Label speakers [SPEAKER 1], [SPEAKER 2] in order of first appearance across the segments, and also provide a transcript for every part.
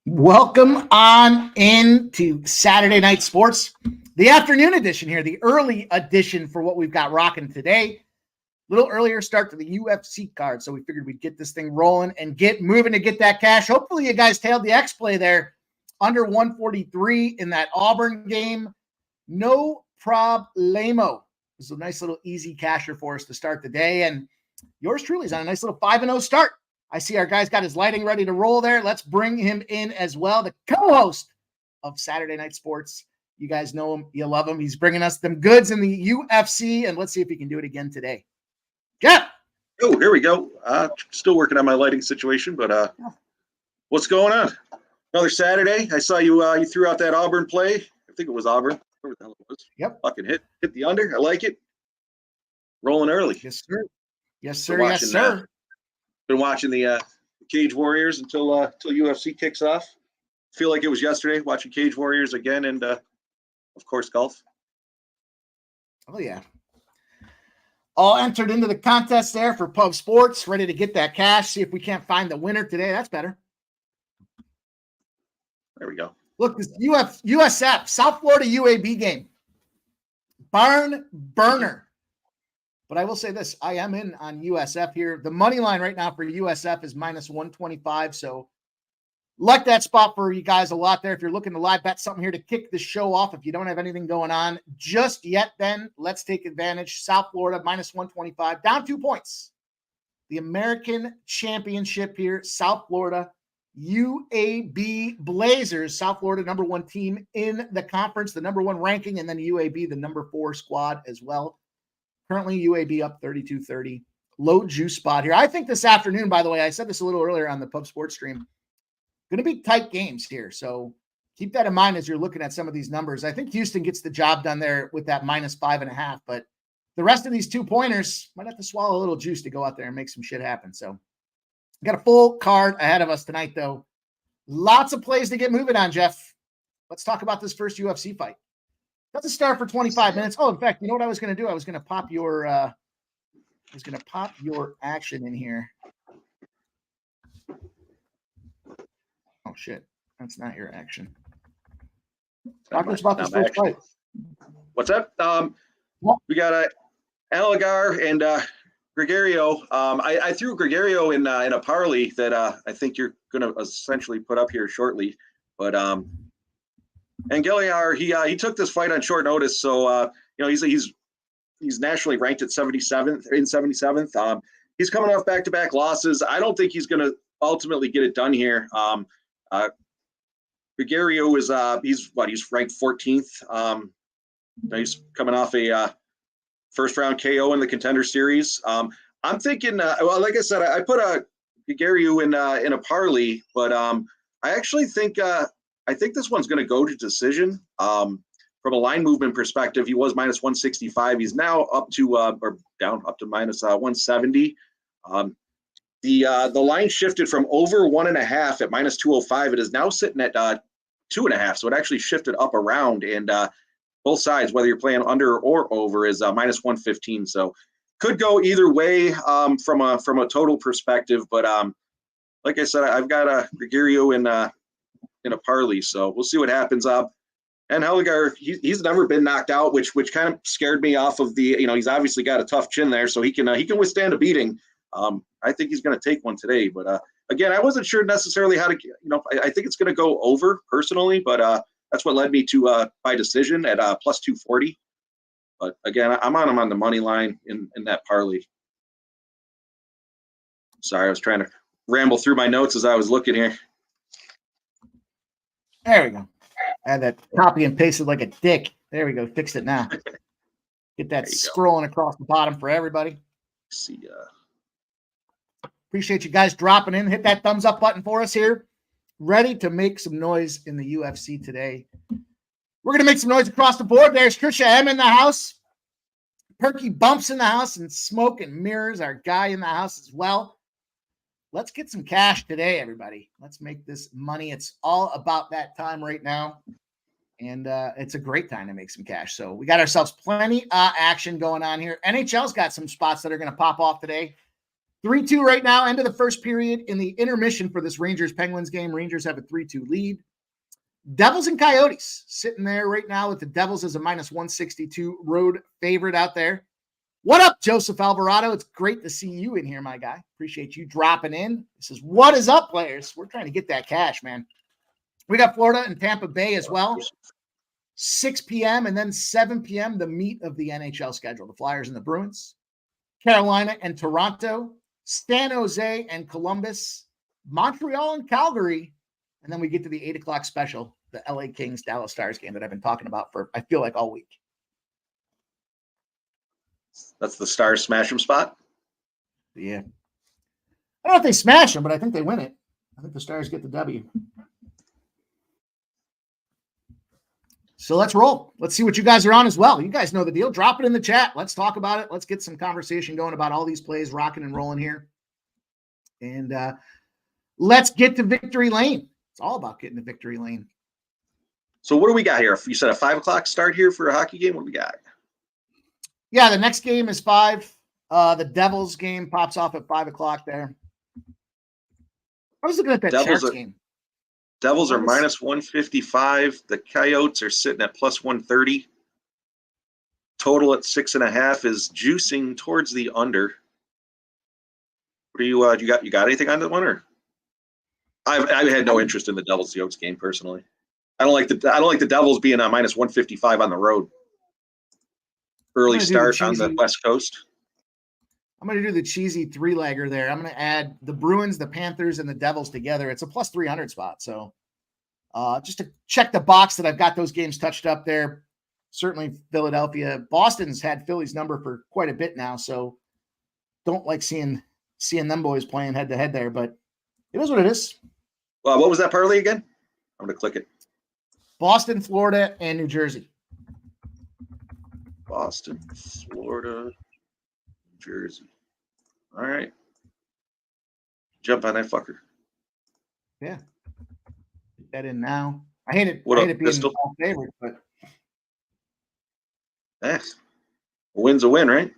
[SPEAKER 1] Welcome on into Saturday Night Sports, the afternoon edition here, the early edition for what we've got rocking today. A little earlier start to the UFC card, so we figured we'd get this thing rolling and get moving to get that cash. Hopefully you guys tailed the X-play there under 143 in that Auburn game. No problemo. This is a nice little easy casher for us to start the day, and yours truly is on a nice little 5-0 start. I see our guy's got his lighting ready to roll there. Let's bring him in as well. The co-host of Saturday Night Sports. You guys know him. You love him. He's bringing us them goods in the UFC, and let's see if he can do it again today. Jeff.
[SPEAKER 2] Oh, here we go. Still working on my lighting situation, but what's going on? Another Saturday. I saw you you threw out that Auburn play. I think it was Auburn. Whatever the hell it was.
[SPEAKER 1] Yep.
[SPEAKER 2] Fucking hit the under. I like it. Rolling early.
[SPEAKER 1] Yes, sir. Yes, sir. Yes, sir.
[SPEAKER 2] Been watching the Cage Warriors until UFC kicks off. Feel like it was yesterday watching Cage Warriors again, and of course golf.
[SPEAKER 1] Oh yeah. All entered into the contest there for Pub Sports, ready to get that cash. See if we can't find the winner today. That's better.
[SPEAKER 2] There we go.
[SPEAKER 1] Look, this USF South Florida UAB game, barn burner. But I will say this, I am in on USF here. The money line right now for USF is minus 125. So like that spot for you guys a lot there. If you're looking to live bet something here to kick the show off, if you don't have anything going on just yet, then let's take advantage. South Florida minus 125, down 2 points. The American Championship here, South Florida, UAB Blazers. South Florida, number one team in the conference, the number one ranking, and then UAB, the number 4 squad as well. Currently, UAB up 32-30. Low juice spot here. I think this afternoon, by the way, I said this a little earlier on the Pub Sports stream, going to be tight games here. So keep that in mind as you're looking at some of these numbers. I think Houston gets the job done there with that minus 5.5. But the rest of these 2-pointers might have to swallow a little juice to go out there and make some shit happen. So got a full card ahead of us tonight, though. Lots of plays to get moving on, Jeff. Let's talk about this first UFC fight. Doesn't start for 25 minutes. Oh, in fact, you know what I was going to do? I was going to pop your action in here. Oh shit, that's not your action. Talk to us about this first fight.
[SPEAKER 2] What's up? We got Aligar and Gregario. I threw Gregario in a parlay that I think you're going to essentially put up here shortly, but and Gilliar, he took this fight on short notice, so he's nationally ranked at 77th. He's coming off back-to-back losses. I don't think he's going to ultimately get it done here. Gregario is he's ranked 14th. He's coming off a first-round KO in the Contender Series. I'm thinking, like I said, I put Gregario in a parlay, but I actually think. I think this one's going to go to decision. From a line movement perspective, he was minus 165. He's now up to or down up to minus 170. The line shifted from over 1.5 at minus 205. It is now sitting at 2.5. So it actually shifted up around, and both sides, whether you're playing under or over, is minus 115. So could go either way from a total perspective. But like I said, I've got a Gregario in a parlay, so we'll see what happens. And Heligar, he's never been knocked out, which kind of scared me off of the. He's obviously got a tough chin there, so he can withstand a beating. I think he's going to take one today, but again, I wasn't sure necessarily how to. I think it's going to go over personally, but that's what led me to by decision at plus 240. But again, I'm on him on the money line in that parlay. Sorry, I was trying to ramble through my notes as I was looking here.
[SPEAKER 1] There we go. I had that copy and pasted like a dick. There we go. Fixed it now. Get that scrolling across the bottom for everybody.
[SPEAKER 2] See.
[SPEAKER 1] Appreciate you guys dropping in. Hit that thumbs up button for us here. Ready to make some noise in the UFC today. We're going to make some noise across the board. There's Trisha M in the house. Perky Bumps in the house. And Smoke and Mirrors, our guy in the house as well. Let's get some cash today, everybody. Let's make this money. It's all about that time right now. And it's a great time to make some cash. So we got ourselves plenty of action going on here. NHL's got some spots that are going to pop off today. 3-2 right now, end of the first period. In the intermission for this Rangers-Penguins game, Rangers have a 3-2 lead. Devils and Coyotes sitting there right now with the Devils as a -162 road favorite out there. What up, Joseph Alvarado? It's great to see you in here, my guy. Appreciate you dropping in. This is what is up, players. We're trying to get that cash, man. We got Florida and Tampa Bay as well. 6 p.m. and then 7 p.m., the meat of the NHL schedule. The Flyers and the Bruins. Carolina and Toronto. San Jose and Columbus. Montreal and Calgary. And then we get to the 8 o'clock special, the LA Kings Dallas Stars game that I've been talking about for, I feel like, all week.
[SPEAKER 2] That's the Stars smash 'em spot.
[SPEAKER 1] Yeah. I don't know if they smash them, but I think they win it. I think the Stars get the W. So let's roll. Let's see what you guys are on as well. You guys know the deal. Drop it in the chat. Let's talk about it. Let's get some conversation going about all these plays, rocking and rolling here. And let's get to victory lane. It's all about getting to victory lane.
[SPEAKER 2] So what do we got here? You said a 5 o'clock start here for a hockey game. What do we got?
[SPEAKER 1] Yeah, the next game is 5. The Devils game pops off at 5 o'clock there. I was looking at that Sharks game.
[SPEAKER 2] Devils are -155. The Coyotes are sitting at +130. Total at 6.5 is juicing towards the under. What do you got anything on that one, or? I had no interest in the Devils Yotes game personally. I don't like the Devils being on -155 on the road. Early start on the West Coast.
[SPEAKER 1] I'm going to do the cheesy 3-legger there. I'm going to add the Bruins, the Panthers, and the Devils together. It's a +300 spot. So just to check the box that I've got those games touched up there. Certainly Philadelphia. Boston's had Philly's number for quite a bit now. So don't like seeing them boys playing head-to-head there. But it is what it is.
[SPEAKER 2] Well, what was that parlay again? I'm going to click it.
[SPEAKER 1] Boston, Florida, and New Jersey.
[SPEAKER 2] Boston, Florida, Jersey. All right. Jump on that fucker.
[SPEAKER 1] Yeah. Get that in now. I hate it being all favorite, but
[SPEAKER 2] a win's a win, right?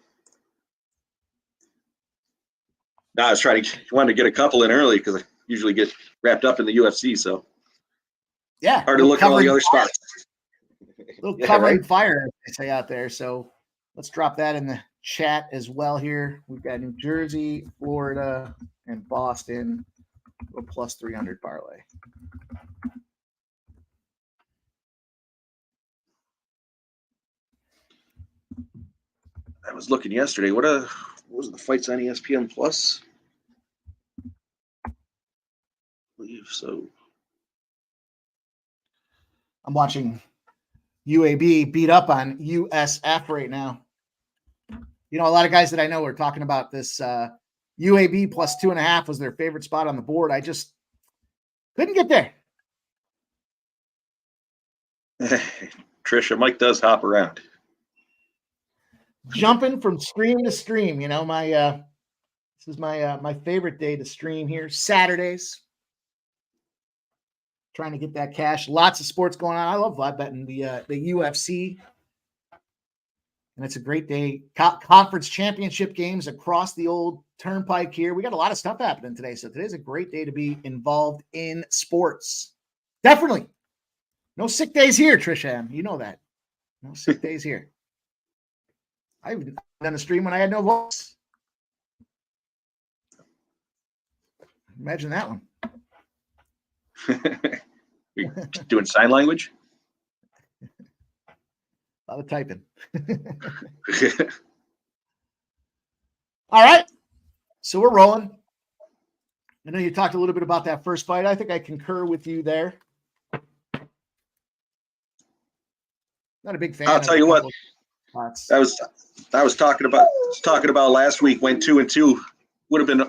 [SPEAKER 2] No, I was wanted to get a couple in early because I usually get wrapped up in the UFC, so
[SPEAKER 1] yeah.
[SPEAKER 2] Hard to look at all the other spots.
[SPEAKER 1] A little covering fire, as they say out there. So let's drop that in the chat as well here. We've got New Jersey, Florida, and Boston. A +300 parlay.
[SPEAKER 2] I was looking yesterday. What was the fights on ESPN Plus? I believe so.
[SPEAKER 1] I'm watching UAB beat up on USF right now. You know, a lot of guys that I know are talking about this UAB +2.5 was their favorite spot on the board. I just couldn't get there.
[SPEAKER 2] Trisha, Mike does hop around.
[SPEAKER 1] Jumping from stream to stream. You know, this is my favorite day to stream here. Saturdays. Trying to get that cash. Lots of sports going on. I love live betting the UFC. And it's a great day. Conference championship games across the old turnpike here. We got a lot of stuff happening today. So today's a great day to be involved in sports. Definitely. No sick days here, Trisha M. You know that. No sick days here. I've done a stream when I had no voice. Imagine that one.
[SPEAKER 2] You're doing sign language?
[SPEAKER 1] A lot of typing. All right. So we're rolling. I know you talked a little bit about that first fight. I think I concur with you there. Not a big fan.
[SPEAKER 2] I'll tell you what. I was talking about last week. Went 2-2. Would have been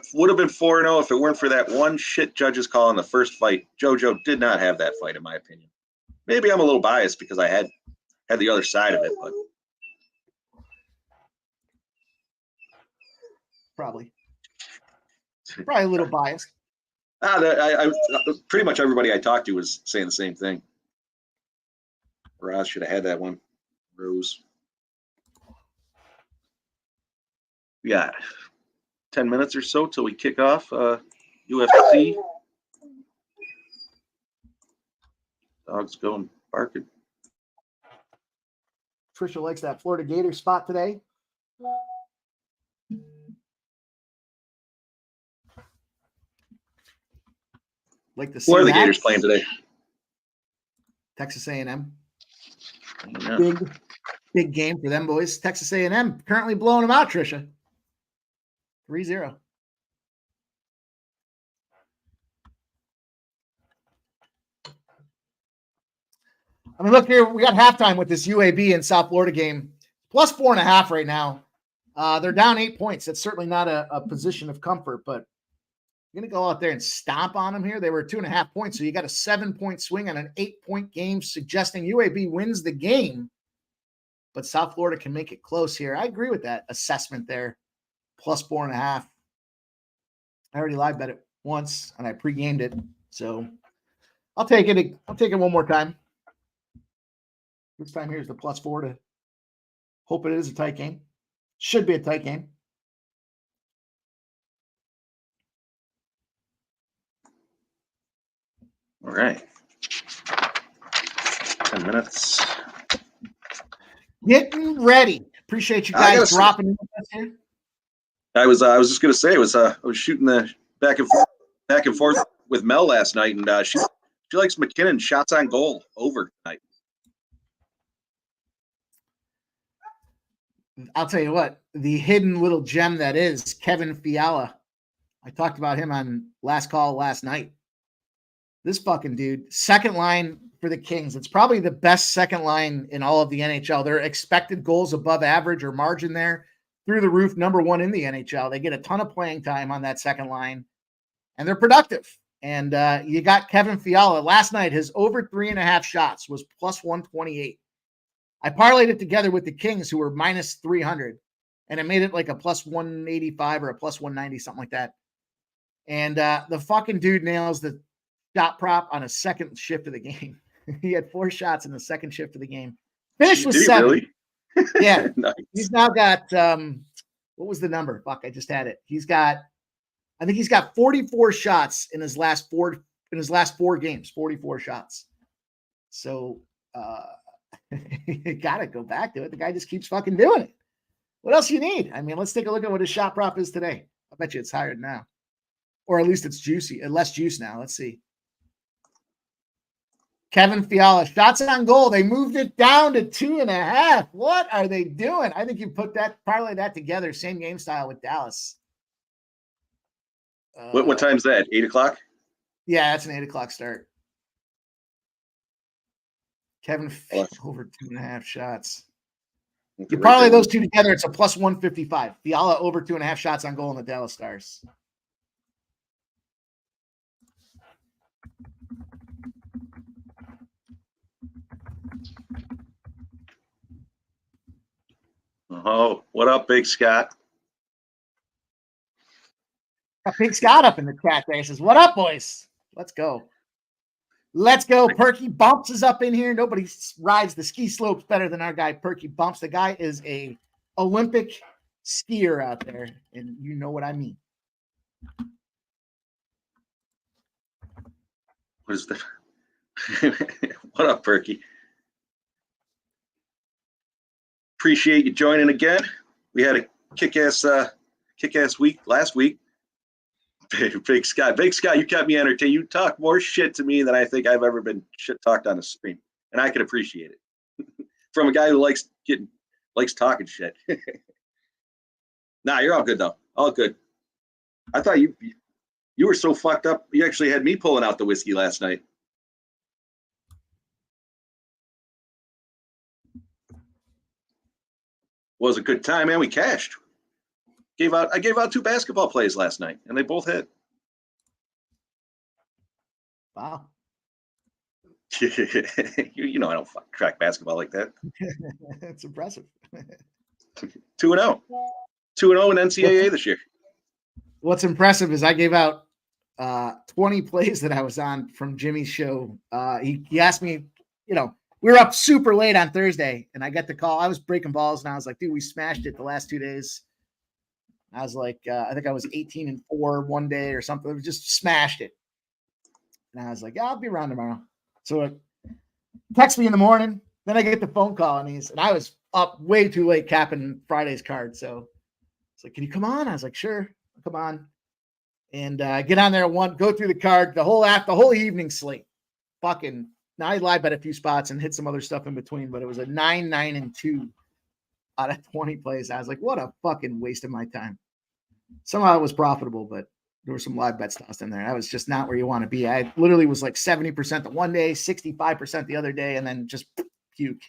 [SPEAKER 2] 4-0 if it weren't for that one shit judge's call in the first fight. JoJo did not have that fight, in my opinion. Maybe I'm a little biased because I had the other side of it, but
[SPEAKER 1] probably a little biased.
[SPEAKER 2] I pretty much everybody I talked to was saying the same thing. Roz should have had that one. Rose. Yeah. 10 minutes or so till we kick off UFC. Dogs going barking.
[SPEAKER 1] Trisha likes that Florida Gator spot today. Like the
[SPEAKER 2] Who are the Gators playing today?
[SPEAKER 1] Texas A&M.
[SPEAKER 2] Yeah.
[SPEAKER 1] Big game for them boys. Texas A&M currently blowing them out, Trisha. 3-0. I mean, look here. We got halftime with this UAB and South Florida game. Plus 4.5 right now. They're down 8 points. That's certainly not a position of comfort, but you're going to go out there and stomp on them here. They were 2.5 points, so you got a 7-point swing on an 8-point game, suggesting UAB wins the game, but South Florida can make it close here. I agree with that assessment there. Plus 4.5. I already live bet it once, and I pre-gamed it, so I'll take it. I'll take it one more time. This time here's the plus 4 to hope it is a tight game. Should be a tight game.
[SPEAKER 2] All right. 10 minutes.
[SPEAKER 1] Getting ready. Appreciate you guys dropping in with us here.
[SPEAKER 2] I was just gonna say I was shooting the back and forth with Mel last night, and she likes McKinnon shots on goal over tonight.
[SPEAKER 1] I'll tell you what, the hidden little gem that is Kevin Fiala. I talked about him on last call last night. This fucking dude, second line for the Kings. It's probably the best second line in all of the NHL. Their expected goals above average or margin there through the roof, number one in the NHL. They get a ton of playing time on that second line, and they're productive. And you got Kevin Fiala. Last night, his over 3.5 shots was plus 128. I parlayed it together with the Kings, who were minus 300, and it made it like a plus 185 or a plus 190, something like that. And the fucking dude nails the shot prop on a second shift of the game. He had 4 shots in the second shift of the game. Finished with 7.
[SPEAKER 2] Really?
[SPEAKER 1] Yeah.
[SPEAKER 2] Nice.
[SPEAKER 1] He's now got, what was the number? Fuck, I just had it. I think he's got 44 shots in his last 4 games, 44 shots. So, you got to go back to it. The guy just keeps fucking doing it. What else you need? I mean, let's take a look at what his shot prop is today. I bet you it's higher now. Or at least it's juicy, less juice now. Let's see. Kevin Fiala, shots on goal. They moved it down to 2.5. What are they doing? I think you parlay that together, same game style with Dallas.
[SPEAKER 2] What time's that? 8 o'clock?
[SPEAKER 1] Yeah, that's an 8 o'clock start. Kevin over 2.5 shots. You parlay those two together, it's a plus 155. Fiala over 2.5 shots on goal in the Dallas Stars.
[SPEAKER 2] Oh, what up, Big Scott?
[SPEAKER 1] Got Big Scott up in the chat there. He says, "What up, boys? Let's go. Let's go." Perky Bumps is up in here. Nobody rides the ski slopes better than our guy, Perky Bumps. The guy is a Olympic skier out there, and you know what I mean.
[SPEAKER 2] What is that? What up, Perky? Appreciate you joining again. We had a kick-ass week last week. Big Scott, you kept me entertained. You talk more shit to me than I think I've ever been shit talked on a stream, and I can appreciate it from a guy who likes talking shit. Nah, you're all good though. All good. I thought you were so fucked up. You actually had me pulling out the whiskey last night. Was a good time, man. We cashed. I gave out 2 basketball plays last night, and they both hit.
[SPEAKER 1] Wow.
[SPEAKER 2] you know I don't track basketball like that.
[SPEAKER 1] It's impressive.
[SPEAKER 2] 2-0. 2-0 in NCAA this year.
[SPEAKER 1] What's impressive is I gave out 20 plays that I was on from Jimmy's show. He asked me, we were up super late on Thursday, and I got the call. I was breaking balls, and I was like, dude, we smashed it the last 2 days. I was like, I think I was 18-4 one day or something. I just smashed it. And I was like, yeah, I'll be around tomorrow. So it texts me in the morning. Then I get the phone call, and I was up way too late capping Friday's card. So it's like, can you come on? I was like, sure, I'll come on. And get on there go through the card, the whole evening slate. Fucking, now I live bet a few spots and hit some other stuff in between, but it was a 9, 9, and 2 out of 20 plays. I was like, what a fucking waste of my time. Somehow it was profitable, but there were some live bets tossed in there. That was just not where you want to be. I literally was like 70% the one day, 65% the other day, and then just puke.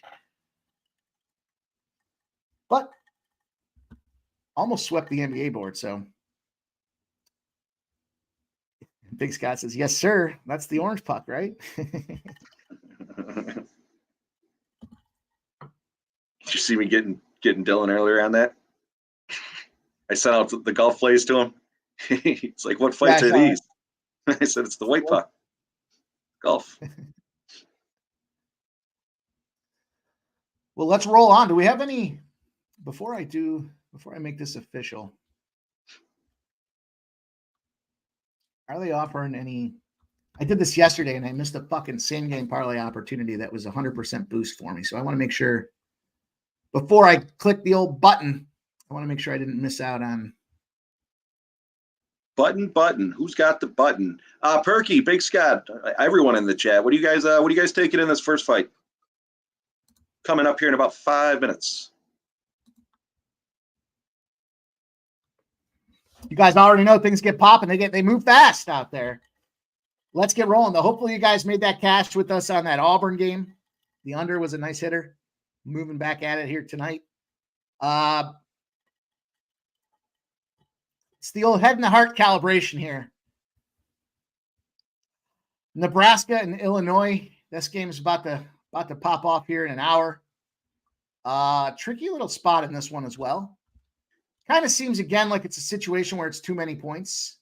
[SPEAKER 1] But almost swept the NBA board. So Big Scott says, yes, sir. That's the orange puck, right?
[SPEAKER 2] Did you see me getting Dylan earlier on that? I sent out the golf plays to him. It's like, what fights are these? I said, it's the white puck. Golf.
[SPEAKER 1] Well, let's roll on. Do we have any, before I make this official, are they offering any? I did this yesterday and I missed a fucking same game parlay opportunity that was 100% boost for me. So I want to make sure before I click the old button, I want to make sure I didn't miss out on.
[SPEAKER 2] Button. Who's got the button? Perky, Big Scott, everyone in the chat. What do you guys taking in this first fight? Coming up here in about 5 minutes.
[SPEAKER 1] You guys already know things get popping. They move fast out there. Let's get rolling though. Hopefully you guys made that cash with us on that Auburn game. The under was a nice hitter. Moving back at it here tonight. It's the old head and the heart calibration here. Nebraska and Illinois. This game is about to pop off here in an hour. Tricky little spot in this one as well. Kind of seems again like it's a situation where it's too many points.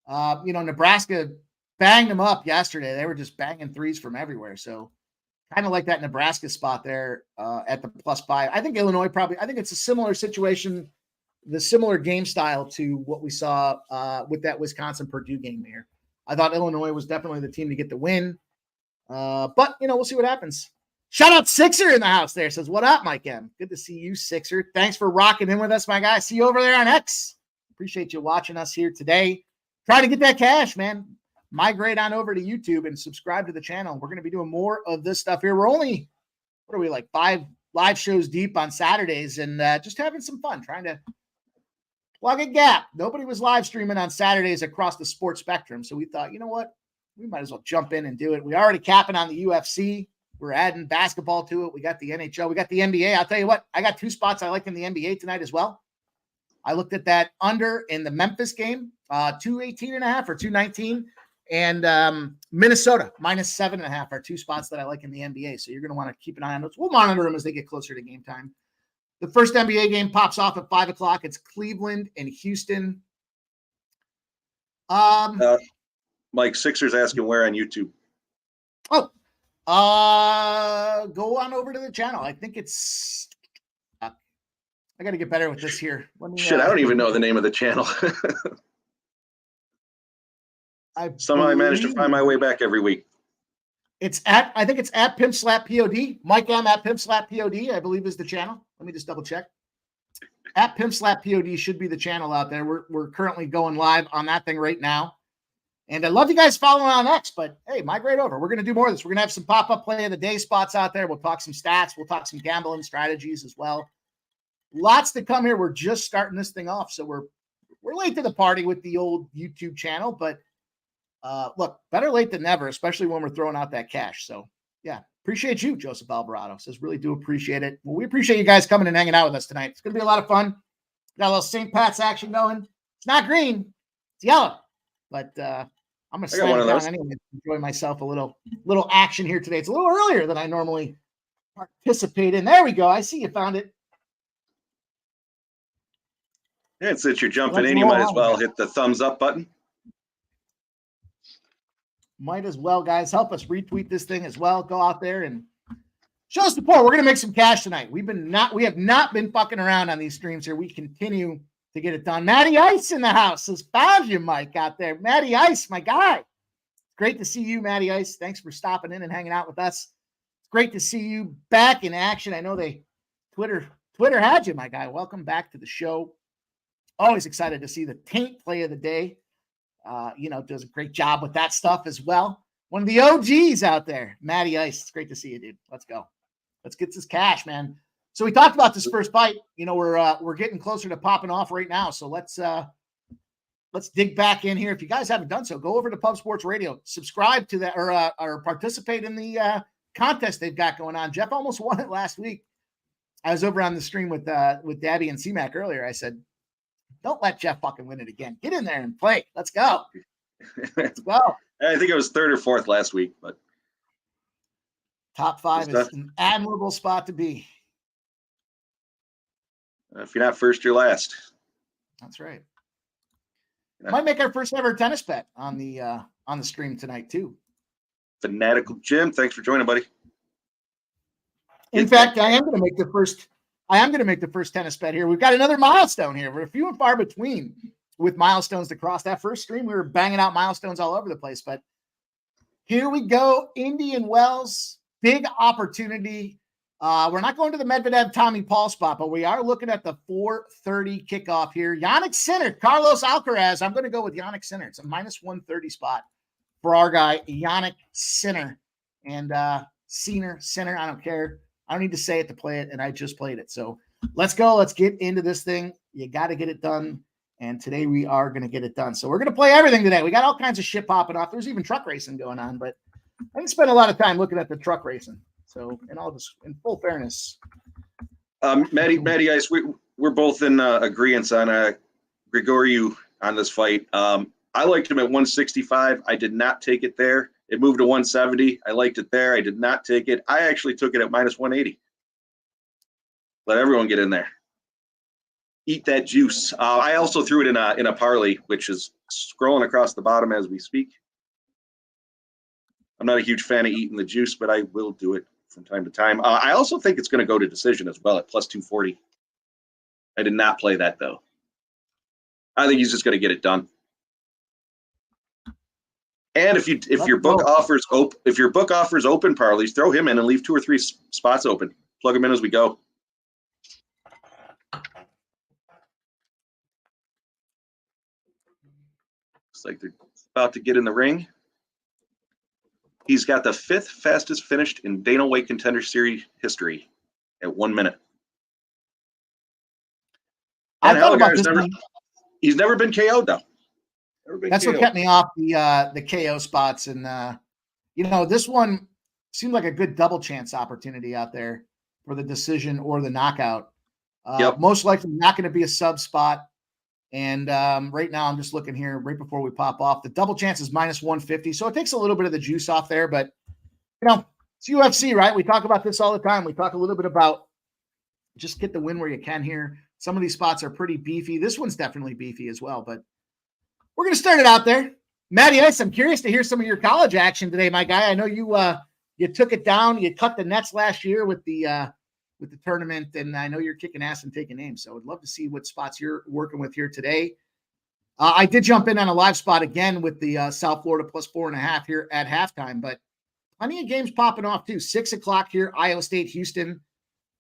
[SPEAKER 1] Nebraska banged them up yesterday. They were just banging threes from everywhere. So kind of like that Nebraska spot there at the +5. I think Illinois I think it's a similar situation, the similar game style to what we saw with that Wisconsin-Purdue game here. I thought Illinois was definitely the team to get the win. But, we'll see what happens. Shout out Sixer in the house there. Says, what up, Mike M? Good to see you, Sixer. Thanks for rocking in with us, my guy. See you over there on X. Appreciate you watching us here today. Try to get that cash, man. Migrate on over to YouTube and subscribe to the channel. We're going to be doing more of this stuff here. We're only, 5 live shows deep on Saturdays and just having some fun, trying to plug a gap. Nobody was live streaming on Saturdays across the sports spectrum. So we thought, you know what? We might as well jump in and do it. We already capping on the UFC. We're adding basketball to it. We got the NHL. We got the NBA. I'll tell you what, I got 2 spots I like in the NBA tonight as well. I looked at that under in the Memphis game, 218.5 or 219, and Minnesota -7.5 are 2 spots that I like in the NBA. So you're going to want to keep an eye on those. We'll monitor them as they get closer to game time. The first NBA game pops off at 5 o'clock. It's Cleveland and Houston.
[SPEAKER 2] Mike, Sixer's asking where on YouTube.
[SPEAKER 1] Go on over to the channel. I think it's. I got to get better with this here.
[SPEAKER 2] Shit, I don't even know the name of the channel. Somehow I managed to find my way back every week.
[SPEAKER 1] I think it's at Pimp Slap POD. Mike M at Pimp Slap POD, I believe is the channel. Let me just double check. At Pimp Slap POD should be the channel out there. We're currently going live on that thing right now. And I love you guys following on X, but hey, migrate over. We're going to do more of this. We're going to have some pop-up play of the day spots out there. We'll talk some stats. We'll talk some gambling strategies as well. Lots to come here. We're just starting this thing off. So we're late to the party with the old YouTube channel, but look, better late than never, especially when we're throwing out that cash. So yeah, appreciate you. Joseph Alvarado says, really do appreciate it. Well, we appreciate you guys coming and hanging out with us tonight. It's going to be a lot of fun. Got a little St. Pat's action going. It's not green. It's yellow, but, I'm going to slam it down anyway. Enjoy myself a little action here today. It's a little earlier than I normally participate in. There we go. I see you found it.
[SPEAKER 2] Yeah, and since you're jumping in, you might as well hit the thumbs up button.
[SPEAKER 1] Might as well, guys. Help us retweet this thing as well. Go out there and show support. We're going to make some cash tonight. We have not been fucking around on these streams here. We continue to get it done. Matty Ice in the house has found you, Mike, out there. Matty Ice, my guy. Great to see you, Matty Ice. Thanks for stopping in and hanging out with us. It's great to see you back in action. I know Twitter had you, my guy. Welcome back to the show. Always excited to see the Taint play of the day. Does a great job with that stuff as well. One of the OGs out there, Matty Ice. It's great to see you, dude. Let's go. Let's get this cash, man. So we talked about this first fight. We're getting closer to popping off right now. So let's dig back in here. If you guys haven't done so, go over to Pub Sports Radio, subscribe to that, or participate in the contest they've got going on. Jeff almost won it last week. I was over on the stream with Dabby and C-Mac earlier. I said, don't let Jeff fucking win it again. Get in there and play. Let's go. Let's go.
[SPEAKER 2] I think it was third or fourth last week, but
[SPEAKER 1] top 5 is an admirable spot to be.
[SPEAKER 2] If you're not first, you're last.
[SPEAKER 1] That's right. Might make our first ever tennis bet on the stream tonight too.
[SPEAKER 2] Fanatical Jim, thanks for joining, buddy.
[SPEAKER 1] In fact, I am going to make the first tennis bet here. We've got another milestone here. We're few and far between with milestones to cross. That first stream, we were banging out milestones all over the place, but here we go. Indian Wells, big opportunity. We're not going to the Medvedev Tommy Paul spot, but we are looking at the 4:30 kickoff here. Yannick Sinner, Carlos Alcaraz. I'm going to go with Yannick Sinner. It's a -130 spot for our guy, Yannick Sinner. And Sinner, I don't care. I don't need to say it to play it, and I just played it. So let's go. Let's get into this thing. You got to get it done. And today we are going to get it done. So we're going to play everything today. We got all kinds of shit popping off. There's even truck racing going on, but I didn't spend a lot of time looking at the truck racing. So, and I'll just, in full fairness.
[SPEAKER 2] Matty Ice, we're both in agreement on Grigoriou on this fight. I liked him at 165. I did not take it there. It moved to 170. I liked it there. I did not take it. I actually took it at -180. Let everyone get in there. Eat that juice. I also threw it in a parlay, which is scrolling across the bottom as we speak. I'm not a huge fan of eating the juice, but I will do it from time to time. I also think it's going to go to decision as well at +240. I did not play that though. I think he's just going to get it done. And if your book offers open parlays, throw him in and leave 2 or 3 spots open. Plug him in as we go. Looks like they're about to get in the ring. He's got the 5th fastest finished in Dana White Contender Series history at 1 minute. And he's never been KO'd though.
[SPEAKER 1] That's what kept me off the KO spots. And this one seemed like a good double chance opportunity out there for the decision or the knockout. Most likely not going to be a sub spot. And right now I'm just looking here right before we pop off. The double chance is -150. So it takes a little bit of the juice off there, but it's UFC, right? We talk about this all the time. We talk a little bit about just get the win where you can here. Some of these spots are pretty beefy. This one's definitely beefy as well, but we're going to start it out there. Matty Ice, I'm curious to hear some of your college action today, my guy. I know you took it down. You cut the nets last year with the tournament, and I know you're kicking ass and taking names. So I'd love to see what spots you're working with here today. I did jump in on a live spot again with the South Florida +4.5 here at halftime, but plenty of games popping off too. 6 o'clock here, Iowa State, Houston.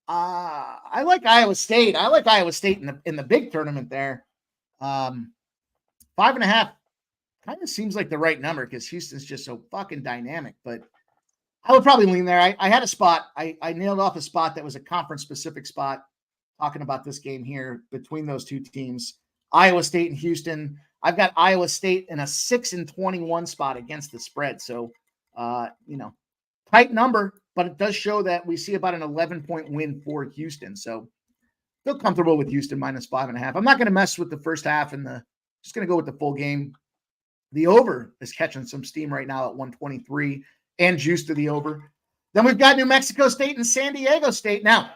[SPEAKER 1] I like Iowa State. I like Iowa State in the big tournament there. 5.5 kind of seems like the right number because Houston's just so fucking dynamic, but I would probably lean there. I had a spot. I nailed off a spot that was a conference-specific spot talking about this game here between those two teams, Iowa State and Houston. I've got Iowa State in a 6-21 spot against the spread. So, tight number, but it does show that we see about an 11-point win for Houston. So, feel comfortable with Houston -5.5. I'm not going to mess with the first half and just going to go with the full game. The over is catching some steam right now at 123 and juice to the over. Then we've got New Mexico State and San Diego State. Now,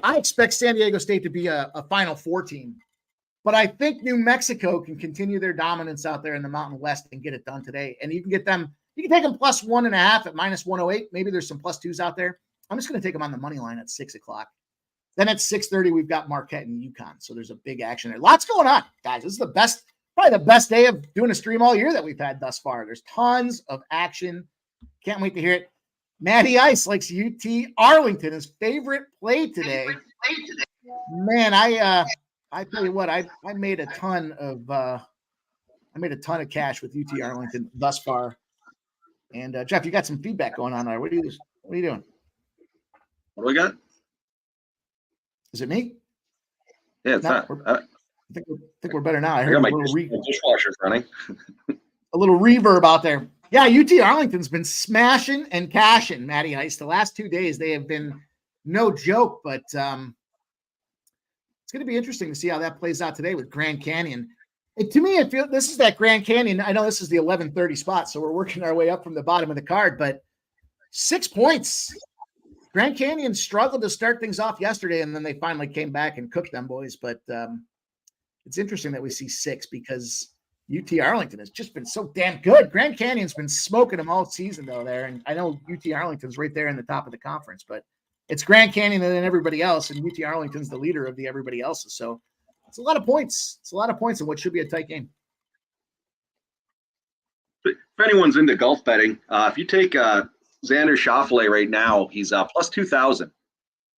[SPEAKER 1] I expect San Diego State to be a Final Four team, but I think New Mexico can continue their dominance out there in the Mountain West and get it done today. And you can take them +1.5 at -108. Maybe there's some +2s out there. I'm just going to take them on the money line at 6 o'clock. Then at 6:30, we've got Marquette and UConn. So there's a big action there. Lots going on, guys. This is probably the best day of doing a stream all year that we've had thus far. There's tons of action. Can't wait to hear it. Matty Ice likes UT Arlington, his favorite play today. Man, I tell you what, I made a ton of cash with UT Arlington thus far. And Jeff, you got some feedback going on there. What are you doing?
[SPEAKER 2] What do we got?
[SPEAKER 1] Is it me?
[SPEAKER 2] Yeah, it's not.
[SPEAKER 1] I think we're better now. I heard
[SPEAKER 2] got my
[SPEAKER 1] a little
[SPEAKER 2] dishwasher's running.
[SPEAKER 1] A little reverb out there. Yeah, UT Arlington's been smashing and cashing, Matty Ice. The last 2 days, they have been no joke, but it's going to be interesting to see how that plays out today with Grand Canyon. To me, I feel this is that Grand Canyon. I know this is the 11:30 spot, so we're working our way up from the bottom of the card, but 6 points. Grand Canyon struggled to start things off yesterday, and then they finally came back and cooked them boys. But it's interesting that we see 6 because UT Arlington has just been so damn good. Grand Canyon's been smoking them all season, though, there. And I know UT Arlington's right there in the top of the conference, but it's Grand Canyon and then everybody else, and UT Arlington's the leader of the everybody else's. So it's a lot of points. It's a lot of points in what should be a tight game.
[SPEAKER 2] If anyone's into golf betting, if you take Xander Schauffele right now, he's plus 2,000.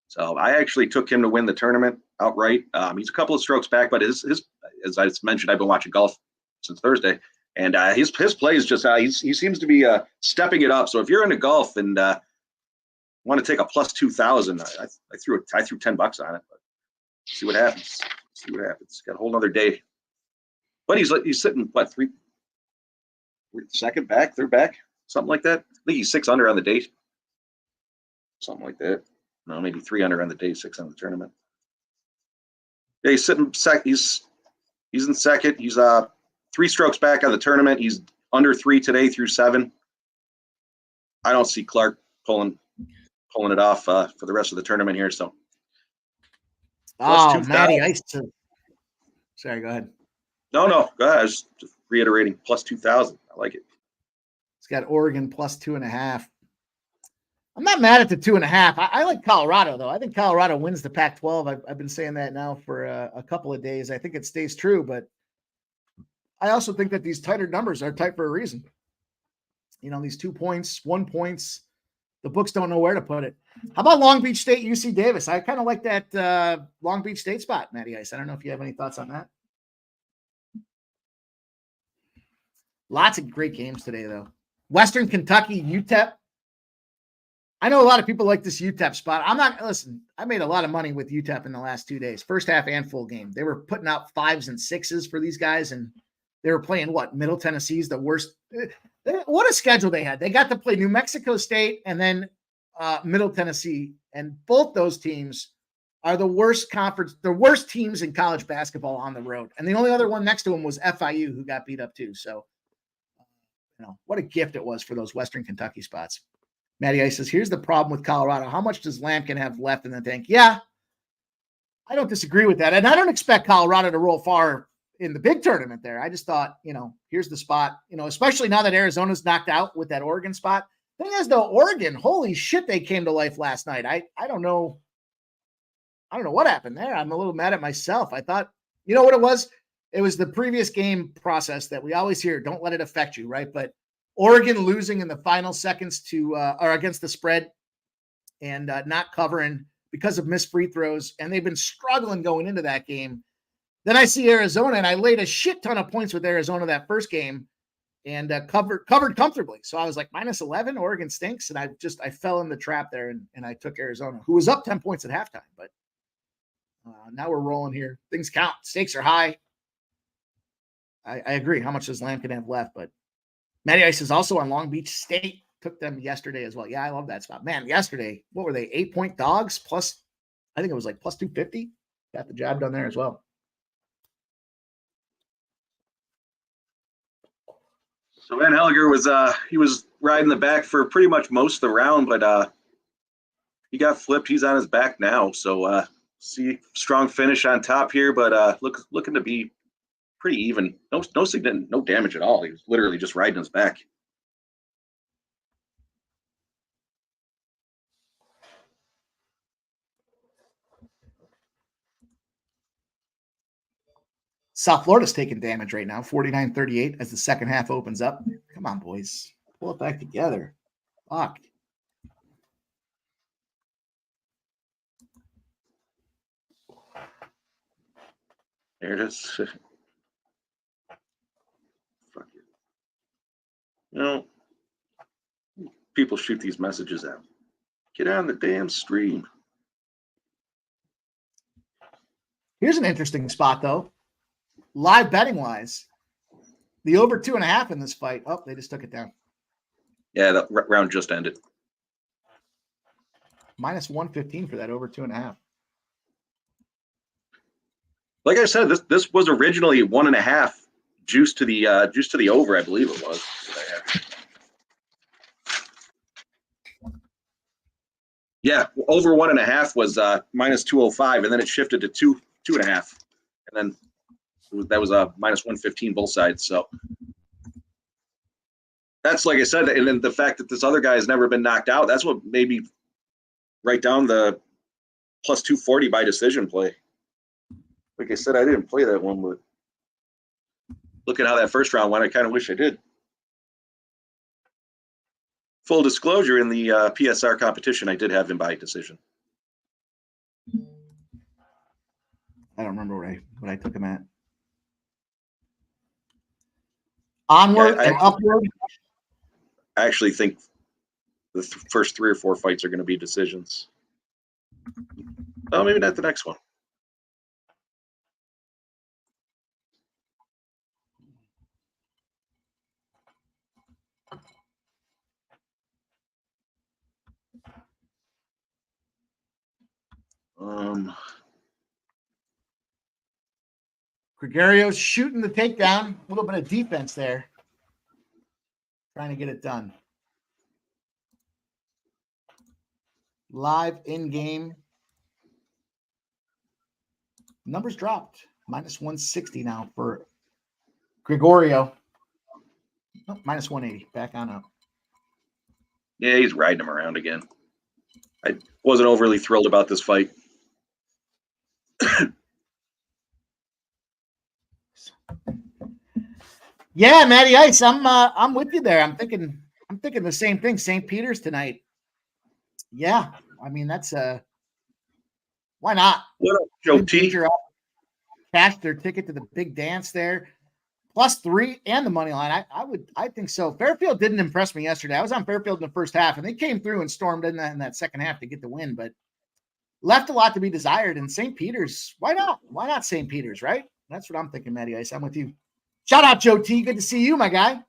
[SPEAKER 2] So I actually took him to win the tournament outright. He's a couple of strokes back, but his as I mentioned, I've been watching golf since Thursday, and his play is just he seems to be stepping it up. So if you're into golf and want to take a plus 2,000, I threw $10 on it. But see what happens. Got a whole nother day. But he's sitting third back, something like that. I think he's 6 under on the day, something like that. No, maybe 3 under on the day, 6 on the tournament. Yeah, he's sitting second. He's in second. He's 3 strokes back on the tournament. He's under 3 today through 7. I don't see Clark pulling it off for the rest of the tournament here. So,
[SPEAKER 1] Matty Ice. Sorry, go ahead.
[SPEAKER 2] No, go ahead. I was just reiterating plus 2,000. I like it.
[SPEAKER 1] It's got Oregon plus 2.5. I'm not mad at the 2.5. I like Colorado, though. I think Colorado wins the Pac-12. I've been saying that now for a couple of days. I think it stays true, but I also think that these tighter numbers are tight for a reason. You know, these 2 points, 1 points, the books don't know where to put it. How about Long Beach State, UC Davis? I kind of like that Long Beach State spot, Matty Ice. I don't know if you have any thoughts on that. Lots of great games today, though. Western Kentucky, UTEP. I know a lot of people like this UTEP spot. I made a lot of money with UTEP in the last 2 days, first half and full game. They were putting out 5s and 6s for these guys, and they were playing Middle Tennessee's the worst. What a schedule they had. They got to play New Mexico State and then Middle Tennessee, and both those teams are the worst teams in college basketball on the road. And the only other one next to them was FIU, who got beat up too. So, what a gift it was for those Western Kentucky spots. Matty Ice says, here's the problem with Colorado. How much does Lampkin have left in the tank? Yeah, I don't disagree with that. And I don't expect Colorado to roll far in the big tournament there. I just thought, here's the spot, especially now that Arizona's knocked out with that Oregon spot. Thing is, though, Oregon, holy shit, they came to life last night. I don't know. I don't know what happened there. I'm a little mad at myself. I thought, you know what it was? It was the previous game process that we always hear. Don't let it affect you, right? But Oregon losing in the final seconds or against the spread and not covering because of missed free throws. And they've been struggling going into that game. Then I see Arizona, and I laid a shit ton of points with Arizona that first game and covered comfortably. So I was like, -11, Oregon stinks. And I fell in the trap there and I took Arizona, who was up 10 points at halftime. But now we're rolling here. Things count. Stakes are high. I agree. How much does Lampkin have left? But Matty Ice is also on Long Beach State. Took them yesterday as well. Yeah, I love that spot. Man, yesterday, what were they? 8-point dogs plus, I think it was like plus 250. Got the job done there as well.
[SPEAKER 2] So Van Helliger was riding the back for pretty much most of the round, but he got flipped. He's on his back now. So see strong finish on top here, but looking to be pretty even. No significant, no damage at all. He was literally just riding his back.
[SPEAKER 1] South Florida's taking damage right now, 49-38 as the second half opens up. Come on, boys. Pull it back together. Fuck.
[SPEAKER 2] There it is. Fuck it. You know, people shoot these messages out. Get on the damn stream.
[SPEAKER 1] Here's an interesting spot, though. Live betting wise, the over 2.5 in this fight. Oh, they just took it down.
[SPEAKER 2] Yeah, that round just ended.
[SPEAKER 1] Minus 115 for that over 2.5.
[SPEAKER 2] Like I said, this was originally 1.5 juice to the over, I believe it was. Yeah, over 1.5 was minus 205, and then it shifted to 2.5, and then that was a minus 115 both sides. So that's, like I said, and then the fact that this other guy has never been knocked out, that's what made me write down the plus 240 by decision play. Like I said, I didn't play that one, but look at how that first round went. I kind of wish I did. Full disclosure, in the PSR competition, I did have him by decision.
[SPEAKER 1] I don't remember what I took him at. Onward and upward.
[SPEAKER 2] I actually think the first 3 or 4 fights are going to be decisions. Oh, maybe not the next one.
[SPEAKER 1] Gregorio's shooting the takedown. A little bit of defense there. Trying to get it done. Live in-game. Numbers dropped. Minus 160 now for Gregorio. Oh, minus 180. Back on up.
[SPEAKER 2] Yeah, he's riding him around again. I wasn't overly thrilled about this fight.
[SPEAKER 1] Yeah, Matty Ice, I'm with you there. I'm thinking the same thing. St. Peter's tonight. Yeah, I mean that's why not?
[SPEAKER 2] What up, Joe T?
[SPEAKER 1] Cash their ticket to the big dance there. +3 and the money line. I think so. Fairfield didn't impress me yesterday. I was on Fairfield in the first half, and they came through and stormed in that second half to get the win, but left a lot to be desired. And St. Peter's, why not? Why not St. Peter's, right? That's what I'm thinking, Matty Ice. I'm with you. Shout out, Joe T. Good to see you, my guy.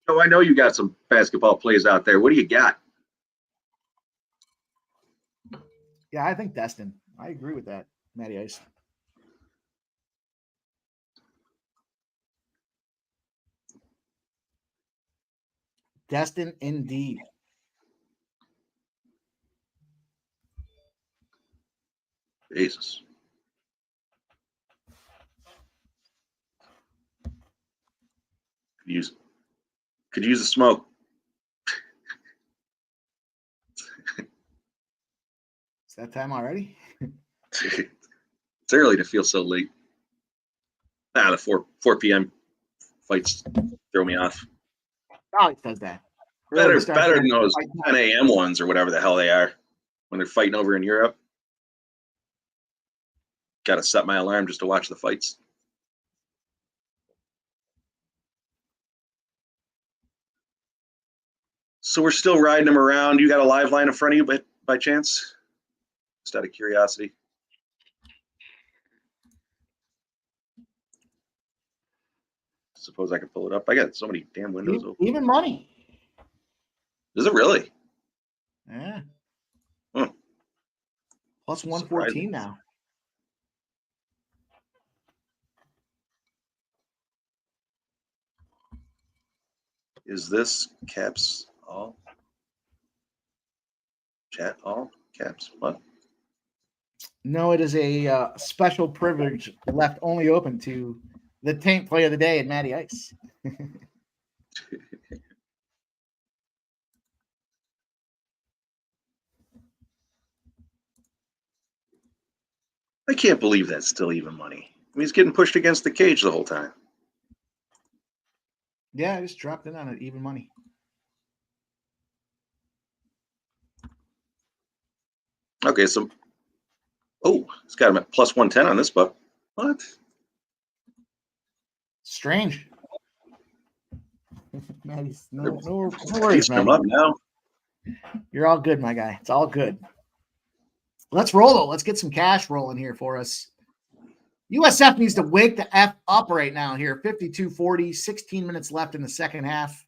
[SPEAKER 2] Oh, I know you got some basketball plays out there. What do you got?
[SPEAKER 1] Yeah, I think Destin. I agree with that, Matty Ice. Destin, indeed.
[SPEAKER 2] Jesus. Could use the smoke.
[SPEAKER 1] It's that time already?
[SPEAKER 2] It's early to feel so late. The 4 p.m. fights throw me off.
[SPEAKER 1] Always does that.
[SPEAKER 2] Better than those 10 a.m. ones or whatever the hell they are when they're fighting over in Europe. Got to set my alarm just to watch the fights. So we're still riding them around. You got a live line in front of you by chance? Just out of curiosity. Suppose I can pull it up. I got so many damn windows open.
[SPEAKER 1] Even money.
[SPEAKER 2] Is it really?
[SPEAKER 1] Yeah.
[SPEAKER 2] Huh.
[SPEAKER 1] Plus 114 now.
[SPEAKER 2] Is this caps all? Chat all? Caps? What?
[SPEAKER 1] No, it is a special privilege left only open to the taint play of the day and Matty Ice.
[SPEAKER 2] I can't believe that's still even money. I mean, he's getting pushed against the cage the whole time.
[SPEAKER 1] Yeah, I just dropped in on it, even money.
[SPEAKER 2] Okay, so it's got him at plus 110 on this, but what?
[SPEAKER 1] Strange. Maddie's no worries,
[SPEAKER 2] Piecing him
[SPEAKER 1] man.
[SPEAKER 2] up now.
[SPEAKER 1] You're all good, my guy. It's all good. Let's roll it. Let's get some cash rolling here for us. USF needs to wake the F up right now here. 52-40, 16 minutes left in the second half.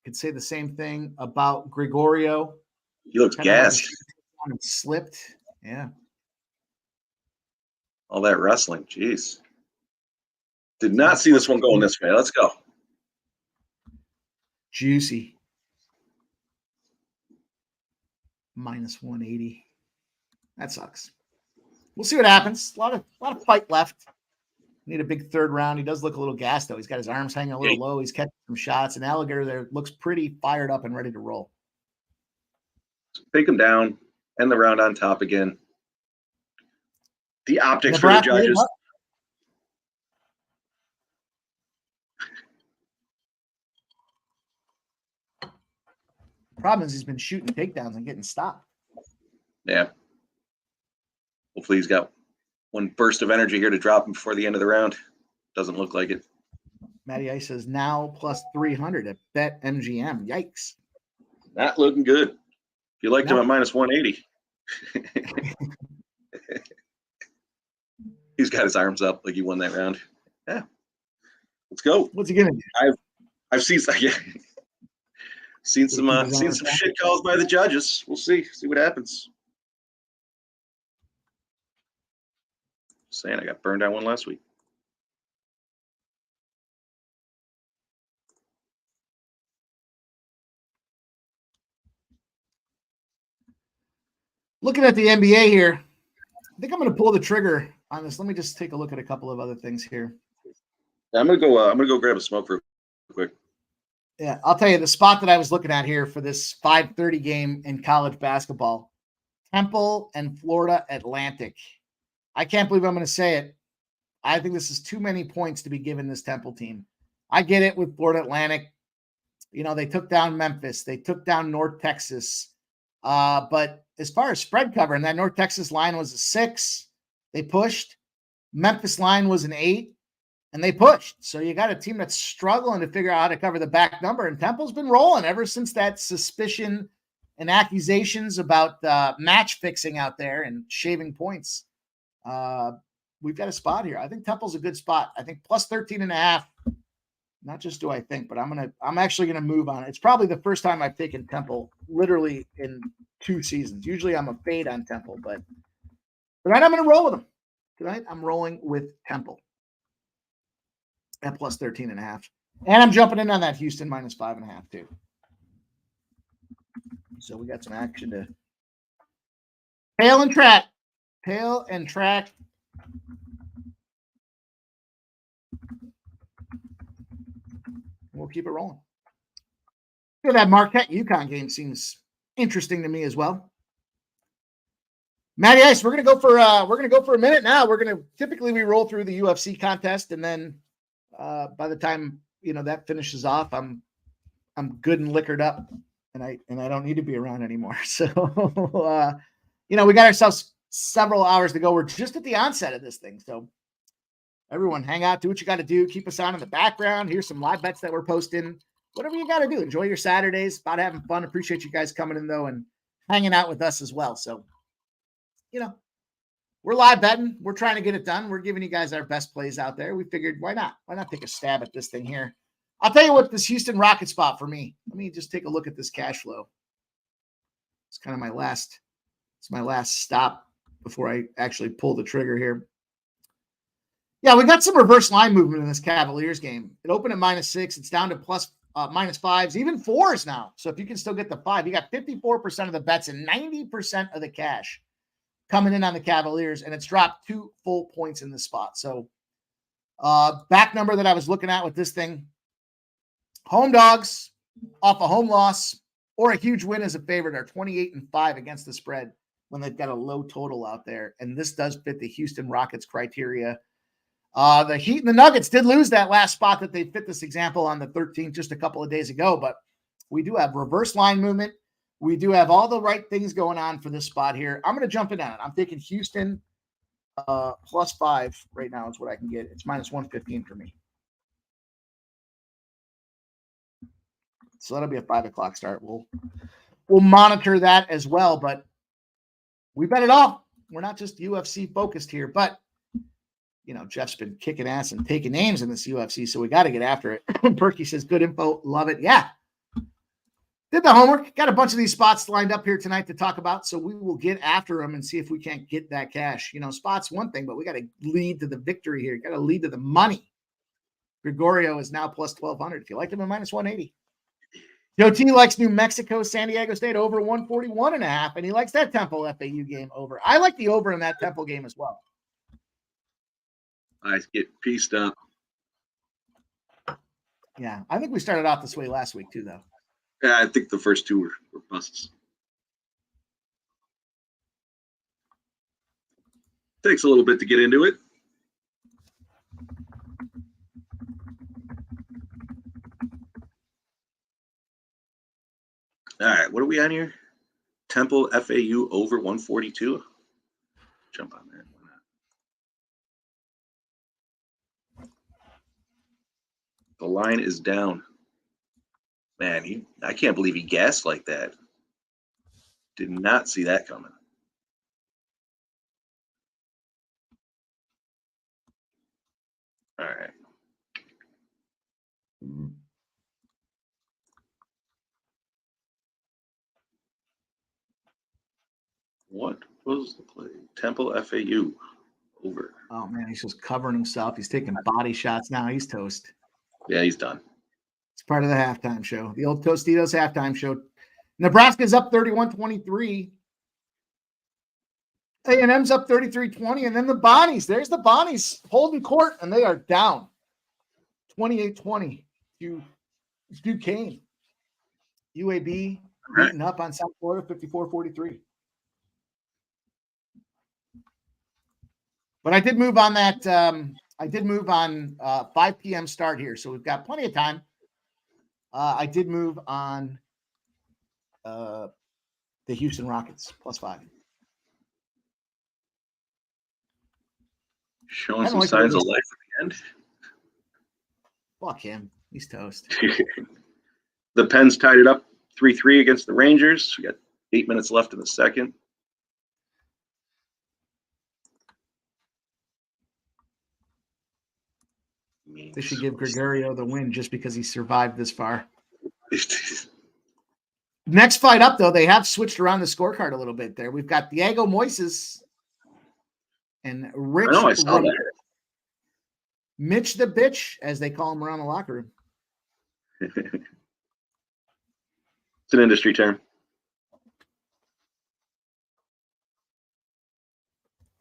[SPEAKER 1] Could say the same thing about Gregorio.
[SPEAKER 2] He looks gassed.
[SPEAKER 1] Slipped. Yeah.
[SPEAKER 2] All that wrestling. Jeez. Did not see this one going this way. Let's go.
[SPEAKER 1] Juicy. Minus 180. That sucks. We'll see what happens. A lot of fight left. Need a big third round. He does look a little gassed, though. He's got his arms hanging a little low. He's catching some shots. And Alligator there looks pretty fired up and ready to roll.
[SPEAKER 2] Take him down. End the round on top again. The optics for the judges.
[SPEAKER 1] Problem is he's been shooting takedowns and getting stopped.
[SPEAKER 2] Yeah. Hopefully he's got one burst of energy here to drop him before the end of the round. Doesn't look like it. Matty
[SPEAKER 1] Ice says now plus 300 at Bet MGM. Yikes.
[SPEAKER 2] Not looking good. If you liked him at minus 180. He's got his arms up like he won that round. Yeah. Let's go.
[SPEAKER 1] What's he gonna do?
[SPEAKER 2] I've seen some shit calls by the judges. We'll see what happens. Just saying, I got burned on one last week.
[SPEAKER 1] Looking at the NBA here, I think I'm going to pull the trigger on this. Let me just take a look at a couple of other things here.
[SPEAKER 2] I'm gonna go grab a smoke real quick.
[SPEAKER 1] Yeah, I'll tell you the spot that I was looking at here for this 5:30 game in college basketball: Temple and Florida Atlantic. I can't believe I'm going to say it. I think this is too many points to be given this Temple team. I get it with Florida Atlantic. You know, they took down Memphis. They took down North Texas. But as far as spread cover, and that North Texas line was a 6, they pushed. Memphis line was an 8, and they pushed. So you got a team that's struggling to figure out how to cover the back number, and Temple's been rolling ever since that suspicion and accusations about match fixing out there and shaving points. We've got a spot here. I think Temple's a good spot. I think plus 13.5. Not just do I think, but I'm actually gonna move on it. It's probably the first time I've taken Temple literally in 2 seasons. Usually I'm a fade on Temple, but tonight I'm gonna roll with them. Tonight I'm rolling with Temple at plus 13.5. And I'm jumping in on that Houston minus 5.5 too. So we got some action to tail and track. We'll keep it rolling. That Marquette UConn game seems interesting to me as well. Matty Ice, we're gonna go for a minute now. Typically we roll through the UFC contest, and then by the time that finishes off, I'm good and liquored up, and I don't need to be around anymore. So we got ourselves several hours to go. We're just at the onset of this thing, so. Everyone, hang out, do what you got to do. Keep us on in the background. Here's some live bets that we're posting. Whatever you got to do. Enjoy your Saturdays. About having fun. Appreciate you guys coming in, though, and hanging out with us as well. So, we're live betting. We're trying to get it done. We're giving you guys our best plays out there. We figured, why not? Why not take a stab at this thing here? I'll tell you what, this Houston Rocket spot for me. Let me just take a look at this cash flow. It's kind of my last stop before I actually pull the trigger here. Yeah, we got some reverse line movement in this Cavaliers game. It opened at -6. It's down to -5s, even 4s now. So if you can still get the 5, you got 54% of the bets and 90% of the cash coming in on the Cavaliers, and it's dropped 2 full points in this spot. So back number that I was looking at with this thing, home dogs off a home loss or a huge win as a favorite are 28-5 against the spread. when they've got a low total out there. And this does fit the Houston Rockets criteria. The Heat and the Nuggets did lose that last spot that they fit this example on the 13th just a couple of days ago, but we do have reverse line movement. We do have all the right things going on for this spot here. I'm going to jump in on it. I'm taking Houston +5 right now is what I can get. It's -115 for me. So that'll be a 5 o'clock start. We'll monitor that as well, but we bet it all. We're not just UFC focused here, but you know, Jeff's been kicking ass and taking names in this UFC, so we got to get after it. Perky says, good info. Love it. Yeah. Did the homework. Got a bunch of these spots lined up here tonight to talk about, so we will get after them and see if we can't get that cash. You know, spots one thing, but we got to lead to the victory here. Got to lead to the money. Gregorio is now +1,200. If you like him, at -180. Joe T likes New Mexico, San Diego State over 141.5, and he likes that Temple FAU game over. I like the over in that Temple game as well.
[SPEAKER 2] I get pieced up.
[SPEAKER 1] Yeah, I think we started off this way last week too, though.
[SPEAKER 2] Yeah, I think the first two were busts. Takes a little bit to get into it. All right, what are we on here? Temple FAU over 142. Jump on that. The line is down. Man, I can't believe he gassed like that. Did not see that coming. All right. What was the play? Temple FAU over.
[SPEAKER 1] Oh, man, he's just covering himself. He's taking body shots now. He's toast.
[SPEAKER 2] Yeah, he's done.
[SPEAKER 1] It's part of the halftime show, the old Tostitos halftime show. Nebraska's up 31-23. A&M's up 33-20. And then the Bonnies. There's the Bonnies holding court, and they are down 28-20 to Duquesne. UAB beating up on South Florida 54-43. But I did move on that. I did move on 5 p.m. start here, so we've got plenty of time. I did move on the Houston Rockets +5.
[SPEAKER 2] Showing some signs of life at the end.
[SPEAKER 1] Fuck him. He's toast.
[SPEAKER 2] The Pens tied it up 3-3 against the Rangers. We got 8 minutes left in the second.
[SPEAKER 1] They should give Gregorio the win just because he survived this far. Next fight up, though, they have switched around the scorecard a little bit there. We've got Diego Moises and Rich.
[SPEAKER 2] I know, I saw that.
[SPEAKER 1] Mitch the bitch, as they call him around the locker room.
[SPEAKER 2] It's an industry term.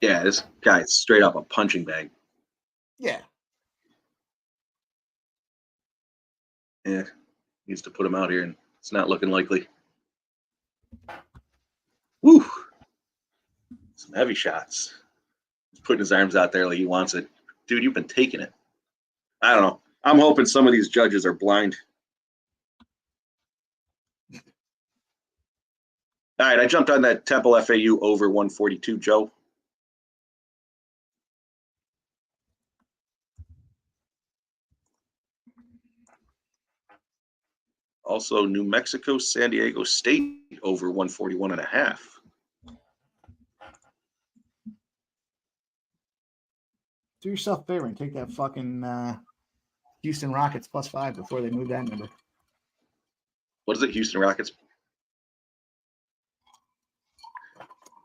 [SPEAKER 2] Yeah, this guy is straight up a punching bag.
[SPEAKER 1] Yeah.
[SPEAKER 2] Yeah, needs to put him out here, and it's not looking likely. Woo! Some heavy shots. He's putting his arms out there like he wants it. Dude, you've been taking it. I don't know. I'm hoping some of these judges are blind. All right, I jumped on that Temple FAU over 142, Joe. Also, New Mexico, San Diego State over 141.5.
[SPEAKER 1] Do yourself a favor and take that fucking Houston Rockets +5 before they move that number.
[SPEAKER 2] What is it, Houston Rockets?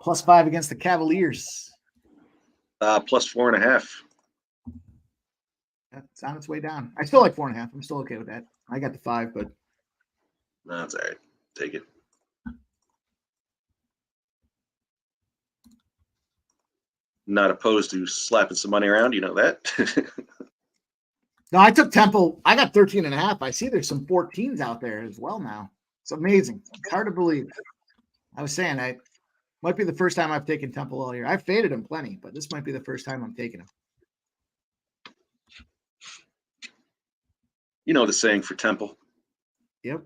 [SPEAKER 1] +5 against the Cavaliers.
[SPEAKER 2] +4.5.
[SPEAKER 1] It's on its way down. I still like 4.5. I'm still okay with that. I got the 5, but
[SPEAKER 2] No, that's all right. Take it. Not opposed to slapping some money around. You know that.
[SPEAKER 1] no, I took Temple. I got 13.5. I see there's some 14s out there as well now. It's amazing. It's hard to believe. I was saying, Might be the first time I've taken Temple all year. I've faded him plenty, but this might be the first time I'm taking him.
[SPEAKER 2] You know the saying for Temple.
[SPEAKER 1] Yep.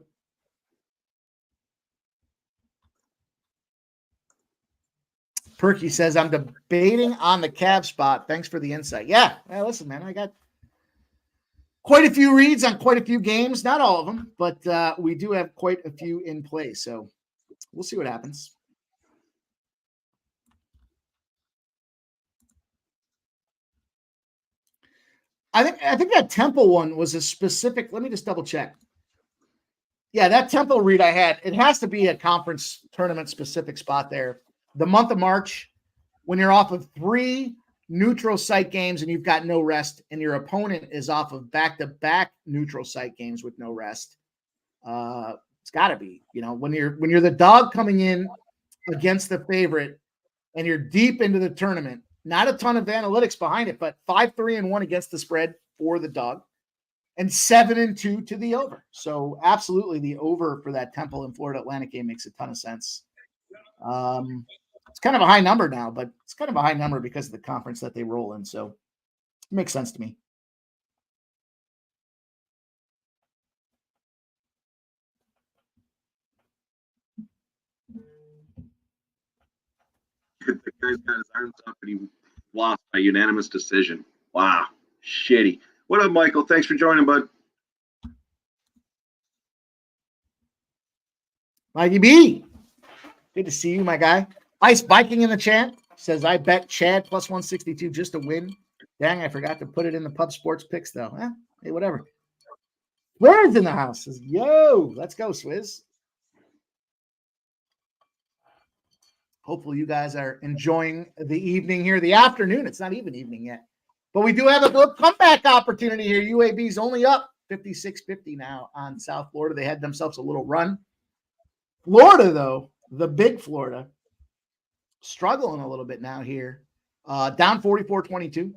[SPEAKER 1] Perky says, I'm debating on the Cavs spot. Thanks for the insight. Yeah. Well, listen, man, I got quite a few reads on quite a few games. Not all of them, but we do have quite a few in play. So we'll see what happens. I think that Temple one was a specific. Let me just double check. Yeah, that Temple read I had, it has to be a conference tournament specific spot there. The month of March, when you're off of 3 neutral site games and you've got no rest, and your opponent is off of back-to-back neutral site games with no rest. It's got to be, when you're the dog coming in against the favorite and you're deep into the tournament, not a ton of analytics behind it, but 5-3-1 against the spread for the dog and 7-2 to the over. So absolutely the over for that Temple and Florida Atlantic game makes a ton of sense. It's kind of a high number now, but it's kind of a high number because of the conference that they roll in. So it makes sense to me.
[SPEAKER 2] The guy's got his arms up and he lost by unanimous decision. Wow. Shitty. What up, Michael? Thanks for joining, bud.
[SPEAKER 1] Mikey B. Good to see you, my guy. Ice Viking in the chat says, I bet Chad plus 162 just to win. Dang, I forgot to put it in the pub sports picks, though. Hey, whatever. Swizz in the house says, yo, let's go, Swizz. Hopefully you guys are enjoying the evening here, the afternoon. It's not even evening yet. But we do have a good comeback opportunity here. UAB's only up 56-50 now on South Florida. They had themselves a little run. Florida, though, the big Florida, struggling a little bit now here. Down 44-22.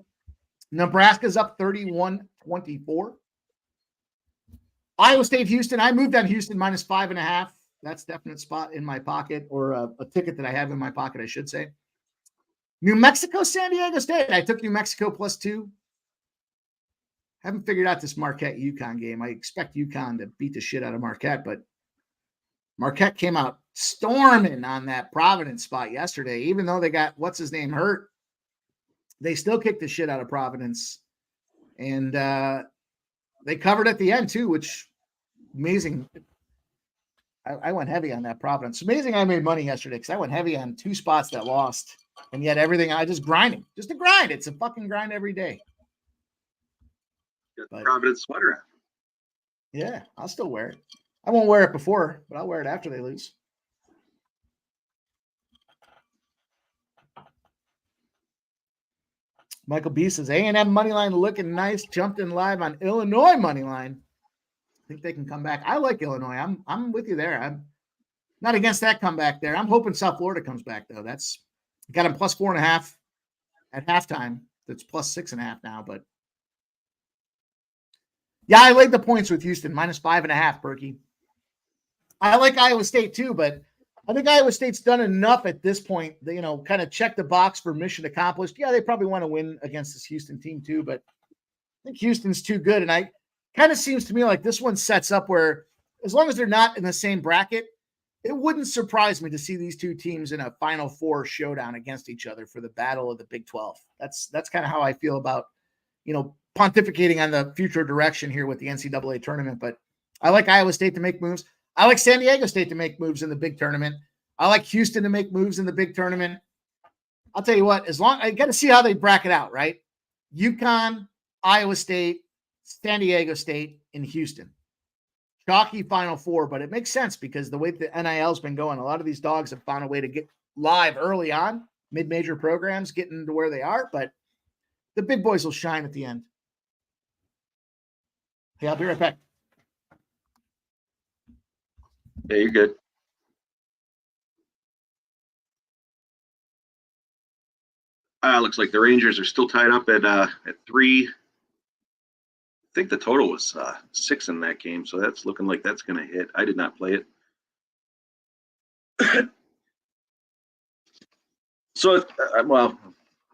[SPEAKER 1] Nebraska's up 31-24. Iowa State, Houston. I moved on Houston minus 5.5. That's definite spot in my pocket, or a ticket that I have in my pocket, I should say. New Mexico, San Diego State. I took New Mexico plus 2. Haven't figured out this Marquette-UConn game. I expect UConn to beat the shit out of Marquette, but Marquette came out storming on that Providence spot yesterday. Even though they got what's-his-name hurt, they still kicked the shit out of Providence. And they covered at the end, too, which amazing. I went heavy on that Providence. Amazing I made money yesterday because I went heavy on 2 spots that lost. And yet everything, I just grinding. Just a grind. It's a fucking grind every day.
[SPEAKER 2] Got the Providence sweater on.
[SPEAKER 1] Yeah, I'll still wear it. I won't wear it before, but I'll wear it after they lose. Michael B says, A&M money line looking nice. Jumped in live on Illinois money line. I think they can come back. I like Illinois. I'm with you there. I'm not against that comeback there. I'm hoping South Florida comes back, though. That's got them plus 4.5 at halftime. That's plus 6.5 now, but yeah, I like the points with Houston, minus 5.5, Berkey. I like Iowa State too, but I think Iowa State's done enough at this point that, kind of check the box for mission accomplished. Yeah, they probably want to win against this Houston team too, but I think Houston's too good. And I kind of seems to me like this one sets up where as long as they're not in the same bracket, it wouldn't surprise me to see these two teams in a Final Four showdown against each other for the battle of the Big 12. That's kind of how I feel about, pontificating on the future direction here with the NCAA tournament. But I like Iowa State to make moves. I like San Diego State to make moves in the big tournament. I like Houston to make moves in the big tournament. I'll tell you what, I got to see how they bracket out, right? UConn, Iowa State, San Diego State, and Houston. Chalky Final Four, but it makes sense because the way the NIL's been going, a lot of these dogs have found a way to get live early on, mid-major programs getting to where they are, but the big boys will shine at the end. Hey, I'll be right back.
[SPEAKER 2] Yeah, you're good. Looks like the Rangers are still tied up at 3. I think the total was 6 in that game, so that's looking like that's going to hit. I did not play it. So, well,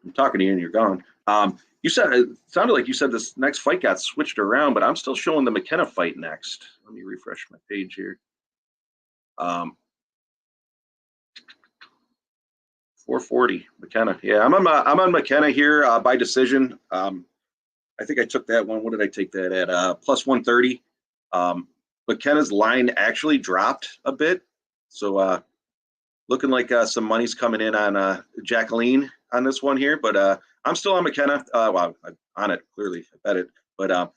[SPEAKER 2] I'm talking to you and you're gone. You said it sounded like you said this next fight got switched around, but I'm still showing the McKenna fight next. Let me refresh my page here. 440 McKenna. Yeah, I'm on McKenna here by decision. I think I took that one. What did I take that at? Plus 130. McKenna's line actually dropped a bit, so looking like some money's coming in on Jacqueline on this one here. But I'm still on McKenna. Well, I'm on it clearly. I bet it. But I'm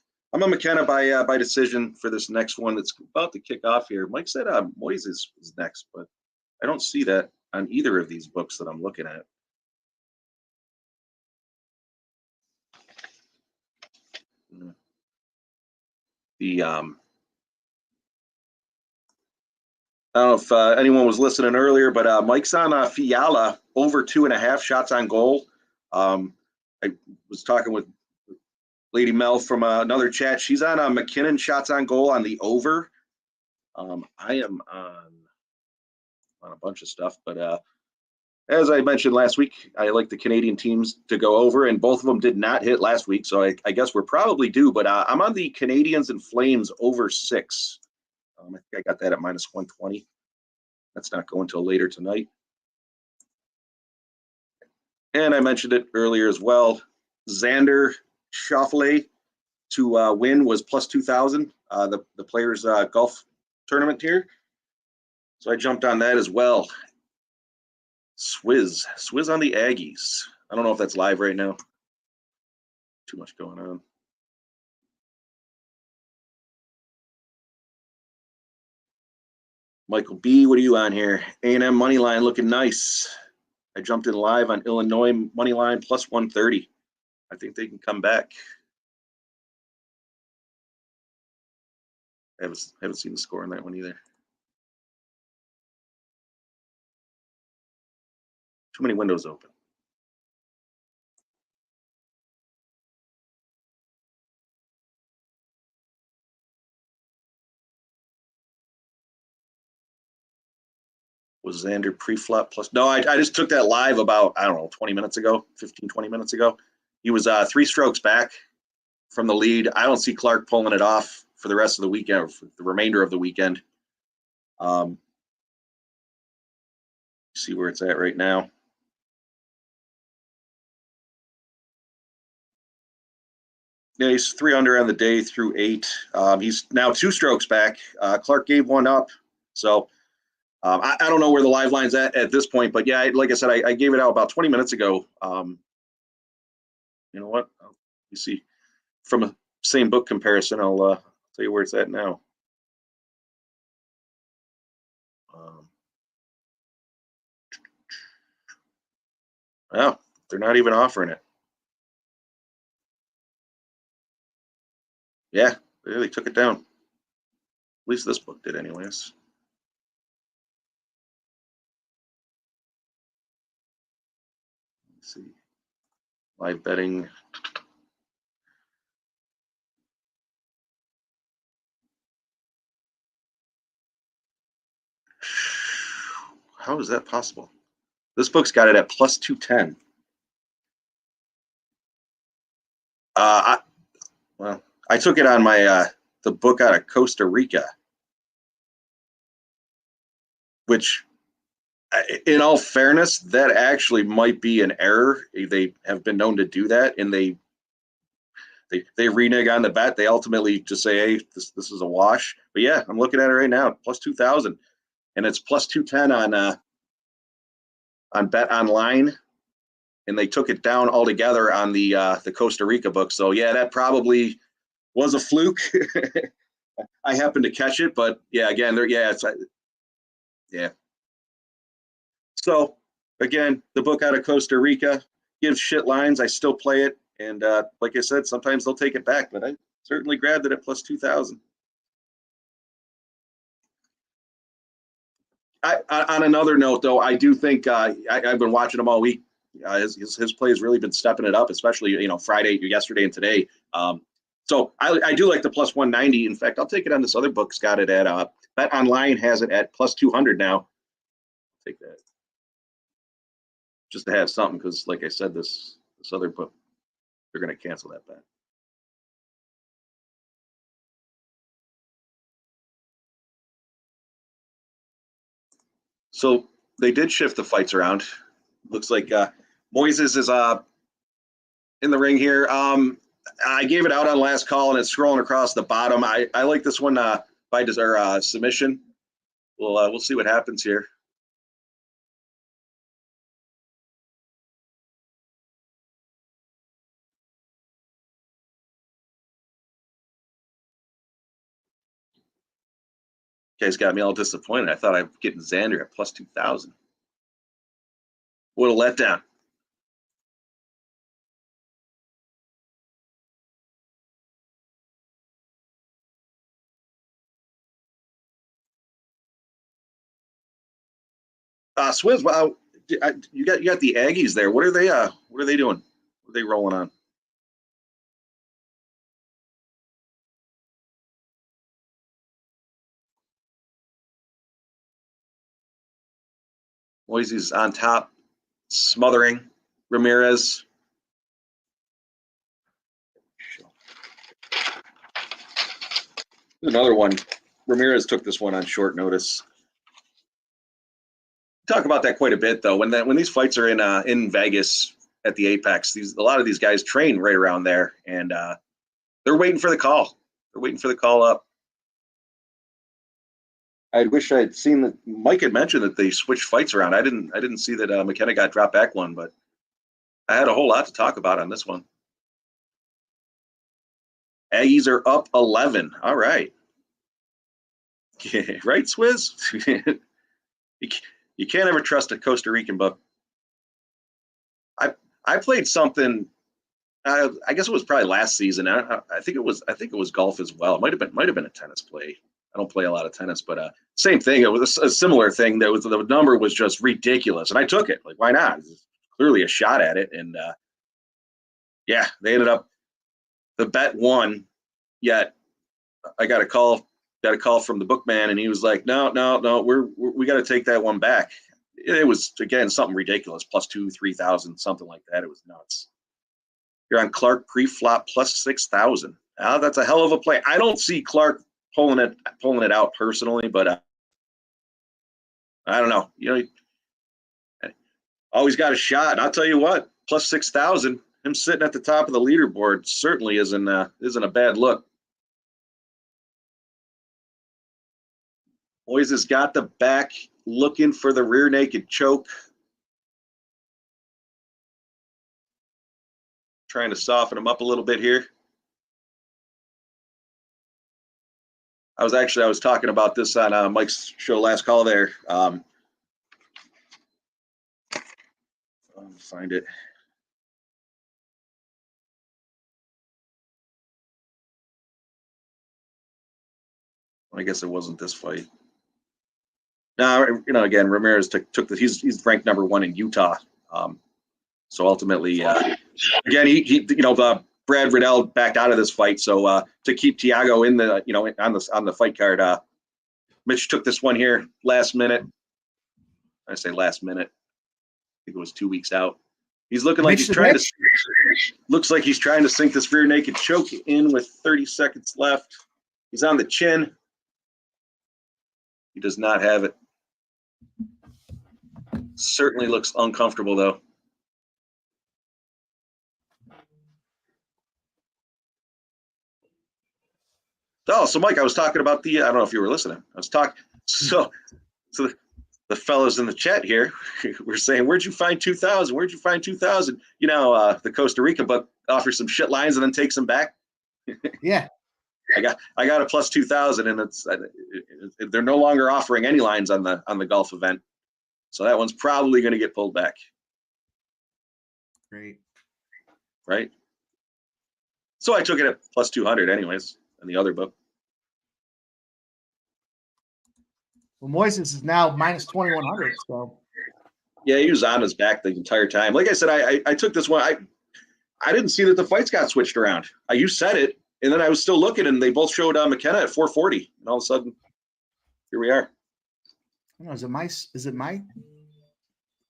[SPEAKER 2] on McKenna by decision for this next one that's about to kick off here. Mike said Moyes is next, but I don't see that on either of these books that I'm looking at. The I don't know if anyone was listening earlier, but Mike's on Fiala over 2.5 shots on goal. I was talking with Lady Mel from another chat. She's on McKinnon shots on goal on the over. I am on a bunch of stuff, but as I mentioned last week, I like the Canadian teams to go over, and both of them did not hit last week, so I guess we're probably due. But I'm on the Canadians and Flames over 6. I think I got that at minus 120. That's not going until later tonight. And I mentioned it earlier as well. Xander Schauffele to win was plus 2,000, the players' golf tournament here. So I jumped on that as well. Swizz on the Aggies. I don't know if that's live right now. Too much going on. Michael B, what are you on here? A&M money line looking nice. I jumped in live on Illinois money line plus 130. I think they can come back. I haven't seen the score on that one either. Too many windows open. Was Xander pre-flop plus? No, I just took that live about, I don't know, 20 minutes ago, 15, 20 minutes ago. He was 3 strokes back from the lead. I don't see Clark pulling it off for the rest of the weekend, or for the remainder of the weekend. See where it's at right now. Yeah, he's 3 under on the day through 8. He's now 2 strokes back. Clark gave one up. So I don't know where the live line's at this point, but yeah, like I said, I gave it out about 20 minutes ago. You know what? You see, from a same book comparison, I'll tell you where it's at now. Well, they're not even offering it. Yeah, they really took it down. At least this book did, anyways. Let's see. Live betting. How is that possible? This book's got it at plus 210. I took it on my the book out of Costa Rica, which, in all fairness, that actually might be an error. They have been known to do that, and they renege on the bet. They ultimately just say, "Hey, this is a wash." But yeah, I'm looking at it right now, plus 2,000, and it's plus 210 on Bet Online, and they took it down altogether on the Costa Rica book. So yeah, that probably was a fluke. I happened to catch it, but yeah, again, yeah. So again, the book out of Costa Rica gives shit lines. I still play it, and like I said, sometimes they'll take it back, but I certainly grabbed it at plus 2,000. On another note, though, I do think I've been watching him all week. His play has really been stepping it up, especially Friday, yesterday, and today. So I do like the plus 190. In fact, I'll take it on this other book's got it at Bet Online has it at plus 200 now. Take that. just to have something, because like I said, this other book, they're going to cancel that bet. So they did shift the fights around. Looks like Moises is in the ring here. I gave it out on last call, and it's scrolling across the bottom. I like this one by submission. We'll see what happens here. Guys got me all disappointed. I thought I'd getting Xander at plus 2,000. What a letdown. Swizz, wow, you got the Aggies there. What are they doing? What are they rolling on? Moises on top, smothering Ramirez. Another one. Ramirez took this one on short notice. Talk about that quite a bit, though. When these fights are in Vegas at the Apex, a lot of these guys train right around there, and they're waiting for the call. They're waiting for the call up. I wish I'd seen that. Mike had mentioned that they switched fights around. I didn't see that McKenna got dropped back one, but I had a whole lot to talk about on this one. Aggies are up 11. All right. Right, Swizz? You can't ever trust a Costa Rican book. I played something. I guess it was probably last season. I think it was golf as well. It might have been a tennis play. I don't play a lot of tennis, but same thing. It was a similar thing. The number was just ridiculous, and I took it. Like, why not? It's clearly a shot at it, and yeah, they ended up. The bet won. Yet I got a call from the bookman, and he was like, no, we got to take that one back. It was, again, something ridiculous, plus 2,000, 3,000, something like that. It was nuts. You're on Clark pre-flop plus 6,000. That's a hell of a play. I don't see Clark pulling it out personally, but I don't know. Always got a shot. And I'll tell you what, plus 6,000, him sitting at the top of the leaderboard certainly isn't a bad look. Moises got the back, looking for the rear naked choke. Trying to soften him up a little bit here. I was talking about this on Mike's show last call there. I'll find it. I guess it wasn't this fight. Now, again, Ramirez took the. He's ranked number 1 in Utah. So ultimately, again, he Brad Riddell backed out of this fight. So to keep Tiago in the on the fight card, Mitch took this one here last minute. I say last minute. I think it was 2 weeks out. He's looking like looks like he's trying to sink this rear naked choke in with 30 seconds left. He's on the chin. He does not have it. Certainly looks uncomfortable, though. Oh, so Mike, I was talking about I don't know if you were listening. I was talking. So the fellas in the chat here were saying, "Where'd you find 2,000? Where'd you find 2,000?" The Costa Rica book offers some shit lines and then takes them back.
[SPEAKER 1] Yeah.
[SPEAKER 2] I got a plus 2,000, and they're no longer offering any lines on the golf event, so that one's probably going to get pulled back.
[SPEAKER 1] Great.
[SPEAKER 2] Right. So I took it at plus 200, anyways, in the other book.
[SPEAKER 1] Well, Moises is now minus 2,100. So
[SPEAKER 2] yeah, he was on his back the entire time. Like I said, I took this one. I didn't see that the fights got switched around. You said it. And then I was still looking, and they both showed McKenna at 440. And all of a sudden, here we are.
[SPEAKER 1] I don't know, is it my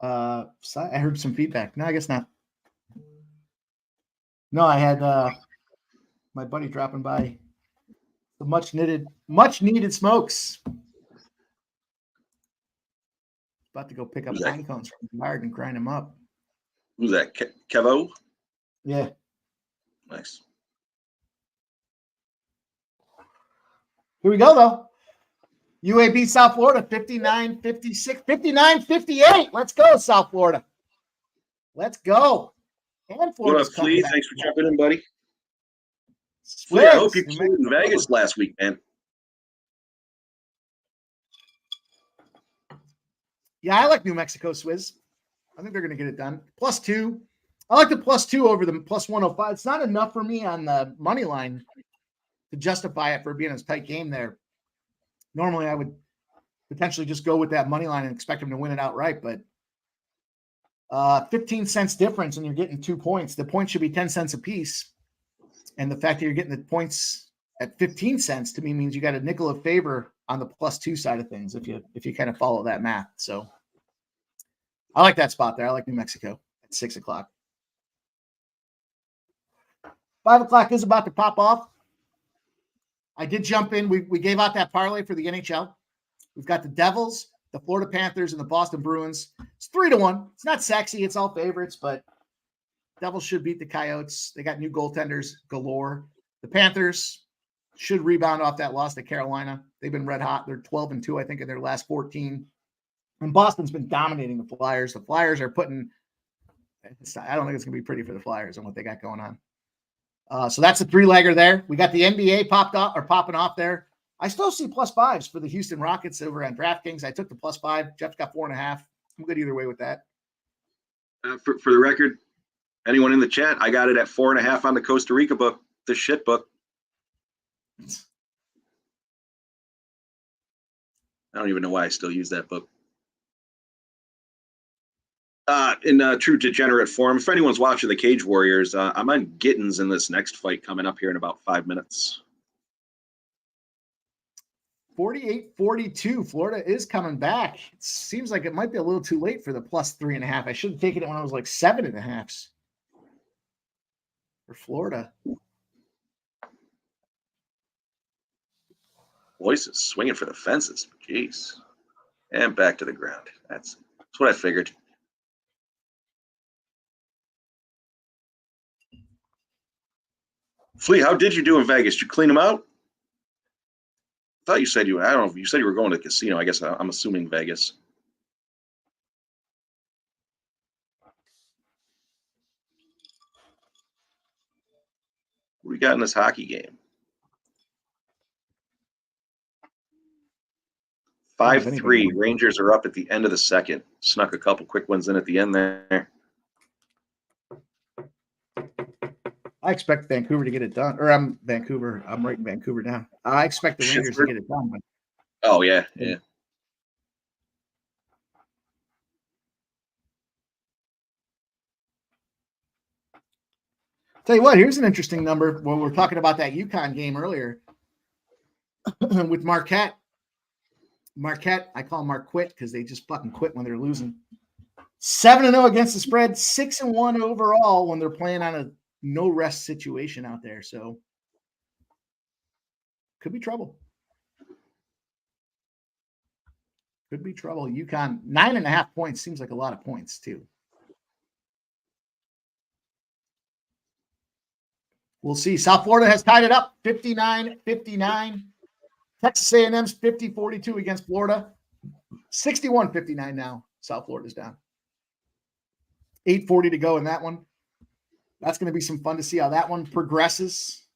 [SPEAKER 1] So I heard some feedback. No, I guess not. No, I had my buddy dropping by the much needed smokes. About to go pick up pine cones from the yard and grind them up.
[SPEAKER 2] Who's that? Kevo?
[SPEAKER 1] Yeah.
[SPEAKER 2] Nice.
[SPEAKER 1] Here we go, though. UAB South Florida, 59-56, 59-58. Let's go, South Florida. Let's go. And
[SPEAKER 2] What up, Flea? Thanks for jumping in, buddy. Flea, I hope you killed in Vegas last week, man.
[SPEAKER 1] Yeah, I like New Mexico Swizz. I think they're going to get it done. +2. I like the +2 over the +105. It's not enough for me on the money line to justify it for being a tight game there. Normally, I would potentially just go with that money line and expect them to win it outright, but 15 cents difference and you're getting 2 points. The points should be 10 cents a piece. And the fact that you're getting the points at 15 cents to me means you got a nickel of favor on the +2 side of things if you kind of follow that math. So I like that spot there. I like New Mexico at 6 o'clock. 5 o'clock is about to pop off. I did jump in. We gave out that parlay for the NHL. We've got the Devils, the Florida Panthers, and the Boston Bruins. It's 3-1. It's not sexy. It's all favorites, but Devils should beat the Coyotes. They got new goaltenders galore. The Panthers should rebound off that loss to Carolina. They've been red hot. They're 12-2, I think, in their last 14. And Boston's been dominating the Flyers. The Flyers are putting – I don't think it's going to be pretty for the Flyers and what they got going on. So that's a 3-legger there. We got the NBA popping off there. I still see +5s for the Houston Rockets over on DraftKings. I took the +5. Jeff's got 4.5. I'm good either way with that.
[SPEAKER 2] For the record, anyone in the chat, I got it at 4.5 on the Costa Rica book, the shit book. I don't even know why I still use that book. In true degenerate form, if anyone's watching the Cage Warriors, I'm on Gittins in this next fight coming up here in about 5 minutes.
[SPEAKER 1] 48-42. Florida is coming back. It seems like it might be a little too late for the +3.5. I should have taken it when I was like 7.5 for Florida.
[SPEAKER 2] Voices swinging for the fences. Jeez. And back to the ground. That's what I figured. Flea, how did you do in Vegas? Did you clean them out? I thought you said I don't know if you said you were going to the casino. I guess I'm assuming Vegas. What do we got in this hockey game? 5-3. Rangers are up at the end of the second. Snuck a couple quick ones in at the end there.
[SPEAKER 1] I expect Vancouver to get it done. Or I'm writing Vancouver down. I expect the Rangers to get it done. But
[SPEAKER 2] oh, yeah.
[SPEAKER 1] Tell you what, here's an interesting number. When we're talking about that UConn game earlier with Marquette. Marquette, I call them Marquette because they just fucking quit when they're losing. 7-0 against the spread, 6-1 overall when they're playing on a no rest situation out there. So could be trouble. Could be trouble. UConn, 9.5 points seems like a lot of points too. We'll see. South Florida has tied it up 59-59. Texas A&M's 50-42 against Florida. 61-59 now. South Florida's down. 8:40 to go in that one. That's going to be some fun to see how that one progresses.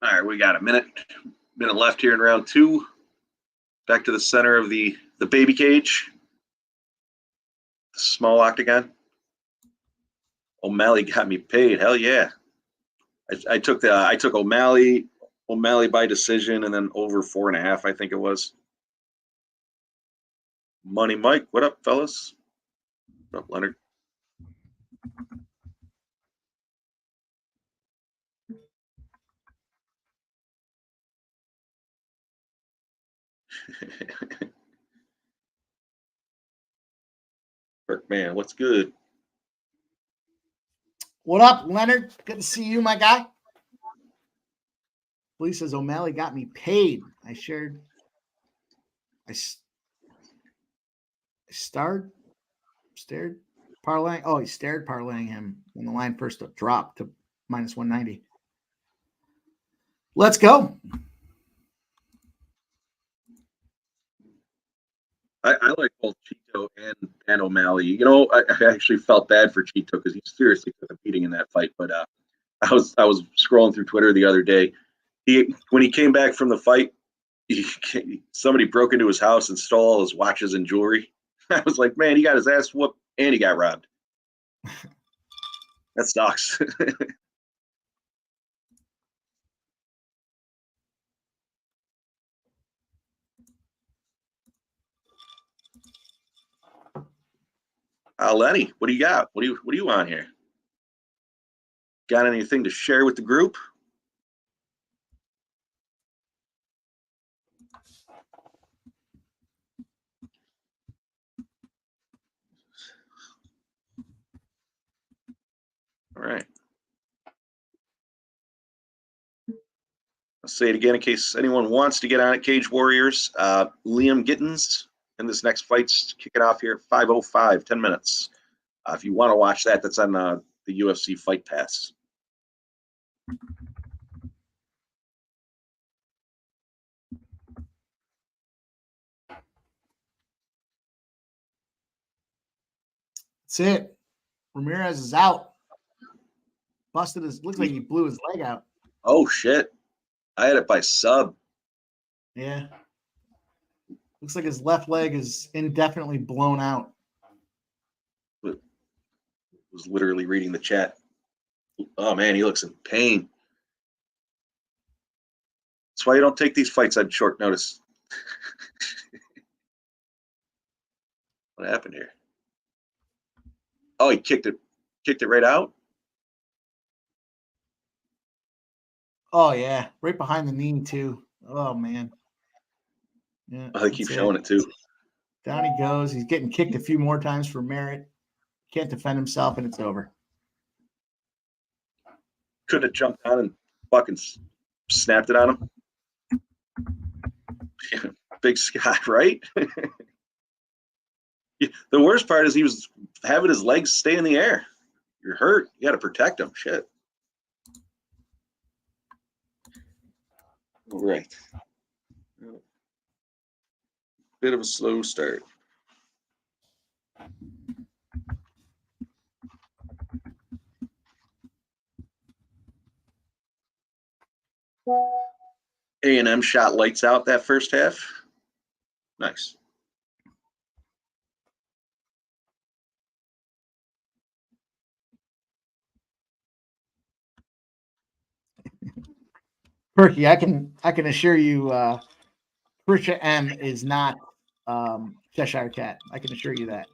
[SPEAKER 2] All right, we got a minute left here in round 2. Back to the center of the baby cage. Small octagon. O'Malley got me paid. Hell yeah. I took O'Malley by decision and then over 4.5, I think it was. Money Mike, what up, fellas? What up, Leonard? Man, what's good?
[SPEAKER 1] What up, Leonard? Good to see you, my guy. Police says O'Malley got me paid. I stared parlaying. Oh, he stared parlaying him when the line first dropped to minus 190. Let's go.
[SPEAKER 2] I like both Chito and O'Malley. You know, I actually felt bad for Chito because he seriously took a beating in that fight. But I was scrolling through Twitter the other day. When he came back from the fight, somebody broke into his house and stole all his watches and jewelry. I was like, man, he got his ass whooped and he got robbed. That sucks. Lenny, what do you got? What do you want here? Got anything to share with the group? All right. I'll say it again in case anyone wants to get on it. Cage Warriors, Liam Gittins, and this next fight's kicking off here at 5:05, 10 minutes. If you want to watch that, that's on the UFC Fight Pass.
[SPEAKER 1] That's it. Ramirez is out. Busted his. Looks like he blew his leg out.
[SPEAKER 2] Oh shit! I had it by sub.
[SPEAKER 1] Yeah. Looks like his left leg is indefinitely blown out.
[SPEAKER 2] Was literally reading the chat. Oh man, he looks in pain. That's why you don't take these fights on short notice. What happened here? Oh, he kicked it right out.
[SPEAKER 1] Oh yeah, right behind the knee too. Oh man. Yeah,
[SPEAKER 2] they keep showing it too.
[SPEAKER 1] Down he goes. He's getting kicked a few more times for merit. Can't defend himself, and it's over.
[SPEAKER 2] Could have jumped on and fucking snapped it on him. Big Scott, right? The worst part is he was having his legs stay in the air. You're hurt. You got to protect him. Shit. All right. Bit of a slow start. A&M shot lights out that first half. Nice.
[SPEAKER 1] Perky, I can assure you, Patricia M is not Cheshire Cat. I can assure you that.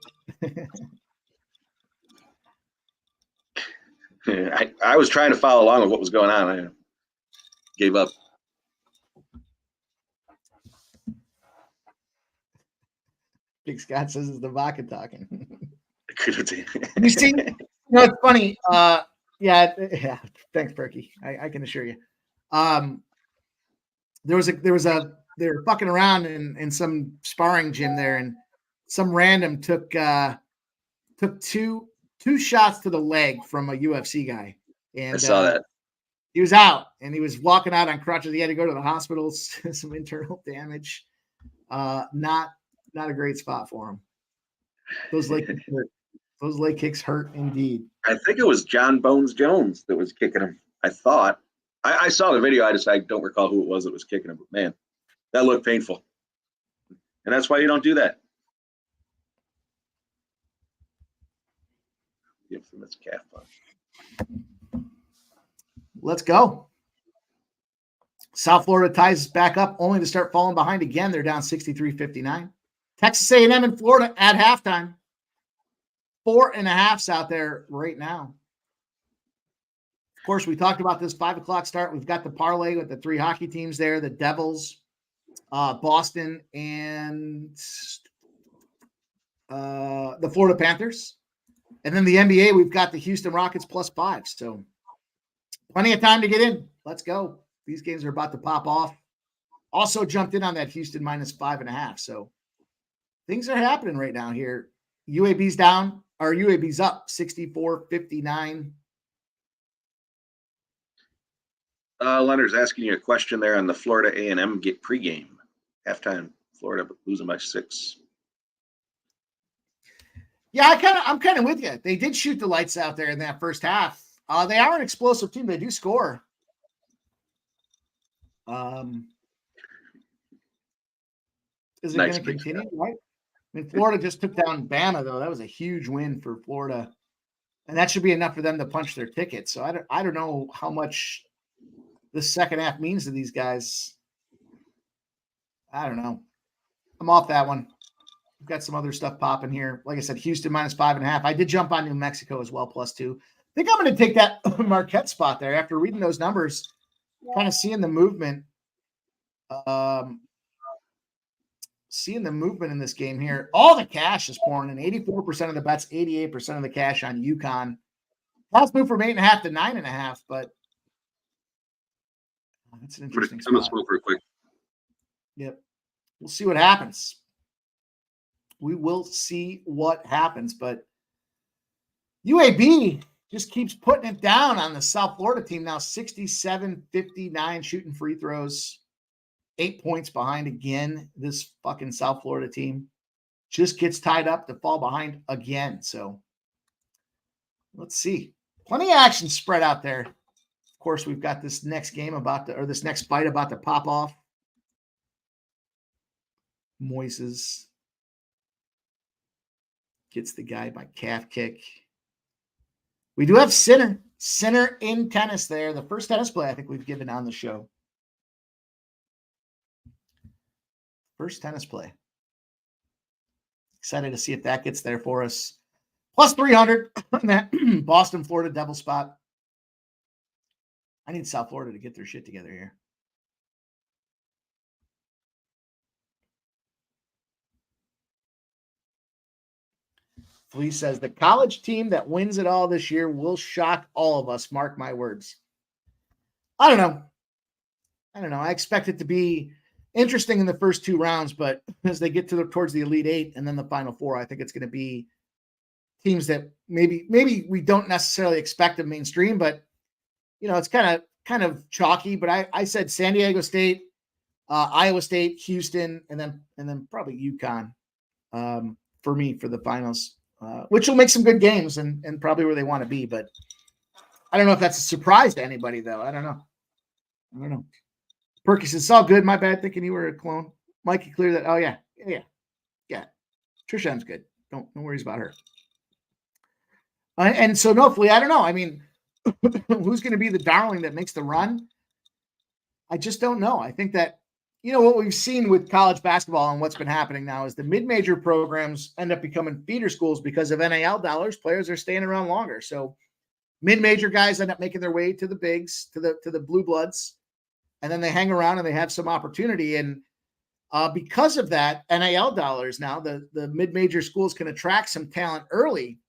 [SPEAKER 2] I was trying to follow along with what was going on. I gave up.
[SPEAKER 1] Big Scott says it's the vodka talking.
[SPEAKER 2] You
[SPEAKER 1] see, it's funny. Yeah. Thanks, Perky. I can assure you. They were fucking around in some sparring gym there, and some random took two shots to the leg from a UFC guy. And
[SPEAKER 2] I saw that.
[SPEAKER 1] He was out, and he was walking out on crutches. He had to go to the hospital, some internal damage. Not a great spot for him. Those leg kicks hurt indeed.
[SPEAKER 2] I think it was John Bones Jones that was kicking him. I thought. I saw the video. I don't recall who it was that was kicking him. But man, that looked painful. And that's why you don't do that. The infamous calf punch.
[SPEAKER 1] Let's go. South Florida ties back up only to start falling behind again. They're down 63-59. Texas A&M and Florida at halftime. 4.5s out there right now. Of course, we talked about this 5 o'clock start. We've got the parlay with the 3 hockey teams there, the Devils, Boston and the Florida Panthers. And then the NBA, we've got the Houston Rockets +5. So plenty of time to get in. Let's go. These games are about to pop off. Also jumped in on that Houston -5.5. So things are happening right now here. UAB's down, or UAB's up 64-59.
[SPEAKER 2] Leonard's asking you a question there on the Florida A&M pregame. Halftime, Florida losing by 6.
[SPEAKER 1] Yeah, I'm kind of with you. They did shoot the lights out there in that first half. They are an explosive team. They do score. Is it going to continue? Right? I mean, Florida just took down Bama, though. That was a huge win for Florida, and that should be enough for them to punch their ticket. So I don't know how much the second half means to these guys. I don't know. I'm off that one. We've got some other stuff popping here. Like I said, Houston -5.5. I did jump on New Mexico as well, +2. I think I'm going to take that Marquette spot there after reading those numbers, kind of seeing the movement. Seeing the movement in this game here. All the cash is pouring in. 84% of the bets, 88% of the cash on UConn. Last move from 8.5 to 9.5, but that's an interesting spot.
[SPEAKER 2] Real quick.
[SPEAKER 1] Yep. We'll see what happens. We will see what happens, but UAB just keeps putting it down on the South Florida team now. 67-59 shooting free throws. 8 points behind again. This fucking South Florida team just gets tied up to fall behind again. So let's see. Plenty of action spread out there. Of course, we've got this next game this next fight about to pop off. Moises gets the guy by calf kick. We do have Sinner in tennis there. The first tennis play I think we've given on the show. First tennis play. Excited to see if that gets there for us. +300 on that Boston, Florida double spot. I need South Florida to get their shit together here. Flea says the college team that wins it all this year will shock all of us. Mark my words. I don't know. I expect it to be interesting in the first 2 rounds, but as they get towards the Elite 8 and then the Final 4, I think it's going to be teams that maybe we don't necessarily expect them mainstream, but it's kind of chalky. But I said San Diego State, Iowa State, Houston, and then probably UConn for me for the finals, which will make some good games and probably where they want to be. But I don't know if that's a surprise to anybody, though. I don't know. Perky says, it's all good. My bad, thinking you were a clone. Mikey, clear that. Oh, yeah. Trisha M's good. No worries about her. And so, no, Flea, I don't know. I mean, who's going to be the darling that makes the run? I just don't know. I think that, what we've seen with college basketball and what's been happening now is the mid-major programs end up becoming feeder schools because of NIL dollars. Players are staying around longer. So mid-major guys end up making their way to the bigs, to the blue bloods. And then they hang around and they have some opportunity. And because of that, NIL dollars now, the mid-major schools can attract some talent early,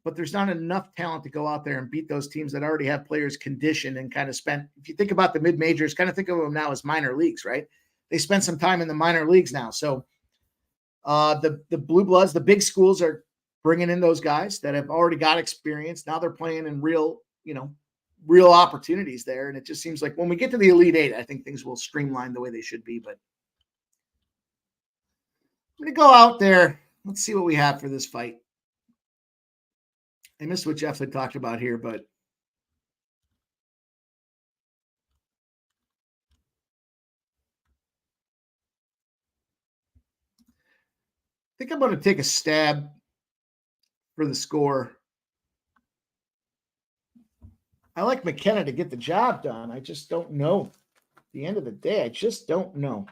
[SPEAKER 1] but there's not enough talent to go out there and beat those teams that already have players conditioned and kind of spent. If you think about the mid-majors, kind of think of them now as minor leagues, right? They spend some time in the minor leagues now. So the blue bloods, the big schools are bringing in those guys that have already got experience. Now they're playing in real opportunities there. And it just seems like when we get to the Elite 8, I think things will streamline the way they should be. But I'm going to go out there. Let's see what we have for this fight. I missed what Jeff had talked about here, but I think I'm going to take a stab for the score. I like McKenna to get the job done. I just don't know. At the end of the day, I just don't know.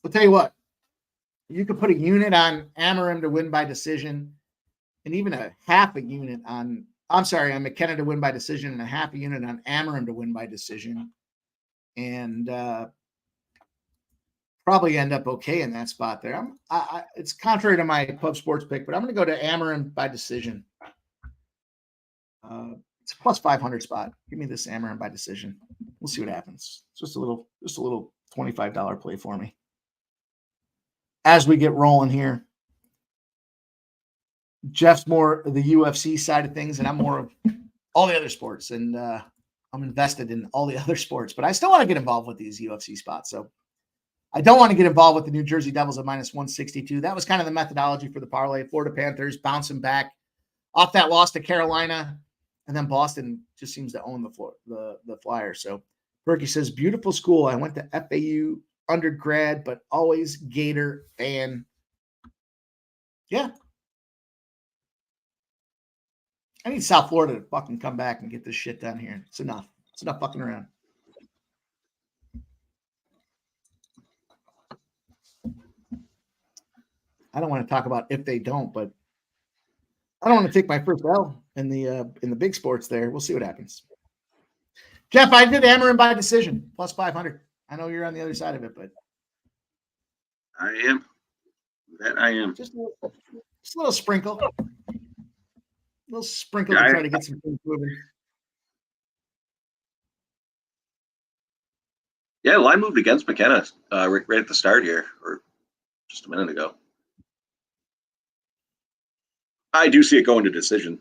[SPEAKER 1] I'll tell you what. You could put a unit on Amarim to win by decision, and even a half a unit on. I'm sorry, on McKenna to win by decision, and a half a unit on Amarim to win by decision, and probably end up okay in that spot there. It's contrary to my Pub Sports pick, but I'm going to go to Amarim by decision. It's a plus 500 spot. Give me this Amarim by decision. We'll see what happens. It's just a little $25 play for me. As we get rolling here, Jeff's more the UFC side of things, and I'm more of all the other sports. And I'm invested in all the other sports, but I still want to get involved with these UFC spots. So I don't want to get involved with the New Jersey Devils at minus 162. That was kind of the methodology for the parlay. Florida Panthers bouncing back off that loss to Carolina, and then Boston just seems to own the Flyers. So Berkey says, beautiful school. I went to FAU undergrad, but always Gator fan. Yeah. I need South Florida to fucking come back and get this shit done here. It's enough. It's enough fucking around. I don't want to talk about if they don't, but I don't want to take my first L in the big sports there. We'll see what happens. Jeff, I did Amarim by decision, plus 500. I know you're on the other side of it, but
[SPEAKER 2] I am. That I am.
[SPEAKER 1] Just a little sprinkle. A little sprinkle to try to get some things moving.
[SPEAKER 2] Yeah, line moved against McKenna right at the start here, or just a minute ago. I do see it going to decision.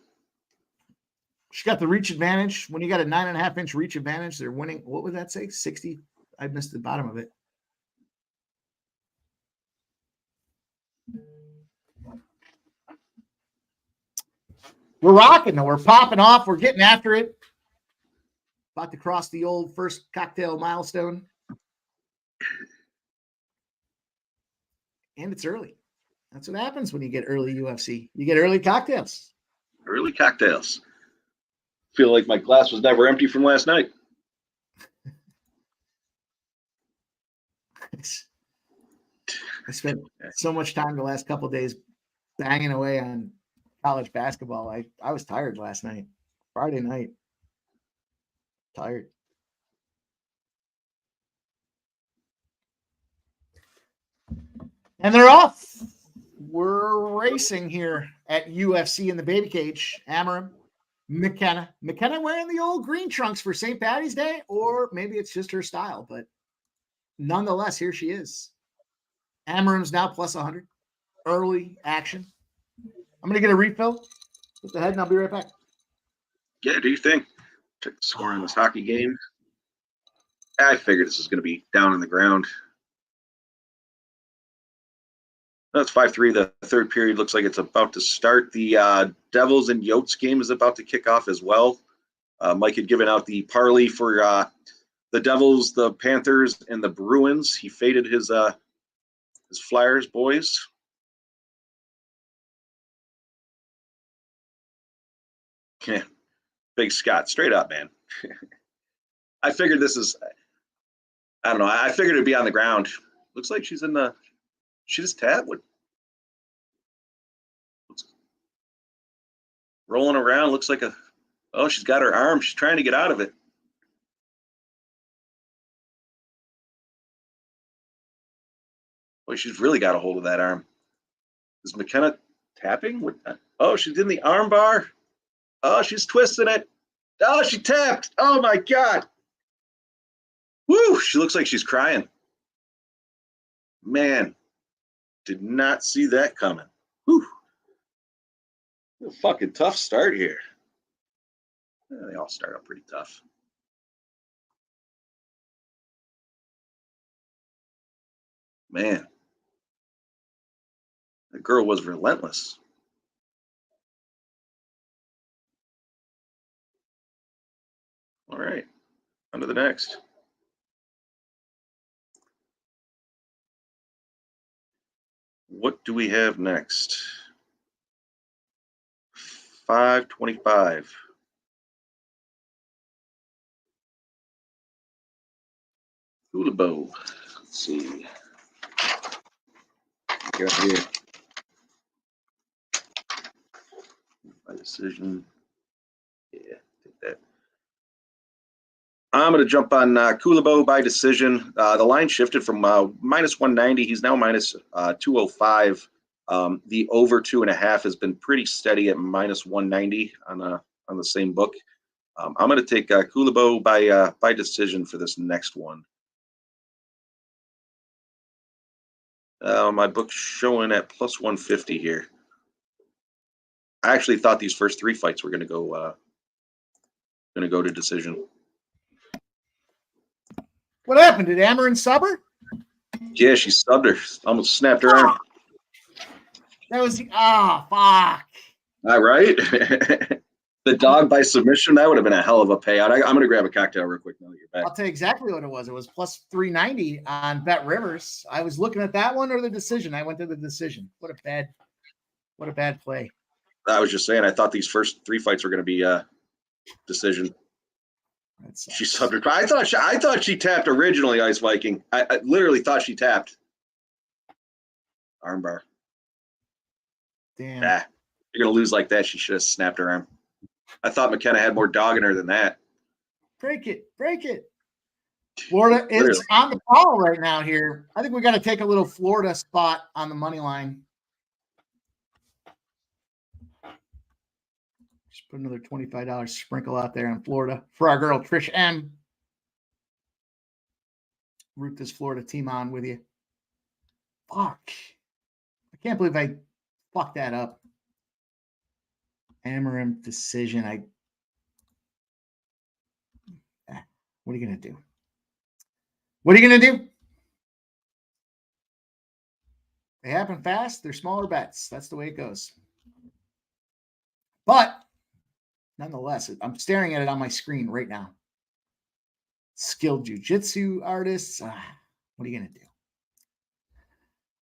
[SPEAKER 1] She's got the reach advantage. When you got a 9.5-inch reach advantage, they're winning. What would that say? 60? I missed the bottom of it. We're rocking though. We're popping off. We're getting after it. About to cross the old first cocktail milestone. And it's early. That's what happens when you get early UFC. You get early cocktails.
[SPEAKER 2] Early cocktails. Feel like my glass was never empty from last night.
[SPEAKER 1] I spent so much time the last couple of days banging away on college basketball. I was tired last night. Friday night. Tired. And they're off. We're racing here at UFC in the baby cage. Amarim, McKenna. McKenna wearing the old green trunks for St. Patty's Day, or maybe it's just her style, but nonetheless, here she is. Amarim's now plus 100. Early action. I'm going to get a refill with the head, and I'll be right back.
[SPEAKER 2] Yeah, do you think? Check the score in this hockey game. I figured this was going to be down in the ground. That's 5-3. The third period looks like it's about to start. The Devils and Yotes game is about to kick off as well. Mike had given out the parlay for the Devils, the Panthers, and the Bruins. He faded his Flyers boys. Yeah, Big Scott, straight up, man. I figured this is, I don't know. I figured it'd be on the ground. Looks like she's in the. She just tapped with. Rolling around, looks like a. Oh, she's got her arm. She's trying to get out of it. Boy, she's really got a hold of that arm. Is McKenna tapping? Oh, she's in the arm bar. Oh, she's twisting it. Oh, she tapped. Oh, my God. Woo, she looks like she's crying. Man, did not see that coming. Whew. A fucking tough start here. Yeah, they all start out pretty tough. Man, the girl was relentless. All right, on to the next. What do we have next? 525. Hula Bow. Let's see. got here? By decision. Yeah, take that. I'm going to jump on Kulabo by decision. The line shifted from minus 190. He's now minus 205. The over 2.5 has been pretty steady at minus 190 on the same book. I'm going to take Kulabo by decision for this next one. My book's showing at plus 150 here. I actually thought these first 3 fights were going to go to decision.
[SPEAKER 1] What happened? Did Amarin sub her?
[SPEAKER 2] Yeah, she subbed her. Almost snapped her arm.
[SPEAKER 1] That was fuck.
[SPEAKER 2] All right. The dog by submission, that would have been a hell of a payout. I'm going to grab a cocktail real quick now that you're back.
[SPEAKER 1] I'll tell you exactly what it was. It was plus 390 on Bet Rivers. I was looking at that one or the decision. I went to the decision. What a bad play.
[SPEAKER 2] I was just saying, I thought these first 3 fights were going to be decision. She subbed her. I thought she tapped originally, Ice Viking. I literally thought she tapped. Armbar.
[SPEAKER 1] Damn.
[SPEAKER 2] Nah, you're going to lose like that. She should have snapped her arm. I thought McKenna had more dog in her than that.
[SPEAKER 1] Break it. Florida is on the ball right now here. I think we got to take a little Florida spot on the money line. Just put another $25 sprinkle out there on Florida for our girl Trish M. Root this Florida team on with you. Fuck. I can't believe I fucked that up. Amarim decision. What are you going to do? What are you going to do? They happen fast. They're smaller bets. That's the way it goes. But nonetheless, I'm staring at it on my screen right now. Skilled jiu-jitsu artists. What are you going to do?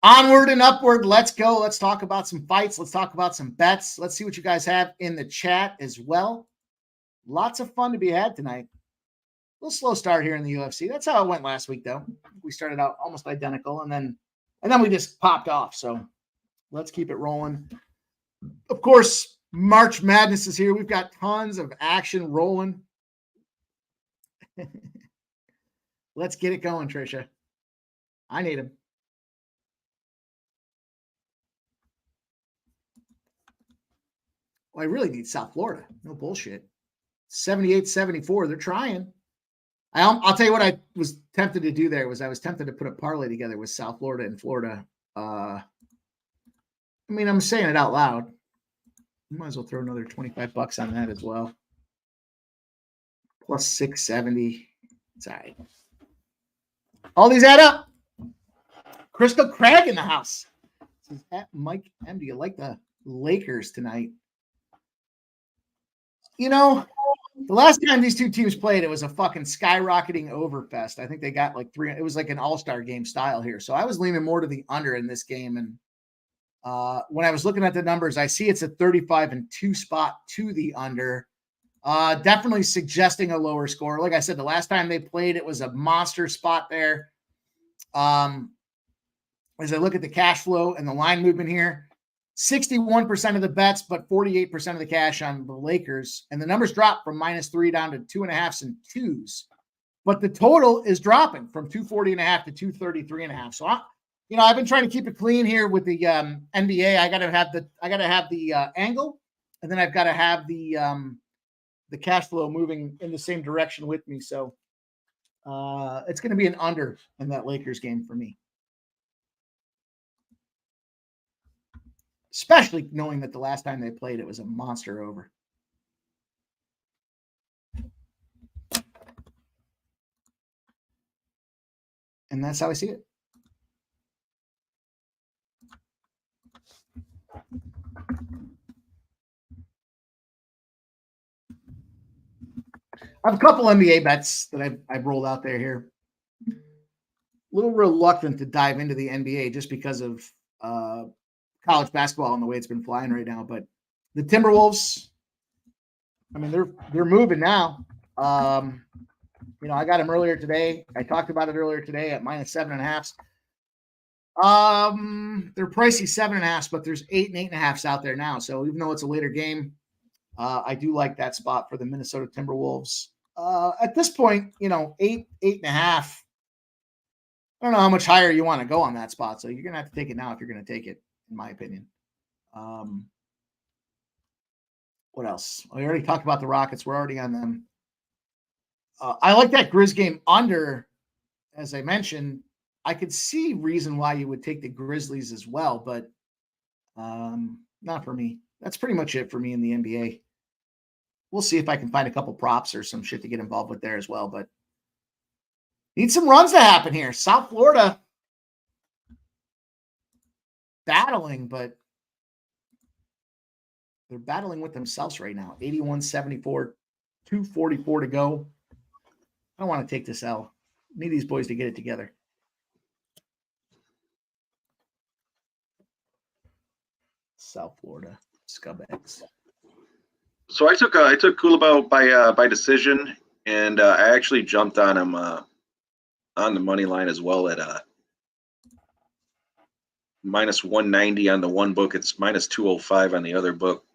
[SPEAKER 1] Onward and upward. Let's go. Let's talk about some fights. Let's talk about some bets. Let's see what you guys have in the chat as well. Lots of fun to be had tonight. A little slow start here in the UFC. That's how it went last week, though. We started out almost identical, and then we just popped off. So let's keep it rolling. Of course, March Madness is here. We've got tons of action rolling. Let's get it going, Trisha. I need him. Well, I really need South Florida. No bullshit. 78-74. They're trying. I'll tell you what I was tempted to do there was I was tempted to put a parlay together with South Florida and Florida. I mean, I'm saying it out loud. Might as well throw another $25 on that as well. Plus 670. It's all right. All these add up. Crystal Craig in the house. This is at Mike M. Do you like the Lakers tonight? You know, the last time these two teams played, it was a fucking skyrocketing overfest. I think they got like 3. It was like an all-star game style here. So I was leaning more to the under in this game. And when I was looking at the numbers, I see it's a 35-2 spot to the under. Definitely suggesting a lower score. Like I said, the last time they played, it was a monster spot there. As I look at the cash flow and the line movement here, 61% of the bets, but 48% of the cash on the Lakers. And the numbers dropped from -3 down to 2.5s and 2s. But the total is dropping from 240.5 to 233.5. So I've been trying to keep it clean here with the NBA. I gotta have the angle, and then I've got to have the cash flow moving in the same direction with me. So it's going to be an under in that Lakers game for me. Especially knowing that the last time they played, it was a monster over. And that's how I see it. I have a couple NBA bets that I've rolled out there here. A little reluctant to dive into the NBA just because of college basketball and the way it's been flying right now. But the Timberwolves, I mean, they're moving now. I got them earlier today. I talked about it earlier today at -7.5. They're pricey 7.5, but there's 8 and 8.5s out there now. So even though it's a later game, I do like that spot for the Minnesota Timberwolves. At this point, 8.5. I don't know how much higher you want to go on that spot. So you're gonna have to take it now if you're gonna take it, in my opinion. What else? We already talked about the Rockets. We're already on them. I like that Grizz game under, as I mentioned. I could see reason why you would take the Grizzlies as well, but not for me. That's pretty much it for me in the NBA. We'll see if I can find a couple props or some shit to get involved with there as well, but need some runs to happen here. South Florida battling, but they're battling with themselves right now. 81-74, 2:44 to go. I don't want to take this L. Need these boys to get it together. South Florida scumbags.
[SPEAKER 2] So I took Kulabo by decision, and I actually jumped on him on the money line as well at minus 190 on the one book. It's minus 205 on the other book.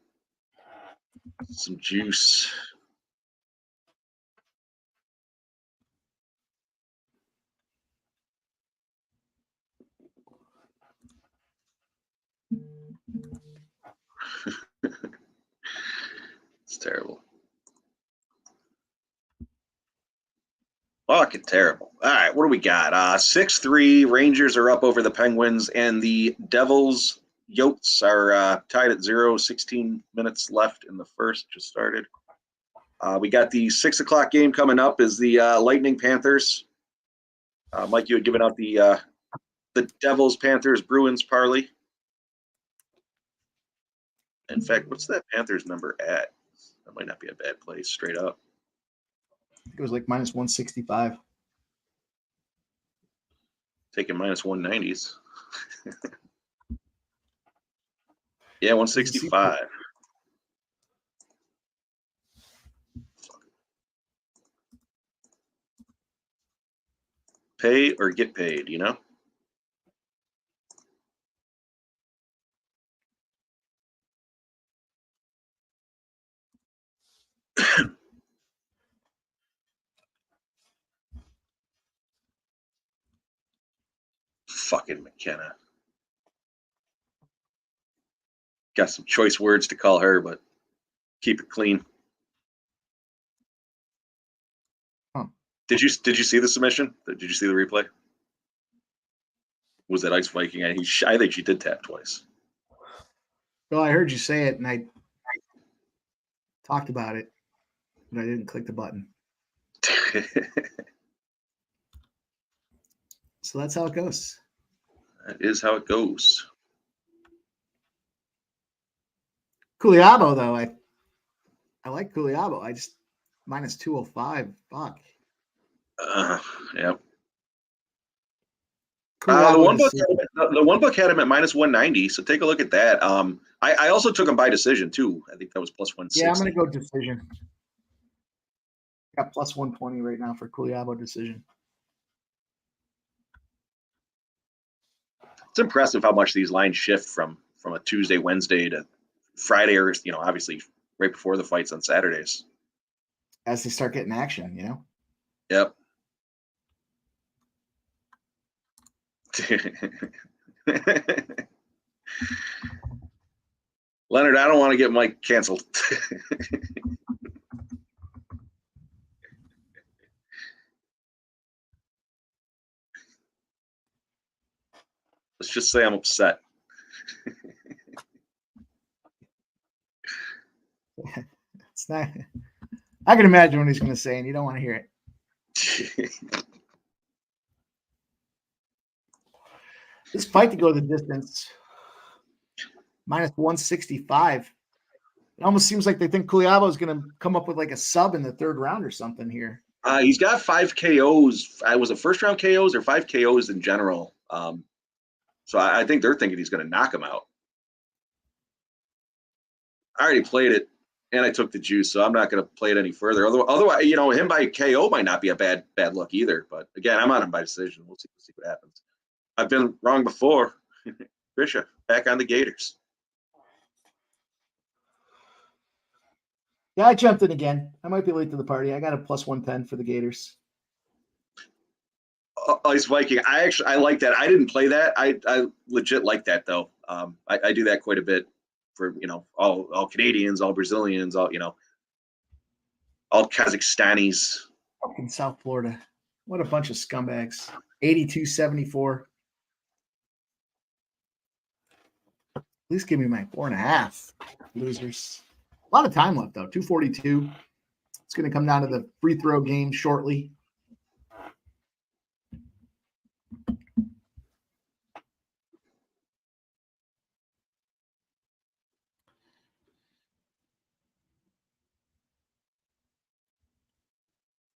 [SPEAKER 2] Some juice. It's terrible. Fucking terrible. All right, what do we got? 6-3. Rangers are up over the Penguins, and the Devils Yotes are tied at 0. 16 minutes left in the first. Just started. We got the 6 o'clock game coming up. Is the Lightning Panthers. Mike, you had given out the Devils Panthers Bruins parlay. In fact, what's that Panthers number at? That might not be a bad place. Straight up.
[SPEAKER 1] It was like minus 165.
[SPEAKER 2] Taking minus 190s. Yeah, 165. Pay or get paid, you know? Fucking McKenna. Got some choice words to call her, but keep it clean.
[SPEAKER 1] Huh.
[SPEAKER 2] Did you see the submission? Did you see the replay? Was that Ice Viking? I think she did tap twice.
[SPEAKER 1] Well, I heard you say it, and I talked about it, but I didn't click the button. So that's how it goes.
[SPEAKER 2] That is how it goes.
[SPEAKER 1] Kuliabo, though, I like Kuliabo. I just minus 205. Fuck.
[SPEAKER 2] Yeah. The one book had him at minus 190, so take a look at that. I also took him by decision too. I think that was plus 160.
[SPEAKER 1] Yeah, I'm gonna go decision. Got plus 120 right now for Kuliabo decision.
[SPEAKER 2] It's impressive how much these lines shift from a Tuesday, Wednesday to Friday, or obviously right before the fights on Saturdays.
[SPEAKER 1] As they start getting action,
[SPEAKER 2] Yep. Leonard, I don't want to get Mike canceled. Let's just say I'm upset.
[SPEAKER 1] It's not. I can imagine what he's going to say, and you don't want to hear it. This fight to go the distance, minus 165. It almost seems like they think Kuliabo is going to come up with like a sub in the third round or something here.
[SPEAKER 2] He's got 5 KOs. Was it first round KOs or 5 KOs in general? So I think they're thinking he's going to knock him out. I already played it, and I took the juice, so I'm not going to play it any further. Otherwise, him by KO might not be a bad look either. But again, I'm on him by decision. We'll see what happens. I've been wrong before. Trisha, back on the Gators.
[SPEAKER 1] Yeah, I jumped in again. I might be late to the party. I got a plus 110 for the Gators.
[SPEAKER 2] Ice Viking. I like that. I didn't play that. I legit like that though. I do that quite a bit for all Canadians, all Brazilians, all Kazakhstanis.
[SPEAKER 1] Fucking South Florida. What a bunch of scumbags. 82-74. At least give me my 4.5. Losers. A lot of time left though. 2:42. It's going to come down to the free throw game shortly.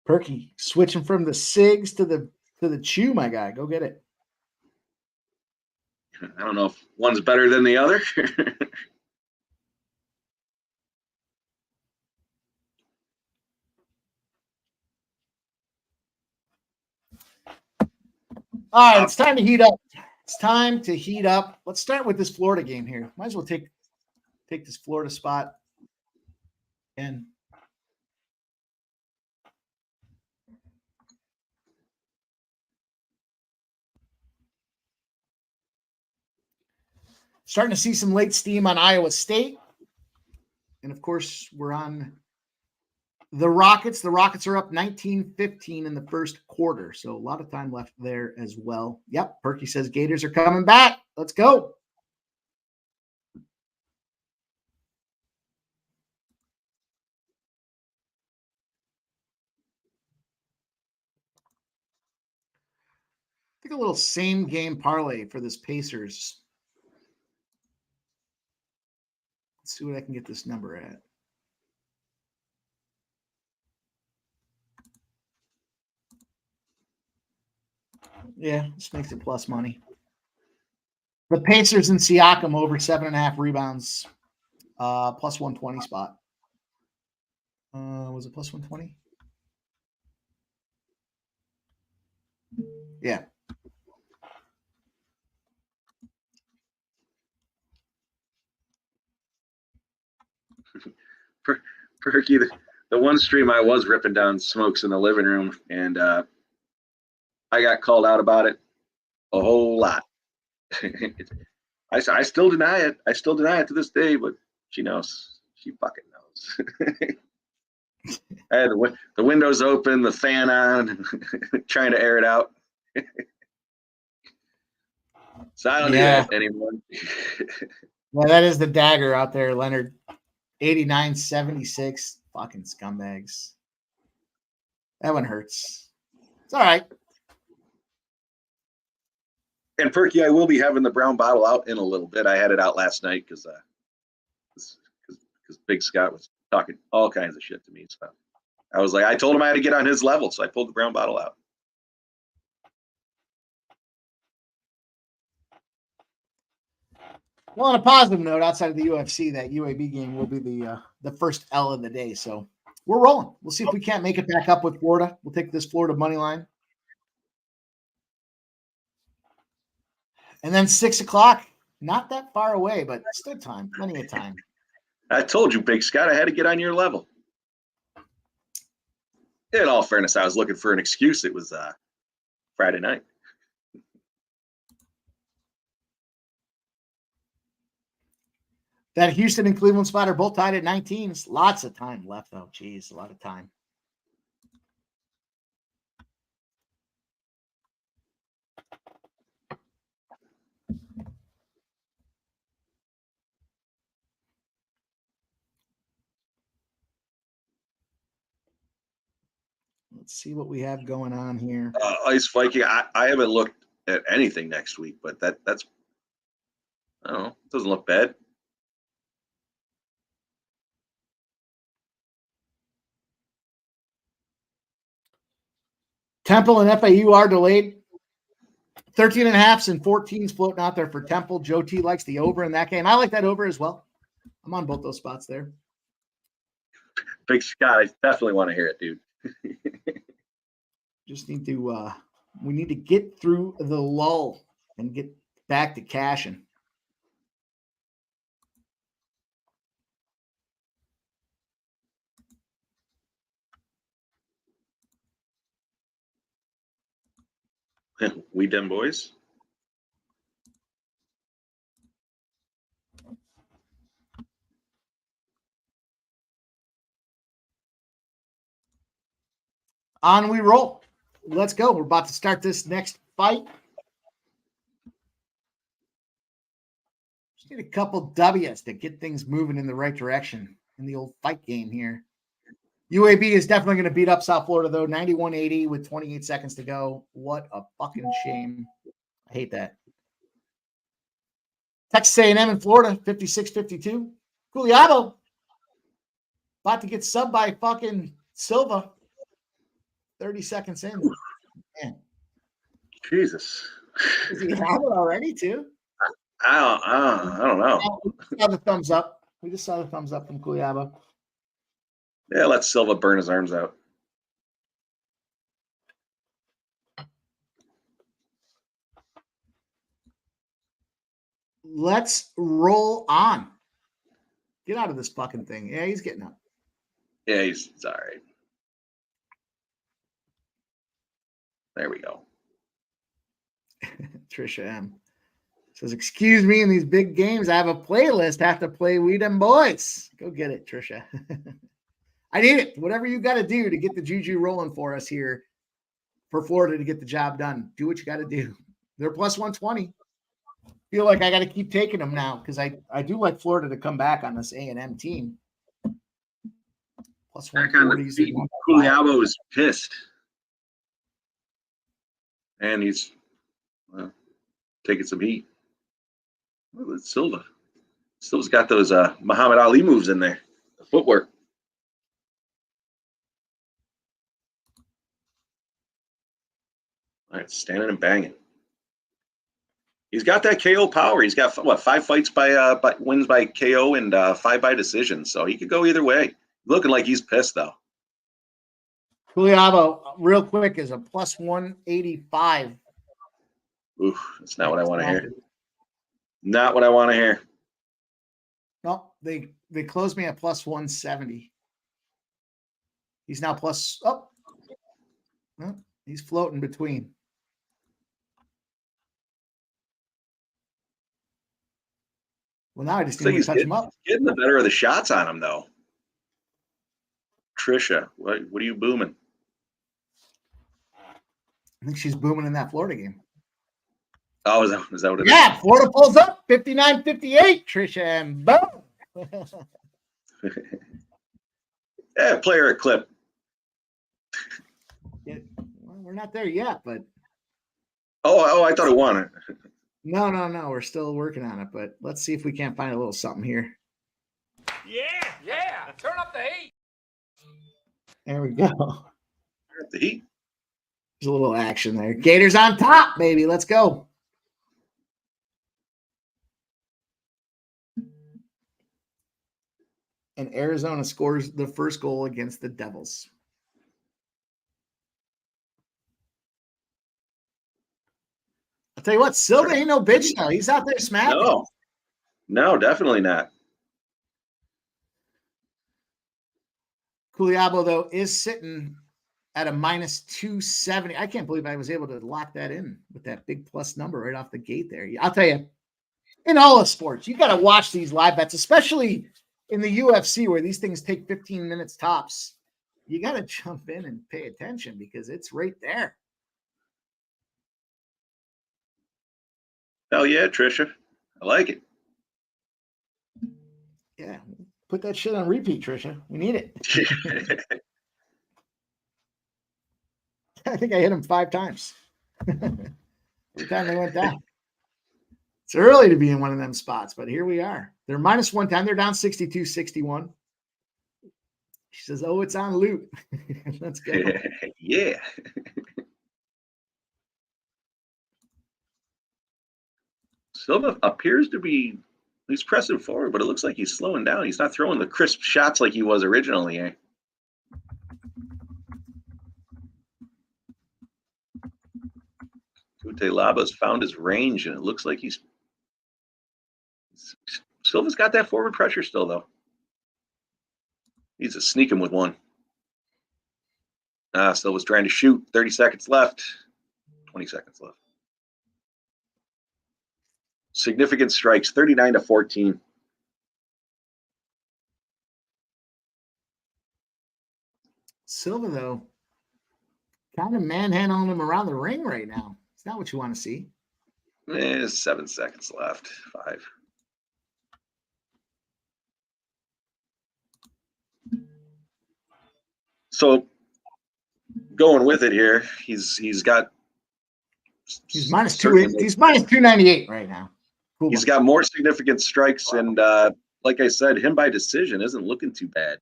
[SPEAKER 1] Perky switching from the SIGs to the chew, my guy. Go get it.
[SPEAKER 2] I don't know if one's better than the other.
[SPEAKER 1] All right, it's time to heat up. It's time to heat up. Let's start with this Florida game here. Might as well take this Florida spot. And starting to see some late steam on Iowa State. And of course, we're on the Rockets. The Rockets are up 19-15 in the first quarter. So a lot of time left there as well. Yep. Perky says Gators are coming back. Let's go. I think a little same game parlay for this Pacers. Let's see what I can get this number at. Yeah, this makes it plus money. The Pacers and Siakam over 7.5 rebounds, plus 120 spot. Was it plus 120? Yeah.
[SPEAKER 2] Perky, the one stream I was ripping down smokes in the living room, and I got called out about it a whole lot. I still deny it. I still deny it to this day, but she knows. She fucking knows. I had the windows open, the fan on, trying to air it out. So I don't do that anymore.
[SPEAKER 1] Well, that is the dagger out there, Leonard. 89-76. Fucking scumbags. That one hurts. It's all right.
[SPEAKER 2] And Perky, I will be having the brown bottle out in a little bit. I had it out last night because Big Scott was talking all kinds of shit to me. So I was like, I told him I had to get on his level, so I pulled the brown bottle out.
[SPEAKER 1] Well, on a positive note, outside of the UFC, that UAB game will be the first L of the day. So we're rolling. We'll see if we can't make it back up with Florida. We'll take this Florida money line. And then 6 o'clock, not that far away, but still time, plenty of time.
[SPEAKER 2] I told you, Big Scott, I had to get on your level. In all fairness, I was looking for an excuse. It was Friday night.
[SPEAKER 1] That Houston and Cleveland spot are both tied at 19. Lots of time left, though. Jeez, a lot of time. Let's see what we have going on here.
[SPEAKER 2] Ice Viking, I haven't looked at anything next week, but that's I don't know. It doesn't look bad.
[SPEAKER 1] Temple and FAU are delayed. 13.5s and 14s floating out there for Temple. Joe T likes the over in that game. I like that over as well. I'm on both those spots there.
[SPEAKER 2] Big Scott, I definitely want to hear it, dude.
[SPEAKER 1] Just need to we need to get through the lull and get back to cashing.
[SPEAKER 2] We dem boys.
[SPEAKER 1] On we roll. Let's go. We're about to start this next fight. Just need a couple W's to get things moving in the right direction in the old fight game here. UAB is definitely going to beat up South Florida, though. 91-80 with 28 seconds to go. What a fucking shame. I hate that. Texas A&M in Florida, 56-52. Culiabo about to get subbed by fucking Silva. 30 seconds in. Man.
[SPEAKER 2] Jesus.
[SPEAKER 1] Does he have it already, too?
[SPEAKER 2] I don't know.
[SPEAKER 1] We just saw the thumbs up. We just saw the thumbs up from Culiabo.
[SPEAKER 2] Yeah, let Silva burn his arms out.
[SPEAKER 1] Let's roll on. Get out of this fucking thing. Yeah, he's getting up.
[SPEAKER 2] Yeah, he's all right. There we go.
[SPEAKER 1] Trisha M says, excuse me, in these big games, I have a playlist. I have to play We Dem Boys. Go get it, Trisha. I need it. Whatever you got to do to get the juju rolling for us here for Florida to get the job done. Do what you got to do. They're plus 120. Feel like I got to keep taking them now because I do like Florida to come back on this A&M team. Plus
[SPEAKER 2] Back on the feet. Culiabo is pissed. And he's taking some heat. Look at Silva. Silva's got those Muhammad Ali moves in there. The footwork. All right, standing and banging. He's got that KO power. He's got what, 5 fights by wins by KO and 5 by decision. So he could go either way. Looking like he's pissed though.
[SPEAKER 1] Culiabo, real quick, is a plus 185.
[SPEAKER 2] Oof, that's not what I want to hear. Not what I want to hear.
[SPEAKER 1] No, they closed me at plus 170. He's now plus he's floating between. Well, now I just need to touch him up.
[SPEAKER 2] Getting the better of the shots on him, though. Trisha, what are you booming?
[SPEAKER 1] I think she's booming in that Florida game.
[SPEAKER 2] Oh, is that what it is?
[SPEAKER 1] Yeah, Florida pulls up 59-58, Trisha, and boom.
[SPEAKER 2] Yeah, play her a clip.
[SPEAKER 1] Yeah, well, we're not there yet, but.
[SPEAKER 2] Oh, I thought it won it.
[SPEAKER 1] No. We're still working on it, but let's see if we can't find a little something here.
[SPEAKER 3] Yeah. Turn up the heat.
[SPEAKER 1] There we go.
[SPEAKER 2] The heat.
[SPEAKER 1] There's a little action there. Gators on top, baby. Let's go. And Arizona scores the first goal against the Devils. I'll tell you what, Silva ain't no bitch now. He's out there smacking.
[SPEAKER 2] No, definitely not.
[SPEAKER 1] Culiabo, though, is sitting at a minus 270. I can't believe I was able to lock that in with that big plus number right off the gate there. I'll tell you, in all of sports, you got to watch these live bets, especially in the UFC where these things take 15 minutes tops. You got to jump in and pay attention because it's right there.
[SPEAKER 2] Hell yeah, Trisha. I like it.
[SPEAKER 1] Yeah. Put that shit on repeat, Trisha. We need it. I think I hit him 5 times. Every time they went down. It's early to be in one of them spots, but here we are. They're minus 110. They're down 62-61. She says, oh, it's on loot. Let's go.
[SPEAKER 2] Yeah. Silva appears to be, he's pressing forward, but it looks like he's slowing down. He's not throwing the crisp shots like he was originally. Eh? Dante Laba's found his range, and it looks like Silva's got that forward pressure still, though. He's a sneak him with one. Silva's trying to shoot. 30 seconds left. 20 seconds left. Significant strikes, 39-14.
[SPEAKER 1] Silva, though, kind of manhandling him around the ring right now. It's not what you want to see.
[SPEAKER 2] 7 seconds left. 5. So going with it here, he's got.
[SPEAKER 1] He's minus 298 right now. Cool.
[SPEAKER 2] He's got more significant strikes, and like I said, him by decision isn't looking too bad.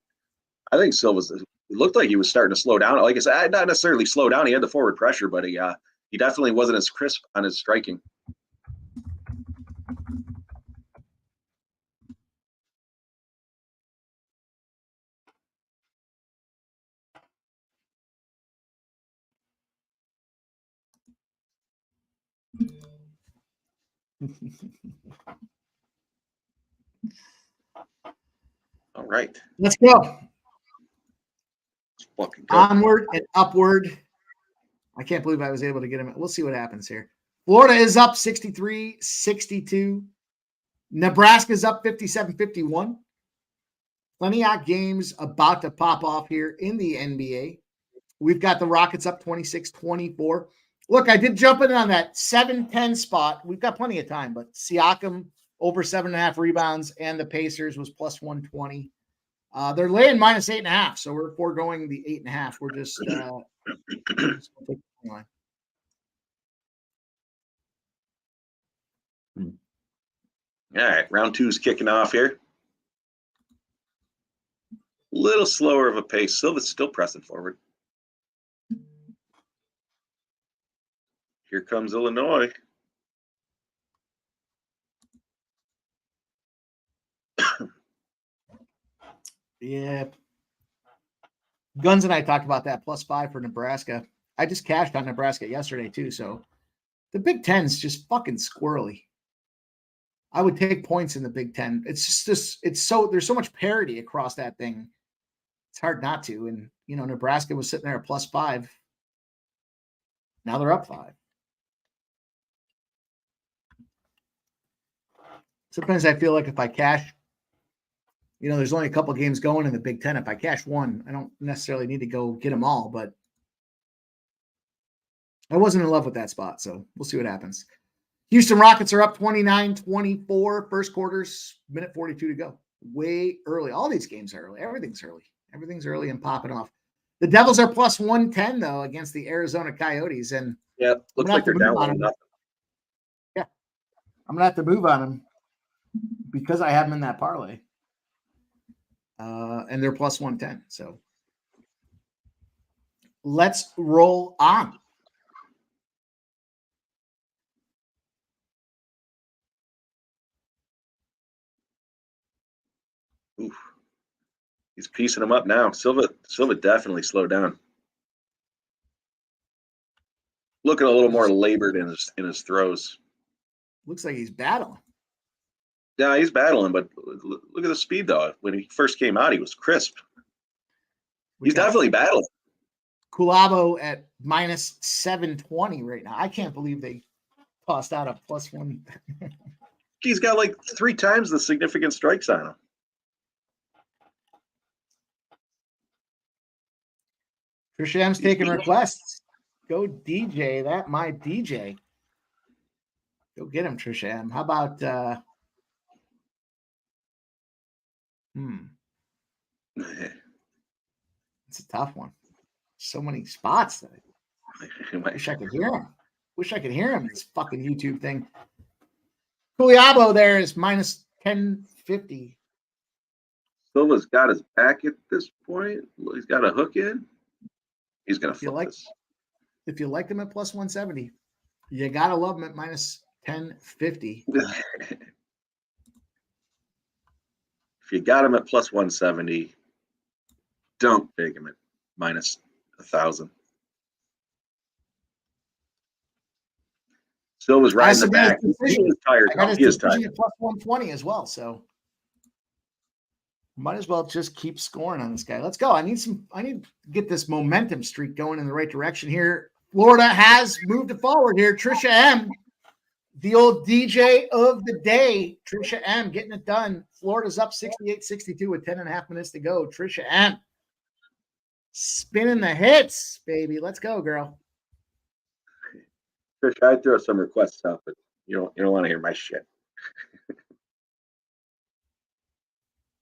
[SPEAKER 2] I think Silva's. It looked like he was starting to slow down. Like I said, not necessarily slow down. He had the forward pressure, but he definitely wasn't as crisp on his striking. All right.
[SPEAKER 1] Let's go.
[SPEAKER 2] Fucking go.
[SPEAKER 1] Onward and upward. I can't believe I was able to get him. We'll see what happens here. Florida is up 63-62. Nebraska's up 57-51. Plenty of games about to pop off here in the NBA. We've got the Rockets up 26-24. Look, I did jump in on that 7-10 spot. We've got plenty of time, but Siakam over 7.5 rebounds, and the Pacers was plus 120. They're laying minus 8.5, so we're foregoing the 8.5. We're just
[SPEAKER 2] All right, round 2's kicking off here. Little slower of a pace. Silva's still pressing forward. Here comes Illinois.
[SPEAKER 1] Yeah. Guns and I talked about that +5 for Nebraska. I just cashed on Nebraska yesterday too. So the Big Ten's just fucking squirrely. I would take points in the Big Ten. It's just there's so much parity across that thing. It's hard not to. And Nebraska was sitting there at +5. Now they're up 5. Sometimes I feel like if I cash, there's only a couple of games going in the Big Ten. If I cash one, I don't necessarily need to go get them all, but I wasn't in love with that spot, so we'll see what happens. Houston Rockets are up 29-24, first quarter's, minute 42 to go. Way early. All these games are early. Everything's early. Everything's early and popping off. The Devils are plus 110, though, against the Arizona Coyotes. And
[SPEAKER 2] yeah, looks like they're down 1-0.
[SPEAKER 1] Yeah. I'm going to have to move on them because I have them in that parlay. And they're plus 110. So let's roll on.
[SPEAKER 2] Oof. He's piecing them up now. Silva definitely slowed down. Looking a little more labored in his throws.
[SPEAKER 1] Looks like he's battling.
[SPEAKER 2] Yeah, he's battling, but look at the speed, though. When he first came out, he was crisp. He's definitely battling.
[SPEAKER 1] Kulabo at minus 720 right now. I can't believe they tossed out a +1.
[SPEAKER 2] He's got like 3 times the significant strikes on him.
[SPEAKER 1] Trisham's taking requests. Go DJ that my DJ. Go get him, Trisham. How about It's a tough one. So many spots that I wish I could hear him. Wish I could hear him. This fucking YouTube thing. Kuliabo there is minus 1050.
[SPEAKER 2] Silva's got his back at this point. He's got a hook in. He's gonna flip this.
[SPEAKER 1] If you like them at plus 170, you gotta love them at minus 1050.
[SPEAKER 2] If you got him at plus 170, don't take him at minus 1,000. Silva's riding the back. He
[SPEAKER 1] decision.
[SPEAKER 2] is tired.
[SPEAKER 1] I got his
[SPEAKER 2] He is
[SPEAKER 1] decision
[SPEAKER 2] tired.
[SPEAKER 1] at plus 120 as well. So might as well just keep scoring on this guy. Let's go. I need to get this momentum streak going in the right direction here. Florida has moved it forward here. Trisha M, the old DJ of the day. Trisha M getting it done. Florida's up 68-62 with 10.5 minutes to go. Trisha M spinning the hits, baby. Let's go, girl.
[SPEAKER 2] Trish, I throw some requests out, but you don't want to hear my shit.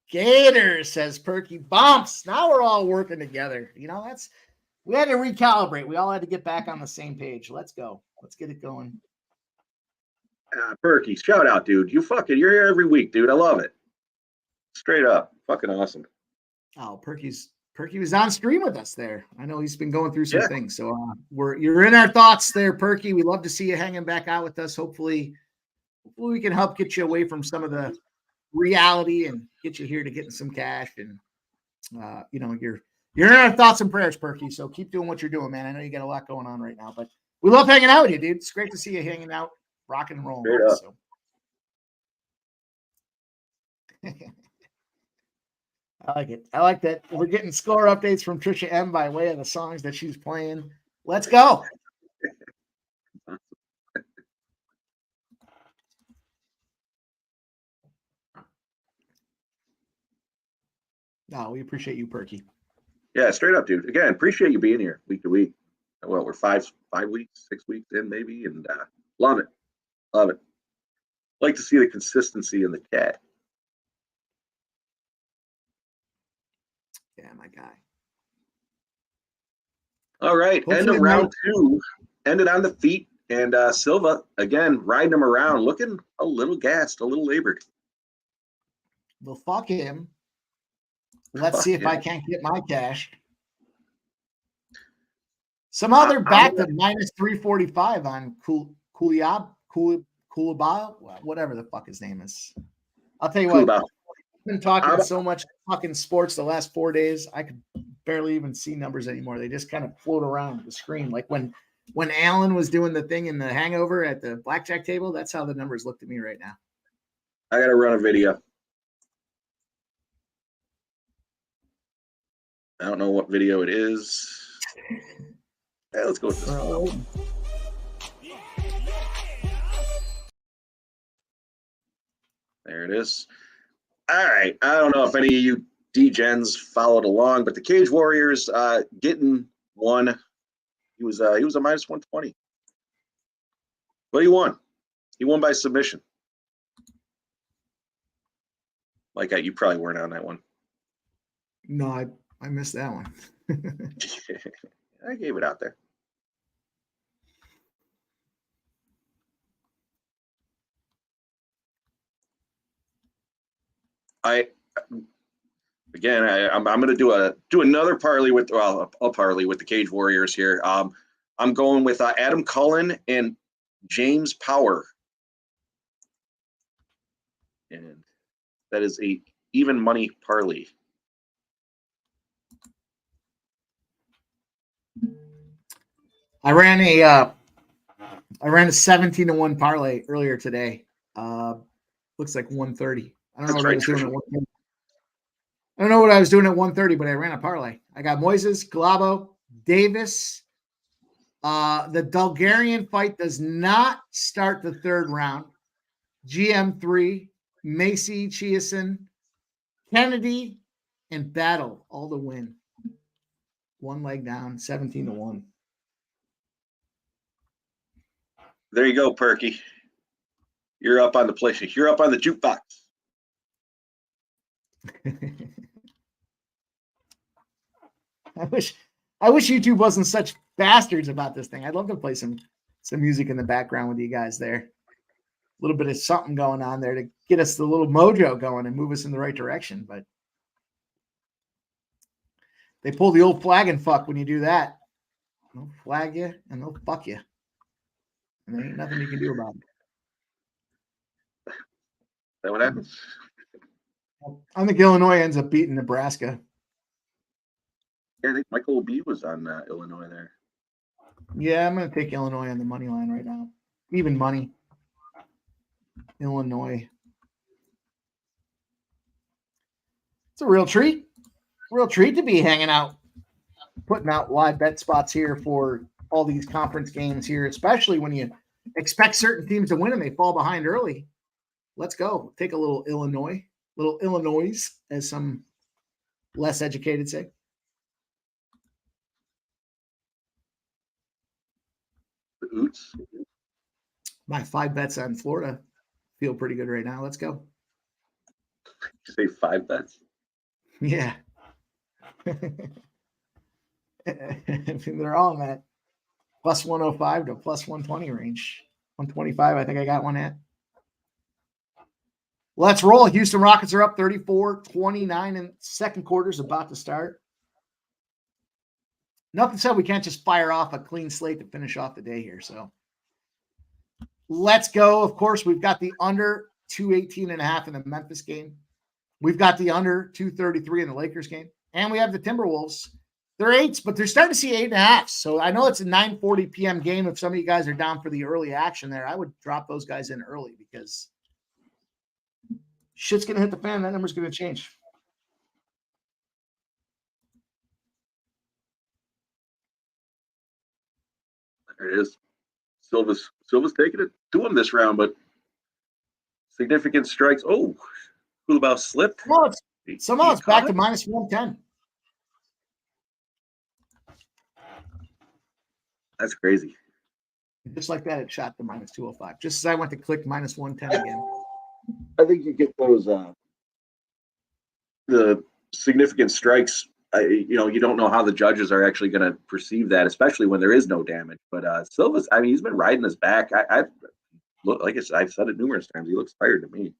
[SPEAKER 1] Gators, says Perky. Bumps. Now we're all working together. You know, we had to recalibrate. We all had to get back on the same page. Let's go. Let's get it going.
[SPEAKER 2] Perky, shout out, dude. You're here every week, dude. I love it. Straight up. Fucking awesome.
[SPEAKER 1] Oh, Perky was on stream with us there. I know he's been going through some things. So you're in our thoughts there, Perky. We love to see you hanging back out with us. Hopefully we can help get you away from some of the reality and get you here to getting some cash. And you know, you're in our thoughts and prayers, Perky. So keep doing what you're doing, man. I know you got a lot going on right now, but we love hanging out with you, dude. It's great to see you hanging out, rocking and rolling. So. I like it. I like that. We're getting score updates from Trisha M by way of the songs that she's playing. Let's go. No, we appreciate you, Perky.
[SPEAKER 2] Yeah, straight up, dude. Again, appreciate you being here week to week. Well, we're 5 weeks, 6 weeks in maybe, and love it. Love it. Like to see the consistency in the chat.
[SPEAKER 1] Yeah, my guy.
[SPEAKER 2] All right,
[SPEAKER 1] Hopefully
[SPEAKER 2] end of round 2. Ended on the feet, and Silva, again, riding him around, looking a little gassed, a little labored.
[SPEAKER 1] Well, fuck him. Let's see if I can't get my cash. Some other back to minus 345 on Kulaba, whatever the fuck his name is. I'll tell you what, I've been talking so much fucking sports the last 4 days, I could barely even see numbers anymore. They just kind of float around the screen. Like when Alan was doing the thing in The Hangover at the blackjack table, that's how the numbers look to me right now.
[SPEAKER 2] I got to run a video. I don't know what video it is. Hey, let's go with this one. There it is. All right. I don't know if any of you D-gens followed along, but the Cage Warriors getting one. He was a minus 120. But he won. He won by submission. Like you probably weren't on that one.
[SPEAKER 1] No, I missed that one.
[SPEAKER 2] I gave it out there. I'm going to do another parlay with a parlay with the Cage Warriors here. I'm going with Adam Cullen and James Power, and that is a even money parlay.
[SPEAKER 1] I ran a 17-1 parlay earlier today. Looks like 130. I don't know what I was doing at 130. I don't know what I was doing at 130, but I ran a parlay. I got Moises, Galabo, Davis. The Bulgarian fight does not start the third round. GM3, Macy, Chiasen, Kennedy, and Battle all to win. One leg down, 17-1.
[SPEAKER 2] There you go, Perky. You're up on the place. You're up on the jukebox.
[SPEAKER 1] I wish YouTube wasn't such bastards about this thing. I'd love to play some music in the background with you guys there. A little bit of something going on there to get us the little mojo going and move us in the right direction. But they pull the old flag and fuck when you do that. They'll flag you and they'll fuck you. And there ain't nothing you can do about it.
[SPEAKER 2] Is that what happens?
[SPEAKER 1] I think Illinois ends up beating Nebraska.
[SPEAKER 2] Yeah, I think Michael B was on Illinois there.
[SPEAKER 1] Yeah, I'm going to take Illinois on the money line right now. Even money. Illinois. It's a real treat. Real treat to be hanging out, putting out live bet spots here for all these conference games here, especially when you expect certain teams to win and they fall behind early. Let's go. Take a little Illinois, as some less educated say.
[SPEAKER 2] Oots.
[SPEAKER 1] My 5 bets on Florida feel pretty good right now. Let's go.
[SPEAKER 2] You say 5 bets?
[SPEAKER 1] Yeah. They're all in that plus 105 to plus 120 range. 125, I think I got one at. Let's roll. Houston Rockets are up 34-29 in second quarter is about to start. Nothing said we can't just fire off a clean slate to finish off the day here. So let's go. Of course, we've got the under 218.5 in the Memphis game. We've got the under 233 in the Lakers game. And we have the Timberwolves. They're 8s, but they're starting to see 8.5. So I know it's a 9:40 p.m. game. If some of you guys are down for the early action there, I would drop those guys in early because shit's going to hit the fan. That number's going to change.
[SPEAKER 2] There it is. Silva's taking it to him this round, but significant strikes. Oh, Kulabau slipped.
[SPEAKER 1] Somehow it's back to minus 110.
[SPEAKER 2] That's crazy.
[SPEAKER 1] Just like that, it shot to minus 205. Just as I went to click minus 110 again.
[SPEAKER 2] I think you get those the significant strikes. You don't know how the judges are actually going to perceive that, especially when there is no damage. But Silva's, he's been riding his back. Like I said, I've said it numerous times. He looks tired to me.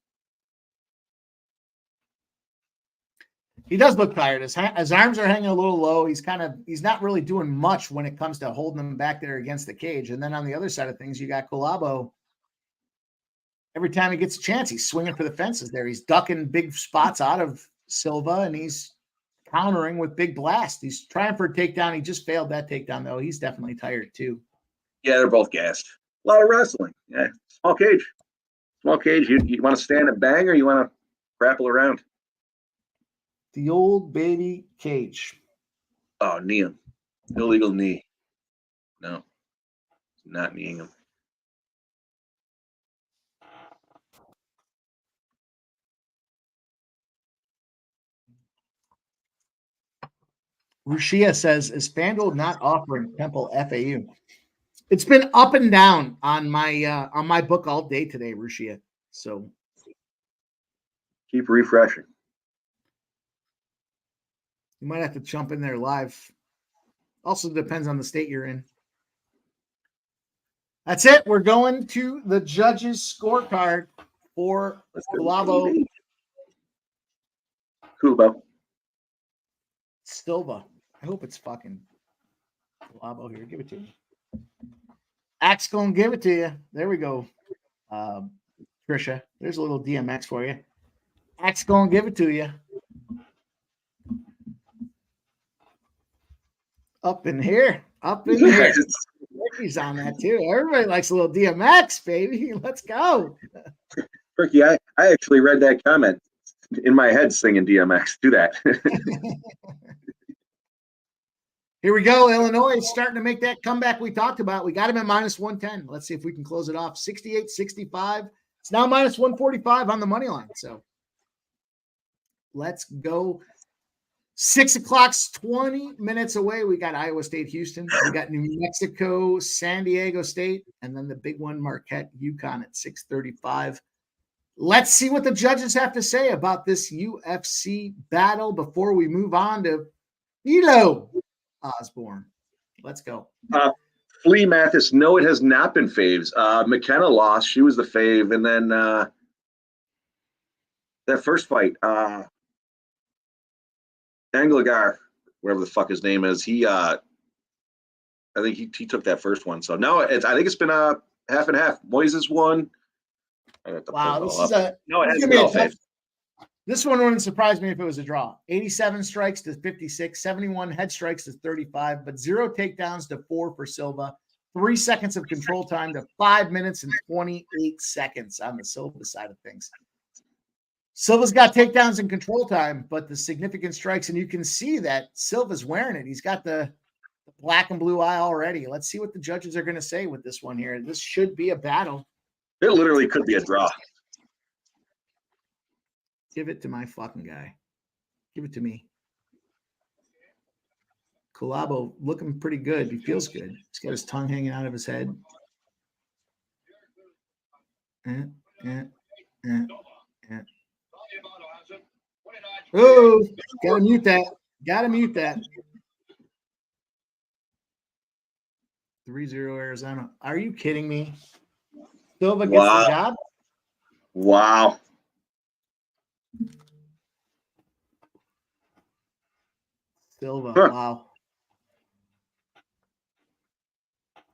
[SPEAKER 1] He does look tired. His arms are hanging a little low. He's not really doing much when it comes to holding them back there against the cage. And then on the other side of things, you got Kulabo. Every time he gets a chance, he's swinging for the fences there. He's ducking big spots out of Silva, and he's countering with big blast. He's trying for a takedown. He just failed that takedown, though. He's definitely tired, too.
[SPEAKER 2] Yeah, they're both gassed. A lot of wrestling. Yeah, small cage. Small cage. You want to stand and bang, or you want to grapple around?
[SPEAKER 1] The old baby cage.
[SPEAKER 2] Oh, knee him. Illegal knee. No, not kneeing him.
[SPEAKER 1] Rushia says, is FanDuel not offering Temple FAU? It's been up and down on my book all day today, Rushia. So
[SPEAKER 2] keep refreshing.
[SPEAKER 1] You might have to jump in there live. Also depends on the state you're in. That's it. We're going to the judges' scorecard for Kulabo.
[SPEAKER 2] Kulabo.
[SPEAKER 1] Silva. I hope it's fucking Kulabo here. Give it to me. Axe gonna give it to you. There we go. Trisha. There's a little DMX for you. Axe gonna give it to you. Up in here. Ricky's on that too. Everybody likes a little DMX, baby. Let's go.
[SPEAKER 2] Ricky, I actually read that comment in my head singing DMX. Do that.
[SPEAKER 1] Here we go. Illinois is starting to make that comeback we talked about. We got him at minus 110. Let's see if we can close it off. 68-65. It's now minus 145 on the money line. So let's go. 6 o'clock's 20 minutes away. We got Iowa State, Houston. We got New Mexico, San Diego State, and then the big one, Marquette, UConn at 6:35. Let's see what the judges have to say about this UFC battle before we move on to Elo Osborne. Let's go.
[SPEAKER 2] Flea Mathis, no, it has not been faves. McKenna lost. She was the fave. And then that first fight, Anglegar, whatever the fuck his name is, I think he took that first one. So no, I think it's been a half and half. Moises won.
[SPEAKER 1] Wow, this is
[SPEAKER 2] it hasn't been all faves.
[SPEAKER 1] This one wouldn't surprise me if it was a draw. 87 strikes to 56, 71 head strikes to 35, but 0 takedowns to 4 for Silva, 3 seconds of control time to 5 minutes and 28 seconds on the Silva side of things. Silva's got takedowns and control time, but the significant strikes, and you can see that Silva's wearing it. He's got the black and blue eye already. Let's see what the judges are going to say with this one here. This should be a battle.
[SPEAKER 2] It literally could be a draw.
[SPEAKER 1] Give it to my fucking guy. Give it to me. Colabo looking pretty good. He feels good. He's got his tongue hanging out of his head. Oh, gotta mute that. Gotta mute that. 3-0 Arizona. Are you kidding me? Silva gets the job?
[SPEAKER 2] Wow.
[SPEAKER 1] Silva, wow.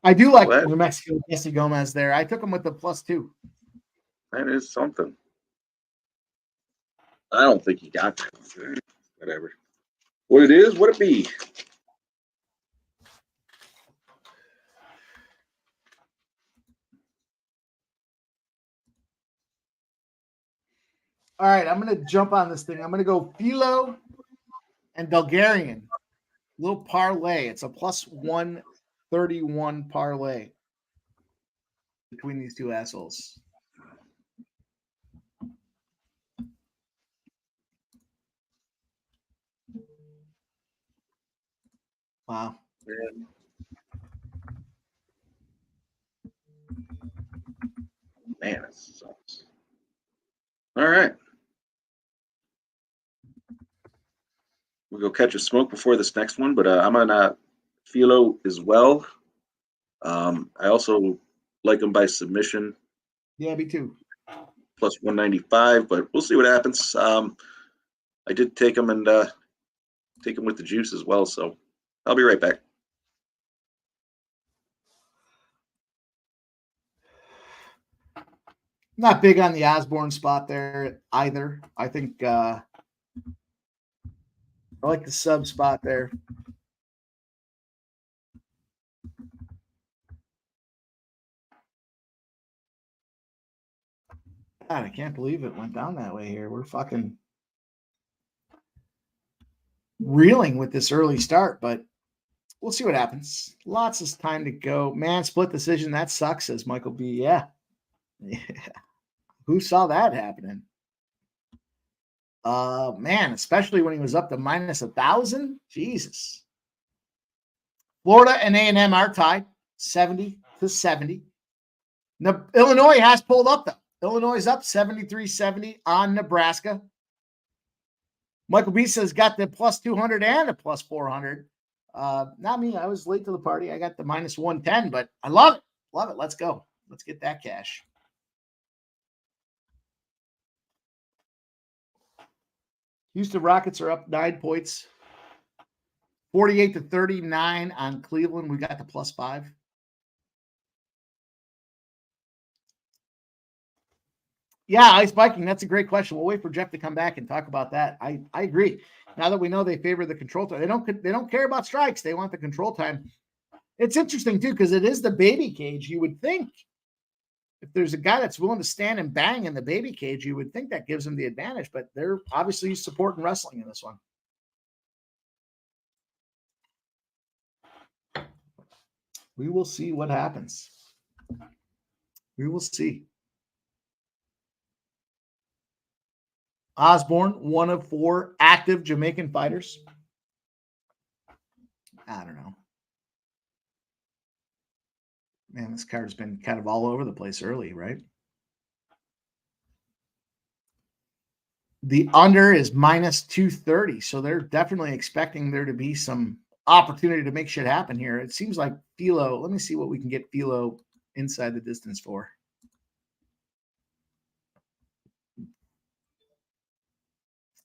[SPEAKER 1] I do like New Mexico, Jesse Gomez there. I took him with the +2.
[SPEAKER 2] That is something. I don't think he got that. Whatever. What it is, what it be.
[SPEAKER 1] All right, I'm going to jump on this thing. I'm going to go Filo and Bulgarian. Little parlay. It's a +131 parlay between these two assholes. Wow.
[SPEAKER 2] Man, it sucks. All right. We'll go catch a smoke before this next one, but I'm on Filo as well. I also like him by submission.
[SPEAKER 1] Yeah, me too.
[SPEAKER 2] +195, but we'll see what happens. I did take him and take him with the juice as well, so I'll be right back.
[SPEAKER 1] Not big on the Osborne spot there either. I think I like the sub spot there. God, I can't believe it went down that way here. We're fucking reeling with this early start, but we'll see what happens. Lots of time to go. Man, split decision. That sucks, says Michael B. Yeah. Who saw that happening? Man, especially when he was up to -1,000. Jesus. Florida and A&M are tied 70-70. Illinois has pulled up, though. Illinois is up 73-70 on Nebraska. Michael B says got the +200 and a +400. Not me. I was late to the party. I got the -110, but I love it. Love it. Let's go. Let's get that cash. Houston Rockets are up 9 points. 48-39 on Cleveland. We got the +5. Yeah, Ice Viking, that's a great question. We'll wait for Jeff to come back and talk about that. I agree. Now that we know they favor the control time, they don't care about strikes. They want the control time. It's interesting too, because it is the baby cage. You would think if there's a guy that's willing to stand and bang in the baby cage, you would think that gives them the advantage, but they're obviously supporting wrestling in this one. We will see what happens. We will see. Osborne, one of 4 active Jamaican fighters. I don't know. Man, this card's been kind of all over the place early, right? The under is -230, so they're definitely expecting there to be some opportunity to make shit happen here. It seems like Filo, let me see what we can get Filo inside the distance for.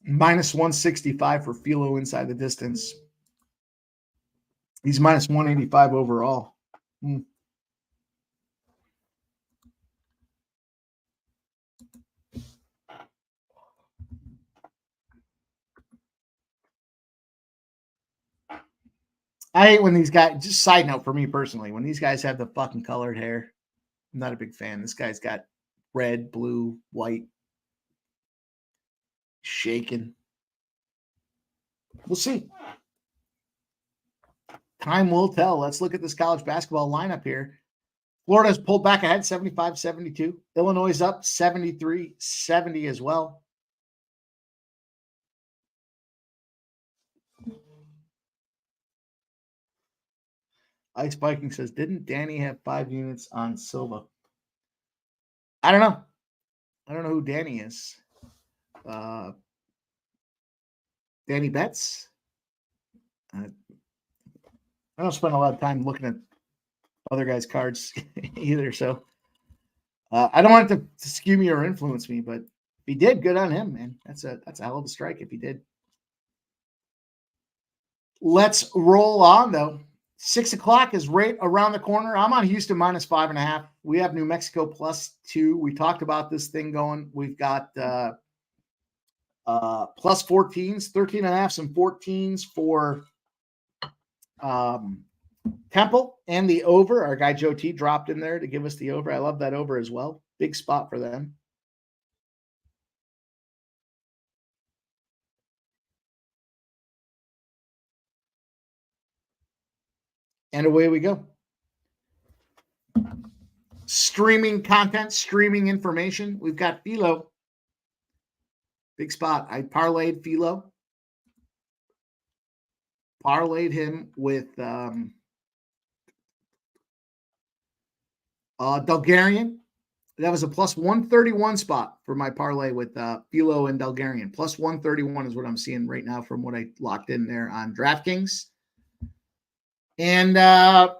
[SPEAKER 1] -165 for Filo inside the distance. He's -185 overall. I hate when these guys, just side note for me personally, when these guys have the fucking colored hair, I'm not a big fan. This guy's got red, blue, white, shaken. We'll see. Time will tell. Let's look at this college basketball lineup here. Florida's pulled back ahead 75-72. Illinois is up 73-70 as well. Ice Viking says, didn't Danny have 5 units on Silva? I don't know. I don't know who Danny is. Danny Betts? I don't spend a lot of time looking at other guys' cards either, so I don't want it to skew me or influence me, but if he did, good on him, man. That's a hell of a strike if he did. Let's roll on, though. 6 o'clock is right around the corner. I'm on Houston minus 5.5. We have New Mexico +2. We talked about this thing going. We've got plus 14s, 13.5s and 14s for Temple and the over. Our guy Joe T dropped in there to give us the over. I love that over as well. Big spot for them. And away we go. Streaming content, streaming information. We've got Philo. Big spot. I parlayed Philo. Parlayed him with Bulgarian. That was a plus 131 spot for my parlay with Philo and Bulgarian. Plus 131 is what I'm seeing right now from what I locked in there on DraftKings. And a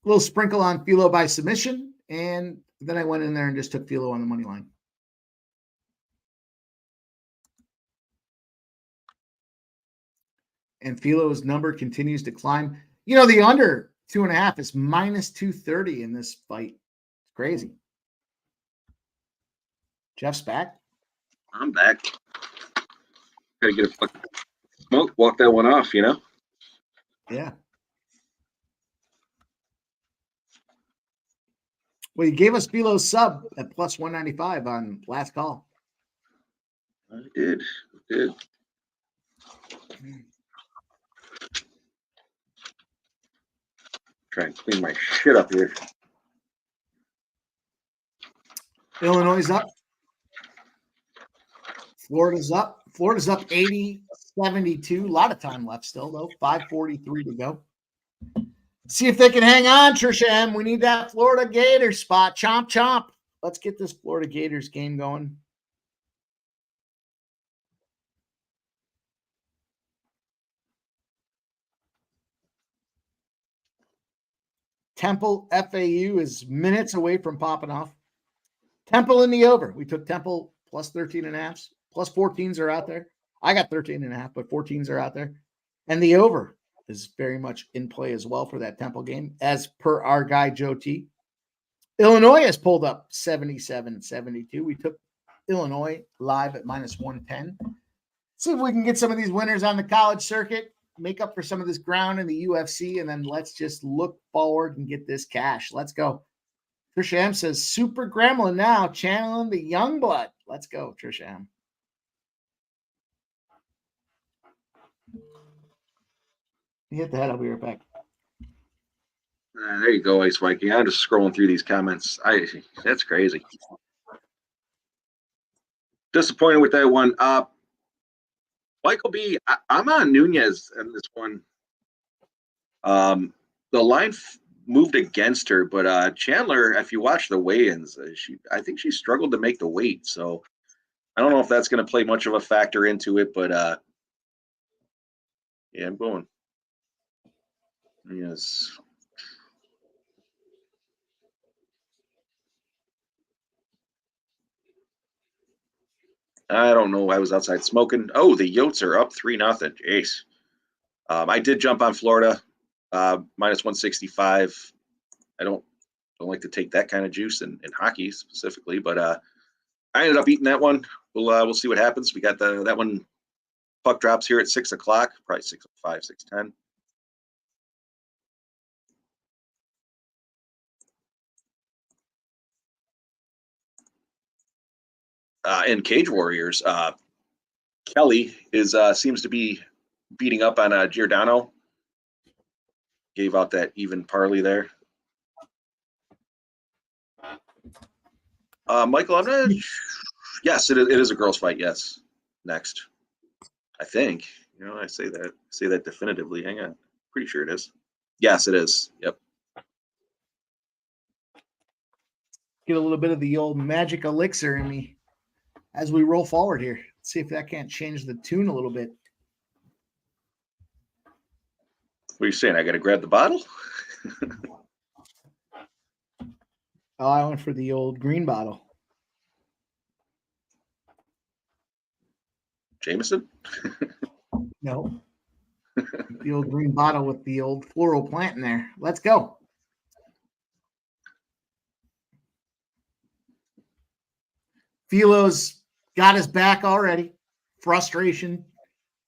[SPEAKER 1] little sprinkle on Philo by submission. And then I went in there and just took Philo on the money line. And Philo's number continues to climb. You know, the under 2.5 is minus 230 in this fight. It's crazy. Jeff's back.
[SPEAKER 2] I'm back. Gotta get a fucking smoke, walk that one off, you know?
[SPEAKER 1] Yeah. Well, you gave us Philo's sub at plus 195 on last call.
[SPEAKER 2] I did. Try and clean my shit up here.
[SPEAKER 1] Illinois is up. Florida's up. Florida's up 80-72. A lot of time left still, though. 5:43 to go. See if they can hang on, Trisha M. We need that Florida Gators spot. Chomp, chomp. Let's get this Florida Gators game going. Temple FAU is minutes away from popping off. Temple in the over. We took Temple plus 13.5. Plus 14s are out there. I got 13.5, but 14s are out there. And the over is very much in play as well for that Temple game, as per our guy Joe T. Illinois has pulled up 77-72. We took Illinois live at minus 110. See if we can get some of these winners on the college circuit, make up for some of this ground in the UFC, and then let's just look forward and get this cash. Let's go. Trisha M says, Super Gremlin now, channeling the young blood. Let's go, Trisha M. Hit the head. I'll be right back.
[SPEAKER 2] There you go, Ice Viking. I'm just scrolling through these comments. That's crazy. Disappointed with that one. Michael B, I'm on Nunez in this one. The line moved against her, but Chandler, if you watch the weigh-ins, I think she struggled to make the weight. So I don't know if that's going to play much of a factor into it, but yeah, I'm going. Yes. I don't know. I was outside smoking. Oh, the Yotes are up 3-0. Jeez. I did jump on Florida, minus 165. I don't like to take that kind of juice in hockey specifically, but I ended up eating that one. We'll see what happens. We got that one. Puck drops here at 6 o'clock, probably 6:05, 6:10. in Cage Warriors, Kelly is seems to be beating up on Giordano. Gave out that even parlay there. Michael, I'm not. Yes, it is a girls' fight. Yes, next. I think. I say that definitively. Hang on, pretty sure it is. Yes, it is. Yep.
[SPEAKER 1] Get a little bit of the old magic elixir in me as we roll forward here. Let's see if that can't change the tune a little bit.
[SPEAKER 2] What are you saying? I got to grab the bottle?
[SPEAKER 1] Oh, I went for the old green bottle.
[SPEAKER 2] Jameson?
[SPEAKER 1] No. The old green bottle with the old floral plant in there. Let's go. Philo's got his back already. Frustration.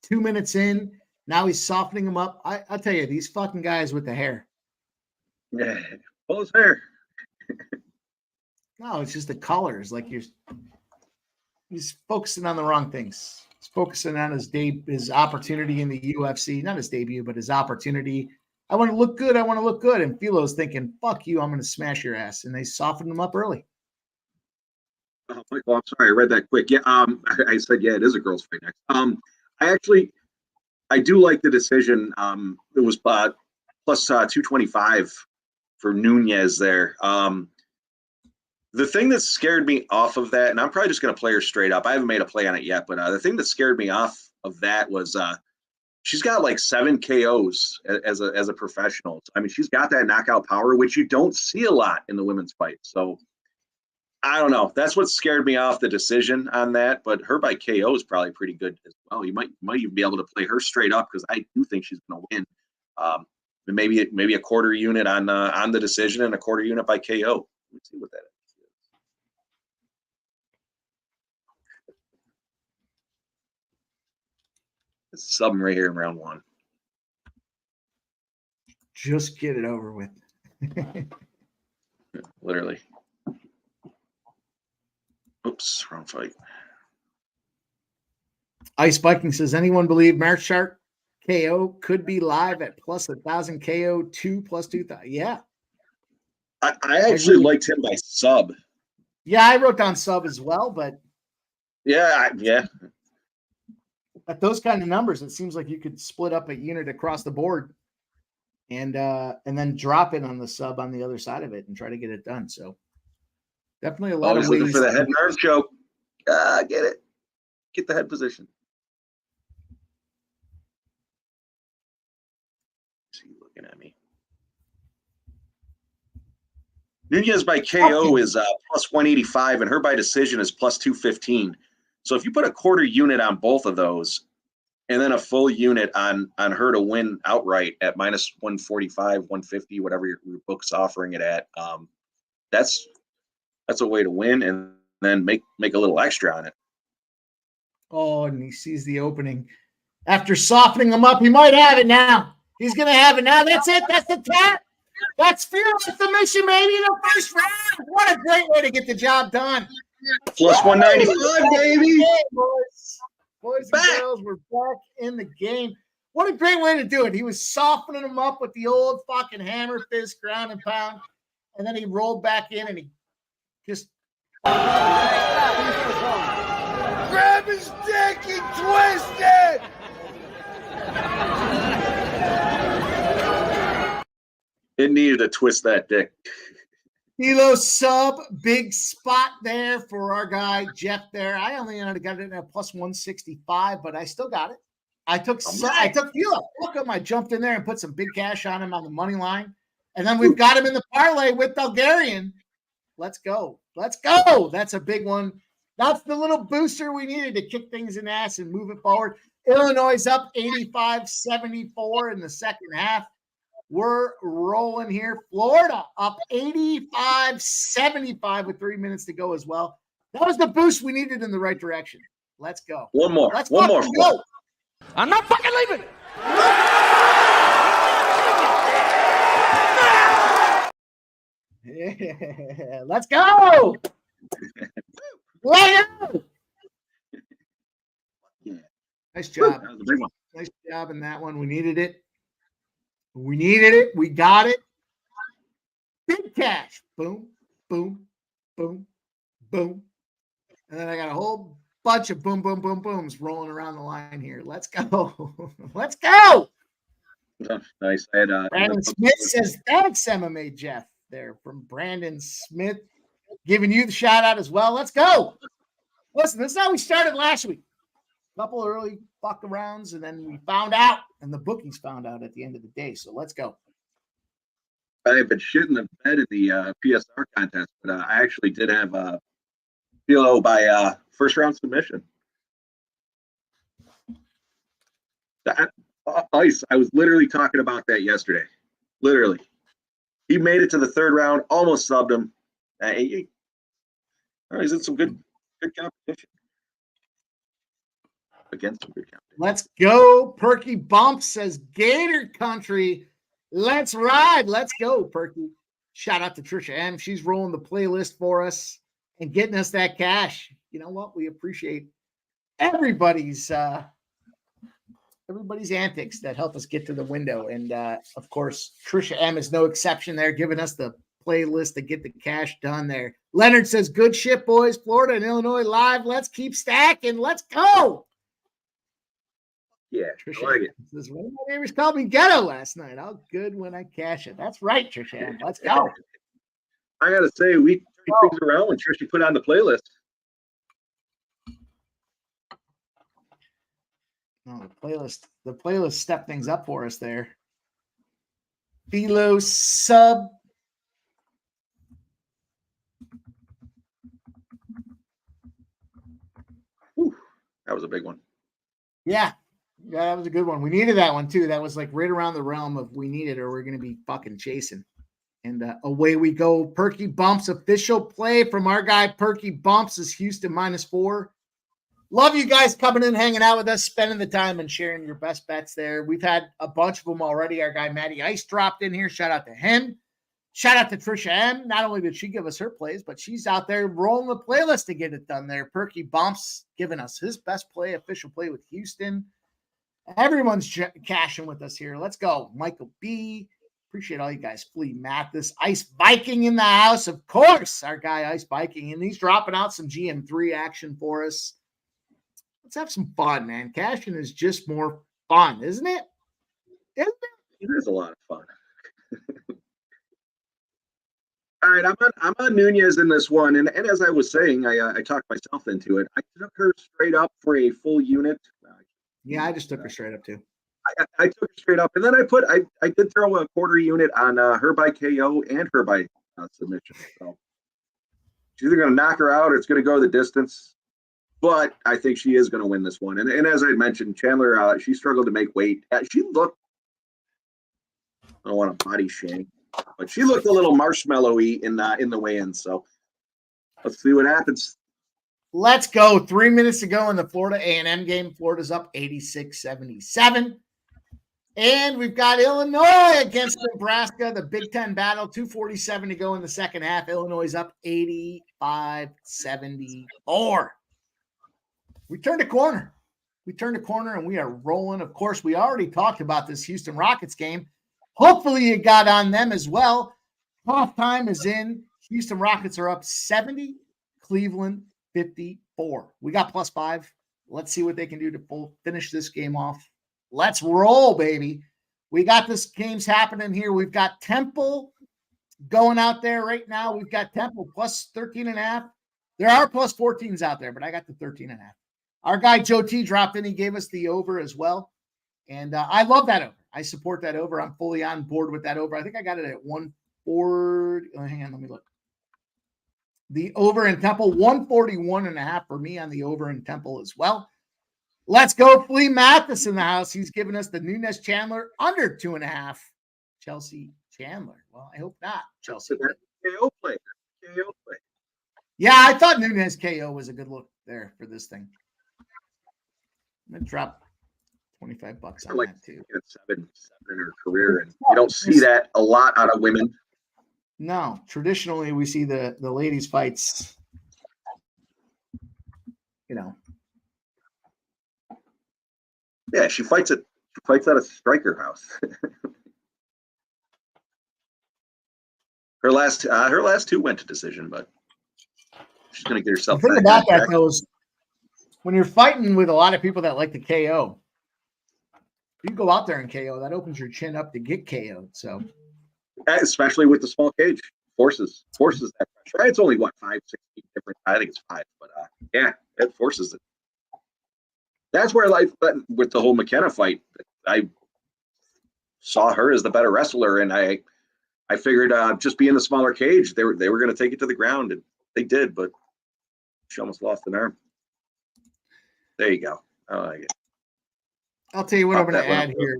[SPEAKER 1] 2 minutes in. Now he's softening him up. I'll tell you, these fucking guys with the hair.
[SPEAKER 2] Yeah. Pull his hair.
[SPEAKER 1] No, it's just the colors. Like he's focusing on the wrong things. He's focusing on his opportunity in the UFC. Not his debut, but his opportunity. I want to look good. I want to look good. And Philo's thinking, fuck you, I'm going to smash your ass. And they softened him up early.
[SPEAKER 2] Oh, Michael, I'm sorry, I read that quick. Yeah, I said, yeah, it is a girls' fight next. I do like the decision. It was plus 225 for Nunez there. The thing that scared me off of that, and I'm probably just going to play her straight up. I haven't made a play on it yet, but the thing that scared me off of that was she's got like 7 KOs as a professional. I mean, she's got that knockout power, which you don't see a lot in the women's fight. So I don't know. That's what scared me off the decision on that. But her by KO is probably pretty good as well. You might even be able to play her straight up because I do think she's going to win. Maybe a quarter unit on the decision and a quarter unit by KO. Let's see what that is. It's something right here in round 1.
[SPEAKER 1] Just get it over with.
[SPEAKER 2] Literally. Oops, wrong fight.
[SPEAKER 1] Ice Viking says, anyone believe Meerschaert KO could be live at plus 1,000 KO 2 plus 2,000? Yeah.
[SPEAKER 2] I actually liked him by sub.
[SPEAKER 1] Yeah, I wrote down sub as well, but
[SPEAKER 2] yeah.
[SPEAKER 1] At those kind of numbers, it seems like you could split up a unit across the board and then drop it on the sub on the other side of it and try to get it done. So definitely a lot of ways.
[SPEAKER 2] Looking for the head nerve choke. Get it. Get the head position. Is he looking at me? Nunez by KO is plus 185, and her by decision is plus 215. So if you put a quarter unit on both of those, and then a full unit on her to win outright at minus 145, 150, whatever your book's offering it at, that's a way to win, and then make a little extra on it.
[SPEAKER 1] Oh, and he sees the opening. After softening him up, he might have it now. He's going to have it now. That's it. That's the tap. That's fearless submission, maybe, in the first round. What a great way to get the job done.
[SPEAKER 2] Plus 195, baby.
[SPEAKER 1] Boys and girls, we're back in the game. What a great way to do it. He was softening him up with the old fucking hammer fist, ground and pound. And then he rolled back in and he just
[SPEAKER 3] grab his dick and twist it.
[SPEAKER 2] It needed to twist that dick.
[SPEAKER 1] Hilo sub, big spot there for our guy Jeff there. I only got it at plus 165, but I still got it. I took Hilo. Look at him. I jumped in there and put some big cash on him on the money line. And then we've got him in the parlay with Bulgarian. Let's go. Let's go. That's a big one. That's the little booster we needed to kick things in ass and move it forward. Illinois is up 85-74 in the second half. We're rolling here. Florida up 85-75 with 3 minutes to go as well. That was the boost we needed in the right direction. Let's go.
[SPEAKER 2] One more.
[SPEAKER 1] Let's
[SPEAKER 2] One more.
[SPEAKER 1] Go.
[SPEAKER 3] I'm not fucking leaving.
[SPEAKER 1] Yeah, let's go. Let's go. Nice job.
[SPEAKER 2] That was a big one.
[SPEAKER 1] Nice job in that one. We needed it. We needed it. We got it. Big cash. Boom, boom, boom, boom. And then I got a whole bunch of boom, boom, boom, booms rolling around the line here. Let's go. Let's go.
[SPEAKER 2] Nice. I had
[SPEAKER 1] Brandon Smith says, thanks, MMA Jeff. There from Brandon Smith, giving you the shout out as well. Let's go. Listen, this is how we started last week. A couple early fuck arounds, and then we found out, and the bookies found out at the end of the day. So let's go.
[SPEAKER 2] I've been shitting the bed in the PSR contest, but I actually did have a PLO by first round submission. Ice, I was literally talking about that yesterday. Literally. He made it to the third round, almost subbed him. He's in some good competition. Against some good competition.
[SPEAKER 1] Let's go. Perky Bump says, Gator Country. Let's ride. Let's go, Perky. Shout out to Trisha M. She's rolling the playlist for us and getting us that cash. You know what? We appreciate everybody's antics that help us get to the window. And of course, Trisha M is no exception there, giving us the playlist to get the cash done there. Leonard says, good shit, boys. Florida and Illinois live. Let's keep stacking. Let's go.
[SPEAKER 2] Yeah,
[SPEAKER 1] Trisha
[SPEAKER 2] I like it.
[SPEAKER 1] Says, one of my neighbors called me ghetto last night. How good when I cash it. That's right, Trisha M. Let's go.
[SPEAKER 2] I got to say, we turned things around when Trisha put on the playlist.
[SPEAKER 1] No, the playlist stepped things up for us there. Philo sub.
[SPEAKER 2] Whew, that was a big one.
[SPEAKER 1] Yeah, that was a good one. We needed that one too. That was like right around the realm of we need it or we're going to be fucking chasing. And away we go. Perky Bumps official play from our guy Perky Bumps is Houston -4. Love you guys coming in, hanging out with us, spending the time and sharing your best bets there. We've had a bunch of them already. Our guy Matty Ice dropped in here. Shout out to him. Shout out to Trisha M. Not only did she give us her plays, but she's out there rolling the playlist to get it done there. Perky Bumps giving us his best play, official play with Houston. Everyone's cashing with us here. Let's go. Michael B. Appreciate all you guys. Flea Mathis. Ice Viking in the house. Of course, our guy Ice Viking. And he's dropping out some GM3 action for us. Let's have some fun, man. Cashing is just more fun, isn't it?
[SPEAKER 2] It is a lot of fun. All right, I'm on Nunez in this one, and as I was saying, I talked myself into it. I took her straight up for a full unit.
[SPEAKER 1] Yeah, I just took her straight up too.
[SPEAKER 2] I took her straight up, and then I did throw a quarter unit on her by KO and her by submission. So she's either going to knock her out or it's going to go the distance. But I think she is going to win this one. And as I mentioned, Chandler, she struggled to make weight. She looked, I don't want to body shame, but she looked a little marshmallowy in the weigh-in. So let's see what happens.
[SPEAKER 1] Let's go. 3 minutes to go in the Florida A&M game. Florida's up 86-77. And we've got Illinois against Nebraska, the Big Ten battle. 2:47 to go in the second half. Illinois is up 85-74. We turned a corner. And we are rolling. Of course, we already talked about this Houston Rockets game. Hopefully you got on them as well. Halftime is in. Houston Rockets are up 70. Cleveland 54. We got +5. Let's see what they can do to finish this game off. Let's roll, baby. We got this games happening here. We've got Temple going out there right now. We've got Temple +13.5. There are +14s out there, but I got the 13.5. Our guy Joe T dropped in. He gave us the over as well. And I love that over. I support that over. I'm fully on board with that over. I think I got it at 140. Oh, hang on, let me look. The over in Temple, 141.5 for me on the over in Temple as well. Let's go. Flea Mathis in the house. He's giving us the Nunez Chandler under 2.5. Chelsea Chandler. Well, I hope not. Chelsea.
[SPEAKER 2] KO play.
[SPEAKER 1] Yeah, I thought Nunez KO was a good look there for this thing. I'm going to drop $25 on
[SPEAKER 2] like
[SPEAKER 1] that too.
[SPEAKER 2] Seven in her career, and you don't see that a lot out of women.
[SPEAKER 1] No, traditionally we see the ladies fights,
[SPEAKER 2] Yeah, she fights at a striker house. her last two went to decision, but she's gonna get
[SPEAKER 1] The
[SPEAKER 2] herself
[SPEAKER 1] thing
[SPEAKER 2] back
[SPEAKER 1] about
[SPEAKER 2] on
[SPEAKER 1] that
[SPEAKER 2] track.
[SPEAKER 1] though is when you're fighting with a lot of people that like to KO, you go out there and KO, that opens your chin up to get KO'd. So
[SPEAKER 2] Especially with the small cage, forces that pressure. It's only what 5, 6 feet different. I think it's 5, but yeah, it forces it. That's where life with the whole McKenna fight. I saw her as the better wrestler, and I figured just being the smaller cage, they were going to take it to the ground, and they did, but she almost lost an arm. There you go. I like it.
[SPEAKER 1] I'll tell you what
[SPEAKER 2] Pop
[SPEAKER 1] I'm going
[SPEAKER 2] that
[SPEAKER 1] to
[SPEAKER 2] one
[SPEAKER 1] add
[SPEAKER 2] up.
[SPEAKER 1] here.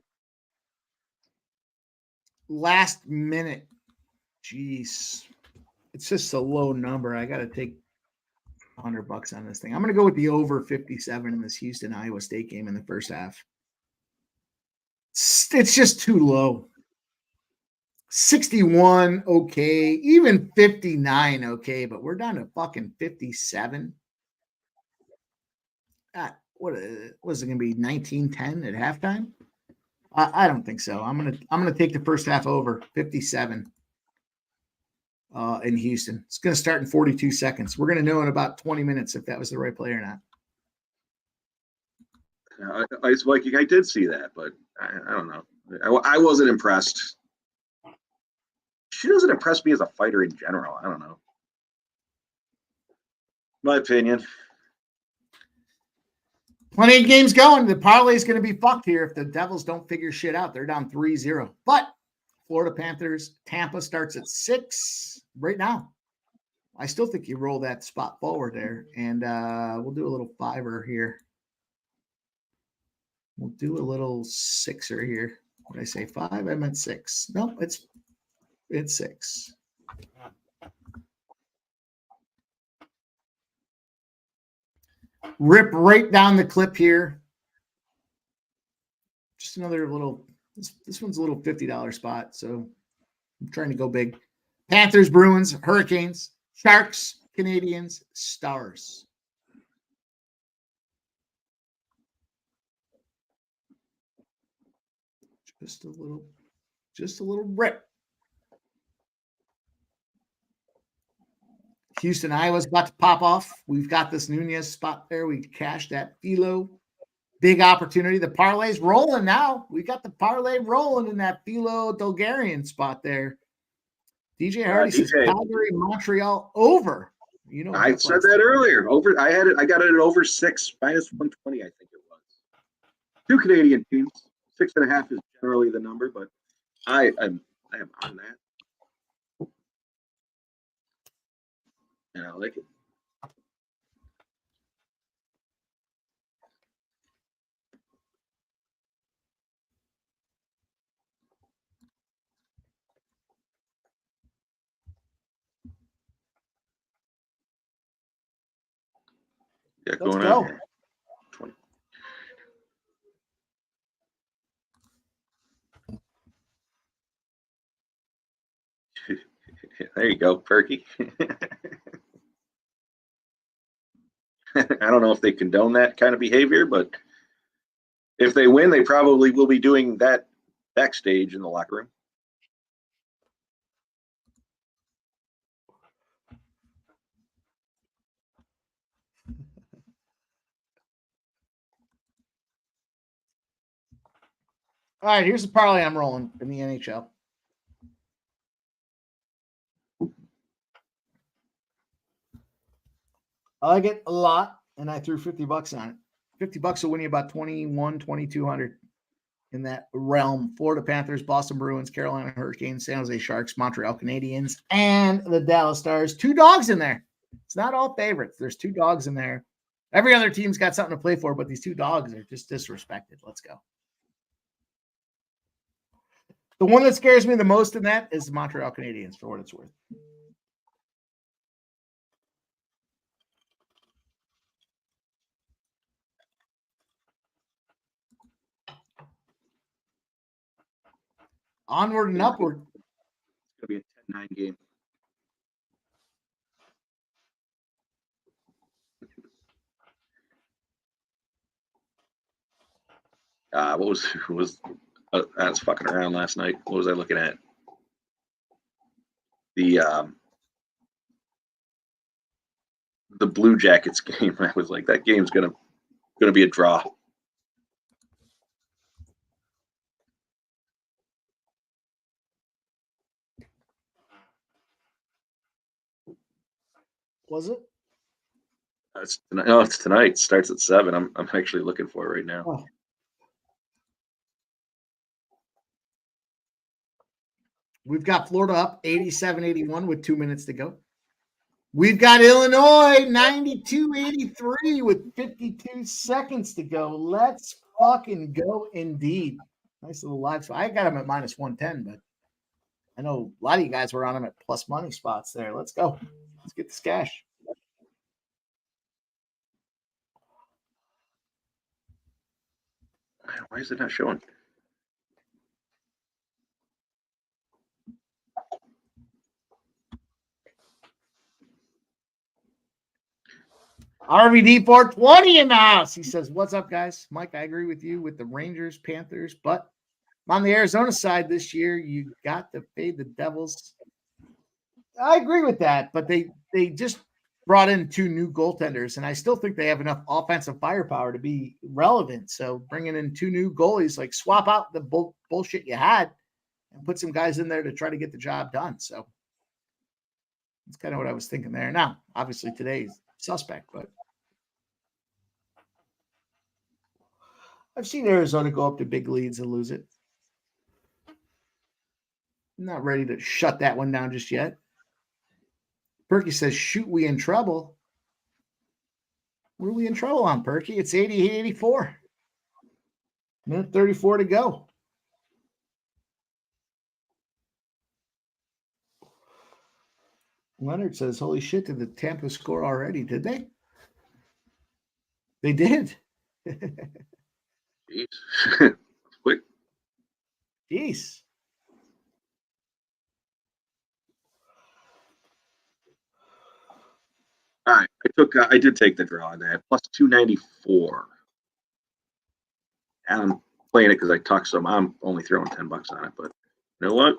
[SPEAKER 1] Last minute. Jeez. It's just a low number. I got to take $100 on this thing. I'm going to go with the over 57 in this Houston Iowa State game in the first half. It's just too low. 61, okay. Even 59, okay. But we're down to fucking 57. What was it going to be? 19-10 at halftime? I don't think so. I'm gonna take the first half over 57 in Houston. It's going to start in 42 seconds. We're going to know in about 20 minutes if that was the right play or not.
[SPEAKER 2] I did see that, but I don't know. I wasn't impressed. She doesn't impress me as a fighter in general. I don't know. My opinion.
[SPEAKER 1] Plenty of games going. The parlay is going to be fucked here if the Devils don't figure shit out. They're down 3-0. But Florida Panthers, Tampa starts at 6 right now. I still think you roll that spot forward there. And we'll do a little fiver here. We'll do a little sixer here. What did I say? 5? I meant 6. No, it's 6. Rip right down the clip here. Just another little, this one's a little $50 spot. So I'm trying to go big. Panthers, Bruins, Hurricanes, Sharks, Canadians, Stars. Just a little rip. Houston, Iowa's about to pop off. We've got this Nunez spot there. We cashed that Philo. Big opportunity. The parlay's rolling now. We got the parlay rolling in that Philo Bulgarian spot there. DJ Hardy says Calgary, Montreal over. You know,
[SPEAKER 2] I said that earlier. Over. I got it at over 6 minus 120. I think it was 2 Canadian teams. 6.5 is generally the number, but I am on that. And I like it. Yeah,
[SPEAKER 1] Let's
[SPEAKER 2] going
[SPEAKER 1] go.
[SPEAKER 2] on here. 20. There you go, Perky. I don't know if they condone that kind of behavior, but if they win, they probably will be doing that backstage in the locker room.
[SPEAKER 1] All right, here's the parlay I'm rolling in the NHL. I like it a lot, and I threw $50 on it. $50 will win you about 2,200 in that realm. Florida Panthers, Boston Bruins, Carolina Hurricanes, San Jose Sharks, Montreal Canadiens, and the Dallas Stars. 2 dogs in there. It's not all favorites. There's 2 dogs in there. Every other team's got something to play for, but these 2 dogs are just disrespected. Let's go. The one that scares me the most in that is the Montreal Canadiens, for what it's worth. Onward and upward.
[SPEAKER 2] It's going to be a 10-9 game. what was I was fucking around last night. What was I looking at? The Blue Jackets game. I was like, that game's gonna be a draw.
[SPEAKER 1] Was it?
[SPEAKER 2] It's tonight. No, it's tonight. It starts at 7. I'm actually looking for it right now.
[SPEAKER 1] Oh. We've got Florida up 87-81 with 2 minutes to go. We've got Illinois 92-83 with 52 seconds to go. Let's fucking go indeed. Nice little live. So I got them at minus 110, but I know a lot of you guys were on them at plus money spots there. Let's go. Let's get this cash.
[SPEAKER 2] Why is it not showing?
[SPEAKER 1] RVD 420 in the house. He says, "What's up, guys? Mike, I agree with you with the Rangers, Panthers, but on the Arizona side this year, you got to fade the Devils." I agree with that, but they just brought in 2 new goaltenders, and I still think they have enough offensive firepower to be relevant. So bringing in 2 new goalies, like swap out the bullshit you had and put some guys in there to try to get the job done. So that's kind of what I was thinking there. Now, obviously today's suspect, but I've seen Arizona go up to big leads and lose it. I'm not ready to shut that one down just yet. Perky says, "Shoot, we in trouble." What are we in trouble on, Perky? It's 88-84. Minute 34 to go. Leonard says, "Holy shit, did the Tampa score already? Did they?" They did.
[SPEAKER 2] Jeez. Quick.
[SPEAKER 1] Jeez.
[SPEAKER 2] All right. I did take the draw on that. Plus 294. And I'm playing it because I talked some. I'm only throwing $10 on it, but you know what?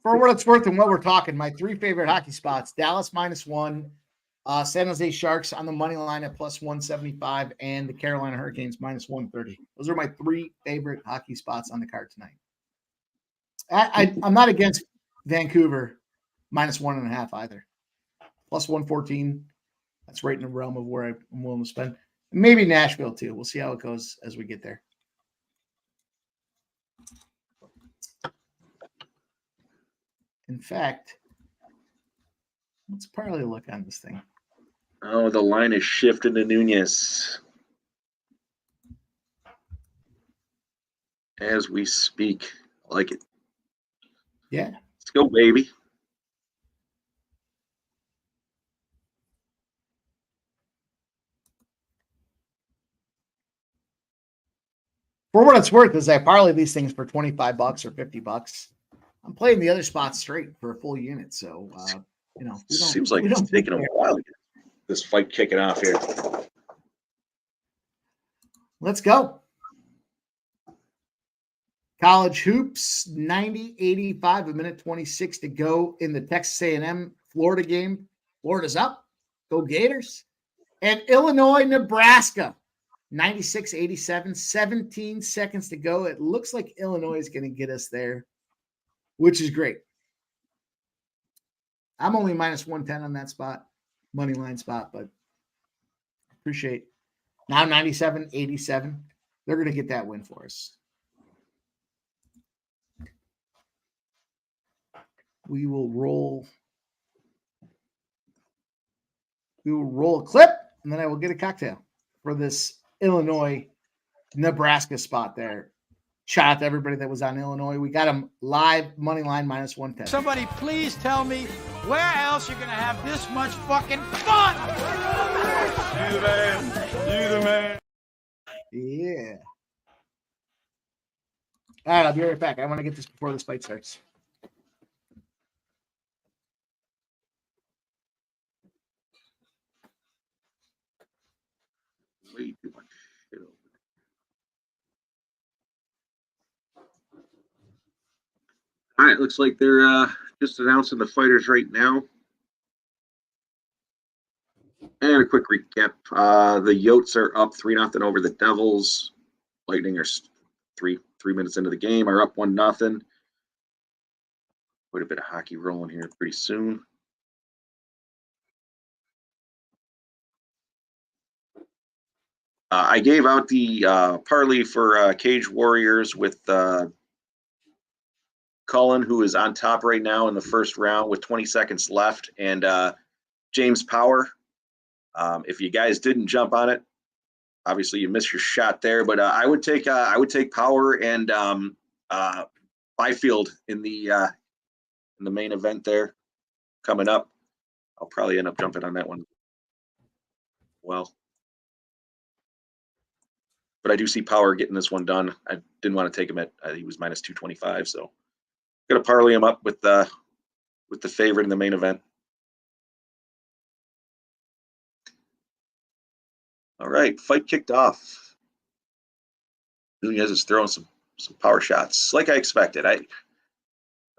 [SPEAKER 1] For what it's worth and what we're talking, my 3 favorite hockey spots: Dallas -1, San Jose Sharks on the money line at plus 175, and the Carolina Hurricanes minus 130. Those are my 3 favorite hockey spots on the card tonight. I'm not against Vancouver minus 1.5 either. Plus 114. That's right in the realm of where I'm willing to spend. Maybe Nashville too. We'll see how it goes as we get there. In fact, let's probably look on this thing.
[SPEAKER 2] Oh, the line is shifted to Nunez as we speak. I like it.
[SPEAKER 1] Yeah.
[SPEAKER 2] Let's go, baby.
[SPEAKER 1] For what it's worth, as I parlay these things for $25 or $50, I'm playing the other spots straight for a full unit. So,
[SPEAKER 2] Seems like it's taking a while to get this fight kicking off here.
[SPEAKER 1] Let's go. College hoops, 90-85, a minute 26 to go in the Texas A&M Florida game. Florida's up. Go Gators. And Illinois, Nebraska, 96-87, 17 seconds to go. It looks like Illinois is going to get us there, which is great. I'm only minus 110 on that spot, money line spot, but appreciate. Now 97-87. They're going to get that win for us. We will roll a clip, and then I will get a cocktail for this Illinois Nebraska spot there. Shout out to everybody that was on Illinois. We got them live money line minus 110.
[SPEAKER 3] Somebody please tell me where else you're gonna have this much fucking fun. You the man. You the man.
[SPEAKER 1] Yeah. All right, I'll be right back. I want to get this before this fight starts.
[SPEAKER 2] Way too much. right, looks like they're just announcing the fighters right now. And a quick recap. The Yotes are up 3-0 over the Devils. Lightning are three minutes into the game, are up 1-0. Quite a bit of hockey rolling here pretty soon. I gave out the parlay for Cage Warriors with Cullen, who is on top right now in the first round with 20 seconds left, and James Power. If you guys didn't jump on it, obviously you missed your shot there. But I would take Power and Byfield in the main event there coming up. I'll probably end up jumping on that one. Well. But I do see Power getting this one done. I didn't want to take him at he was minus 225, so gonna parlay him up with the favorite in the main event. All right, fight kicked off. Nunez is throwing some power shots, like I expected. Like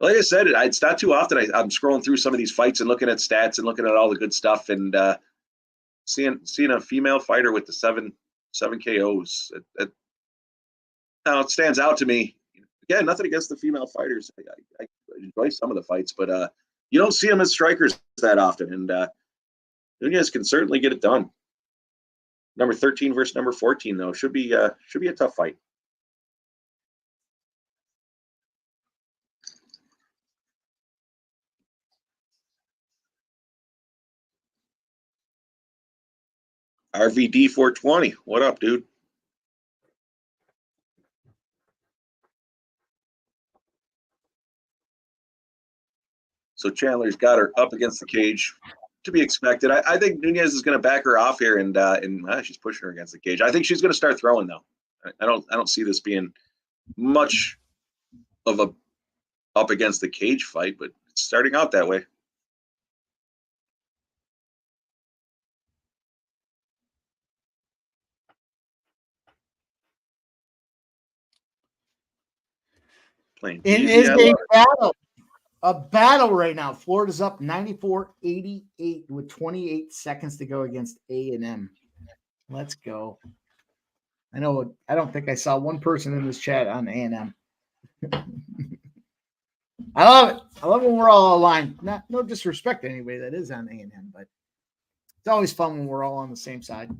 [SPEAKER 2] I said, it's not too often I'm scrolling through some of these fights and looking at stats and looking at all the good stuff and seeing a female fighter with the seven KOs. It stands out to me. Again, nothing against the female fighters. I enjoy some of the fights, but you don't see them as strikers that often. And Nunez can certainly get it done. Number 13 versus number 14, though, should be a tough fight. RVD 420, what up, dude? So Chandler's got her up against the cage, to be expected. I think Nunez is going to back her off here, and she's pushing her against the cage. I think she's going to start throwing, though. I don't see this being much of a up against the cage fight, but it's starting out that way. Playing
[SPEAKER 1] it
[SPEAKER 2] easy,
[SPEAKER 1] is a battle. A battle right now. Florida's up 94-88 with 28 seconds to go against A&M. Let's go. I don't think I saw one person in this chat on A&M. I love it. I love when we're all aligned. No disrespect to anybody that is on A&M, but it's always fun when we're all on the same side.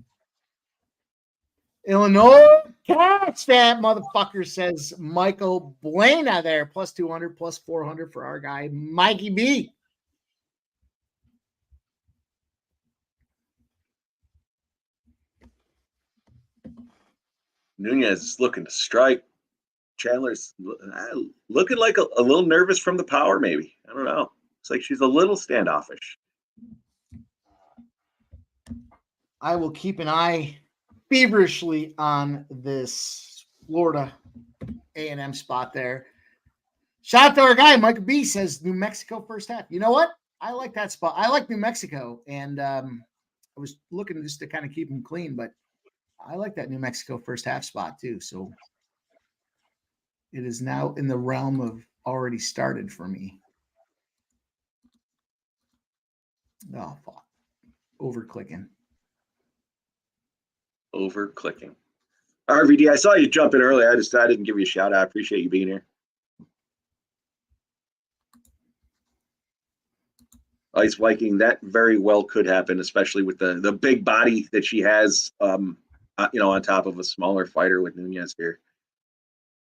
[SPEAKER 1] Illinois, catch that motherfucker, says Michael Blana there. Plus 200, plus 400 for our guy, Mikey B.
[SPEAKER 2] Nunez is looking to strike. Chandler's looking like a little nervous from the power, maybe. I don't know. It's like she's a little standoffish.
[SPEAKER 1] I will keep an eye feverishly on this Florida A&M spot there. Shout out to our guy, Mike B says New Mexico first half. You know what? I like that spot. I like New Mexico, and I was looking just to kind of keep them clean, but I like that New Mexico first half spot too. So it is now in the realm of already started for me. Oh, fuck. Over-clicking.
[SPEAKER 2] RVD, I saw you jump in early. I didn't give you a shout out. I appreciate you being here. Ice Viking, that very well could happen, especially with the big body that she has, on top of a smaller fighter with Nunez here.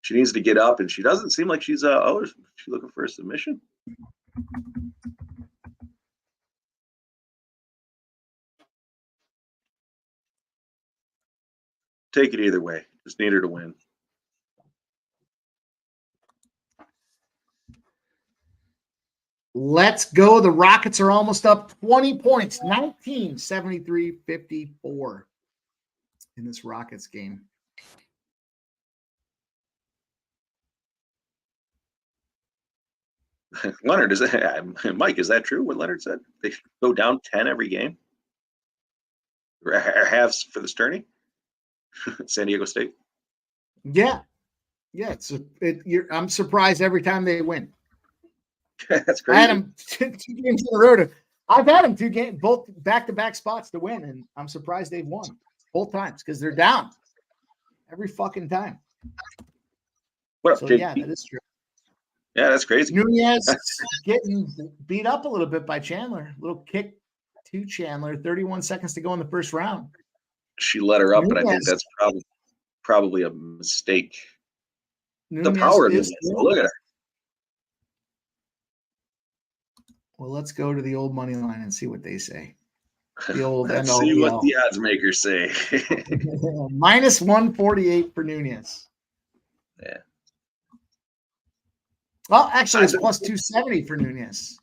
[SPEAKER 2] She needs to get up, and she doesn't seem like she's she's looking for a submission. Take it either way. Just need her to win.
[SPEAKER 1] Let's go. The Rockets are almost up 20 points, 19-73-54 in this Rockets game.
[SPEAKER 2] Leonard, Mike, is that true what Leonard said? They should go down 10 every game? Or halves for the Sterney? San Diego State.
[SPEAKER 1] Yeah. I'm surprised every time they win.
[SPEAKER 2] That's
[SPEAKER 1] I had
[SPEAKER 2] crazy.
[SPEAKER 1] him two games in a row. I've had him 2 games, both back-to-back spots to win, and I'm surprised they've won both times because they're down every fucking time.
[SPEAKER 2] What
[SPEAKER 1] So
[SPEAKER 2] up,
[SPEAKER 1] yeah,
[SPEAKER 2] JP?
[SPEAKER 1] that is true.
[SPEAKER 2] Yeah, that's crazy.
[SPEAKER 1] Nunez getting beat up a little bit by Chandler. Little kick to Chandler. 31 seconds to go in the first round.
[SPEAKER 2] She let her up, and I think
[SPEAKER 1] Nunez.
[SPEAKER 2] that's probably a mistake. The
[SPEAKER 1] Nunez
[SPEAKER 2] power of
[SPEAKER 1] is
[SPEAKER 2] Nunez. Look at her.
[SPEAKER 1] Well, let's go to the old money line and see what they say. The old
[SPEAKER 2] Let's see what
[SPEAKER 1] NLBL.
[SPEAKER 2] the odds makers say.
[SPEAKER 1] Minus 148 for Nunez.
[SPEAKER 2] Yeah.
[SPEAKER 1] Well, actually, it's plus 270 for Nunez.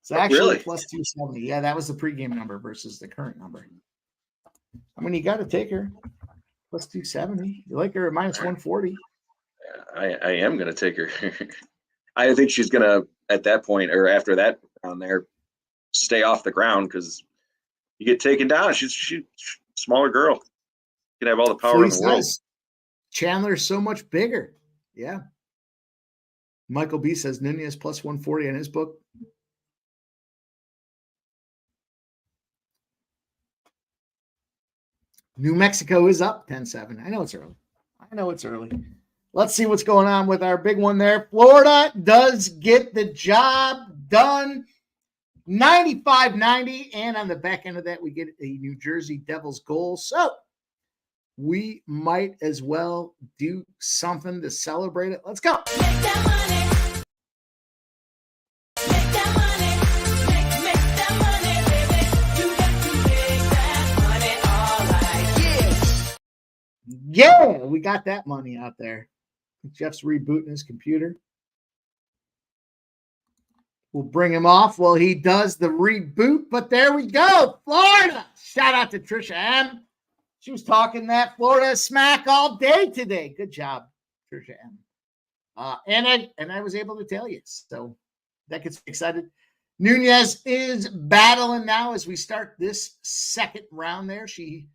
[SPEAKER 1] It's actually
[SPEAKER 2] Really?
[SPEAKER 1] plus 270. Yeah, that was the pregame number versus the current number. I mean, you got to take her. Plus 270. You like her at minus 140.
[SPEAKER 2] I am going to take her. I think she's going to, at that point, or after that round there, stay off the ground because you get taken down. She's smaller girl. You can have all the power in the world.
[SPEAKER 1] Chandler's so much bigger. Yeah. Michael B says Nunez plus 140 in his book. New Mexico is up 10-7. I know it's early. Let's see what's going on with our big one there. Florida does get the job done. 95-90. And on the back end of that, we get a New Jersey Devils goal. So we might as well do something to celebrate it. Let's go.
[SPEAKER 4] Make that money. Make that money. Make that money, baby. You got to make that money all right.
[SPEAKER 1] Yeah, we got that money out there. Jeff's rebooting his computer. We'll bring him off while he does the reboot, but there we go. Florida. Shout out to Trisha M. She was talking that Florida smack all day today. Good job, Trisha M. And I was able to tell you. So that gets me excited. Nunez is battling now as we start this second round there. She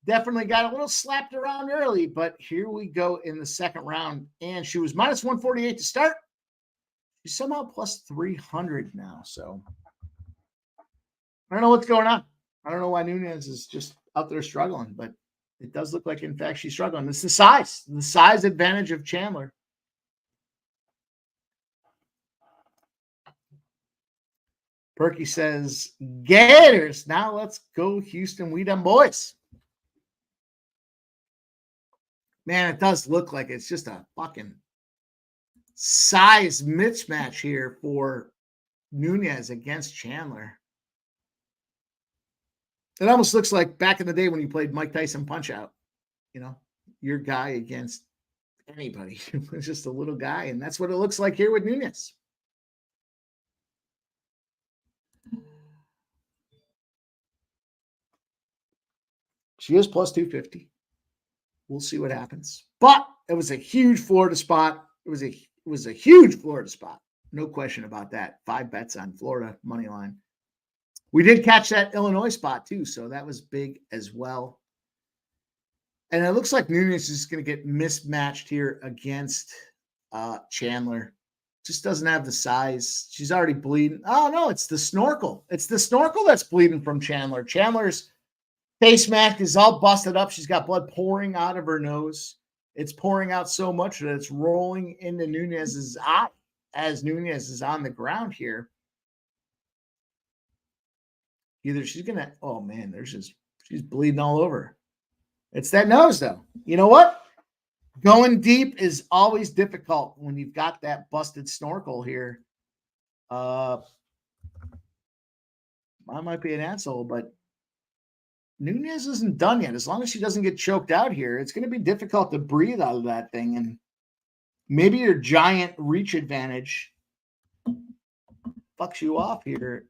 [SPEAKER 1] definitely got a little slapped around early, but here we go in the second round. And she was minus 148 to start. She's somehow plus 300 now. So I don't know what's going on. I don't know why Nunez is just out there struggling, but it does look like, in fact, she's struggling. It's the size advantage of Chandler. Perky says, Gators. Now let's go, Houston. We done, boys. Man, it does look like it's just a fucking size mismatch here for Nunez against Chandler. It almost looks like back in the day when you played Mike Tyson Punch-Out. You know, your guy against anybody. It's just a little guy, and that's what it looks like here with Nunez. She is plus 250. We'll see what happens. But it was a huge Florida spot. It was a huge Florida spot. No question about that. 5 bets on Florida money line. We did catch that Illinois spot too, so that was big as well. And it looks like Nunez is going to get mismatched here against Chandler. Just doesn't have the size. She's already bleeding. Oh, no, it's the snorkel. It's the snorkel that's bleeding from Chandler. Chandler's face mask is all busted up. She's got blood pouring out of her nose. It's pouring out so much that it's rolling into Nunez's eye as Nunez is on the ground here. Either she's going to, oh man, she's bleeding all over. It's that nose though. You know what? Going deep is always difficult when you've got that busted snorkel here. I might be an asshole, but Nunez isn't done yet. As long as she doesn't get choked out here, it's going to be difficult to breathe out of that thing. And maybe your giant reach advantage fucks you off here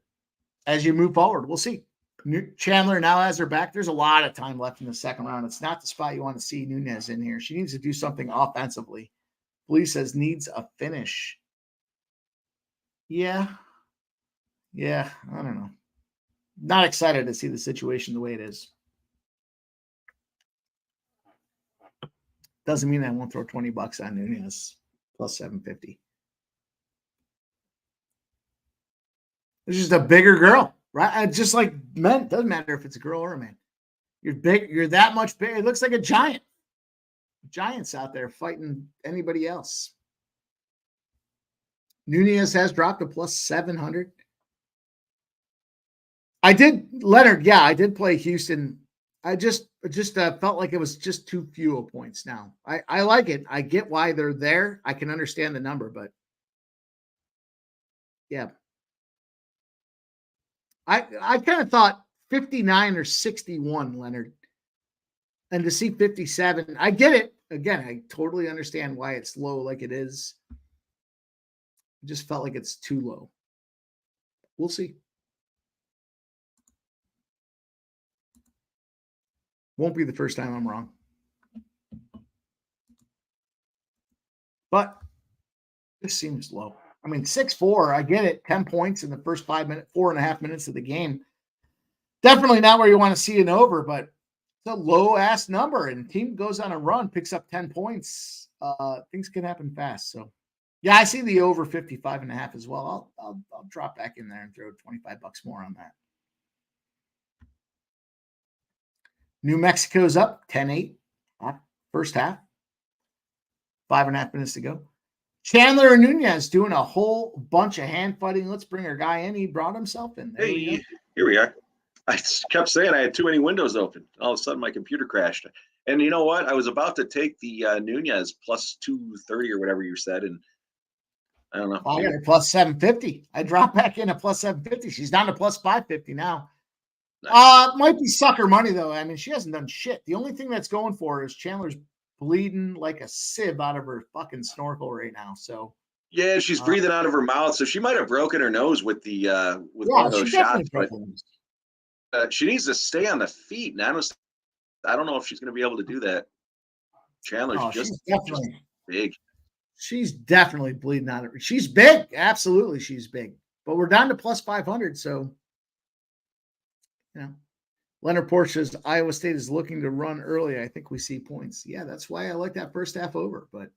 [SPEAKER 1] as you move forward. We'll see. Chandler now has her back. There's a lot of time left in the second round. It's not the spot you want to see Nunez in here. She needs to do something offensively. Police says needs a finish. Yeah. I don't know. Not excited to see the situation the way it is. Doesn't mean I won't throw $20 on Nunez plus 750. It's just a bigger girl, right? Just like men, doesn't matter if it's a girl or a man. You're big. You're that much big. It looks like a giant. Giants out there fighting anybody else. Nunez has dropped to plus 700. I did, Leonard. Yeah, I did play Houston. I just felt like it was just too few of points now. I like it. I get why they're there. I can understand the number, but yeah. I kind of thought 59 or 61, Leonard. And to see 57, I get it. Again, I totally understand why it's low like it is. It just felt like it's too low. We'll see. Won't be the first time I'm wrong. But this seems low. I mean, 6-4, I get it. 10 points in the first 4.5 minutes of the game. Definitely not where you want to see an over, but it's a low-ass number. And the team goes on a run, picks up 10 points. Things can happen fast. So, yeah, I see the over 55.5 as well. I'll drop back in there and throw $25 more on that. New Mexico's up 10-8. First half. 5.5 minutes to go. Chandler and Nunez doing a whole bunch of hand fighting. Let's bring our guy in. He brought himself in. There we go.
[SPEAKER 2] Here we are. I kept saying I had too many windows open. All of a sudden, my computer crashed. And you know what? I was about to take the Nunez plus 230 or whatever you said, and I don't know.
[SPEAKER 1] I got her plus 750. I dropped back in at plus 750. She's down to plus 550 now.
[SPEAKER 2] Nice.
[SPEAKER 1] Might be sucker money, though. I mean, she hasn't done shit. The only thing that's going for her is Chandler's bleeding like a sieve out of her fucking snorkel right now. So
[SPEAKER 2] Yeah, she's breathing out of her mouth, so she might have broken her nose with the one of those shots. But she needs to stay on the feet, and I don't know if she's going to be able to do that. Chandler's just big.
[SPEAKER 1] She's definitely bleeding out of her. She's big, absolutely, she's big. But we're down to plus 500, so you know. Leonard Porsche says Iowa State is looking to run early. I think we see points. Yeah, that's why I like that first half over. But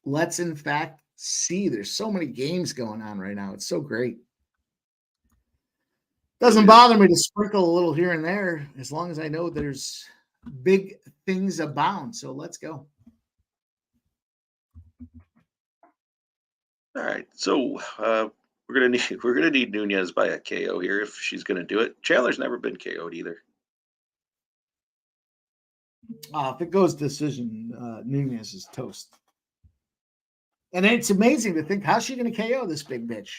[SPEAKER 1] let's, in fact, see. There's so many games going on right now. It's so great. Doesn't bother me to sprinkle a little here and there as long as I know there's big things abound. So let's go.
[SPEAKER 2] All right. So we're gonna need Nunez by a KO here if she's gonna do it. Chandler's never been KO'd either.
[SPEAKER 1] If it goes decision, Nunez is toast. And it's amazing to think, how's she going to KO this big bitch?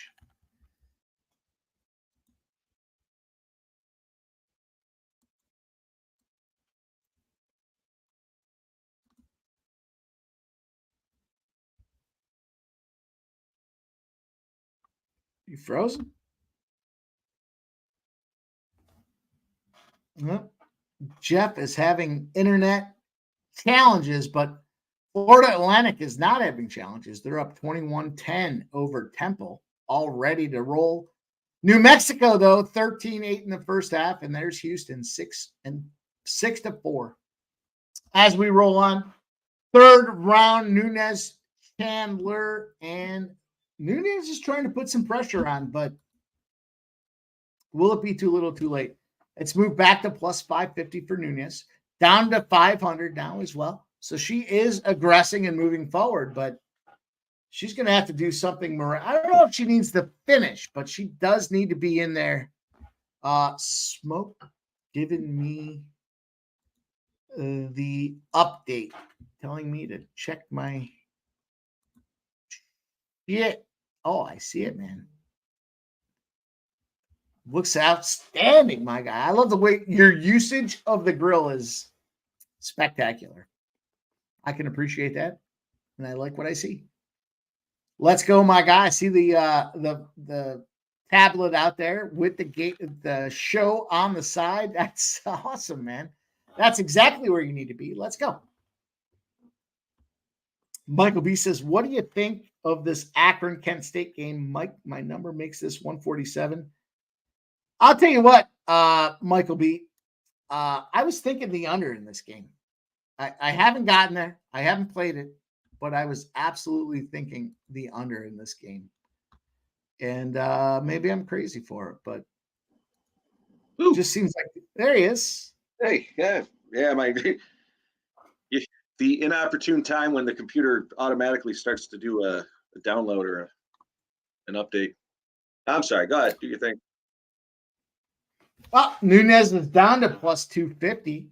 [SPEAKER 1] You frozen? Well, Jeff is having internet challenges, but Florida Atlantic is not having challenges. They're up 21-10 over Temple, all ready to roll. New Mexico, though, 13-8 in the first half, and there's Houston 6-4. As we roll on, third round, Nunez, Chandler, and Nunez is trying to put some pressure on, but will it be too little too late? It's moved back to plus 550 for Nunez, down to 500 now as well. So she is aggressing and moving forward, but she's going to have to do something. I don't know if she needs to finish, but she does need to be in there. Smoke giving me the update, telling me to check my shit. Oh, I see it, man. Looks outstanding, my guy. I love the way your usage of the grill is spectacular. I can appreciate that, and I like what I see. Let's go, my guy. I see the tablet out there with the show on the side. That's awesome, man. That's exactly where you need to be. Let's go. Michael B says, what do you think of this Akron-Kent State game? Mike, my number makes this 147. I'll tell you what, Michael B, I was thinking the under in this game. I haven't gotten there. I haven't played it. but I was absolutely thinking the under in this game. And maybe I'm crazy for it, but
[SPEAKER 2] Ooh.
[SPEAKER 1] it just seems like there he is.
[SPEAKER 2] Hey, yeah, my the inopportune time when the computer automatically starts to do a download or an update. I'm sorry. Go ahead. Do your thing.
[SPEAKER 1] Well, Nunes is down to plus 250.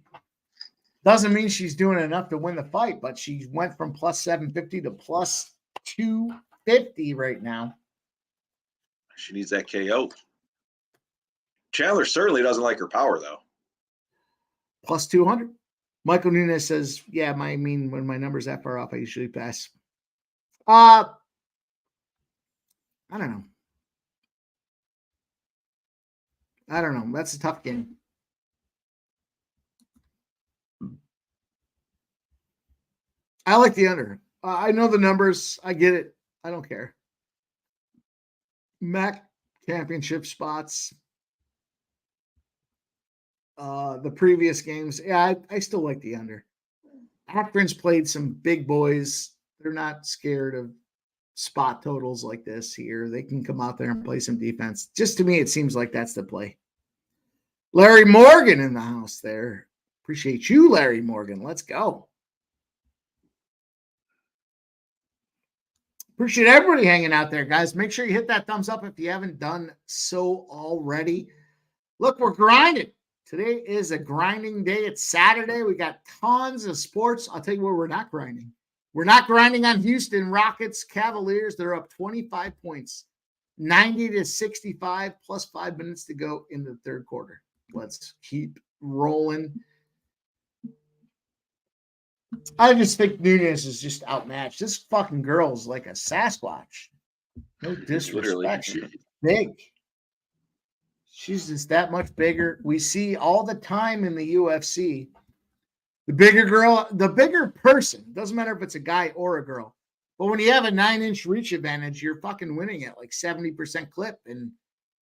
[SPEAKER 1] Doesn't mean she's doing enough to win the fight, but she went from plus 750 to plus 250 right now.
[SPEAKER 2] She needs that KO. Chandler certainly doesn't like her power, though.
[SPEAKER 1] Plus 200. Michael Nunes says, yeah, when my numbers that far off, I usually pass. I don't know. That's a tough game. I like the under. I know the numbers. I get it. I don't care. MAC championship spots. The previous games. Yeah, I still like the under. Akron's played some big boys. They're not scared of spot totals like this here. They can come out there and play some defense. Just to me, it seems like that's the play. Larry Morgan in the house there. Appreciate you, Larry Morgan. Let's go. Appreciate everybody hanging out there, guys. Make sure you hit that thumbs up if you haven't done so already. Look, we're grinding. Today is a grinding day. It's Saturday. We got tons of sports. I'll tell you where we're not grinding. We're not grinding on Houston Rockets Cavaliers. They're up 25 points, 90-65, plus 5 minutes to go in the third quarter. Let's keep rolling. I just think Nunes is just outmatched. This fucking girl is like a Sasquatch. No disrespect. She's big. She's just that much bigger. We see all the time in the UFC. The bigger girl, the bigger person, doesn't matter if it's a guy or a girl. But when you have a 9-inch reach advantage, you're fucking winning at like 70% clip. And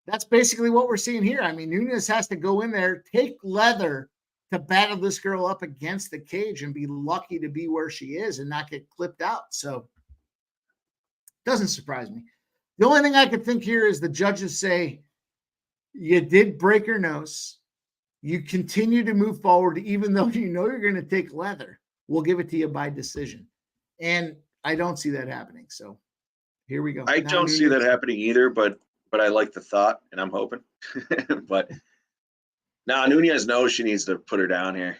[SPEAKER 1] that's basically what we're seeing here. I mean, Nunes has to go in there, take leather to battle this girl up against the cage and be lucky to be where she is and not get clipped out. So doesn't surprise me. The only thing I could think here is the judges say, you did break her nose. You continue to move forward, even though you know you're going to take leather. We'll give it to you by decision. And I don't see that happening. So here we go.
[SPEAKER 2] I don't see that happening either, but I like the thought, and I'm hoping. But now Nunes knows she needs to put her down here.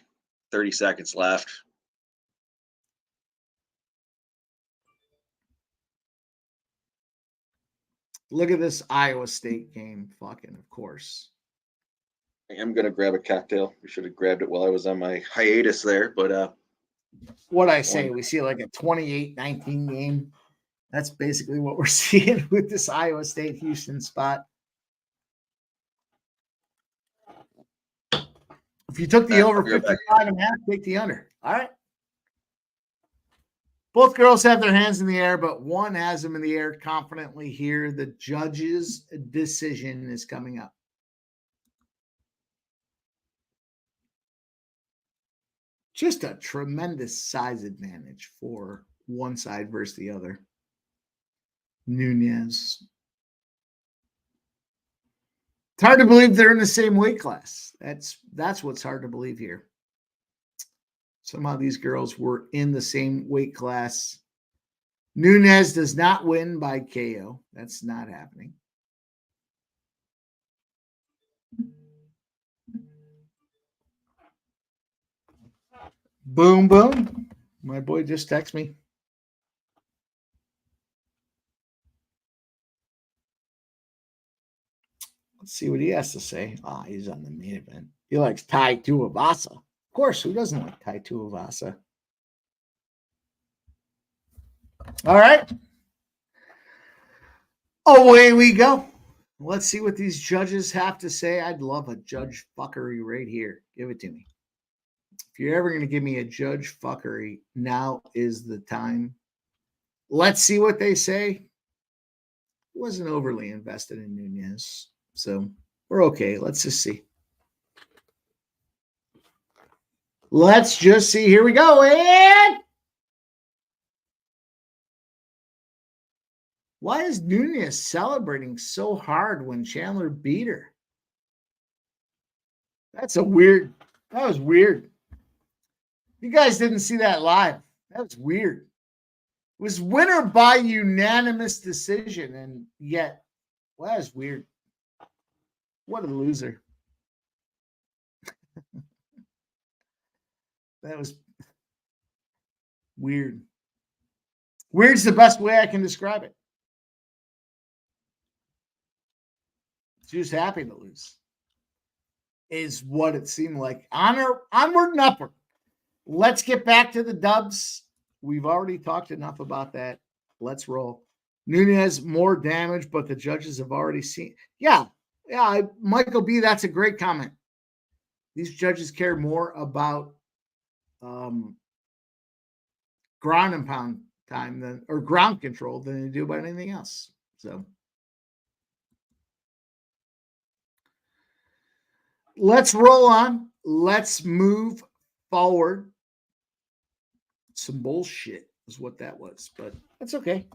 [SPEAKER 2] 30 seconds left.
[SPEAKER 1] Look at this Iowa State game. Fucking, of course.
[SPEAKER 2] I'm going to grab a cocktail. We should have grabbed it while I was on my hiatus there, but
[SPEAKER 1] what I say, we see like a 28-19 game. That's basically what we're seeing with this Iowa State Houston spot. If you took the over 55.5, take the under. All right. Both girls have their hands in the air, but one has them in the air confidently here. The judge's decision is coming up. Just a tremendous size advantage for one side versus the other. Nunes. It's hard to believe they're in the same weight class. That's what's hard to believe here. Somehow these girls were in the same weight class. Nunes does not win by KO. That's not happening. Boom, boom. My boy just texted me. Let's see what he has to say. He's on the main event. He likes Tai Tuivasa. Of course, who doesn't like Tai Tuivasa? All right. Away we go. Let's see what these judges have to say. I'd love a judge fuckery right here. Give it to me. If you're ever going to give me a judge fuckery, now is the time. Let's see what they say. Wasn't overly invested in Nunes, so we're okay. Let's just see. Let's just see. Here we go. And Why is Nunez celebrating so hard when Chandler beat her? That was weird. You guys didn't see that live. That was weird. It was winner by unanimous decision, and yet, well, that was weird. What a loser. That was weird. Weird's the best way I can describe it. She was happy to lose, is what it seemed like. Onward and upward. Let's get back to the dubs. We've already talked enough about that. Let's roll. Nunez, more damage, but the judges have already seen. Yeah, Michael B., that's a great comment. These judges care more about ground and pound time or ground control than they do about anything else. So let's roll on. Let's move forward. Some bullshit is what that was, but that's okay.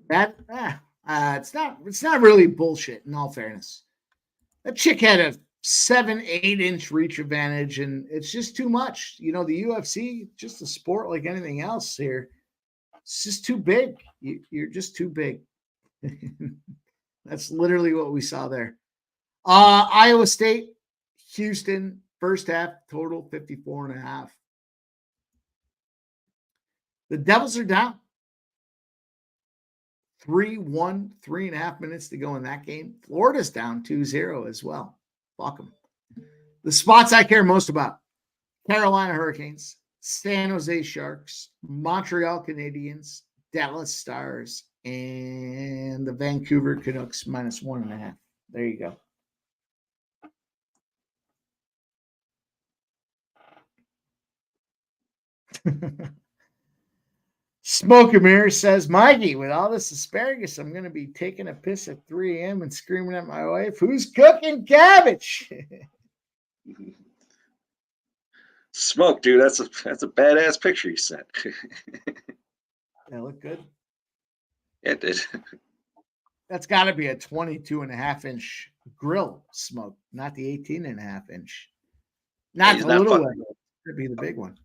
[SPEAKER 1] It's not really bullshit in all fairness. That chick had a 7-8 inch reach advantage, and it's just too much. You know, the UFC, just a sport like anything else here. It's just too big. You're just too big. That's literally what we saw there. Iowa State, Houston, first half total 54.5. The Devils are down. 3-1, 3.5 minutes to go in that game. Florida's down 2-0 as well. Fuck them. The spots I care most about: Carolina Hurricanes, San Jose Sharks, Montreal Canadiens, Dallas Stars, and the Vancouver Canucks -1.5. There you go. Smoke and Mirror says, Mikey, with all this asparagus, I'm going to be taking a piss at 3 a.m. and screaming at my wife, who's cooking cabbage?
[SPEAKER 2] Smoke, dude, that's a badass picture you sent.
[SPEAKER 1] That look good.
[SPEAKER 2] It did.
[SPEAKER 1] That's got to be a 22.5 inch grill, Smoke, not the 18.5 inch. Not
[SPEAKER 2] He's
[SPEAKER 1] the
[SPEAKER 2] not
[SPEAKER 1] little
[SPEAKER 2] fucking-
[SPEAKER 1] one. Could be the big one.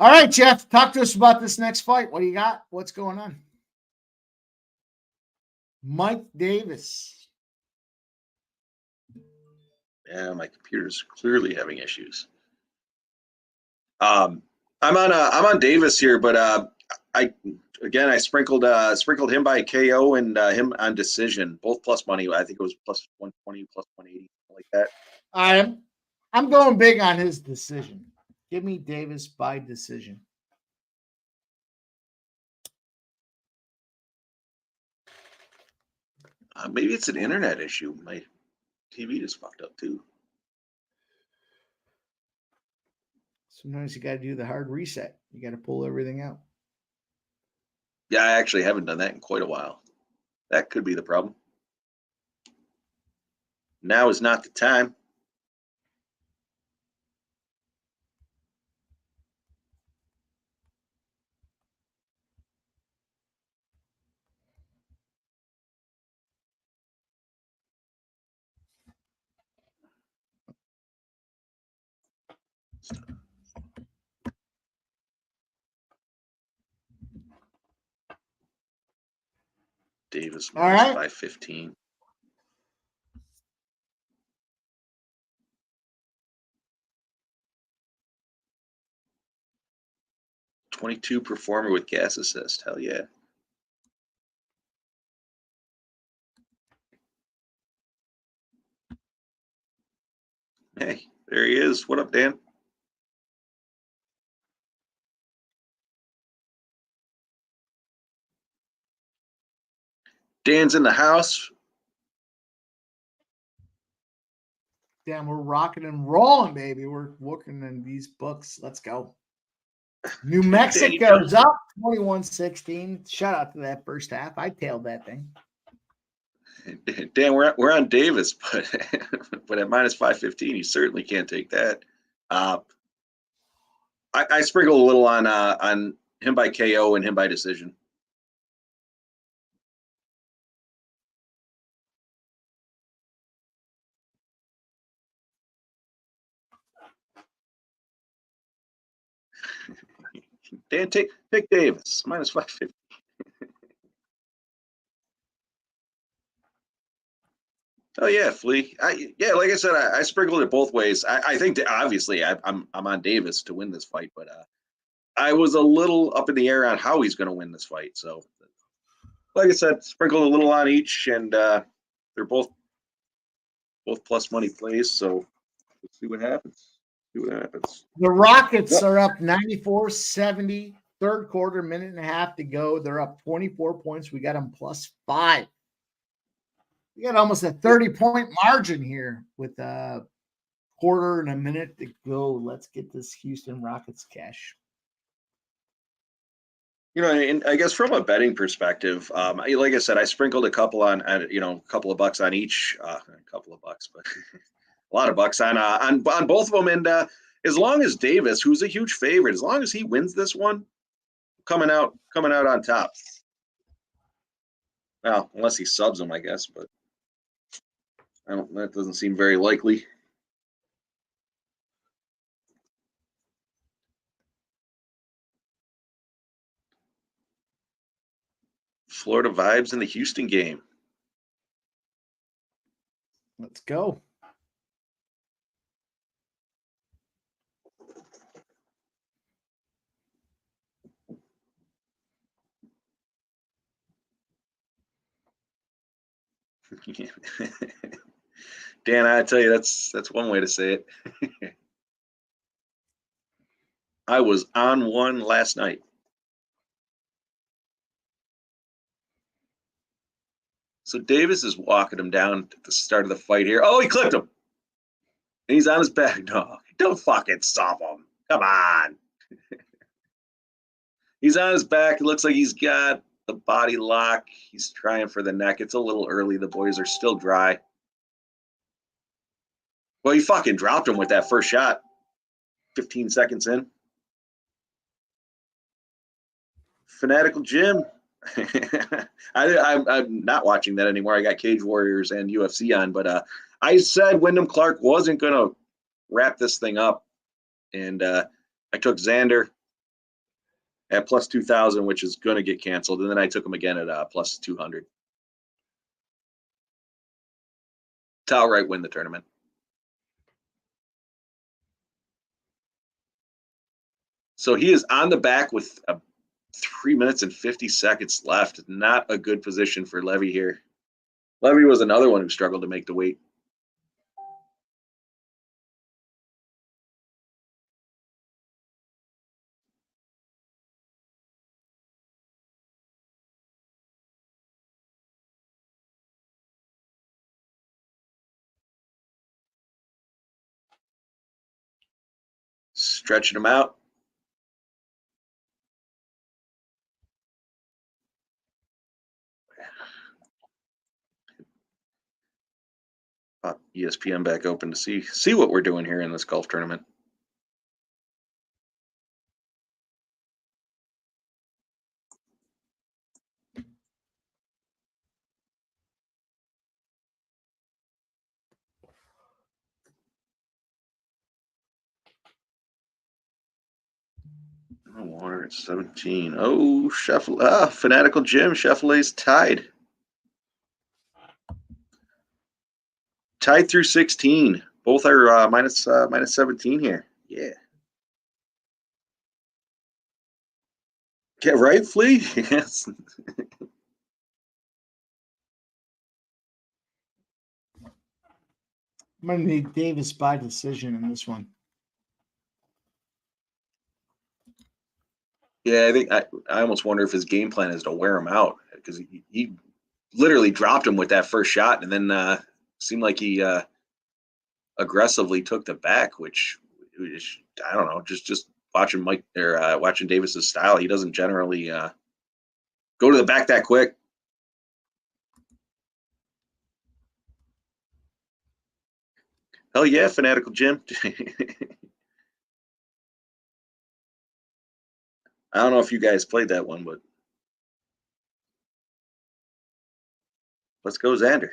[SPEAKER 1] All right, Jeff, talk to us about this next fight. What do you got? What's going on? Mike Davis.
[SPEAKER 2] Yeah, my computer's clearly having issues. I'm on Davis here, but I sprinkled him by KO and him on decision, both plus money. I think it was plus 120, plus 180, like that.
[SPEAKER 1] I'm going big on his decision. Give me Davis by decision.
[SPEAKER 2] Maybe it's an internet issue. My TV just fucked up too.
[SPEAKER 1] Sometimes you got to do the hard reset. You got to pull everything out.
[SPEAKER 2] Yeah, I actually haven't done that in quite a while. That could be the problem. Now is not the time. Davis
[SPEAKER 1] All right.
[SPEAKER 2] 515. .22 performer with gas assist. Hell yeah. Hey, there he is. What up, Dan? Dan's in the house.
[SPEAKER 1] Damn, we're rocking and rolling, baby. We're looking in these books. Let's go. New Mexico's up 21-16. Shout out to that first half. I tailed that thing.
[SPEAKER 2] Dan, we're on Davis, but at minus 515, you certainly can't take that. I sprinkle a little on him by KO and him by decision. Dan, pick Davis minus 550. Oh yeah, Flea. Like I said, I sprinkled it both ways. I think that obviously I'm on Davis to win this fight, but I was a little up in the air on how he's going to win this fight. So, like I said, sprinkled a little on each, and they're both plus money plays. So let's see what happens.
[SPEAKER 1] The Rockets are up 94-70. Third quarter, minute and a half to go. They're up 24 points. We got them +5. We got almost a 30-point margin here with a quarter and a minute to go. Let's get this Houston Rockets cash.
[SPEAKER 2] And I guess from a betting perspective, like I said, I sprinkled a couple on, a couple of bucks on each, a couple of bucks, but a lot of bucks on both of them. And as long as Davis, who's a huge favorite, as long as he wins this one, coming out on top. Well, unless he subs him, I guess, but that doesn't seem very likely. Florida vibes in the Houston game.
[SPEAKER 1] Let's go.
[SPEAKER 2] Dan, I tell you, that's one way to say it. I was on one last night. So Davis is walking him down at the start of the fight here. Oh, he clipped him. And he's on his back. No, don't fucking stop him. Come on. He's on his back. It looks like he's got the body lock. He's trying for the neck. It's a little early. The boys are still dry. Well, he fucking dropped him with that first shot. 15 seconds in. Fanatical Jim. I'm not watching that anymore. I got Cage Warriors and UFC on, but I said Wyndham Clark wasn't going to wrap this thing up, and I took Xander at plus 2,000, which is going to get canceled, and then I took him again at plus 200 to outright win the tournament. So he is on the back with 3 minutes and 50 seconds left. Not a good position for Levy here. Levy was another one who struggled to make the weight. Stretching him out. ESPN back open to see what we're doing here in this golf tournament. Oh, 117. Oh, Scheffler. Fanatical Jim. Scheffler's tied. Tied through 16. Both are minus 17 here. Yeah. Get right, Flea? Yes.
[SPEAKER 1] I'm going to need Davis by decision in this one.
[SPEAKER 2] Yeah, I think I almost wonder if his game plan is to wear him out, because he literally dropped him with that first shot, and then seemed like he aggressively took the back, which I don't know. Just watching watching Davis's style, he doesn't generally go to the back that quick. Hell yeah, Fanatical Jim. I don't know if you guys played that one, but let's go, Xander.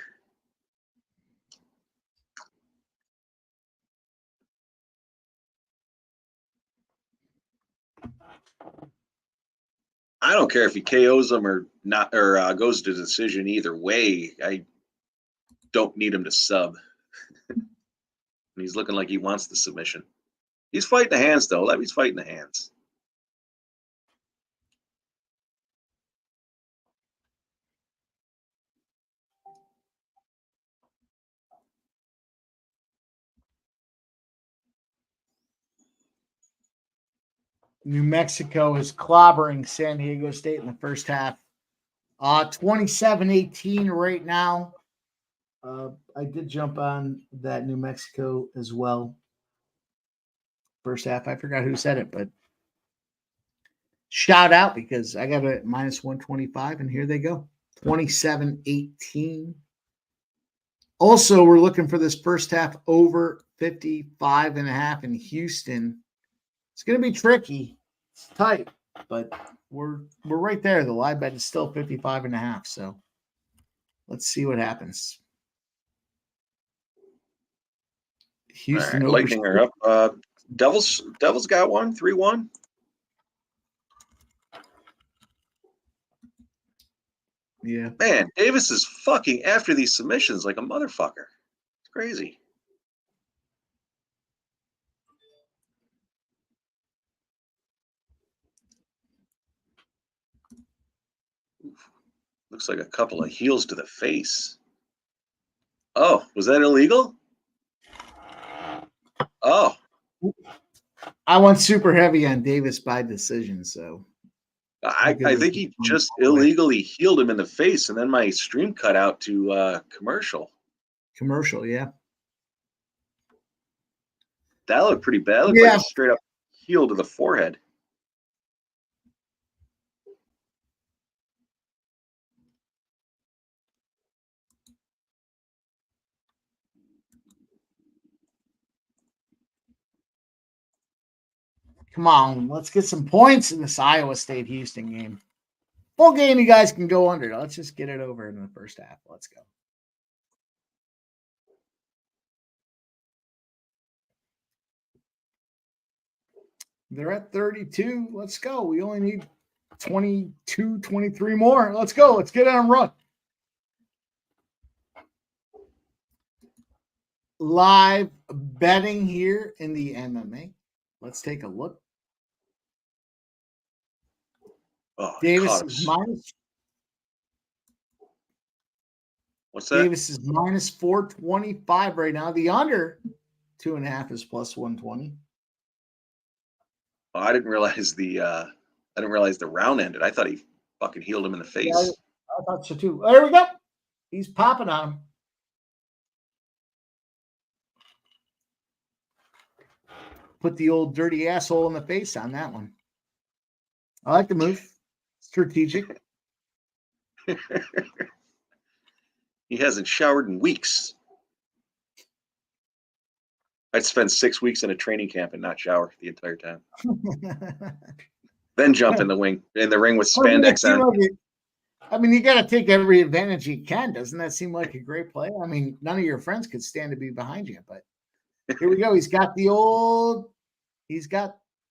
[SPEAKER 2] I don't care if he KOs him or not, or goes to decision. Either way, I don't need him to sub. And he's looking like he wants the submission. He's fighting the hands, though. Levy's fighting the hands.
[SPEAKER 1] New Mexico is clobbering San Diego State in the first half. 27-18 right now. I did jump on that New Mexico as well. First half, I forgot who said it, but shout out because I got it at minus 125, and here they go. 27-18. Also, we're looking for this first half over 55.5 in Houston. It's going to be tricky. It's tight, but we're right there. The live bet is still 55.5. So let's see what happens. Houston
[SPEAKER 2] All right, Lightning are up. Devils got one, 3-1.
[SPEAKER 1] Yeah.
[SPEAKER 2] Man, Davis is fucking after these submissions like a motherfucker. It's crazy. Oof. Looks like a couple of heels to the face. Oh, was that illegal? Oh,
[SPEAKER 1] I went super heavy on Davis by decision, so
[SPEAKER 2] I think he just illegally healed him in the face, and then my stream cut out to commercial.
[SPEAKER 1] commercial, yeah.
[SPEAKER 2] That looked pretty bad. It looked like a straight up heel to the forehead.
[SPEAKER 1] Come on, let's get some points in this Iowa State Houston game. Full game, you guys can go under. Let's just get it over in the first half. Let's go. They're at 32. Let's go. We only need 22, 23 more. Let's go. Let's get on a run. Live betting here in the MMA. Let's take a look.
[SPEAKER 2] Oh,
[SPEAKER 1] Davis
[SPEAKER 2] caught
[SPEAKER 1] is
[SPEAKER 2] him.
[SPEAKER 1] minus.
[SPEAKER 2] What's that?
[SPEAKER 1] Davis is minus 425 right now. The under 2.5 is plus 120.
[SPEAKER 2] Oh, I didn't realize the round ended. I thought he fucking healed him in the face.
[SPEAKER 1] Yeah, I thought so too. There we go. He's popping on him. Put the old dirty asshole in the face on that one. I like the move. Strategic.
[SPEAKER 2] He hasn't showered in weeks. I'd spend 6 weeks in a training camp and not shower the entire time. Then jump in the ring with spandex on.
[SPEAKER 1] I mean, you got to take every advantage you can. Doesn't that seem like a great play? I mean, none of your friends could stand to be behind you, but here we go. He's got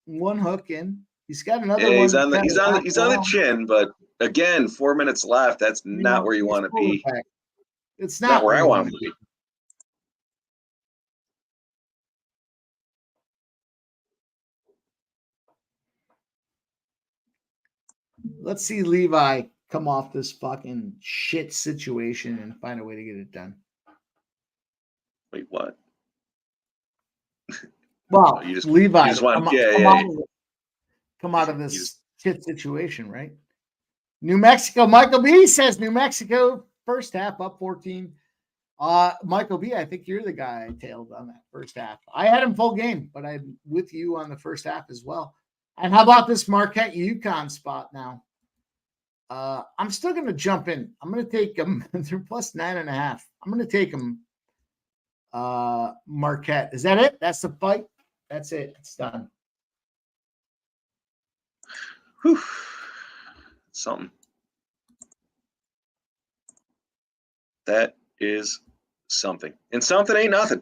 [SPEAKER 1] one hook in. He's got another
[SPEAKER 2] Yeah,
[SPEAKER 1] one.
[SPEAKER 2] he's on the chin, but again, 4 minutes left. That's not where you want to be.
[SPEAKER 1] It's
[SPEAKER 2] Not where I want him to be.
[SPEAKER 1] Let's see Levi come off this fucking shit situation and find a way to get it done.
[SPEAKER 2] Wait, what?
[SPEAKER 1] Well,
[SPEAKER 2] You just
[SPEAKER 1] Levi,
[SPEAKER 2] want-
[SPEAKER 1] come out of this shit situation, right? New Mexico, Michael B says New Mexico first half up 14. Michael B, I think you're the guy I tailed on that first half. I had him full game, but I'm with you on the first half as well. And how about this Marquette UConn spot now? I'm still going to jump in. I'm going to take them. They're plus 9.5. I'm going to take them. Marquette. Is that it? That's the fight? That's it. It's done.
[SPEAKER 2] Whew. Something. That is something. And something ain't nothing.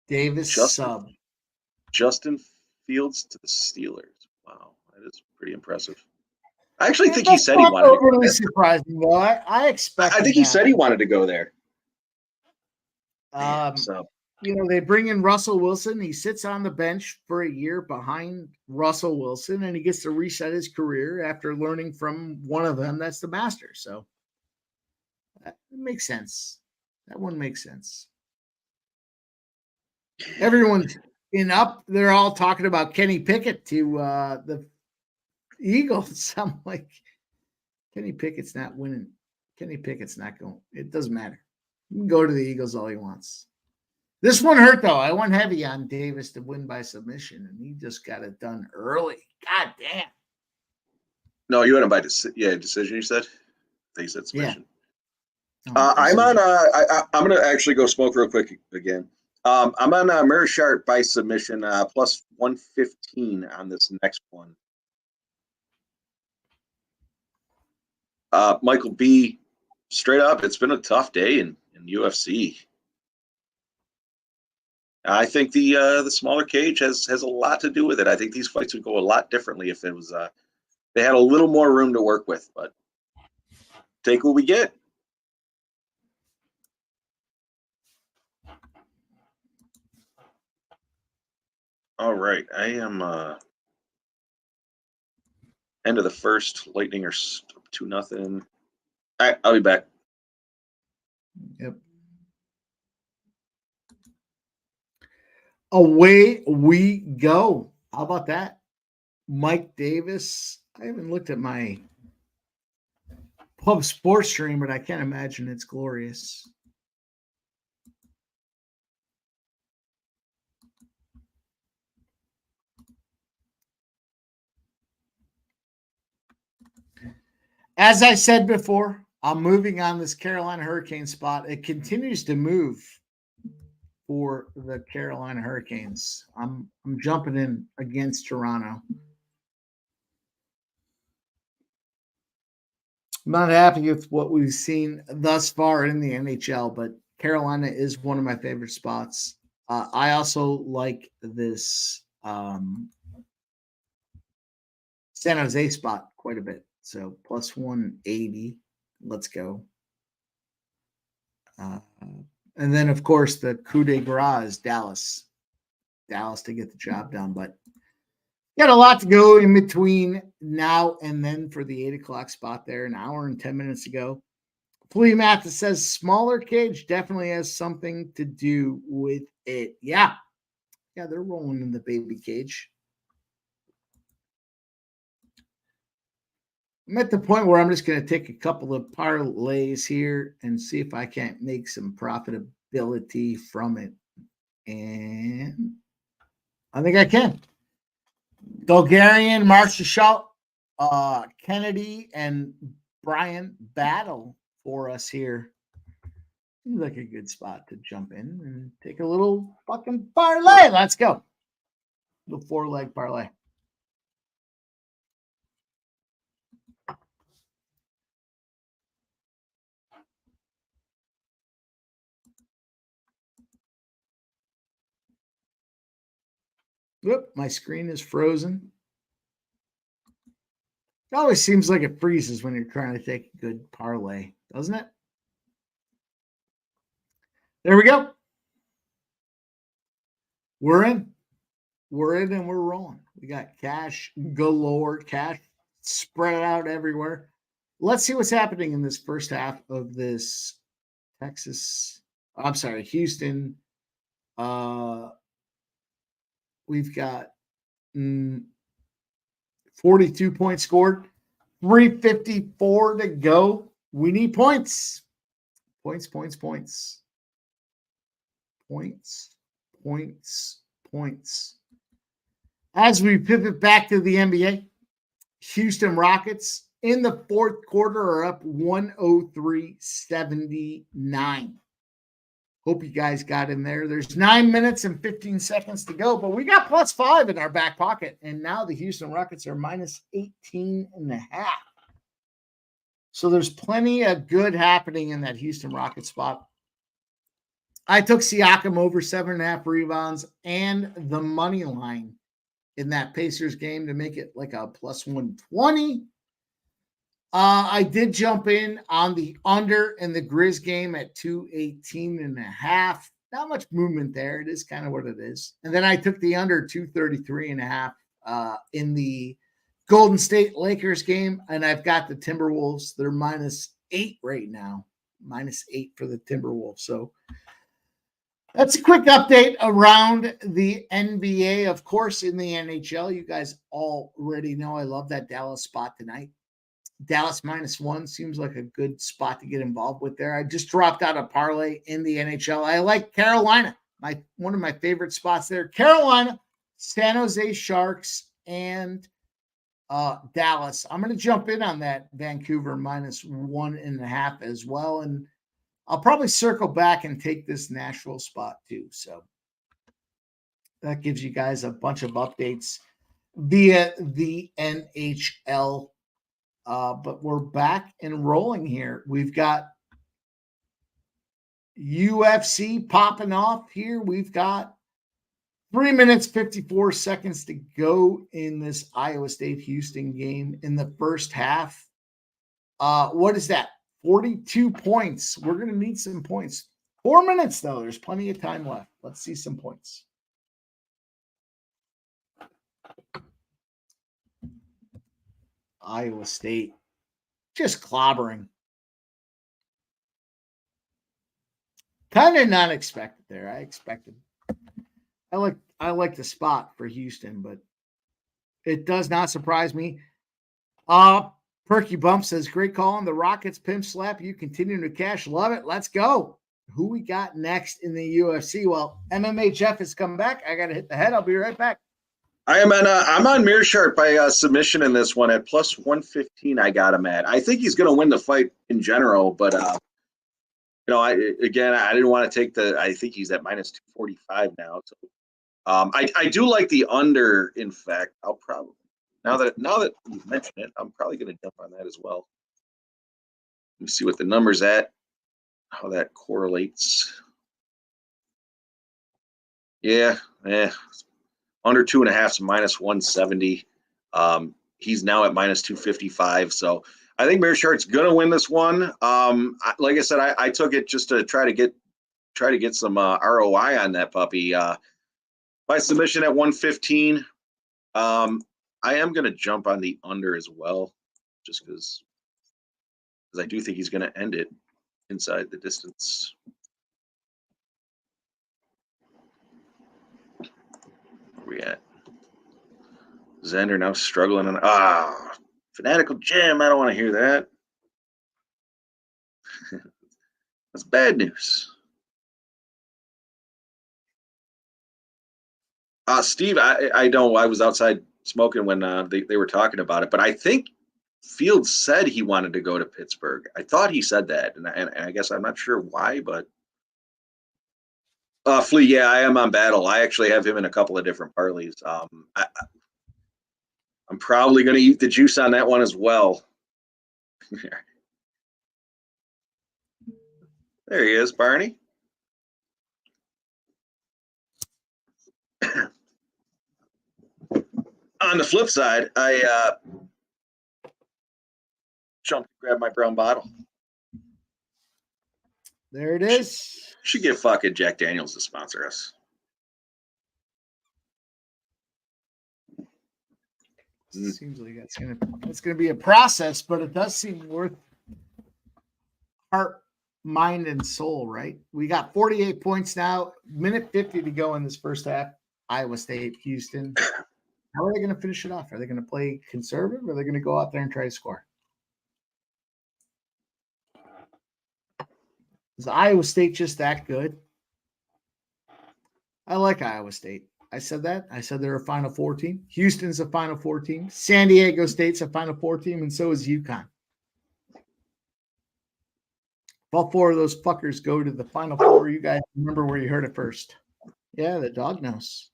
[SPEAKER 1] Davis
[SPEAKER 2] Justin.
[SPEAKER 1] sub.
[SPEAKER 2] Justin Fields to the Steelers. Wow, that is pretty impressive. I actually think he
[SPEAKER 1] That's
[SPEAKER 2] said he
[SPEAKER 1] not
[SPEAKER 2] wanted to go
[SPEAKER 1] overly
[SPEAKER 2] there.
[SPEAKER 1] surprising, though. I expect.
[SPEAKER 2] I think he said he wanted to go there. So
[SPEAKER 1] You know, they bring in Russell Wilson. He sits on the bench for a year behind Russell Wilson, and he gets to reset his career after learning from one of them. That's the master. So that makes sense. That one makes sense. Everyone's they're all talking about Kenny Pickett to the Eagles. I'm like, Kenny Pickett's not winning. Kenny Pickett's not going. It doesn't matter. You can go to the Eagles all he wants. This one hurt, though. I went heavy on Davis to win by submission, and he just got it done early. God damn.
[SPEAKER 2] no, you had him by decision. You said. They said submission.
[SPEAKER 1] Oh,
[SPEAKER 2] I'm on. I'm gonna actually go smoke real quick again. I'm on Mershart by submission, plus 115 on this next one. Michael B. Straight up, it's been a tough day in UFC. I think the smaller cage has a lot to do with it. I think these fights would go a lot differently if it was they had a little more room to work with. But take what we get. All right, I am end of the first. Lightning are 2-0. All right, I'll be back.
[SPEAKER 1] Yep. Away we go. How about that? Mike Davis. I haven't looked at my Pub Sports stream, but I can't imagine it's glorious. As I said before, I'm moving on this Carolina Hurricane spot. It continues to move for the Carolina Hurricanes. I'm jumping in against Toronto. I'm not happy with what we've seen thus far in the NHL, but Carolina is one of my favorite spots. I also like this San Jose spot quite a bit. So plus 180. Let's go. And then, of course, the coup de grace is Dallas. Dallas to get the job done. But got a lot to go in between now and then for the 8 o'clock spot there, an hour and 10 minutes ago. Flea Mathis says smaller cage definitely has something to do with it. Yeah. Yeah, they're rolling in the baby cage. I'm at the point where I'm just going to take a couple of parlays here and see if I can't make some profitability from it. And I think I can. Bulgarian, Marshall, Kennedy, and Brian battle for us here. Seems like a good spot to jump in and take a little fucking parlay. Let's go. The 4-leg parlay. Whoop, my screen is frozen. It always seems like it freezes when you're trying to take a good parlay, doesn't it? There we go. We're in. We're in and we're rolling. We got cash galore, cash spread out everywhere. Let's see what's happening in this first half of this Houston. We've got 42 points scored, 354 to go. We need points. Points. As we pivot back to the NBA, Houston Rockets in the fourth quarter are up 103-79. Hope you guys got in there. There's 9 minutes and 15 seconds to go, but we got +5 in our back pocket. And now the Houston Rockets are minus 18.5. So there's plenty of good happening in that Houston Rockets spot. I took Siakam over 7.5 rebounds and the money line in that Pacers game to make it like a +120. I did jump in on the under in the Grizz game at 218.5. Not much movement there. It is kind of what it is. And then I took the under 233.5 in the Golden State Lakers game. And I've got the Timberwolves. They're -8 right now. -8 for the Timberwolves. So that's a quick update around the NBA. Of course, in the NHL, you guys already know I love that Dallas spot tonight. Dallas -1 seems like a good spot to get involved with there. I just dropped out a parlay in the NHL. I like Carolina, one of my favorite spots there. Carolina, San Jose Sharks, and Dallas. I'm going to jump in on that Vancouver -1.5 as well. And I'll probably circle back and take this Nashville spot too. So that gives you guys a bunch of updates via the NHL. But we're back and rolling here. We've got UFC popping off here. We've got 3 minutes, 54 seconds to go in this Iowa State Houston game in the first half. What is that? 42 points. We're going to need some points. 4 minutes, though. There's plenty of time left. Let's see some points. Iowa State just clobbering. Kind of not expected there. I expected. I like the spot for Houston, but it does not surprise me. Perky Bump says, great call on the Rockets pimp slap. You continue to cash. Love it. Let's go. Who we got next in the UFC? Well, MMA Jeff has come back. I got to hit the head. I'll be right back.
[SPEAKER 2] I'm on Meerschaert by submission in this one at +115. I got him at. I think he's going to win the fight in general, but I didn't want to take I think he's at -245 now. So I do like the under. In fact, I'll probably now that you mention it, I'm probably going to jump on that as well. Let me see what the number's at, how that correlates. Yeah. Under 2.5 is -170. He's now at -255. So I think Meerschaert's gonna win this one. Like I said, I took it just to try to get some ROI on that puppy. By submission at 115. I am gonna jump on the under as well, just because I do think he's gonna end it inside the distance. We at Xander now struggling on Fanatical Jim. I don't want to hear that. That's bad news. Steve, I know I was outside smoking when they were talking about it, but I think Fields said he wanted to go to Pittsburgh. I thought he said that, and I guess I'm not sure why, but Flea, yeah, I am on Battle. I actually have him in a couple of different parlays. I'm probably going to eat the juice on that one as well. There he is, Barney. On the flip side, I jumped to grab my brown bottle.
[SPEAKER 1] There it is.
[SPEAKER 2] Should get fucking Jack Daniels to sponsor us.
[SPEAKER 1] Seems like it's gonna be a process, but it does seem worth heart, mind, and soul, right? We got 48 points now, minute 50 to go in this first half. Iowa State, Houston. How are they going to finish it off? Are they going to play conservative, or are they going to go out there and try to score? Is Iowa State just that good? I like Iowa State. I said that. I said they're a Final Four team. Houston's a Final Four team. San Diego State's a Final Four team, and so is UConn. If all four of those fuckers go to the Final Four, you guys remember where you heard it first. Yeah, the dog knows.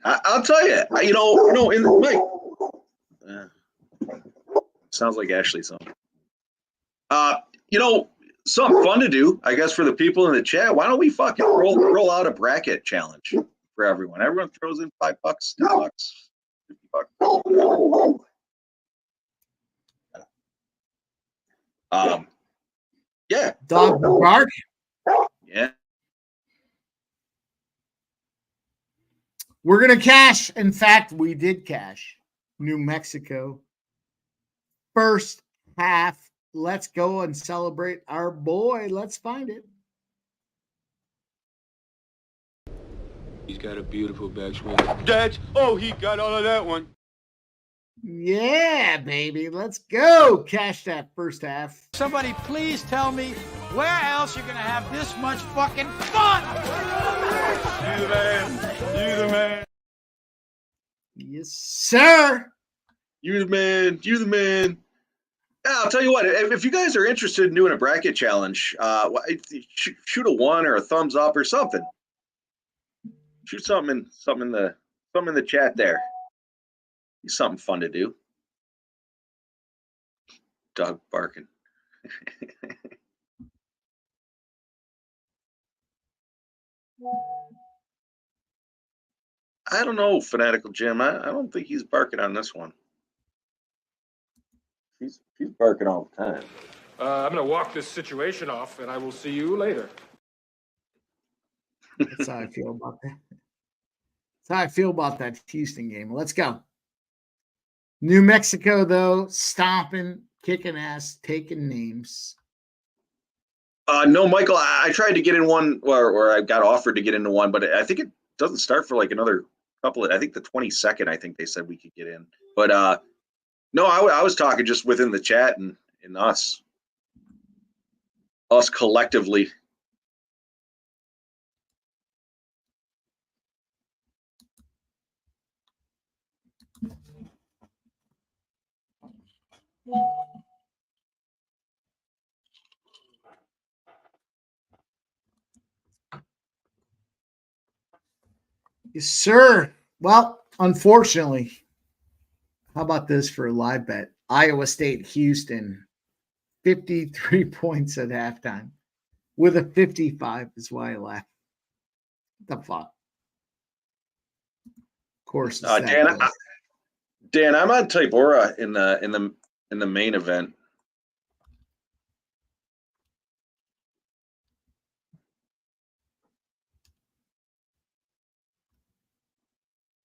[SPEAKER 2] I'll tell you, in the Mike. Sounds like Ashley something. Something fun to do, I guess, for the people in the chat. Why don't we fucking roll out a bracket challenge for everyone? Everyone throws in $5, $10, $50. Yeah.
[SPEAKER 1] Dog bark.
[SPEAKER 2] Yeah.
[SPEAKER 1] We're gonna cash. In fact, we did cash New Mexico. First half. Let's go and celebrate our boy. Let's find it.
[SPEAKER 5] He's got a beautiful backswing.
[SPEAKER 3] He got all of that one.
[SPEAKER 1] Yeah, baby. Let's go. Cash that first half.
[SPEAKER 3] Somebody please tell me where else you're gonna have this much fucking fun. You the man. You the man.
[SPEAKER 1] Yes, sir.
[SPEAKER 2] You the man. You the man. Yeah, I'll tell you what. If you guys are interested in doing a bracket challenge, shoot a 1 or a thumbs up or something. Shoot something in the chat there. Be something fun to do. Dog barking. I don't know, Fanatical Jim. I don't think he's barking on this one. He's barking all the time.
[SPEAKER 5] I'm going to walk this situation off, and I will see you later.
[SPEAKER 1] That's how I feel about that. That's how I feel about that Houston game. Let's go. New Mexico, though, stomping, kicking ass, taking names.
[SPEAKER 2] No, Michael, I tried to get in one, or I got offered to get into one, but I think it doesn't start for like another couple of, I think the 22nd, I think they said we could get in. But no, I was talking just within the chat and us collectively.
[SPEAKER 1] Yes, sir. Well, unfortunately, how about this for a live bet? Iowa State, Houston, 53 points at halftime with a 55 is why I laugh. What the fuck? Of course. it's that
[SPEAKER 2] Dan,
[SPEAKER 1] close.
[SPEAKER 2] Dan, I'm on Tybora in the main event.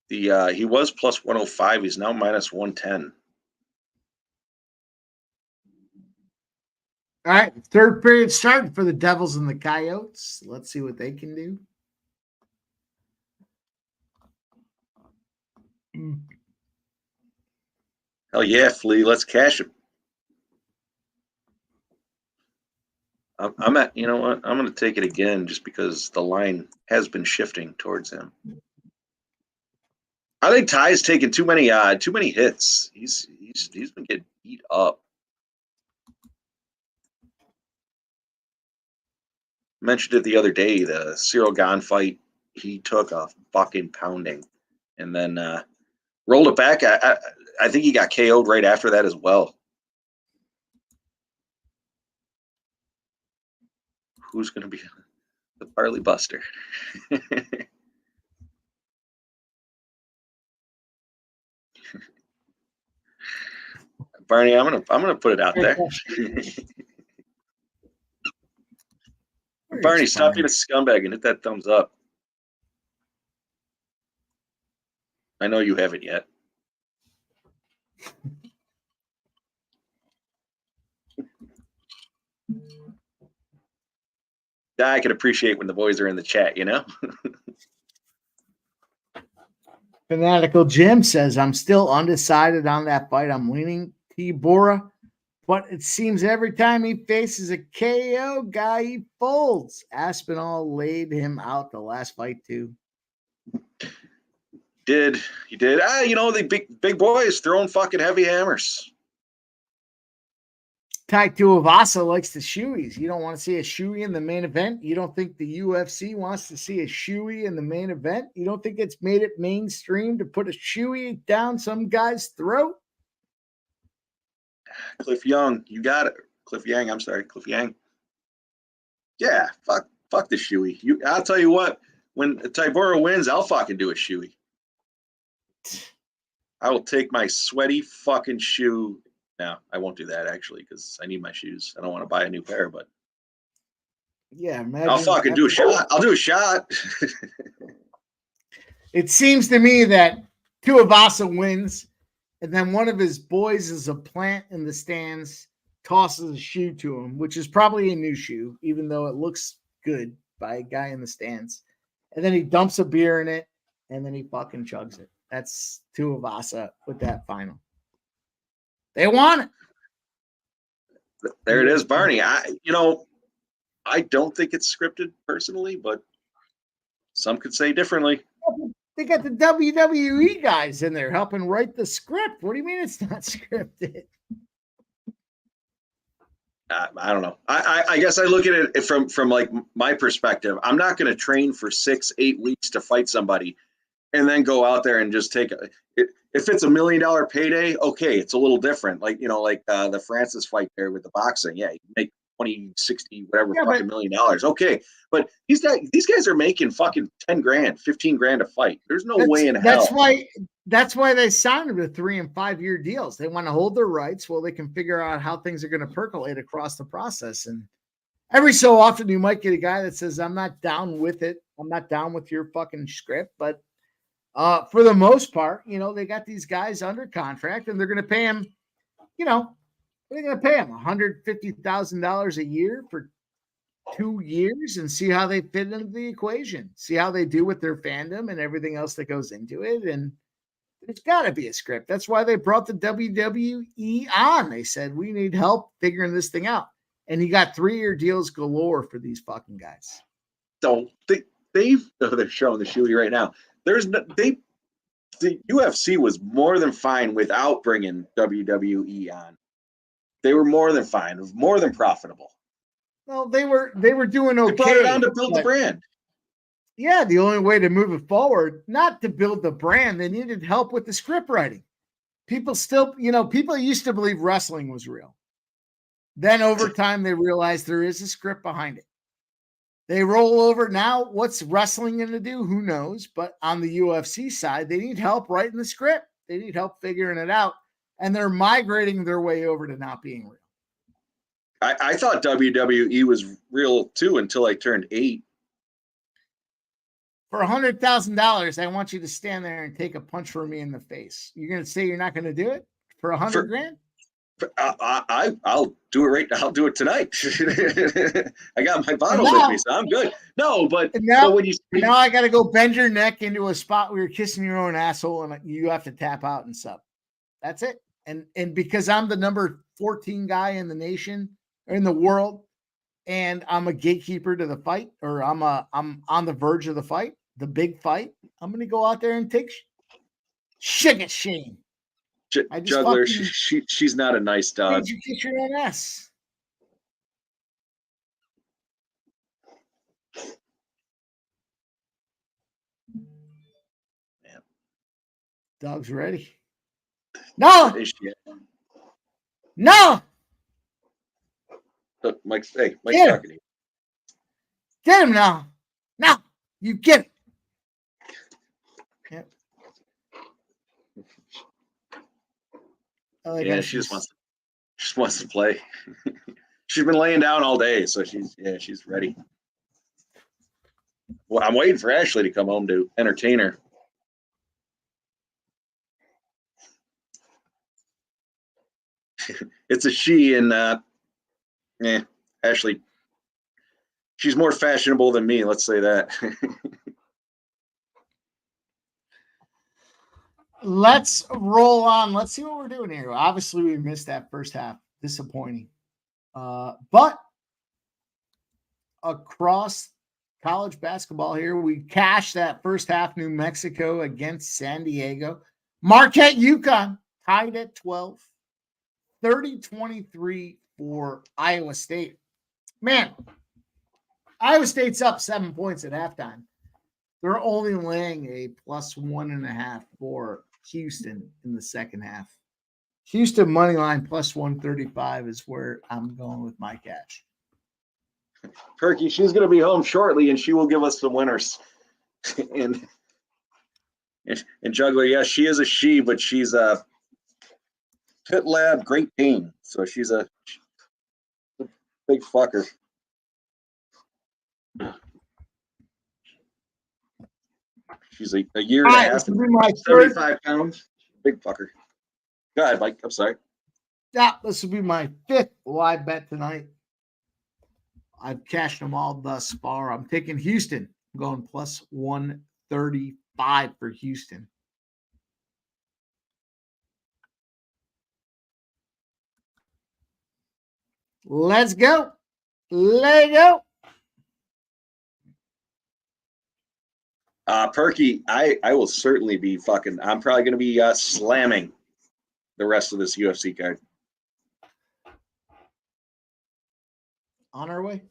[SPEAKER 2] He was plus 105. He's now minus 110.
[SPEAKER 1] All right. Third period starting for the Devils and the Coyotes. Let's see what they can do.
[SPEAKER 2] Hell yeah, Flea. Let's cash him. I'm at, you know what? I'm going to take it again just because the line has been shifting towards him. I think Ty's taken too many hits. He's been getting beat up. Mentioned it the other day, the Cyril Gahn fight. He took a fucking pounding, and then rolled it back. I think he got KO'd right after that as well. Who's going to be the Barley Buster? Barney, I'm gonna put it out there. Barney, stop being a scumbag and hit that thumbs up. I know you haven't yet. I can appreciate when the boys are in the chat, you know?
[SPEAKER 1] Fanatical Jim says, I'm still undecided on that fight. I'm leaning Tybura, but it seems every time he faces a KO guy, he folds. Aspinall laid him out the last fight, too.
[SPEAKER 2] Did he did? The big boys throwing fucking heavy hammers.
[SPEAKER 1] Tai Tuivasa likes the shoeies. You don't want to see a shoey in the main event. You don't think the UFC wants to see a shoey in the main event? You don't think it's made it mainstream to put a shoey down some guy's throat?
[SPEAKER 2] Cliff Young, you got it. Cliff Yang, I'm sorry, Cliff Yang. Yeah, fuck the shoey. I'll tell you what, when Tybura wins, I'll fucking do a shoey. I will take my sweaty fucking shoe. No, I won't do that actually because I need my shoes. I don't want to buy a new pair, but
[SPEAKER 1] yeah, imagine
[SPEAKER 2] I'll fucking do a shot. I'll do a shot.
[SPEAKER 1] It seems to me that Tuivasa wins, and then one of his boys is a plant in the stands, tosses a shoe to him, which is probably a new shoe, even though it looks good by a guy in the stands. And then he dumps a beer in it, and then he fucking chugs it. That's Tuivasa with that final. They want it.
[SPEAKER 2] There it is, Barney. I don't think it's scripted personally, but some could say differently.
[SPEAKER 1] They got the WWE guys in there helping write the script. What do you mean it's not scripted?
[SPEAKER 2] I don't know. I guess I look at it from like my perspective. I'm not going to train for 6-8 weeks to fight somebody and then go out there and just take it. If it's $1 million payday, okay, it's a little different. Like, the Francis fight there with the boxing. Yeah, you make 20, 60, whatever, fucking $1 million. Okay. But these guys are making fucking 10 grand, 15 grand a fight. There's no way in hell.
[SPEAKER 1] That's why they signed with 3 and 5 year deals. They want to hold their rights while they can figure out how things are going to percolate across the process. And every so often you might get a guy that says, I'm not down with it. I'm not down with your fucking script, but for the most part, they got these guys under contract and they're going to pay him, they're going to pay him $150,000 a year for 2 years and see how they fit into the equation, see how they do with their fandom and everything else that goes into it. And there's got to be a script. That's why they brought the WWE on. They said, we need help figuring this thing out. And he got 3-year deals galore for these fucking guys.
[SPEAKER 2] So they're showing the shoey right now. The UFC was more than fine without bringing WWE on. They were more than fine, more than profitable.
[SPEAKER 1] Well, they were doing okay.
[SPEAKER 2] They brought it on to build the brand.
[SPEAKER 1] Yeah, the only way to move it forward, not to build the brand, they needed help with the script writing. People still, people used to believe wrestling was real. Then over time, they realized there is a script behind it. They roll over. Now, what's wrestling going to do? Who knows? But on the UFC side, they need help writing the script. They need help figuring it out. And they're migrating their way over to not being real.
[SPEAKER 2] I thought WWE was real too until I turned 8.
[SPEAKER 1] For $100,000, I want you to stand there and take a punch for me in the face. You're going to say you're not going to do it for $100 grand?
[SPEAKER 2] I'll do it right now. I'll do it tonight. I got my bottles with me, so I'm good. No, but
[SPEAKER 1] now I got to go bend your neck into a spot where you're kissing your own asshole and you have to tap out and sub. That's it. And because I'm the number 14 guy in the nation or in the world, and I'm a gatekeeper to the fight, or I'm on the verge of the fight, the big fight, I'm going to go out there and take Sugar Shane.
[SPEAKER 2] Juggler, she's not a nice dog.
[SPEAKER 1] Did you kiss your own ass?
[SPEAKER 2] Man.
[SPEAKER 1] Dog's ready. No! No!
[SPEAKER 2] Look, Mike's talking to you.
[SPEAKER 1] Get him now. Now. You get it. Yep.
[SPEAKER 2] Yeah, she just wants to play. She's been laying down all day, so she's ready. Well, I'm waiting for Ashley to come home to entertain her. It's a she, and Ashley, she's more fashionable than me, let's say that.
[SPEAKER 1] Let's roll on. Let's see what we're doing here. Obviously, we missed that first half. Disappointing. But across college basketball here. We cashed that first half, New Mexico against San Diego. Marquette, UConn tied at 12. 30-23 for Iowa State. Man, Iowa State's up 7 points at halftime. They're only laying a +1.5 for Houston in the second half. Houston money line +135 is where I'm going with my cash.
[SPEAKER 2] Perky, she's going to be home shortly, and she will give us some winners. and Juggler, yes, she is a she, but she's a Pit Lab Great Dane, so she's a big fucker. She's a year and a half,
[SPEAKER 1] This will be my third.
[SPEAKER 2] 75 pounds, big fucker. Go ahead, Mike. I'm sorry.
[SPEAKER 1] Yeah, this will be my 5th live bet tonight. I've cashed them all thus far. I'm taking Houston. I'm going +135 for Houston. Let's go. Let go.
[SPEAKER 2] Perky, I will certainly be fucking. I'm probably going to be slamming the rest of this UFC card.
[SPEAKER 1] On our way.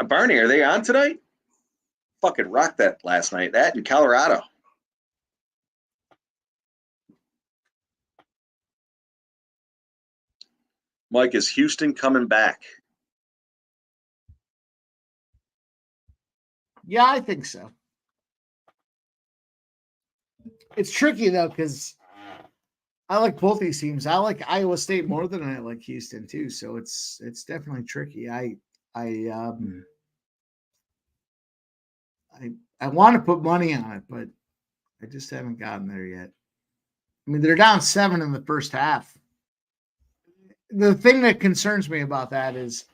[SPEAKER 2] Barney, are they on tonight? Fucking rocked that last night. That in Colorado. Mike, is Houston coming back?
[SPEAKER 1] Yeah, I think so. It's tricky though, because I like both these teams. I like Iowa State more than I like Houston too. So it's definitely tricky. I want to put money on it, but I just haven't gotten there yet. I mean, they're down 7 in the first half. The thing that concerns me about that is,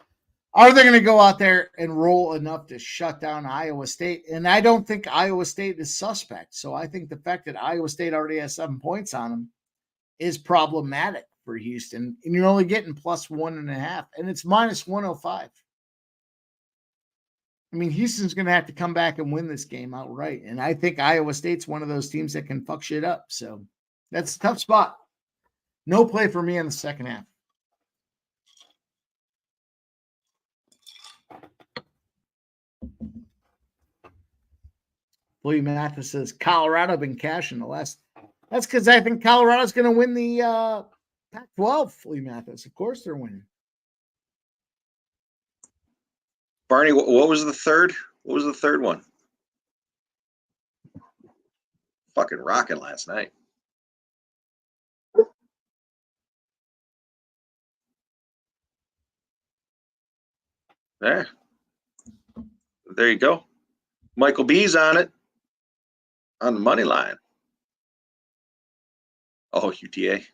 [SPEAKER 1] are they going to go out there and roll enough to shut down Iowa State? And I don't think Iowa State is suspect. So I think the fact that Iowa State already has 7 points on them is problematic for Houston. And you're only getting +1.5, and it's -105. I mean, Houston's going to have to come back and win this game outright. And I think Iowa State's one of those teams that can fuck shit up. So that's a tough spot. No play for me in the second half. William Mathis says Colorado been cashing the last. That's because I think Colorado's going to win the Pac-12. William Mathis, of course, they're winning.
[SPEAKER 2] Barney, what was the third? What was the third one? Fucking rocking last night. There you go. Michael B's on it. On the money line. Oh, UTA.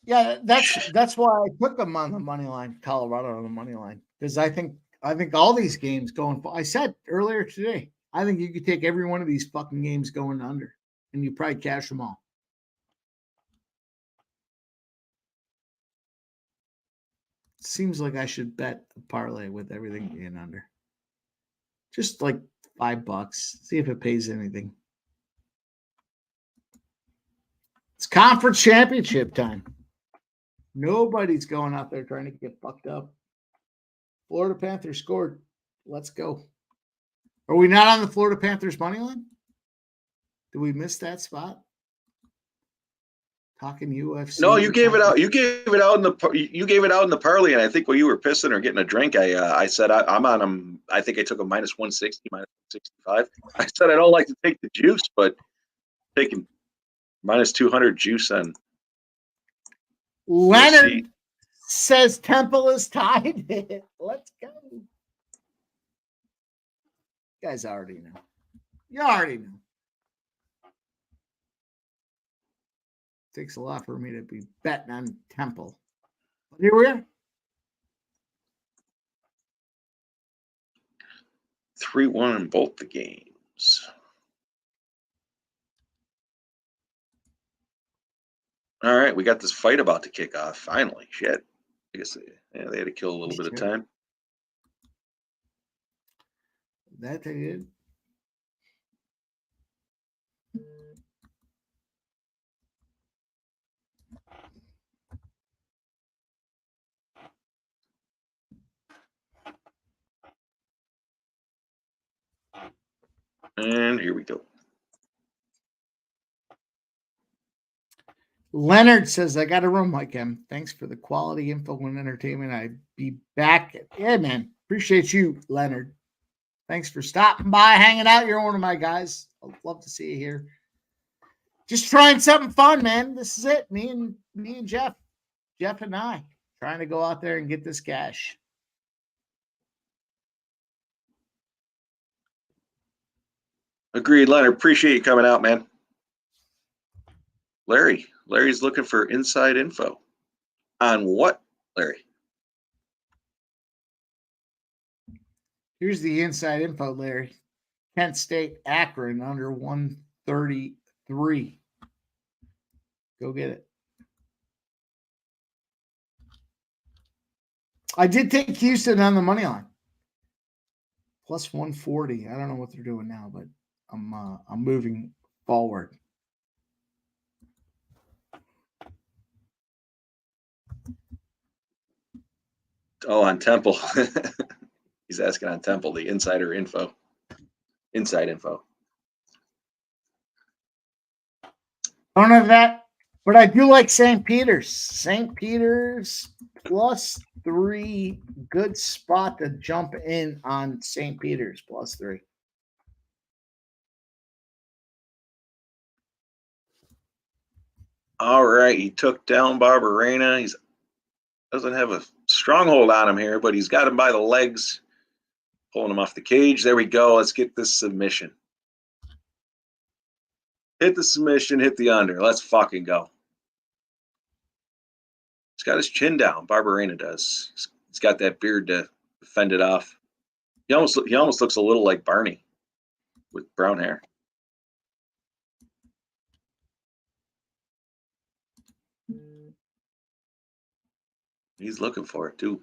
[SPEAKER 1] Yeah, that's why I put them on the money line, Colorado on the money line, because I think all these games going. I said earlier today, I think you could take every one of these fucking games going under, and you probably cash them all. Seems like I should bet a parlay with everything being under. Just like $5. See if it pays anything. It's conference championship time. Nobody's going out there trying to get fucked up. Florida Panthers scored. Let's go. Are we not on the Florida Panthers money line? Did we miss that spot? Talking UFC.
[SPEAKER 2] No, you gave it out. You gave it out in the parlay, and I think when you were pissing or getting a drink, I said I'm on them. I think I took a -160, -165. I said I don't like to take the juice, but taking -200 juice on
[SPEAKER 1] Leonard
[SPEAKER 2] UFC.
[SPEAKER 1] says Temple is tied. Let's go. You guys already know. You already know. Takes a lot for me to be betting on Temple. But here we are.
[SPEAKER 2] 3-1 in both the games. All right, we got this fight about to kick off. Finally, shit. I guess they had to kill a little bit of time.
[SPEAKER 1] That they did.
[SPEAKER 2] And here we go.
[SPEAKER 1] Leonard says, I got a room like him. Thanks for the quality info and entertainment. I'd be back. Yeah, man. Appreciate you, Leonard. Thanks for stopping by, hanging out. You're one of my guys. I'd love to see you here. Just trying something fun, man. This is it. Me and Jeff. Jeff and I trying to go out there and get this cash.
[SPEAKER 2] Agreed, Leonard. Appreciate you coming out, man. Larry's looking for inside info. On what, Larry?
[SPEAKER 1] Here's the inside info, Larry. Kent State, Akron under 133. Go get it. I did take Houston on the money line. Plus 140. I don't know what they're doing now, but I'm moving forward.
[SPEAKER 2] Oh, on Temple. He's asking on Temple, the insider info. Inside info.
[SPEAKER 1] I don't have that, but I do like St. Peter's. St. Peter's plus 3. Good spot to jump in on St. Peter's plus 3.
[SPEAKER 2] All right. He took down Barberena. He doesn't have a stronghold on him here, but he's got him by the legs, pulling him off the cage. There we go. Let's get this submission. Hit the submission, hit the under. Let's fucking go. He's got his chin down. Barberena does. He's got that beard to fend it off. He almost looks a little like Barney with brown hair. He's looking for it too.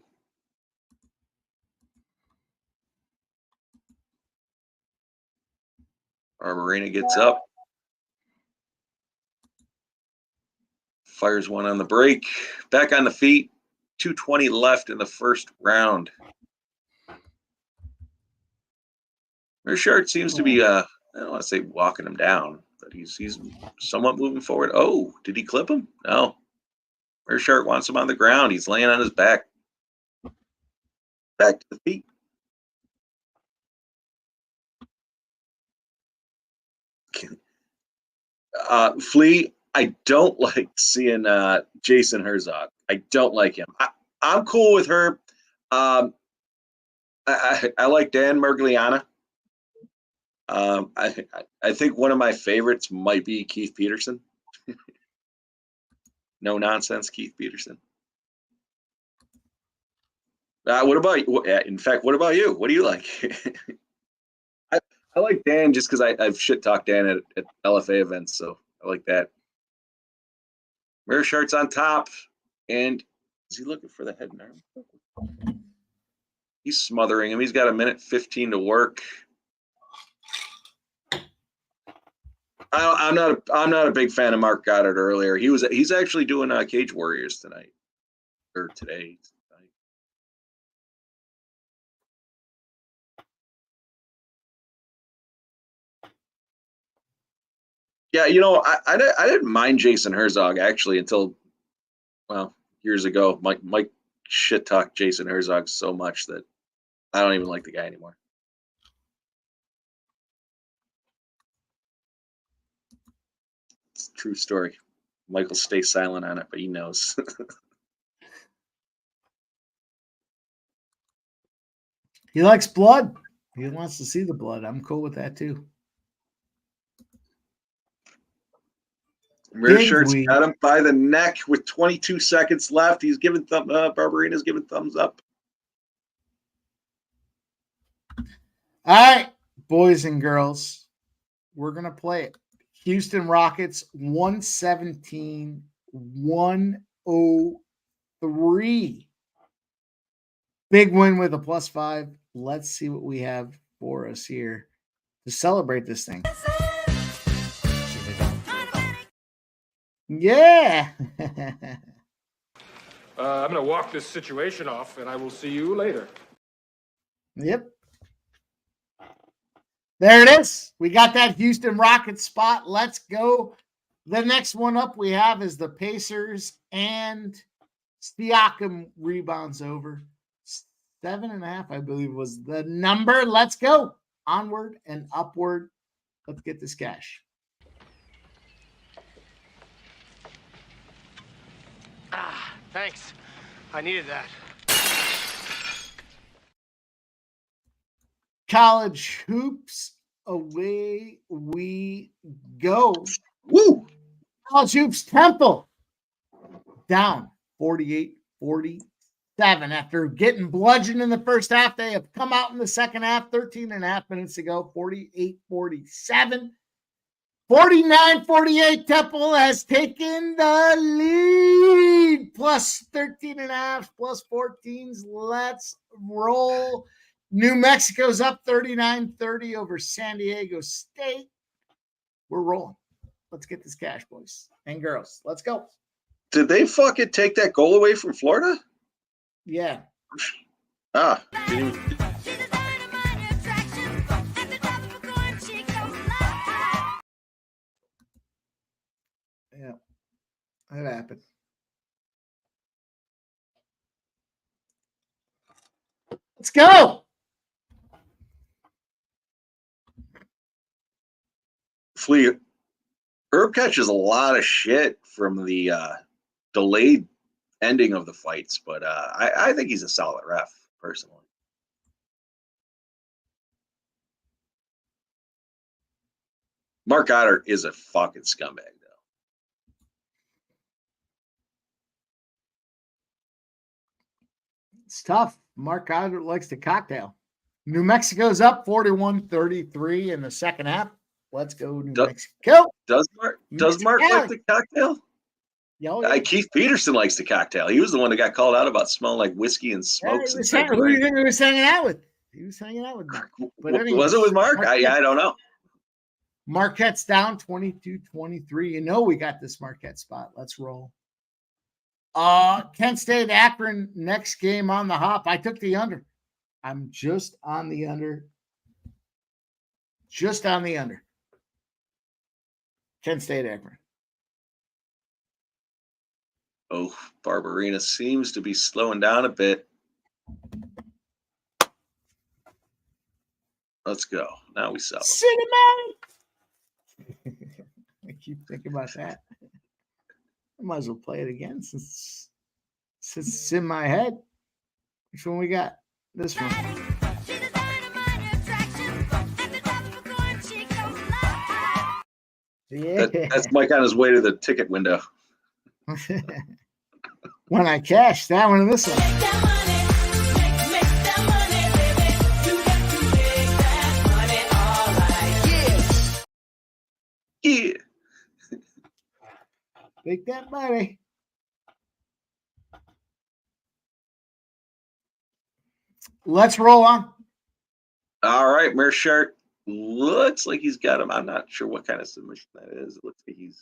[SPEAKER 2] Barberena gets up. Fires one on the break. Back on the feet. 2:20 left in the first round. Meerschaert seems to be, I don't want to say walking him down, but he's somewhat moving forward. Oh, did he clip him? No. Meerschaert wants him on the ground. He's laying on his back. Back to the feet. Flea, I don't like seeing Jason Herzog. I don't like him. I'm cool with her. I like Dan Mergliana. I think one of my favorites might be Keith Peterson. No nonsense, Keith Peterson. What about you? In fact, what about you? What do you like? I like Dan just because I've shit talked Dan at LFA events, so I like that. Meerschaert's on top, and is he looking for the head and arm? He's smothering him. He's got 1:15 to work. I'm not a big fan of Mark Goddard earlier. He's actually doing Cage Warriors tonight or today. Yeah, I didn't mind Jason Herzog actually until, well, years ago. Mike shit talked Jason Herzog so much that I don't even like the guy anymore. It's a true story. Michael stays silent on it, but he knows.
[SPEAKER 1] He likes blood. He wants to see the blood. I'm cool with that too.
[SPEAKER 2] Meerschaert's got him by the neck with 22 seconds left. He's giving Barberena's giving thumbs up.
[SPEAKER 1] All right, boys and girls, we're gonna play it. Houston Rockets 117-103. Big win with a +5. Let's see what we have for us here to celebrate this thing. Yeah.
[SPEAKER 5] I'm going to walk this situation off, and I will see you later.
[SPEAKER 1] Yep. There it is. We got that Houston Rockets spot. Let's go. The next one up we have is the Pacers and Siakam rebounds over. 7.5, I believe, was the number. Let's go. Onward and upward. Let's get this cash.
[SPEAKER 6] Thanks. I needed that.
[SPEAKER 1] College hoops, away we go.
[SPEAKER 2] Woo!
[SPEAKER 1] College hoops, Temple down 48-47 after getting bludgeoned in the first half. They have come out in the second half 13.5 minutes ago, 48-47. 49-48, Temple has taken the lead. Plus 13.5, plus 14s. Let's roll. New Mexico's up 39-30 over San Diego State. We're rolling. Let's get this cash, boys and girls. Let's go.
[SPEAKER 2] Did they fucking take that goal away from Florida?
[SPEAKER 1] Yeah.
[SPEAKER 2] Ah. Didn't even-
[SPEAKER 1] Yeah. That happened. Let's go.
[SPEAKER 2] Flea, Herb catches a lot of shit from the delayed ending of the fights, but I think he's a solid ref, personally. Mark Goddard is a fucking scumbag, though.
[SPEAKER 1] It's tough. Mark Goddard likes to cocktail. New Mexico's up 41-33 in the second half. Let's go, New Mexico.
[SPEAKER 2] Does Mark like the cocktail?
[SPEAKER 1] Yeah.
[SPEAKER 2] Keith Peterson likes the cocktail. He was the one that got called out about smelling like whiskey and smokes.
[SPEAKER 1] Who do you think he was hanging out with? He was hanging out with Mark. But anyways,
[SPEAKER 2] was it with Mark? I don't know.
[SPEAKER 1] Marquette's down 22-23. You know we got this Marquette spot. Let's roll. Kent State, Akron, next game on the hop. I took the under. I'm just on the under. Just on the under. Kent State, Akron.
[SPEAKER 2] Oh, Barbarina seems to be slowing down a bit. Let's go. Now we sell them.
[SPEAKER 1] Cinnamon. I keep thinking about that. I might as well play it again since it's in my head. Which one we got? This one. Yeah.
[SPEAKER 2] That's Mike on his way to the ticket window.
[SPEAKER 1] When I cash that one and this one.
[SPEAKER 4] Make that money, make that money, baby. You got to make that money, all right.
[SPEAKER 2] Yeah.
[SPEAKER 1] Make that money. Let's roll on.
[SPEAKER 2] All right, Mearshart. Looks like he's got him. I'm not sure what kind of submission that is. It looks like he's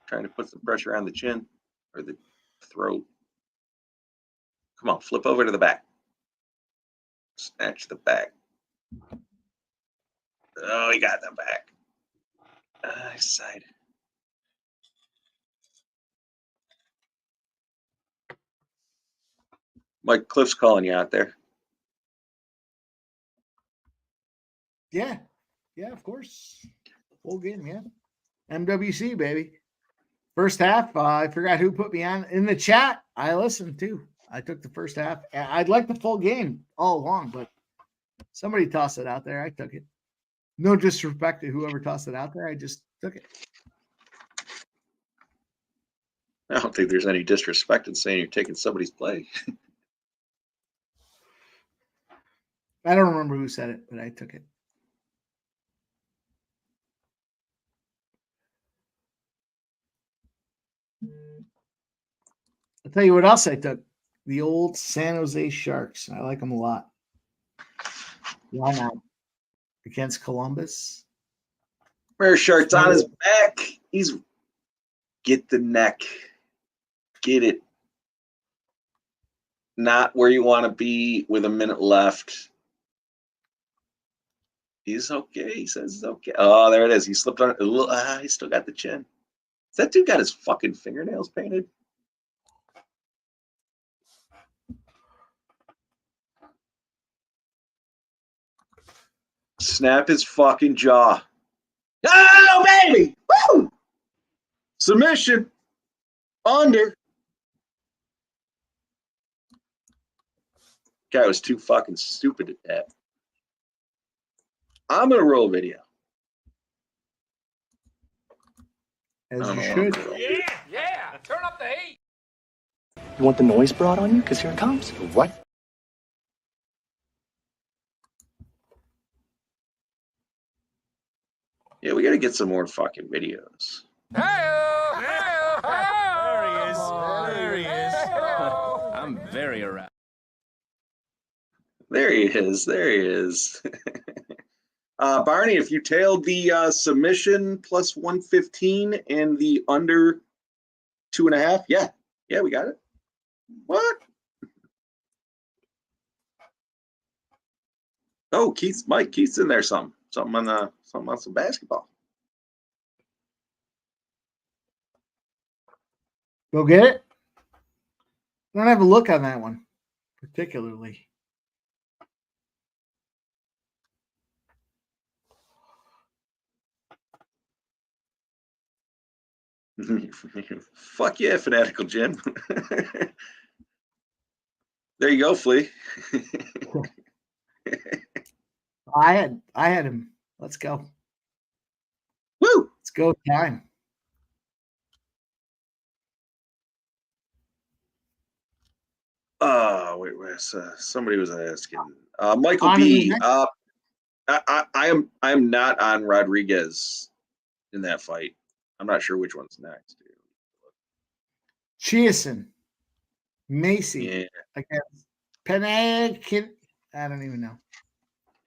[SPEAKER 2] trying to put some pressure on the chin or the throat. Come on, flip over to the back. Snatch the back. Oh, he got the back. Side. Mike Cliff's calling you out there.
[SPEAKER 1] Yeah. Yeah, of course. Full game, yeah. MWC, baby. First half, I forgot who put me on in the chat. I listened too. I took the first half. I'd like the full game all along, but somebody tossed it out there. I took it. No disrespect to whoever tossed it out there. I just took it.
[SPEAKER 2] I don't think there's any disrespect in saying you're taking somebody's play.
[SPEAKER 1] I don't remember who said it, but I took it. I'll tell you what else I took. the old San Jose Sharks. I like them a lot. Why not? Against Columbus.
[SPEAKER 2] Rare Shark's on his back. He's get the neck. Get it. Not where you want to be with a minute left. He's okay. He says he's okay. Oh, there it is. He slipped on it. He still got the chin. Has that dude got his fucking fingernails painted? Snap his fucking jaw. Oh, baby! Woo! Submission. Under. Guy was too fucking stupid at that. I'm gonna roll a video.
[SPEAKER 1] As you should.
[SPEAKER 5] Yeah, turn up the heat.
[SPEAKER 7] You want the noise brought on you? Because here it comes. What?
[SPEAKER 2] Yeah, we gotta get some more fucking videos.
[SPEAKER 3] There he is. There he is. I'm very aroused.
[SPEAKER 2] There he is. There he is. Barney, if you tailed the submission plus 115 and the under 2.5, yeah, we got it. What? Oh, Keith's in there. Something on some basketball.
[SPEAKER 1] Go get it. I don't have a look on that one, particularly.
[SPEAKER 2] Fuck yeah, Fanatical Jim. There you go, Flea.
[SPEAKER 1] I had him. Let's go.
[SPEAKER 2] Woo!
[SPEAKER 1] Let's go time.
[SPEAKER 2] Wait, where's somebody was asking. Michael
[SPEAKER 1] On
[SPEAKER 2] B.
[SPEAKER 1] the
[SPEAKER 2] I am not on Rodriguez in that fight. I'm not sure which one's next.
[SPEAKER 1] Chiasson. Macy
[SPEAKER 2] Yeah.
[SPEAKER 1] against Penn. I don't even know.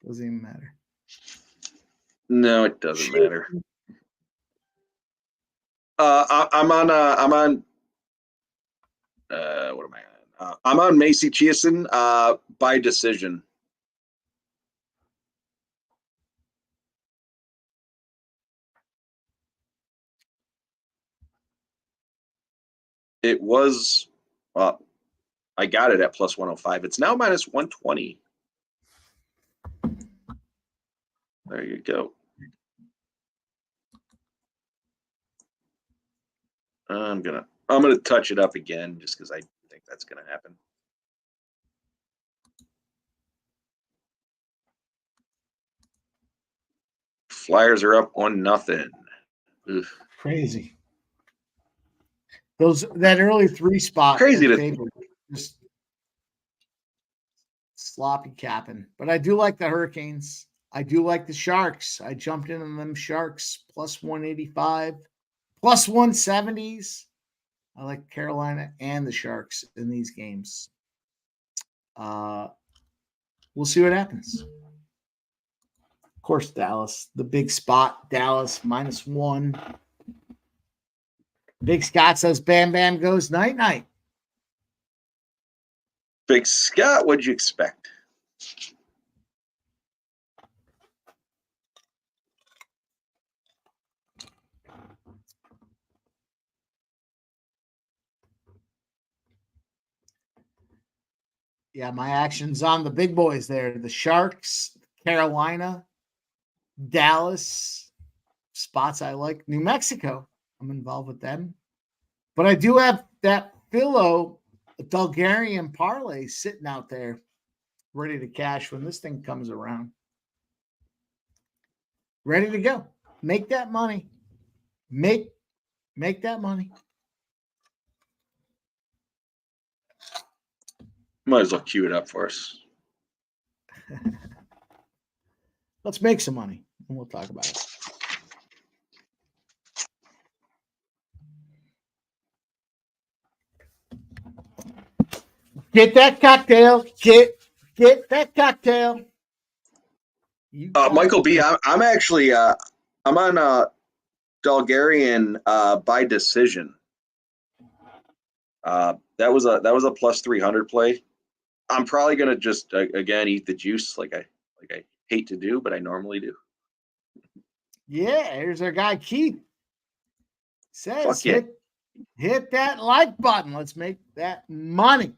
[SPEAKER 1] Doesn't even matter.
[SPEAKER 2] No, it doesn't matter. I'm on. What am I on? I'm on Macy Chiasson by decision. It was. I got it at plus 105. It's now minus 120. There you go. I'm gonna touch it up again just because I think that's gonna happen. Flyers are up 1-0.
[SPEAKER 1] Crazy. That early 3 spot.
[SPEAKER 2] Crazy to
[SPEAKER 1] think. Just sloppy capping. But I do like the Hurricanes. I do like the Sharks. I jumped in on them Sharks plus 185, plus 170s. I like Carolina and the Sharks in these games. We'll see what happens. Of course, Dallas, the big spot. Dallas -1. Big Scott says Bam Bam goes night-night.
[SPEAKER 2] Big Scott, what'd you expect?
[SPEAKER 1] Yeah, my action's on the big boys there. The Sharks, Carolina, Dallas, spots I like. New Mexico, I'm involved with them. But I do have that Philo Bulgarian parlay sitting out there ready to cash when this thing comes around. Ready to go. Make that money. Make that money.
[SPEAKER 2] Might as well cue it up for us.
[SPEAKER 1] Let's make some money and we'll talk about it. Get that cocktail. Get that cocktail. You got
[SPEAKER 2] Michael B,
[SPEAKER 1] it.
[SPEAKER 2] I'm actually I'm on Bulgarian by decision. That was a plus 300 play. I'm probably gonna just again eat the juice like I hate to do, but I normally do.
[SPEAKER 1] Yeah, here's our guy Keith. Says
[SPEAKER 2] Fuck yeah.
[SPEAKER 1] hit that like button. Let's make that money.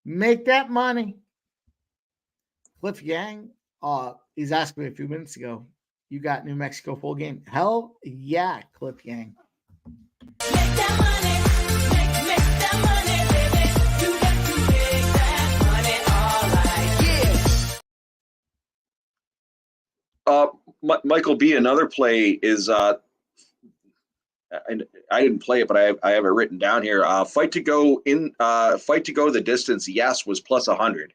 [SPEAKER 1] Make that money. Cliff Yang, he's asked me a few minutes ago, you got New Mexico full game? Hell yeah, Cliff Yang.
[SPEAKER 4] Make that money, make that money, baby. You got to make that money, all right, yeah.
[SPEAKER 2] Michael B, another play is I didn't play it, but I have it written down here. Fight to go the distance. Yes, was plus 100.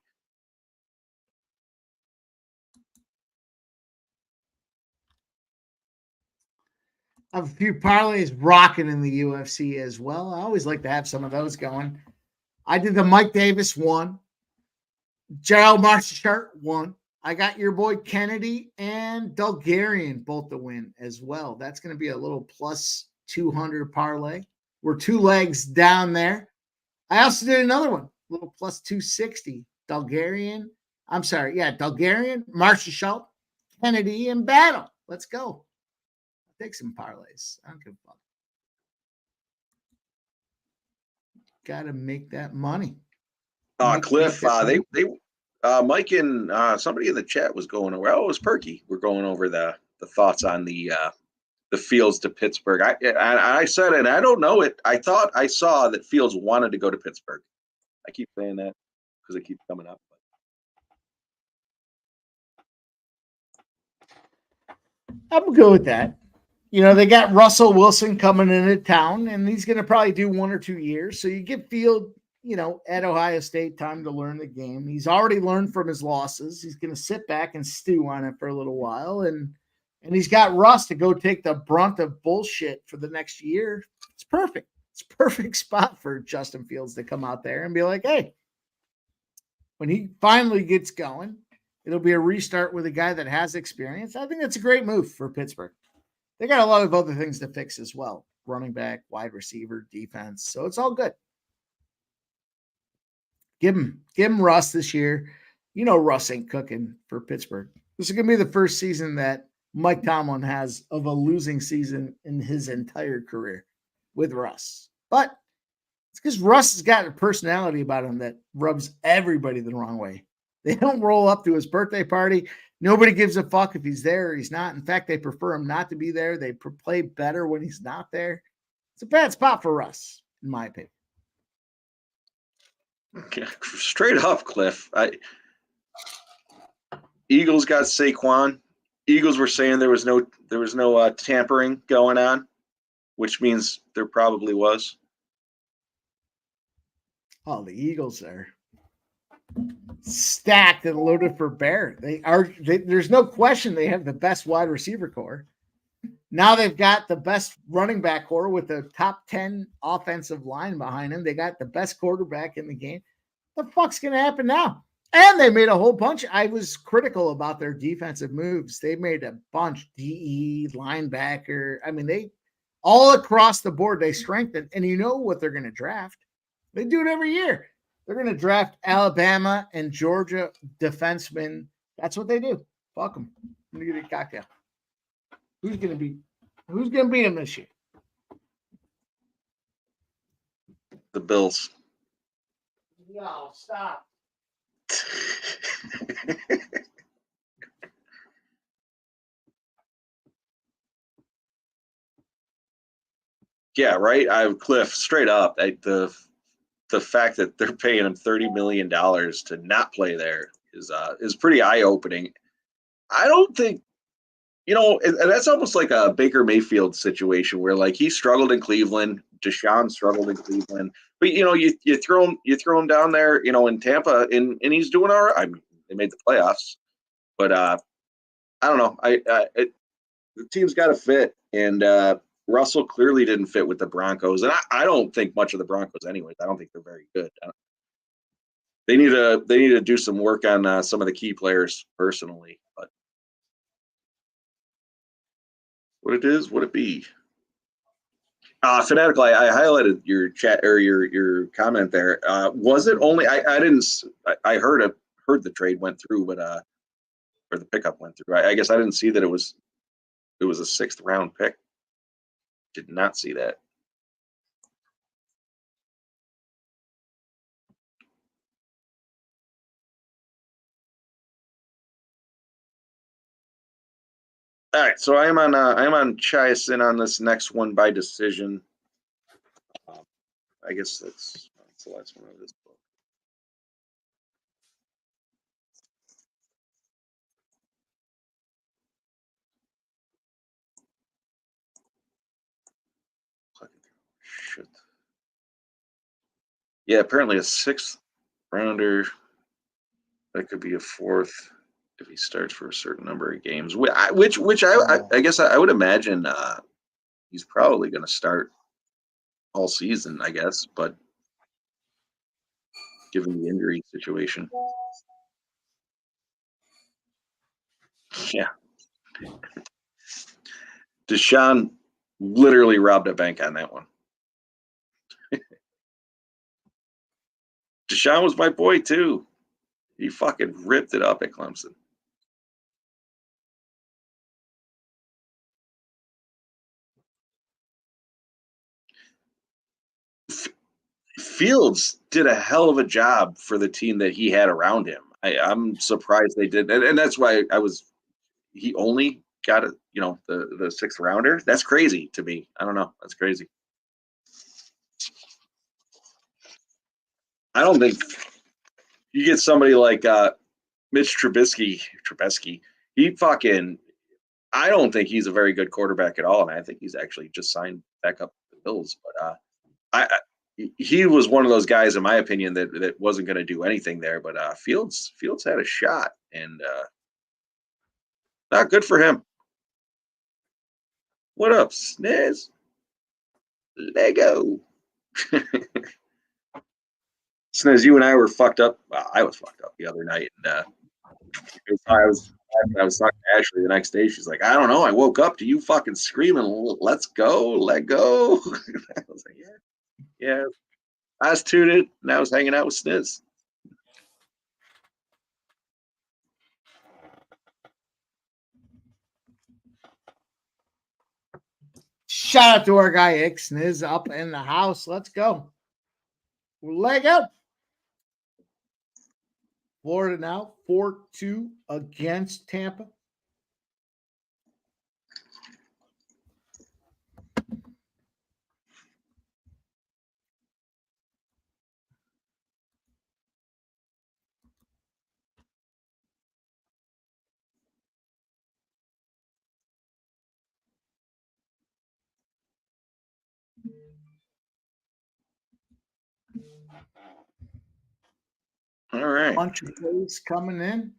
[SPEAKER 1] I have a few parlays rocking in the UFC as well. I always like to have some of those going. I did the Mike Davis one, Gerald Marchart one. I got your boy Kennedy and Bulgarian both to win as well. That's going to be a little plus 200 parlay. We're 2 legs down there. I also did another one, a little plus 260. Bulgarian, Marchart, Kennedy, and Battle. Let's go. Take some parlays. I don't give a fuck. Got to make that money.
[SPEAKER 2] Cliff, Mike and somebody in the chat was going over. Oh, it was Perky. We're going over the thoughts on the Fields to Pittsburgh. I said, and I don't know it. I thought I saw that Fields wanted to go to Pittsburgh. I keep saying that because it keeps coming up.
[SPEAKER 1] I'm good with that. You know, they got Russell Wilson coming into town, and he's going to probably do 1 or 2 years. So you give Field, at Ohio State time to learn the game. He's already learned from his losses. He's going to sit back and stew on it for a little while. And he's got Russ to go take the brunt of bullshit for the next year. It's perfect. It's a perfect spot for Justin Fields to come out there and be like, hey, when he finally gets going, it'll be a restart with a guy that has experience. I think that's a great move for Pittsburgh. They got a lot of other things to fix as well. Running back, wide receiver, defense. So it's all good. Give him Russ this year. Russ ain't cooking for Pittsburgh. This is going to be the first season that Mike Tomlin has of a losing season in his entire career with Russ. But it's because Russ has got a personality about him that rubs everybody the wrong way. They don't roll up to his birthday party. Nobody gives a fuck if he's there or he's not. In fact, they prefer him not to be there. They play better when he's not there. It's a bad spot for Russ, in my opinion.
[SPEAKER 2] Okay. Straight up, Cliff. Eagles got Saquon. Eagles were saying there was no tampering going on, which means there probably was.
[SPEAKER 1] Oh, the Eagles are stacked and loaded for bear. There's no question they have the best wide receiver core. Now they've got the best running back core with the top 10 offensive line behind him. They got the best quarterback in the game. What the fuck's going to happen now? And they made a whole bunch. I was critical about their defensive moves. They made a bunch. DE, linebacker. I mean, they all across the board, they strengthened. And you know what they're going to draft? They do it every year. They're going to draft Alabama and Georgia defensemen. That's what they do. Fuck them. I'm going to get a cocktail. Who's going to beat them this year?
[SPEAKER 2] The Bills.
[SPEAKER 1] No, stop.
[SPEAKER 2] Yeah, right. Cliff, straight up, the fact that they're paying him $30 million to not play there is pretty eye opening. I don't think, and that's almost like a Baker Mayfield situation where like he struggled in Cleveland, Deshaun struggled in Cleveland, but you throw him down there, in Tampa, and he's doing all right. I mean, they made the playoffs, but I don't know. The team's got to fit, and Russell clearly didn't fit with the Broncos, and I don't think much of the Broncos anyways. I don't think they're very good. They need to do some work on some of the key players personally. But what it is, what it be. Fanatical, I highlighted your chat or your comment there. Was it only? I didn't. I heard the trade went through, but or the pickup went through. I guess I didn't see that it was a 6th round pick. Did not see that. All right, so I'm on Chiasin on this next one by decision. I guess that's the last one of this book. Shit. Yeah, apparently a 6th rounder. That could be a 4th if he starts for a certain number of games. Which I guess I would imagine he's probably going to start all season, I guess, but given the injury situation. Yeah. Deshaun literally robbed a bank on that one. Deshaun was my boy too. He fucking ripped it up at Clemson. Fields did a hell of a job for the team that he had around him. I'm surprised they did, and that's why he only got the 6th rounder. That's crazy to me. I don't know. That's crazy. I don't think you get somebody like Mitch Trubisky. I don't think he's a very good quarterback at all, and I think he's actually just signed back up the Bills. But he was one of those guys, in my opinion, that wasn't going to do anything there. But Fields had a shot, and not good for him. What up, Sniz? Lego. Sniz, you and I were fucked up. Well, I was fucked up the other night, and I was talking to Ashley the next day. She's like, I don't know. I woke up to you fucking screaming, "Let's go, let go." I was like, yeah. I was tuned, and I was hanging out with Sniz.
[SPEAKER 1] Shout out to our guy Ixniz up in the house. Let's go. Leg up. Florida now 4-2 against Tampa.
[SPEAKER 2] All right.
[SPEAKER 1] Bunch of plays coming in.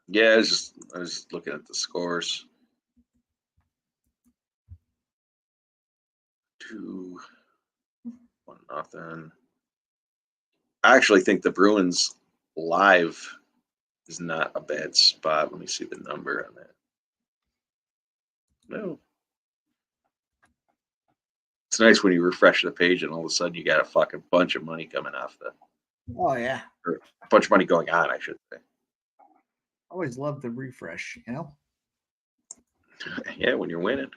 [SPEAKER 2] Yeah, I was just looking at the scores. 2-1. I actually think the Bruins live is not a bad spot. Let me see the number on that. No. It's nice when you refresh the page and all of a sudden you got a fucking bunch of money coming off
[SPEAKER 1] Oh, yeah.
[SPEAKER 2] or a bunch of money going on, I should say.
[SPEAKER 1] Always love the refresh, you know?
[SPEAKER 2] Yeah, when you're winning.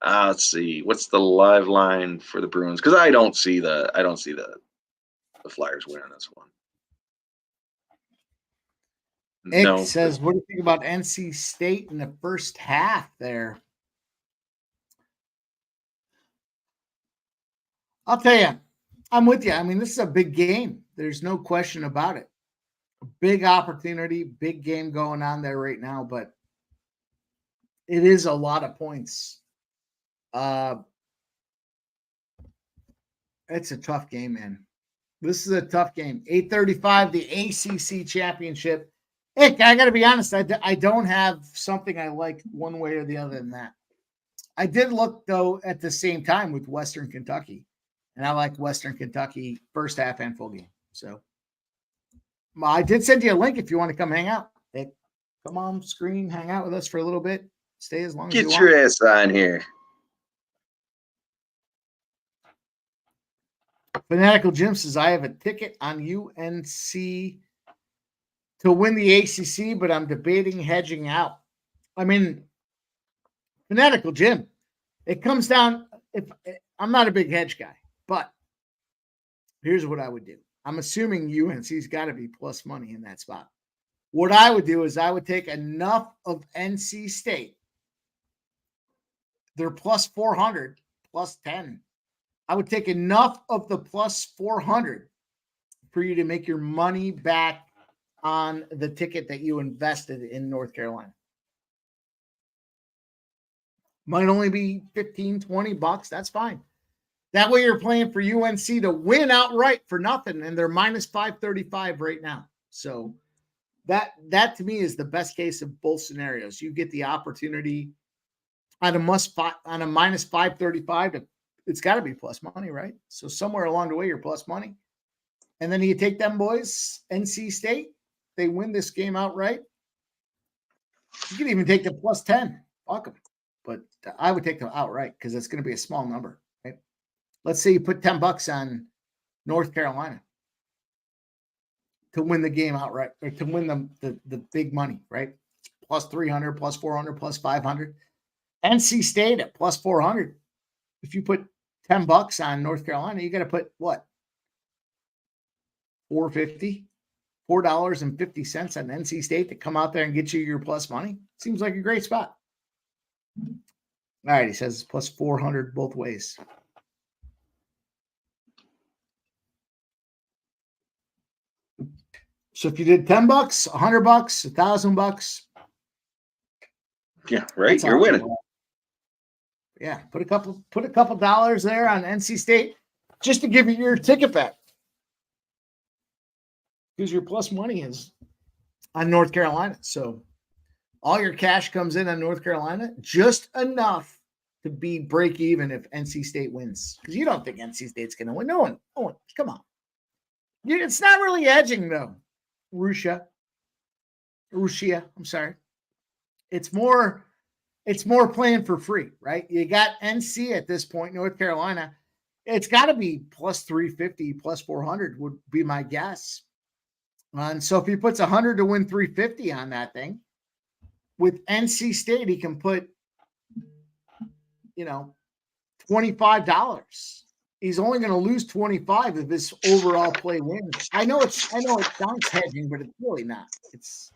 [SPEAKER 2] Let's see. What's the live line for the Bruins? Because I don't see the Flyers winning this one.
[SPEAKER 1] Nick says, what do you think about NC State in the first half there? I'll tell you, I'm with you. I mean, this is a big game. There's no question about it. A big opportunity, big game going on there right now, but it is a lot of points. It's a tough game, man. This is a tough game. 8:35, the ACC championship. Hey, I got to be honest. I don't have something I like one way or the other than that. I did look, though, at the same time with Western Kentucky. And I like Western Kentucky first half and full game. So I did send you a link if you want to come hang out. Hey, come on screen, hang out with us for a little bit. Stay as long as you
[SPEAKER 2] Get
[SPEAKER 1] want.
[SPEAKER 2] your ass on here.
[SPEAKER 1] Fanatical Jim says, I have a ticket on UNC to win the ACC, but I'm debating hedging out. I mean, Fanatical Jim, it comes down, if I'm not a big hedge guy, but here's what I would do. I'm assuming UNC's got to be plus money in that spot. What I would do is I would take enough of NC State. They're plus 400, plus 10. I would take enough of the plus 400 for you to make your money back on the ticket that you invested in North Carolina. Might only be 15, 20 bucks. That's fine. That way you're playing for UNC to win outright for nothing, and they're minus 535 right now. So that to me is the best case of both scenarios. You get the opportunity on a minus 535 to, it's got to be plus money, right? So somewhere along the way you're plus money. And then you take them boys, NC State, they win this game outright. You can even take the plus 10. Fuck them. But I would take them outright because it's going to be a small number, right? Let's say you put 10 bucks on North Carolina to win the game outright, or to win the big money, right? Plus 300, plus 400, plus 500. NC State at plus 400. If you put 10 bucks on North Carolina, you got to put what? $4.50 on NC State to come out there and get you your plus money. Seems like a great spot. All right, he says plus 400 both ways. So if you did 10 bucks, 100 bucks, 1,000 bucks.
[SPEAKER 2] Yeah, right. You're winning.
[SPEAKER 1] Yeah, put a couple dollars there on NC State just to give you your ticket back. Because your plus money is on North Carolina. So all your cash comes in on North Carolina, just enough to be break even if NC State wins. Because you don't think NC State's going to win. No one. Come on. It's not really edging, though. Rushia, I'm sorry. It's more playing for free, right? You got NC at this point, North Carolina. It's got to be plus 350, plus 400 would be my guess. And so if he puts 100 to win 350 on that thing, with NC State, he can put, $25. He's only going to lose 25 if his overall play wins. I know it sounds hedging, but it's really not. It's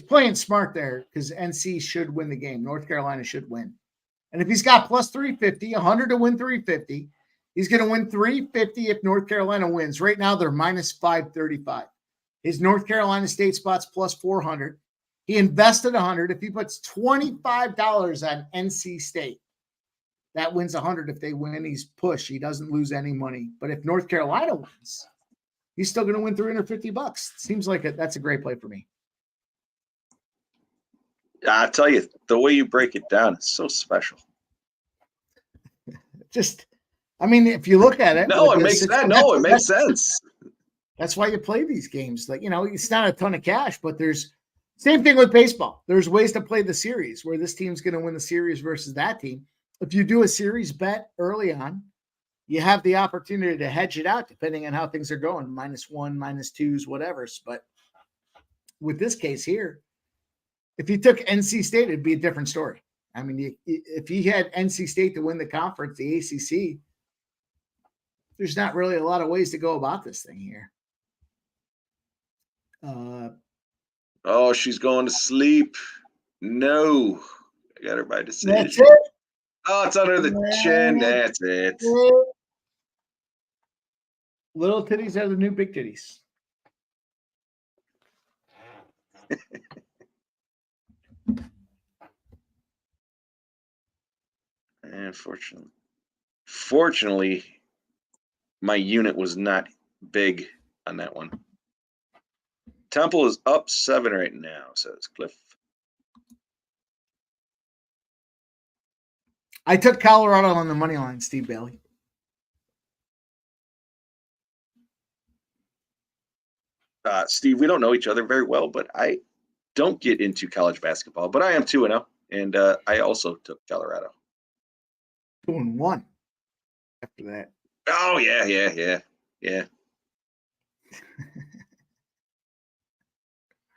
[SPEAKER 1] playing smart there because NC should win the game. North Carolina should win. And if he's got plus 350, 100 to win 350, he's going to win 350 if North Carolina wins. Right now, they're minus 535. His North Carolina State spot's plus 400. He invested 100. If he puts $25 on NC State, that wins 100. If they win, he's push. He doesn't lose any money. But if North Carolina wins, he's still going to win $350. Seems like that's a great play for me.
[SPEAKER 2] I tell you, the way you break it down is so special.
[SPEAKER 1] If you look at it.
[SPEAKER 2] It makes sense. It makes sense.
[SPEAKER 1] That's why you play these games. It's not a ton of cash, but there's same thing with baseball. There's ways to play the series where this team's going to win the series versus that team. If you do a series bet early on, you have the opportunity to hedge it out depending on how things are going, -1, -2s, whatever. But with this case here, if you took NC State, it'd be a different story. I mean, if he had NC State to win the conference, the ACC, there's not really a lot of ways to go about this thing here.
[SPEAKER 2] She's going to sleep. No. I got her by decision.
[SPEAKER 1] That's it.
[SPEAKER 2] Oh, it's under the chin. That's it.
[SPEAKER 1] Little titties are the new big titties.
[SPEAKER 2] And fortunately, my unit was not big on that one. Temple is up 7 right now, says Cliff.
[SPEAKER 1] I took Colorado on the money line, Steve Bailey.
[SPEAKER 2] Steve, we don't know each other very well, but I don't get into college basketball, but I am 2-0, and I also took Colorado.
[SPEAKER 1] 2-1 after that.
[SPEAKER 2] Oh, yeah.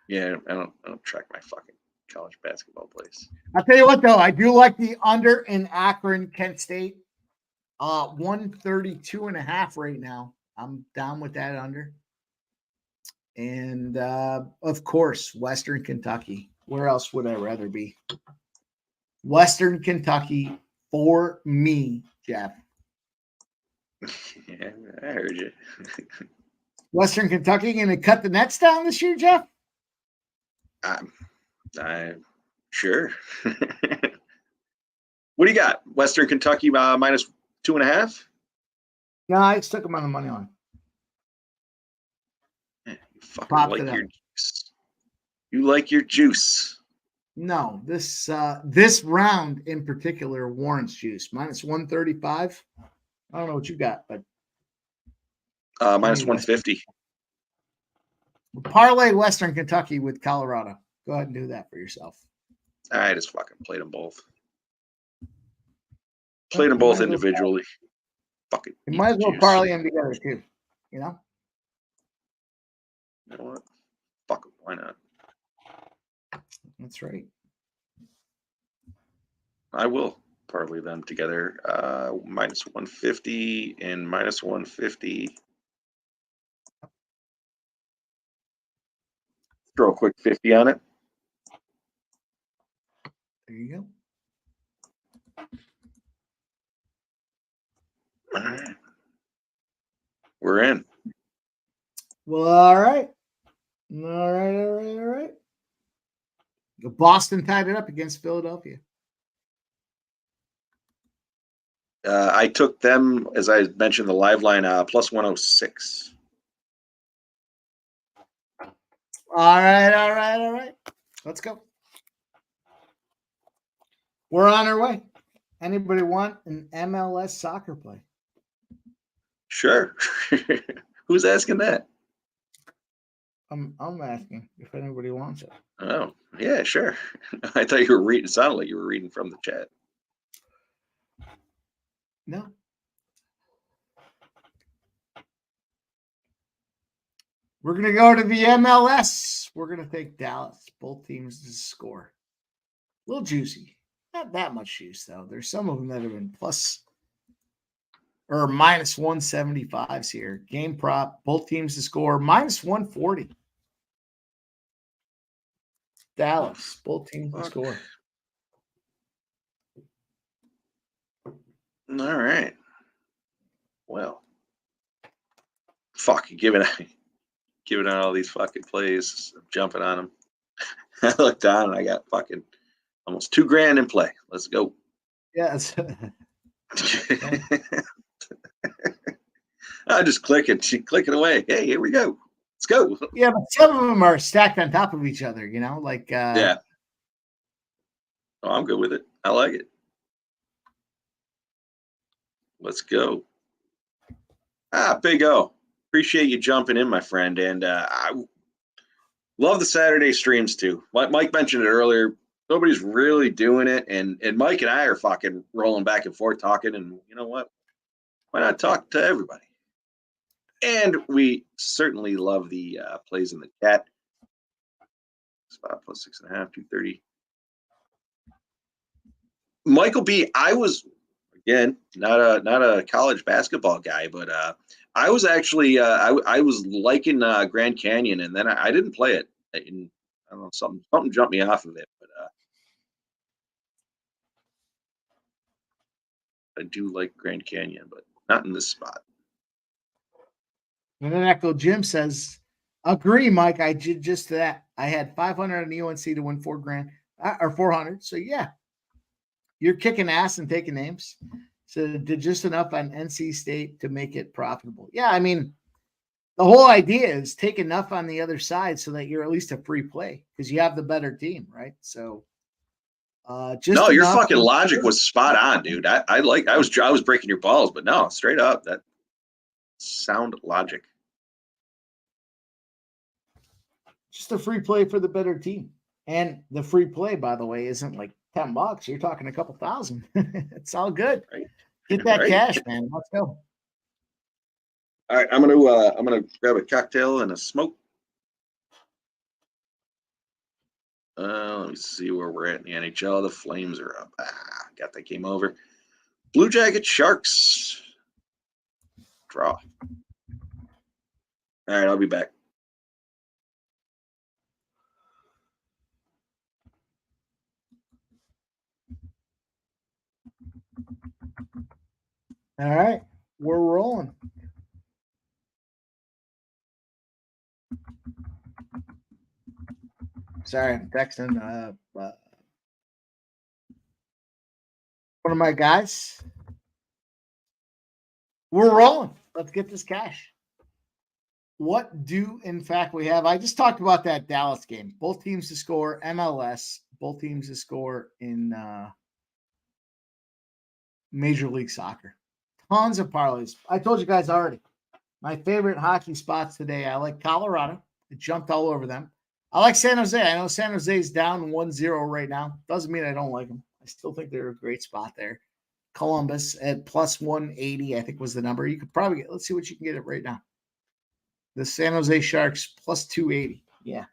[SPEAKER 2] Yeah, I don't track my fucking college basketball plays.
[SPEAKER 1] I'll tell you what, though, I do like the under in Akron, Kent State. 132.5 right now. I'm down with that under. And of course, Western Kentucky. Where else would I rather be? Western Kentucky for me, Jeff.
[SPEAKER 2] Yeah, I heard you.
[SPEAKER 1] Western Kentucky going to cut the nets down this year, Jeff?
[SPEAKER 2] I'm sure. What do you got? Western Kentucky minus 2.5?
[SPEAKER 1] No, I just took them on the money line.
[SPEAKER 2] You fucking
[SPEAKER 1] Popped
[SPEAKER 2] like
[SPEAKER 1] it
[SPEAKER 2] your
[SPEAKER 1] up.
[SPEAKER 2] juice. You like your juice.
[SPEAKER 1] No, this round in particular warrants juice. Minus 135. I don't know what you got, but
[SPEAKER 2] Minus 150.
[SPEAKER 1] parlay Western Kentucky with Colorado. Go ahead and do that for yourself.
[SPEAKER 2] I just fucking played them both. Played them both individually. Fucking.
[SPEAKER 1] You
[SPEAKER 2] eat
[SPEAKER 1] might
[SPEAKER 2] the
[SPEAKER 1] as well
[SPEAKER 2] juice.
[SPEAKER 1] parlay them together too. You know?
[SPEAKER 2] You know what? Fuck 'em. Why not?
[SPEAKER 1] That's right.
[SPEAKER 2] I will parlay them together. Minus 150 and minus 150. Throw a quick 50 on it.
[SPEAKER 1] There you go.
[SPEAKER 2] All right. We're in.
[SPEAKER 1] Well, all right. All right. Boston tied it up against Philadelphia.
[SPEAKER 2] I took them, as I mentioned, the live line plus 106.
[SPEAKER 1] All right. Let's go. We're on our way. Anybody want an MLS soccer play?
[SPEAKER 2] Sure. Who's asking that?
[SPEAKER 1] I'm asking if anybody wants it.
[SPEAKER 2] Oh, yeah, sure. I thought you were reading. It sounded like you were reading from the chat.
[SPEAKER 1] No. We're going to go to the MLS. We're going to take Dallas. Both teams to score. A little juicy. Not that much juice, though. There's some of them that have been plus or minus 175s here. Game prop. Both teams to score. Minus 140. Dallas. Both teams to score.
[SPEAKER 2] All right. Well, fuck, giving out all these fucking plays, jumping on them. I looked down and I got fucking almost $2,000 in play. Let's go.
[SPEAKER 1] Yes.
[SPEAKER 2] I'm just clicking away. Hey, here we go. Let's go.
[SPEAKER 1] Yeah, but some of them are stacked on top of each other, you know, like
[SPEAKER 2] Yeah. Oh, I'm good with it. I like it. Let's go. Big O. Appreciate you jumping in, my friend. And I love the Saturday streams too. Mike mentioned it earlier. Nobody's really doing it. And Mike and I are fucking rolling back and forth talking. And you know what? Why not talk to everybody? And we certainly love the plays in the chat. Spot plus 6.5, 230. Michael B, I was again not a college basketball guy, but I was actually I was liking Grand Canyon, and then I didn't play it. I don't know, something jumped me off of it, but I do like Grand Canyon, but not in this spot.
[SPEAKER 1] And then Echo Jim says, agree, Mike. I did just that. I had 500 on UNC to win $4,000 or 400. So yeah, you're kicking ass and taking names. So did just enough on NC State to make it profitable. Yeah, I mean, the whole idea is take enough on the other side so that you're at least a free play because you have the better team, right? So Just
[SPEAKER 2] No, your
[SPEAKER 1] enough
[SPEAKER 2] fucking
[SPEAKER 1] to-
[SPEAKER 2] logic was spot on, dude. I was breaking your balls, but no, straight up, that sound logic.
[SPEAKER 1] just a free play for the better team. And the free play, by the way, isn't like $10. You're talking a couple thousand. It's all good.
[SPEAKER 2] Right.
[SPEAKER 1] Get that
[SPEAKER 2] Right.
[SPEAKER 1] cash, man. Let's go.
[SPEAKER 2] All right, I'm gonna grab a cocktail and a smoke. Let me see where we're at in the NHL. The Flames are up. Got that game over. Blue Jacket Sharks. Draw. All right, I'll be back.
[SPEAKER 1] All right. We're rolling. Sorry, I'm texting one of my guys. We're rolling. Let's get this cash. What do, in fact, we have? I just talked about that Dallas game. Both teams to score MLS. Both teams to score in Major League Soccer. Tons of parlays. I told you guys already. My favorite hockey spots today. I like Colorado. It jumped all over them. I like San Jose. I know San Jose's down 1-0 right now. Doesn't mean I don't like them. I still think they're a great spot there. Columbus at plus 180, I think was the number. You could probably get, let's see what you can get it right now. The San Jose Sharks plus 280. Yeah.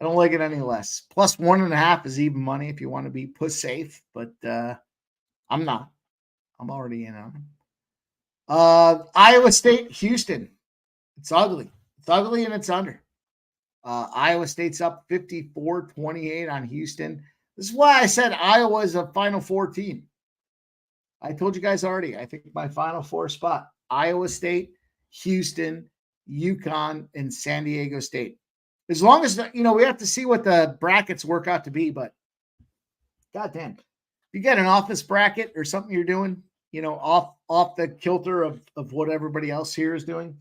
[SPEAKER 1] I don't like it any less. Plus 1.5 is even money if you want to be put safe, but I'm not. I'm already in on them. Iowa State, Houston. It's ugly. It's ugly and it's under. Iowa State's up 54-28 on Houston. This is why I said Iowa is a Final Four team. I told you guys already. I think my Final Four spot: Iowa State, Houston, UConn, and San Diego State. As long as we have to see what the brackets work out to be. But goddamn, if you get an office bracket or something you're doing, off the kilter of what everybody else here is doing.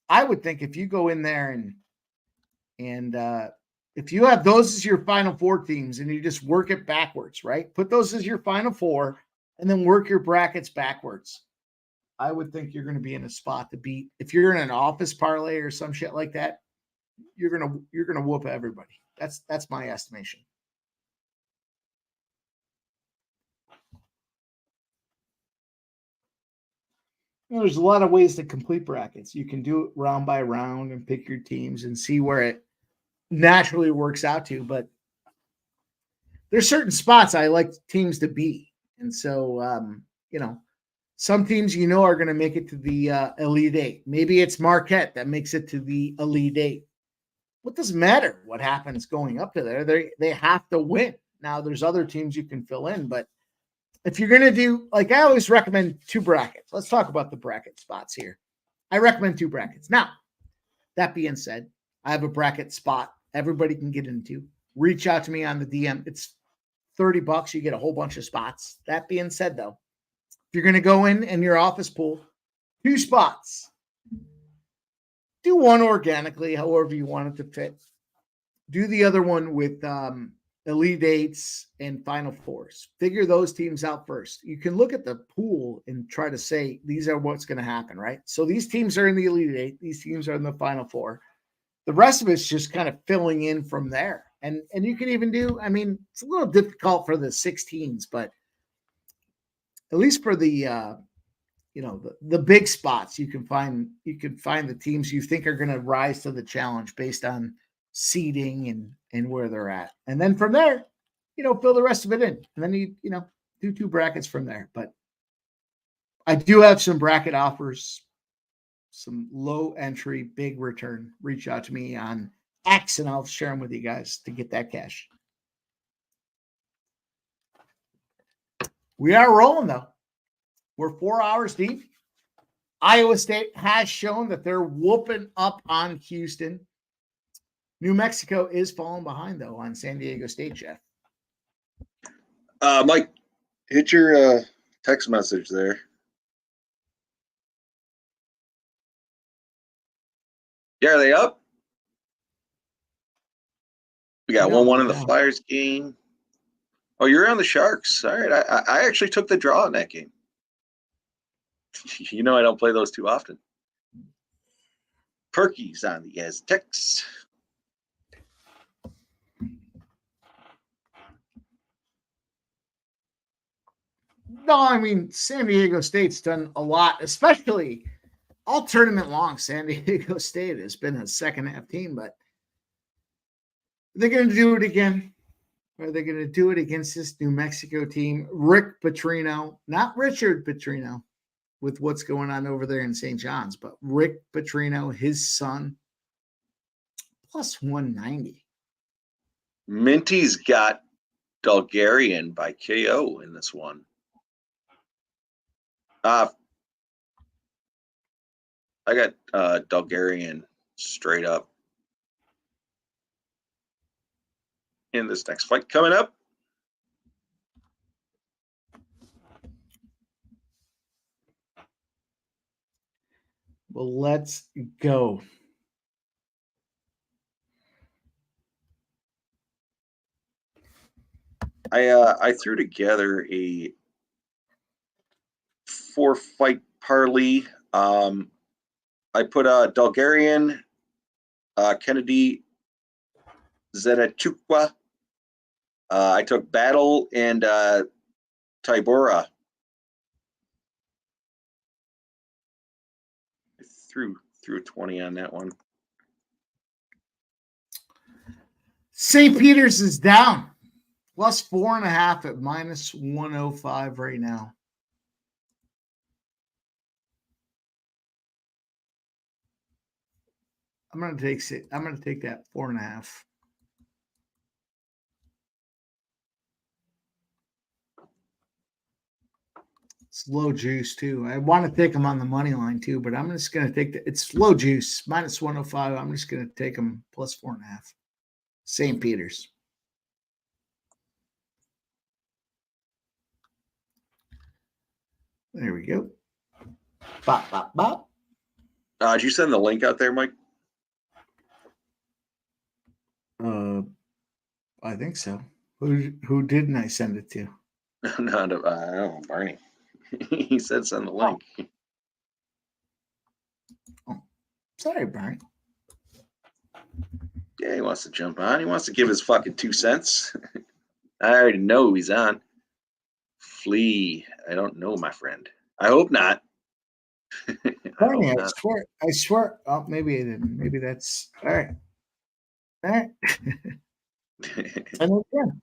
[SPEAKER 1] I would think if you go in there and if you have those as your Final Four teams and you just work it backwards, right? Put those as your Final Four and then work your brackets backwards. I would think you're going to be in a spot to beat. If you're in an office parlay or some shit like that, you're gonna whoop everybody. That's my estimation. There's a lot of ways to complete brackets. You can do it round by round and pick your teams and see where it naturally works out to. But there's certain spots I like teams to be. And so, some teams, are going to make it to the Elite Eight. Maybe it's Marquette that makes it to the Elite Eight. What does matter what happens going up to there? They have to win. Now, there's other teams you can fill in, but if you're going to do, like I always recommend 2 brackets. Let's talk about the bracket spots here. I recommend 2 brackets. Now, that being said, I have a bracket spot everybody can get into. Reach out to me on the DM. It's $30. You get a whole bunch of spots. That being said, though, if you're going to go in your office pool, 2 spots. Do one organically, however you want it to fit. Do the other one with Elite Eights and Final Fours. Figure those teams out first. You can look at the pool and try to say, these are what's going to happen, right? So these teams are in the Elite Eight. These teams are in the Final Four. The rest of it's just kind of filling in from there. And you can even do, it's a little difficult for the 16s, but at least for the, the big spots, you can find the teams you think are going to rise to the challenge based on seeding and where they're at. And then from there, fill the rest of it in. And then you do 2 brackets from there. But I do have some bracket offers, some low entry, big return. Reach out to me on X and I'll share them with you guys to get that cash. We are rolling though. We're 4 hours deep. Iowa State has shown that they're whooping up on Houston. New Mexico is falling behind, though, on San Diego State, Jeff.
[SPEAKER 2] Mike, hit your text message there. Yeah, are they up? We got
[SPEAKER 1] No,
[SPEAKER 2] 1-1 in the
[SPEAKER 1] no.
[SPEAKER 2] Flyers game. Oh, you're on the Sharks. All right. I actually took the draw in that game. You know I don't play those too often. Perky's on the Aztecs.
[SPEAKER 1] No, I mean, San Diego State's done a lot, especially all tournament long. San Diego State has been a second half team, but they're going to do it again. Are they going to do it against this New Mexico team? Rick Petrino, not Richard Petrino, with what's going on over there in St. John's, but Rick Petrino, his son, plus 190.
[SPEAKER 2] Minty's got Bulgarian by KO in this one. I got Bulgarian straight up in this next fight coming up.
[SPEAKER 1] Well, let's go.
[SPEAKER 2] I threw together a 4-fight parlay. I put Bulgarian, Kennedy Zerachukwa. I took Battle and Tybora. I threw a 20 on that one.
[SPEAKER 1] St. Peter's is down. Plus 4.5 at minus 105 right now. I'm going to take that 4.5. It's low juice too. I want to take them on the money line too, but I'm just going to take it's low juice minus 105. I'm just going to take them plus 4.5. St. Peter's. There we go. Bop, bop, bop.
[SPEAKER 2] Did you send the link out there, Mike?
[SPEAKER 1] I think so. Who didn't I send it to?
[SPEAKER 2] No, I don't know, Barney. He said send the link.
[SPEAKER 1] Oh, sorry, Brian.
[SPEAKER 2] Yeah, he wants to jump on. He wants to give his fucking 2 cents. I already know he's on. Flee. I don't know, my friend. I hope not.
[SPEAKER 1] Barney, I swear. Oh, maybe I didn't. Maybe that's all right. All right. And again.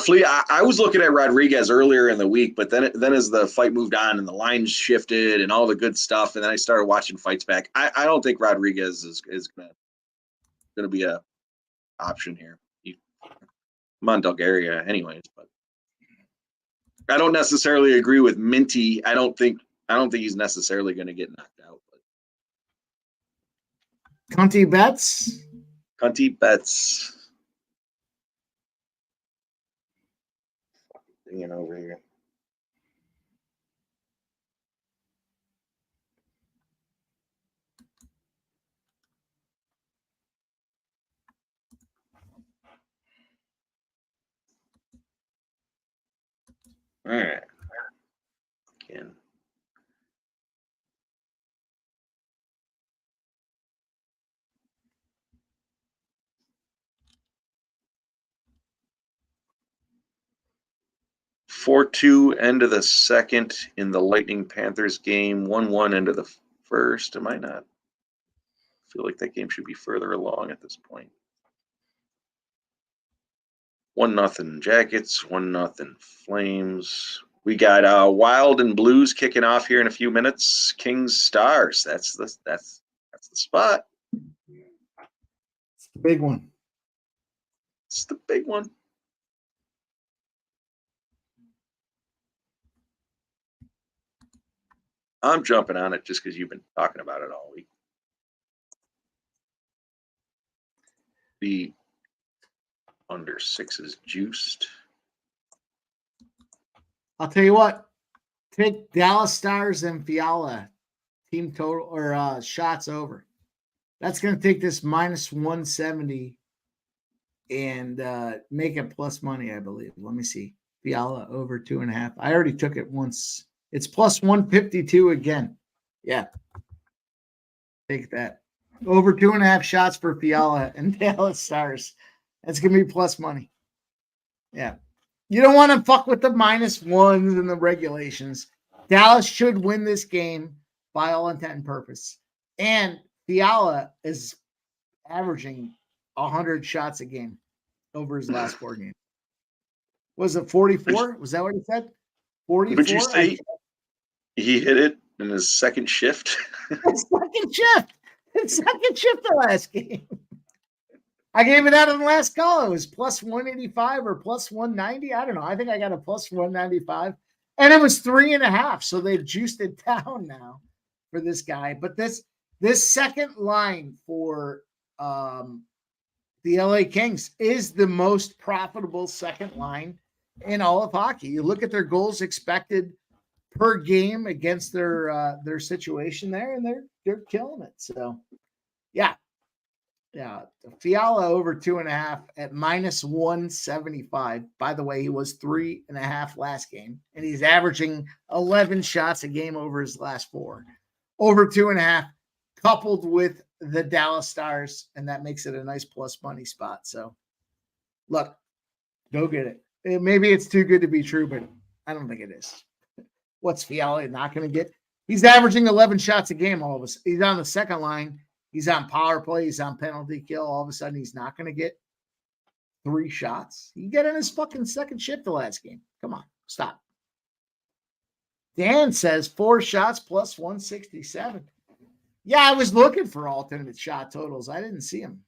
[SPEAKER 2] Flea, I was looking at Rodriguez earlier in the week, but then as the fight moved on and the lines shifted and all the good stuff, and then I started watching fights back, I don't think Rodriguez is gonna be a option here. I'm on Bulgaria anyways, but I don't necessarily agree with Minty. I don't think he's necessarily gonna get knocked out. But
[SPEAKER 1] Cunty bets.
[SPEAKER 2] Cunty bets. Over here. All right. Again. (4-2) end of the second in the Lightning Panthers game. 1-1 end of the first. Am I not? I feel like that game should be further along at this point. 1-0 Jackets. 1-0 Flames. We got Wild and Blues kicking off here in a few minutes. Kings Stars. That's the spot.
[SPEAKER 1] It's the big one.
[SPEAKER 2] It's the big one. I'm jumping on it just because you've been talking about it all week. The under 6 is juiced.
[SPEAKER 1] I'll tell you what. Take Dallas Stars and Fiala team total or shots over. That's going to take this minus 170 and make it plus money, I believe. Let me see. Fiala over 2.5. I already took it once. It's plus 152 again. Yeah. Take that. Over 2.5 shots for Fiala and Dallas Stars. That's going to be plus money. Yeah. You don't want to fuck with the -1s and the regulations. Dallas should win this game by all intent and purpose. And Fiala is averaging 100 shots a game over his last 4 games. Was it 44? Was that what he said? 44?
[SPEAKER 2] Would you say he hit it in his second shift?
[SPEAKER 1] Second shift. Second shift the last game. I gave it out on the last call. It was plus 185 or plus 190. I don't know. I think I got a plus 195. And it was 3.5. So they've juiced it down now for this guy. But this second line for the LA Kings is the most profitable second line in all of hockey. You look at their goals expected per game against their situation there, and they're killing it. So, yeah, Fiala over 2.5 at -175. By the way, he was 3.5 last game, and he's averaging 11 shots a game over his last 4. Over 2.5, coupled with the Dallas Stars, and that makes it a nice plus money spot. So, look, go get it. Maybe it's too good to be true, but I don't think it is. What's Fiala not going to get? He's averaging 11 shots a game. All of us. He's on the second line. He's on power play. He's on penalty kill. All of a sudden, he's not going to get 3 shots. He got in his fucking second shift the last game. Come on, stop. Dan says 4 shots plus 167. Yeah, I was looking for alternate shot totals. I didn't see them.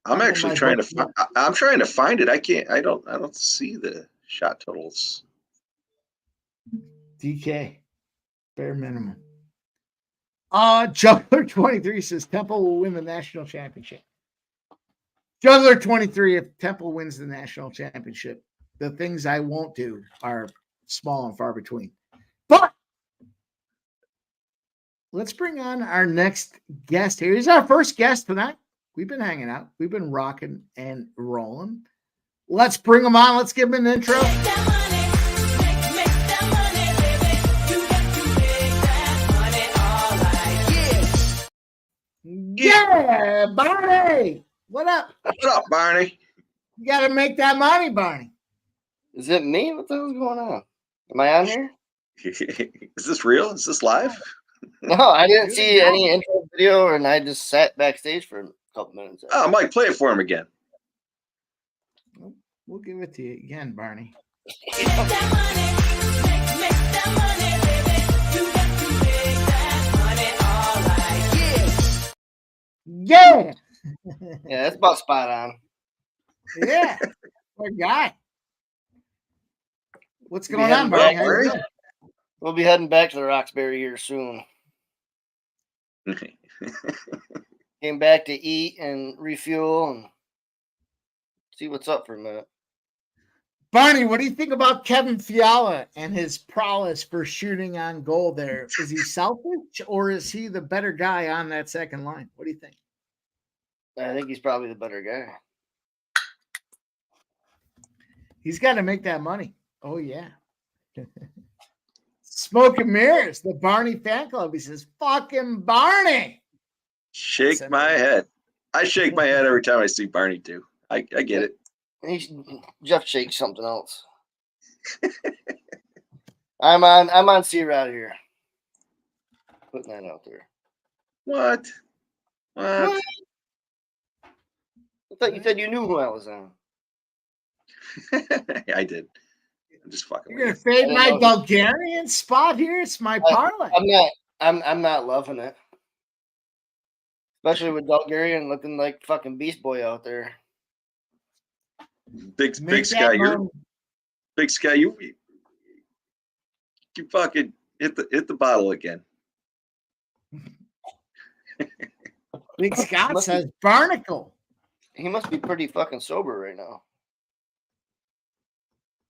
[SPEAKER 2] I'm actually trying to. I'm trying to find it. I can't. I don't see the shot totals.
[SPEAKER 1] DK, bare minimum. Juggler 23 says Temple will win the national championship. Juggler 23, if Temple wins the national championship, the things I won't do are small and far between. But let's bring on our next guest here. He's our first guest tonight. We've been hanging out. We've been rocking and rolling. Let's bring him on. Let's give him an intro.
[SPEAKER 4] Make that money, make that money, baby. You got to make that money, all right.
[SPEAKER 1] Yeah, Barney. What up?
[SPEAKER 2] What up, Barney?
[SPEAKER 1] You got to make that money, Barney.
[SPEAKER 8] Is it me? What the hell's going on? Am I on here?
[SPEAKER 2] Is this real? Is this live?
[SPEAKER 8] No, I didn't see any intro video, and I just sat backstage for a couple minutes.
[SPEAKER 2] Oh, Mike, play it for him again.
[SPEAKER 1] We'll give it to you again, Barney.
[SPEAKER 4] Make that money, make that money, baby. You got to make that money, all right.
[SPEAKER 1] Yeah.
[SPEAKER 8] Yeah, that's about spot on.
[SPEAKER 1] Yeah. Good guy. What's going
[SPEAKER 8] Yeah,
[SPEAKER 1] on, Barney? How you
[SPEAKER 2] Barney?
[SPEAKER 1] doing?
[SPEAKER 8] We'll be heading back to the Roxbury here soon. Came back to eat and refuel and see what's up for a minute.
[SPEAKER 1] Barney, what do you think about Kevin Fiala and his prowess for shooting on goal there? Is he selfish or is he the better guy on that second line? What do you think?
[SPEAKER 8] I think he's probably the better guy.
[SPEAKER 1] He's got to make that money. Oh, yeah. Smoke and Mirrors, the Barney fan club. He says, fucking Barney.
[SPEAKER 2] Shake my head. I shake my head every time I see Barney too. I get it.
[SPEAKER 8] Jeff shakes something else. I'm on C-Rod here. Putting that out there.
[SPEAKER 2] What?
[SPEAKER 8] I thought you said you knew who I was on.
[SPEAKER 2] I did. I'm just fucking.
[SPEAKER 1] You're going
[SPEAKER 2] with
[SPEAKER 1] to fade my Bulgarian spot here? It's my parlay.
[SPEAKER 8] I'm not loving it. Especially with Bulgarian looking like fucking Beast Boy out there.
[SPEAKER 2] you. Big
[SPEAKER 1] Make
[SPEAKER 2] Sky,
[SPEAKER 1] that
[SPEAKER 2] you're
[SPEAKER 1] money.
[SPEAKER 2] Big Sky. You fucking hit the bottle again.
[SPEAKER 1] Big Scott says Barnacle.
[SPEAKER 8] He must be pretty fucking sober right now.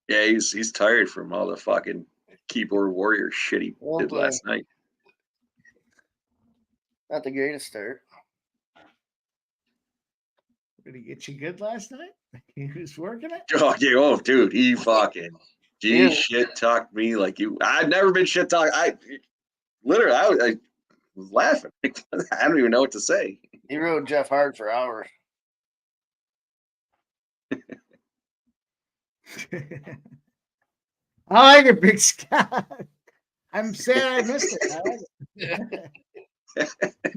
[SPEAKER 2] Yeah, he's tired from all the fucking keyboard warrior shit he did
[SPEAKER 8] Okay.
[SPEAKER 2] last night.
[SPEAKER 8] Not the greatest start.
[SPEAKER 1] Did he get you good last night? He was working it.
[SPEAKER 2] Oh, yeah, oh, dude, he fucking
[SPEAKER 8] Yeah.
[SPEAKER 2] shit talked me like you. I've never been shit talked. I was laughing. I don't even know what to say.
[SPEAKER 8] He rode Jeff hard for hours.
[SPEAKER 1] I like it, Big Scott. I'm sad I missed it. I like it.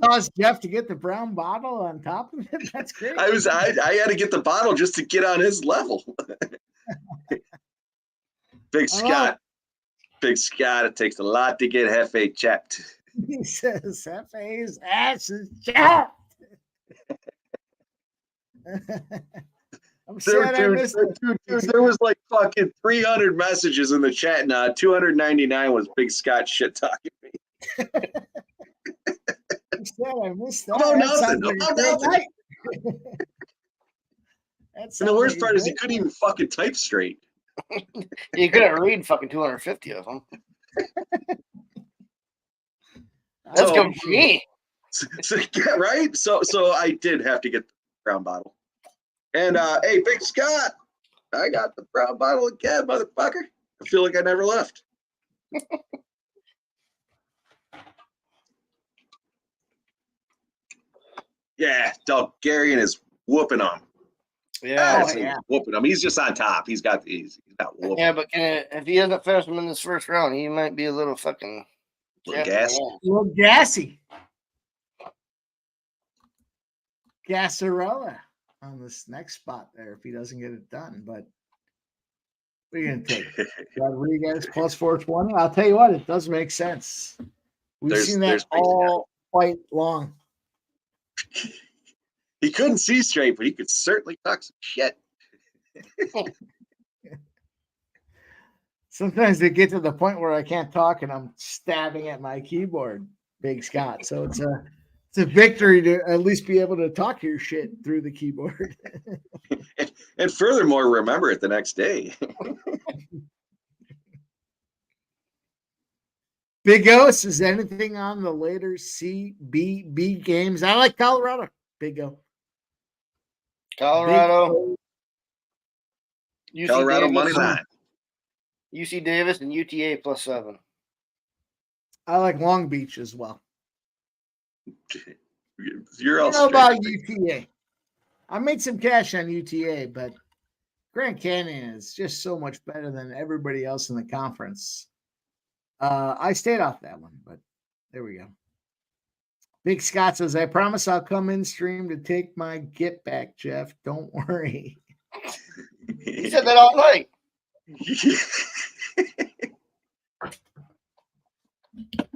[SPEAKER 1] Caused Jeff to get the brown bottle on top of it. That's great.
[SPEAKER 2] I had to get the bottle just to get on his level. Big Scott. Big Scott, it takes a lot to get Hefe chapped.
[SPEAKER 1] He says Hefe's ass is chapped. I'm sad I missed it.
[SPEAKER 2] Dude, there was like fucking 300 messages in the chat now. 299 was Big Scott shit talking me.
[SPEAKER 1] I'm sad I missed that.
[SPEAKER 2] About
[SPEAKER 1] That
[SPEAKER 2] nothing.
[SPEAKER 1] sounds like a
[SPEAKER 2] About
[SPEAKER 1] great
[SPEAKER 2] nothing.
[SPEAKER 1] night. That
[SPEAKER 2] And the
[SPEAKER 1] sounds
[SPEAKER 2] worst
[SPEAKER 1] like a
[SPEAKER 2] part is he
[SPEAKER 1] great
[SPEAKER 2] couldn't even fucking type straight.
[SPEAKER 8] You couldn't read fucking 250 of them. That's
[SPEAKER 1] night.
[SPEAKER 8] good for me.
[SPEAKER 2] Yeah, right? So I did have to get the brown bottle. And hey, Big Scott, I got the brown bottle again, motherfucker. I feel like I never left. Yeah, Bulgarian is whooping him.
[SPEAKER 8] Yeah.
[SPEAKER 2] Absolutely
[SPEAKER 1] yeah.
[SPEAKER 2] whooping him. He's just on top. He's got whooping.
[SPEAKER 8] Yeah, but if he doesn't finish him in this first round, he might be a little fucking
[SPEAKER 2] Little
[SPEAKER 8] jacked
[SPEAKER 2] gas.
[SPEAKER 8] in the
[SPEAKER 1] A little gassy. Gassarella on this next spot there if he doesn't get it done. But what are you going to take? Rodriguez plus 420? I'll tell you what, it does make sense. We've seen that
[SPEAKER 2] there's Big
[SPEAKER 1] all fight long.
[SPEAKER 2] He couldn't see straight, but he could certainly talk some shit.
[SPEAKER 1] Sometimes they get to the point where I can't talk and I'm stabbing at my keyboard, Big Scott. So it's a victory to at least be able to talk your shit through the keyboard.
[SPEAKER 2] And furthermore, remember it the next day.
[SPEAKER 1] Big O says anything on the later CBB games. I like Colorado. Big O.
[SPEAKER 8] Colorado. UC
[SPEAKER 2] Colorado
[SPEAKER 8] Davis,
[SPEAKER 2] money line.
[SPEAKER 8] UC Davis and UTA plus 7.
[SPEAKER 1] I like Long Beach as well.
[SPEAKER 2] You're
[SPEAKER 1] I
[SPEAKER 2] all
[SPEAKER 1] don't know about
[SPEAKER 2] straight.
[SPEAKER 1] UTA. I made some cash on UTA, but Grand Canyon is just so much better than everybody else in the conference. I stayed off that one, but there we go. Big Scott says, I promise I'll come in stream to take my get back, Jeff. Don't worry.
[SPEAKER 8] He said that all night.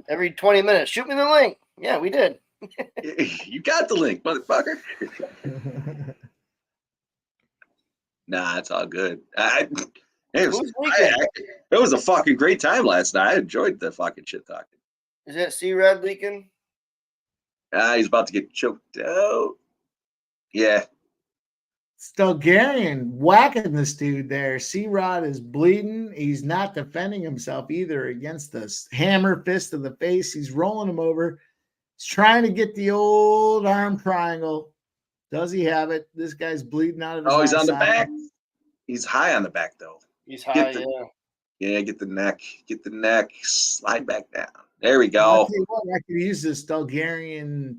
[SPEAKER 8] Every 20 minutes. Shoot me the link. Yeah, we did.
[SPEAKER 2] You got the link, motherfucker. Nah, it's all good. It was a fucking great time last night. I enjoyed the fucking shit talking.
[SPEAKER 8] Is that C-Rod leaking?
[SPEAKER 2] He's about to get choked out. Yeah.
[SPEAKER 1] Stilgarian whacking this dude there. C-Rod is bleeding. He's not defending himself either against this hammer fist to the face. He's rolling him over. He's trying to get the old arm triangle. Does he have it? This guy's bleeding out of his
[SPEAKER 2] He's on the
[SPEAKER 1] side.
[SPEAKER 2] back. He's high on the back, though.
[SPEAKER 8] He's high,
[SPEAKER 2] Yeah, get the neck. Get the neck. Slide back down. There we
[SPEAKER 1] I'll
[SPEAKER 2] go.
[SPEAKER 1] tell you what, I could use this Stilgarian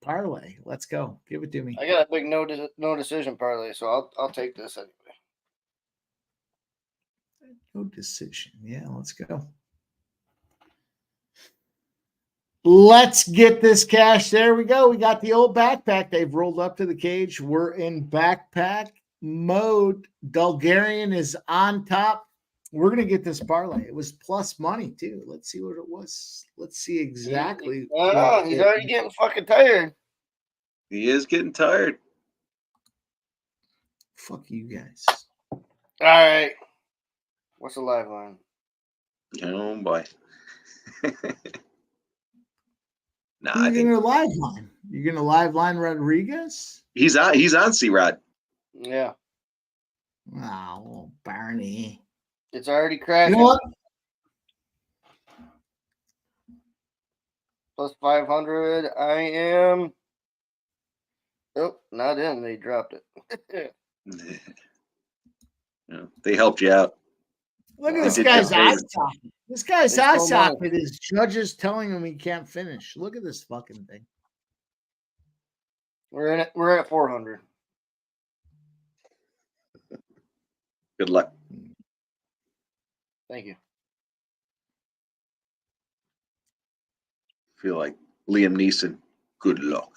[SPEAKER 1] parlay. Let's go. Give it to me.
[SPEAKER 8] I got a big no decision parlay, so I'll take this anyway.
[SPEAKER 1] No decision. Yeah, let's go. Let's get this cash. There we go. We got the old backpack. They've rolled up to the cage. We're in backpack mode. Bulgarian is on top. We're going to get this parlay. It was plus money, too. Let's see what it was. Let's see exactly.
[SPEAKER 8] Oh, he's already getting fucking tired.
[SPEAKER 2] He is getting tired.
[SPEAKER 1] Fuck you guys.
[SPEAKER 8] All right. What's the live line?
[SPEAKER 2] Oh, boy. Nah,
[SPEAKER 1] Who
[SPEAKER 2] I
[SPEAKER 1] are you
[SPEAKER 2] think
[SPEAKER 1] going to live line? You're going to live line Rodriguez?
[SPEAKER 2] he's on C-Rod.
[SPEAKER 8] Yeah.
[SPEAKER 1] Oh, Barney.
[SPEAKER 8] It's already
[SPEAKER 1] You
[SPEAKER 8] cracking.
[SPEAKER 1] know what?
[SPEAKER 8] Plus 500. I am Nope, not in. They dropped it.
[SPEAKER 2] Yeah, they helped you out.
[SPEAKER 1] Look at
[SPEAKER 8] Wow.
[SPEAKER 1] this
[SPEAKER 2] Did
[SPEAKER 1] guy's
[SPEAKER 2] that
[SPEAKER 1] eye
[SPEAKER 2] favor.
[SPEAKER 1] socket. This guy's
[SPEAKER 8] They
[SPEAKER 1] eye
[SPEAKER 8] stole money.
[SPEAKER 1] socket is judges telling him he can't finish. Look at this fucking thing.
[SPEAKER 8] We're in it. We're at 400.
[SPEAKER 2] Good luck.
[SPEAKER 8] Thank you.
[SPEAKER 2] Feel like Liam Neeson. Good luck.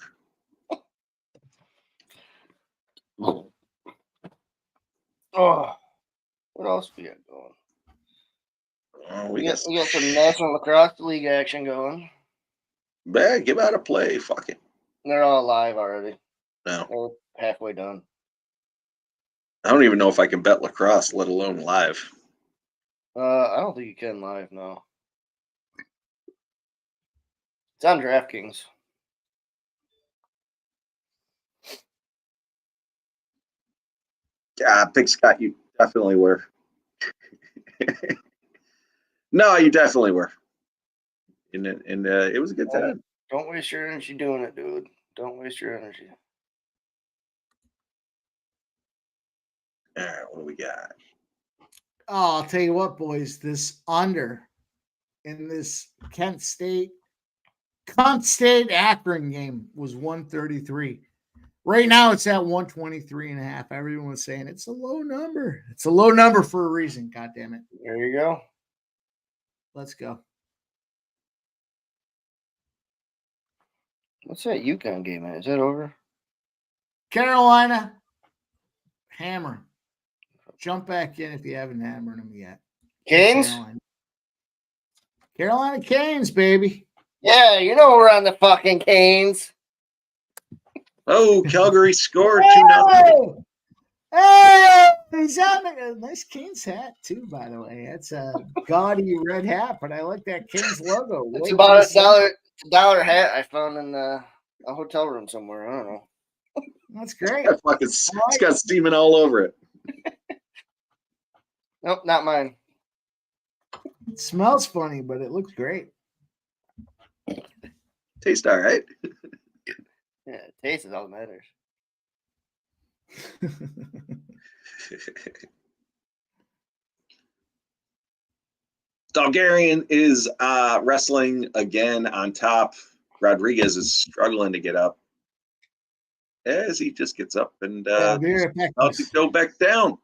[SPEAKER 8] Oh, what else we got going?
[SPEAKER 2] Oh,
[SPEAKER 8] We got some National Lacrosse League action going.
[SPEAKER 2] Give out a play. Fuck it.
[SPEAKER 8] They're all live already.
[SPEAKER 2] No,
[SPEAKER 8] They're halfway done.
[SPEAKER 2] I don't even know if I can bet lacrosse, let alone live.
[SPEAKER 8] I don't think you can live now. It's on DraftKings.
[SPEAKER 2] Yeah, Big Scott, you definitely were. No, you definitely were. And it was a good time.
[SPEAKER 8] Don't waste your energy doing it, dude. Don't waste your energy.
[SPEAKER 2] All right, what do we got?
[SPEAKER 1] Oh, I'll tell you what, boys, this under in this Kent State Akron game was 133. Right now it's at 123.5. Everyone was saying it's a low number. It's a low number for a reason. God damn it.
[SPEAKER 8] There you go.
[SPEAKER 1] Let's go.
[SPEAKER 8] What's that UConn game at? Is that over?
[SPEAKER 1] Carolina, hammer. Jump back in if you haven't hammered them yet.
[SPEAKER 8] Canes?
[SPEAKER 1] Carolina Canes, baby.
[SPEAKER 8] Yeah, you know we're on the fucking Canes.
[SPEAKER 2] Oh, Calgary scored 2-0.
[SPEAKER 1] Hey, he's on a nice Canes hat too, by the way. That's a gaudy red hat, but I like that Canes logo.
[SPEAKER 8] It's
[SPEAKER 1] Way
[SPEAKER 8] about
[SPEAKER 1] to
[SPEAKER 8] a dollar hat I found in a hotel room somewhere. I don't know.
[SPEAKER 1] That's great.
[SPEAKER 2] It's got steaming all over it.
[SPEAKER 8] Nope, not mine.
[SPEAKER 1] It smells funny, but it looks great.
[SPEAKER 2] Tastes all right.
[SPEAKER 8] Yeah, taste is all that matters.
[SPEAKER 2] Dalgarian is wrestling again on top. Rodriguez is struggling to get up as he just gets up and
[SPEAKER 1] I'll be right back.
[SPEAKER 2] about to go back down.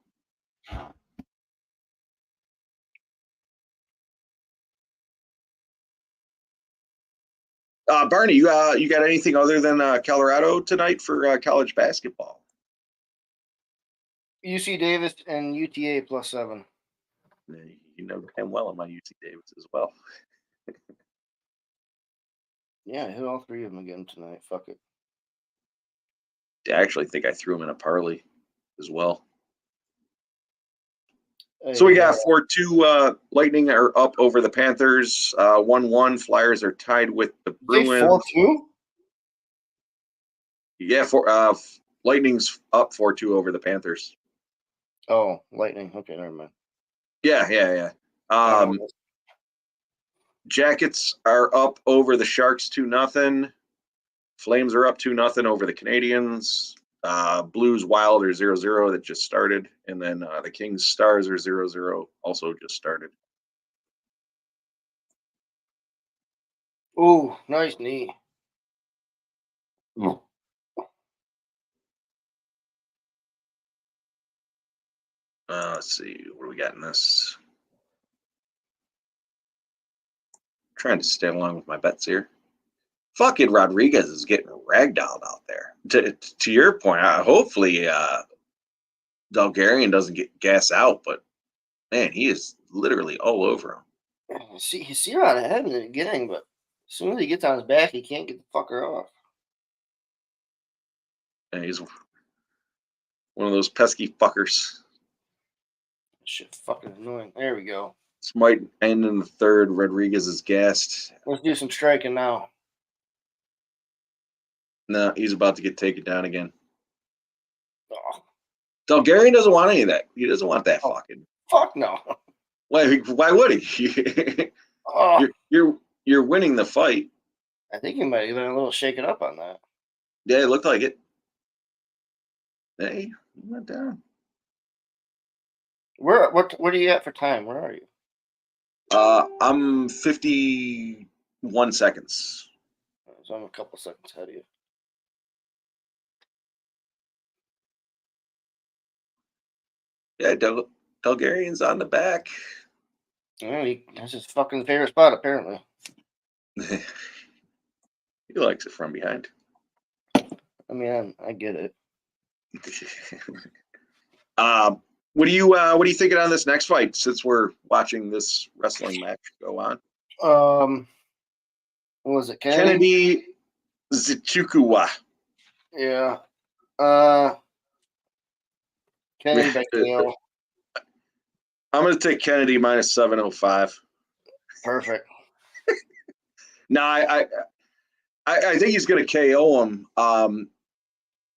[SPEAKER 2] Barney, you got anything other than Colorado tonight for college basketball?
[SPEAKER 8] UC Davis and UTA +7.
[SPEAKER 2] You know damn well on my UC Davis as well.
[SPEAKER 8] Yeah, I hit all three of them again tonight. Fuck it.
[SPEAKER 2] I actually think I threw him in a parlay as well. So we got 4-2. Lightning are up over the Panthers. 1-1. Flyers are tied with the Bruins.
[SPEAKER 8] 4-2?
[SPEAKER 2] Yeah, Lightning's up 4-2 over the Panthers.
[SPEAKER 8] Oh, Lightning. Okay, never mind.
[SPEAKER 2] Yeah. Jackets are up over the Sharks 2-0. Flames are up 2-0 over the Canadians. Blues Wild are 0-0 that just started. And then the Kings Stars are 0-0 also just started.
[SPEAKER 8] Ooh, nice knee.
[SPEAKER 2] Let's see. What do we got in this? Trying to stay along with my bets here. Fucking Rodriguez is getting ragdolled out there. To your point, hopefully Dalgarian doesn't get gas out, but man, he is literally all over him.
[SPEAKER 8] You see her on ahead in the beginning, but as soon as he gets on his back, he can't get the fucker off.
[SPEAKER 2] And he's one of those pesky fuckers.
[SPEAKER 8] Shit, fucking annoying. There we go.
[SPEAKER 2] This might end in the third. Rodriguez is gassed.
[SPEAKER 8] Let's do some striking now.
[SPEAKER 2] No, he's about to get taken down again.
[SPEAKER 8] Oh,
[SPEAKER 2] Dalgarian doesn't want any of that. He doesn't want that fucking.
[SPEAKER 8] fuck no.
[SPEAKER 2] Why would he?
[SPEAKER 8] Oh,
[SPEAKER 2] You're winning the fight.
[SPEAKER 8] I think he might have been a little shaken up on that.
[SPEAKER 2] Yeah, it looked like it. Hey, he went down.
[SPEAKER 8] What are you at for time? Where are you?
[SPEAKER 2] I'm 51 seconds.
[SPEAKER 8] So I'm a couple seconds ahead of you.
[SPEAKER 2] Yeah, Bulgarian's on the back.
[SPEAKER 8] Yeah, that's his fucking favorite spot, apparently.
[SPEAKER 2] He likes it from behind.
[SPEAKER 8] I mean, I get it.
[SPEAKER 2] What do you thinking on this next fight? Since we're watching this wrestling match go on,
[SPEAKER 8] What was it, Kennedy?
[SPEAKER 2] Kennedy Zichukuwa.
[SPEAKER 8] Yeah. Kennedy by KO.
[SPEAKER 2] I'm gonna take Kennedy minus 705.
[SPEAKER 8] Perfect.
[SPEAKER 2] No, I think he's gonna KO him.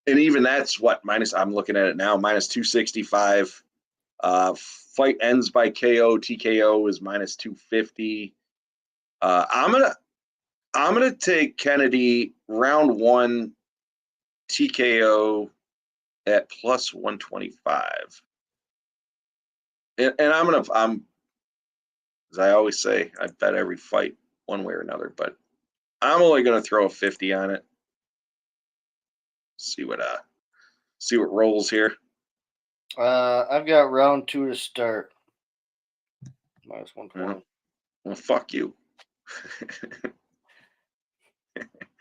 [SPEAKER 2] And even that's what minus. I'm looking at it now, minus 265. Fight ends by KO. TKO is minus 250. I'm gonna take Kennedy round 1 TKO at plus 125. And I'm as I always say, I bet every fight one way or another, but I'm only gonna throw a 50 on it. See what rolls here.
[SPEAKER 8] I've got round 2 to start. Minus 120.
[SPEAKER 2] Well, fuck you.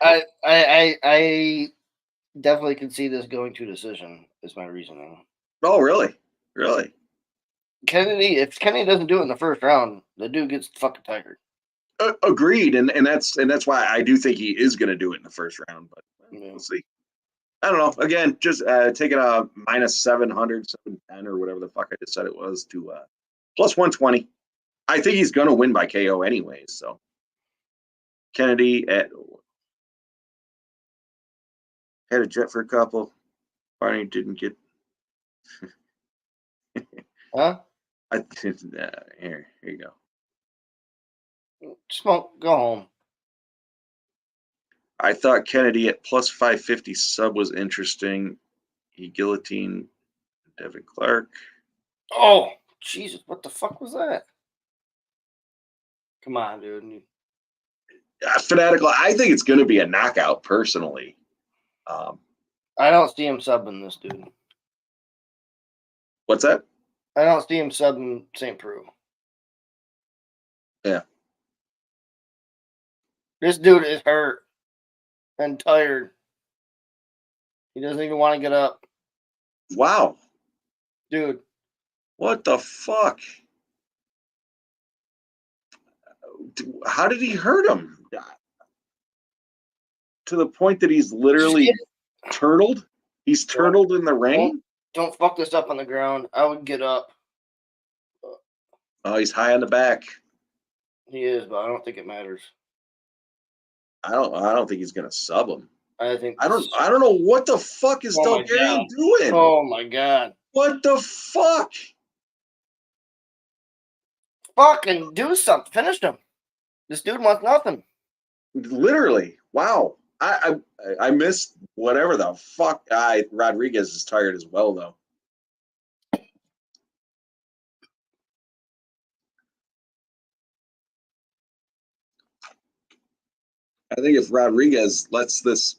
[SPEAKER 8] I definitely can see this going to decision, is my reasoning.
[SPEAKER 2] Oh, really? Really?
[SPEAKER 8] Kennedy, if Kennedy doesn't do it in the first round, the dude gets fucking tired.
[SPEAKER 2] Agreed, and that's why I do think he is going to do it in the first round, but
[SPEAKER 8] Yeah.
[SPEAKER 2] we'll see. I don't know. Again, just taking a minus 700, 710, or whatever the fuck I just said it was to plus 120. I think he's going to win by KO anyways. So Kennedy had a jet for a couple. Finally didn't get.
[SPEAKER 8] Huh?
[SPEAKER 2] Here you go.
[SPEAKER 8] Smoke, go home.
[SPEAKER 2] I thought Kennedy at plus 550 sub was interesting. He guillotined Devin Clark.
[SPEAKER 8] Oh, Jesus, what the fuck was that? Come on, dude.
[SPEAKER 2] Fanatical. I think it's going to be a knockout, personally.
[SPEAKER 8] I don't see him subbing this dude.
[SPEAKER 2] What's that?
[SPEAKER 8] I don't see him subbing St. Preux.
[SPEAKER 2] Yeah.
[SPEAKER 8] This dude is hurt and tired. He doesn't even want to get up.
[SPEAKER 2] Wow.
[SPEAKER 8] Dude.
[SPEAKER 2] What the fuck? How did he hurt him? To the point that he's literally turtled? He's turtled in the ring?
[SPEAKER 8] Don't fuck this up on the ground. I would get up.
[SPEAKER 2] Oh, he's high on the back.
[SPEAKER 8] He is, but I don't think it matters.
[SPEAKER 2] I don't think he's gonna sub him.
[SPEAKER 8] I think
[SPEAKER 2] I don't know what the fuck is
[SPEAKER 8] Oh my
[SPEAKER 2] Bulgarian
[SPEAKER 8] God.
[SPEAKER 2] doing?
[SPEAKER 8] Oh my god.
[SPEAKER 2] What the fuck?
[SPEAKER 8] Fucking do something. Finish him. This dude wants nothing.
[SPEAKER 2] Literally. Wow. I missed whatever the fuck. Rodriguez is tired as well, though. I think if Rodriguez lets this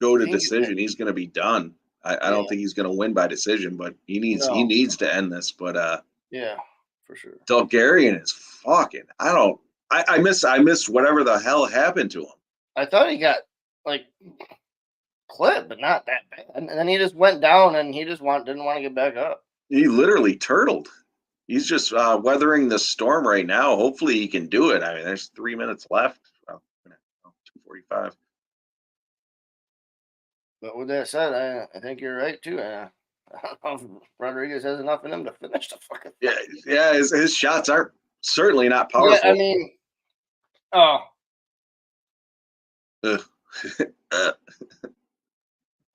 [SPEAKER 2] go to decision, he's going to be done. I don't think he's going to win by decision, but he needs to end this. But
[SPEAKER 8] Yeah, for sure.
[SPEAKER 2] Bulgarian is fucking. I miss whatever the hell happened to him.
[SPEAKER 8] I thought he got like clipped, but not that bad. And then he just went down and he just didn't want to get back up.
[SPEAKER 2] He literally turtled. He's just weathering the storm right now. Hopefully he can do it. I mean, there's 3 minutes left. 2:45.
[SPEAKER 8] But with that said, I think you're right too. I don't know if Rodriguez has enough in him to finish the fucking.
[SPEAKER 2] Yeah. His shots are certainly not powerful.
[SPEAKER 8] Yeah, I mean, oh,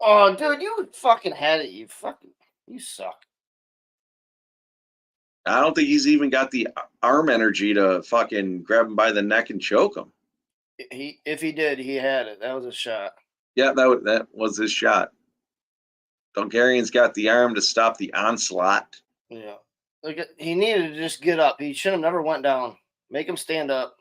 [SPEAKER 8] oh, dude, you fucking had it. You suck.
[SPEAKER 2] I don't think he's even got the arm energy to fucking grab him by the neck and choke him.
[SPEAKER 8] If he did, he had it. That was a shot.
[SPEAKER 2] Yeah, that was his shot. Bulgarian's got the arm to stop the onslaught.
[SPEAKER 8] Yeah. Look at, he needed to just get up. He should have never went down. Make him stand up.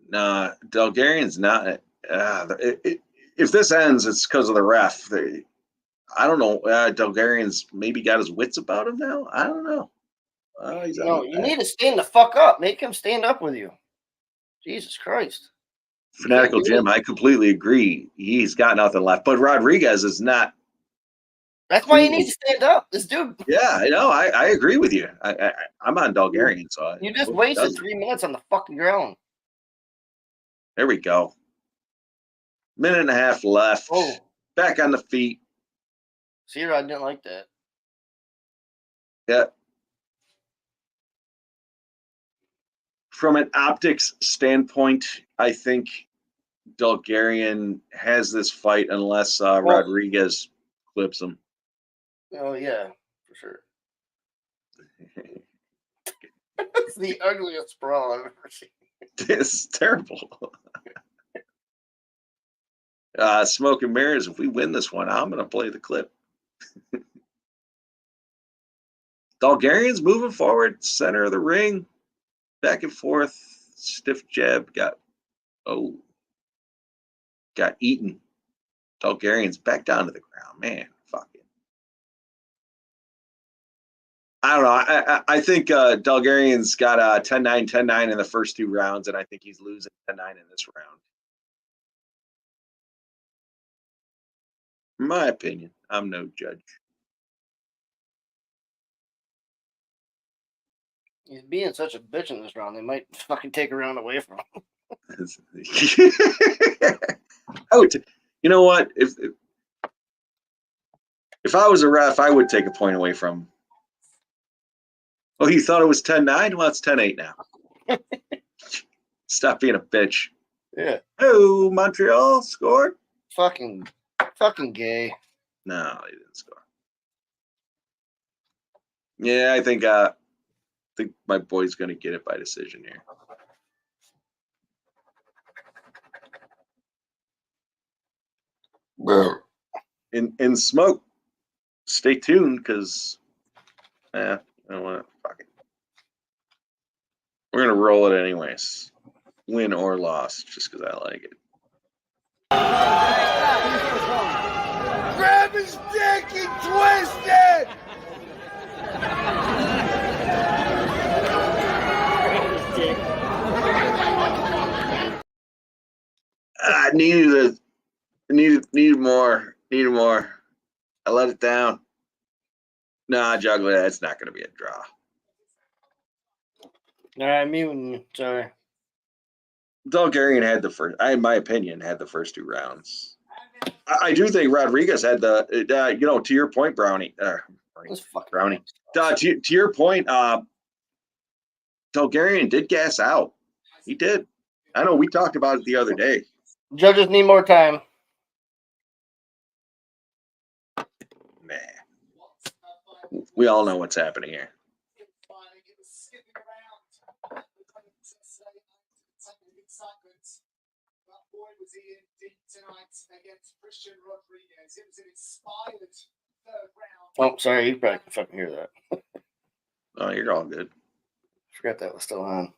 [SPEAKER 2] Nah, Bulgarian's not. If this ends, it's because of the ref. I don't know. Bulgarian's maybe got his wits about him now. I don't know. He's on
[SPEAKER 8] No,
[SPEAKER 2] the
[SPEAKER 8] you
[SPEAKER 2] back.
[SPEAKER 8] need to stand the fuck up. Make him stand up with you. Jesus Christ.
[SPEAKER 2] Fanatical
[SPEAKER 8] Yeah,
[SPEAKER 2] Jim, I completely agree. He's got nothing left. But Rodriguez is not.
[SPEAKER 8] That's why you need to stand up. This dude,
[SPEAKER 2] Yeah, I know. I agree with you. I'm on Bulgarian, so
[SPEAKER 8] you just
[SPEAKER 2] hope he
[SPEAKER 8] wasted
[SPEAKER 2] doesn't.
[SPEAKER 8] 3 minutes on the fucking ground.
[SPEAKER 2] There we go. Minute and a half left.
[SPEAKER 8] Oh,
[SPEAKER 2] Back on the feet.
[SPEAKER 8] C-Rod didn't like that.
[SPEAKER 2] Yeah. From an optics standpoint, I think Bulgarian has this fight unless Rodriguez clips him.
[SPEAKER 8] Oh, yeah, for sure. It's the ugliest sprawl I've ever seen.
[SPEAKER 2] It's terrible. Smoke and Mirrors, if we win this one, I'm going to play the clip. Bulgarian's moving forward, center of the ring, back and forth, stiff jab, got eaten. Bulgarian's back down to the ground. Man, fuck it. I don't know. I think Bulgarian's got 10-9, 10-9 in the first 2 rounds, and I think he's losing 10-9 in this round. In my opinion, I'm no judge.
[SPEAKER 8] He's being such a bitch in this round. They might fucking take a round away from him.
[SPEAKER 2] I would, you know what? If I was a ref, I would take a point away from him. Oh, you thought it was 10-9? Well, it's 10-8 now. Stop being a bitch.
[SPEAKER 8] Yeah.
[SPEAKER 2] Oh, Montreal scored?
[SPEAKER 8] Fucking gay.
[SPEAKER 2] No, he didn't score. Yeah, I think my boy's gonna get it by decision here. In Smoke, stay tuned because I don't want to fuck it. We're gonna roll it anyways, win or loss, just because I like it.
[SPEAKER 3] Grab his dick and twist it!
[SPEAKER 2] I needed more. Needed more. I let it down. Nah, Juggler, that's not gonna be a draw.
[SPEAKER 8] All right, muting. Sorry.
[SPEAKER 2] Bulgarian had the first, in my opinion, had the first 2 rounds. I do think Rodriguez had the, to your point, Brownie.
[SPEAKER 8] This fucking
[SPEAKER 2] Brownie. To your point, Bulgarian did gas out. He did. I know we talked about it the other day.
[SPEAKER 8] Judges need more time.
[SPEAKER 2] Nah. We all know what's happening here.
[SPEAKER 8] Oh, sorry. You probably can fucking hear that.
[SPEAKER 2] Oh, you're all good.
[SPEAKER 8] Forgot that was still on.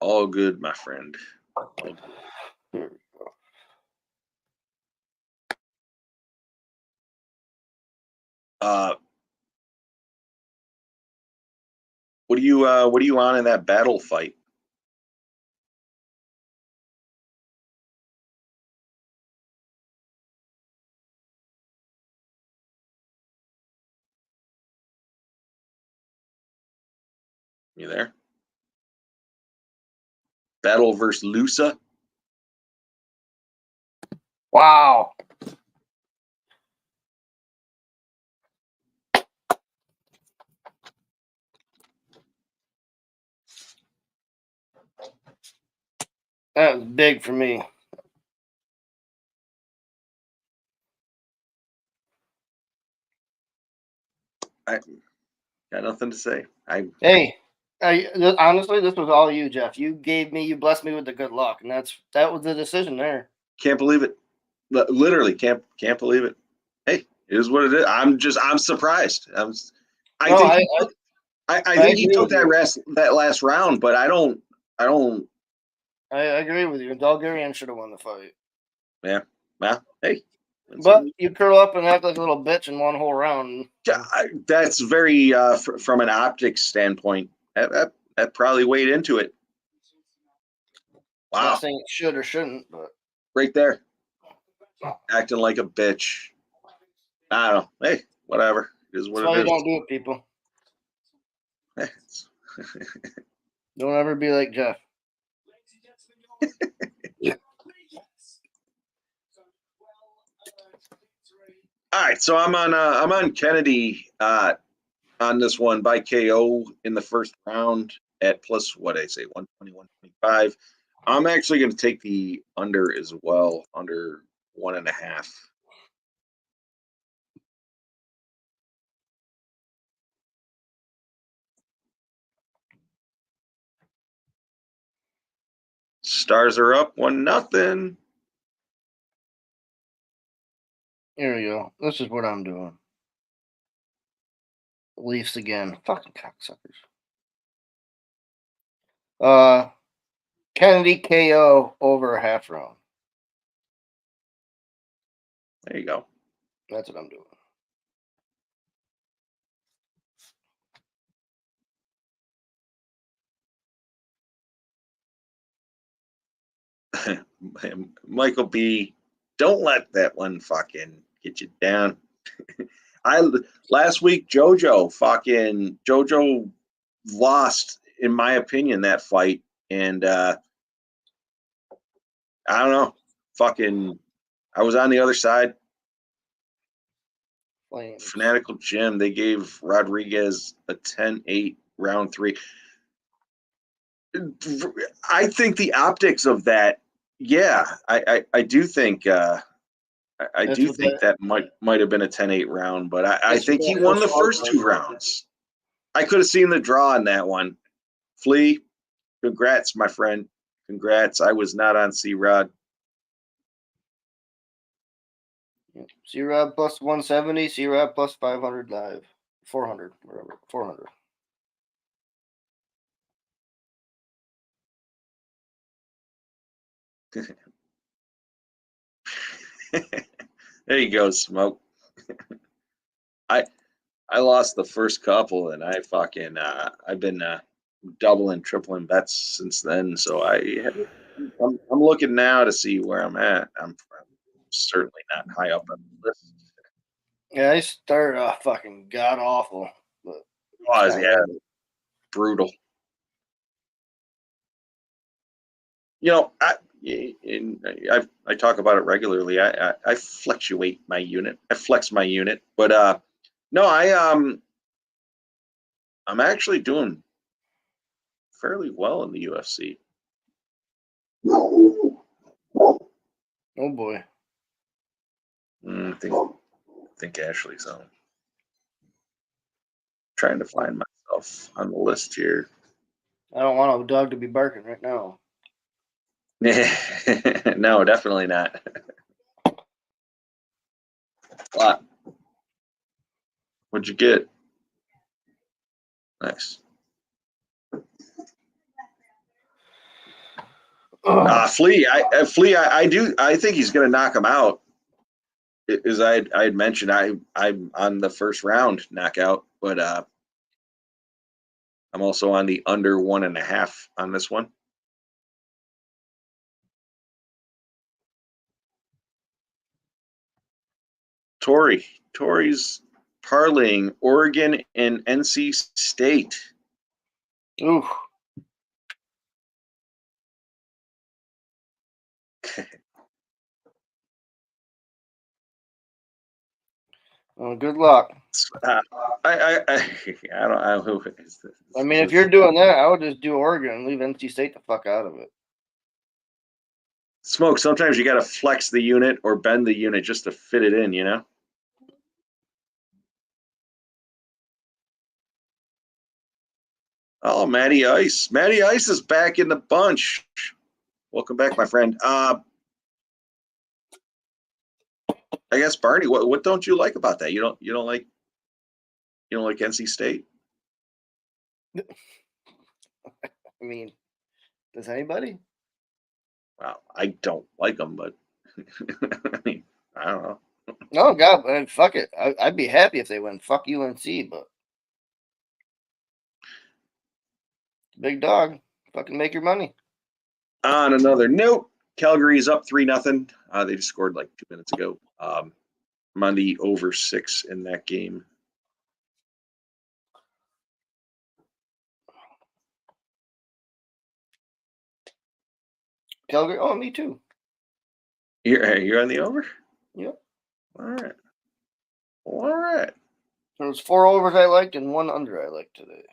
[SPEAKER 2] All good, my friend. All good.
[SPEAKER 8] Here we go.
[SPEAKER 2] What are you on in that battle fight? You there? Battle versus Lusa.
[SPEAKER 8] Wow. That was big for me.
[SPEAKER 2] I got nothing to say.
[SPEAKER 8] Hey, honestly, this was all you, Jeff. You blessed me with the good luck, and that was the decision there.
[SPEAKER 2] Can't believe it. Literally can't believe it. Hey, it is what it is. I'm surprised. I
[SPEAKER 8] No,
[SPEAKER 2] think I think he
[SPEAKER 8] agree
[SPEAKER 2] took
[SPEAKER 8] with
[SPEAKER 2] that last round, but I don't
[SPEAKER 8] I agree with you. Bulgarian should have won the fight.
[SPEAKER 2] well, hey.
[SPEAKER 8] But you curl up and act like a little bitch in one whole round.
[SPEAKER 2] That's very from an optics standpoint. That probably weighed into it. Wow.
[SPEAKER 8] Not saying it should or shouldn't, but
[SPEAKER 2] Right there. Acting like a bitch. I don't know. Hey, whatever. It is what
[SPEAKER 8] that's why
[SPEAKER 2] it
[SPEAKER 8] you
[SPEAKER 2] is.
[SPEAKER 8] don't do it, people. Don't ever be like Jeff.
[SPEAKER 2] All right, so I'm on Kennedy on this one by KO in the first round at plus what I say 120, 125. I'm actually going to take the under as well, under 1.5. Stars are up 1-0.
[SPEAKER 8] Here we go. This is what I'm doing. Leafs again. Fucking cocksuckers. Kennedy KO over a half round.
[SPEAKER 2] There you go.
[SPEAKER 8] That's what I'm doing.
[SPEAKER 2] Michael B, don't let that one fucking get you down. Last week Jojo lost, in my opinion, that fight, and I don't know. Fucking, I was on the other side.
[SPEAKER 8] Flames.
[SPEAKER 2] Fanatical Jim, they gave Rodriguez a 10-8 round 3. I think the optics of that, yeah, I do think I
[SPEAKER 8] That's
[SPEAKER 2] do
[SPEAKER 8] what
[SPEAKER 2] think that might have been a 10-8 round, but I
[SPEAKER 8] That's
[SPEAKER 2] think
[SPEAKER 8] what
[SPEAKER 2] he
[SPEAKER 8] that
[SPEAKER 2] won the
[SPEAKER 8] was
[SPEAKER 2] first
[SPEAKER 8] for.
[SPEAKER 2] 2 rounds. I could have seen the draw in that one. Flea, congrats, my friend. Congrats. I was not on C-Rod.
[SPEAKER 8] C-Rob plus 170, C-Rob plus 500 live. 400, whatever. 400.
[SPEAKER 2] There you go, Smoke. I lost the first couple, and I fucking I've been doubling, tripling bets since then. So I'm looking now to see where I'm at. I'm certainly not high up on the list.
[SPEAKER 8] Yeah, I started off fucking god awful. But
[SPEAKER 2] Oh, yeah, brutal. You know, I talk about it regularly. I fluctuate my unit. I flex my unit, but no, I'm actually doing fairly well in the UFC.
[SPEAKER 8] oh boy.
[SPEAKER 2] I think Ashley's on. Trying to find myself on the list here.
[SPEAKER 8] I don't want a dog to be barking right now.
[SPEAKER 2] No, definitely not. What? What'd you get? Nice. Flea, I think he's going to knock him out. As I had mentioned, I'm on the first round knockout, but I'm also on the under 1.5 on this one. Tori's parlaying Oregon and NC State.
[SPEAKER 8] Ooh. Well, good luck.
[SPEAKER 2] I don't know.
[SPEAKER 8] I mean, if you're doing that, I would just do Oregon and leave NC State the fuck out of it.
[SPEAKER 2] Smoke, sometimes you got to flex the unit or bend the unit just to fit it in, you know? Oh, Matty Ice. Matty Ice is back in the bunch. Welcome back, my friend. I guess Barney, what don't you like about that? You don't like NC State?
[SPEAKER 8] I mean, does anybody?
[SPEAKER 2] Well, I don't like them, but I mean, I don't know.
[SPEAKER 8] No, God, man, fuck it. I'd be happy if they win. Fuck UNC, but big dog, fucking make your money.
[SPEAKER 2] On another note, Calgary's up 3-0. They just scored like 2 minutes ago. Monday over 6 in that game.
[SPEAKER 8] Calgary. Oh, me too.
[SPEAKER 2] You're on the over?
[SPEAKER 8] Yep.
[SPEAKER 2] All right. All right.
[SPEAKER 8] There was 4 overs I liked and 1 under I liked today.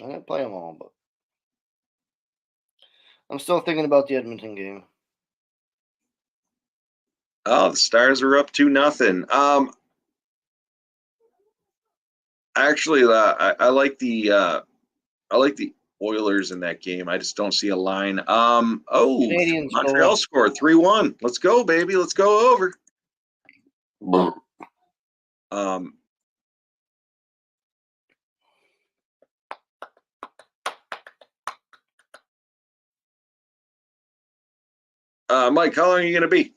[SPEAKER 8] I didn't play them all, but I'm still thinking about the Edmonton game.
[SPEAKER 2] Oh, the Stars are up 2-0. Actually, I like the Oilers in that game. I just don't see a line.
[SPEAKER 8] Canadians
[SPEAKER 2] Montreal
[SPEAKER 8] go.
[SPEAKER 2] scored 3-1. Let's go, baby. Let's go over. Mike, how long are you going to be?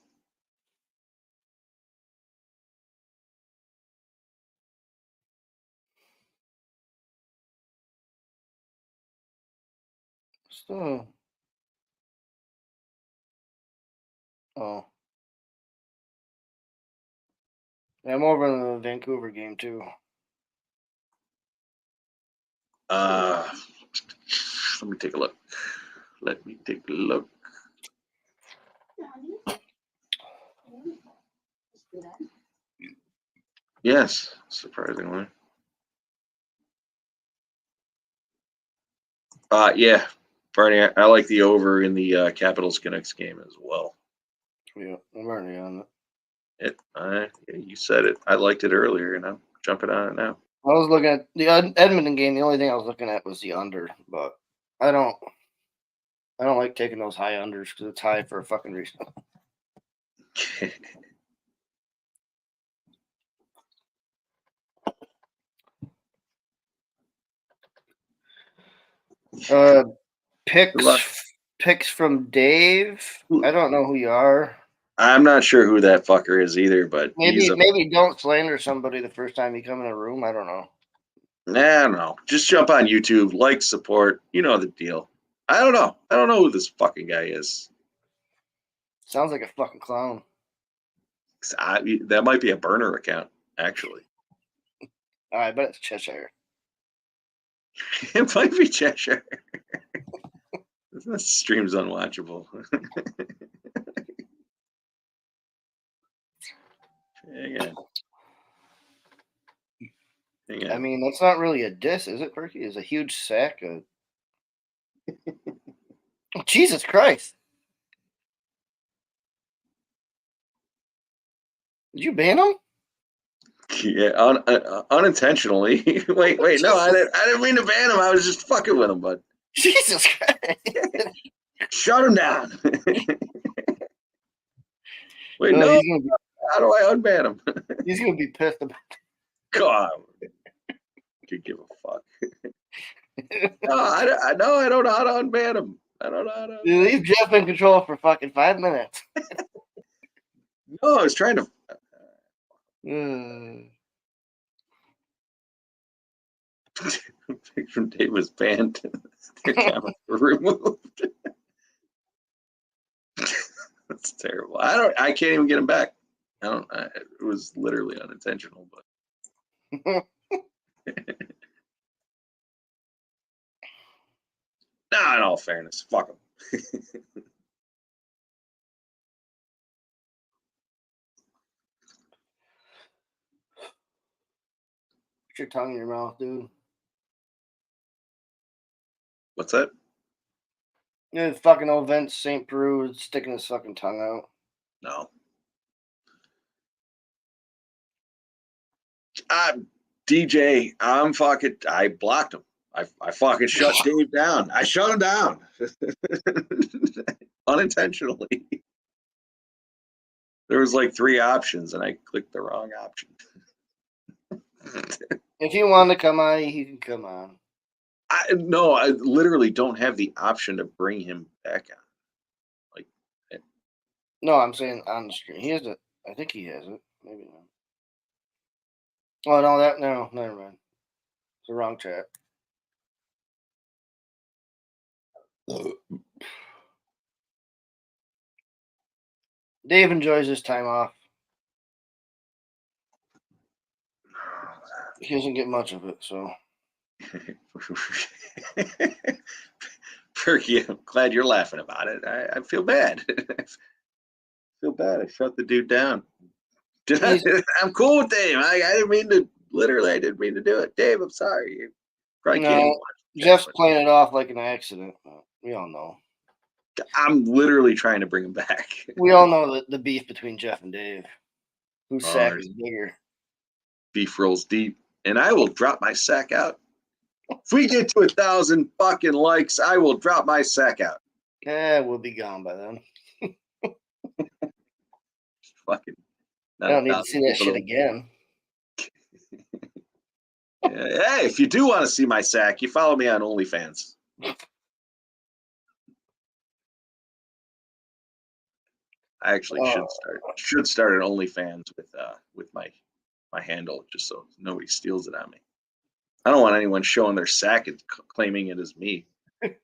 [SPEAKER 8] Still. Oh. Yeah, I'm over in the Vancouver game too.
[SPEAKER 2] Let me take a look. Yes, surprisingly. Yeah, Barney, I like the over in the Capitals Canucks game as well.
[SPEAKER 8] Yeah, I'm already on it.
[SPEAKER 2] You said it. I liked it earlier, and I'm jumping on it now.
[SPEAKER 8] I was looking at the Edmonton game. The only thing I was looking at was the under, but I don't like taking those high unders because it's high for a fucking reason. Picks from Dave. I don't know who you are.
[SPEAKER 2] I'm not sure who that fucker is either, but
[SPEAKER 8] Maybe don't slander somebody the first time you come in a room. I don't know.
[SPEAKER 2] Nah, no. Just jump on YouTube, like, support. You know the deal. I don't know. I don't know who this fucking guy is.
[SPEAKER 8] Sounds like a fucking clown.
[SPEAKER 2] That might be a burner account, actually.
[SPEAKER 8] I bet it's Cheshire.
[SPEAKER 2] It might be Cheshire. This stream's unwatchable. Hang on.
[SPEAKER 8] I mean, that's not really a diss, is it, Perky? It's a huge sack of... Oh, Jesus Christ. Did you ban him?
[SPEAKER 2] Yeah, unintentionally. wait, no, I didn't mean to ban him. I was just fucking with him, bud.
[SPEAKER 8] Jesus Christ.
[SPEAKER 2] Shut him down. Wait, no. How do I unban him?
[SPEAKER 8] He's gonna be pissed about it.
[SPEAKER 2] God. Could give a fuck. No, I don't know how to unban him. I don't know how to.
[SPEAKER 8] Dude, leave Jeff in control for fucking 5 minutes.
[SPEAKER 2] No, I was trying to. Pick from Dave was banned. Their camera removed. That's terrible. I can't even get him back. It was literally unintentional, but. Nah, in all fairness, fuck him.
[SPEAKER 8] Put your tongue in your mouth, dude.
[SPEAKER 2] What's that?
[SPEAKER 8] Yeah, fucking old Vince St. Preux sticking his fucking tongue out.
[SPEAKER 2] No. DJ, I blocked him. I fucking shut Dave down. I shut him down. Unintentionally. There was like 3 options, and I clicked the wrong option.
[SPEAKER 8] If you want to come on, he can come on.
[SPEAKER 2] No, I literally don't have the option to bring him back on.
[SPEAKER 8] No, I'm saying on the screen. He has it. I think he has it. Maybe not. Oh no, never mind. It's the wrong chat. Dave enjoys his time off. He doesn't get much of it, so.
[SPEAKER 2] Perky, I'm glad you're laughing about it. I feel bad. I feel bad. I shut the dude down. I'm cool with Dave. I didn't mean to. Literally, I didn't mean to do it. Dave, I'm sorry. You probably can't even watch it.
[SPEAKER 8] Jeff's playing it off like an accident. We all know.
[SPEAKER 2] I'm literally trying to bring him back.
[SPEAKER 8] We all know the beef between Jeff and Dave. Whose sack is bigger?
[SPEAKER 2] Beef rolls deep, and I will drop my sack out. If we get to 1,000 fucking likes, I will drop my sack out.
[SPEAKER 8] Yeah, we'll be gone by then.
[SPEAKER 2] Fucking.
[SPEAKER 8] I don't need to see that shit again.
[SPEAKER 2] Hey, if you do want to see my sack, you follow me on OnlyFans. I actually should start an OnlyFans with my handle, just so nobody steals it on me. I don't want anyone showing their sack and claiming it as me.
[SPEAKER 8] It's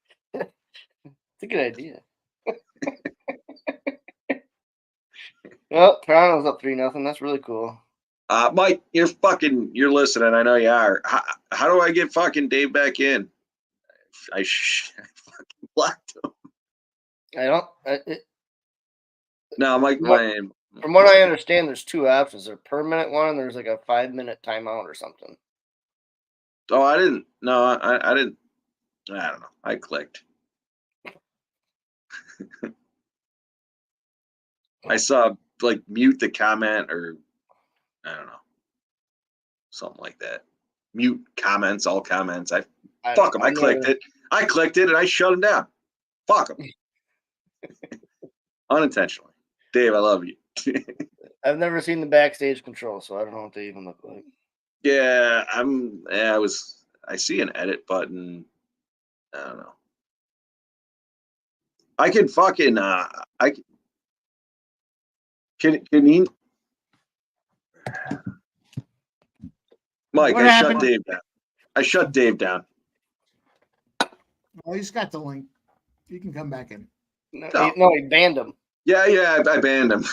[SPEAKER 8] a good idea. Well, Toronto's up 3-0. That's really cool.
[SPEAKER 2] Mike, you're listening. I know you are. How do I get fucking Dave back in? I fucking blocked him.
[SPEAKER 8] I don't.
[SPEAKER 2] No, Mike.
[SPEAKER 8] From what I understand, there's 2 options. There's a permanent one, and there's like a 5-minute timeout or something.
[SPEAKER 2] Oh, I didn't. No, I didn't. I don't know. I clicked. I saw like mute the comment, or I don't know, something like that. Mute comments, all comments. Fuck them. I clicked it. I clicked it, and I shut them down. Fuck them. Unintentionally. Dave, I love you.
[SPEAKER 8] I've never seen the backstage control, so I don't know what they even look like.
[SPEAKER 2] Yeah, I see an edit button. I don't know. I can fucking can you Mike,
[SPEAKER 1] What
[SPEAKER 2] I
[SPEAKER 1] happened?
[SPEAKER 2] shut Dave down. I shut Dave down.
[SPEAKER 1] Oh, he's got the link. You can come back in.
[SPEAKER 8] No, he banned him.
[SPEAKER 2] Yeah, I banned him.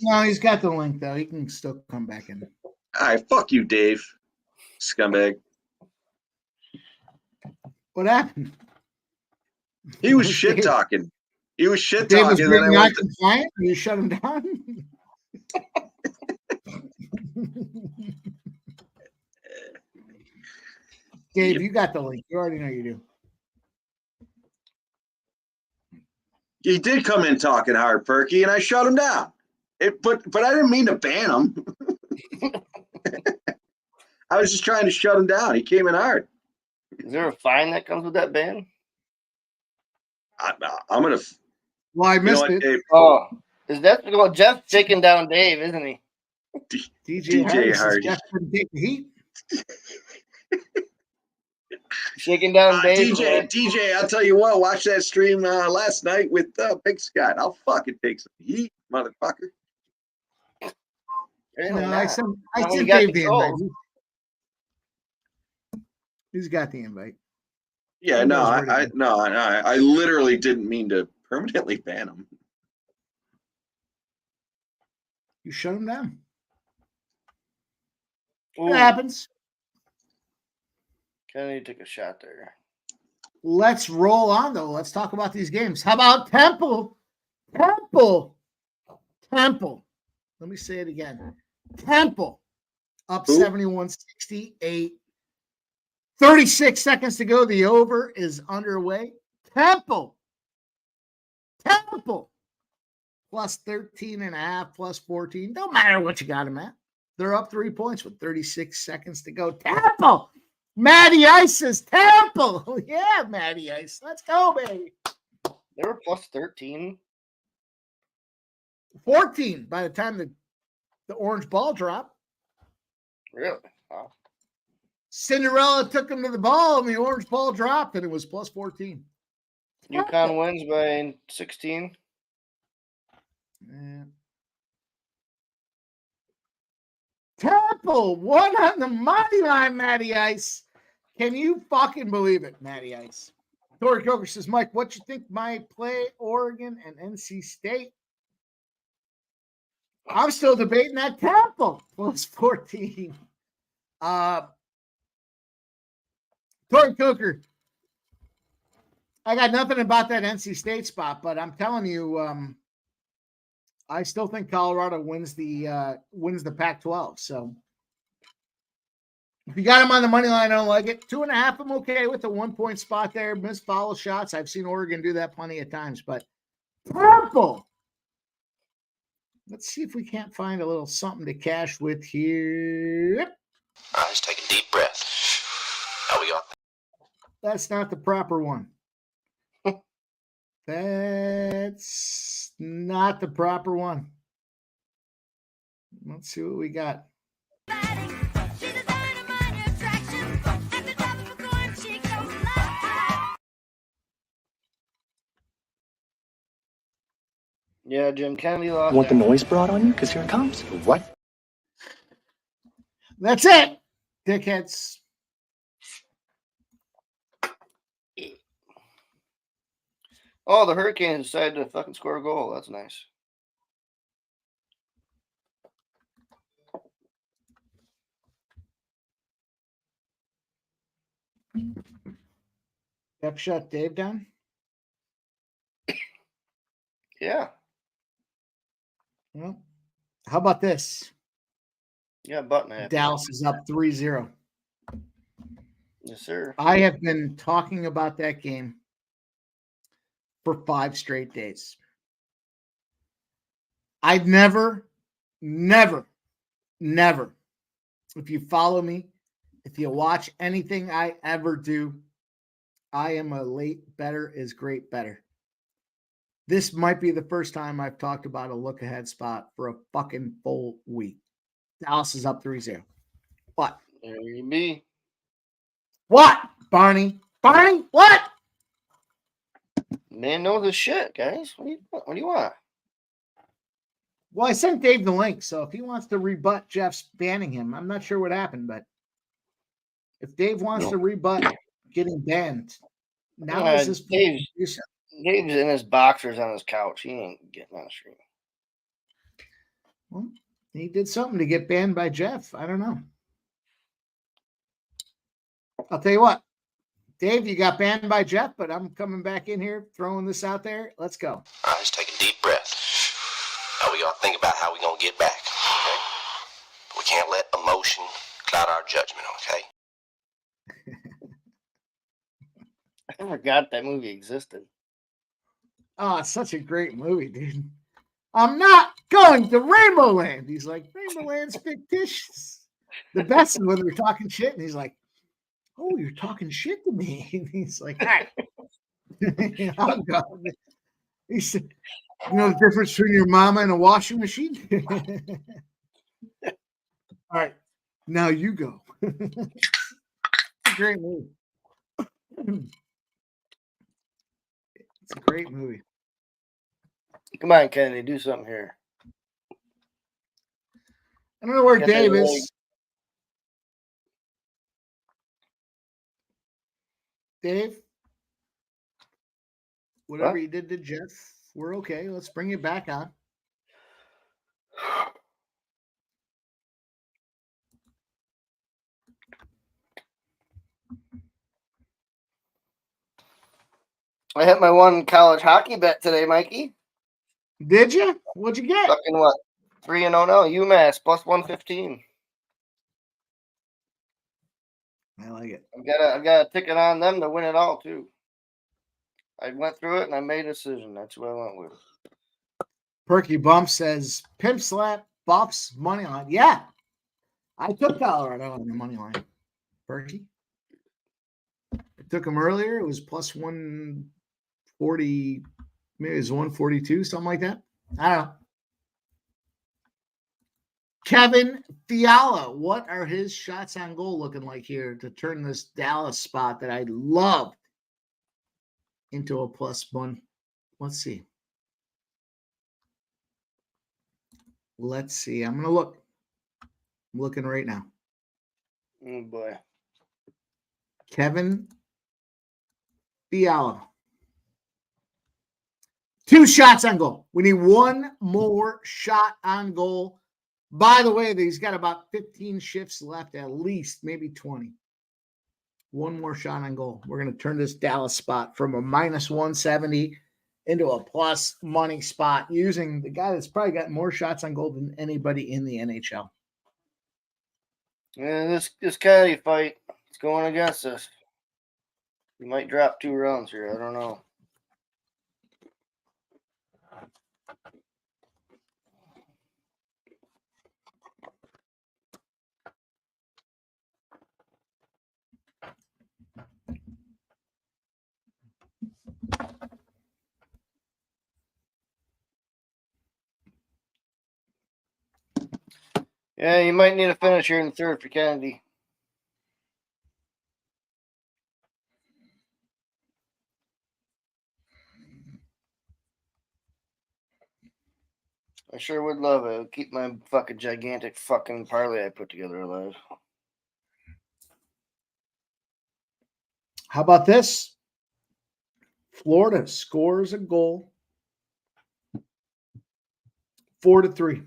[SPEAKER 1] No, he's got the link though. He can still come back in.
[SPEAKER 2] All right, fuck you, Dave. Scumbag.
[SPEAKER 1] What happened?
[SPEAKER 2] He was shit talking. He was shit
[SPEAKER 1] Dave was
[SPEAKER 2] talking.
[SPEAKER 1] being not compliant. You shut him down. Dave, you got the link. You already know you do.
[SPEAKER 2] He did come in talking hard, Perky, and I shut him down. But I didn't mean to ban him. I was just trying to shut him down. He came in hard.
[SPEAKER 8] Is there a fine that comes with that ban?
[SPEAKER 2] I'm gonna.
[SPEAKER 1] Well, I missed it.
[SPEAKER 2] Dave,
[SPEAKER 8] Oh, is that well? Jeff's taking down Dave, isn't he?
[SPEAKER 1] DJ
[SPEAKER 2] Hardy.
[SPEAKER 1] Jeff couldn't take the heat.
[SPEAKER 8] Shaking down Dave.
[SPEAKER 2] DJ, I'll tell you what. Watch that stream last night with Big Scott. I'll fucking take some heat, motherfucker.
[SPEAKER 1] No, I sent
[SPEAKER 8] we got
[SPEAKER 1] Dave the
[SPEAKER 8] control.
[SPEAKER 1] invite. He's got the invite.
[SPEAKER 2] Yeah,
[SPEAKER 1] Who
[SPEAKER 2] no,
[SPEAKER 1] knows where to go.
[SPEAKER 2] I literally didn't mean to permanently ban him.
[SPEAKER 1] You shut him down.
[SPEAKER 8] Ooh,
[SPEAKER 1] It happens.
[SPEAKER 8] Kennedy took a shot there.
[SPEAKER 1] Let's roll on though. Let's talk about these games. How about Temple? Let me say it again. Temple up
[SPEAKER 2] Who?
[SPEAKER 1] 71-68. 36 seconds to go. The over is underway. Temple plus 13.5, plus 14. Don't matter what you got them at. They're up 3 points with 36 seconds to go. Temple. Matty Ice says Temple. Yeah, Matty Ice. Let's go, baby.
[SPEAKER 8] They were plus 13.
[SPEAKER 1] 14 by the time the orange ball dropped.
[SPEAKER 8] Really? Wow.
[SPEAKER 1] Cinderella took him to the ball, and the orange ball dropped, and it was plus 14.
[SPEAKER 8] UConn wins by 16.
[SPEAKER 1] Yeah. Temple won on the money line, Matty Ice. Can you fucking believe it, Matty Ice? Tori Coker says, Mike, what you think might play Oregon and NC State? I'm still debating that Temple plus 14. Tori Coker, I got nothing about that NC State spot, but I'm telling you, I still think Colorado wins the Pac-12. So if you got him on the money line, I don't like it. 2.5, I'm okay with the 1 point spot there. Missed follow shots. I've seen Oregon do that plenty of times, but Temple. Let's see if we can't find a little something to cash with here.
[SPEAKER 9] All right, let's take a deep breath. How we got?
[SPEAKER 1] That's not the proper one. That's not the proper one. Let's see what we got.
[SPEAKER 8] Yeah, Jim Kennedy lost.
[SPEAKER 7] You want the noise brought on you? Because here it comes. What?
[SPEAKER 1] That's it, dickheads.
[SPEAKER 8] Oh, the Hurricanes decided to fucking score a goal. That's nice.
[SPEAKER 1] Yep, shut Dave down.
[SPEAKER 8] Yeah.
[SPEAKER 1] Well, how about this?
[SPEAKER 8] Yeah, button it.
[SPEAKER 1] Dallas is up 3-0.
[SPEAKER 8] Yes, sir.
[SPEAKER 1] I have been talking about that game for 5 straight days. I'd never, if you follow me, if you watch anything I ever do, I am a late better is great better. This might be the first time I've talked about a look ahead spot for a fucking full week. Dallas is up 3-0. What?
[SPEAKER 8] There you be.
[SPEAKER 1] What, Barney? Barney, what?
[SPEAKER 8] Man knows his shit, guys. What do you want?
[SPEAKER 1] Well, I sent Dave the link, so if he wants to rebut Jeff's banning him, I'm not sure what happened, but if Dave wants to rebut getting banned, now is his
[SPEAKER 8] Dave's in his boxers on his couch. He ain't getting on the stream.
[SPEAKER 1] Well, he did something to get banned by Jeff. I don't know. I'll tell you what, Dave, you got banned by Jeff, but I'm coming back in here, throwing this out there. Let's go.
[SPEAKER 9] All right, let's take a deep breath. Now we gotta think about how we gonna get back. Okay? We can't let emotion cloud our judgment. Okay?
[SPEAKER 8] I forgot that movie existed.
[SPEAKER 1] Oh, it's such a great movie, dude. I'm not going to Rainbow Land. He's like, Rainbow Land's fictitious. The best is when they're talking shit, and he's like, oh, you're talking shit to me. And he's like, all right. I'm going. He said, you know the difference between your mama and a washing machine? All right. Now you go. It's a great movie. It's a great movie.
[SPEAKER 8] Come on, Kennedy, do something here.
[SPEAKER 1] I don't know where
[SPEAKER 8] Guess
[SPEAKER 1] Dave
[SPEAKER 8] I
[SPEAKER 1] is.
[SPEAKER 8] really-
[SPEAKER 1] Dave, whatever
[SPEAKER 8] What?
[SPEAKER 1] you did to Jeff, we're okay. Let's bring it back on.
[SPEAKER 8] I hit my one college hockey bet today, Mikey.
[SPEAKER 1] Did you? What'd you get?
[SPEAKER 8] Fucking what? 3-0 now. UMass plus 115.
[SPEAKER 1] I like it.
[SPEAKER 8] I've got a ticket on them to win it all too. I went through it and I made a decision. That's what I went with.
[SPEAKER 1] Perky Bump says Pimp Slap Buffs money line. Yeah, I took Colorado on the money line. Perky, I took them earlier. It was plus 140, maybe it was 142, something like that. I don't know. Kevin Fiala, what are his shots on goal looking like here to turn this Dallas spot that I loved into a +1? Let's see. Let's see. I'm going to look. I'm looking right now.
[SPEAKER 8] Oh boy.
[SPEAKER 1] Kevin Fiala. 2 shots on goal. We need one more shot on goal. By the way, he's got about 15 shifts left, at least, maybe 20. One more shot on goal. We're going to turn this Dallas spot from a -170 into a plus money spot using the guy that's probably got more shots on goal than anybody in the NHL.
[SPEAKER 8] Yeah, this Kennedy fight is going against us. You might drop 2 rounds here. I don't know. Yeah, you might need a finish here in the third for Kennedy. I sure would love it. Keep my fucking gigantic fucking parlay I put together alive.
[SPEAKER 1] How about this? Florida scores a goal 4-3.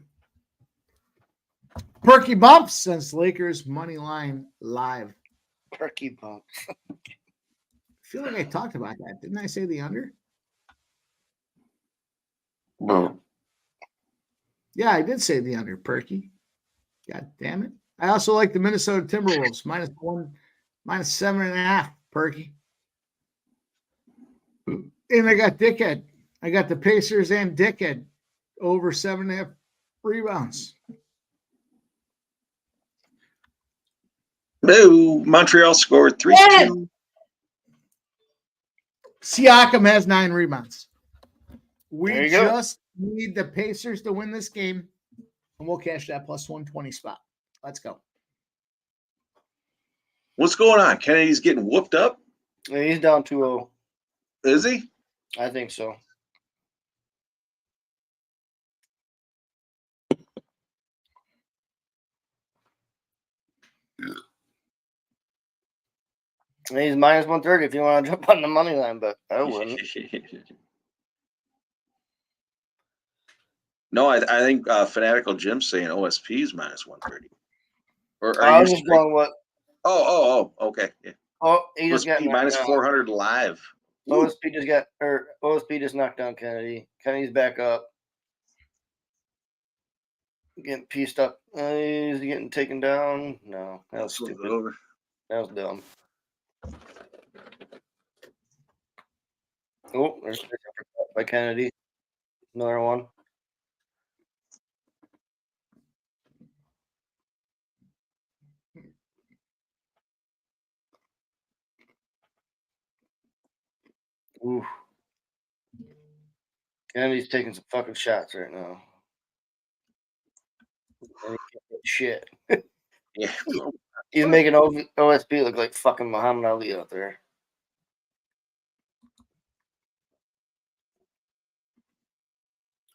[SPEAKER 1] Perky bumps since Lakers money line live.
[SPEAKER 8] Perky bump.
[SPEAKER 1] I feel like I talked about that. Didn't I say the under?
[SPEAKER 8] No.
[SPEAKER 1] Yeah, I did say the under, Perky. God damn it. I also like the Minnesota Timberwolves -1, -7.5, Perky. And I got Dickhead. I got the Pacers and Dickhead over 7.5 rebounds.
[SPEAKER 2] No, Montreal scored 3-2.
[SPEAKER 1] Siakam has 9 rebounds.
[SPEAKER 8] There
[SPEAKER 1] We
[SPEAKER 8] you go.
[SPEAKER 1] just need the Pacers to win this game, and we'll cash that +120 spot. Let's go.
[SPEAKER 2] What's going on? Kennedy's getting whooped up?
[SPEAKER 8] Yeah, he's down 2-0.
[SPEAKER 2] Is he?
[SPEAKER 8] I think so. And he's -130 if you want to jump on the money line, but I wouldn't.
[SPEAKER 2] No, I think Fanatical Jim's saying OSP is -130. Or
[SPEAKER 8] I
[SPEAKER 2] are
[SPEAKER 8] was
[SPEAKER 2] you?
[SPEAKER 8] just going what?
[SPEAKER 2] Okay. Yeah.
[SPEAKER 8] Oh, he just got
[SPEAKER 2] OSP
[SPEAKER 8] knocked down.
[SPEAKER 2] -400 live.
[SPEAKER 8] OSP just knocked down Kennedy. Kennedy's back up. Getting pieced up. He's getting taken down. No, that was
[SPEAKER 2] That's
[SPEAKER 8] stupid.
[SPEAKER 2] over.
[SPEAKER 8] That was dumb. Oh, there's by Kennedy. Another one. Ooh. Kennedy's taking some fucking shots right now. And he can't get shit.
[SPEAKER 2] Yeah.
[SPEAKER 8] He's making OSP look like fucking Muhammad Ali out there.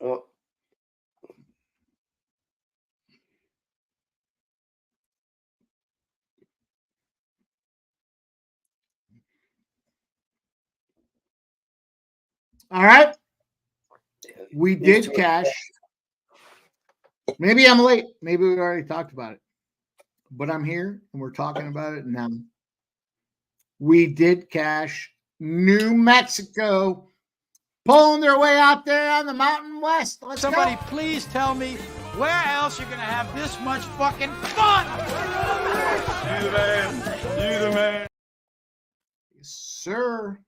[SPEAKER 8] Oh.
[SPEAKER 1] All right. We
[SPEAKER 8] These
[SPEAKER 1] did
[SPEAKER 8] two are
[SPEAKER 1] cash. Maybe I'm late. Maybe we already talked about it. But I'm here and we're talking about it now. We did cash New Mexico pulling their way out there on the Mountain West. Let's
[SPEAKER 3] Somebody
[SPEAKER 1] go.
[SPEAKER 3] please tell me where else you're gonna have this much fucking fun? You the man. You the man.
[SPEAKER 1] Yes, sir.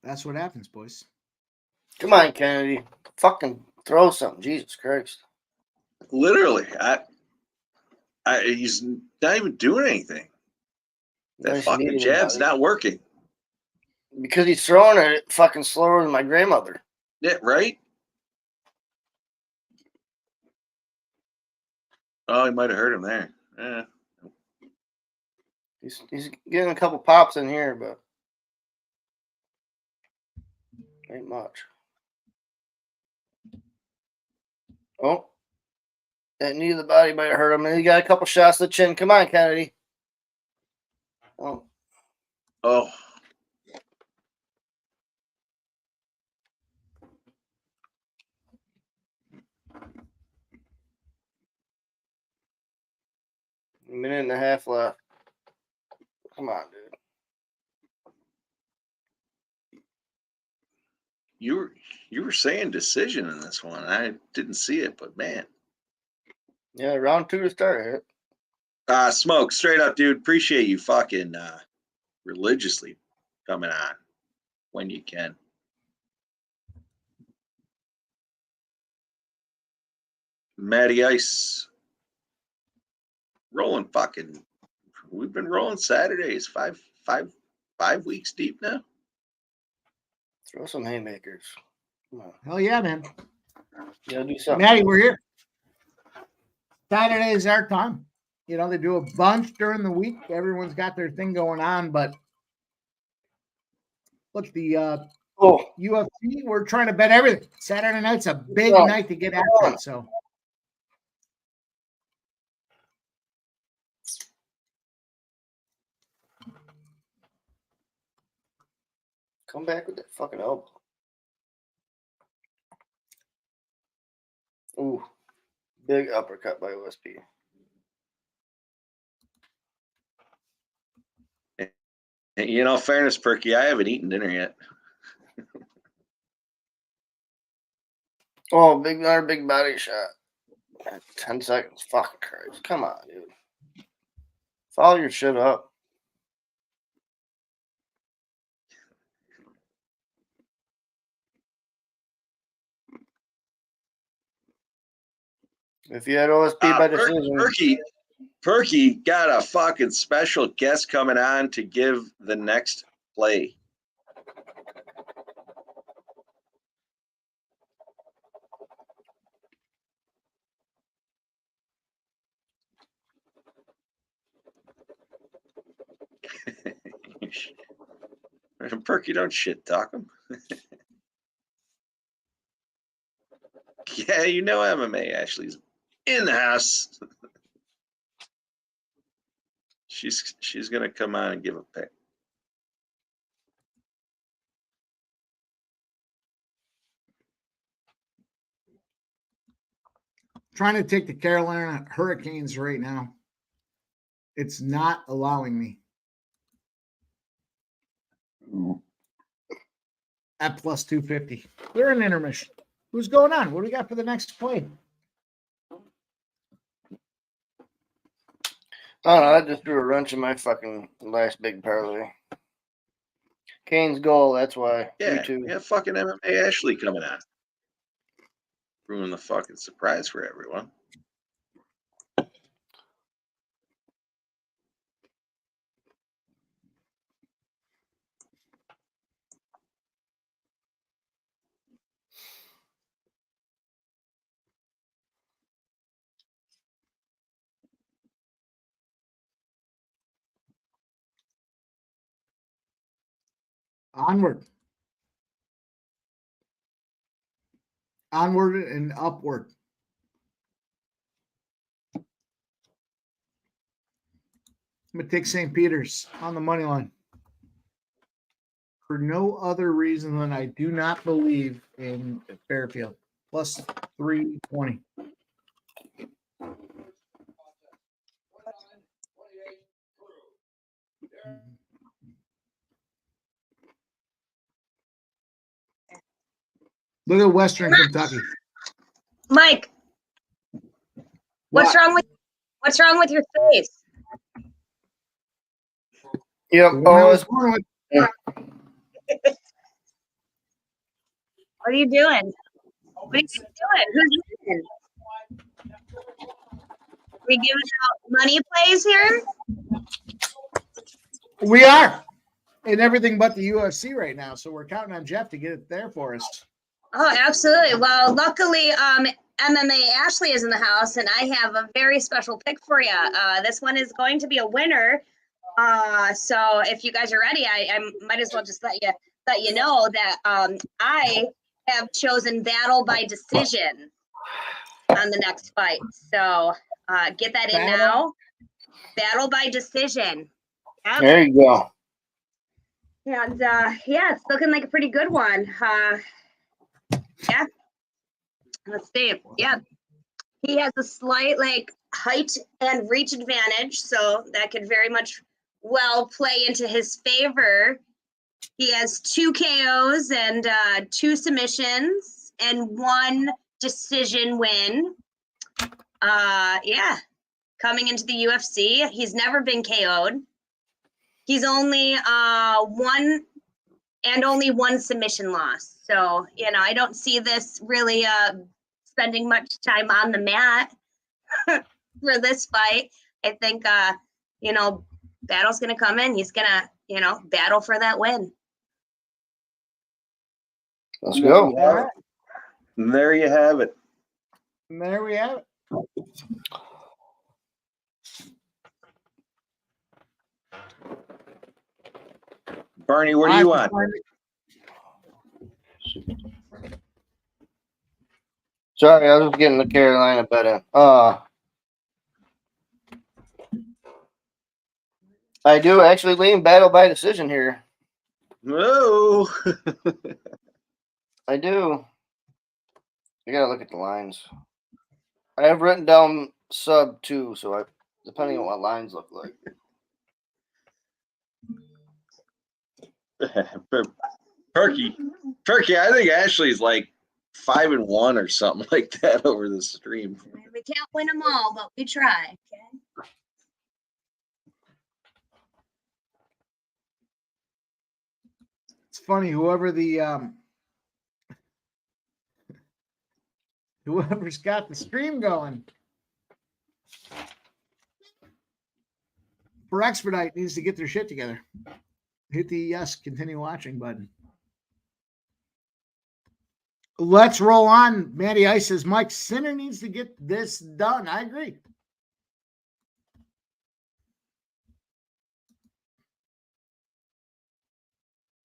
[SPEAKER 1] That's what happens, boys.
[SPEAKER 8] Come on, Kennedy. Fucking throw something. Jesus Christ.
[SPEAKER 2] Literally, he's not even doing anything. That
[SPEAKER 8] Nice
[SPEAKER 2] fucking
[SPEAKER 8] meeting you,
[SPEAKER 2] jab's
[SPEAKER 8] buddy.
[SPEAKER 2] not working.
[SPEAKER 8] Because he's throwing it fucking slower than my grandmother.
[SPEAKER 2] Yeah, right? Oh, he might have hurt him there. Yeah.
[SPEAKER 8] He's getting a couple pops in here, but ain't much. Oh, that knee to the body might have hurt him, and he got a couple shots to the chin. Come on, Kennedy. Oh,
[SPEAKER 2] Oh.
[SPEAKER 8] a minute and a half left. Come on, dude.
[SPEAKER 2] You were saying decision in this one. I didn't see it, but man.
[SPEAKER 8] Yeah, round 2 to start.
[SPEAKER 2] Smoke, straight up, dude. Appreciate you fucking religiously coming on when you can. Matty Ice. Rolling fucking. We've been rolling Saturdays five weeks deep now.
[SPEAKER 8] Throw some haymakers. Come on.
[SPEAKER 1] Hell yeah, man.
[SPEAKER 8] You gotta do something.
[SPEAKER 1] Maddie, we're here. Saturday is our time. You know, they do a bunch during the week. Everyone's got their thing going on, but look, the UFC, we're trying to bet everything. Saturday night's a big night to get after it, so.
[SPEAKER 8] Come back with that fucking elbow. Ooh. Big uppercut by OSP.
[SPEAKER 2] You know, fairness, Perky, I haven't eaten dinner yet.
[SPEAKER 8] Oh, another big body shot. 10 seconds. Fucking Christ. Come on, dude. Follow your shit up. If you had OSP by decision.
[SPEAKER 2] Perky got a fucking special guest coming on to give the next play. Perky, don't shit talk him. Yeah, you know MMA. Ashley's in the house. She's gonna come on and give a pick.
[SPEAKER 1] Trying to take the Carolina Hurricanes right now. It's not allowing me. At plus 250. They're in intermission. Who's going on? What do we got for the next play?
[SPEAKER 8] I don't know. I just threw a wrench in my fucking last big parlay. Kane's goal. That's why.
[SPEAKER 2] Yeah,
[SPEAKER 8] 3-2.
[SPEAKER 2] yeah, fucking MMA Ashley coming on. Ruin the fucking surprise for everyone.
[SPEAKER 1] Onward. Onward and upward. I'm going to take St. Peter's on the money line. For no other reason than I do not believe in Fairfield. Plus 320. Look at Western Kentucky.
[SPEAKER 10] Mike, what's wrong with your face?
[SPEAKER 8] Yep.
[SPEAKER 1] What
[SPEAKER 10] are you doing? What are you doing? Who's doing? Are we giving out money plays here?
[SPEAKER 1] We are. in everything but the UFC right now. So we're counting on Jeff to get it there for us.
[SPEAKER 10] Oh, absolutely. Well, luckily, MMA Ashley is in the house, and I have a very special pick for you. This one is going to be a winner. So if you guys are ready, I might as well just let you know that I have chosen battle by decision on the next fight. So get that in now. Battle by decision. Yep.
[SPEAKER 8] There you go.
[SPEAKER 10] And yeah, it's looking like a pretty good one. Yeah. Let's see. Yeah. He has a slight like height and reach advantage, so that could very much well play into his favor. He has 2 KOs and 2 submissions and 1 decision win. Yeah. Coming into the UFC, he's never been KO'd. He's only only one submission loss. So, you know, I don't see this really spending much time on the mat for this fight. I think, you know, Battle's going to come in. He's going to, you know, battle for that win.
[SPEAKER 8] Let's go.
[SPEAKER 1] All right.
[SPEAKER 2] And there you have it.
[SPEAKER 1] And there we have it.
[SPEAKER 2] Barney, what do you want?
[SPEAKER 8] Sorry, I was getting the Carolina bet in. I do actually lean battle by decision here.
[SPEAKER 2] No.
[SPEAKER 8] I do. I gotta look at the lines. I have written down sub 2, so depending on what lines look like.
[SPEAKER 2] Turkey, I think Ashley's like 5-1 or something like that over the stream.
[SPEAKER 10] We can't win them all, but we try. Okay.
[SPEAKER 1] It's funny, whoever's got the stream going for Expedite needs to get their shit together. Hit the yes, continue watching button. Let's roll on. Matty Ice says Mike Sinner needs to get this done. I agree.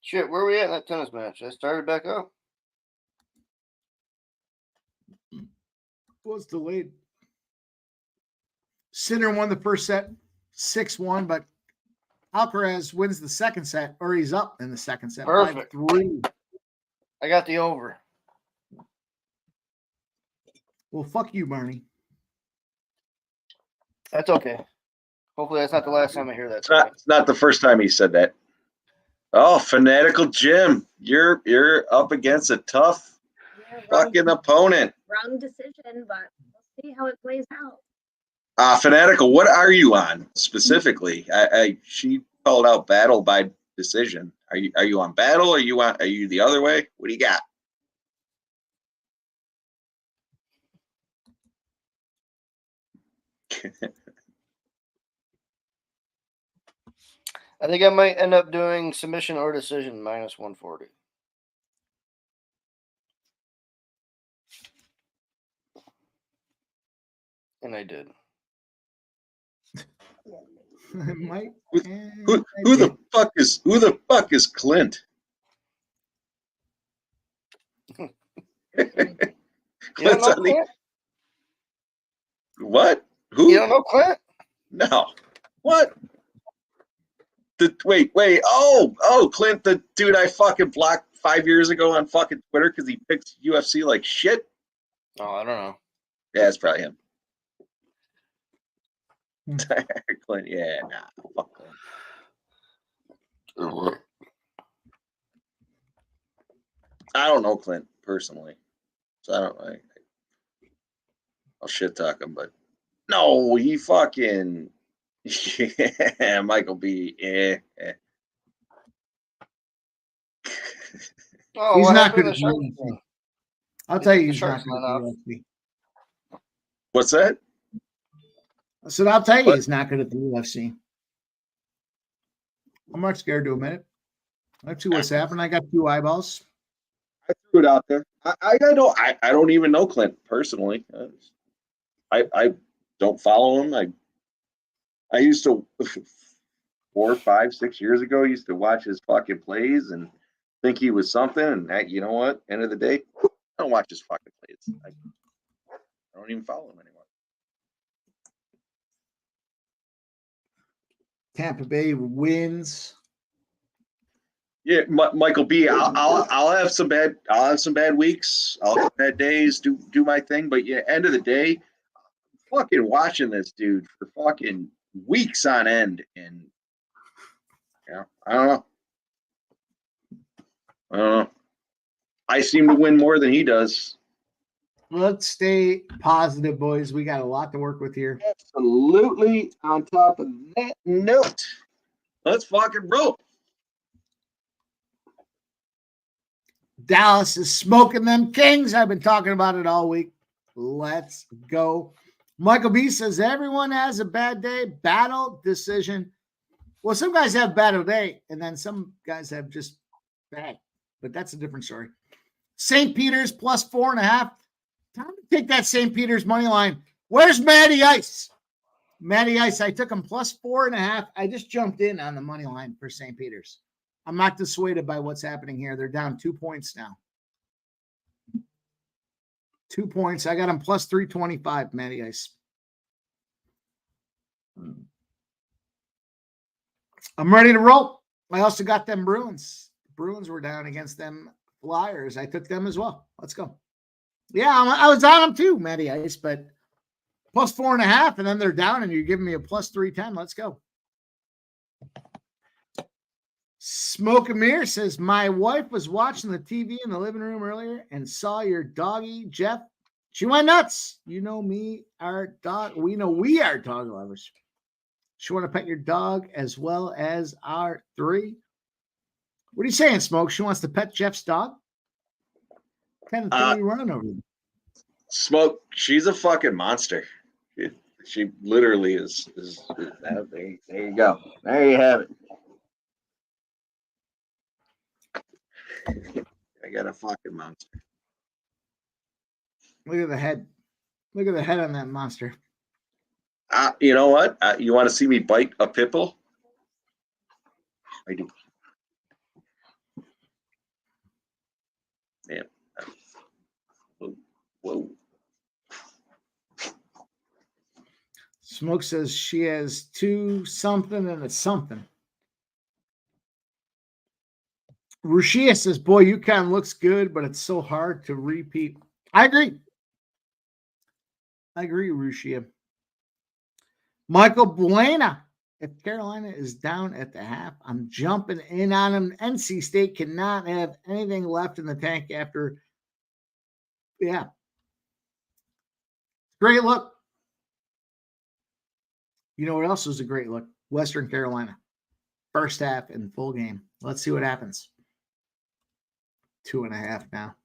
[SPEAKER 8] Shit, where are we at in that tennis match? I started back up.
[SPEAKER 1] Was delayed. Sinner won the first set 6-1, but Alcaraz wins the second set, or he's up in the second set.
[SPEAKER 8] Perfect.
[SPEAKER 1] 5-3.
[SPEAKER 8] I got the over.
[SPEAKER 1] Well, fuck you, Barney.
[SPEAKER 8] That's okay. Hopefully that's not the last time I hear that.
[SPEAKER 2] It's not the first time he said that. Oh, Fanatical Jim, you're up against a tough fucking opponent.
[SPEAKER 10] Wrong decision, but we'll see how it plays out.
[SPEAKER 2] Fanatical, what are you on specifically? She called out battle by decision. Are you on battle? Are you the other way? What do you got?
[SPEAKER 8] I think I might end up doing submission or decision minus 140. And I did.
[SPEAKER 1] Mike,
[SPEAKER 2] Who the fuck is Clint?
[SPEAKER 8] You don't know Clint?
[SPEAKER 2] What? Who?
[SPEAKER 8] You don't know Clint?
[SPEAKER 2] No. What? Wait. Oh, Clint, the dude I fucking blocked 5 years ago on fucking Twitter because he picks UFC like shit.
[SPEAKER 8] Oh, I don't know.
[SPEAKER 2] Yeah, it's probably him. Clint, yeah, nah, fuck Clint. I don't know Clint personally, so I don't. I'll shit talk him, but no, he fucking yeah, Michael B. Yeah.
[SPEAKER 8] Oh,
[SPEAKER 1] he's
[SPEAKER 8] what
[SPEAKER 1] not
[SPEAKER 8] happened
[SPEAKER 1] good
[SPEAKER 8] to
[SPEAKER 1] at
[SPEAKER 8] the Shark
[SPEAKER 1] anything.
[SPEAKER 8] thing?
[SPEAKER 1] I'll tell you,
[SPEAKER 8] The
[SPEAKER 1] he's not
[SPEAKER 8] Sharks
[SPEAKER 1] good
[SPEAKER 8] went
[SPEAKER 1] at
[SPEAKER 8] off.
[SPEAKER 1] the UFC.
[SPEAKER 2] What's that?
[SPEAKER 1] I said, I'll tell you,
[SPEAKER 2] What?
[SPEAKER 1] he's not good at the UFC. I'm not scared to admit it. Let's see what's happening. I got 2 eyeballs.
[SPEAKER 2] I threw it out there. I don't even know Clint personally. I don't follow him. I used to 4, 5, 6 years ago. I used to watch his fucking plays and think he was something. And that, you know what? End of the day, I don't watch his fucking plays. I don't even follow him anymore.
[SPEAKER 1] Tampa Bay wins.
[SPEAKER 2] Yeah, Michael B. I'll have some bad weeks. I'll have bad days. Do my thing. But yeah, end of the day, fucking watching this dude for fucking weeks on end, and I don't know. I seem to win more than he does.
[SPEAKER 1] Let's stay positive, boys. We got a lot to work with here.
[SPEAKER 2] Absolutely. On top of that note, let's fucking roll.
[SPEAKER 1] Dallas is smoking them Kings. I've been talking about it all week. Let's go. Michael B says everyone has a bad day. Battle decision. Well, some guys have battle day, and then some guys have just bad. But that's a different story. St. Peter's plus 4.5. Time to take that St. Peter's money line. Where's Matty Ice? Matty Ice, I took him plus 4.5. I just jumped in on the money line for St. Peter's. I'm not dissuaded by what's happening here. They're down 2 points now. 2 points. I got him plus 325, Matty Ice. I'm ready to roll. I also got them Bruins. Bruins were down against them Flyers. I took them as well. Let's go. Yeah, I was on them too, Matty Ice, but plus 4.5, and then they're down, and you're giving me a plus 310. Let's go. Smoke a Mirror says, my wife was watching the TV in the living room earlier and saw your doggy, Jeff. She went nuts. You know me, our dog. We know we are dog lovers. She want to pet your dog as well as our 3. What are you saying, Smoke? She wants to pet Jeff's dog? Kind of run over them.
[SPEAKER 2] Smoke, she's a fucking monster. She literally is there you go. There you have it. I got a fucking monster.
[SPEAKER 1] Look at the head. Look at the head on that monster.
[SPEAKER 2] You know what? You want to see me bite a pit bull? I do. Yeah. Whoa.
[SPEAKER 1] Smoke says she has 2 something and a something. Rushia says, boy, UConn looks good, but it's so hard to repeat. I agree, Rushia. Michael Buena, if Carolina is down at the half, I'm jumping in on them. NC State cannot have anything left in the tank after. Yeah. Great look. You know what else was a great look? Western Carolina. First half in full game. Let's see what happens. 2.5 now.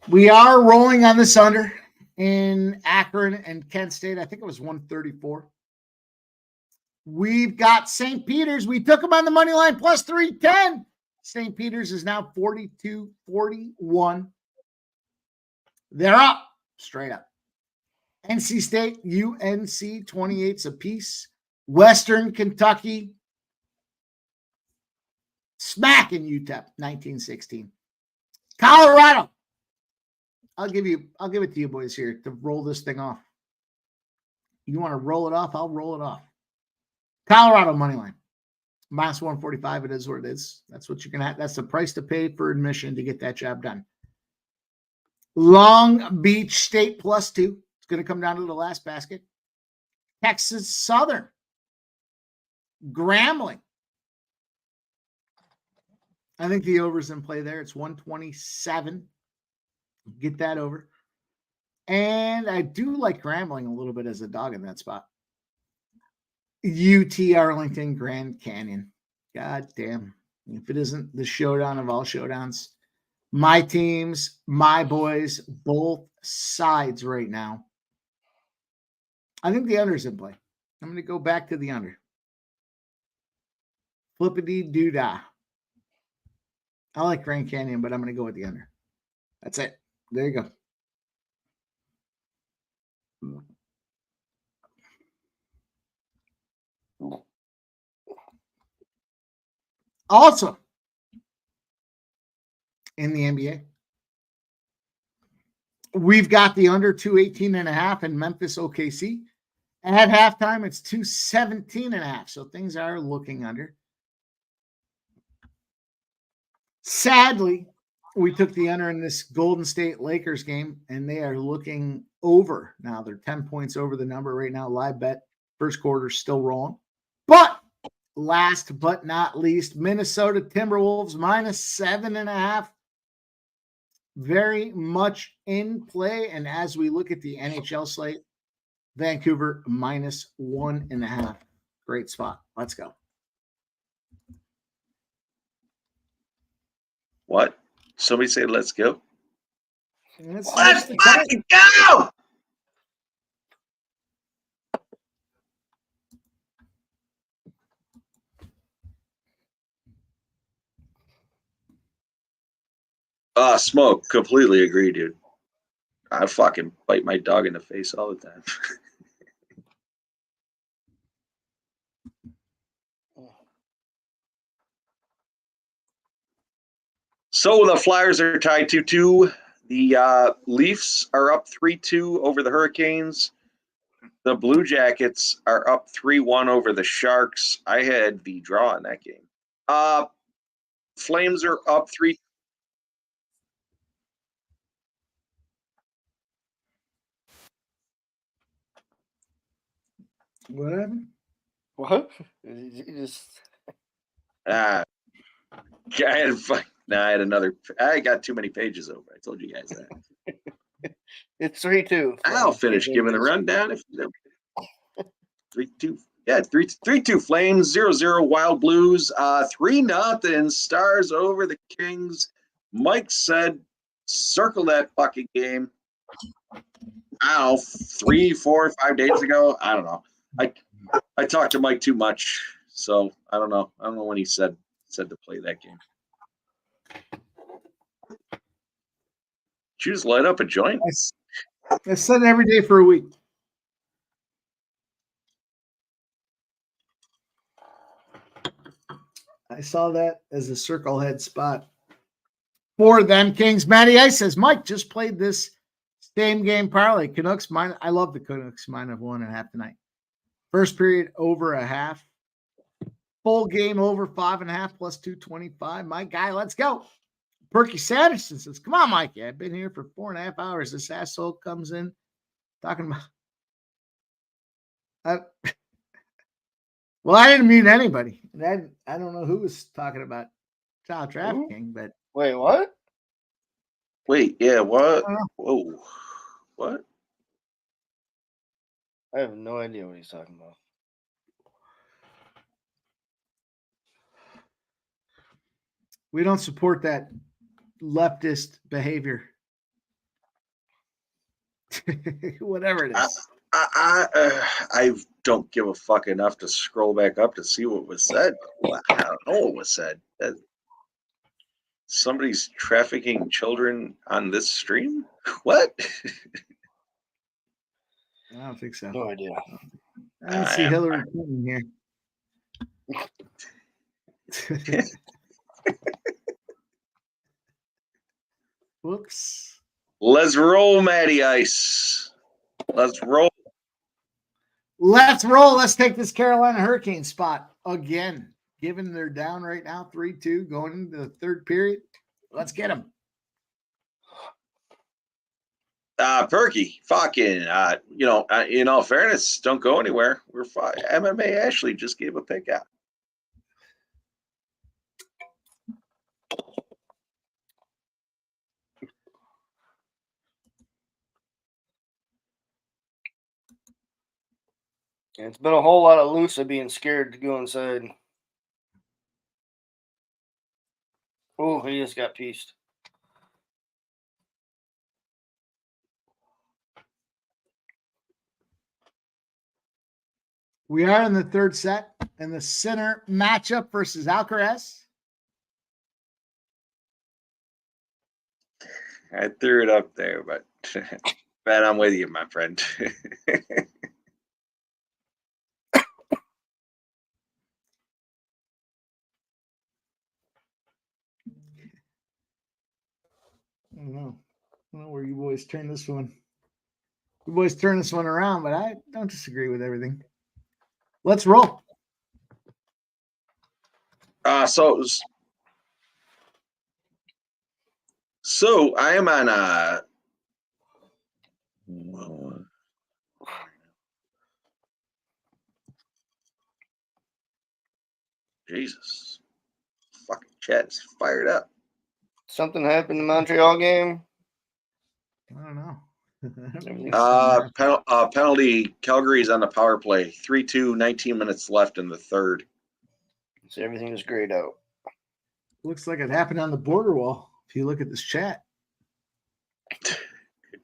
[SPEAKER 1] We are rolling on this under in Akron and Kent State. I think it was 134. We've got St. Peter's. We took them on the money line plus 310. St. Peter's is now 42-41. They're up, straight up. NC State, UNC, 28s apiece. Western Kentucky, smacking UTEP, 1916. Colorado. I'll give it to you boys here to roll this thing off. You want to roll it off? I'll roll it off. Colorado money line. Minus 145. It is what it is. That's what you're going to have. That's the price to pay for admission to get that job done. Long Beach State plus 2. It's going to come down to the last basket. Texas Southern. Grambling. I think the over's in play there. It's 127. Get that over. And I do like Grambling a little bit as a dog in that spot. UT Arlington, Grand Canyon. God damn. If it isn't the showdown of all showdowns. My teams, my boys, both sides right now. I think the under's in play. I'm going to go back to the under. Flippity doo dah. I like Grand Canyon, but I'm going to go with the under. That's it. There you go. Also, in the NBA, we've got the under 218.5 in Memphis OKC. At halftime, it's 217.5. So things are looking under. Sadly, we took the under in this Golden State Lakers game, and they are looking over. Now they're 10 points over the number right now. Live bet. First quarter still rolling. But last but not least, Minnesota Timberwolves -7.5. Very much in play. And as we look at the NHL slate, Vancouver -1.5. Great spot. Let's go.
[SPEAKER 2] What? Somebody say, let's go.
[SPEAKER 1] Let's
[SPEAKER 2] fucking go! Smoke. Completely agree, dude. I fucking bite my dog in the face all the time. So the Flyers are tied 2-2. The Leafs are up 3-2 over the Hurricanes. The Blue Jackets are up 3-1 over the Sharks. I had the draw in that game. Flames are up 3.
[SPEAKER 1] What happened?
[SPEAKER 8] What? You just
[SPEAKER 2] I had another. I got too many pages over. I told you guys that.
[SPEAKER 8] it's 3-2.
[SPEAKER 2] I'll finish giving the rundown. If 3-2, yeah, 3-2 Flames, 0-0 Wild Blues, 3-0 Stars over the Kings. Mike said, circle that fucking game. I don't know, 3, 4, 5 days ago. I don't know. I talked to Mike too much, so I don't know. I don't know when he said to play that game. Did you just light up a joint?
[SPEAKER 1] I said it every day for a week. I saw that as a circle head spot for them Kings. Matty Ice says, Mike just played this same game parlay. Canucks minus. I love the Canucks -1.5 tonight. First period over a half. Full game over 5.5 plus 225. My guy, let's go. Perky Sanderson says, come on, Mikey. I've been here for 4.5 hours. This asshole comes in talking about. Well, I didn't mean anybody. I don't know who was talking about child trafficking, but.
[SPEAKER 8] Wait, what?
[SPEAKER 2] Wait, yeah, what? Whoa. What?
[SPEAKER 8] I have no idea what he's talking about.
[SPEAKER 1] We don't support that leftist behavior. Whatever it is.
[SPEAKER 2] I don't give a fuck enough to scroll back up to see what was said. I don't know what was said. Somebody's trafficking children on this stream? What?
[SPEAKER 1] I don't think so.
[SPEAKER 8] No idea.
[SPEAKER 1] I don't see Hillary Clinton here. Whoops.
[SPEAKER 2] Let's roll, Matty Ice. Let's roll.
[SPEAKER 1] Let's roll. Let's take this Carolina Hurricane spot again. Given they're down right now, 3-2, going into the third period. Let's get them.
[SPEAKER 2] Perky, fucking, in all fairness, don't go anywhere. We're fine. MMA Ashley just gave a pick out.
[SPEAKER 8] It's been a whole lot of Lusa being scared to go inside. Oh, he just got pieced.
[SPEAKER 1] We are in the third set and the center matchup versus Alcaraz.
[SPEAKER 2] I threw it up there, but Ben, I'm with you, my friend.
[SPEAKER 1] I don't know where you boys turn this one. You boys turn this one around, but I don't disagree with everything. Let's roll.
[SPEAKER 2] So I am on Jesus. Fucking chat's fired up.
[SPEAKER 8] Something happened in the Montreal game.
[SPEAKER 1] I don't know.
[SPEAKER 2] Penalty. Calgary's on the power play. 3-2, 19 minutes left in the third.
[SPEAKER 8] So everything is grayed out.
[SPEAKER 1] Looks like it happened on the border wall. If you look at this chat.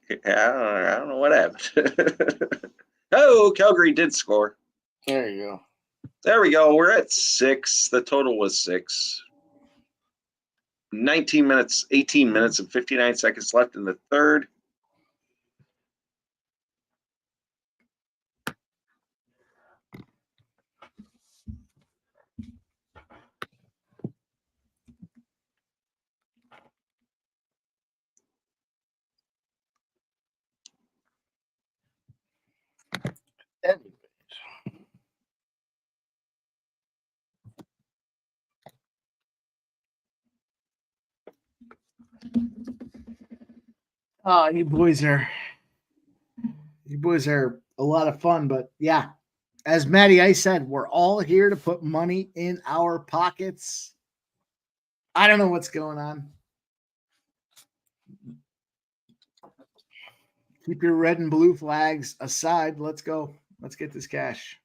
[SPEAKER 2] Yeah, I don't know what happened. Oh, Calgary did score.
[SPEAKER 8] There you go.
[SPEAKER 2] There we go. We're at 6. The total was 6. 18 minutes and 59 seconds left in the third.
[SPEAKER 1] Oh, you boys are a lot of fun, but yeah, as Matty Ice said, we're all here to put money in our pockets. I don't know what's going on. Keep your red and blue flags aside. Let's go. Let's get this cash.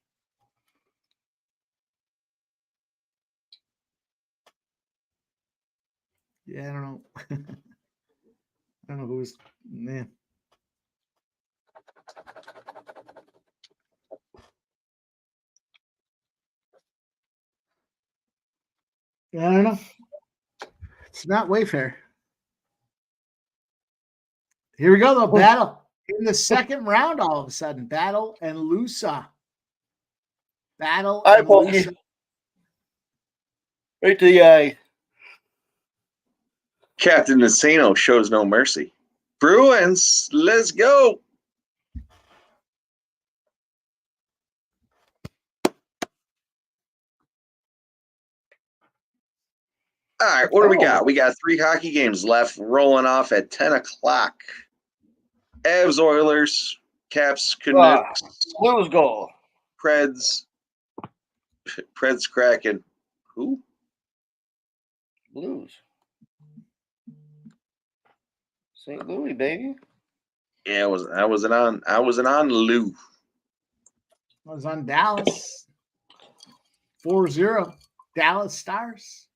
[SPEAKER 1] Yeah, I don't know. I don't know who's man. I don't know. It's not Wayfair. Here we go, though. Battle in the second round. All of a sudden, Battle and Lusa. Battle.
[SPEAKER 8] Hi,
[SPEAKER 1] and
[SPEAKER 8] Pokey.
[SPEAKER 1] Lusa.
[SPEAKER 8] Right to the eye.
[SPEAKER 2] Captain Insano shows no mercy. Bruins, let's go. All right, what do we got? We got 3 hockey games left, rolling off at 10 o'clock. Avs, Oilers, Caps, Canucks,
[SPEAKER 8] Blues goal.
[SPEAKER 2] Preds, Kraken. Who?
[SPEAKER 8] Blues. St. Louis, baby.
[SPEAKER 2] Yeah, I wasn't on Lou.
[SPEAKER 1] I was on Dallas. 4-0. Dallas Stars.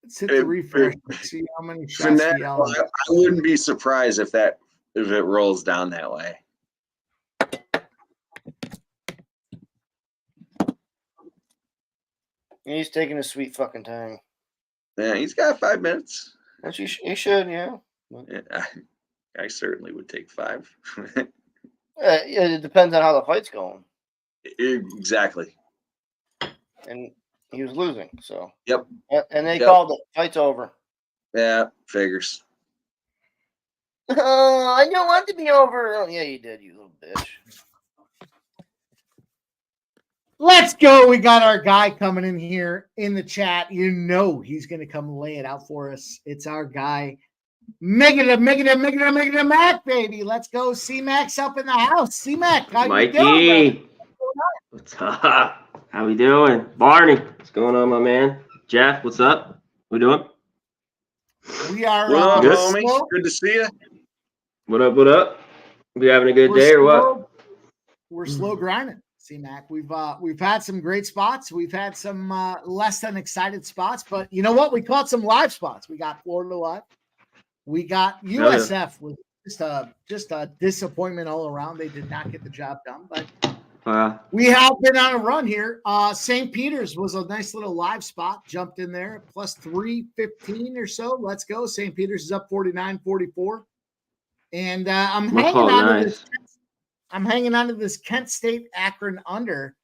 [SPEAKER 1] Let's hit the refresh and see how many shots we all
[SPEAKER 2] I wouldn't be surprised if it rolls down that way.
[SPEAKER 8] He's taking a sweet fucking time.
[SPEAKER 2] Yeah, he's got 5 minutes.
[SPEAKER 8] He should, yeah.
[SPEAKER 2] Yeah, I certainly would take 5.
[SPEAKER 8] Yeah, it depends on how the fight's going.
[SPEAKER 2] Exactly.
[SPEAKER 8] And he was losing, so.
[SPEAKER 2] Yep.
[SPEAKER 8] And they called it. Fight's over.
[SPEAKER 2] Yeah, figures.
[SPEAKER 8] Oh, I don't want to be over. Oh, yeah, you did, you little bitch.
[SPEAKER 1] Let's go. We got our guy coming in here in the chat. You know he's going to come lay it out for us. It's our guy, Mac, baby. Let's go. C-Mac's up in the house. C-Mac, how you doing, bro?
[SPEAKER 11] What's up? How we doing? Barney, what's going on, my man? Jeff, what's up? We doing?
[SPEAKER 1] We are
[SPEAKER 2] What up,
[SPEAKER 11] good.
[SPEAKER 2] homie?
[SPEAKER 1] slow.
[SPEAKER 2] Good to see you.
[SPEAKER 11] What up, what up? We having a good day or what?
[SPEAKER 1] We're slow grinding, C-Mac. We've had some great spots. We've had some less than excited spots, but you know what? We caught some live spots. We got Florida Live. We got USF with just a disappointment all around. They did not get the job done, but
[SPEAKER 11] Wow.
[SPEAKER 1] we have been on a run here. St. Peter's was a nice little live spot. Jumped in there, plus 315 or so. Let's go. St. Peter's is up 49-44. And I'm hanging on to this. I'm hanging on to this Kent State Akron under.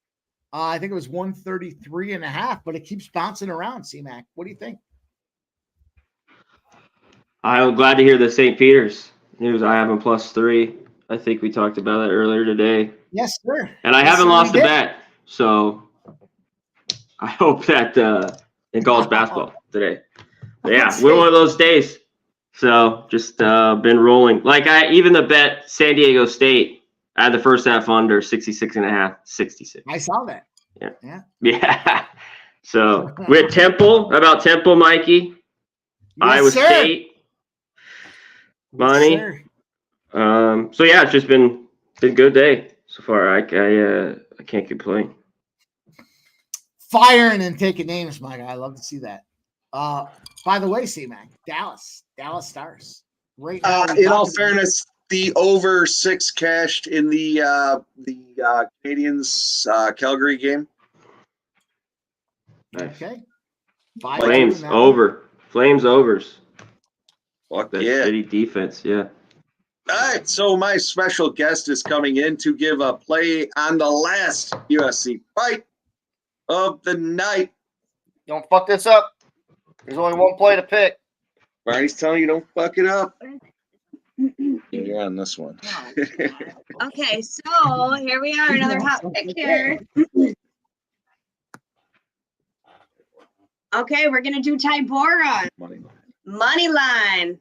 [SPEAKER 1] I think it was 133.5, but it keeps bouncing around. C-Mac, what do you think?
[SPEAKER 11] I'm glad to hear the St. Peter's news. I have them +3. I think we talked about that earlier today.
[SPEAKER 1] Yes, sir.
[SPEAKER 11] And I
[SPEAKER 1] Yes,
[SPEAKER 11] haven't
[SPEAKER 1] sir,
[SPEAKER 11] lost
[SPEAKER 1] we
[SPEAKER 11] a
[SPEAKER 1] did.
[SPEAKER 11] bet, so I hope that in college basketball today. Yeah, we're one of those days. So just been rolling. Like even the bet San Diego State, I had the first half under 66.5, 66.
[SPEAKER 1] I saw that.
[SPEAKER 11] Yeah. So we're at Temple. How about Temple, Mikey? Iowa
[SPEAKER 1] sir.
[SPEAKER 11] State. Money.
[SPEAKER 1] Yes, sir.
[SPEAKER 11] So yeah, it's just been a good day so far. I can't complain.
[SPEAKER 1] Firing and taking names, my guy. I love to see that. By the way, C-Mac, Dallas Stars. Right now,
[SPEAKER 2] In all fairness, the over 6 cashed in the Canadians Calgary game.
[SPEAKER 11] Nice.
[SPEAKER 1] Okay.
[SPEAKER 11] Flames over. Flames overs.
[SPEAKER 2] Fuck
[SPEAKER 11] That
[SPEAKER 2] yeah.
[SPEAKER 11] shitty defense. Yeah.
[SPEAKER 2] All right, so my special guest is coming in to give a play on the last UFC fight of the night.
[SPEAKER 8] Don't fuck this up. There's only one play to pick.
[SPEAKER 2] Barney's telling you don't fuck it up. You're on this one.
[SPEAKER 10] Okay, so here we are, another hot pick here. Okay, we're gonna do Tybora. Money line.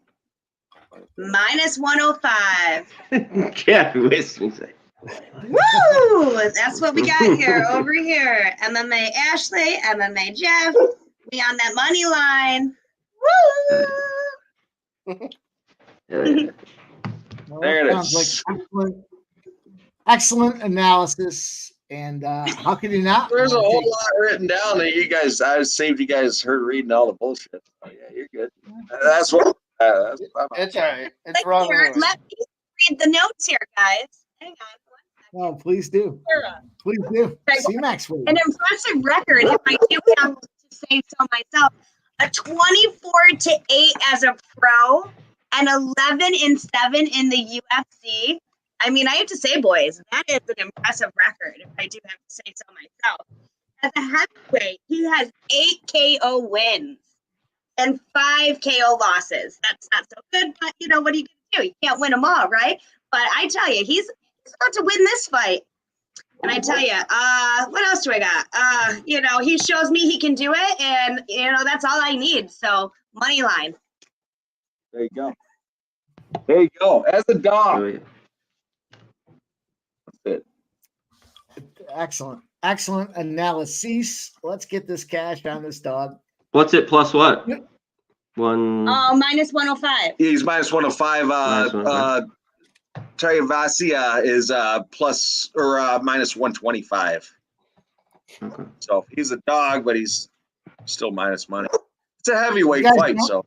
[SPEAKER 10] Minus 105.
[SPEAKER 11] Yeah, listen.
[SPEAKER 10] Woo! That's what we got here, over here. MMA Ashley, MMA Jeff. We on that money line. Woo!
[SPEAKER 1] Well,
[SPEAKER 2] There it
[SPEAKER 1] sounds
[SPEAKER 2] is.
[SPEAKER 1] like excellent analysis. And how can you not?
[SPEAKER 2] There's a
[SPEAKER 1] wanna
[SPEAKER 2] whole
[SPEAKER 1] take-
[SPEAKER 2] lot written down that you guys, I saved you guys heard reading all the bullshit. Oh, yeah, you're good. That's what. That's what
[SPEAKER 8] It's all right. It's
[SPEAKER 10] Let
[SPEAKER 8] wrong.
[SPEAKER 10] me read the notes here, guys. Hang on.
[SPEAKER 1] Oh, please do. Please do. C-Mac's with
[SPEAKER 10] An
[SPEAKER 1] you.
[SPEAKER 10] impressive record, if I do have to say so myself. A 24-8 as a pro and 11-7 in the UFC. I mean, I have to say, boys, that is an impressive record, if I do have to say so myself. As a heavyweight, he has 8 KO wins and 5 KO losses. That's not so good, but you know, what are you going to do? You can't win them all, right? But I tell you, he's about to win this fight. And I tell you, what else do I got? You know, he shows me he can do it, and you know, that's all I need. So money line.
[SPEAKER 2] There you go. There you go. As a dog.
[SPEAKER 11] Oh, yeah.
[SPEAKER 2] That's it.
[SPEAKER 1] Excellent. Excellent analysis. Let's get this cash on this dog.
[SPEAKER 11] What's it plus what? One.
[SPEAKER 10] Minus 105.
[SPEAKER 2] He's minus 105.
[SPEAKER 11] Minus 105.
[SPEAKER 2] Chayavasia is plus or minus 125.
[SPEAKER 11] Okay.
[SPEAKER 2] So he's a dog, but he's still minus money. It's a heavyweight
[SPEAKER 1] You guys
[SPEAKER 2] fight,
[SPEAKER 1] know-
[SPEAKER 2] so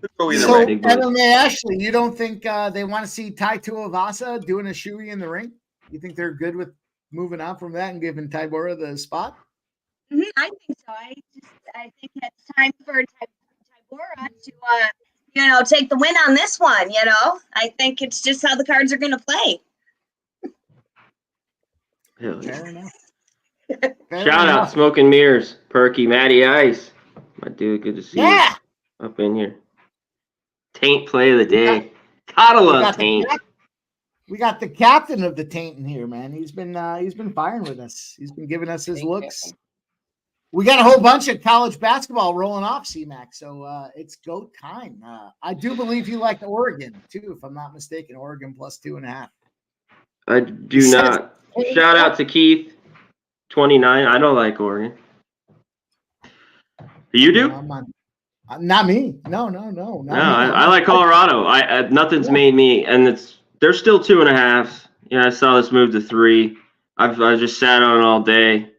[SPEAKER 2] could go either
[SPEAKER 1] So,
[SPEAKER 2] way.
[SPEAKER 11] Big boys.
[SPEAKER 1] MMA Ashley, you don't think they want to see Tai Tuivasa doing a shoey in the ring? You think they're good with moving on from that and giving Tybura the spot?
[SPEAKER 10] I think so. I think it's time for Tybura to you know, take the win on this one. You know, I think it's just how the cards are going to play.
[SPEAKER 11] Hell yeah.
[SPEAKER 1] Fair enough.
[SPEAKER 11] Shout out, Smoke and Mirrors, Perky, Matty Ice. My dude, good to see
[SPEAKER 1] Yeah.
[SPEAKER 11] you up in here. Taint play of the day. Gotta
[SPEAKER 1] We
[SPEAKER 11] love
[SPEAKER 1] got, the
[SPEAKER 11] Taint.
[SPEAKER 1] we got the captain of the taint in here, man. He's been firing with us. He's been giving us his looks. We got a whole bunch of college basketball rolling off, C-Mac. So it's go time. I do believe you like Oregon too, if I'm not mistaken. Oregon plus 2.5.
[SPEAKER 11] I do not. Shout out to Keith, 29. I don't like Oregon. You do?
[SPEAKER 1] Not me. No.
[SPEAKER 11] No, I like Colorado. I nothing's made me, and they're still 2.5. Yeah, I saw this move to 3. I just sat on it all day.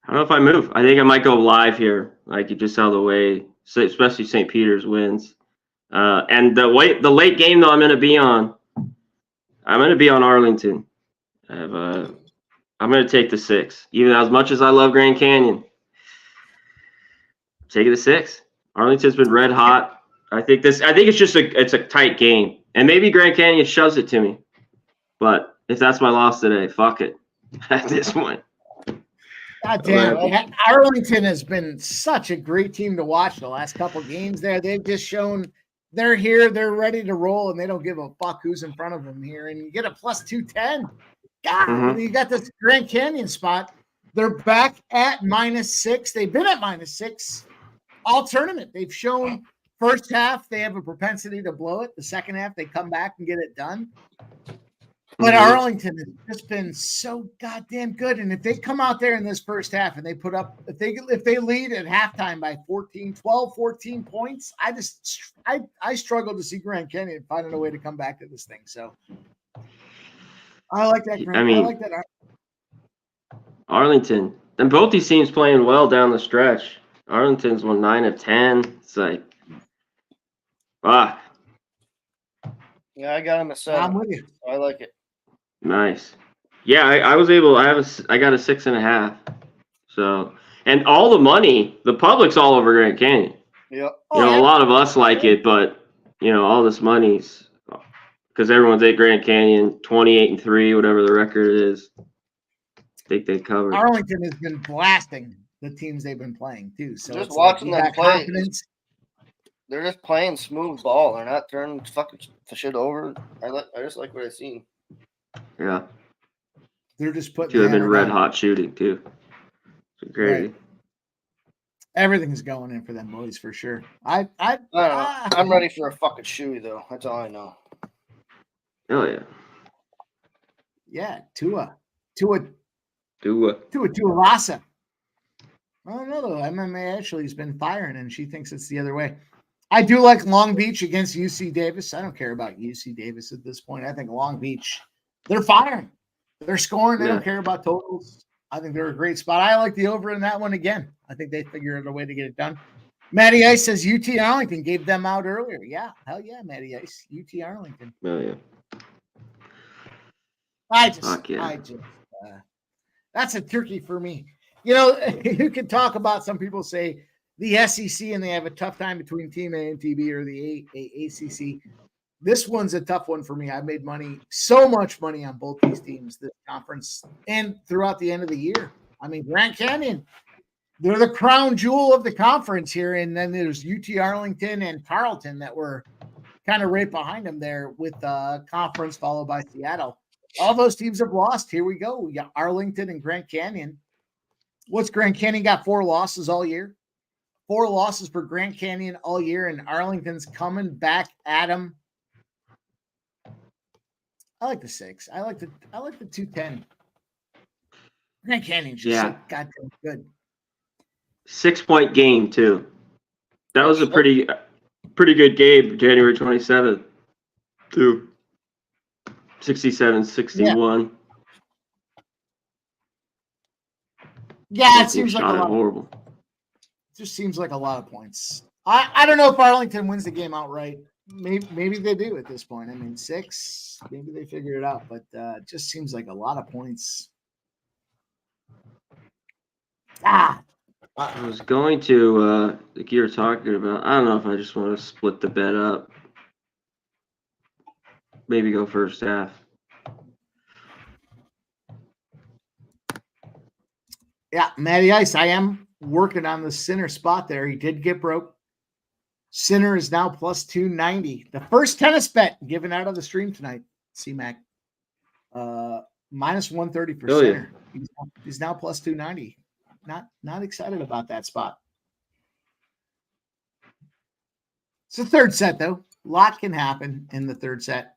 [SPEAKER 11] I don't know if I move. I think I might go live here. Like you just saw the way, especially St. Peter's wins. And the late game though, I'm going to be on Arlington. I'm going to take the 6, even as much as I love Grand Canyon. Take the 6. Arlington's been red hot. I think it's just it's a tight game, and maybe Grand Canyon shoves it to me. But if that's my loss today, fuck it. At this point.
[SPEAKER 1] God damn. Arlington has been such a great team to watch the last couple games there. They've just shown they're here, they're ready to roll, and they don't give a fuck who's in front of them here. And you get a plus 210. God, and you got this Grand Canyon spot. They're back at -6. They've been at -6 all tournament. They've shown first half they have a propensity to blow it. The second half they come back and get it done. But Arlington has just been so goddamn good. And if they come out there in this first half and they put up, if they lead at halftime by 12, 14 points, I struggle to see Grand Canyon finding a way to come back to this thing. So I like that. I like that.
[SPEAKER 11] Arlington. And both these teams playing well down the stretch. Arlington's won 9 of 10. It's like, fuck.
[SPEAKER 8] Yeah, I got him at 7.
[SPEAKER 1] I'm with you.
[SPEAKER 8] I like it.
[SPEAKER 11] Nice. Yeah, I was able. I got a 6.5. So, and all the money, the public's all over Grand Canyon.
[SPEAKER 8] Yep.
[SPEAKER 11] A lot of us like it, but all this money's because everyone's at Grand Canyon, 28-3, whatever the record is. I think they covered.
[SPEAKER 1] Arlington has been blasting the teams they've been playing too. So
[SPEAKER 8] Just
[SPEAKER 1] it's
[SPEAKER 8] watching
[SPEAKER 1] like
[SPEAKER 8] them
[SPEAKER 1] you got
[SPEAKER 8] play.
[SPEAKER 1] confidence.
[SPEAKER 8] They're just playing smooth ball. They're not turning fucking shit over. I just like what I've seen.
[SPEAKER 11] Yeah.
[SPEAKER 1] They're just putting.
[SPEAKER 11] Two have been
[SPEAKER 1] hammer
[SPEAKER 11] red
[SPEAKER 1] down.
[SPEAKER 11] hot shooting too. It's crazy.
[SPEAKER 1] Right. Everything's going in for them boys for sure.
[SPEAKER 8] I don't know. I'm ready for a fucking shoey though. That's all I know.
[SPEAKER 11] Hell yeah.
[SPEAKER 1] Yeah, Tua Lassa. I don't know though. MMA actually has been firing, and she thinks it's the other way. I do like Long Beach against UC Davis. I don't care about UC Davis at this point. I think Long Beach, they're firing. They're scoring. They don't care about totals. I think they're a great spot. I like the over in that one again. I think they figure out a way to get it done. Matty Ice says UT Arlington gave them out earlier. Yeah, hell yeah, Matty Ice. UT Arlington.
[SPEAKER 11] Oh yeah.
[SPEAKER 1] That's a turkey for me. You can talk about, some people say the SEC and they have a tough time between Team A and TB or the ACC. This one's a tough one for me. I've made so much money on both these teams this conference and throughout the end of the year. I mean, Grand Canyon, they're the crown jewel of the conference here. And then there's UT Arlington and Tarleton that were kind of right behind them there with conference, followed by Seattle. All those teams have lost. Here we go. We got Arlington and Grand Canyon. What's Grand Canyon got? 4 losses all year. 4 losses for Grand Canyon all year, and Arlington's coming back at them. I like the 6. I like the 210. Grand Canyon's just so goddamn good.
[SPEAKER 11] 6-point game too. That was a pretty good game, January 27th. Too. 67-61.
[SPEAKER 1] Yeah, it seems like a lot.
[SPEAKER 11] Horrible.
[SPEAKER 1] It just seems like a lot of points. I don't know if Arlington wins the game outright. Maybe they do at this point. I mean, 6, maybe they figure it out, but it just seems like a lot of points.
[SPEAKER 11] I was going to, like you were talking about, I don't know if I just want to split the bet up. Maybe go first half.
[SPEAKER 1] Yeah, Matty Ice, I am working on the Sinner spot there. He did get broke. Sinner is now plus 290. The first tennis bet given out of the stream tonight, C-Mac. Minus 130 for Sinner. Yeah. He's now plus 290. Not excited about that spot. It's the third set, though. A lot can happen in the third set.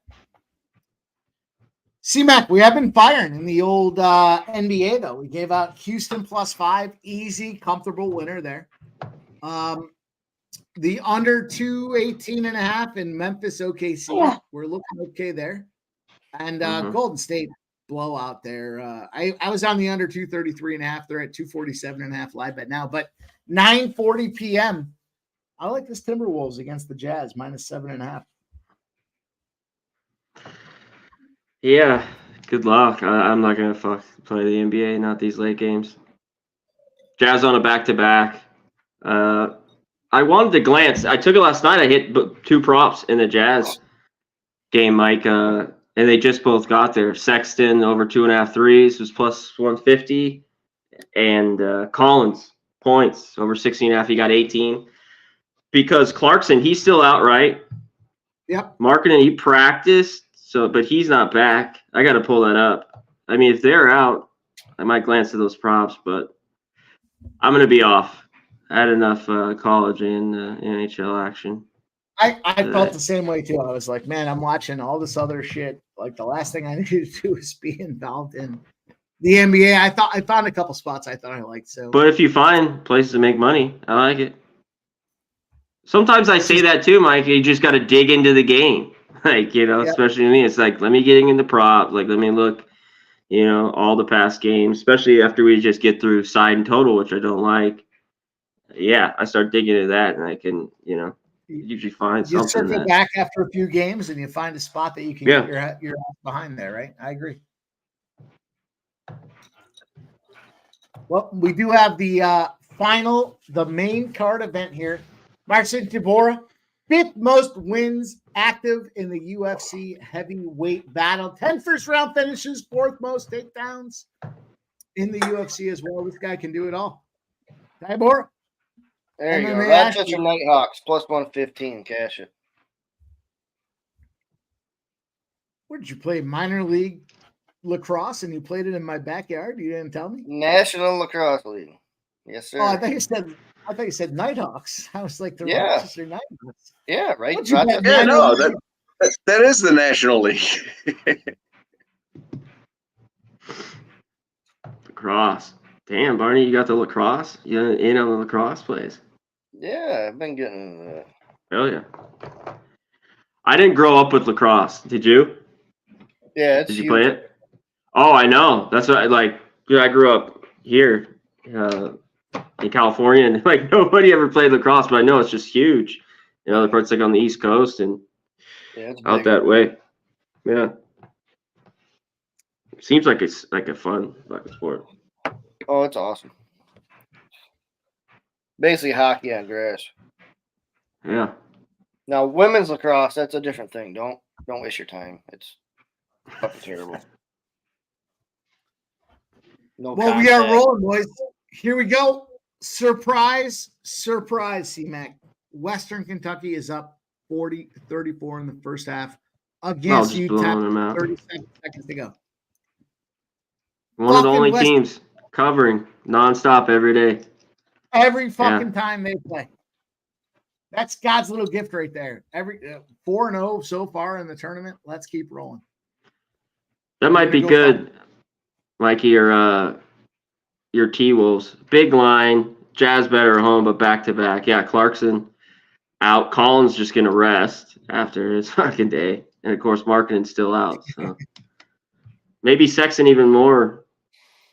[SPEAKER 1] C-Mac, we have been firing in the old NBA, though. We gave out Houston plus 5. Easy, comfortable winner there. The under 218.5 in Memphis OKC. Yeah. We're looking okay there. And Golden State blowout there. I was on the under 233.5. They're at 247.5 live bet now. But 9:40 p.m. I like this Timberwolves against the Jazz -7.5.
[SPEAKER 11] Yeah, good luck. I'm not gonna play the NBA, not these late games. Jazz on a back-to-back. I wanted to glance. I took it last night. I hit 2 props in the Jazz game, Mike, and they just both got there. Sexton over 2.5 threes was plus 150, and Collins points over 16.5. He got 18 because Clarkson, he's still out, right?
[SPEAKER 1] Yep.
[SPEAKER 11] Markkanen, he practiced. So, but he's not back. I got to pull that up. I mean, if they're out, I might glance at those props, but I'm going to be off. I had enough college and NHL action.
[SPEAKER 1] I felt the same way too. I was like, man, I'm watching all this other shit. Like the last thing I needed to do is be involved in the NBA. I found a couple spots I thought I liked. So,
[SPEAKER 11] But if you find places to make money, I like it. Sometimes I say that too, Mike. You just got to dig into the game. Like, you know, especially me, it's like, let me get into prop. Like, let me look, you know, all the past games, especially after we just get through side and total, which I don't like. Yeah, I start digging into that, and I can, you know, usually find
[SPEAKER 1] you
[SPEAKER 11] something.
[SPEAKER 1] circle back after a few games and you find a spot that you can get your ass behind there, right? I agree. Well, we do have the the main card event here. Marcin Tybura, 5th most wins active in the UFC heavyweight battle. 10 first-round finishes, 4th most takedowns in the UFC as well. This guy can do it all. Tybura.
[SPEAKER 8] There you go. Rochester Nighthawks plus 115. Cash it.
[SPEAKER 1] Where did you play? Minor league lacrosse, and you played it in my backyard? You didn't tell me?
[SPEAKER 8] National Lacrosse League. Yes, sir.
[SPEAKER 1] Oh, I thought you said Nighthawks. I was like the Rochester Nighthawks.
[SPEAKER 8] Yeah, right.
[SPEAKER 2] Yeah, no, that is the National League.
[SPEAKER 11] Lacrosse. Damn, Barney, you got the lacrosse? You in on the lacrosse plays?
[SPEAKER 8] Yeah, I've been getting into that.
[SPEAKER 11] Hell yeah. I didn't grow up with lacrosse. Did you?
[SPEAKER 8] Yeah, it's
[SPEAKER 11] Did you play it? Oh, I know. That's what I grew up here in California, and like nobody ever played lacrosse, but I know it's just huge. You know, other parts like on the East Coast and out that way. Yeah. Seems like it's like a fun fucking sport.
[SPEAKER 8] Oh, it's awesome. Basically hockey on grass.
[SPEAKER 11] Yeah.
[SPEAKER 8] Now women's lacrosse, that's a different thing. Don't waste your time. It's fucking terrible.
[SPEAKER 1] We are rolling, boys. Here we go. Surprise, C-Mac. Western Kentucky is up 40-34 in the first half against UTEP. 37 seconds to go.
[SPEAKER 11] One of the only teams covering nonstop every day.
[SPEAKER 1] Every fucking time they play. That's God's little gift right there. Every 4-0 so far in the tournament. Let's keep rolling.
[SPEAKER 11] That might be good, Mikey, your T-Wolves. Big line, Jazz better at home, but back-to-back. Yeah, Clarkson out. Collins just going to rest after his fucking day. And, of course, Markkanen's still out. So maybe Sexton even more.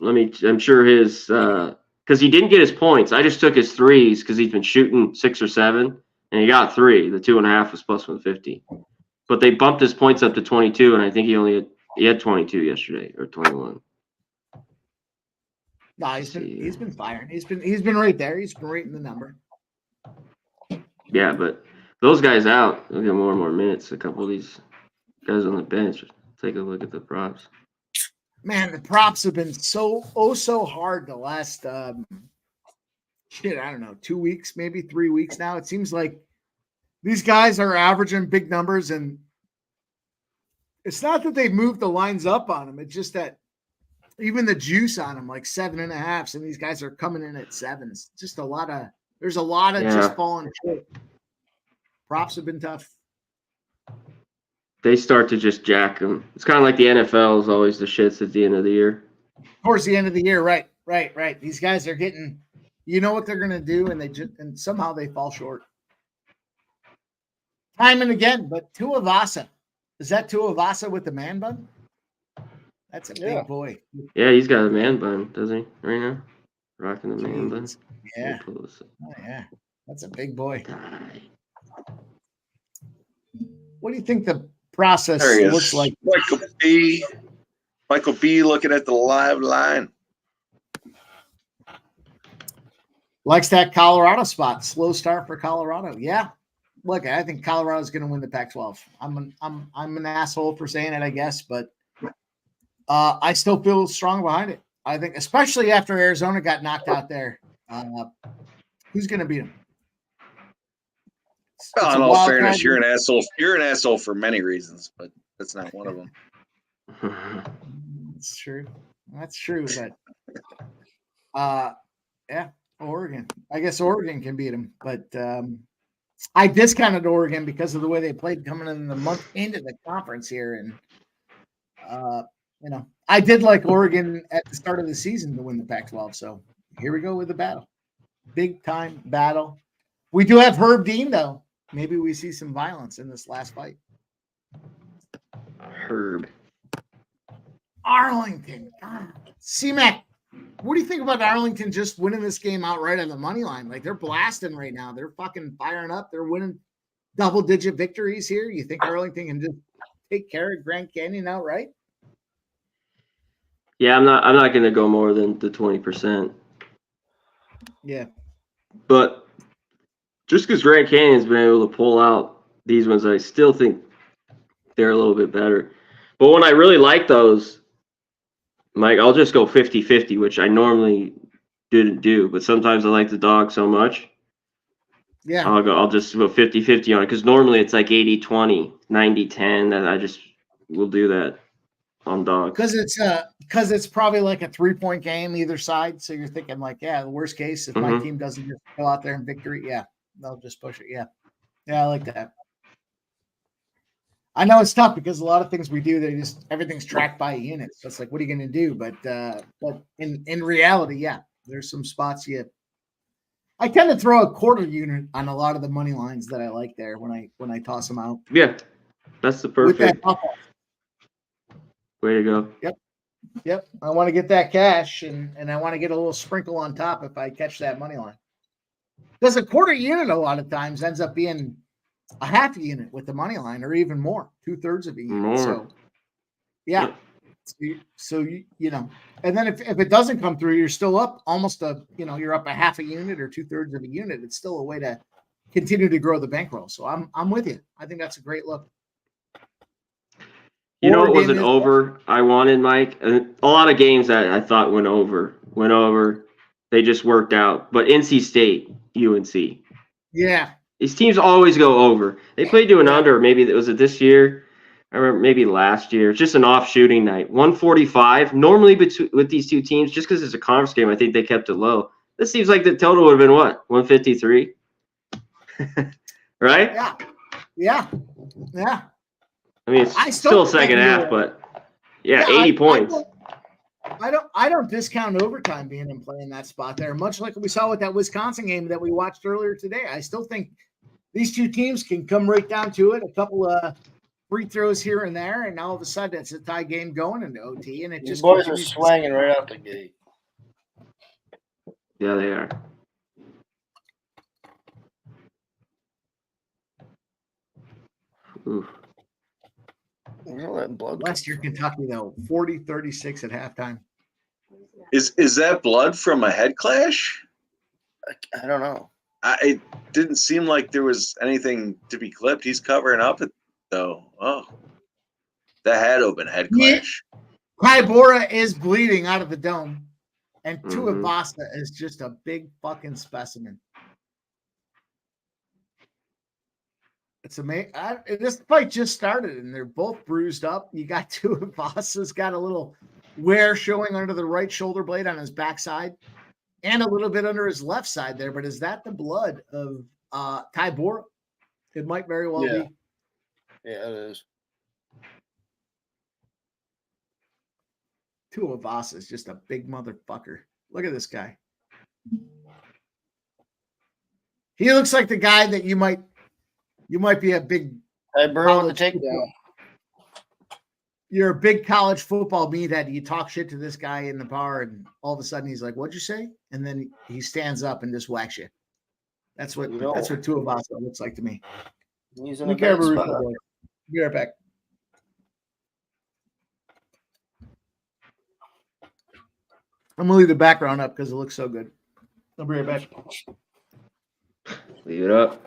[SPEAKER 11] I'm sure his because he didn't get his points. I just took his threes because he's been shooting 6 or 7, and he got 3. The 2.5 was plus 150. But they bumped his points up to 22, and I think he had 22 yesterday or 21.
[SPEAKER 1] No, he's been firing. He's been right there. He's been right in the number.
[SPEAKER 11] Yeah, but those guys out, they'll get more and more minutes. A couple of these guys on the bench. Take a look at the props.
[SPEAKER 1] Man, the props have been so hard the last I don't know, 2 weeks, maybe 3 weeks now. It seems like these guys are averaging big numbers, and it's not that they've moved the lines up on them. It's just that even the juice on them, like 7.5s, and these guys are coming in at 7s. Just there's a lot of just falling short. Props have been tough.
[SPEAKER 11] They start to just jack them. It's kind of like the NFL is always the shits at the end of the year.
[SPEAKER 1] Towards the end of the year, right. These guys are getting, you know what they're going to do, and somehow they fall short. Time and again, but Tuivasa. Is that Tuivasa with the man bun? That's a big boy.
[SPEAKER 11] Yeah, he's got a man bun, doesn't he? Right now, rocking the man bun.
[SPEAKER 1] Yeah.
[SPEAKER 11] Oh,
[SPEAKER 1] yeah. That's a big boy. What do you think the process
[SPEAKER 2] There he
[SPEAKER 1] looks
[SPEAKER 2] is.
[SPEAKER 1] like?
[SPEAKER 2] Michael B. looking at the live line.
[SPEAKER 1] Likes that Colorado spot. Slow start for Colorado. Yeah. Look, I think Colorado's going to win the Pac-12. I'm an asshole for saying it, I guess, but I still feel strong behind it. I think, especially after Arizona got knocked out there, who's going to beat them?
[SPEAKER 2] Well, in all fairness, you're an asshole. You're an asshole for many reasons, but that's not one of them.
[SPEAKER 1] That's true. That's true. But yeah, Oregon. I guess Oregon can beat them, but I discounted Oregon because of the way they played coming in the month into the conference here, and I did like Oregon at the start of the season to win the Pac-12. So here we go with the battle, big time battle. We do have Herb Dean though. Maybe we see some violence in this last fight.
[SPEAKER 11] Herb.
[SPEAKER 1] Arlington. C-Mac, what do you think about Arlington just winning this game outright on the money line? Like, they're blasting right now. They're fucking firing up. They're winning double-digit victories here. You think Arlington can just take care of Grand Canyon outright?
[SPEAKER 11] Yeah, I'm not going to go more than the 20%.
[SPEAKER 1] Yeah.
[SPEAKER 11] But just because Grand Canyon's been able to pull out these ones, I still think they're a little bit better. But when I really like those, Mike, I'll just go 50-50, which I normally didn't do. But sometimes I like the dog so much.
[SPEAKER 1] Yeah.
[SPEAKER 11] I'll just go 50-50 on it, because normally it's like 80-20, 90-10. And I just will do that on dog.
[SPEAKER 1] Because it's probably like a 3-point game either side. So you're thinking like, yeah, the worst case, if my team doesn't just go out there and victory, yeah, they'll just push it. Yeah. Yeah, I like that. I know it's tough because a lot of things we do, everything's tracked by units. So it's like, what are you going to do? But in reality, yeah, there's some spots I tend to throw a quarter unit on a lot of the money lines that I like there when I toss them out.
[SPEAKER 11] Yeah, that's the
[SPEAKER 1] With that
[SPEAKER 11] perfect
[SPEAKER 1] up-off.
[SPEAKER 11] way to go.
[SPEAKER 1] Yep. I want to get that cash and I want to get a little sprinkle on top if I catch that money line. Because a quarter unit a lot of times ends up being a half unit with the money line, or even more, 2/3 of a unit.
[SPEAKER 11] More.
[SPEAKER 1] So, yeah. So and then if it doesn't come through, you're still up almost you're up a half a unit or 2/3 of a unit. It's still a way to continue to grow the bankroll. So I'm with you. I think that's a great look.
[SPEAKER 11] You know, it was
[SPEAKER 1] Oregon
[SPEAKER 11] an
[SPEAKER 1] is-
[SPEAKER 11] over I wanted, Mike. A lot of games that I thought went over. They just worked out. But NC State, UNC.
[SPEAKER 1] Yeah.
[SPEAKER 11] These teams always go over. They played to an under. Maybe was it this year? I remember maybe last year. It's just an off shooting night. 145. Normally with these two teams, just because it's a conference game, I think they kept it low. This seems like the total would have been what? 153? Right?
[SPEAKER 1] Yeah.
[SPEAKER 11] I mean, it's
[SPEAKER 1] I
[SPEAKER 11] still
[SPEAKER 1] still
[SPEAKER 11] second
[SPEAKER 1] think
[SPEAKER 11] half, but yeah,
[SPEAKER 1] Yeah,
[SPEAKER 11] 80 points.
[SPEAKER 1] I don't discount overtime being in play in that spot there. Much like we saw with that Wisconsin game that we watched earlier today. I still think these two teams can come right down to it. A couple of free throws here and there, and all of a sudden it's a tie game going into OT, and it
[SPEAKER 8] These
[SPEAKER 1] just
[SPEAKER 8] boys are
[SPEAKER 1] continues to-
[SPEAKER 8] swinging right out the gate.
[SPEAKER 11] Yeah, they are. Oof.
[SPEAKER 1] Western Kentucky though, 40-36 at halftime.
[SPEAKER 2] Is that blood from a head clash?
[SPEAKER 8] I don't know.
[SPEAKER 2] It didn't seem like there was anything to be clipped. He's covering up it though. Oh, that had open head clash.
[SPEAKER 1] Kybora is bleeding out of the dome, and
[SPEAKER 11] Mhm.
[SPEAKER 1] Tuivasa is just a big fucking specimen. It's amazing. This fight just started, and they're both bruised up. You got Tuivasa's got a little wear showing under the right shoulder blade on his backside, and a little bit under his left side there. But is that the blood of Tybora? It might very well
[SPEAKER 8] Yeah.
[SPEAKER 1] be.
[SPEAKER 8] Yeah, it is.
[SPEAKER 1] Tuivasa is just a big motherfucker. Look at this guy. He looks like the guy that you might be a big.
[SPEAKER 8] Hey, Burrow with the
[SPEAKER 1] college
[SPEAKER 8] takedown.
[SPEAKER 1] You're a big college football meathead. You talk shit to this guy in the bar, and all of a sudden he's like, "What'd you say?" And then he stands up and just whacks you. That's what
[SPEAKER 8] You know.
[SPEAKER 1] Tuivasa looks like to me.
[SPEAKER 8] He's in
[SPEAKER 1] Let
[SPEAKER 8] a
[SPEAKER 1] me grab
[SPEAKER 8] bad
[SPEAKER 1] a
[SPEAKER 8] spot.
[SPEAKER 1] refill, boys. Be right back. I'm gonna leave the background up because it looks so good. I'll be right back.
[SPEAKER 11] Leave it up.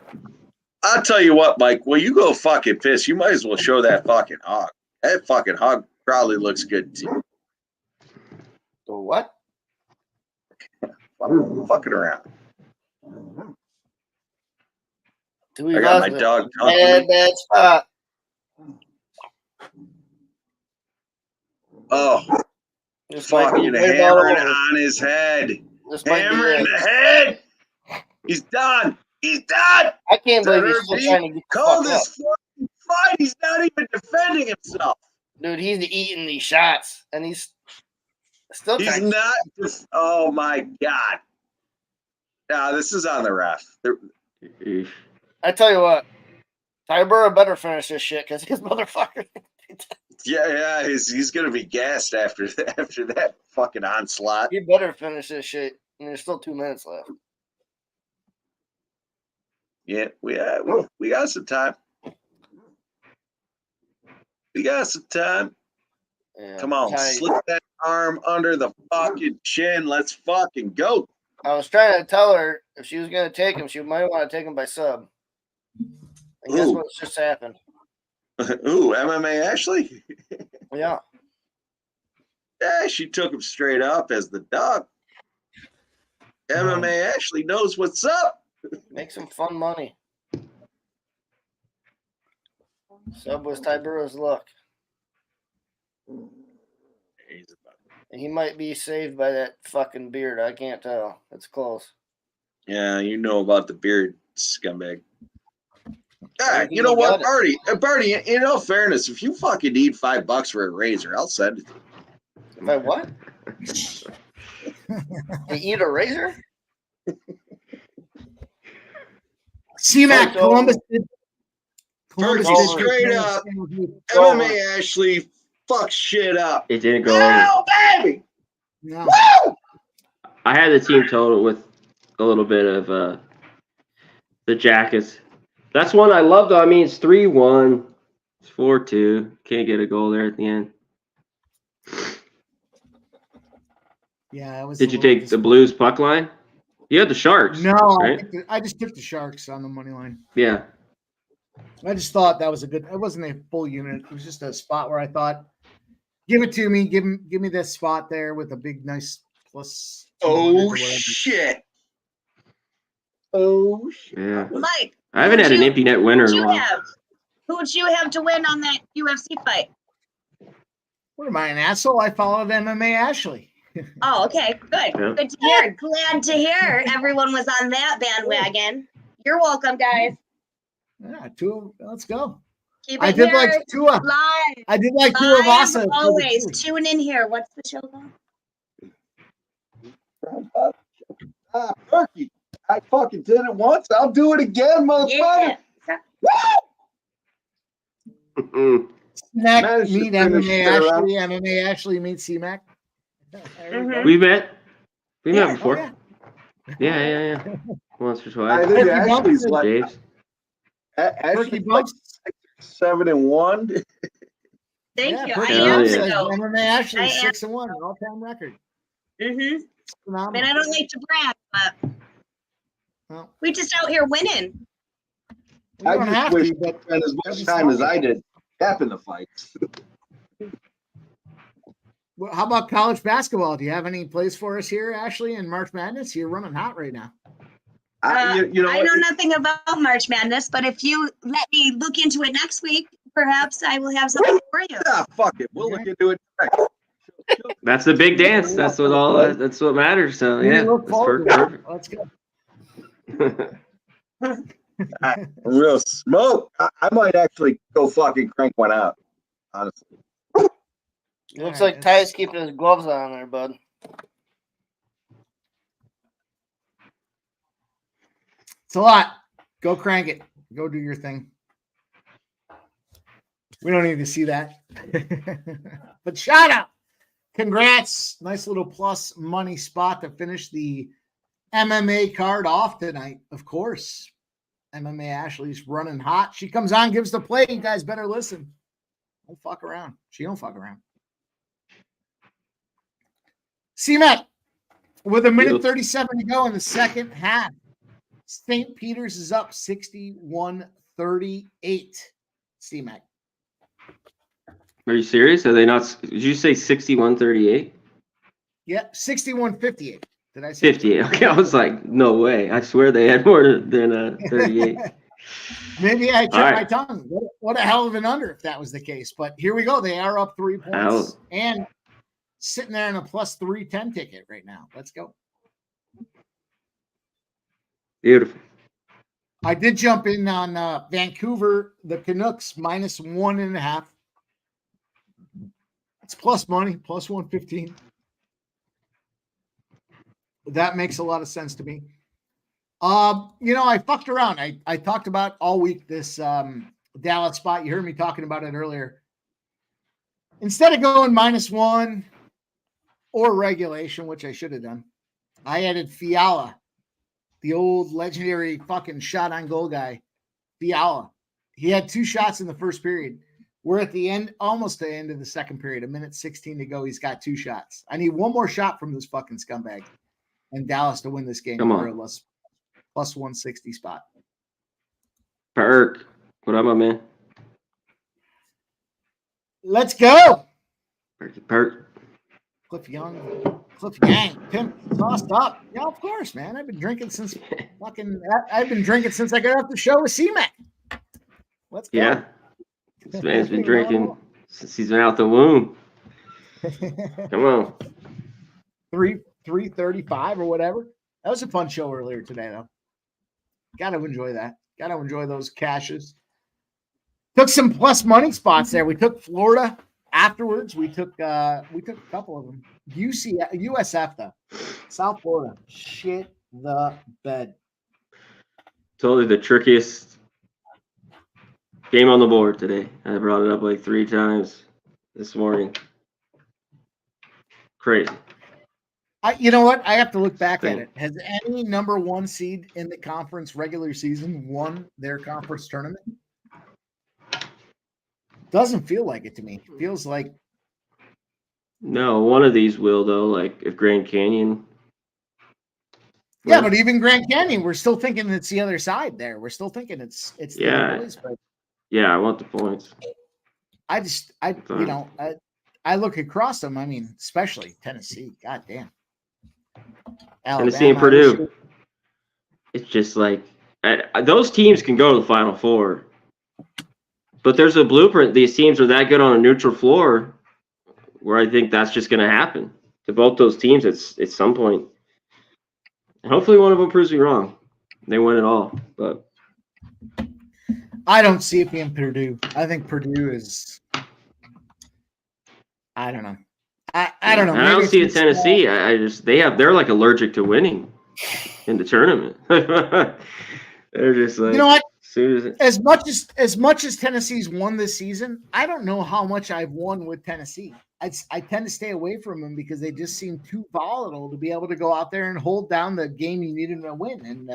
[SPEAKER 2] I'll tell you what, Mike. Well, you go fucking piss. You might as well show that fucking hog. That fucking hog probably looks good too.
[SPEAKER 8] The what?
[SPEAKER 2] Fucking around.
[SPEAKER 8] Tuivasa
[SPEAKER 2] I got my dog
[SPEAKER 8] bad, bad spot.
[SPEAKER 2] Oh,
[SPEAKER 8] This might be
[SPEAKER 2] fucking
[SPEAKER 8] right about
[SPEAKER 2] hammering
[SPEAKER 8] over.
[SPEAKER 2] on his head.
[SPEAKER 8] This might be
[SPEAKER 2] Hammer in
[SPEAKER 8] it.
[SPEAKER 2] the head. He's done. He's done.
[SPEAKER 8] I can't believe he's
[SPEAKER 2] Better
[SPEAKER 8] still
[SPEAKER 2] be
[SPEAKER 8] trying to get the
[SPEAKER 2] Call
[SPEAKER 8] fuck up.
[SPEAKER 2] this fucking fight. He's not even defending himself.
[SPEAKER 8] Dude, he's eating these shots, and he's still
[SPEAKER 2] He's
[SPEAKER 8] trying.
[SPEAKER 2] not. Oh my god. Nah, this is on the ref.
[SPEAKER 11] Eesh.
[SPEAKER 8] I tell you what, Tybura better finish this shit because his motherfucker.
[SPEAKER 2] Yeah, he's gonna be gassed after that fucking onslaught.
[SPEAKER 8] He better finish this shit. And there's still 2 minutes left.
[SPEAKER 2] Yeah, we got some time. We got some time.
[SPEAKER 8] Yeah,
[SPEAKER 2] Come on,
[SPEAKER 8] Ty-
[SPEAKER 2] slip that arm under the fucking chin. Let's fucking go.
[SPEAKER 8] I was trying to tell her if she was gonna take him, she might want to take him by sub. And guess
[SPEAKER 2] Ooh.
[SPEAKER 8] what's just happened?
[SPEAKER 2] Ooh, MMA Ashley.
[SPEAKER 8] Yeah.
[SPEAKER 2] Yeah, she took him straight up as the dog. MMA Ashley knows what's up.
[SPEAKER 8] Make some fun money. Sub was Tybura's luck. And he might be saved by that fucking beard. I can't tell. It's close.
[SPEAKER 2] Yeah, you know about the beard, scumbag. Yeah,
[SPEAKER 8] Maybe
[SPEAKER 2] you know
[SPEAKER 8] he
[SPEAKER 2] what,
[SPEAKER 8] got it.
[SPEAKER 2] Barney, in all fairness, if you fucking need $5 for a razor, I'll send it to you.
[SPEAKER 8] By what? They eat a razor?
[SPEAKER 1] C-Mac,
[SPEAKER 8] So-
[SPEAKER 1] Columbus did.
[SPEAKER 2] Turkey
[SPEAKER 8] over.
[SPEAKER 2] straight up.
[SPEAKER 8] Over.
[SPEAKER 2] MMA Ashley fuck shit up.
[SPEAKER 11] It didn't go over.
[SPEAKER 2] Oh, baby!
[SPEAKER 1] No.
[SPEAKER 2] Woo!
[SPEAKER 11] I had the team total with a little bit of the Jackets. That's one I love, though. I mean, it's 3-1. It's 4-2. Can't get a goal there at the end.
[SPEAKER 1] Yeah, it was.
[SPEAKER 11] Did
[SPEAKER 1] a
[SPEAKER 11] you
[SPEAKER 1] little
[SPEAKER 11] take the Blues puck line? You had the Sharks.
[SPEAKER 1] No,
[SPEAKER 11] right?
[SPEAKER 1] I just took the Sharks on the money line.
[SPEAKER 11] Yeah.
[SPEAKER 1] I just thought that was a good. It wasn't a full unit. It was just a spot where I thought, give it to me. Give me this spot there with a big, nice plus. 200 or
[SPEAKER 2] Oh,
[SPEAKER 1] whatever.
[SPEAKER 2] shit. Oh, shit.
[SPEAKER 11] Yeah.
[SPEAKER 10] Mike,
[SPEAKER 11] I haven't had an
[SPEAKER 10] Who'd
[SPEAKER 11] empty net winner
[SPEAKER 10] who'd
[SPEAKER 11] in a
[SPEAKER 10] you
[SPEAKER 11] while.
[SPEAKER 10] have? Who would you have to win on that UFC fight?
[SPEAKER 1] What am I, an asshole? I followed MMA Ashley.
[SPEAKER 10] Oh, okay, good.
[SPEAKER 11] Yeah.
[SPEAKER 10] Good to hear. Glad to hear everyone was on that bandwagon. You're welcome, guys.
[SPEAKER 1] Yeah, let's go.
[SPEAKER 10] Keep it
[SPEAKER 1] I did
[SPEAKER 10] here
[SPEAKER 1] like Tua.
[SPEAKER 10] live.
[SPEAKER 1] I did like
[SPEAKER 10] Live
[SPEAKER 1] Tuivasa.
[SPEAKER 10] always. Tune in here. What's the show called?
[SPEAKER 2] Turkey. I fucking did it once. I'll do it again, motherfucker.
[SPEAKER 10] Yeah.
[SPEAKER 11] Mm-mm.
[SPEAKER 1] C-Mac
[SPEAKER 2] Managed to
[SPEAKER 1] meet
[SPEAKER 2] finish
[SPEAKER 1] MMA
[SPEAKER 2] it around.
[SPEAKER 1] Ashley. MMA Ashley meet C-Mac. There we go.
[SPEAKER 11] We met. We
[SPEAKER 1] Yeah,
[SPEAKER 11] met before.
[SPEAKER 1] oh,
[SPEAKER 11] yeah. Once or
[SPEAKER 2] I
[SPEAKER 11] twice.
[SPEAKER 2] think
[SPEAKER 1] Turkey
[SPEAKER 2] Ashley's
[SPEAKER 1] Bumps.
[SPEAKER 2] like
[SPEAKER 11] Dave's.
[SPEAKER 1] Turkey Bumps.
[SPEAKER 2] 7-1.
[SPEAKER 10] Thank you.
[SPEAKER 1] Turkey
[SPEAKER 10] I
[SPEAKER 11] Hell
[SPEAKER 10] am
[SPEAKER 1] Bumps
[SPEAKER 11] yeah.
[SPEAKER 1] says
[SPEAKER 10] so.
[SPEAKER 1] MMA Ashley
[SPEAKER 10] I am.
[SPEAKER 1] 6-1, all-time record.
[SPEAKER 10] Mm-hmm.
[SPEAKER 1] It's
[SPEAKER 10] I mean,
[SPEAKER 1] phenomenal.
[SPEAKER 10] I don't like to brag, but
[SPEAKER 1] Well,
[SPEAKER 10] we just out here winning.
[SPEAKER 1] we don't
[SPEAKER 2] I
[SPEAKER 1] have
[SPEAKER 2] just wish
[SPEAKER 1] to, but
[SPEAKER 2] I spent as much
[SPEAKER 1] That'd be
[SPEAKER 2] time as
[SPEAKER 1] fun.
[SPEAKER 2] I did capping the fights.
[SPEAKER 1] well, how about college basketball? Do you have any plays for us here, Ashley, in March Madness? You're running hot right now.
[SPEAKER 2] You know
[SPEAKER 10] I
[SPEAKER 2] what?
[SPEAKER 10] know nothing about March Madness, but if you let me look into it next week, perhaps I will have something for you.
[SPEAKER 2] Ah, fuck it. We'll look into it.
[SPEAKER 11] That's the big dance. That's what matters. So
[SPEAKER 1] We
[SPEAKER 11] yeah,
[SPEAKER 1] look
[SPEAKER 11] that's
[SPEAKER 1] forward to
[SPEAKER 11] perfect.
[SPEAKER 1] it. Let's go.
[SPEAKER 2] Real smoke. I might actually go fucking crank one out. Honestly.
[SPEAKER 8] Looks
[SPEAKER 1] Alright,
[SPEAKER 8] like Ty's keeping his gloves on there, bud.
[SPEAKER 1] It's a lot. Go crank it. Go do your thing. We don't need to see that. But shout out. Congrats. Nice little plus money spot to finish the MMA card off tonight, of course. MMA Ashley's running hot. She comes on, gives the play. You guys better listen. Don't fuck around. She don't fuck around. C-Mac, with a minute 37 to go in the second half. St. Peter's is up 61-38. C-Mac.
[SPEAKER 11] Are you serious? Are they not? Did you say 61-38?
[SPEAKER 1] Yeah, 61-58. Did I say
[SPEAKER 11] 58? Okay, I was like, no way. I swear they had more than 38.
[SPEAKER 1] Maybe I checked
[SPEAKER 11] All
[SPEAKER 1] my
[SPEAKER 11] right.
[SPEAKER 1] tongue. What a hell of an under if that was the case. But here we go. They are up 3 points
[SPEAKER 11] Hell.
[SPEAKER 1] and sitting there in a plus 310 ticket right now. Let's go.
[SPEAKER 11] Beautiful.
[SPEAKER 1] I did jump in on Vancouver, the Canucks -1.5. It's plus money, plus 115. That makes a lot of sense to me. I fucked around. I talked about all week this Dallas spot. You heard me talking about it earlier. Instead of going -1 or regulation, which I should have done, I added Fiala, the old legendary fucking shot on goal guy. Fiala. He had 2 shots in the first period. We're at the end, almost the end of the second period, a minute 16 to go. He's got 2 shots. I need one more shot from this fucking scumbag and Dallas to win this game.
[SPEAKER 11] Come on.
[SPEAKER 1] For a plus 160 spot.
[SPEAKER 11] Perk. What up, my man?
[SPEAKER 1] Let's go.
[SPEAKER 11] Perk.
[SPEAKER 1] Cliff Young, Cliff Yang, Pimp, tossed up. Yeah, of course, man. I've been drinking since I've been drinking since I got off the show with C-Mac. Let's go.
[SPEAKER 11] Yeah. This man's been drinking since he's been out the womb. Come on.
[SPEAKER 1] 3:35 or whatever. That was a fun show earlier today, though. Got to enjoy that. Got to enjoy those cashes. Took some plus money spots there. We took Florida afterwards. We took a couple of them. USF though. South Florida. Shit the bed.
[SPEAKER 11] Totally the trickiest game on the board today. I brought it up like 3 times this morning. Crazy.
[SPEAKER 1] You know what? I have to look back at it. Has any number 1 seed in the conference regular season won their conference tournament? Doesn't feel like it to me. It feels like
[SPEAKER 11] No, one of these will though. Like if Grand Canyon.
[SPEAKER 1] yeah, but even Grand Canyon, we're still thinking it's the other side there. We're still thinking it's the
[SPEAKER 11] Yeah.
[SPEAKER 1] boys, but
[SPEAKER 11] Yeah, I want the points.
[SPEAKER 1] I look across them. I mean, especially Tennessee. God damn.
[SPEAKER 11] Tennessee and Purdue. It's just like those teams can go to the Final Four, but there's a blueprint. These teams are that good on a neutral floor, where I think that's just going to happen to both those teams at some point. And hopefully, one of them proves me wrong. They win it all, but
[SPEAKER 1] I don't see it being Purdue. I think Purdue is. I don't know. I don't know.
[SPEAKER 11] And I don't see it Tennessee. They're like allergic to winning in the tournament. They're just like,
[SPEAKER 1] you know what?
[SPEAKER 11] As
[SPEAKER 1] As much as Tennessee's won this season, I don't know how much I've won with Tennessee. I tend to stay away from them because they just seem too volatile to be able to go out there and hold down the game you needed to win. And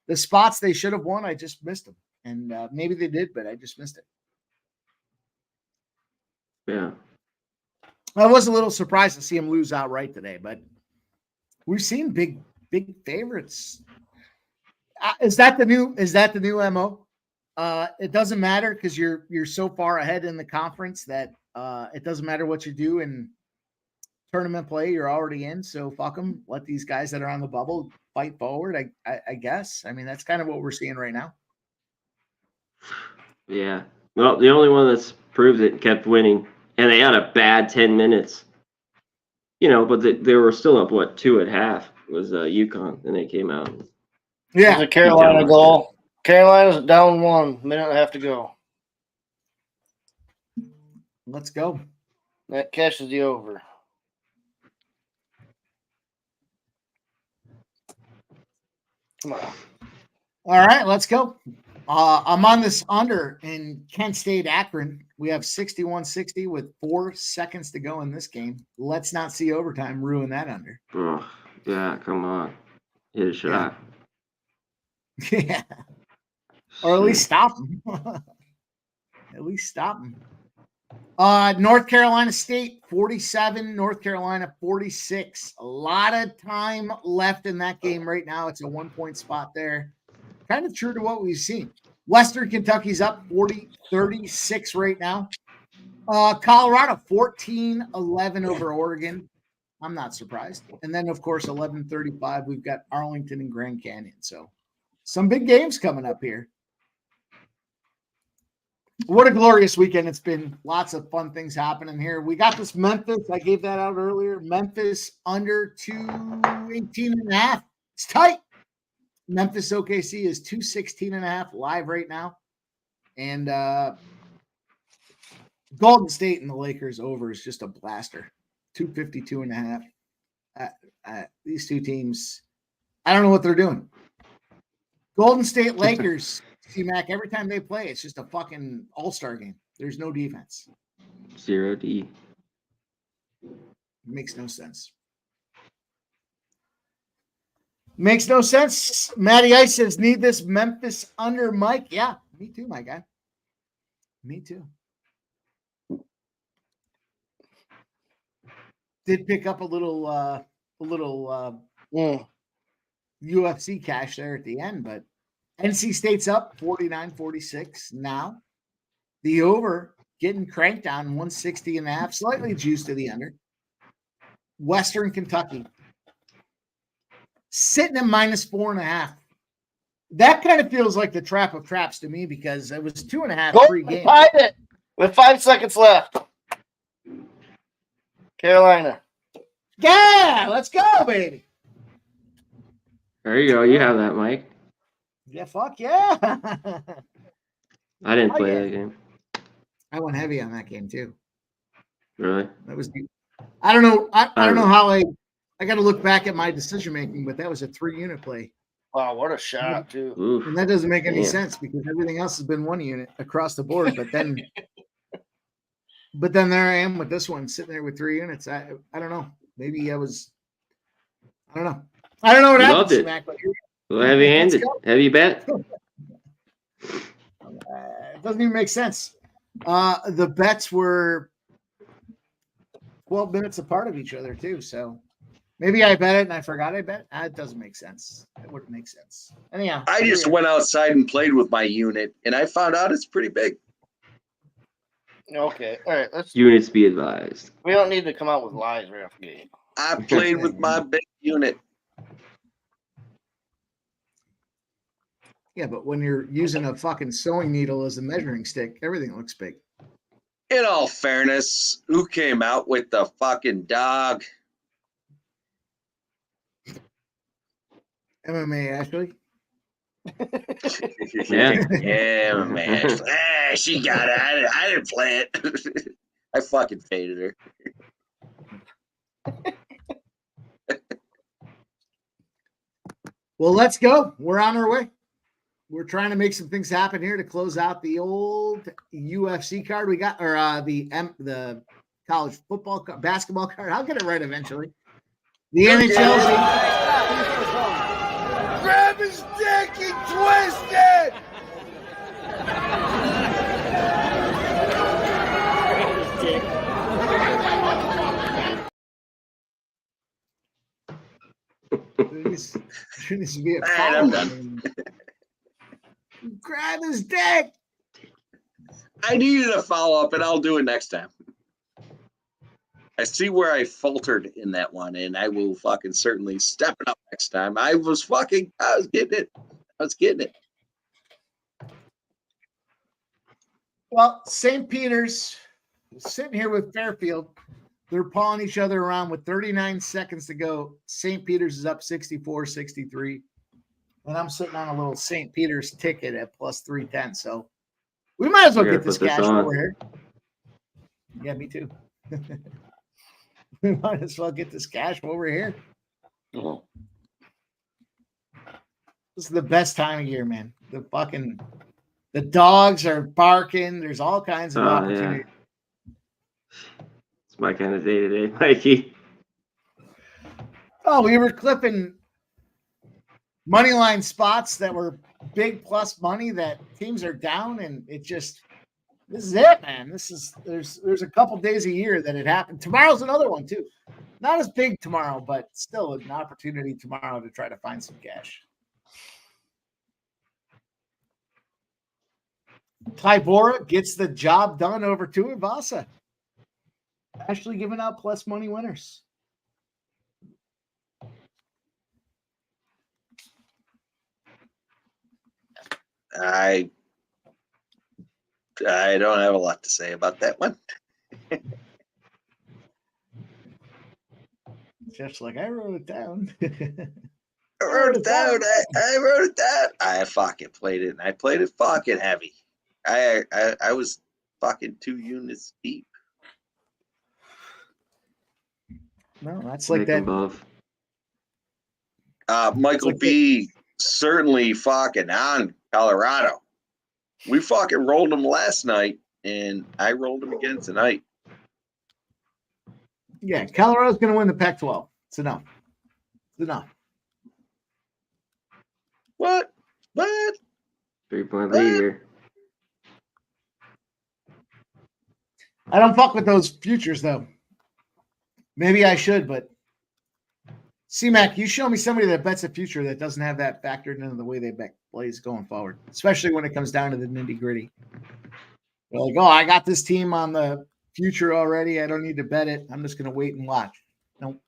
[SPEAKER 1] the spots they should have won, I just missed them. And maybe they did, but I just missed it.
[SPEAKER 11] Yeah.
[SPEAKER 1] I was a little surprised to see him lose outright today, but we've seen big favorites. Is that the new MO? It doesn't matter because you're so far ahead in the conference that it doesn't matter what you do in tournament play. You're already in, so fuck them. Let these guys that are on the bubble fight forward. I guess. I mean, that's kind of what we're seeing right now.
[SPEAKER 11] Yeah. Well, the only one that's proved it kept winning. And they had a bad 10 minutes, but they were still up, 2 at half was UConn, and they came out.
[SPEAKER 1] Yeah.
[SPEAKER 8] The Carolina goal. Carolina's down 1 minute and a half to go.
[SPEAKER 1] Let's go.
[SPEAKER 8] That cashes the over. Come on.
[SPEAKER 1] All right, let's go. I'm on this under in Kent State Akron. We have 61-60 with 4 seconds to go in this game. Let's not see overtime ruin that under.
[SPEAKER 11] Oh, yeah, come on. hit a shot.
[SPEAKER 1] Yeah. Or at least stop them. At least stop them. North Carolina State 47, North Carolina 46. A lot of time left in that game right now. It's a 1-point spot there. Kind of true to what we've seen. Western Kentucky's up 40-36 right now. Colorado 14-11 over Oregon. I'm not surprised. And then, of course, 11-35, we've got Arlington and Grand Canyon. So some big games coming up here. What a glorious weekend it's been. Lots of fun things happening here. We got this Memphis. I gave that out earlier. Memphis under 218.5. It's tight. Memphis OKC is 216.5 live right now. And Golden State and the Lakers over is just a blaster. 252.5. These two teams, I don't know what they're doing. Golden State Lakers, C-Mac, every time they play, it's just a fucking all-star game. There's no defense.
[SPEAKER 11] 0D.
[SPEAKER 1] It makes no sense. Makes no sense. Matty Ice says, need this Memphis under Mike. Yeah, me too, my guy. Me too. Did pick up a little UFC cash there at the end, but NC State's up 49-46 now. The over getting cranked down 160.5, slightly juiced to the under. Western Kentucky sitting at -4.5. That kind of feels like the trap of traps to me because it was 2.5 pre-game.
[SPEAKER 8] Find it with 5 seconds left. Carolina.
[SPEAKER 1] Yeah, let's go, baby.
[SPEAKER 11] There you go. You have that, Mike.
[SPEAKER 1] Yeah, fuck yeah.
[SPEAKER 11] I didn't
[SPEAKER 1] Oh,
[SPEAKER 11] play
[SPEAKER 1] yeah.
[SPEAKER 11] that game.
[SPEAKER 1] I went heavy on that game too.
[SPEAKER 11] Really?
[SPEAKER 1] That was. I don't know. I don't know how I got to look back at my decision making, but that was a 3-unit play,
[SPEAKER 8] Wow, what a shot, too.
[SPEAKER 11] Oof.
[SPEAKER 1] and that doesn't make any
[SPEAKER 11] Damn.
[SPEAKER 1] sense because everything else has been 1 unit across the board. But then there I am with this one sitting there with 3 units. I don't know. Maybe I was. I don't know. I don't know what
[SPEAKER 11] You
[SPEAKER 1] happened.
[SPEAKER 11] loved it.
[SPEAKER 1] Smack, but
[SPEAKER 11] Well, heavy-handed.
[SPEAKER 1] Let's
[SPEAKER 11] Heavy bet.
[SPEAKER 1] it doesn't even make sense. The bets were 12 minutes apart of each other too. So maybe I bet it and I forgot I bet. It doesn't make sense. It wouldn't make sense. Anyhow,
[SPEAKER 2] I just went outside and played with my unit, and I found out it's pretty big.
[SPEAKER 8] Okay, all right.
[SPEAKER 11] Units be advised.
[SPEAKER 8] We don't need to come out with lies right off the gate.
[SPEAKER 2] I played with my big unit.
[SPEAKER 1] Yeah, but when you're using a fucking sewing needle as a measuring stick, everything looks big.
[SPEAKER 2] In all fairness, who came out with the fucking dog?
[SPEAKER 1] MMA Ashley.
[SPEAKER 11] Yeah.
[SPEAKER 2] Yeah, man. She got it. I didn't play it. I fucking faded her.
[SPEAKER 1] Well, let's go. We're on our way. We're trying to make some things happen here to close out the old UFC card we got, or the college football basketball card. I'll get it right eventually. The NHL.
[SPEAKER 3] Grab his dick and twist it!
[SPEAKER 1] There needs to be a
[SPEAKER 2] All right, I'm
[SPEAKER 1] follow.
[SPEAKER 2] done.
[SPEAKER 1] Grab his dick.
[SPEAKER 2] I needed a follow up, and I'll do it next time. I see where I faltered in that one, and I will fucking certainly step it up next time. I was getting it.
[SPEAKER 1] Well, St. Peter's sitting here with Fairfield. They're pawing each other around with 39 seconds to go. St. Peter's is up 64-63. And I'm sitting on a little St. Peter's ticket at plus 310. So we might as well
[SPEAKER 11] I gotta
[SPEAKER 1] get this
[SPEAKER 11] put this
[SPEAKER 1] cash
[SPEAKER 11] on.
[SPEAKER 1] over here. Yeah, me too. We might as well get this cash over here. This is the best time of year, man. The dogs are barking. There's all kinds of
[SPEAKER 11] Oh,
[SPEAKER 1] opportunity.
[SPEAKER 11] yeah. It's my kind of day today, Mikey.
[SPEAKER 1] Oh, we were clipping money line spots that were big plus money that teams are down, and this is it, man. There's a couple days a year that it happened. Tomorrow's another one too. Not as big tomorrow, but still an opportunity tomorrow to try to find some cash. Tybora gets the job done over Tuivasa. Actually giving out plus money winners.
[SPEAKER 2] I don't have a lot to say about that one.
[SPEAKER 1] Jeff's like, I wrote it down.
[SPEAKER 2] I wrote it down. I wrote it down. I fucking played it, and I played it fucking heavy. I was fucking 2 units deep.
[SPEAKER 1] No, that's like that.
[SPEAKER 11] Above.
[SPEAKER 2] Michael
[SPEAKER 1] like
[SPEAKER 2] B. certainly fucking on Colorado. We fucking rolled them last night, and I rolled them again tonight.
[SPEAKER 1] Yeah, Colorado's going to win the Pac-12. It's enough. It's enough.
[SPEAKER 2] What? What?
[SPEAKER 11] 3-point lead here.
[SPEAKER 1] I don't fuck with those futures, though. Maybe I should, but C-Mac, you show me somebody that bets a future that doesn't have that factored into the way they bet plays going forward, especially when it comes down to the nitty-gritty. They're like, oh, I got this team on the future already. I don't need to bet it. I'm just going to wait and watch. Nope.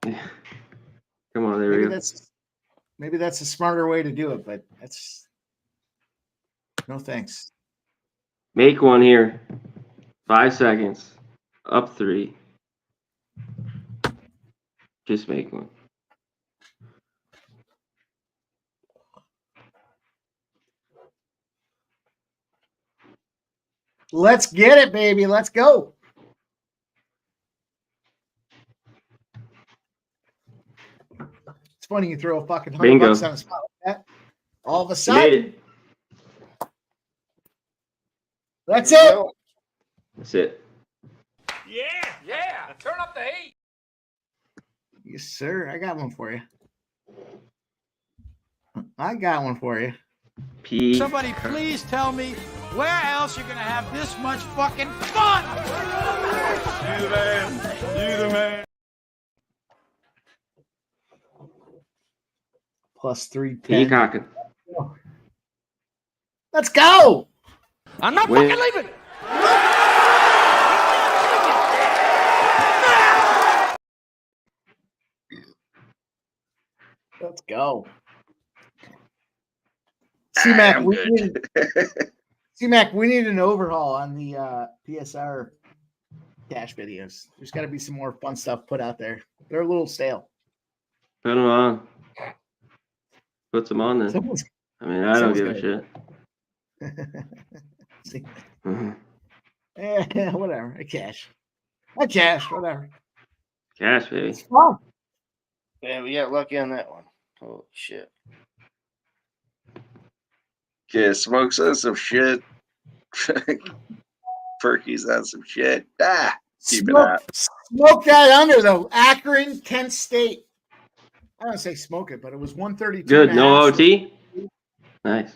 [SPEAKER 11] Yeah. Come on, there we go.
[SPEAKER 1] Maybe that's a smarter way to do it, but that's no thanks.
[SPEAKER 11] Make one here. 5 seconds. Up 3. Just make one.
[SPEAKER 1] Let's get it, baby. Let's go. It's funny you throw a fucking $100 on a spot like that. All of a
[SPEAKER 11] Made
[SPEAKER 1] sudden,
[SPEAKER 11] it.
[SPEAKER 1] that's it.
[SPEAKER 11] That's it.
[SPEAKER 3] Yeah. Turn up the heat.
[SPEAKER 1] Yes, sir. I got one for you. I got one for you.
[SPEAKER 11] P.
[SPEAKER 3] Somebody please tell me where else you're gonna have this much fucking fun. You the man. You the man.
[SPEAKER 1] Plus 310.
[SPEAKER 11] Peacocking.
[SPEAKER 1] Let's go.
[SPEAKER 3] I'm not
[SPEAKER 11] Win.
[SPEAKER 3] fucking leaving.
[SPEAKER 1] Let's go. C-Mac,
[SPEAKER 2] I'm
[SPEAKER 1] we
[SPEAKER 2] good.
[SPEAKER 1] need, C-Mac, we need an overhaul on the PSR cash videos. There's got to be some more fun stuff put out there. They're a little stale.
[SPEAKER 11] Put them on. Put them on then.
[SPEAKER 1] Someone's-
[SPEAKER 11] I mean, I don't
[SPEAKER 1] someone's
[SPEAKER 11] give a
[SPEAKER 1] gotta-
[SPEAKER 11] shit.
[SPEAKER 1] See,
[SPEAKER 11] Mhm.
[SPEAKER 1] whatever. I cash, whatever.
[SPEAKER 11] Cash, baby.
[SPEAKER 1] It's fun.
[SPEAKER 8] Yeah, we got lucky on that one. Holy shit.
[SPEAKER 2] Yeah, Smoke's on some shit. Perky's on some shit. Keep it up.
[SPEAKER 1] Smoke that under, though. Akron, Kent State. I don't say smoke it, but it was 132.
[SPEAKER 11] Good. No
[SPEAKER 1] max.
[SPEAKER 11] OT? Nice.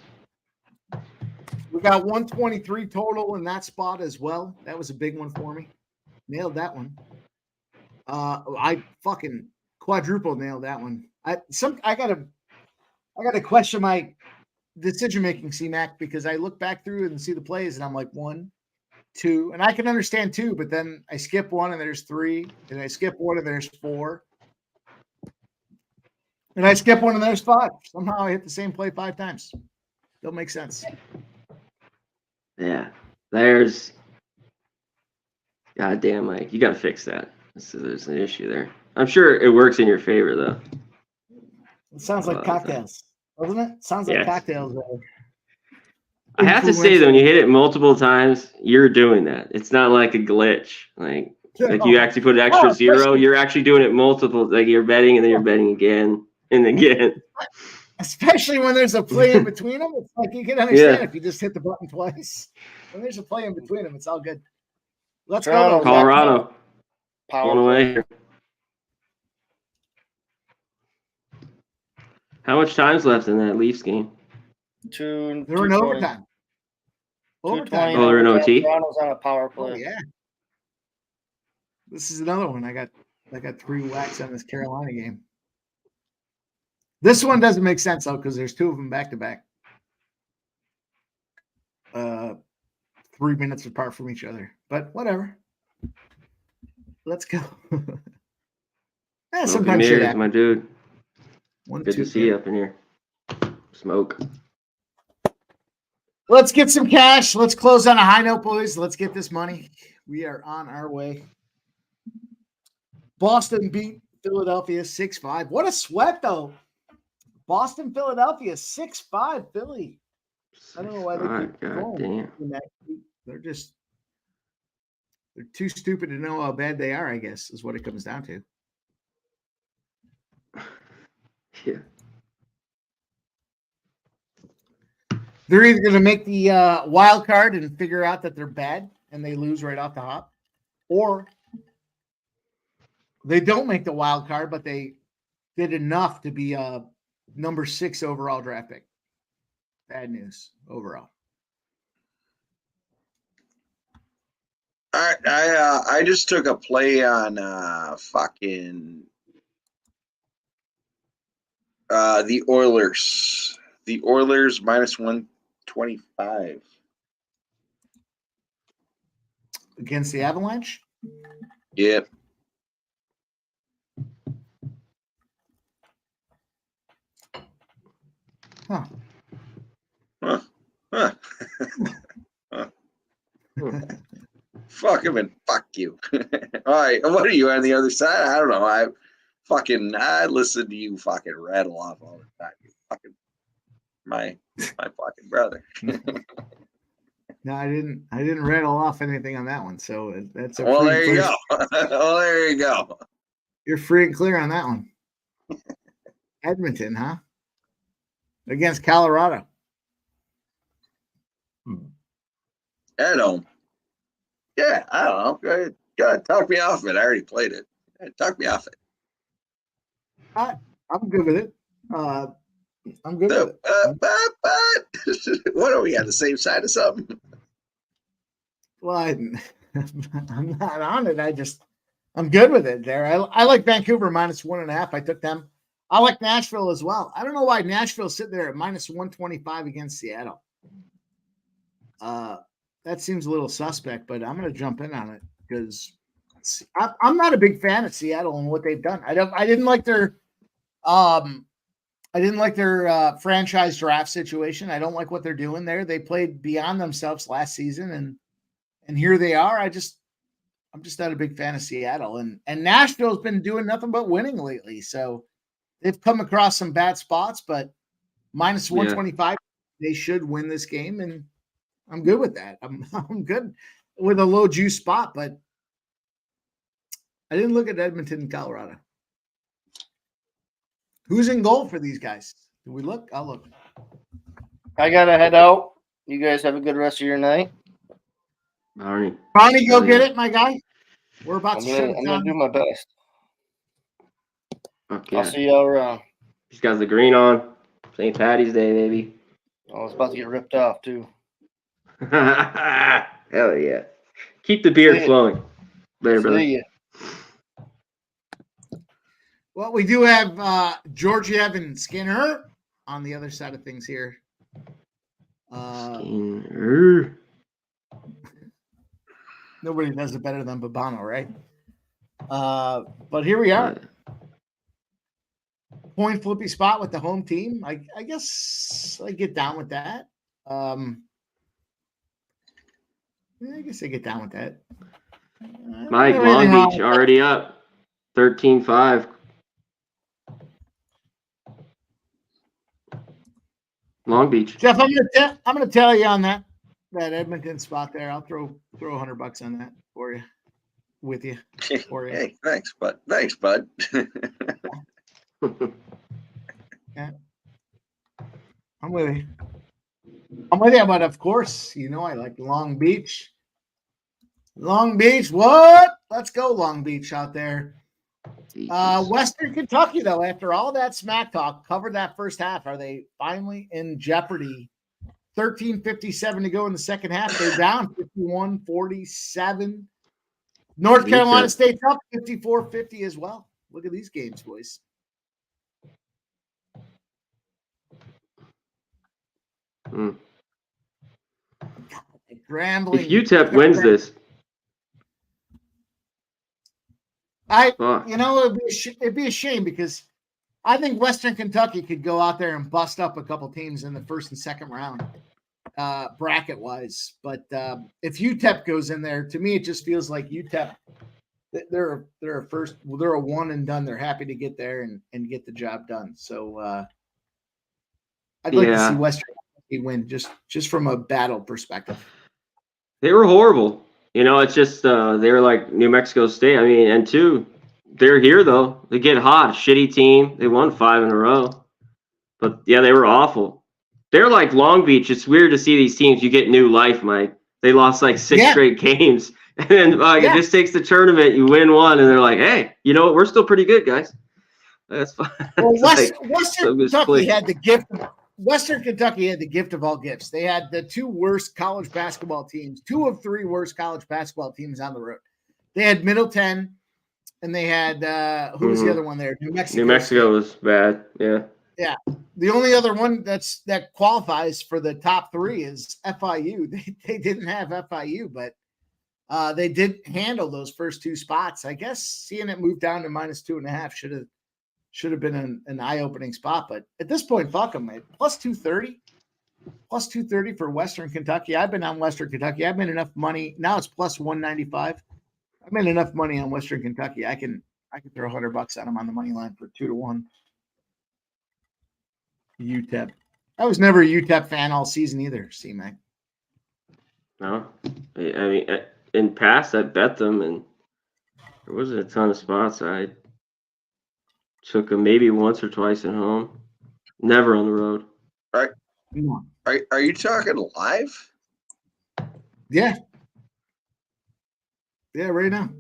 [SPEAKER 1] We got 123 total in that spot as well. That was a big one for me. Nailed that one. I fucking quadruple nailed that one. I gotta question my decision making, C-Mac, because I look back through it and see the plays and I'm like 1, 2, and I can understand 2, but then I skip 1 and there's 3, and I skip 1 and there's 4, and I skip 1 and there's 5. Somehow I hit the same play 5 times. Don't make sense.
[SPEAKER 11] Yeah. There's. Goddamn, Mike. You got to fix that. There's an issue there. I'm sure it works in your favor, though.
[SPEAKER 1] It sounds like cocktails, doesn't it? Sounds like
[SPEAKER 11] Yes.
[SPEAKER 1] cocktails.
[SPEAKER 11] I have to say, though, when you hit it multiple times, you're doing that. It's not like a glitch. Like you actually put an extra 0. You're actually doing it multiple. Like you're betting and then you're betting again and again.
[SPEAKER 1] Especially when there's a play in between them. It's like you can understand
[SPEAKER 11] Yeah.
[SPEAKER 1] if you just hit the button twice. When there's a play in between them, it's all good. Let's
[SPEAKER 8] Toronto,
[SPEAKER 1] go.
[SPEAKER 11] Colorado.
[SPEAKER 8] Power
[SPEAKER 11] Going away here. How much time's left in that Leafs game?
[SPEAKER 8] Two.
[SPEAKER 1] They were in
[SPEAKER 8] 2:20.
[SPEAKER 1] overtime.
[SPEAKER 8] 2:20.
[SPEAKER 11] Oh, they're in OT?
[SPEAKER 8] Toronto's on a power
[SPEAKER 1] Oh,
[SPEAKER 8] play.
[SPEAKER 1] yeah. This is another one. I got 3 whacks on this Carolina game. This one doesn't make sense though, because there's 2 of them back to back. 3 minutes apart from each other. But whatever. Let's go. Sometimes shit
[SPEAKER 11] Mears,
[SPEAKER 1] happens.
[SPEAKER 11] my dude.
[SPEAKER 1] 1,
[SPEAKER 11] Good
[SPEAKER 1] 2,
[SPEAKER 11] to see you up in here. Smoke.
[SPEAKER 1] Let's get some cash. Let's close on a high note, boys. Let's get this money. We are on our way. Boston beat Philadelphia 6-5. What a sweat, though. Boston, Philadelphia 6-5. Philly. I don't know why they keep
[SPEAKER 11] God
[SPEAKER 1] going.
[SPEAKER 11] damn.
[SPEAKER 1] They're too stupid to know how bad they are, I guess, is what it comes down to.
[SPEAKER 11] Yeah.
[SPEAKER 1] They're either going to make the wild card and figure out that they're bad and they lose right off the hop, or they don't make the wild card, but they did enough to be a number 6 overall draft pick. Bad news overall.
[SPEAKER 2] I just took a play on fucking the Oilers. The Oilers minus 125
[SPEAKER 1] Against the Avalanche?
[SPEAKER 2] Yep.
[SPEAKER 1] Huh.
[SPEAKER 2] Huh. Huh. Fuck him and fuck you. All right, what are you on the other side? I don't know. I listen to you fucking rattle off all the time. You fucking my fucking brother.
[SPEAKER 1] No, I didn't rattle off anything on that one. So that's a
[SPEAKER 2] Well,
[SPEAKER 1] free
[SPEAKER 2] there
[SPEAKER 1] and
[SPEAKER 2] you
[SPEAKER 1] clear.
[SPEAKER 2] go. Well, there you go.
[SPEAKER 1] You're free and clear on that one. Edmonton, huh? Against Colorado.
[SPEAKER 2] At home. Yeah, I don't know. Go ahead, talk me off it. I already played it. Talk me off it.
[SPEAKER 1] I'm good with it. I'm good with it.
[SPEAKER 2] But what are we on the same side of something?
[SPEAKER 1] Well, I'm not on it. I'm good with it there. I like Vancouver minus 1.5. I took them. I like Nashville as well. I don't know why Nashville's sitting there at minus 125 against Seattle. That seems a little suspect, but I'm going to jump in on it because I'm not a big fan of Seattle and what they've done. I didn't like their franchise draft situation. I don't like what they're doing there. They played beyond themselves last season, and here they are. I'm just not a big fan of Seattle, and Nashville's been doing nothing but winning lately. So they've come across some bad spots, but minus 125, they should win this game, and I'm good with that. I'm good with a low juice spot, but I didn't look at Edmonton and Colorado. Who's in goal for these guys? Do we look? I'll look.
[SPEAKER 8] I gotta head out. You guys have a good rest of your night.
[SPEAKER 11] Barney,
[SPEAKER 1] Go get it, my guy. We're about to shut it
[SPEAKER 8] I'm
[SPEAKER 1] down.
[SPEAKER 8] gonna do my best.
[SPEAKER 11] Okay.
[SPEAKER 8] I'll see y'all around.
[SPEAKER 11] He's got the green on. St. Patty's Day, baby.
[SPEAKER 8] I was about to get ripped off too.
[SPEAKER 11] Hell yeah. Keep the beard
[SPEAKER 8] See ya.
[SPEAKER 11] flowing. Later, brother.
[SPEAKER 8] See ya.
[SPEAKER 1] Well, we do have Georgiev and Skinner on the other side of things here.
[SPEAKER 11] Skinner.
[SPEAKER 1] Nobody does it better than Babano, right? But here we are. Point flippy spot with the home team. I guess I get down with that. I guess I get down with that.
[SPEAKER 11] Mike, Long Beach already up 13-5. Long Beach.
[SPEAKER 1] Jeff, I'm gonna tell you on that Edmonton spot there. I'll throw $100 on that for you, with you, for you.
[SPEAKER 2] Hey, thanks, bud. Thanks, bud.
[SPEAKER 1] Yeah. I'm with you. But of course, I like Long Beach. Long Beach, what? Let's go Long Beach out there. Western Kentucky, though, after all that smack talk, covered that first half. Are they finally in jeopardy? 13:57 to go in the second half. They're down 51-47. North Carolina State's up 54-50 as well. Look at these games, boys. Grambling.
[SPEAKER 11] If UTEP wins this,
[SPEAKER 1] it'd be a shame because I think Western Kentucky could go out there and bust up a couple teams in the first and second round, bracket wise. But if UTEP goes in there, to me, it just feels like UTEP. They're a one and done. They're happy to get there and get the job done. So I'd like to see Western Kentucky win just from a battle perspective.
[SPEAKER 11] They were horrible. It's just they're like New Mexico State. I mean, and two, they're here though. They get hot. Shitty team. They won 5 in a row. But yeah, they were awful. They're like Long Beach. It's weird to see these teams. You get new life, Mike. They lost like 6 straight games. And then it just takes the tournament. You win one, and they're like, hey, you know what? We're still pretty good, guys. That's fine.
[SPEAKER 1] Well, Western Kentucky had the gift. Western Kentucky had the gift of all gifts. They had the 2 worst college basketball teams, 2 of 3 worst college basketball teams on the road. They had Middle 10, and they had who was the other one there? New Mexico.
[SPEAKER 11] New Mexico was bad. Yeah.
[SPEAKER 1] Yeah. The only other one that qualifies for the top 3 is FIU. They didn't have FIU, but they did handle those first 2 spots. I guess seeing it move down to -2.5 should have been an eye-opening spot. But at this point, fuck them, man. +230 for Western Kentucky. I've been on Western Kentucky. I've made enough money. Now it's +195. I've made enough money on Western Kentucky. I can throw $100 at them on the money line for 2-1. UTEP. I was never a UTEP fan all season either, C-Mac.
[SPEAKER 11] No. I mean, in past, I bet them, and there wasn't a ton of spots. I took them maybe once or twice at home. Never on the road.
[SPEAKER 2] All right. Are you talking live?
[SPEAKER 1] Yeah. Yeah, right now.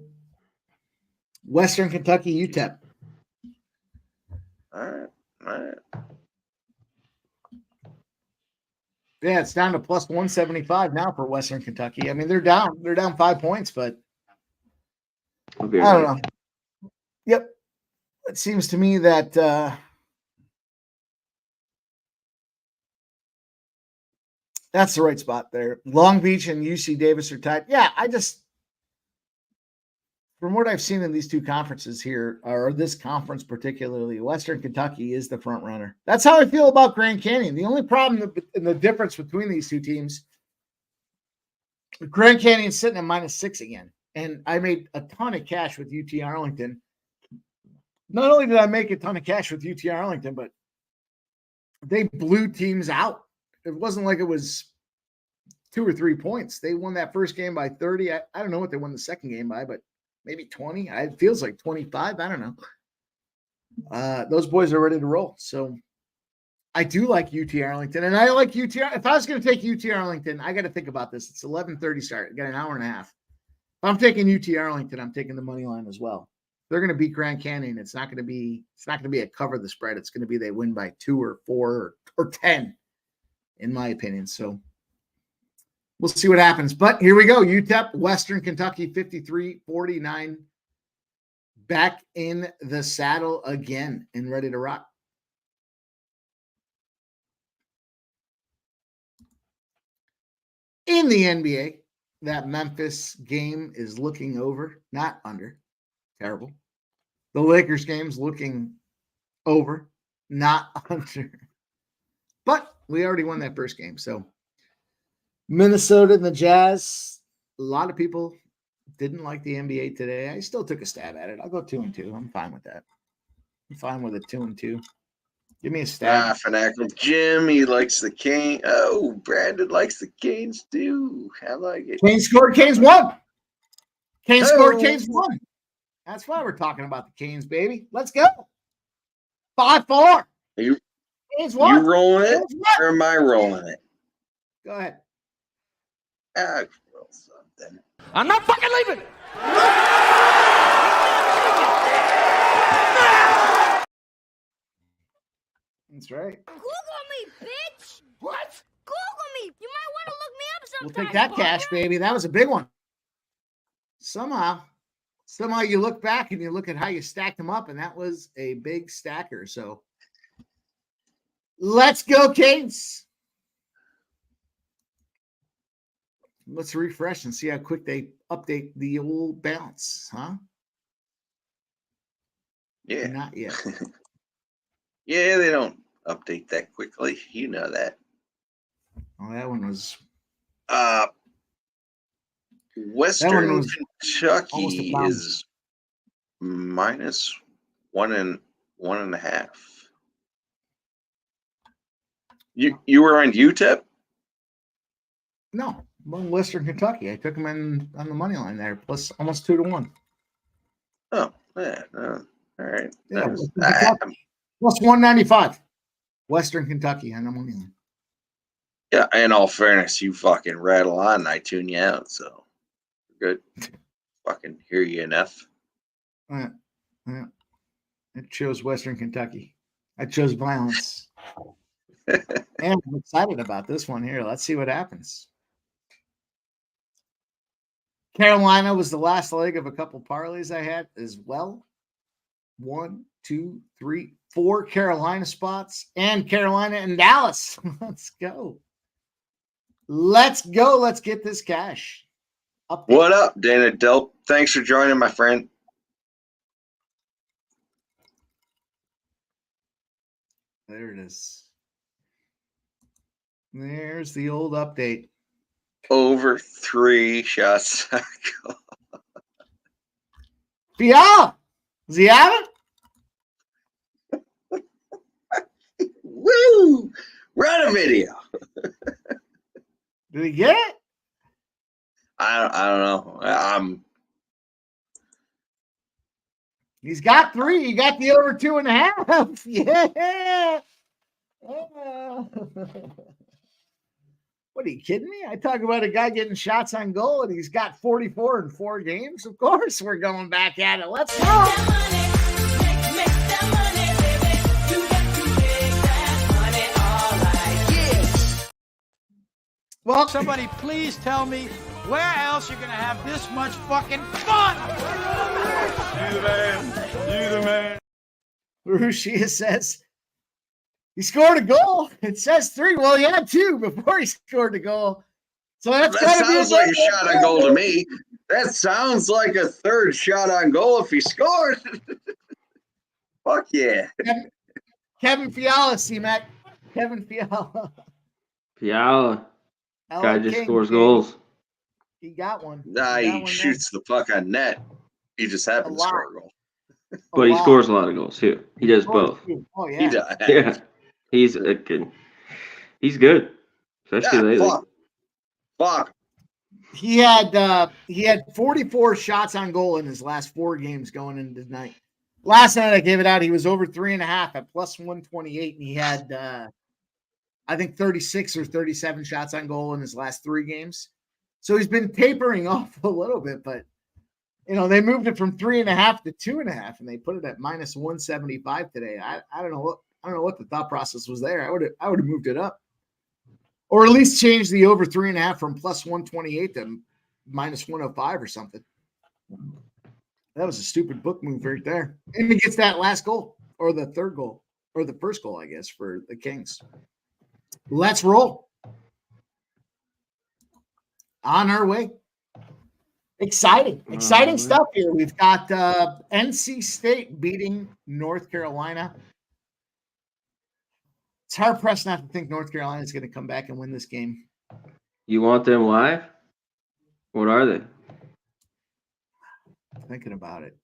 [SPEAKER 1] Western Kentucky, UTEP.
[SPEAKER 2] All right.
[SPEAKER 1] Yeah, it's down to +175 now for Western Kentucky. I mean, they're down 5 points, but I don't know. Yep. It seems to me that that's the right spot there. Long Beach and UC Davis are tied. Yeah, from what I've seen in these 2 conferences here, or this conference particularly, Western Kentucky is the front runner. That's how I feel about Grand Canyon. The only problem and the difference between these 2 teams, Grand Canyon's sitting at -6 again. And I made a ton of cash with UT Arlington. Not only did I make a ton of cash with UT Arlington, but they blew teams out. It wasn't like it was 2 or 3 points. They won that first game by 30. I don't know what they won the second game by, but maybe 20. It feels like 25. I don't know. Those boys are ready to roll. So I do like UT Arlington. And I like UT. If I was going to take UT Arlington, I got to think about this. It's 11:30 start. I got an hour and a half. If I'm taking UT Arlington, I'm taking the money line as well. They're going to beat Grand Canyon. It's not going to be a cover the spread. It's going to be they win by 2 or 4 or 10, in my opinion. So we'll see what happens. But here we go. UTEP, Western Kentucky, 53-49. Back in the saddle again and ready to rock. In the NBA, that Memphis game is looking over, not under. Terrible. The Lakers game's looking over, not under. But we already won that first game. So Minnesota and the Jazz, a lot of people didn't like the NBA today. I still took a stab at it. I'll go 2-2. I'm fine with that. I'm fine with a 2-2. Give me a stab.
[SPEAKER 2] Fanatical Jim, he likes the Canes. Oh, Brandon likes the Canes too. I like it.
[SPEAKER 1] Canes scored, Canes won. Canes scored, Canes won. That's why we're talking about the Canes, baby. Let's go. 5-4. Canes won.
[SPEAKER 2] You rolling it or am I rolling it?
[SPEAKER 1] Go ahead.
[SPEAKER 2] Roll something.
[SPEAKER 3] I'm not fucking leaving.
[SPEAKER 1] That's right.
[SPEAKER 4] Google me, bitch. What? Google me. You might want to look me up
[SPEAKER 1] We'll
[SPEAKER 4] sometime.
[SPEAKER 1] take that cash, baby. That was a big one. Somehow you look back and you look at how you stacked them up, and that was a big stacker. So let's go, Canes. Let's refresh and see how quick they update the old balance, huh?
[SPEAKER 2] Yeah.
[SPEAKER 1] Not yet.
[SPEAKER 2] Yeah, they don't update that quickly. You know that.
[SPEAKER 1] Oh, that one was
[SPEAKER 2] Western
[SPEAKER 1] was almost
[SPEAKER 2] Kentucky
[SPEAKER 1] a bounce.
[SPEAKER 2] is minus 1.5. You were on UTEP?
[SPEAKER 1] No, I'm on Western Kentucky. I took them in on the money line there, plus almost 2-1.
[SPEAKER 2] Oh, yeah. All right.
[SPEAKER 1] Yeah,
[SPEAKER 2] Nice.
[SPEAKER 1] Western Kentucky. Plus 195. Western Kentucky on the money line.
[SPEAKER 2] Yeah, in all fairness, you fucking rattle on and I tune you out, so good. Fucking hear you enough.
[SPEAKER 1] Yeah. I chose Western Kentucky. I chose violence. And I'm excited about this one here. Let's see what happens. Carolina was the last leg of a couple parlays I had as well. 1, 2, 3, 4 Carolina spots and Carolina and Dallas. Let's go. Let's go. Let's get this cash. Update.
[SPEAKER 2] What up, Dana Delp? Thanks for joining, my friend.
[SPEAKER 1] There it is. There's the old update.
[SPEAKER 2] Over 3 shots.
[SPEAKER 1] Fiala! Does he have it?
[SPEAKER 2] Woo! Run a video.
[SPEAKER 1] Did he get it?
[SPEAKER 2] I don't know.
[SPEAKER 1] He's got 3. He got the over 2.5. Yeah. What are you kidding me? I talk about a guy getting shots on goal and he's got 44 in 4 games. Of course, we're going back at it. Let's go. Well,
[SPEAKER 3] Somebody please tell me where else you're gonna have this much fucking fun. You the man. You the man.
[SPEAKER 1] Rushia says he scored a goal. It says 3. Well, he had 2 before he scored the goal. So that's
[SPEAKER 2] That
[SPEAKER 1] gotta be
[SPEAKER 2] sounds like a shot on goal to me. That sounds like a third shot on goal if he scored. Fuck yeah.
[SPEAKER 1] Kevin Fiala, C-Mac. Kevin Fiala.
[SPEAKER 11] Fiala. Guy
[SPEAKER 1] LA
[SPEAKER 11] just
[SPEAKER 1] King,
[SPEAKER 11] scores
[SPEAKER 1] baby.
[SPEAKER 11] goals.
[SPEAKER 1] He got one.
[SPEAKER 2] Nah,
[SPEAKER 1] got
[SPEAKER 2] he
[SPEAKER 1] one
[SPEAKER 2] shoots the puck on net. He just happens to
[SPEAKER 1] lot.
[SPEAKER 2] score a goal.
[SPEAKER 1] there.
[SPEAKER 11] But he
[SPEAKER 1] Wow.
[SPEAKER 11] scores a lot of goals too. He does
[SPEAKER 1] Scores
[SPEAKER 11] both.
[SPEAKER 1] too. Oh, yeah.
[SPEAKER 2] He does.
[SPEAKER 11] Yeah. He's a good. He's good. Especially lately.
[SPEAKER 2] Fuck.
[SPEAKER 1] He had 44 shots on goal in his last 4 games going into tonight. Last night I gave it out. He was over 3.5 at plus 128, and he had I think 36 or 37 shots on goal in his last 3 games. So he's been tapering off a little bit, but they moved it from 3.5 to 2.5, and they put it at minus 175 today. I don't know what the thought process was there. I would have moved it up. Or at least change the over 3.5 from plus 128 to minus 105 or something. That was a stupid book move right there. And he gets that last goal or the third goal or the first goal, I guess, for the Kings. Let's roll. On our way. Exciting stuff here. We've got NC State beating North Carolina. It's hard pressed not to think North Carolina is going to come back and win this game.
[SPEAKER 11] You want them live? What are they?
[SPEAKER 1] Thinking about it.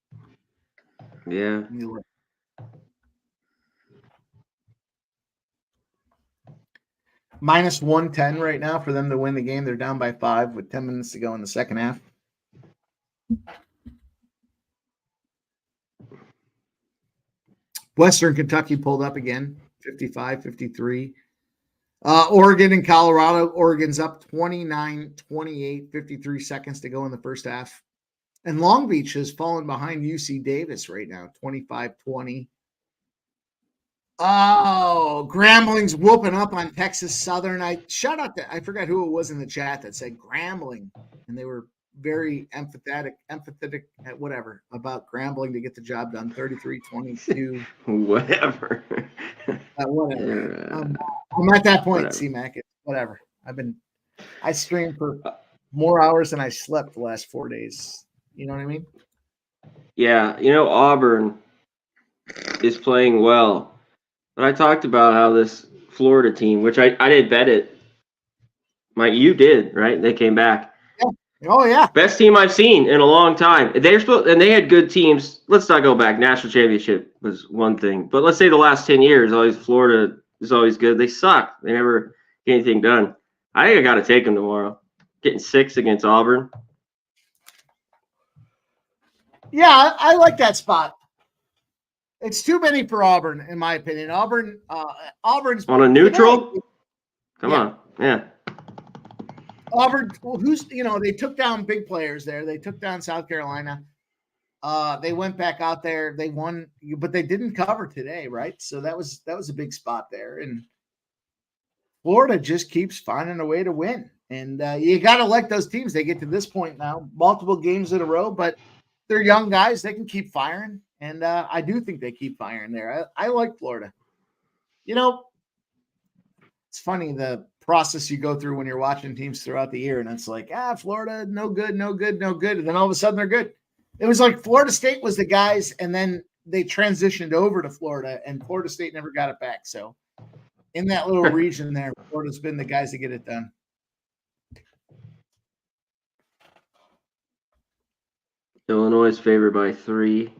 [SPEAKER 11] Yeah.
[SPEAKER 1] Let me look. Minus 110 right now for them to win the game. They're down by 5 with 10 minutes to go in the second half. Western Kentucky pulled up again, 55-53. Oregon and Colorado. Oregon's up 29-28, 53 seconds to go in the first half. And Long Beach has fallen behind UC Davis right now, 25-20. Oh, Grambling's whooping up on Texas Southern. I forgot who it was in the chat that said Grambling, and they were very empathetic whatever about Grambling to get the job done. 33-22.
[SPEAKER 11] Whatever.
[SPEAKER 1] Whatever. I'm at that point,
[SPEAKER 11] Whatever.
[SPEAKER 1] C-Mac. It's whatever. I streamed for more hours than I slept the last 4 days. You know what I mean?
[SPEAKER 11] Yeah, Auburn is playing well. But I talked about how this Florida team, which I did bet it. You did, right? They came back.
[SPEAKER 1] Yeah. Oh yeah.
[SPEAKER 11] Best team I've seen in a long time. They had good teams. Let's not go back. National championship was one thing. But let's say the last 10 years, always Florida is always good. They suck. They never get anything done. I think I got to take them tomorrow. Getting 6 against Auburn.
[SPEAKER 1] Yeah, I like that spot. It's too many for Auburn, in my opinion. Auburn's
[SPEAKER 11] On a neutral? Come on. Yeah.
[SPEAKER 1] Auburn, they took down big players there. They took down South Carolina. They went back out there. They won, but they didn't cover today, right? So that was a big spot there. And Florida just keeps finding a way to win. And you got to like those teams. They get to this point now, multiple games in a row, but they're young guys. They can keep firing. And I do think they keep firing there. I like Florida. It's funny the process you go through when you're watching teams throughout the year, and it's like, Florida, no good, no good, no good. And then all of a sudden they're good. It was like Florida State was the guys, and then they transitioned over to Florida, and Florida State never got it back. So in that little region there, Florida's been the guys to get it done.
[SPEAKER 11] Illinois is favored by 3.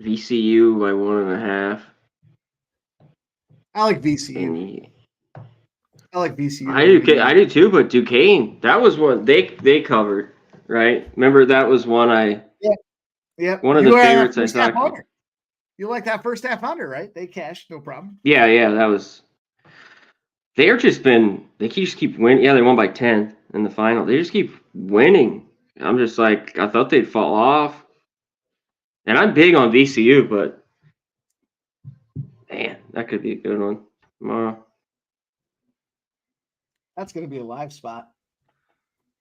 [SPEAKER 11] VCU by 1.5.
[SPEAKER 1] I like VCU. I like VCU.
[SPEAKER 11] I do too, but Duquesne, that was one they covered, right? Remember that was one
[SPEAKER 1] Yeah.
[SPEAKER 11] One of the favorites I thought.
[SPEAKER 1] You like that first half under, right? They cashed, no problem.
[SPEAKER 11] Yeah, that was. They just keep winning. Yeah, they won by 10 in the final. They just keep winning. I'm just like, I thought they'd fall off. And I'm big on VCU, but man, that could be a good one tomorrow.
[SPEAKER 1] That's going to be a live spot.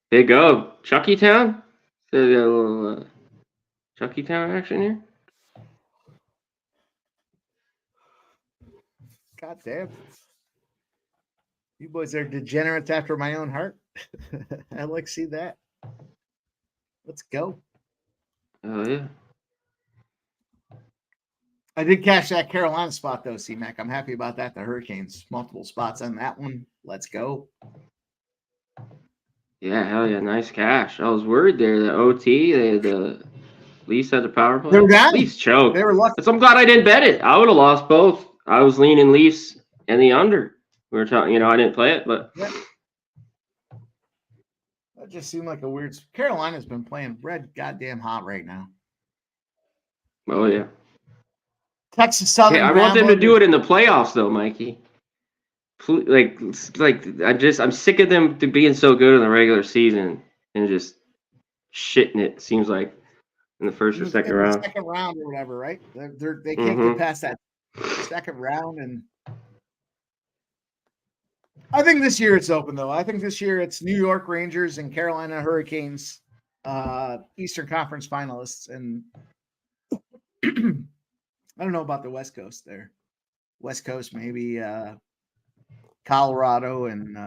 [SPEAKER 11] They go. Chucky Town? So we got a little Chucky Town action here.
[SPEAKER 1] God damn. You boys are degenerates after my own heart. I'd like to see that. Let's go.
[SPEAKER 11] Oh, yeah.
[SPEAKER 1] I did catch that Carolina spot, though, C-Mac. I'm happy about that. The Hurricanes, multiple spots on that one. Let's go.
[SPEAKER 11] Yeah, hell yeah. Nice cash. I was worried there. The OT, they had the Leafs had the power play.
[SPEAKER 1] They were down.
[SPEAKER 11] Leafs choked.
[SPEAKER 1] They were lucky.
[SPEAKER 11] So I'm glad I didn't bet it. I would have lost both. I was leaning Leafs and the under. We were talking, I didn't play it, but.
[SPEAKER 1] Yeah. That just seemed like a weird. Carolina's been playing red goddamn hot right now.
[SPEAKER 11] Oh, yeah.
[SPEAKER 1] Texas Southern.
[SPEAKER 11] I want them to do it in the playoffs, though, Mikey. I'm sick of them being so good in the regular season and just shitting it. Seems like in the first or second round.
[SPEAKER 1] Second round or whatever, right? They can't get past that second round, and I think this year it's open though. I think this year it's New York Rangers and Carolina Hurricanes, Eastern Conference finalists, and I don't know about the West Coast there. West Coast, maybe Colorado and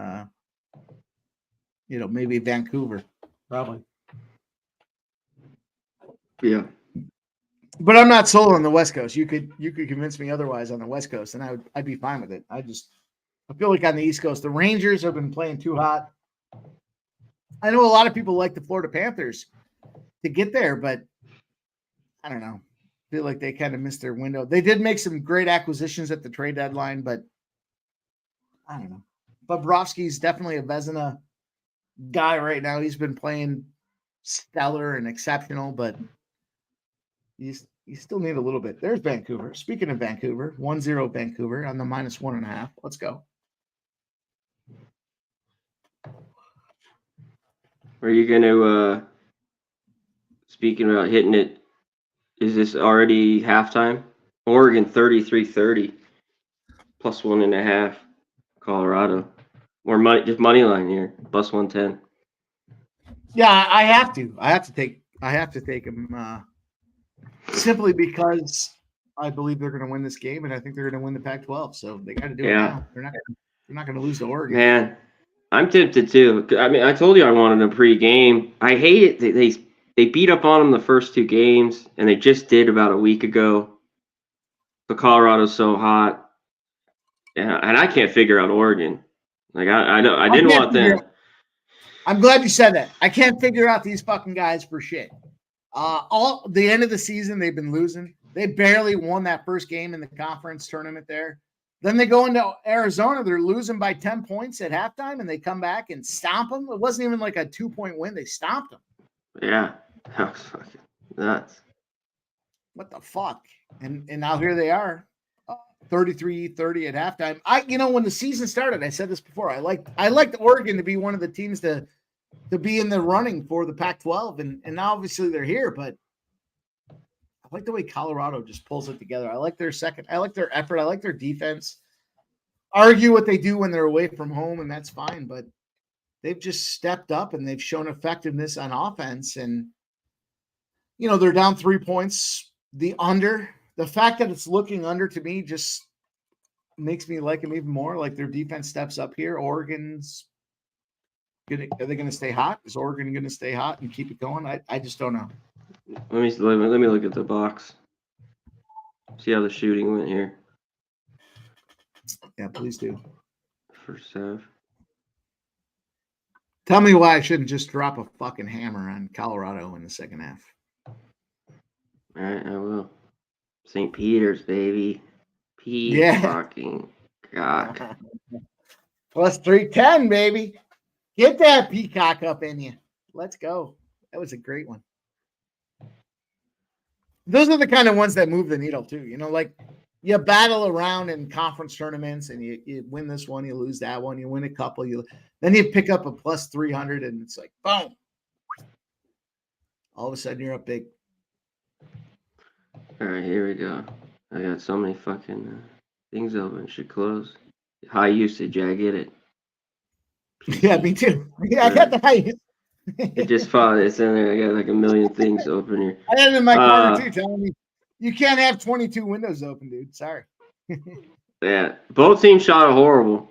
[SPEAKER 1] maybe Vancouver. Probably.
[SPEAKER 11] Yeah.
[SPEAKER 1] But I'm not sold on the West Coast. You could convince me otherwise on the West Coast, and I'd be fine with it. I feel like on the East Coast, the Rangers have been playing too hot. I know a lot of people like the Florida Panthers to get there, but I don't know. I feel like they kind of missed their window. They did make some great acquisitions at the trade deadline, but I don't know. Bobrovsky's definitely a Vezina guy right now. He's been playing stellar and exceptional, but you still need a little bit. There's Vancouver. Speaking of Vancouver, 1-0 Vancouver on the -1.5. Let's go.
[SPEAKER 11] Are you going to, speaking about hitting it, is this already halftime Oregon 33-30, plus 1.5. Colorado. Or money, just money line here, plus 110.
[SPEAKER 1] Yeah, I have to take them simply because I believe they're going to win this game, and I think they're going to win the Pac-12. So they got to do it now. They're not going to lose to Oregon.
[SPEAKER 11] Man, I'm tempted too. I mean, I told you I wanted a pre-game. I hate it. They beat up on them the first 2 games, and they just did about a week ago. But Colorado's so hot, and I can't figure out Oregon. Like I didn't want them.
[SPEAKER 1] I'm glad you said that. I can't figure out these fucking guys for shit. All the end of the season, they've been losing. They barely won that first game in the conference tournament there. Then they go into Arizona. They're losing by 10 points at halftime, and they come back and stomp them. It wasn't even like a 2-point win. They stomped them.
[SPEAKER 11] Yeah, that was fucking nuts.
[SPEAKER 1] What the fuck? And now here they are, 33-30 at halftime. When the season started, I said this before. I liked Oregon to be one of the teams to be in the running for the Pac-12, and now obviously they're here. But I like the way Colorado just pulls it together. I like their second. I like their effort. I like their defense. Argue what they do when they're away from home, and that's fine. But they've just stepped up and they've shown effectiveness on offense. And they're down 3 points. The fact that it's looking under to me just makes me like them even more. Like their defense steps up here. Oregon's are they going to stay hot? Is Oregon going to stay hot and keep it going? I just don't know.
[SPEAKER 11] Let me look at the box. See how the shooting went here.
[SPEAKER 1] Yeah, please do.
[SPEAKER 11] First half.
[SPEAKER 1] Tell me why I shouldn't just drop a fucking hammer on Colorado in the second half.
[SPEAKER 11] All right, I will. St. Peter's, baby. Fucking God.
[SPEAKER 1] Plus 310, baby. Get that peacock up in you. Let's go. That was a great one. Those are the kind of ones that move the needle too. Like you battle around in conference tournaments and you win this one, you lose that one, you win a couple, then you pick up a plus 300 and it's like, boom. All of a sudden you're up big.
[SPEAKER 11] All right, here we go. I got so many fucking things open. Should close. High usage, I get it.
[SPEAKER 1] Yeah, me too. Yeah, I got the high usage.
[SPEAKER 11] It just found it's in there. I got like a million things open here.
[SPEAKER 1] I had it in my corner too, telling me you can't have 22 windows open, dude. Sorry.
[SPEAKER 11] Yeah, both teams shot horrible.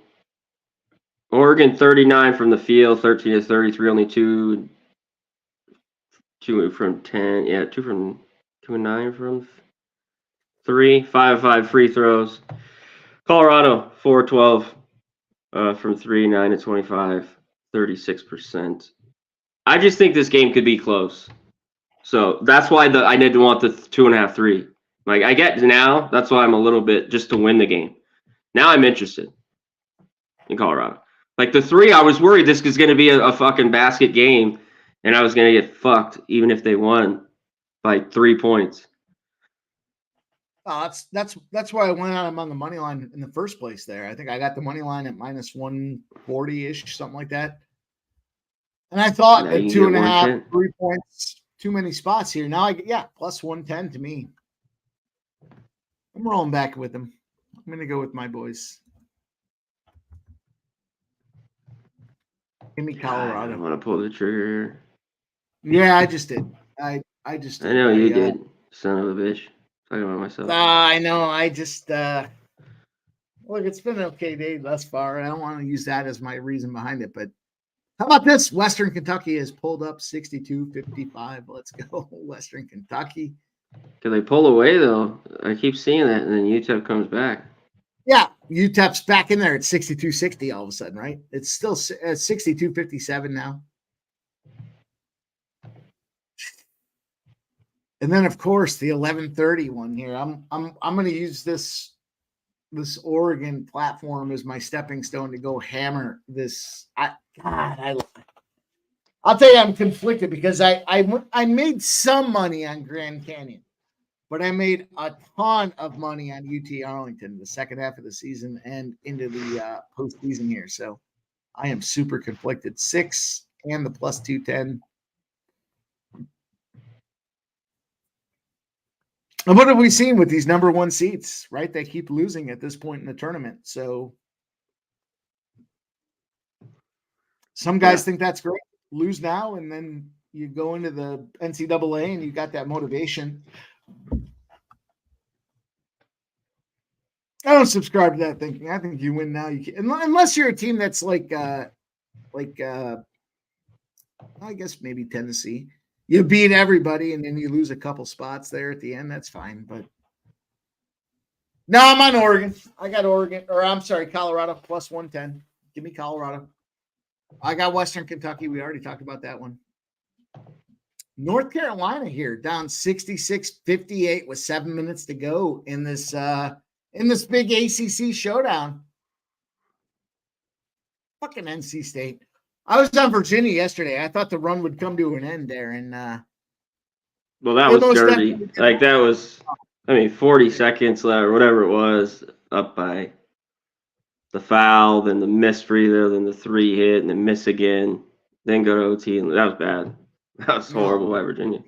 [SPEAKER 11] Oregon 39 from the field, 13 to 33, only two from 10. Yeah, 2 and 9 from 3, 5 of 5 free throws. Colorado 4-12 from 3, 9 to 25, 36%. I just think this game could be close. So that's why I didn't want the 2.5, 3. Like I get now, that's why I'm a little bit just to win the game. Now I'm interested in Colorado. Like the 3, I was worried this was going to be a fucking basket game, and I was going to get fucked even if they won by 3 points.
[SPEAKER 1] Oh, that's why I went on them on the money line in the first place there. I think I got the money line at minus 140-ish, something like that. And I thought
[SPEAKER 11] Now
[SPEAKER 1] at
[SPEAKER 11] you
[SPEAKER 1] 2.5, 3 points, too many spots here. Now plus 110 to me. I'm rolling back with them. I'm going to go with my boys. Give me Colorado.
[SPEAKER 11] I want to pull the trigger.
[SPEAKER 1] Yeah, I just did. I
[SPEAKER 11] know you did, son of a bitch. Talking about myself.
[SPEAKER 1] I know. I just look. It's been an okay day thus far. I don't want to use that as my reason behind it, but how about this? Western Kentucky has pulled up 62-55. Let's go, Western Kentucky.
[SPEAKER 11] Can they pull away though? I keep seeing that, and then UTEP comes back.
[SPEAKER 1] Yeah, UTEP's back in there at 62-60 all of a sudden, right? It's still 62-57 now. And then, of course, the 11:30 one here. I'm going to use this Oregon platform as my stepping stone to go hammer this. I'll tell you, I'm conflicted because I made some money on Grand Canyon, but I made a ton of money on UT Arlington the second half of the season and into the postseason here. So I am super conflicted. 6 and the plus 210. And what have we seen with these number one seeds, right? They keep losing at this point in the tournament. So some guys think that's great. Lose now, and then you go into the NCAA and you got that motivation. I don't subscribe to that thinking. I think you win now. You can, unless you're a team that's like I guess maybe Tennessee. You beat everybody and then you lose a couple spots there at the end. That's fine. But no, I'm on Oregon. I got Oregon, or I'm sorry, Colorado plus 110. Give me Colorado. I got Western Kentucky. We already talked about that one. North Carolina here down 66-58 with 7 minutes to go in this big ACC showdown. Fucking NC State. I was on Virginia yesterday. I thought the run would come to an end there, and
[SPEAKER 11] well, that was dirty. Like that was, 40 seconds left or whatever it was, up by the foul, then the miss free throw, then the 3 hit, and then miss again, then go to OT, and that was bad. That was horrible by Virginia.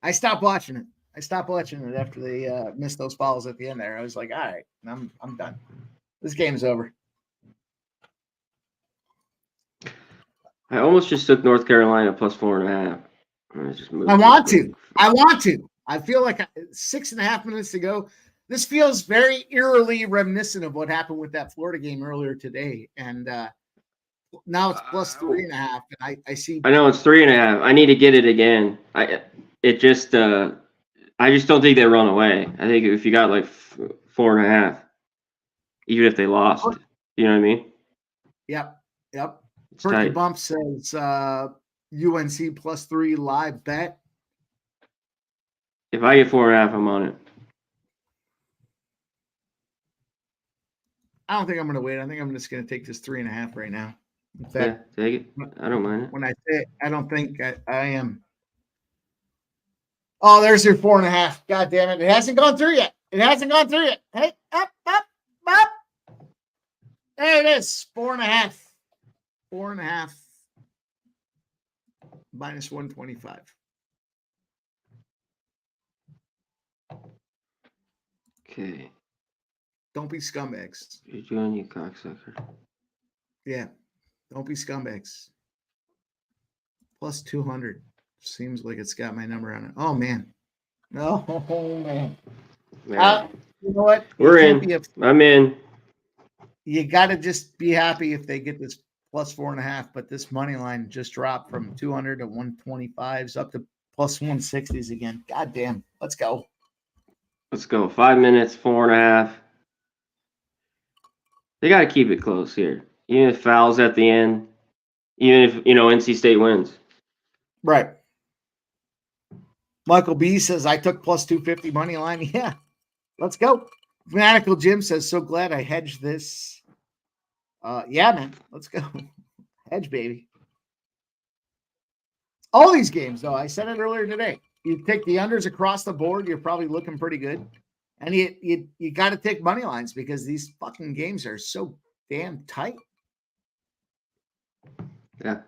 [SPEAKER 1] I stopped watching it. I stopped watching it after they missed those fouls at the end there. I was like, all right, I'm done. This game's over.
[SPEAKER 11] I almost just took North Carolina plus 4.5.
[SPEAKER 1] I want to. I feel like 6.5 minutes to go. This feels very eerily reminiscent of what happened with that Florida game earlier today. And now it's plus 3.5. And I see.
[SPEAKER 11] I know it's 3.5. I need to get it again. I just don't think they run away. I think if you got like 4.5, even if they lost, you know what I mean?
[SPEAKER 1] Yep. Perky Bump says UNC plus 3 live bet.
[SPEAKER 11] If I get 4.5, I'm on it.
[SPEAKER 1] I don't think I'm going to wait. I think I'm just going to take this 3.5 right now.
[SPEAKER 11] Yeah, take it. I don't mind it.
[SPEAKER 1] When I say it, I don't think I am. Oh, there's your 4.5. God damn it. It hasn't gone through yet. Hey, up. There it is. 4.5. 4.5 minus 125.
[SPEAKER 11] Okay.
[SPEAKER 1] Don't be scumbags.
[SPEAKER 11] You're doing, you cocksucker.
[SPEAKER 1] Yeah. Don't be scumbags. Plus 200. Seems like it's got my number on it. Oh, man. Oh, man. You know what?
[SPEAKER 11] We're in. I'm in.
[SPEAKER 1] You got to just be happy if they get this plus 4.5, but this money line just dropped from 200 to 125s up to plus 160s again. God damn. Let's go.
[SPEAKER 11] 5 minutes, 4.5. They got to keep it close here. Even if fouls at the end, even if, NC State wins.
[SPEAKER 1] Right. Michael B says, I took plus 250 money line. Yeah. Let's go. Fanatical Jim says, so glad I hedged this. Yeah, man. Let's go. Hedge, baby. All these games, though, I said it earlier today. You take the unders across the board, you're probably looking pretty good. And you got to take money lines because these fucking games are so damn tight.
[SPEAKER 11] Yeah.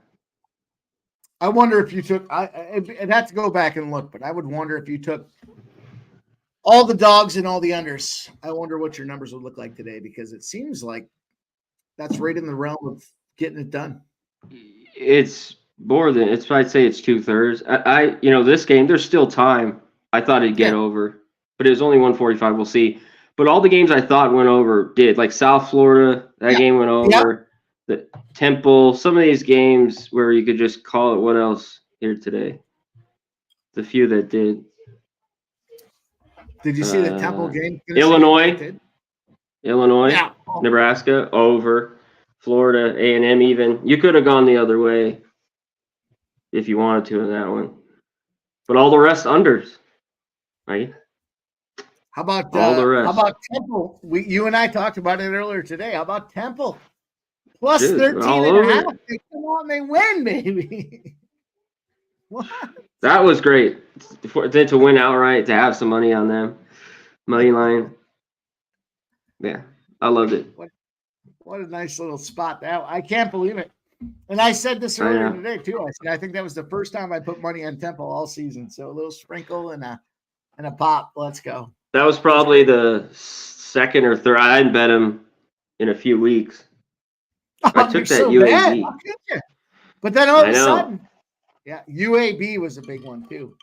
[SPEAKER 1] I wonder if you took – I'd have to go back and look, but I would wonder if you took all the dogs and all the unders. I wonder what your numbers would look like today because it seems like that's right in the realm of getting it done.
[SPEAKER 11] It's more than – I'd say it's 2/3. This game, there's still time. I thought it'd get over, but it was only 145. We'll see. But all the games I thought went over did. Like South Florida, that game went over.
[SPEAKER 1] Yep.
[SPEAKER 11] The Temple, some of these games where you could just call it. What else here today? The few that did.
[SPEAKER 1] Did you see the Temple game?
[SPEAKER 11] Illinois,
[SPEAKER 1] Yeah.
[SPEAKER 11] Nebraska, over. Florida, A&M even. You could have gone the other way if you wanted to in that one. But all the rest unders. Right?
[SPEAKER 1] How about
[SPEAKER 11] all the rest?
[SPEAKER 1] How about Temple? You and I talked about it earlier today. How about Temple? Plus
[SPEAKER 11] Dude,
[SPEAKER 1] 13.5. They come on, they win, baby. What?
[SPEAKER 11] That was great. To win outright, to have some money on them. Money line. Yeah, I loved it.
[SPEAKER 1] What a nice little spot. That I can't believe it. And I said this
[SPEAKER 11] I
[SPEAKER 1] earlier
[SPEAKER 11] know.
[SPEAKER 1] today too. I said I think that was the first time I put money on Temple all season. So a little sprinkle and a pop. Let's go.
[SPEAKER 11] That was probably the second or third. I hadn't bet him in a few weeks. I
[SPEAKER 1] Oh,
[SPEAKER 11] took
[SPEAKER 1] you're
[SPEAKER 11] that
[SPEAKER 1] so
[SPEAKER 11] UAB.
[SPEAKER 1] bad. How could you? But then all
[SPEAKER 11] I
[SPEAKER 1] of a
[SPEAKER 11] know.
[SPEAKER 1] sudden, yeah, UAB was a big one too.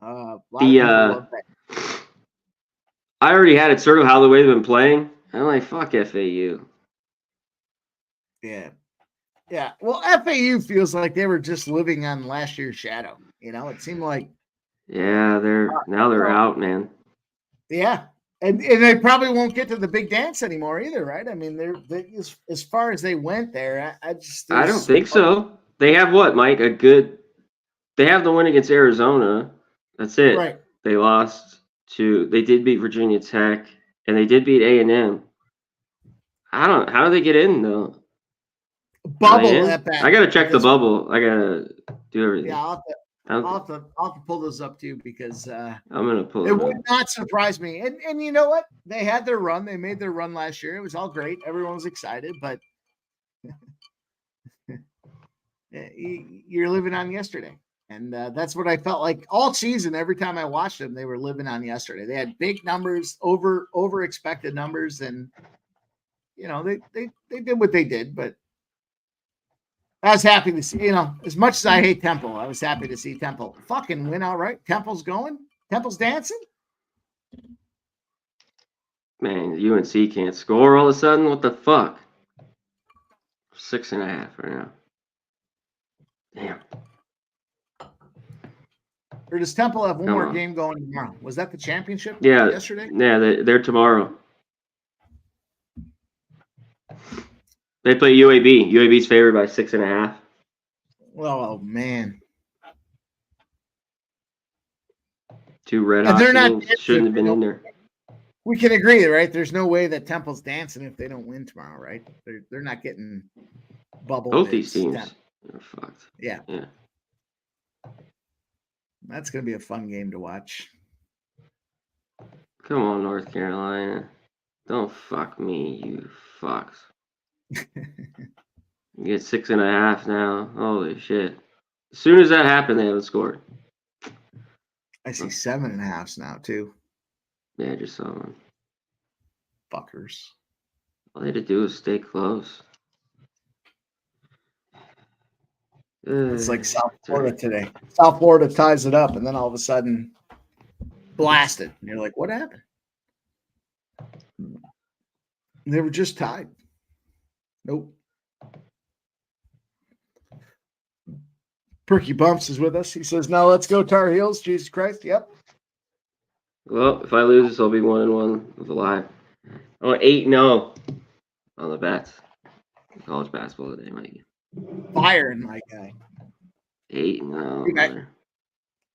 [SPEAKER 1] A lot of
[SPEAKER 11] The,
[SPEAKER 1] people love that.
[SPEAKER 11] I already had it sort of how the way they've been playing. I'm like, fuck FAU.
[SPEAKER 1] Yeah. Yeah. Well, FAU feels like they were just living on last year's shadow. You know, it seemed like,
[SPEAKER 11] Yeah, they're out, man.
[SPEAKER 1] yeah. And they probably won't get to the big dance anymore either, right? I mean, they as far as they went there,
[SPEAKER 11] I don't think so. They have what, Mike? They have the win against Arizona. That's it.
[SPEAKER 1] Right.
[SPEAKER 11] They lost they did beat Virginia Tech, and they did beat A&M. How do they get in though?
[SPEAKER 1] Bubble
[SPEAKER 11] Are they in?
[SPEAKER 1] at that.
[SPEAKER 11] I gotta check the bubble. I gotta do everything.
[SPEAKER 1] Yeah, I'll have to pull those up too because
[SPEAKER 11] I'm gonna pull
[SPEAKER 1] it
[SPEAKER 11] it up.
[SPEAKER 1] would not surprise me. And you know what? They had their run. They made their run last year. It was all great. Everyone was excited, but you're living on yesterday. And that's what I felt like all season. Every time I watched them, they were living on yesterday. They had big numbers, over expected numbers, and you know they did what they did. But I was happy to see, you know, as much as I hate Temple, I was happy to see Temple fucking win outright. Temple's going. Temple's dancing.
[SPEAKER 11] Man, UNC can't score all of a sudden. What the fuck? 6.5 right now. Damn.
[SPEAKER 1] Or does Temple have one
[SPEAKER 11] Come
[SPEAKER 1] more
[SPEAKER 11] on.
[SPEAKER 1] game going tomorrow? Was that the championship
[SPEAKER 11] Yeah.
[SPEAKER 1] yesterday?
[SPEAKER 11] Yeah, they're tomorrow. They play UAB. UAB's favored by 6.5.
[SPEAKER 1] Oh man.
[SPEAKER 11] Two red
[SPEAKER 1] And
[SPEAKER 11] hot
[SPEAKER 1] they're not
[SPEAKER 11] teams
[SPEAKER 1] dancing
[SPEAKER 11] shouldn't
[SPEAKER 1] if
[SPEAKER 11] have
[SPEAKER 1] they
[SPEAKER 11] been in
[SPEAKER 1] don't-
[SPEAKER 11] there.
[SPEAKER 1] We can agree, right? There's no way that Temple's dancing if they don't win tomorrow, right? They're not getting bubble.
[SPEAKER 11] Both these
[SPEAKER 1] bids.
[SPEAKER 11] teams are fucked.
[SPEAKER 1] Yeah.
[SPEAKER 11] Yeah.
[SPEAKER 1] That's gonna be a fun game to watch.
[SPEAKER 11] Come on, North Carolina. Don't fuck me, you fucks. You get 6.5 now. Holy shit. As soon as that happened, they haven't scored.
[SPEAKER 1] I see 7.5 now too.
[SPEAKER 11] Yeah, I just saw one.
[SPEAKER 1] Fuckers.
[SPEAKER 11] All they had to do is stay close.
[SPEAKER 1] It's like South Florida today. South Florida ties it up, and then all of a sudden, blasted. And you're like, what happened? They were just tied. Nope. Perky Bumps is with us. He says, now let's go Tar Heels. Jesus Christ. Yep.
[SPEAKER 11] Well, if I lose this, I'll be 1-1 with a live. I want 8-0 on the bets. College basketball today, Mike.
[SPEAKER 1] Firing my guy.
[SPEAKER 11] 8-0.
[SPEAKER 1] Dude,
[SPEAKER 11] brother.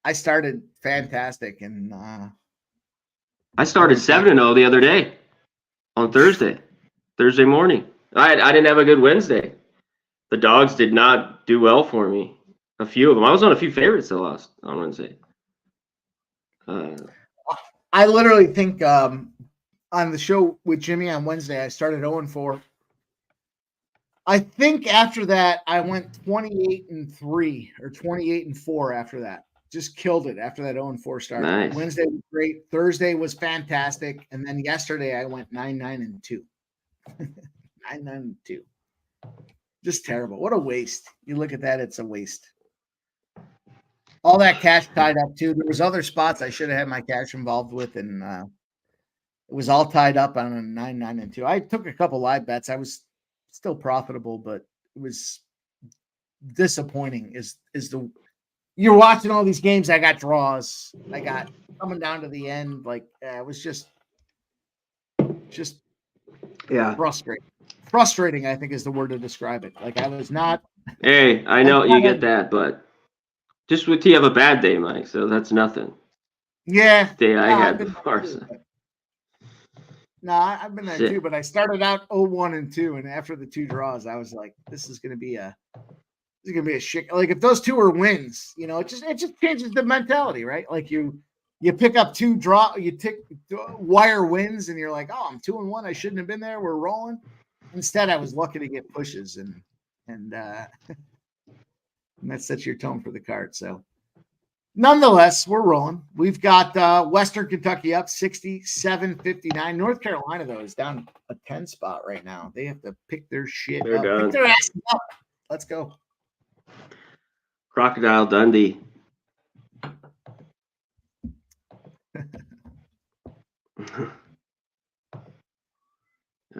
[SPEAKER 1] I started fantastic, and
[SPEAKER 11] I started 7-0 the other day on Thursday morning. I didn't have a good Wednesday. The dogs did not do well for me. A few of them. I was on a few favorites that lost on Wednesday.
[SPEAKER 1] I literally think on the show with Jimmy on Wednesday, I started 0-4. I think after that, I went 28-3 or 28-4 after that. Just killed it after that 0-4 start.
[SPEAKER 11] Nice.
[SPEAKER 1] Wednesday was great. Thursday was fantastic. And then yesterday I went 9-9-2. 9-9-2. Just terrible. What a waste. You look at that, it's a waste. All that cash tied up too. There was other spots I should have had my cash involved with, and it was all tied up on a 9-9-2. I took a couple live bets. I was still profitable, but it was disappointing. You're watching all these games. I got draws. I got coming down to the end. Like it was just
[SPEAKER 11] Yeah.
[SPEAKER 1] frustrating. Frustrating, I think, is the word to describe it. Like I was not.
[SPEAKER 11] Hey, I know you get that, but just wait till you have a bad day, Mike. So that's nothing.
[SPEAKER 1] Yeah.
[SPEAKER 11] Day I
[SPEAKER 1] No,
[SPEAKER 11] had
[SPEAKER 1] I've been
[SPEAKER 11] before.
[SPEAKER 1] there
[SPEAKER 11] So.
[SPEAKER 1] too, but- No, I've been there
[SPEAKER 11] Shit.
[SPEAKER 1] too, but I started out 0-1-2, and after the two draws, I was like, "This is gonna be a shit." Like if those two are wins, you know, it just changes the mentality, right? Like you pick up two wire wins, and you're like, "Oh, I'm 2-1. I shouldn't have been there. We're rolling." Instead, I was lucky to get pushes, and and that sets your tone for the card. So, nonetheless, we're rolling. We've got Western Kentucky up 67-59. North Carolina, though, is down a 10 spot right now. They have to pick their shit
[SPEAKER 11] They're
[SPEAKER 1] up.
[SPEAKER 11] done.
[SPEAKER 1] Pick their ass up. Let's go.
[SPEAKER 11] Crocodile Dundee.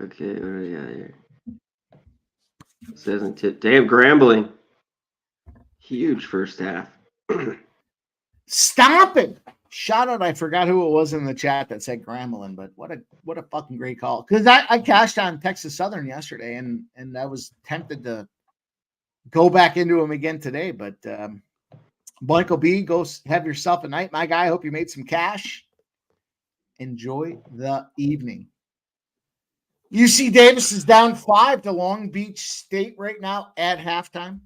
[SPEAKER 11] Okay, what do we got here? Says in tip. Damn, Grambling. Huge first half.
[SPEAKER 1] Stop it. Shout out. I forgot who it was in the chat that said Grambling, but what a fucking great call. Because I cashed on Texas Southern yesterday, and I was tempted to go back into him again today. But Blanco B, go have yourself a night, my guy. Hope you made some cash. Enjoy the evening. UC Davis is down 5 to Long Beach State right now at halftime.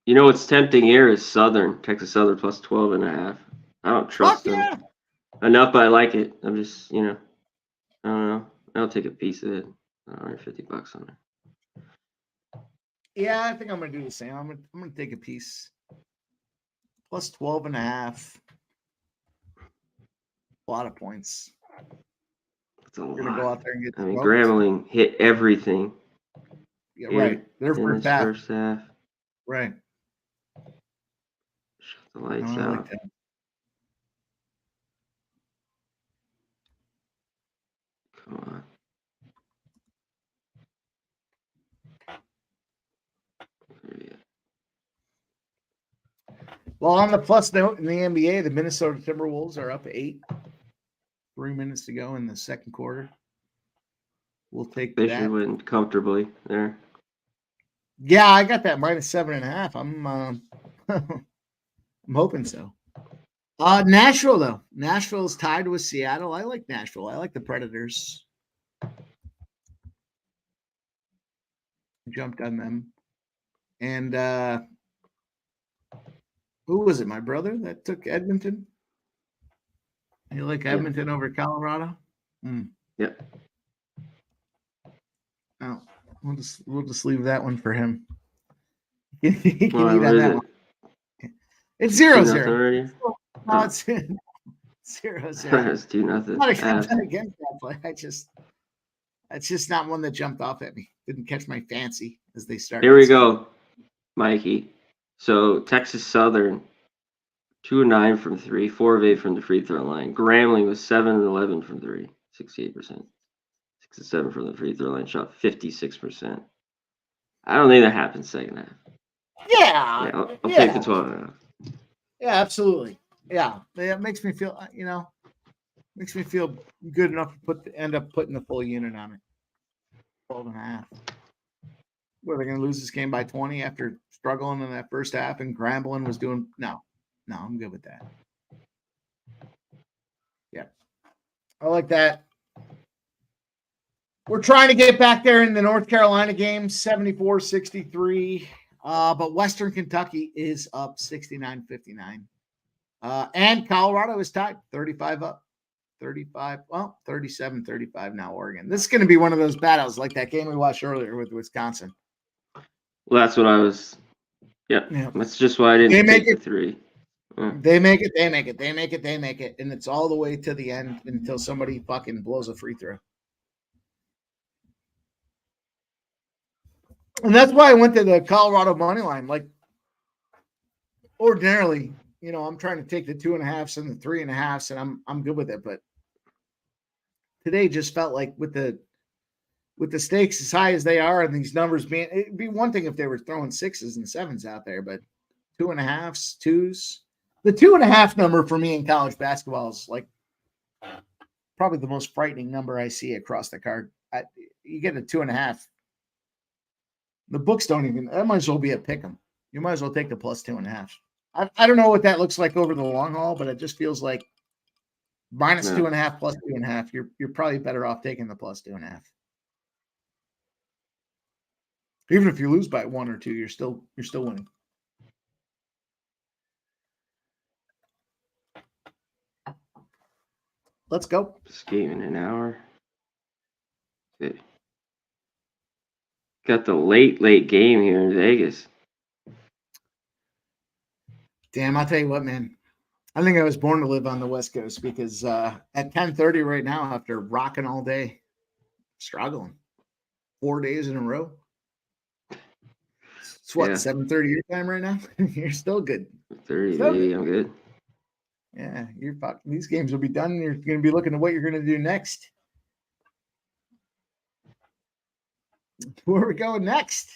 [SPEAKER 11] You know what's tempting here is Southern, Texas Southern plus 12.5. I don't trust them enough, but I like it. I'm just, I don't know. I'll take a piece of it. $150 on it.
[SPEAKER 1] Yeah, I think I'm gonna do the same. I'm gonna take a piece. Plus 12.5. A lot of points.
[SPEAKER 11] That's a
[SPEAKER 1] We're gonna go
[SPEAKER 11] lot.
[SPEAKER 1] out there and get.
[SPEAKER 11] I mean,
[SPEAKER 1] smoked.
[SPEAKER 11] Grambling hit everything.
[SPEAKER 1] Yeah, right. Their
[SPEAKER 11] in
[SPEAKER 1] first
[SPEAKER 11] this
[SPEAKER 1] half.
[SPEAKER 11] first half.
[SPEAKER 1] Right.
[SPEAKER 11] Shut the lights
[SPEAKER 1] I like
[SPEAKER 11] out.
[SPEAKER 1] that.
[SPEAKER 11] Come on.
[SPEAKER 1] Well, on the plus note in the NBA, the Minnesota Timberwolves are up 8. 3 minutes to go in the second quarter. We'll take
[SPEAKER 11] They
[SPEAKER 1] that.
[SPEAKER 11] should win comfortably there.
[SPEAKER 1] Yeah, I got that minus 7.5. I'm I'm hoping so. Nashville though. Nashville's tied with Seattle. I like Nashville. I like the Predators. Jumped on them. And who was it? My brother that took Edmonton? You like Edmonton over Colorado?
[SPEAKER 11] Yep.
[SPEAKER 1] Oh, we'll just leave that one for him. He can
[SPEAKER 11] Well,
[SPEAKER 1] eat
[SPEAKER 11] what
[SPEAKER 1] on
[SPEAKER 11] is
[SPEAKER 1] that
[SPEAKER 11] it?
[SPEAKER 1] one. It's 0-0.
[SPEAKER 11] 2-0 already?
[SPEAKER 1] No, it's 0-0.
[SPEAKER 11] It's 2-0.
[SPEAKER 1] Not against that play. It's just not one that jumped off at me. Didn't catch my fancy as they started.
[SPEAKER 11] Here we go, Mikey. So Texas Southern, 2 of 9 from 3, 4 of 8 from the free throw line. Grambling was 7 of 11 from 3, 68%. 6 of 7 from the free throw line, shot 56%. I don't think that happens second half.
[SPEAKER 1] Yeah.
[SPEAKER 11] I'll take the 12.5.
[SPEAKER 1] Yeah, absolutely. Yeah. It makes me feel, makes me feel good enough to end up putting the full unit on it. 12.5. Were they going to lose this game by 20 after struggling in that first half and Grambling was doing? No, I'm good with that. Yeah. I like that. We're trying to get back there in the North Carolina game, 74-63. But Western Kentucky is up 69-59. And Colorado is tied 35 up. 37-35 now, Oregon. This is going to be one of those battles like that game we watched earlier with Wisconsin.
[SPEAKER 11] Well, that's what I was. Yeah. That's just why I didn't take the 3.
[SPEAKER 1] They make it. And it's all the way to the end until somebody fucking blows a free throw. And that's why I went to the Colorado money line. Like, ordinarily, I'm trying to take the 2.5s and the 3.5s, and I'm good with it. But today just felt like with the stakes as high as they are and these numbers being, it'd be one thing if they were throwing 6s and 7s out there, but 2.5s, 2s. The 2.5 number for me in college basketball is like probably the most frightening number I see across the card. You get a 2.5. The books don't even, that might as well be a pick 'em. You might as well take the plus 2.5. I don't know what that looks like over the long haul, but it just feels like minus 2.5 plus 2.5. You're probably better off taking the plus 2.5. Even if you lose by 1 or 2, you're still winning. Let's go.
[SPEAKER 11] This game in an hour. Okay. Got the late game here in Vegas.
[SPEAKER 1] Damn, I'll tell you what, man. I think I was born to live on the West Coast because at 10:30 right now, after rocking all day, struggling 4 days in a row. It's what,
[SPEAKER 11] Yeah.
[SPEAKER 1] 7:30 your time right now? You're still good.
[SPEAKER 11] 30,
[SPEAKER 1] So
[SPEAKER 11] maybe. I'm good.
[SPEAKER 1] Yeah, you're fucking. These games will be done. And you're going to be looking at what you're going to do next. Where are we going next?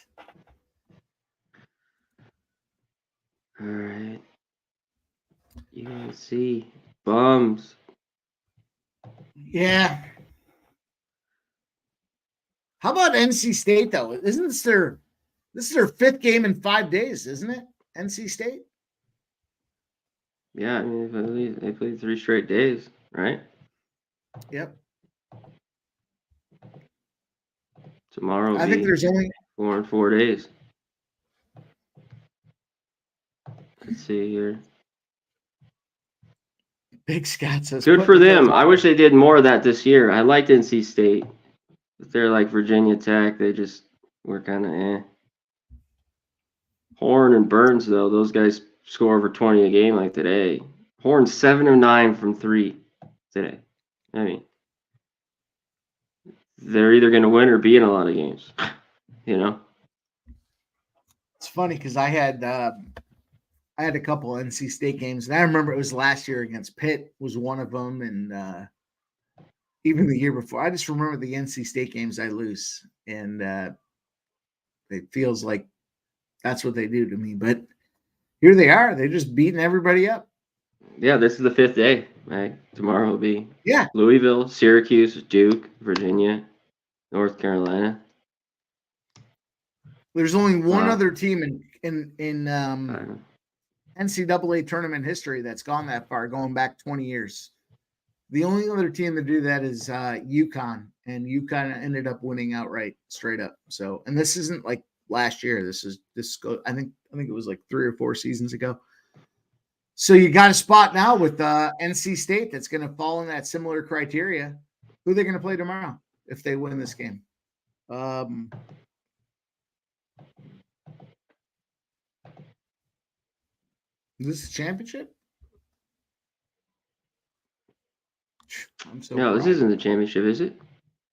[SPEAKER 11] All right. UNC bums.
[SPEAKER 1] Yeah. How about NC State though? Isn't this their fifth game in 5 days, isn't it? NC State?
[SPEAKER 11] Yeah, I mean, they played 3 straight days, right?
[SPEAKER 1] Yep.
[SPEAKER 11] Tomorrow will
[SPEAKER 1] I think
[SPEAKER 11] be
[SPEAKER 1] there's only
[SPEAKER 11] 4 in 4 days. Let's see here.
[SPEAKER 1] Big Scott says
[SPEAKER 11] Good
[SPEAKER 1] put
[SPEAKER 11] for
[SPEAKER 1] the
[SPEAKER 11] them.
[SPEAKER 1] Bills
[SPEAKER 11] I
[SPEAKER 1] on.
[SPEAKER 11] wish they did more of that this year. I liked NC State. But they're like Virginia Tech. They just were kind of eh. Horn and Burns, though, those guys score over 20 a game like today. Horn 7 of 9 from 3 today. I mean, they're either going to win or be in a lot of games. You know?
[SPEAKER 1] It's funny because I had a couple NC State games, and I remember it was last year against Pitt was one of them, and even the year before. I just remember the NC State games I lose, and it feels like that's what they do to me. But here they are; they're just beating everybody up.
[SPEAKER 11] Yeah, this is the 5th day. Right? Tomorrow will be
[SPEAKER 1] Yeah,
[SPEAKER 11] Louisville, Syracuse, Duke, Virginia, North Carolina.
[SPEAKER 1] there's only one
[SPEAKER 11] Wow.
[SPEAKER 1] other team in
[SPEAKER 11] I don't know.
[SPEAKER 1] NCAA tournament history that's gone that far, going back 20 years. The only other team to do that is UConn, and UConn ended up winning outright, straight up. So, and this isn't like last year. I think it was like 3 or 4 seasons ago. So you got a spot now with NC State that's going to fall in that similar criteria. Who are they going to play tomorrow if they win this game? Is this a championship? I'm so
[SPEAKER 11] No, this
[SPEAKER 1] wrong.
[SPEAKER 11] isn't the championship, is it?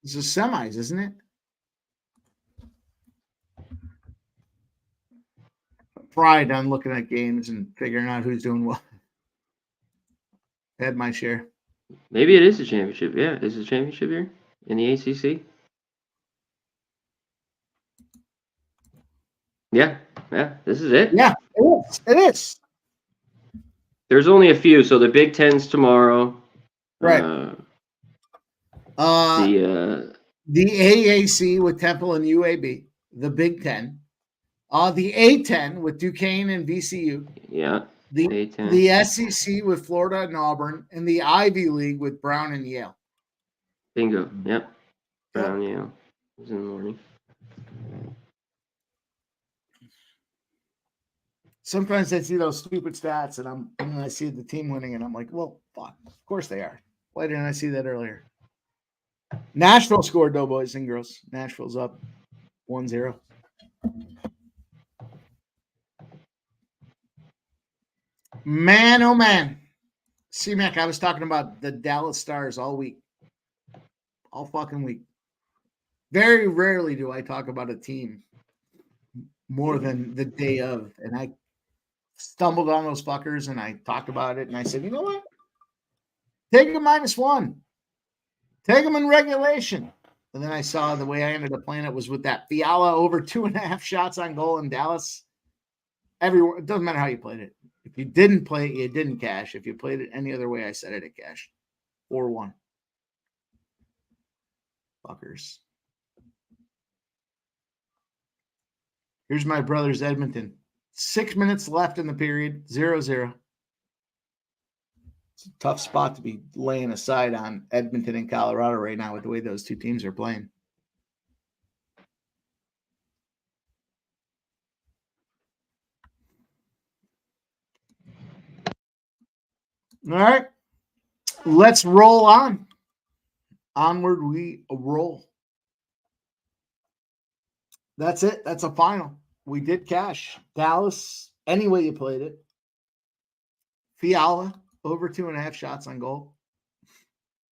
[SPEAKER 1] This is semis, isn't it? Pride on looking at games and figuring out who's doing what. Had my share.
[SPEAKER 11] Maybe it is a championship. Yeah, is it a championship here in the ACC? Yeah, this is it.
[SPEAKER 1] Yeah, it is. It is.
[SPEAKER 11] There's only a few, so the Big Ten's tomorrow.
[SPEAKER 1] Right.
[SPEAKER 11] The
[SPEAKER 1] The AAC with Temple and UAB, the Big Ten. The A10 with Duquesne and VCU.
[SPEAKER 11] yeah,
[SPEAKER 1] The
[SPEAKER 11] A10.
[SPEAKER 1] the SEC with Florida and Auburn, and the Ivy League with Brown and Yale.
[SPEAKER 11] Bingo. Yep. Brown, yeah. It was in the morning.
[SPEAKER 1] Sometimes I see those stupid stats, and then I see the team winning, and I'm like, well, fuck, of course they are. Why didn't I see that earlier? Nashville scored, though, boys and girls. Nashville's up 1-0. Man, oh man. C-Mac, I was talking about the Dallas Stars all week. All fucking week. Very rarely do I talk about a team more than the day of. And I stumbled on those fuckers and I talked about it. And I said, you know what? Take a -1. Take them in regulation. And then I saw the way I ended up playing it was with that Fiala over 2.5 shots on goal in Dallas. Everyone, it doesn't matter how you played it. If you didn't play it, you didn't cash. If you played it any other way, I said it cashed. 4-1. Fuckers. Here's my brother's Edmonton. 6 minutes left in the period. 0-0. It's a tough spot to be laying aside on Edmonton and Colorado right now with the way those two teams are playing. All right. Let's roll on. Onward we roll. That's it. That's a final. We did cash. Dallas, any way you played it. Fiala, over 2.5 shots on goal.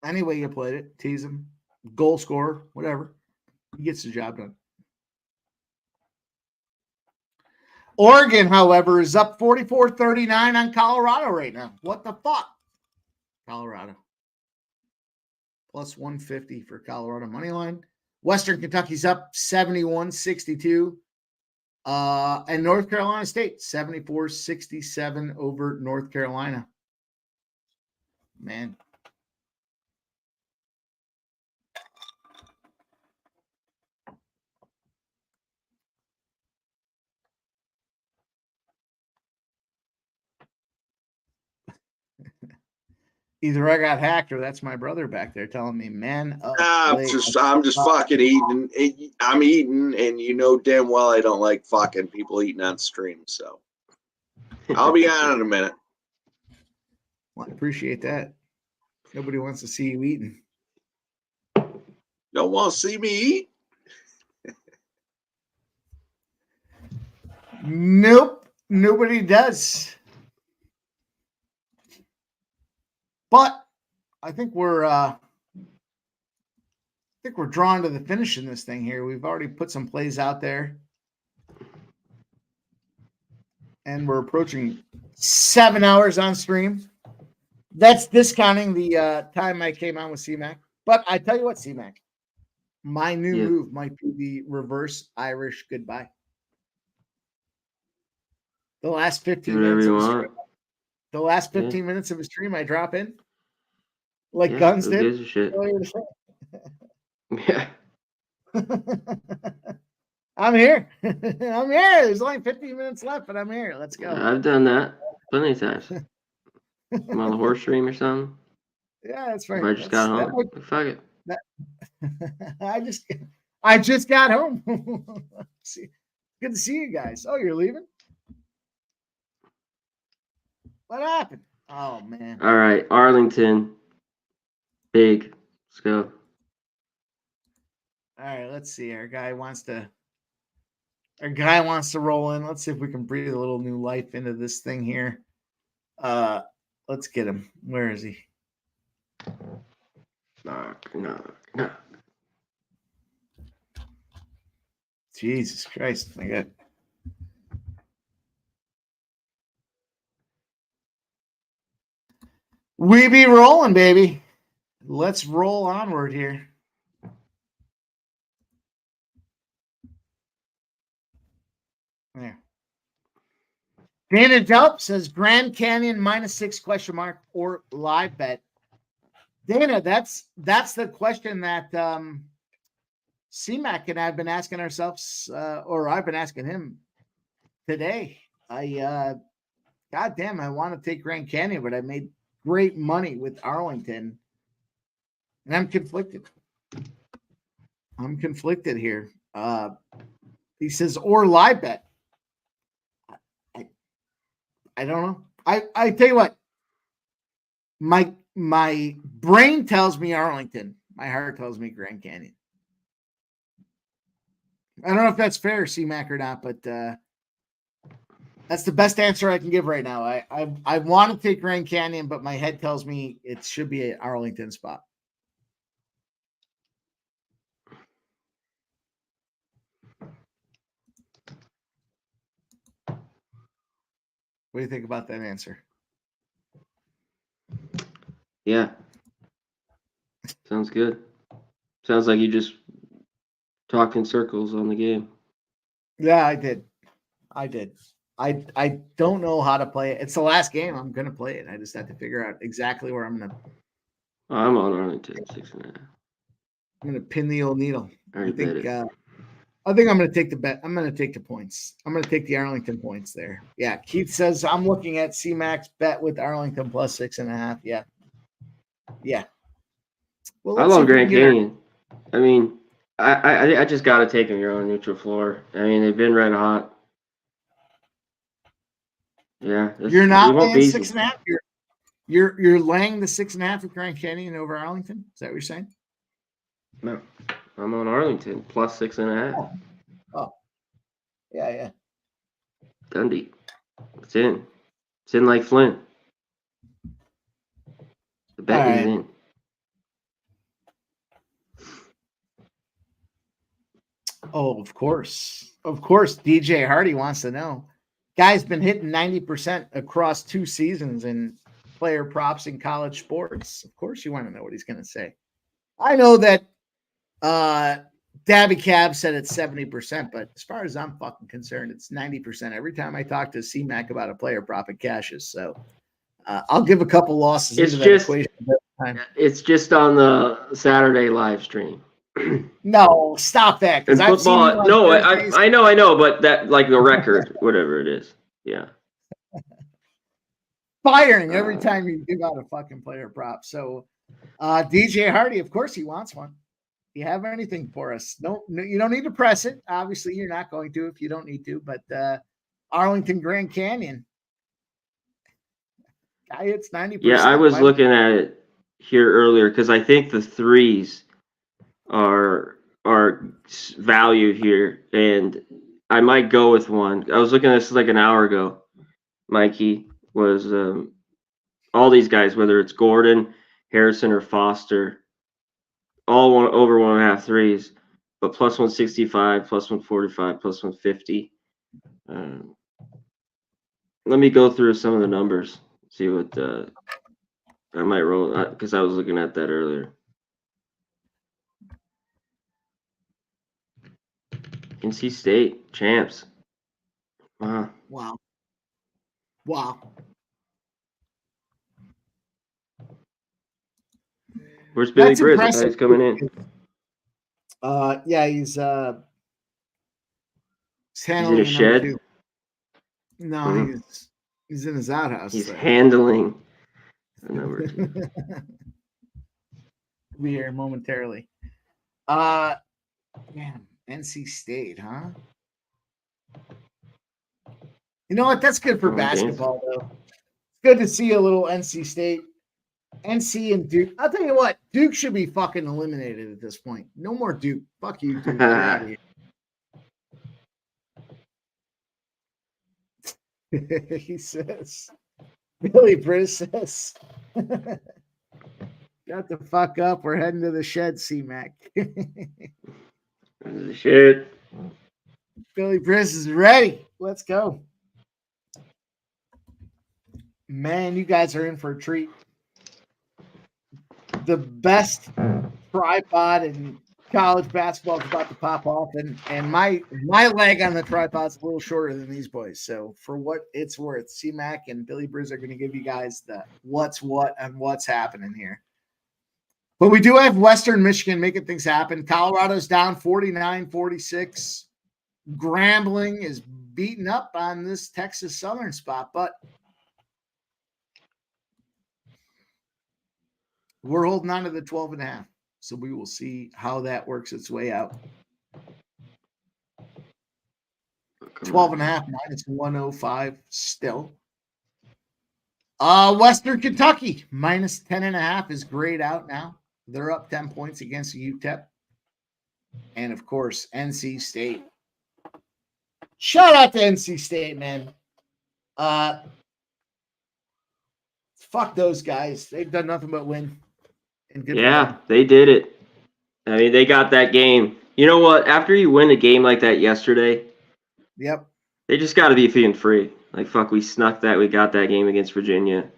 [SPEAKER 1] Any way you played it. Tease him. Goal scorer, whatever. He gets the job done. Oregon, however, is up 44-39 on Colorado right now. What the fuck? Colorado. Plus 150 for Colorado money line. Western Kentucky's up 71-62. And North Carolina State, 74-67 over North Carolina. Man. Either I got hacked or that's my brother back there telling me, man.
[SPEAKER 2] I'm just fucking eating. I'm eating, and you know damn well I don't like fucking people eating on stream. So I'll be on in a minute.
[SPEAKER 1] Well, I appreciate that. Nobody wants to see you eating.
[SPEAKER 2] Don't want to see me eat?
[SPEAKER 1] Nope, nobody does. But I think we're drawn to the finish in this thing here. We've already put some plays out there. And we're approaching 7 hours on stream. That's discounting the time I came on with CMAC. But I tell you what, CMAC, my new move might be the reverse Irish goodbye. The last 15 minutes. The last 15 minutes of a stream, I drop in like Guns did.
[SPEAKER 11] Gives a shit. Yeah.
[SPEAKER 1] I'm here. I'm here. There's only 15 minutes left, but I'm here. Let's go.
[SPEAKER 11] I've done that plenty of times. I'm on the horse stream or something.
[SPEAKER 1] Yeah, that's right.
[SPEAKER 11] Or I just got home. Fuck it.
[SPEAKER 1] I just got home. Good to see you guys. Oh, you're leaving? What happened? Oh, man.
[SPEAKER 11] All right. Arlington. Big. Let's go.
[SPEAKER 1] All right. Let's see. Our guy wants to roll in. Let's see if we can breathe a little new life into this thing here. Let's get him. Where is he?
[SPEAKER 11] Knock.
[SPEAKER 1] Jesus Christ. My God. We be rolling, baby. Let's roll onward here. There. Dana Delp says Grand Canyon -6 ? Or live bet. Dana, that's the question that CMAC and I have been asking ourselves, or I've been asking him today. God damn, I want to take Grand Canyon, but I made great money with Arlington. And I'm conflicted. Here. He says, or live bet. I don't know. I tell you what, my brain tells me Arlington. My heart tells me Grand Canyon. I don't know if that's fair, CMAC, or not, but that's the best answer I can give right now. I want to take Grand Canyon, but my head tells me it should be an Arlington spot. What do you think about that answer?
[SPEAKER 11] Yeah. Sounds good. Sounds like you just talked in circles on the game.
[SPEAKER 1] Yeah, I did. I don't know how to play it. It's the last game. I'm going to play it. I just have to figure out exactly where I'm going to.
[SPEAKER 11] I'm on Arlington 6.5.
[SPEAKER 1] I'm going to pin the old needle.
[SPEAKER 11] I think
[SPEAKER 1] I'm going to take the bet. I'm going to take the points. I'm going to take the Arlington points there. Yeah. Keith says I'm looking at CMAX bet with Arlington plus 6.5. Yeah. Yeah. Well,
[SPEAKER 11] I love Grand Canyon. I mean, I just got to take them here on neutral floor. I mean, they've been red hot. Yeah.
[SPEAKER 1] You're not laying 6.5. You're laying the 6.5 with Grand Canyon over Arlington. Is that what you're saying?
[SPEAKER 11] No, I'm on Arlington plus 6.5.
[SPEAKER 1] Oh, Yeah.
[SPEAKER 11] Dundee. It's in. It's in like Flynn. The bet
[SPEAKER 1] All
[SPEAKER 11] is
[SPEAKER 1] right.
[SPEAKER 11] in.
[SPEAKER 1] Oh, of course. Of course, DJ Hardy wants to know. Guy's been hitting 90% across 2 seasons in player props in college sports. Of course, you want to know what he's going to say. I know that Dabby Cab said it's 70%, but as far as I'm fucking concerned, it's 90%. Every time I talk to C-Mac about a player prop, it cashes. So I'll give a couple losses
[SPEAKER 11] It's
[SPEAKER 1] into that
[SPEAKER 11] just-
[SPEAKER 1] equation every time.
[SPEAKER 11] It's just on the Saturday live stream.
[SPEAKER 1] No, stop that.
[SPEAKER 11] And
[SPEAKER 1] 'cause I've seen you
[SPEAKER 11] football,
[SPEAKER 1] on
[SPEAKER 11] no,
[SPEAKER 1] Thursdays.
[SPEAKER 11] I know, but that like the record, whatever it is. Yeah.
[SPEAKER 1] Firing every time you give out a fucking player prop. So DJ Hardy, of course he wants one. Do you have anything for us? No, you don't need to press it. Obviously, you're not going to if you don't need to, but Arlington Grand Canyon. Guy hits 90%.
[SPEAKER 11] Yeah, I was looking at it here earlier because I think the threes are valued here, and I might go with one. I was looking at this like an hour ago. Mikey was all these guys, whether it's Gordon, Harrison, or Foster, all over 1.5 threes, but plus 165, plus 145, plus 150. Let me go through some of the numbers. See what I might roll because I was looking at that earlier. NC State champs. Wow. Where's Billy
[SPEAKER 1] That's
[SPEAKER 11] Briz?
[SPEAKER 1] impressive.
[SPEAKER 11] He's coming in.
[SPEAKER 1] Yeah, he's
[SPEAKER 11] He's
[SPEAKER 1] handling
[SPEAKER 11] in a
[SPEAKER 1] number
[SPEAKER 11] shed.
[SPEAKER 1] 2. No,
[SPEAKER 11] Mhm.
[SPEAKER 1] he's in his outhouse.
[SPEAKER 11] He's
[SPEAKER 1] so.
[SPEAKER 11] handling the number 2.
[SPEAKER 1] Be here momentarily. Man, NC State, huh? You know what? That's good for
[SPEAKER 11] Oh,
[SPEAKER 1] basketball, though. It's good to see a little NC State. NC and Duke. I'll tell you what, Duke should be fucking eliminated at this point. No more Duke. Fuck you, Duke. Get out of here. He says, Billy Briz says, shut the fuck up. We're heading to the shed, C-Mac.
[SPEAKER 11] Shit.
[SPEAKER 1] Billy Briz is ready. Let's go. Man, you guys are in for a treat. The best tripod in college basketball is about to pop off, and my leg on the tripod's a little shorter than these boys. So for what it's worth, C-Mac and Billy Briz are going to give you guys the what's what and what's happening here. But we do have Western Michigan making things happen. Colorado's down 49-46. Grambling is beating up on this Texas Southern spot, but we're holding on to the 12.5. So we will see how that works its way out. 12.5 minus 105 still. Western Kentucky minus 10.5 is grayed out now. They're up 10 points against UTEP. And of course, NC State. Shout out to NC State, man. Fuck those guys. They've done nothing but win. And good for
[SPEAKER 11] Yeah,
[SPEAKER 1] them.
[SPEAKER 11] they did it. I mean, they got that game. You know what? After you win a game like that yesterday,
[SPEAKER 1] Yep.
[SPEAKER 11] they just got to be feeling free. Like, fuck, we snuck that. We got that game against Virginia.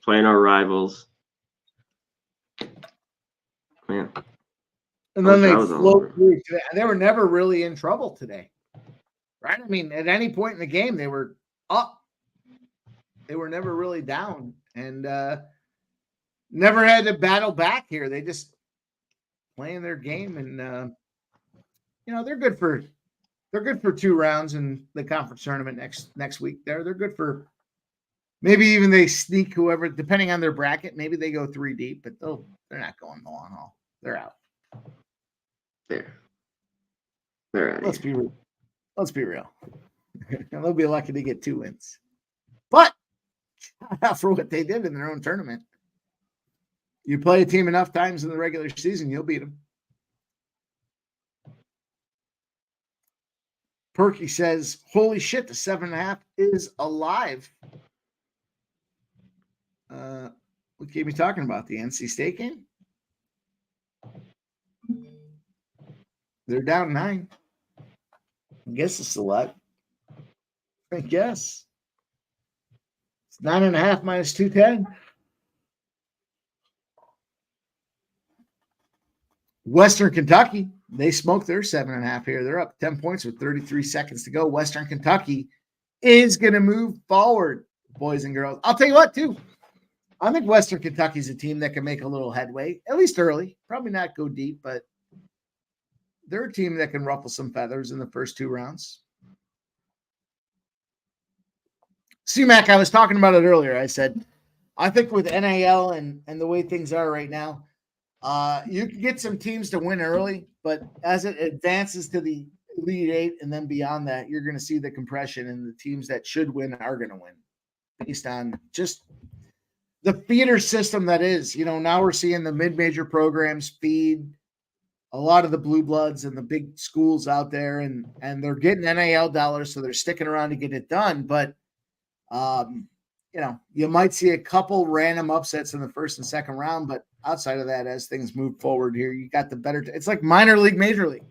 [SPEAKER 11] Playing our rivals. Man.
[SPEAKER 1] And then they
[SPEAKER 11] that was all
[SPEAKER 1] float
[SPEAKER 11] over.
[SPEAKER 1] through today. They were never really in trouble today. Right? I mean, at any point in the game, they were up. They were never really down. And never had to battle back here. They just playing their game, and they're good for 2 rounds in the conference tournament next week. They're good for maybe even they sneak whoever, depending on their bracket. Maybe they go 3 deep, but they're not going the long haul. They're out.
[SPEAKER 11] They're out.
[SPEAKER 1] Let's be real. They'll be lucky to get 2 wins, but for what they did in their own tournament. You play a team enough times in the regular season, you'll beat them. Perky says, holy shit, the 7.5 is alive. What game are you talking about? The NC State game? They're down 9. I guess it's a lot. I guess. It's 9.5 minus 210. Western Kentucky, they smoked their 7.5 here. They're up 10 points with 33 seconds to go. Western Kentucky is going to move forward, boys and girls. I'll tell you what, too. I think Western Kentucky's a team that can make a little headway, at least early. Probably not go deep, but they're a team that can ruffle some feathers in the first 2 rounds. C-Mac, I was talking about it earlier. I said, I think with NIL and the way things are right now, you can get some teams to win early, but as it advances to the Elite 8 and then beyond that, you're going to see the compression, and the teams that should win are going to win based on just the feeder system that is. Now we're seeing the mid-major programs feed a lot of the blue bloods and the big schools out there, and they're getting NIL dollars, so they're sticking around to get it done. But you might see a couple random upsets in the first and second round, but outside of that, as things move forward here, you got the better. It's like minor league, major league,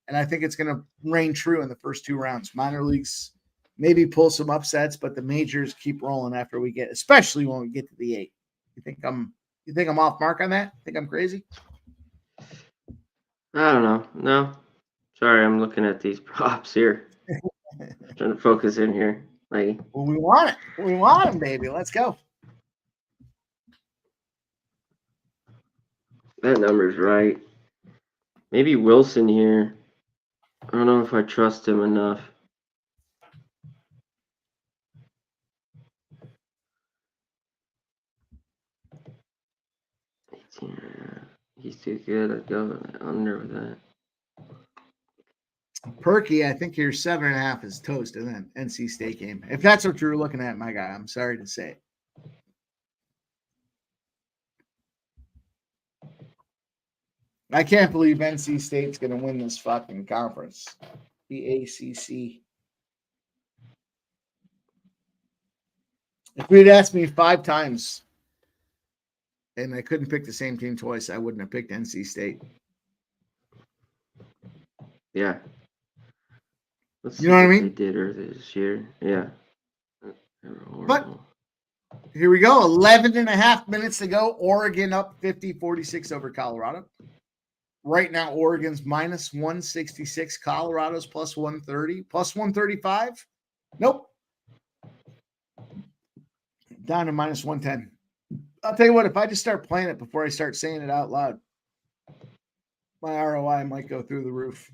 [SPEAKER 1] and I think it's going to reign true in the first 2 rounds. Minor leagues maybe pull some upsets, but the majors keep rolling after we get, especially when we get to the 8. You think I'm off mark on that? Think I'm crazy?
[SPEAKER 11] I don't know. No. Sorry, I'm looking at these props here. Trying to focus in here. Like,
[SPEAKER 1] well, we want it. We want them, baby. Let's go.
[SPEAKER 11] That number's right. Maybe Wilson here. I don't know if I trust him enough. He's too good. I'd go under with that.
[SPEAKER 1] Perky, I think your 7.5 is toast in that NC State game. If that's what you're looking at, my guy, I'm sorry to say it. I can't believe NC State's going to win this fucking conference. The ACC. If you'd asked me 5 times and I couldn't pick the same team twice, I wouldn't have picked NC State.
[SPEAKER 11] Yeah.
[SPEAKER 1] You know what I mean?
[SPEAKER 11] They did earlier this year. Yeah.
[SPEAKER 1] But here we go. 11.5 minutes to go. Oregon up 50-46 over Colorado. Right now, Oregon's minus 166. Colorado's plus 130. Plus 135? Nope. Down to minus 110. I'll tell you what, if I just start playing it before I start saying it out loud, my ROI might go through the roof.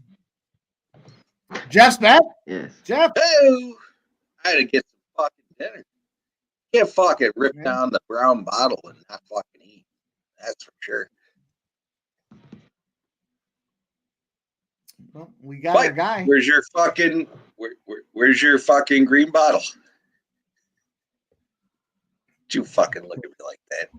[SPEAKER 1] Jeff's back?
[SPEAKER 11] Yes.
[SPEAKER 1] Jeff?
[SPEAKER 12] Hey, I had to get some fucking dinner. Can't fucking rip down the brown bottle and not fucking eat. That's for sure.
[SPEAKER 1] Well, we got our guy.
[SPEAKER 12] Where's your fucking where's your fucking green bottle? Don't you fucking look at me like that.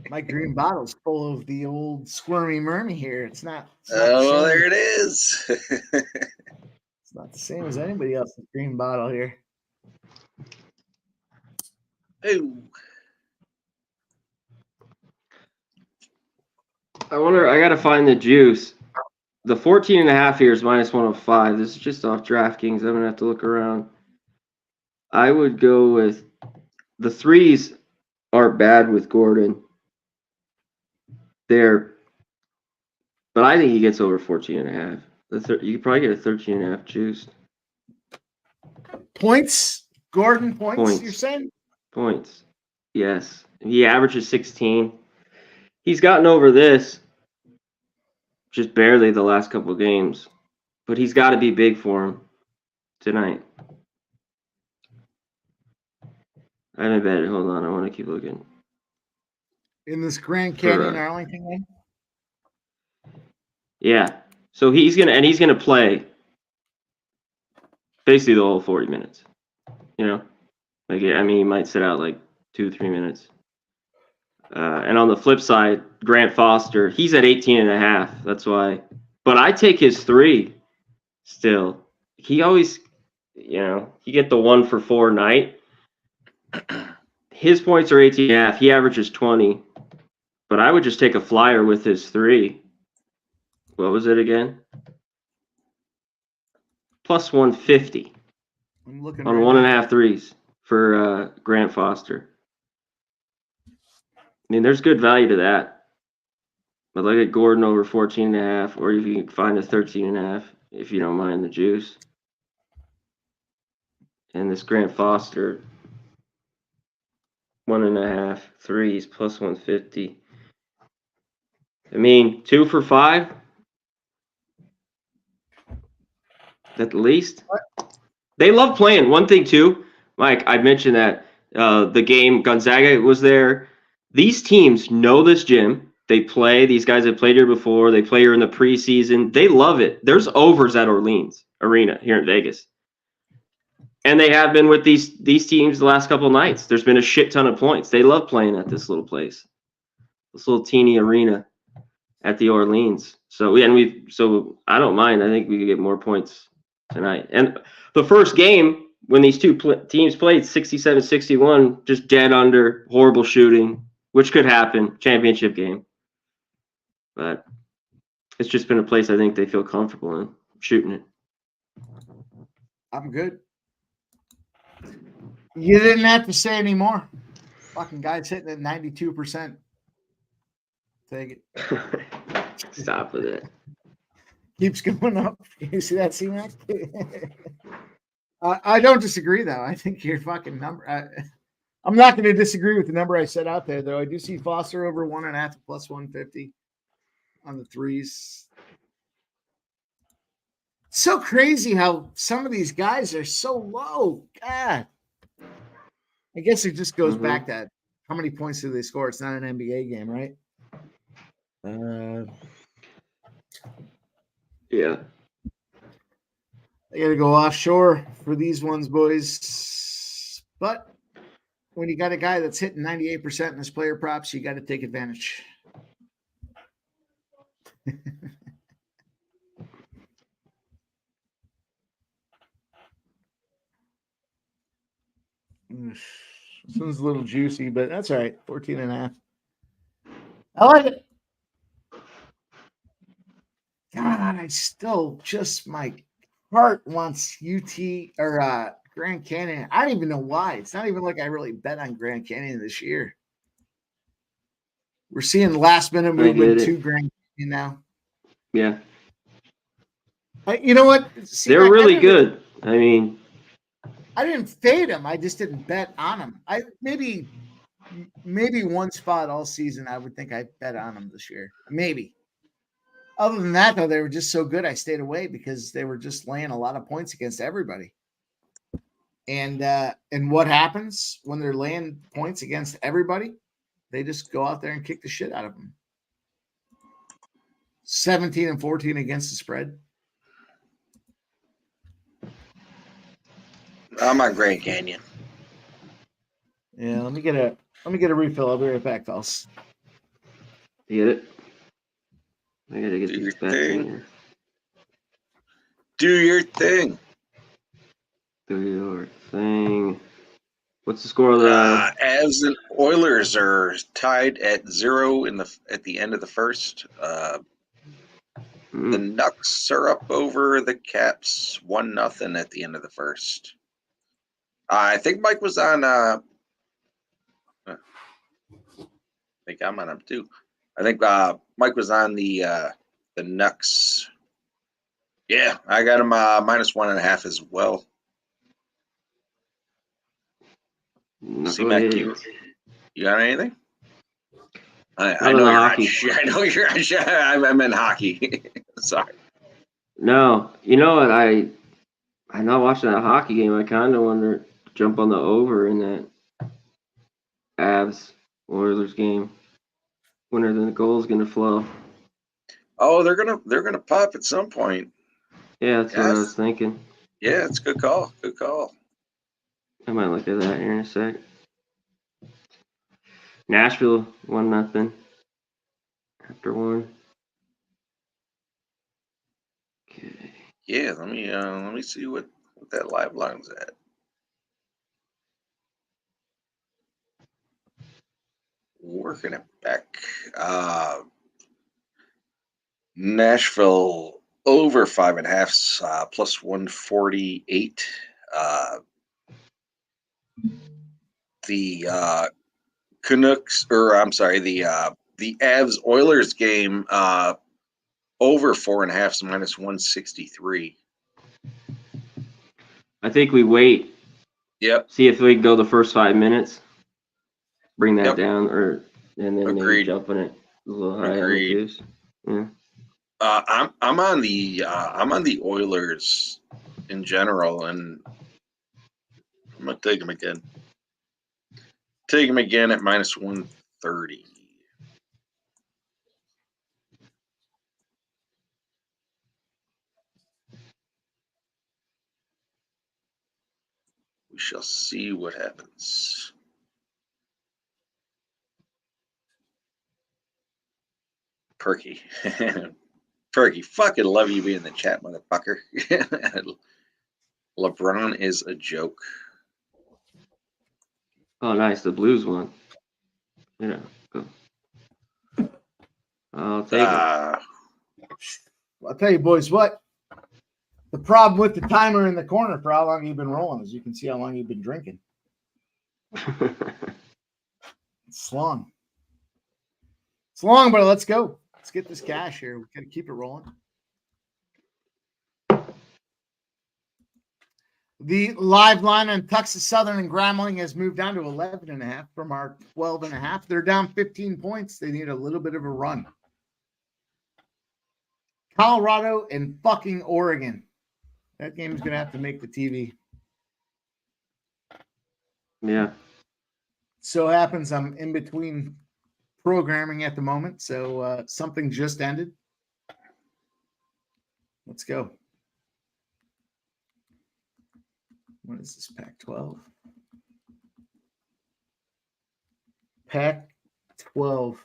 [SPEAKER 1] My green bottle's full of the old squirmy mermy here. It's not
[SPEAKER 12] Oh, there it is.
[SPEAKER 1] It's not the same as anybody else's green bottle here.
[SPEAKER 12] Ooh.
[SPEAKER 11] I wonder, I got to find the juice. The 14.5 here is minus 105. This is just off DraftKings. I'm going to have to look around. I would go with the 3s aren't bad with Gordon. But I think he gets over 14.5. You could probably get a 13.5 juice.
[SPEAKER 1] Points? Gordon points, you're saying?
[SPEAKER 11] Points. Yes. He averages 16. He's gotten over this just barely the last couple of games. But he's got to be big for him tonight. I haven't bet it. Hold on. I want to keep looking.
[SPEAKER 1] In this Grand Canyon Arlington game?
[SPEAKER 11] Yeah. So he's gonna play basically the whole 40 minutes. You know? Like, I mean, he might sit out like 2-3 minutes. And on the flip side, Grant Foster, he's at 18.5. That's why. But I take his 3 still. he always, he get the 1 for 4 night. His points are 18.5. He averages 20. But I would just take a flyer with his 3. What was it again? Plus 150
[SPEAKER 1] I'm looking
[SPEAKER 11] on
[SPEAKER 1] right
[SPEAKER 11] 1.5 threes for Grant Foster. I mean, there's good value to that. But look at Gordon over 14.5, or if you can find a 13.5, if you don't mind the juice. And this Grant Foster, 1.5 threes plus 150. I mean, 2 for 5 at the least. They love playing. One thing too, Mike, I mentioned that the game Gonzaga was there. These teams know this gym. They play. These guys have played here before. They play here in the preseason. They love it. There's overs at Orleans Arena here in Vegas. And they have been with these teams the last couple of nights. There's been a shit ton of points. They love playing at this little place, this little teeny arena at the Orleans. So I don't mind. I think we could get more points tonight. And the first game when these two teams played, 67-61, just dead under, horrible shooting, which could happen. Championship game, but it's just been a place I think they feel comfortable in shooting it.
[SPEAKER 1] I'm good. You didn't have to say any more. Fucking guy's hitting at 92%. Take it.
[SPEAKER 11] Stop with it.
[SPEAKER 1] Keeps going up. You see that, C-Mac? I don't disagree, though. I think your fucking number. I'm not going to disagree with the number I set out there, though. I do see Foster over 1.5 plus 150 on the threes. It's so crazy how some of these guys are so low. God. I guess it just goes back to how many points do they score? It's not an NBA game, right?
[SPEAKER 11] Yeah.
[SPEAKER 1] I got to go offshore for these ones, boys. But when you got a guy that's hitting 98% in his player props, you got to take advantage. This one's a little juicy, but that's all right. 14.5. I like it. God, I still just, my heart wants UT or Grand Canyon. I don't even know why. It's not even like I really bet on Grand Canyon this year. We're seeing last minute movement to Grand Canyon now.
[SPEAKER 11] Yeah.
[SPEAKER 1] You know what? See,
[SPEAKER 11] they're really good. I mean,
[SPEAKER 1] I didn't fade him. I just didn't bet on him. I maybe one spot all season. I would think I bet on him this year. Maybe. Other than that, though, they were just so good. I stayed away because they were just laying a lot of points against everybody. And what happens when they're laying points against everybody? They just go out there and kick the shit out of them. 17-14 against the spread.
[SPEAKER 12] I'm on Grand Canyon.
[SPEAKER 1] Yeah, let me get a refill. I'll be right back, fellas.
[SPEAKER 11] You get it? I gotta get these back in here.
[SPEAKER 12] Do your thing.
[SPEAKER 11] Do your thing. What's the score of the
[SPEAKER 12] Avs and Oilers are tied at 0 at the end of the first. The Nucks are up over the Caps 1-0 at the end of the first. I think Mike was on. I think I'm on him too. I think Mike was on the Nucks. Yeah, I got him -1.5 as well. See, Mac, you got anything? I know
[SPEAKER 11] hockey.
[SPEAKER 12] I know you're. I'm in hockey. Sorry.
[SPEAKER 11] No, you know what? I'm not watching that hockey game. I kind of wonder jump on the over in that Avs Oilers game. When are the goals gonna flow?
[SPEAKER 12] Oh, they're gonna pop at some point.
[SPEAKER 11] Yeah, that's what I was thinking.
[SPEAKER 12] Yeah, it's a good call. Good call.
[SPEAKER 11] I might look at that here in a sec. Nashville 1-0 after 1. Okay.
[SPEAKER 12] Yeah, let me see what that live line's at. Working it back. Nashville over 5.5, plus 148. The Canucks, or I'm sorry, the Avs Oilers game over 4.5, so minus 163.
[SPEAKER 11] I think we wait.
[SPEAKER 12] Yep.
[SPEAKER 11] See if we can go the first 5 minutes. Bring that
[SPEAKER 12] Yep.
[SPEAKER 11] down, and then maybe
[SPEAKER 12] Agreed.
[SPEAKER 11] jump on it a little high on the
[SPEAKER 12] Agreed.
[SPEAKER 11] goose. Yeah.
[SPEAKER 12] I'm on the Oilers in general, and I'm gonna take them again. Take them again at minus 130. We shall see what happens. Perky. Perky, fucking love you being in the chat, motherfucker. LeBron is a joke.
[SPEAKER 11] Oh, nice. The Blues one. Yeah. Go. I'll take it.
[SPEAKER 1] I'll tell you, boys, what the problem with the timer in the corner for how long you've been rolling is you can see how long you've been drinking. It's long. It's long, but let's go. Let's get this cash here. We gotta keep it rolling. The live line on Texas Southern and Grambling has moved down to 11.5 from our 12.5. They're down 15 points. They need a little bit of a run. Colorado and fucking Oregon. That game is going to have to make the TV.
[SPEAKER 11] Yeah.
[SPEAKER 1] So happens I'm in between programming at the moment, so something just ended. Let's go. What is this, Pac-12? Pac-12.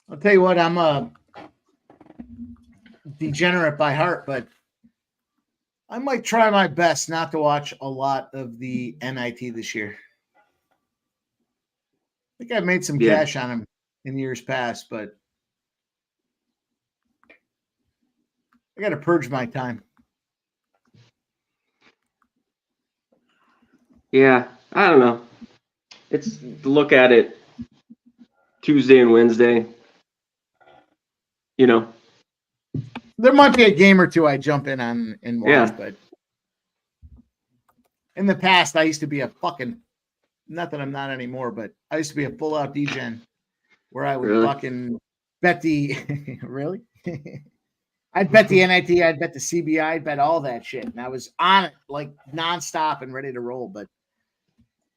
[SPEAKER 1] I'll tell you what, I'm a degenerate by heart, but I might try my best not to watch a lot of the NIT this year. I think I've made some cash on them in years past, but I got to purge my time.
[SPEAKER 11] Yeah, I don't know. It's look at it Tuesday and Wednesday. You know,
[SPEAKER 1] there might be a game or two I jump in on and watch, but in the past, I used to be a fucking, not that I'm not anymore, but I used to be a full out degen where I would fucking bet the, really? I'd bet the NIT, I'd bet the CBI, I'd bet all that shit. And I was on it like nonstop and ready to roll, but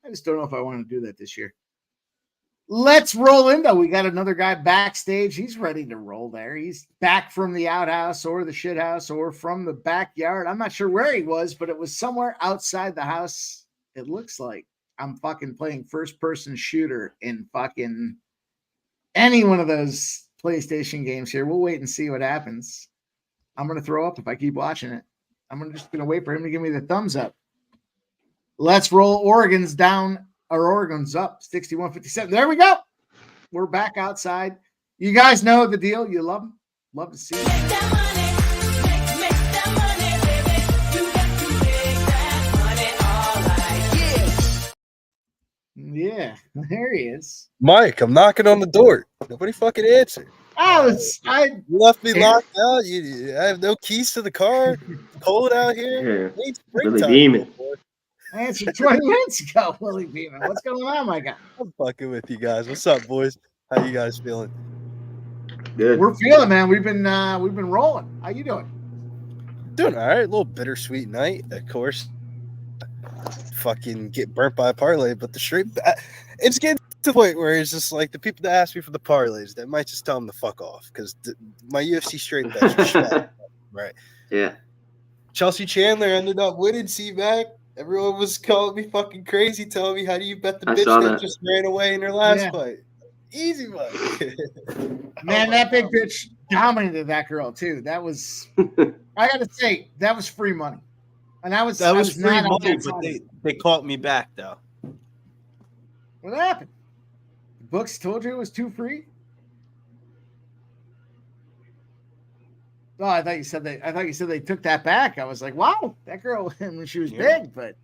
[SPEAKER 1] I just don't know if I want to do that this year. Let's roll into. We got another guy backstage. He's ready to roll there. He's back from the outhouse or the shit house or from the backyard. I'm not sure where he was, but it was somewhere outside the house. It looks like I'm fucking playing first person shooter in fucking any one of those PlayStation games here. We'll wait and see what happens. I'm going to throw up if I keep watching it. I'm just going to wait for him to give me the thumbs up. Let's roll. Oregon's down. Our Oregon's up 61-57. There we go. We're back outside. You guys know the deal. You love them. Love to see it. Yeah, there he is.
[SPEAKER 13] Mike, I'm knocking on the door. Nobody fucking answered.
[SPEAKER 1] You
[SPEAKER 13] left me locked out. I have no keys to the car. Cold out here.
[SPEAKER 11] Yeah.
[SPEAKER 13] It's
[SPEAKER 11] Billy
[SPEAKER 13] springtime.
[SPEAKER 11] Beeman.
[SPEAKER 1] I answered 20 minutes ago, Willie Beeman. What's going on, my guy?
[SPEAKER 13] I'm fucking with you guys. What's up, boys? How you guys feeling?
[SPEAKER 11] Good.
[SPEAKER 1] We're feeling, man. We've been rolling. How you doing?
[SPEAKER 13] Doing all right. A little bittersweet night, of course. Fucking get burnt by a parlay, but the straight it's getting to the point where it's just like the people that ask me for the parlays, that might just tell them to fuck off because my UFC straight bets are shot. Right.
[SPEAKER 11] Yeah.
[SPEAKER 13] Chelsea Chandler ended up winning C-Mac. Everyone was calling me fucking crazy, telling me, how do you bet the
[SPEAKER 11] I
[SPEAKER 13] bitch
[SPEAKER 11] saw
[SPEAKER 13] that
[SPEAKER 11] that.
[SPEAKER 13] just ran away in her last
[SPEAKER 1] Yeah.
[SPEAKER 13] fight? Easy money.
[SPEAKER 1] Man, that big bitch dominated that girl too. That was, I got to say, that was free money. And I was
[SPEAKER 13] free
[SPEAKER 1] not on
[SPEAKER 13] money,
[SPEAKER 1] that
[SPEAKER 13] but
[SPEAKER 1] side.
[SPEAKER 13] they caught me back though.
[SPEAKER 1] What happened? The books told you it was too free. Oh, I thought you said they took that back. I was like, wow, that girl when she was
[SPEAKER 13] Yeah.
[SPEAKER 1] big, but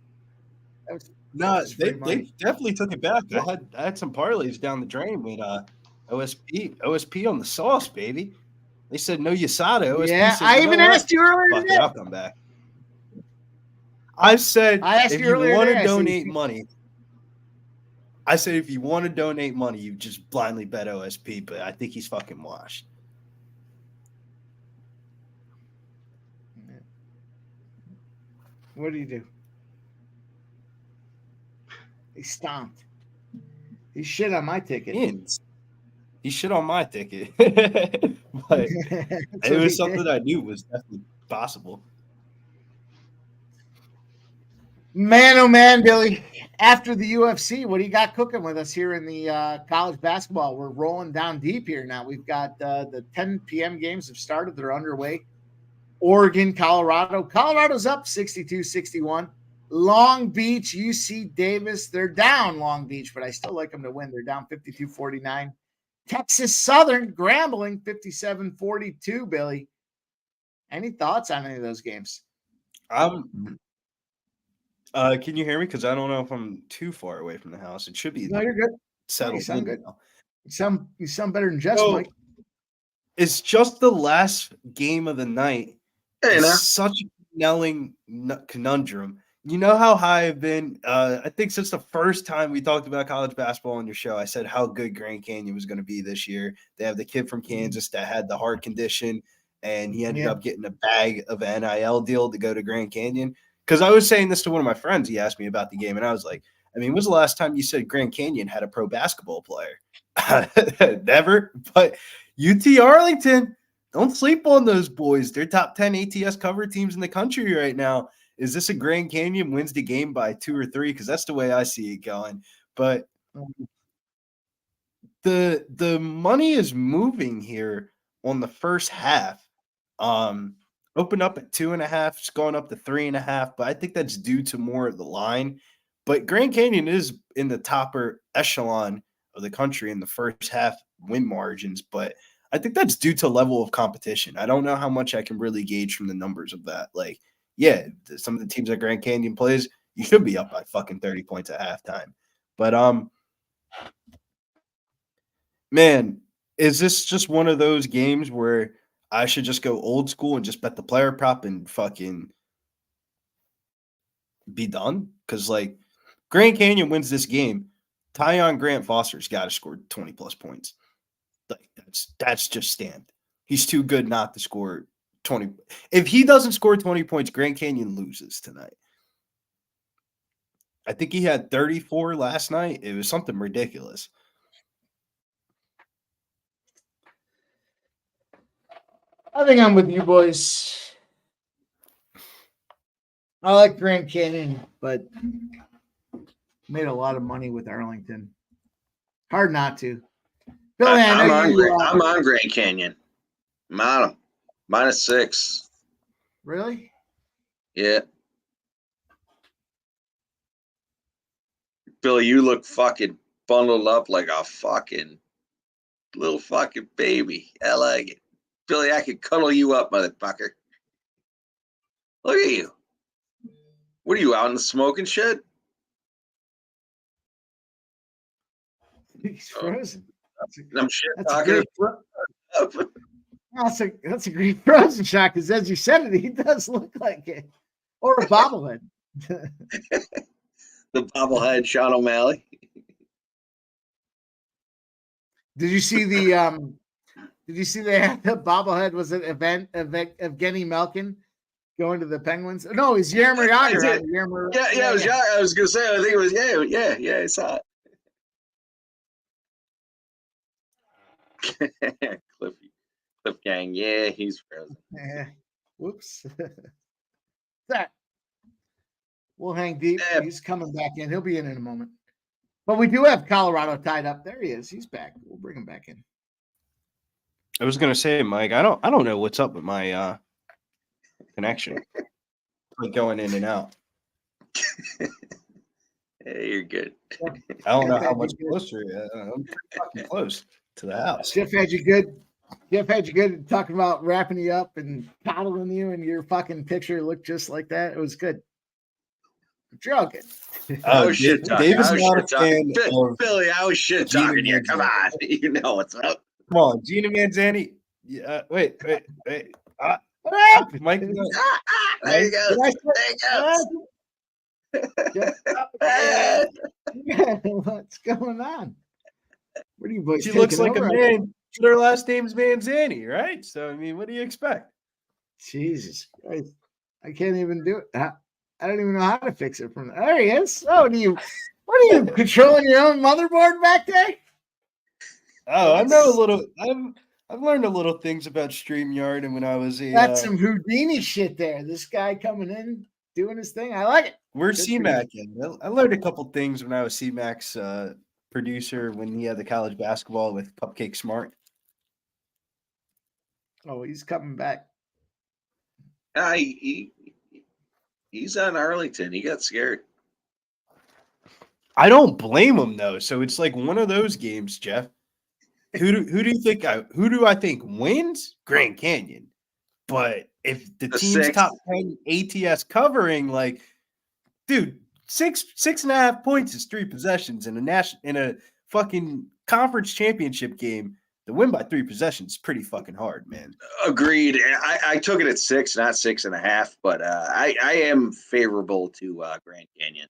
[SPEAKER 1] that was
[SPEAKER 13] No,
[SPEAKER 1] that's free
[SPEAKER 13] they
[SPEAKER 1] money.
[SPEAKER 13] definitely took it back. I had some parlays down the drain with OSP on the sauce, baby. They said no USADA. OSP
[SPEAKER 1] Yeah,
[SPEAKER 13] said,
[SPEAKER 1] I
[SPEAKER 13] you know
[SPEAKER 1] even
[SPEAKER 13] what?
[SPEAKER 1] asked you earlier
[SPEAKER 13] Fuck it,
[SPEAKER 1] today.
[SPEAKER 13] I'll come back. I said
[SPEAKER 1] I asked
[SPEAKER 13] if
[SPEAKER 1] you
[SPEAKER 13] you
[SPEAKER 1] earlier
[SPEAKER 13] want
[SPEAKER 1] today,
[SPEAKER 13] to
[SPEAKER 1] I said,
[SPEAKER 13] donate money, I said if you want to donate money, you just blindly bet OSP, but I think he's fucking washed.
[SPEAKER 1] what do you do? He stomped. He shit on my ticket.
[SPEAKER 13] He shit on my ticket. But
[SPEAKER 1] That's
[SPEAKER 13] it
[SPEAKER 1] what
[SPEAKER 13] was
[SPEAKER 1] he
[SPEAKER 13] something
[SPEAKER 1] did.
[SPEAKER 13] I knew was definitely possible.
[SPEAKER 1] Man, oh man, Billy. After the UFC, what do you got cooking with us here in the college basketball? We're rolling down deep here now. We've got the 10 p.m. games have started. They're underway. Oregon, Colorado. Colorado's up 62-61. Long Beach, UC Davis. They're down Long Beach, but I still like them to win. They're down 52-49. Texas Southern, Grambling, 57-42, Billy. Any thoughts on any of those games?
[SPEAKER 13] Can you hear me? Because I don't know if I'm too far away from the house. It should be
[SPEAKER 1] No, you're good.
[SPEAKER 13] settled
[SPEAKER 1] you sound
[SPEAKER 13] in
[SPEAKER 1] good.
[SPEAKER 13] now.
[SPEAKER 1] You sound better than Jess,
[SPEAKER 13] So,
[SPEAKER 1] Mike.
[SPEAKER 13] it's just the last game of the night.
[SPEAKER 12] Hey,
[SPEAKER 13] It's
[SPEAKER 12] now.
[SPEAKER 13] such a knelling conundrum. You know how high I've been? I think since the first time we talked about college basketball on your show, I said how good Grand Canyon was going to be this year. They have the kid from Kansas that had the heart condition, and he ended up getting a bag of an NIL deal to go to Grand Canyon. Because I was saying this to one of my friends. He asked me about the game, and I was like, I mean, when's the last time you said Grand Canyon had a pro basketball player? Never. But UT Arlington, don't sleep on those boys. They're top 10 ATS cover teams in the country right now. Is this a Grand Canyon wins the game by 2 or 3? Because that's the way I see it going. But the money is moving here on the first half. Opened up at 2.5, it's going up to 3.5, but I think that's due to more of the line. But Grand Canyon is in the topper echelon of the country in the first half win margins, but I think that's due to level of competition. I don't know how much I can really gauge from the numbers of that. Like, yeah, some of the teams that Grand Canyon plays, you should be up by fucking 30 points at halftime. But man, is this just one of those games where I should just go old school and just bet the player prop and fucking be done? Because, like, Grand Canyon wins this game. Tyon Grant Foster's got to score 20 plus points. Like, that's just stamped. He's too good not to score 20. If he doesn't score 20 points, Grand Canyon loses tonight. I think he had 34 last night. It was something ridiculous.
[SPEAKER 1] I think I'm with you boys. I like Grand Canyon, but made a lot of money with Arlington. Hard not to. Billy, I know
[SPEAKER 12] I'm on Grand Canyon. I'm on them. -6.
[SPEAKER 1] Really?
[SPEAKER 12] Yeah. Billy, you look fucking bundled up like a fucking little fucking baby. I like it. Billy, I could cuddle you up, motherfucker. Look at you. What are you, out in the smoking shed?
[SPEAKER 1] He's frozen.
[SPEAKER 12] I'm shit
[SPEAKER 1] That's a
[SPEAKER 12] talking.
[SPEAKER 1] great that's a great frozen shot because as you said it, he does look like it. Or a bobblehead.
[SPEAKER 12] The bobblehead Sean O'Malley.
[SPEAKER 1] Did you see the bobblehead was an event of Evgeny Malkin going to the Penguins? No, he's Jaromir Jagr.
[SPEAKER 12] Yeah, it was Jagr. I was gonna say, I think it was yeah, I saw it. Cliff Gang, yeah, he's frozen.
[SPEAKER 1] Whoops. That We'll hang deep.
[SPEAKER 2] Yeah.
[SPEAKER 1] He's coming back in. He'll be in a moment. But we do have Colorado tied up. There he is. He's back. We'll bring him back in.
[SPEAKER 14] I was gonna say, Mike, I don't know what's up with my connection. Like going in and out.
[SPEAKER 12] Hey, you're good.
[SPEAKER 14] I don't know how much closer. I'm fucking close to the house.
[SPEAKER 1] Jeff had you good. Jeff had you good talking about wrapping you up and coddling you, and your fucking picture looked just like that. It was good. You're all good.
[SPEAKER 12] Oh, shit talking.
[SPEAKER 14] Dave is
[SPEAKER 12] I was
[SPEAKER 14] not a
[SPEAKER 12] shit talking.
[SPEAKER 14] fan of
[SPEAKER 12] Billy, I was shit
[SPEAKER 14] Gina
[SPEAKER 12] talking you. Come
[SPEAKER 14] Manzanti.
[SPEAKER 12] on. You know what's up.
[SPEAKER 14] Come on, Gina Manzanti. Yeah, wait.
[SPEAKER 1] What happened?
[SPEAKER 14] Mike,
[SPEAKER 12] There you go. There you go.
[SPEAKER 1] What's going on? What are you boys?
[SPEAKER 14] she looks
[SPEAKER 1] taking
[SPEAKER 14] like a
[SPEAKER 1] over?
[SPEAKER 14] man. But her last name's Manzanti, right? So I mean, what do you expect?
[SPEAKER 1] Jesus Christ. I can't even do it. I don't even know how to fix it from there. He is. Oh, what are you controlling your own motherboard back there?
[SPEAKER 14] Oh, I know a little. I've learned a little things about StreamYard, and when I was a
[SPEAKER 1] That's some Houdini shit there. This guy coming in, doing his thing. I like it.
[SPEAKER 14] where's
[SPEAKER 1] Good for
[SPEAKER 14] CMAC in? I learned a couple things when I was CMAC's producer when he had the college basketball with Cupcake Smart.
[SPEAKER 1] Oh, he's coming back.
[SPEAKER 12] He's on Arlington. He got scared.
[SPEAKER 14] I don't blame him though. So it's like one of those games, Jeff. Who do you think? Who do I think wins? Grand Canyon. But if the
[SPEAKER 12] The
[SPEAKER 14] team's
[SPEAKER 12] six.
[SPEAKER 14] top 10 ATS covering, like, dude, 6.5 points is 3 possessions in a fucking conference championship game. The win by 3 possessions is pretty fucking hard, man.
[SPEAKER 2] Agreed. I took it at 6, not 6.5, but I am favorable to Grand Canyon.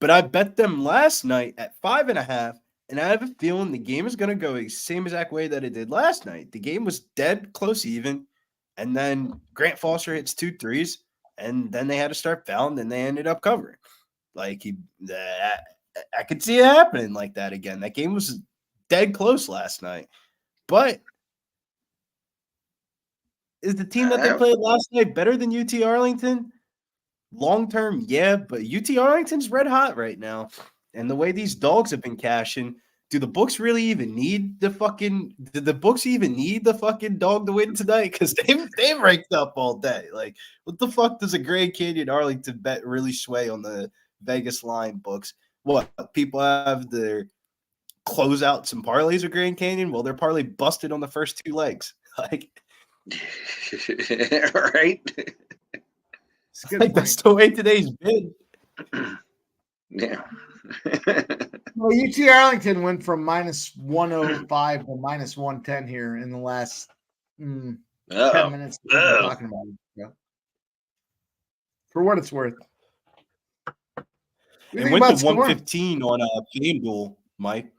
[SPEAKER 14] But I bet them last night at 5.5, and I have a feeling the game is going to go the same exact way that it did last night. The game was dead close even, and then Grant Foster hits 2 threes, and then they had to start fouling, and they ended up covering. Like I could see it happening like that again. That game was dead close last night. But is the team that they played last night better than UT Arlington? Long term, yeah, but UT Arlington's red hot right now. And the way these dogs have been cashing, do the books really even need the fucking dog to win tonight? Because they've raked up all day. Like, what the fuck does a Grand Canyon Arlington bet really sway on the Vegas line books? What, people have their closeouts and parlays of Grand Canyon? Well, they're parlay busted on the first 2 legs. Like,
[SPEAKER 2] Right?
[SPEAKER 1] It's a good
[SPEAKER 14] like
[SPEAKER 1] point.
[SPEAKER 14] that's the way today's been.
[SPEAKER 2] Yeah.
[SPEAKER 1] Well, UT Arlington went from minus 105 to minus 110 here in the last 10 minutes. We've been talking about it. Yeah. For what it's worth. What do you
[SPEAKER 14] It
[SPEAKER 1] think
[SPEAKER 14] went
[SPEAKER 1] about
[SPEAKER 14] to
[SPEAKER 1] scoring?
[SPEAKER 14] 115 on FanDuel, Mike.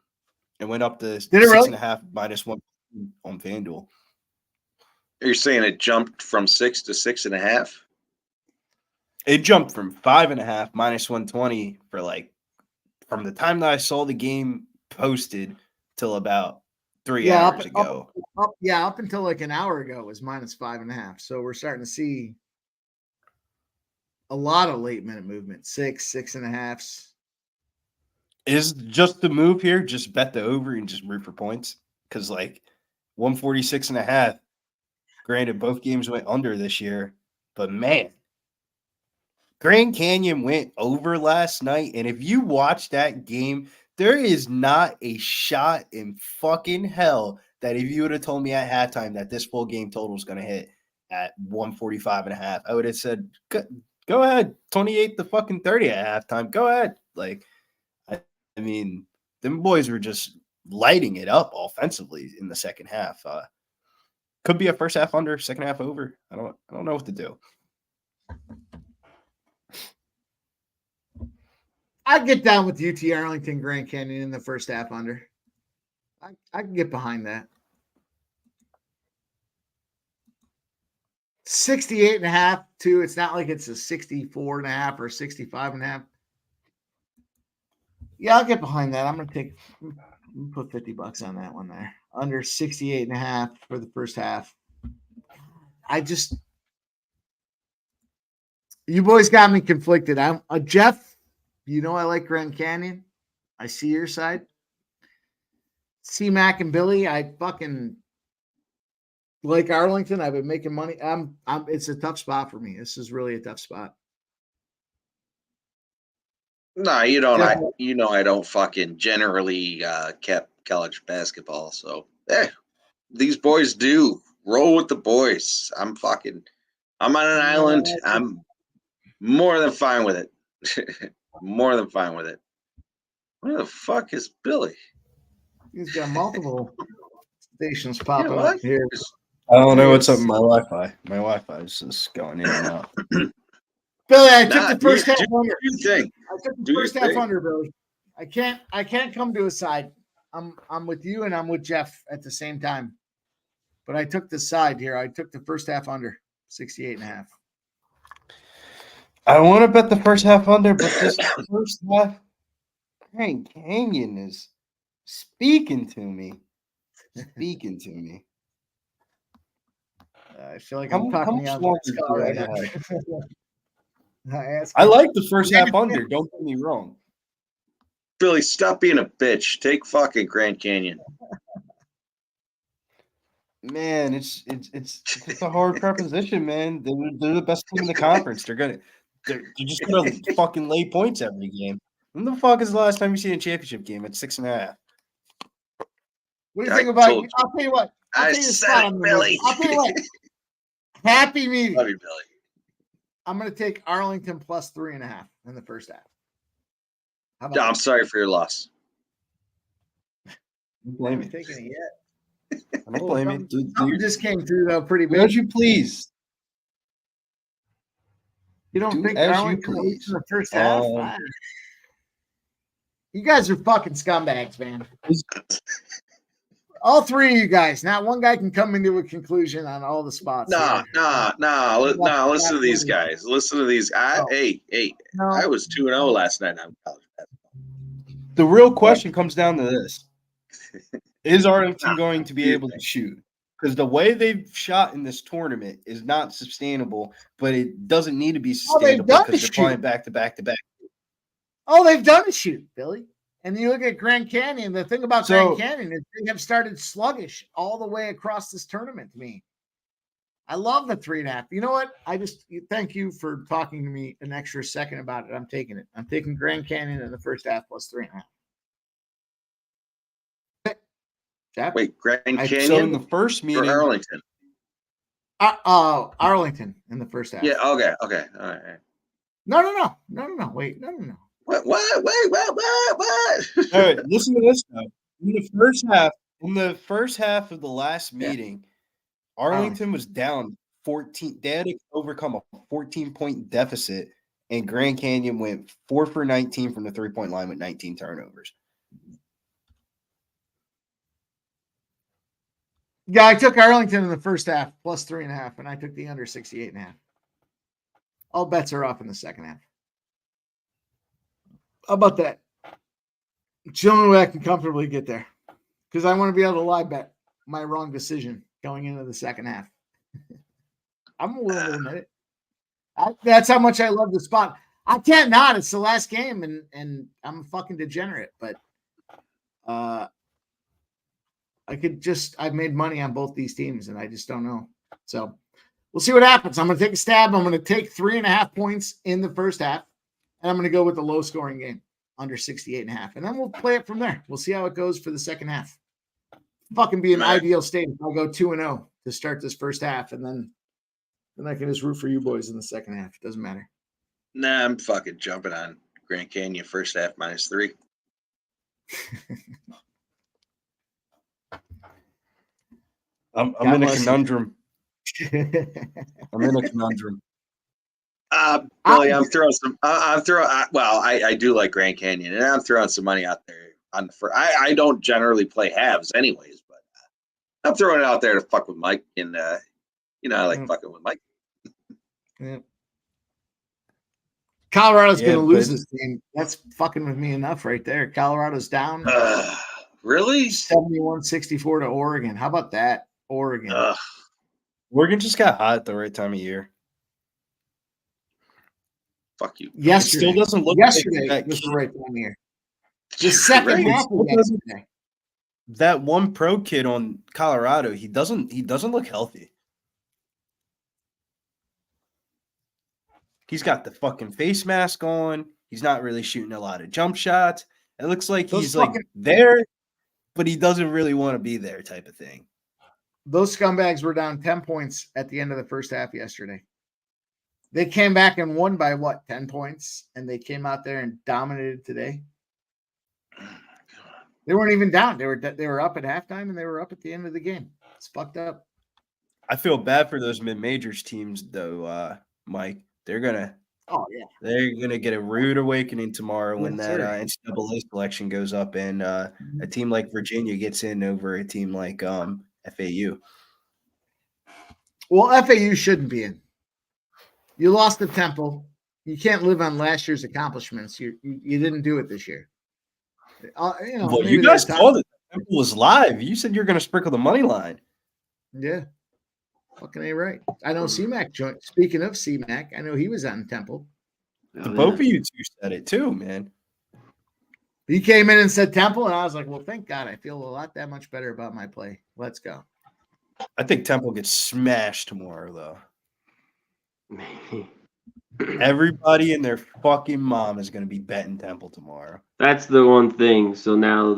[SPEAKER 14] It went up to
[SPEAKER 1] Did it really?
[SPEAKER 14] 6.5 minus 1 on FanDuel.
[SPEAKER 2] You're saying it jumped from 6 to 6.5?
[SPEAKER 14] It jumped from 5.5 minus 120 for like from the time that I saw the game posted till about 3 hours ago.
[SPEAKER 1] Up until like an hour ago it was minus 5.5. So we're starting to see a lot of late minute movement. 6.5.
[SPEAKER 14] Is just the move here, just bet the over and just root for points? Because like 146.5. Granted, both games went under this year, but man, Grand Canyon went over last night. And if you watch that game, there is not a shot in fucking hell that if you would have told me at halftime that this full game total is going to hit at 145.5, I would have said, go ahead, 28 to fucking 30 at halftime. Go ahead. Like, I mean, them boys were just lighting it up offensively in the second half. Could be a first half under, second half over. I don't know what to do.
[SPEAKER 1] I'd get down with UT Arlington Grand Canyon in the first half under. I can get behind that. 68.5 too. It's not like it's a 64.5 or 65.5. Yeah, I'll get behind that. I'm gonna put $50 on that one there. Under 68.5 for the first half. You boys got me conflicted. I'm Jeff. You know I like Grand Canyon. I see your side. C-Mac and Billy, I fucking like Arlington. I've been making money. It's a tough spot for me. This is really a tough spot.
[SPEAKER 12] No, you don't.
[SPEAKER 1] Yeah.
[SPEAKER 12] I don't fucking generally cap college basketball. So, these boys do roll with the boys. I'm on an island. I'm more than fine with it. More than fine with it. Where the fuck is Billy?
[SPEAKER 1] He's got multiple stations popping
[SPEAKER 12] what?
[SPEAKER 1] up here.
[SPEAKER 14] I don't know what's up with my Wi-Fi. My Wi-Fi is just going in and out.
[SPEAKER 1] Billy, I took the first half
[SPEAKER 12] do
[SPEAKER 1] under.
[SPEAKER 12] your thing.
[SPEAKER 1] I took the
[SPEAKER 12] Do your
[SPEAKER 1] first half
[SPEAKER 12] thing.
[SPEAKER 1] under, Billy. I can't come to a side. I'm with you and I'm with Jeff at the same time. But I took the side here. I took the first half under 68.5.
[SPEAKER 14] I want to bet the first half under, but this first half, Grand Canyon is speaking to me. Speaking to me.
[SPEAKER 1] I feel like
[SPEAKER 14] How
[SPEAKER 1] I'm talking
[SPEAKER 14] much
[SPEAKER 1] out
[SPEAKER 14] longer
[SPEAKER 1] of
[SPEAKER 14] do I
[SPEAKER 1] have?
[SPEAKER 14] I like the first half under. Don't get me wrong.
[SPEAKER 12] Billy, stop being a bitch. Take fucking Grand Canyon.
[SPEAKER 14] Man, it's a hard proposition, man. They're the best team in the conference. They're just gonna fucking lay points every game. When the fuck is the last time you see a championship game at 6.5?
[SPEAKER 1] What do you
[SPEAKER 12] I
[SPEAKER 1] think about?
[SPEAKER 12] told you.
[SPEAKER 1] I'll tell you what. I'll
[SPEAKER 12] I
[SPEAKER 1] tell you the
[SPEAKER 12] said
[SPEAKER 1] spot
[SPEAKER 12] it,
[SPEAKER 1] I'm gonna
[SPEAKER 12] Billy.
[SPEAKER 1] make. I'll tell you what. Happy meeting.
[SPEAKER 12] Love you, Billy.
[SPEAKER 1] I'm going to take Arlington plus 3.5 in the first half. How about
[SPEAKER 12] I'm
[SPEAKER 1] that?
[SPEAKER 12] sorry for your loss.
[SPEAKER 14] Don't blame
[SPEAKER 1] I'm
[SPEAKER 14] me.
[SPEAKER 1] taking it yet.
[SPEAKER 14] I don't blame you.
[SPEAKER 1] Something just came through though, pretty big.
[SPEAKER 14] Would you please?
[SPEAKER 1] You don't
[SPEAKER 14] do
[SPEAKER 1] think
[SPEAKER 14] as you
[SPEAKER 1] Arlington will
[SPEAKER 14] please.
[SPEAKER 1] in the first half? You guys are fucking scumbags, man. All three of you guys. Not one guy can come into a conclusion on all the spots.
[SPEAKER 12] Nah. Listen to these guys. Listen to these.
[SPEAKER 1] No.
[SPEAKER 12] Hey.
[SPEAKER 1] No.
[SPEAKER 12] I was 2-0 last night on college basketball.
[SPEAKER 14] The real question comes down to this: is Arlington going to be able to shoot? Because the way they've shot in this tournament is not sustainable, but it doesn't need to be sustainable
[SPEAKER 1] done
[SPEAKER 14] because
[SPEAKER 1] to
[SPEAKER 14] they're flying
[SPEAKER 1] shoot.
[SPEAKER 14] back to back to back.
[SPEAKER 1] All they've done is shoot, Billy. And you look at Grand Canyon. The thing about
[SPEAKER 14] So-
[SPEAKER 1] Grand Canyon is they have started sluggish all the way across this tournament. To me, I love the 3.5. You know what? Thank you for talking to me an extra second about it. I'm taking it. I'm taking Grand Canyon in the first half plus 3.5. Jeff?
[SPEAKER 12] Wait, Grand
[SPEAKER 14] So in
[SPEAKER 12] Canyon
[SPEAKER 14] the first
[SPEAKER 12] or
[SPEAKER 14] meeting,
[SPEAKER 12] Arlington?
[SPEAKER 1] Arlington in the first half.
[SPEAKER 12] Yeah. Okay. All right.
[SPEAKER 1] No. Wait, no.
[SPEAKER 12] What?
[SPEAKER 14] all right, listen to this though. In the first half of the last meeting, Arlington was down 14. They had to overcome a 14-point deficit, and Grand Canyon went 4 for 19 from the 3-point line with 19 turnovers.
[SPEAKER 1] Yeah, I took Arlington in the first half plus 3.5, and I took the under 68.5. All bets are off in the second half. How about that? It's the only way I can comfortably get there because I want to be able to lie bet my wrong decision going into the second half. I'm willing to admit it. That's how much I love the spot. I can't not. It's the last game, and I'm a fucking degenerate, but I've made money on both these teams, and I just don't know. So we'll see what happens. I'm going to take a stab. I'm going to take 3.5 points in the first half, and I'm going to go with the low scoring game under 68.5. And then we'll play it from there. We'll see how it goes for the second half. Fucking be an ideal state if I go 2-0 to start this first half, and then I can just root for you boys in the second half. It doesn't matter.
[SPEAKER 12] Nah, I'm fucking jumping on Grand Canyon first half -3.
[SPEAKER 14] I'm
[SPEAKER 1] God
[SPEAKER 14] in a
[SPEAKER 1] bless you.
[SPEAKER 14] conundrum. I'm in a conundrum.
[SPEAKER 12] Billy, I'm throwing some. I do like Grand Canyon, and I'm throwing some money out there on the first. I don't generally play halves, anyways, but I'm throwing it out there to fuck with Mike, and I like fucking with Mike.
[SPEAKER 1] Yeah. Colorado's
[SPEAKER 14] Yeah,
[SPEAKER 1] going to lose
[SPEAKER 14] but-
[SPEAKER 1] this game. That's fucking with me enough right there. Colorado's down
[SPEAKER 12] Really?
[SPEAKER 1] 71-64 to Oregon. How about that? Oregon.
[SPEAKER 14] Oregon just got hot at the right time of year.
[SPEAKER 12] Fuck you.
[SPEAKER 1] Yesterday,
[SPEAKER 14] still doesn't look
[SPEAKER 1] yesterday
[SPEAKER 14] like that
[SPEAKER 1] was the
[SPEAKER 14] kid.
[SPEAKER 1] right time here. The second
[SPEAKER 12] Right.
[SPEAKER 1] half of yesterday.
[SPEAKER 14] That one pro kid on Colorado, he doesn't look healthy. He's got the fucking face mask on. He's not really shooting a lot of jump shots. It looks like
[SPEAKER 1] Those
[SPEAKER 14] he's like
[SPEAKER 1] fucking-
[SPEAKER 14] there, but he doesn't really want to be there type of thing.
[SPEAKER 1] Those scumbags were down 10 points at the end of the first half yesterday. They came back and won by what, 10 points? And they came out there and dominated today. They weren't even down. They were up at halftime and they were up at the end of the game. It's fucked up.
[SPEAKER 14] I feel bad for those mid-majors teams though, Mike. They're gonna get a rude awakening tomorrow when
[SPEAKER 1] Yes,
[SPEAKER 14] that
[SPEAKER 1] sir.
[SPEAKER 14] NCAA selection goes up and a team like Virginia gets in over a team like FAU.
[SPEAKER 1] Well, FAU shouldn't be in. You lost to Temple. You can't live on last year's accomplishments. You didn't do it this year.
[SPEAKER 14] Well,
[SPEAKER 1] maybe
[SPEAKER 14] you guys
[SPEAKER 1] there's
[SPEAKER 14] called it. Temple was live. You said you're going to sprinkle the money line.
[SPEAKER 1] Yeah. Fucking A right. I know CMAC joined. Speaking of CMAC, I know he was on Temple.
[SPEAKER 14] The both of you two said it too, man.
[SPEAKER 1] He came in and said Temple, and I was like, well, thank God. I feel a lot that much better about my play. Let's go.
[SPEAKER 14] I think Temple gets smashed tomorrow, though. Everybody and their fucking mom is going to be betting Temple tomorrow.
[SPEAKER 11] That's the one thing. So now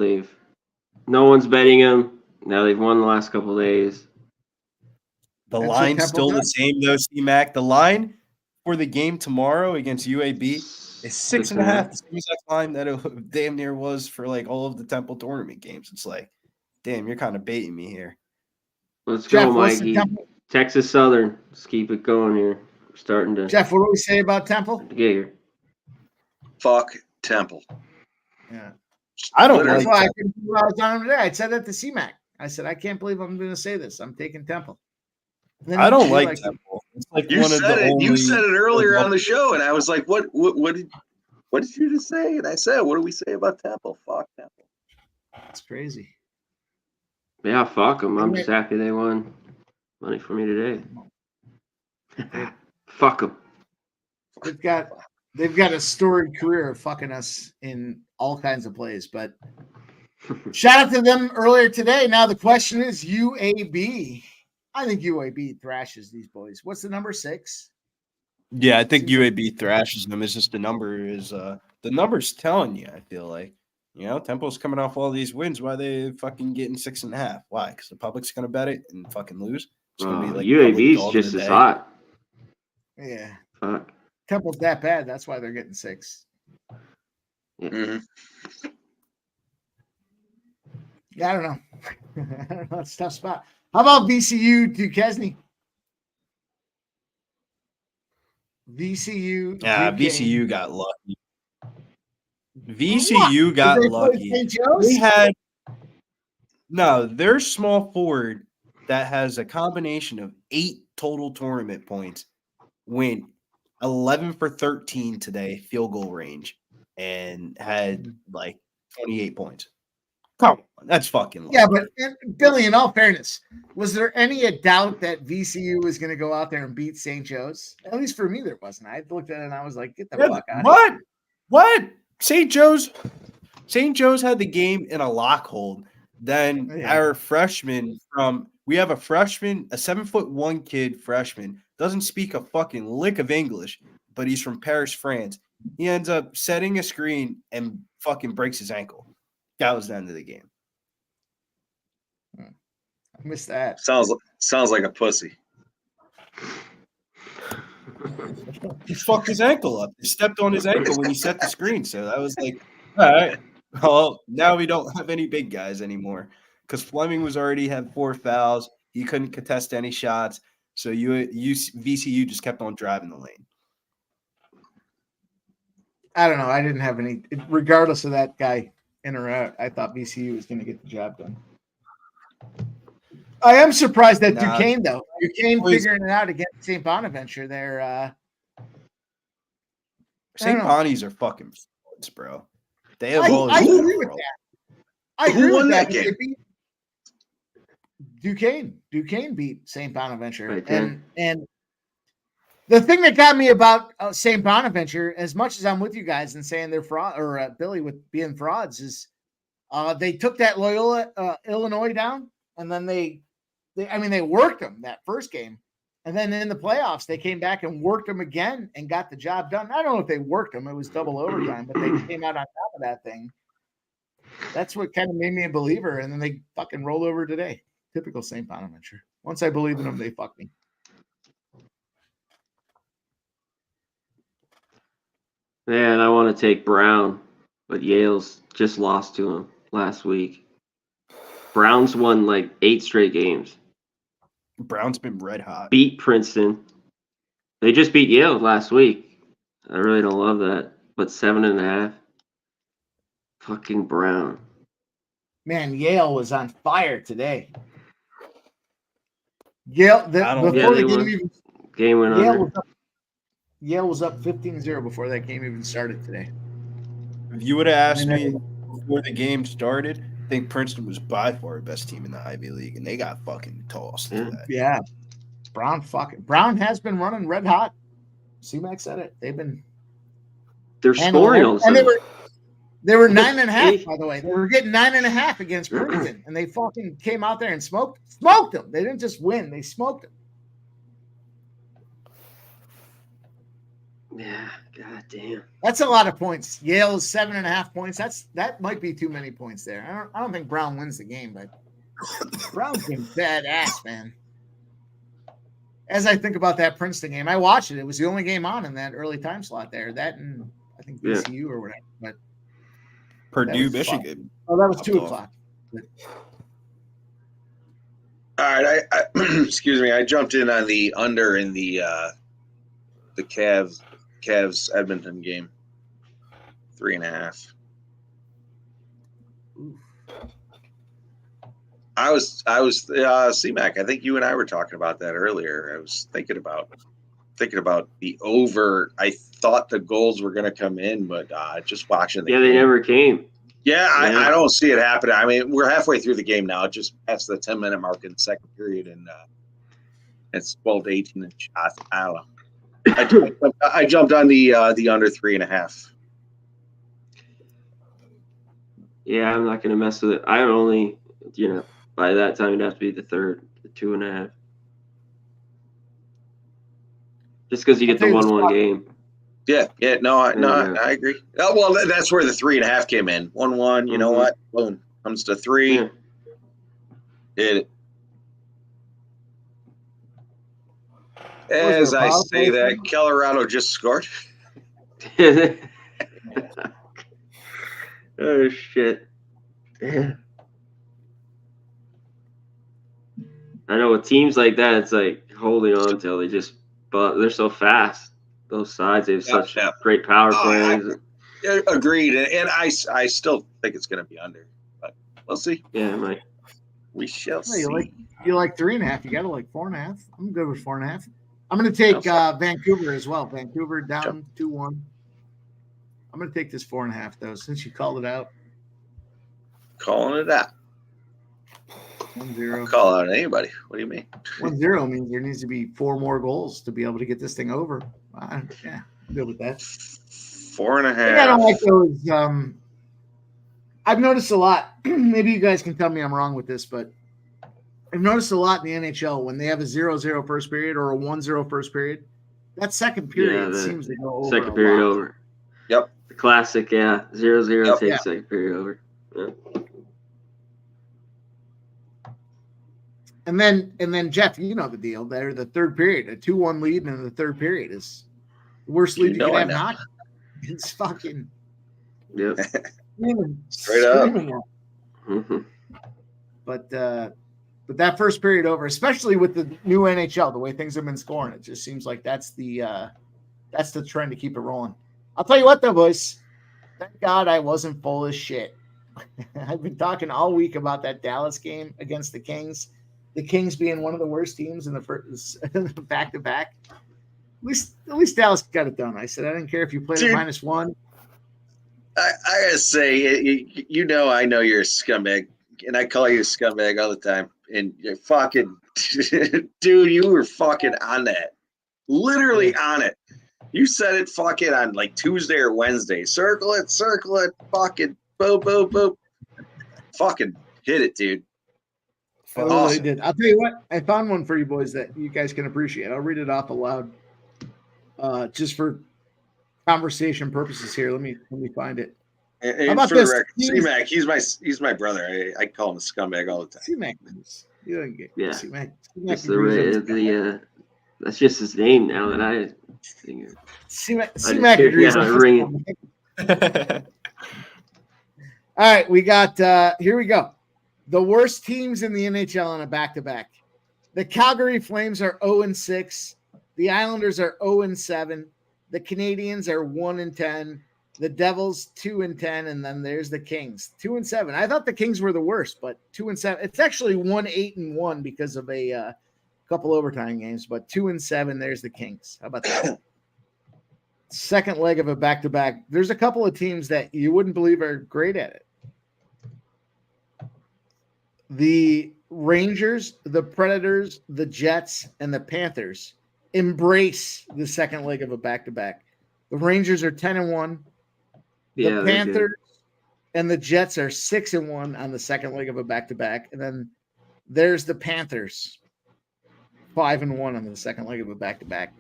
[SPEAKER 11] no one's betting them. Now they've won the last couple of days.
[SPEAKER 14] The
[SPEAKER 1] That's what
[SPEAKER 14] line's
[SPEAKER 1] Temple
[SPEAKER 14] still the
[SPEAKER 1] does.
[SPEAKER 14] same, though, C-Mac. The line for the game tomorrow against UAB is 6.5. The same exact line that it damn near was for like all of the Temple tournament games. It's like, damn, you're kind of baiting me here.
[SPEAKER 11] Let's
[SPEAKER 1] Jeff,
[SPEAKER 11] go,
[SPEAKER 1] what's the
[SPEAKER 11] Mikey.
[SPEAKER 1] Temple?
[SPEAKER 11] Texas Southern. Let's keep it going here. We're starting to
[SPEAKER 1] Jeff, what do we say about Temple?
[SPEAKER 11] get here.
[SPEAKER 12] Fuck Temple.
[SPEAKER 1] Yeah.
[SPEAKER 14] I don't
[SPEAKER 1] That's
[SPEAKER 14] like
[SPEAKER 1] why I
[SPEAKER 14] Temple.
[SPEAKER 1] couldn't believe I was on him today. I said that to CMAC. I said, I can't believe I'm going to say this. I'm taking Temple. And then
[SPEAKER 14] I don't
[SPEAKER 1] he
[SPEAKER 14] like
[SPEAKER 1] like
[SPEAKER 14] Temple. It's like
[SPEAKER 12] You
[SPEAKER 14] one of
[SPEAKER 12] said
[SPEAKER 14] the
[SPEAKER 12] it.
[SPEAKER 14] only.
[SPEAKER 12] You said it earlier on the show, and I was like, "What did you just say?" And I said, "What do we say about Temple? Fuck Temple."
[SPEAKER 1] That's crazy.
[SPEAKER 11] Yeah, fuck them. I'm
[SPEAKER 1] And
[SPEAKER 11] just happy they won money for me today. Fuck them.
[SPEAKER 1] They've got a storied career of fucking us in all kinds of plays, but shout out to them earlier today. Now the question is UAB. I think UAB thrashes these boys. What's the number 6?
[SPEAKER 14] Yeah, I think UAB thrashes them. It's just the number's telling you. I feel like, Temple's coming off all these wins. Why they fucking getting 6.5? Why? Because the public's gonna bet it and fucking lose. It's gonna be like public
[SPEAKER 11] UAB's
[SPEAKER 14] dog of
[SPEAKER 11] just
[SPEAKER 14] the
[SPEAKER 11] as
[SPEAKER 14] day.
[SPEAKER 11] hot.
[SPEAKER 1] Yeah.
[SPEAKER 11] Fuck.
[SPEAKER 1] Temple's that bad. That's why they're getting 6.
[SPEAKER 12] Mm-hmm.
[SPEAKER 1] Yeah, I don't know. I don't know. It's a tough spot. How about VCU Duquesne? VCU.
[SPEAKER 14] Yeah,
[SPEAKER 1] Duquesne.
[SPEAKER 14] VCU got lucky. VCU got
[SPEAKER 1] Did they play
[SPEAKER 14] lucky.
[SPEAKER 1] St. Joe's?
[SPEAKER 14] They had their small forward that has a combination of 8 total tournament points went 11 for 13 today, field goal range, and had like 28 points. Come on, that's fucking lucky.
[SPEAKER 1] Yeah, but Billy, in all fairness, was there any doubt that VCU was going to go out there and beat St. Joe's? At least for me, there wasn't. I looked at it and I was like, get the fuck out of here.
[SPEAKER 14] What? St. Joe's had the game in a lock hold. Then our freshman we have a freshman, a 7'1" kid freshman, doesn't speak a fucking lick of English, but he's from Paris, France. He ends up setting a screen and fucking breaks his ankle. That was the end of the game.
[SPEAKER 1] I missed that.
[SPEAKER 12] Sounds like a pussy.
[SPEAKER 14] He fucked his ankle up. He stepped on his ankle when he set the screen. So that was like, all right. Well, now we don't have any big guys anymore because Fleming was already had 4 fouls. He couldn't contest any shots. So VCU just kept on driving the lane.
[SPEAKER 1] I don't know. I didn't have any, regardless of that guy in or out, I thought VCU was going to get the job done. I am surprised at Duquesne, though. Duquesne figuring it out against St. Bonaventure. They're
[SPEAKER 14] St. Bonnies are fucking frauds, bro. They have all
[SPEAKER 1] I agree with that. I agree
[SPEAKER 12] Who won
[SPEAKER 1] with
[SPEAKER 12] that
[SPEAKER 1] that.
[SPEAKER 12] game?
[SPEAKER 1] They beat Duquesne. Duquesne beat St. Bonaventure,
[SPEAKER 11] Right,
[SPEAKER 1] and The thing that got me about St. Bonaventure, as much as I'm with you guys and saying they're fraud, or Billy with being frauds, is they took that Loyola Illinois down, and then they worked them that first game, and then in the playoffs they came back and worked them again and got the job done. I don't know if they worked them; it was double overtime, but they came out on top of that thing. That's what kind of made me a believer, and then they fucking roll over today. Typical St. Bonaventure. Once I believe in them, they fuck me.
[SPEAKER 11] Man, I want to take Brown, but Yale's just lost to him last week. Brown's won like 8 straight games.
[SPEAKER 14] Brown's been red hot.
[SPEAKER 11] Beat Princeton. They just beat Yale last week. I really don't love that, but 7.5. Fucking Brown.
[SPEAKER 1] Man, Yale was on fire today. Yale, before the game even
[SPEAKER 11] game went under.
[SPEAKER 1] Yale was up 15-0 before that game even started today.
[SPEAKER 14] If you would have asked me before the game started, I think Princeton was by far the best team in the Ivy League, and they got fucking tossed.
[SPEAKER 1] Yeah. Brown has been running red hot. C-Mac said it.
[SPEAKER 11] They're scoring all the time.
[SPEAKER 1] And they were 9.5, by the way. They were getting 9.5 against Princeton, and they fucking came out there and smoked them. They didn't just win; they smoked them.
[SPEAKER 11] Yeah, god damn.
[SPEAKER 1] That's a lot of points. Yale is 7.5 points. That might be too many points there. I don't think Brown wins the game, but Brown's been badass, man. As I think about that Princeton game, I watched it. It was the only game on in that early time slot there. That and I think VCU or whatever. But
[SPEAKER 14] Purdue, Michigan.
[SPEAKER 1] Oh, that was 2:00.
[SPEAKER 12] All right, I excuse me. I jumped in on the under in the Cavs Edmonton game. 3.5. I was C-Mac. I think you and I were talking about that earlier. I was thinking about the over. I thought the goals were going to come in, but just watching the game.
[SPEAKER 11] They never came.
[SPEAKER 12] Yeah, I don't see it happening. I mean, we're halfway through the game now. It just past the 10-minute mark in the second period, and it's 12 to 18 shots. I don't know. I jumped on the under 3.5.
[SPEAKER 11] Yeah, I'm not gonna mess with it. I only, by that time it'd have to be the 2.5. Just because you get the 1-1 game.
[SPEAKER 12] Yeah, no, I agree. Oh, well, that's where the 3.5 came in. 1-1. You know what? Boom, comes to 3.
[SPEAKER 11] Yeah.
[SPEAKER 12] As I say that, Colorado just scored.
[SPEAKER 11] Oh shit! I know with teams like that, it's like holding on till but they're so fast. Those sides, they have such great power plays.
[SPEAKER 12] Agreed, and I still think it's going to be under, but we'll see.
[SPEAKER 11] Yeah, Mike.
[SPEAKER 12] We shall see.
[SPEAKER 1] You like 3.5? You got to like 4.5. I'm good with 4.5. I'm going to take Vancouver as well. Vancouver down 2-1. I'm going to take this 4.5 though, since you called it out.
[SPEAKER 12] Calling it out.
[SPEAKER 1] 1-0.
[SPEAKER 12] I'll call out anybody. What do you mean?
[SPEAKER 1] 1-0 means there needs to be 4 more goals to be able to get this thing over. Yeah, I'm good with that.
[SPEAKER 12] 4.5.
[SPEAKER 1] I don't like those. I've noticed a lot. Maybe you guys can tell me I'm wrong with this, but I've noticed a lot in the NHL when they have a 0-0 first period or a 1-0 first period. That second period seems to go over.
[SPEAKER 11] Second period over.
[SPEAKER 12] Yep.
[SPEAKER 11] The classic, 0-0 takes second period over. Yeah.
[SPEAKER 1] And then Jeff, you know the deal. They're the third period, a 2-1 lead in the third period is the worst lead you can have. Not. It's fucking.
[SPEAKER 11] Yep.
[SPEAKER 12] Straight up.
[SPEAKER 11] Mm-hmm.
[SPEAKER 1] But that first period over, especially with the new NHL, the way things have been scoring, it just seems like that's the trend to keep it rolling. I'll tell you what, though, boys. Thank God I wasn't full of shit. I've been talking all week about that Dallas game against the Kings. The Kings being one of the worst teams in the first back-to-back. At least Dallas got it done. I said I didn't care if you played at -1.
[SPEAKER 12] I gotta say, I know you're a scumbag, and I call you a scumbag all the time. And you're fucking, dude, you were fucking on that.
[SPEAKER 2] Literally on it. You said it fucking on like Tuesday or Wednesday. Circle it, fucking boop, boop, boop. Fucking hit it, dude.
[SPEAKER 1] I literally
[SPEAKER 2] Awesome.
[SPEAKER 1] did. I'll tell you what, I found one for you boys that you guys can appreciate. I'll read it off aloud. Just for conversation purposes here. Let me find it.
[SPEAKER 2] And
[SPEAKER 1] How about
[SPEAKER 2] for the
[SPEAKER 1] this?
[SPEAKER 2] record, C-Mac, he's my brother. I call him a scumbag all the time.
[SPEAKER 1] C-Mac. You don't get
[SPEAKER 11] Yeah.
[SPEAKER 1] C-Mac.
[SPEAKER 11] That's
[SPEAKER 1] agrees with
[SPEAKER 11] that's just his name now that I think of.
[SPEAKER 1] C-Mac,
[SPEAKER 11] I just
[SPEAKER 1] C-Mac
[SPEAKER 11] hear-
[SPEAKER 1] agrees
[SPEAKER 11] yeah,
[SPEAKER 1] with
[SPEAKER 11] ring
[SPEAKER 1] us. All right, we got here we go. The worst teams in the NHL on a back-to-back. The Calgary Flames are 0-6. The Islanders are 0-7. The Canadians are 1-10. The Devils 2-10, and then there's the Kings 2-7. I thought the Kings were the worst, but 2-7. It's actually 1-8-1 because of a couple overtime games, but 2-7. There's the Kings. How about that? Second leg of a back-to-back. There's a couple of teams that you wouldn't believe are great at it. The Rangers, the Predators, the Jets, and the Panthers embrace the second leg of a back-to-back. The Rangers are 10-1. The
[SPEAKER 11] Yeah, they're good.
[SPEAKER 1] Panthers and the Jets are 6-1 on the second leg of a back-to-back. And then there's the Panthers 5-1 on the second leg of a back-to-back.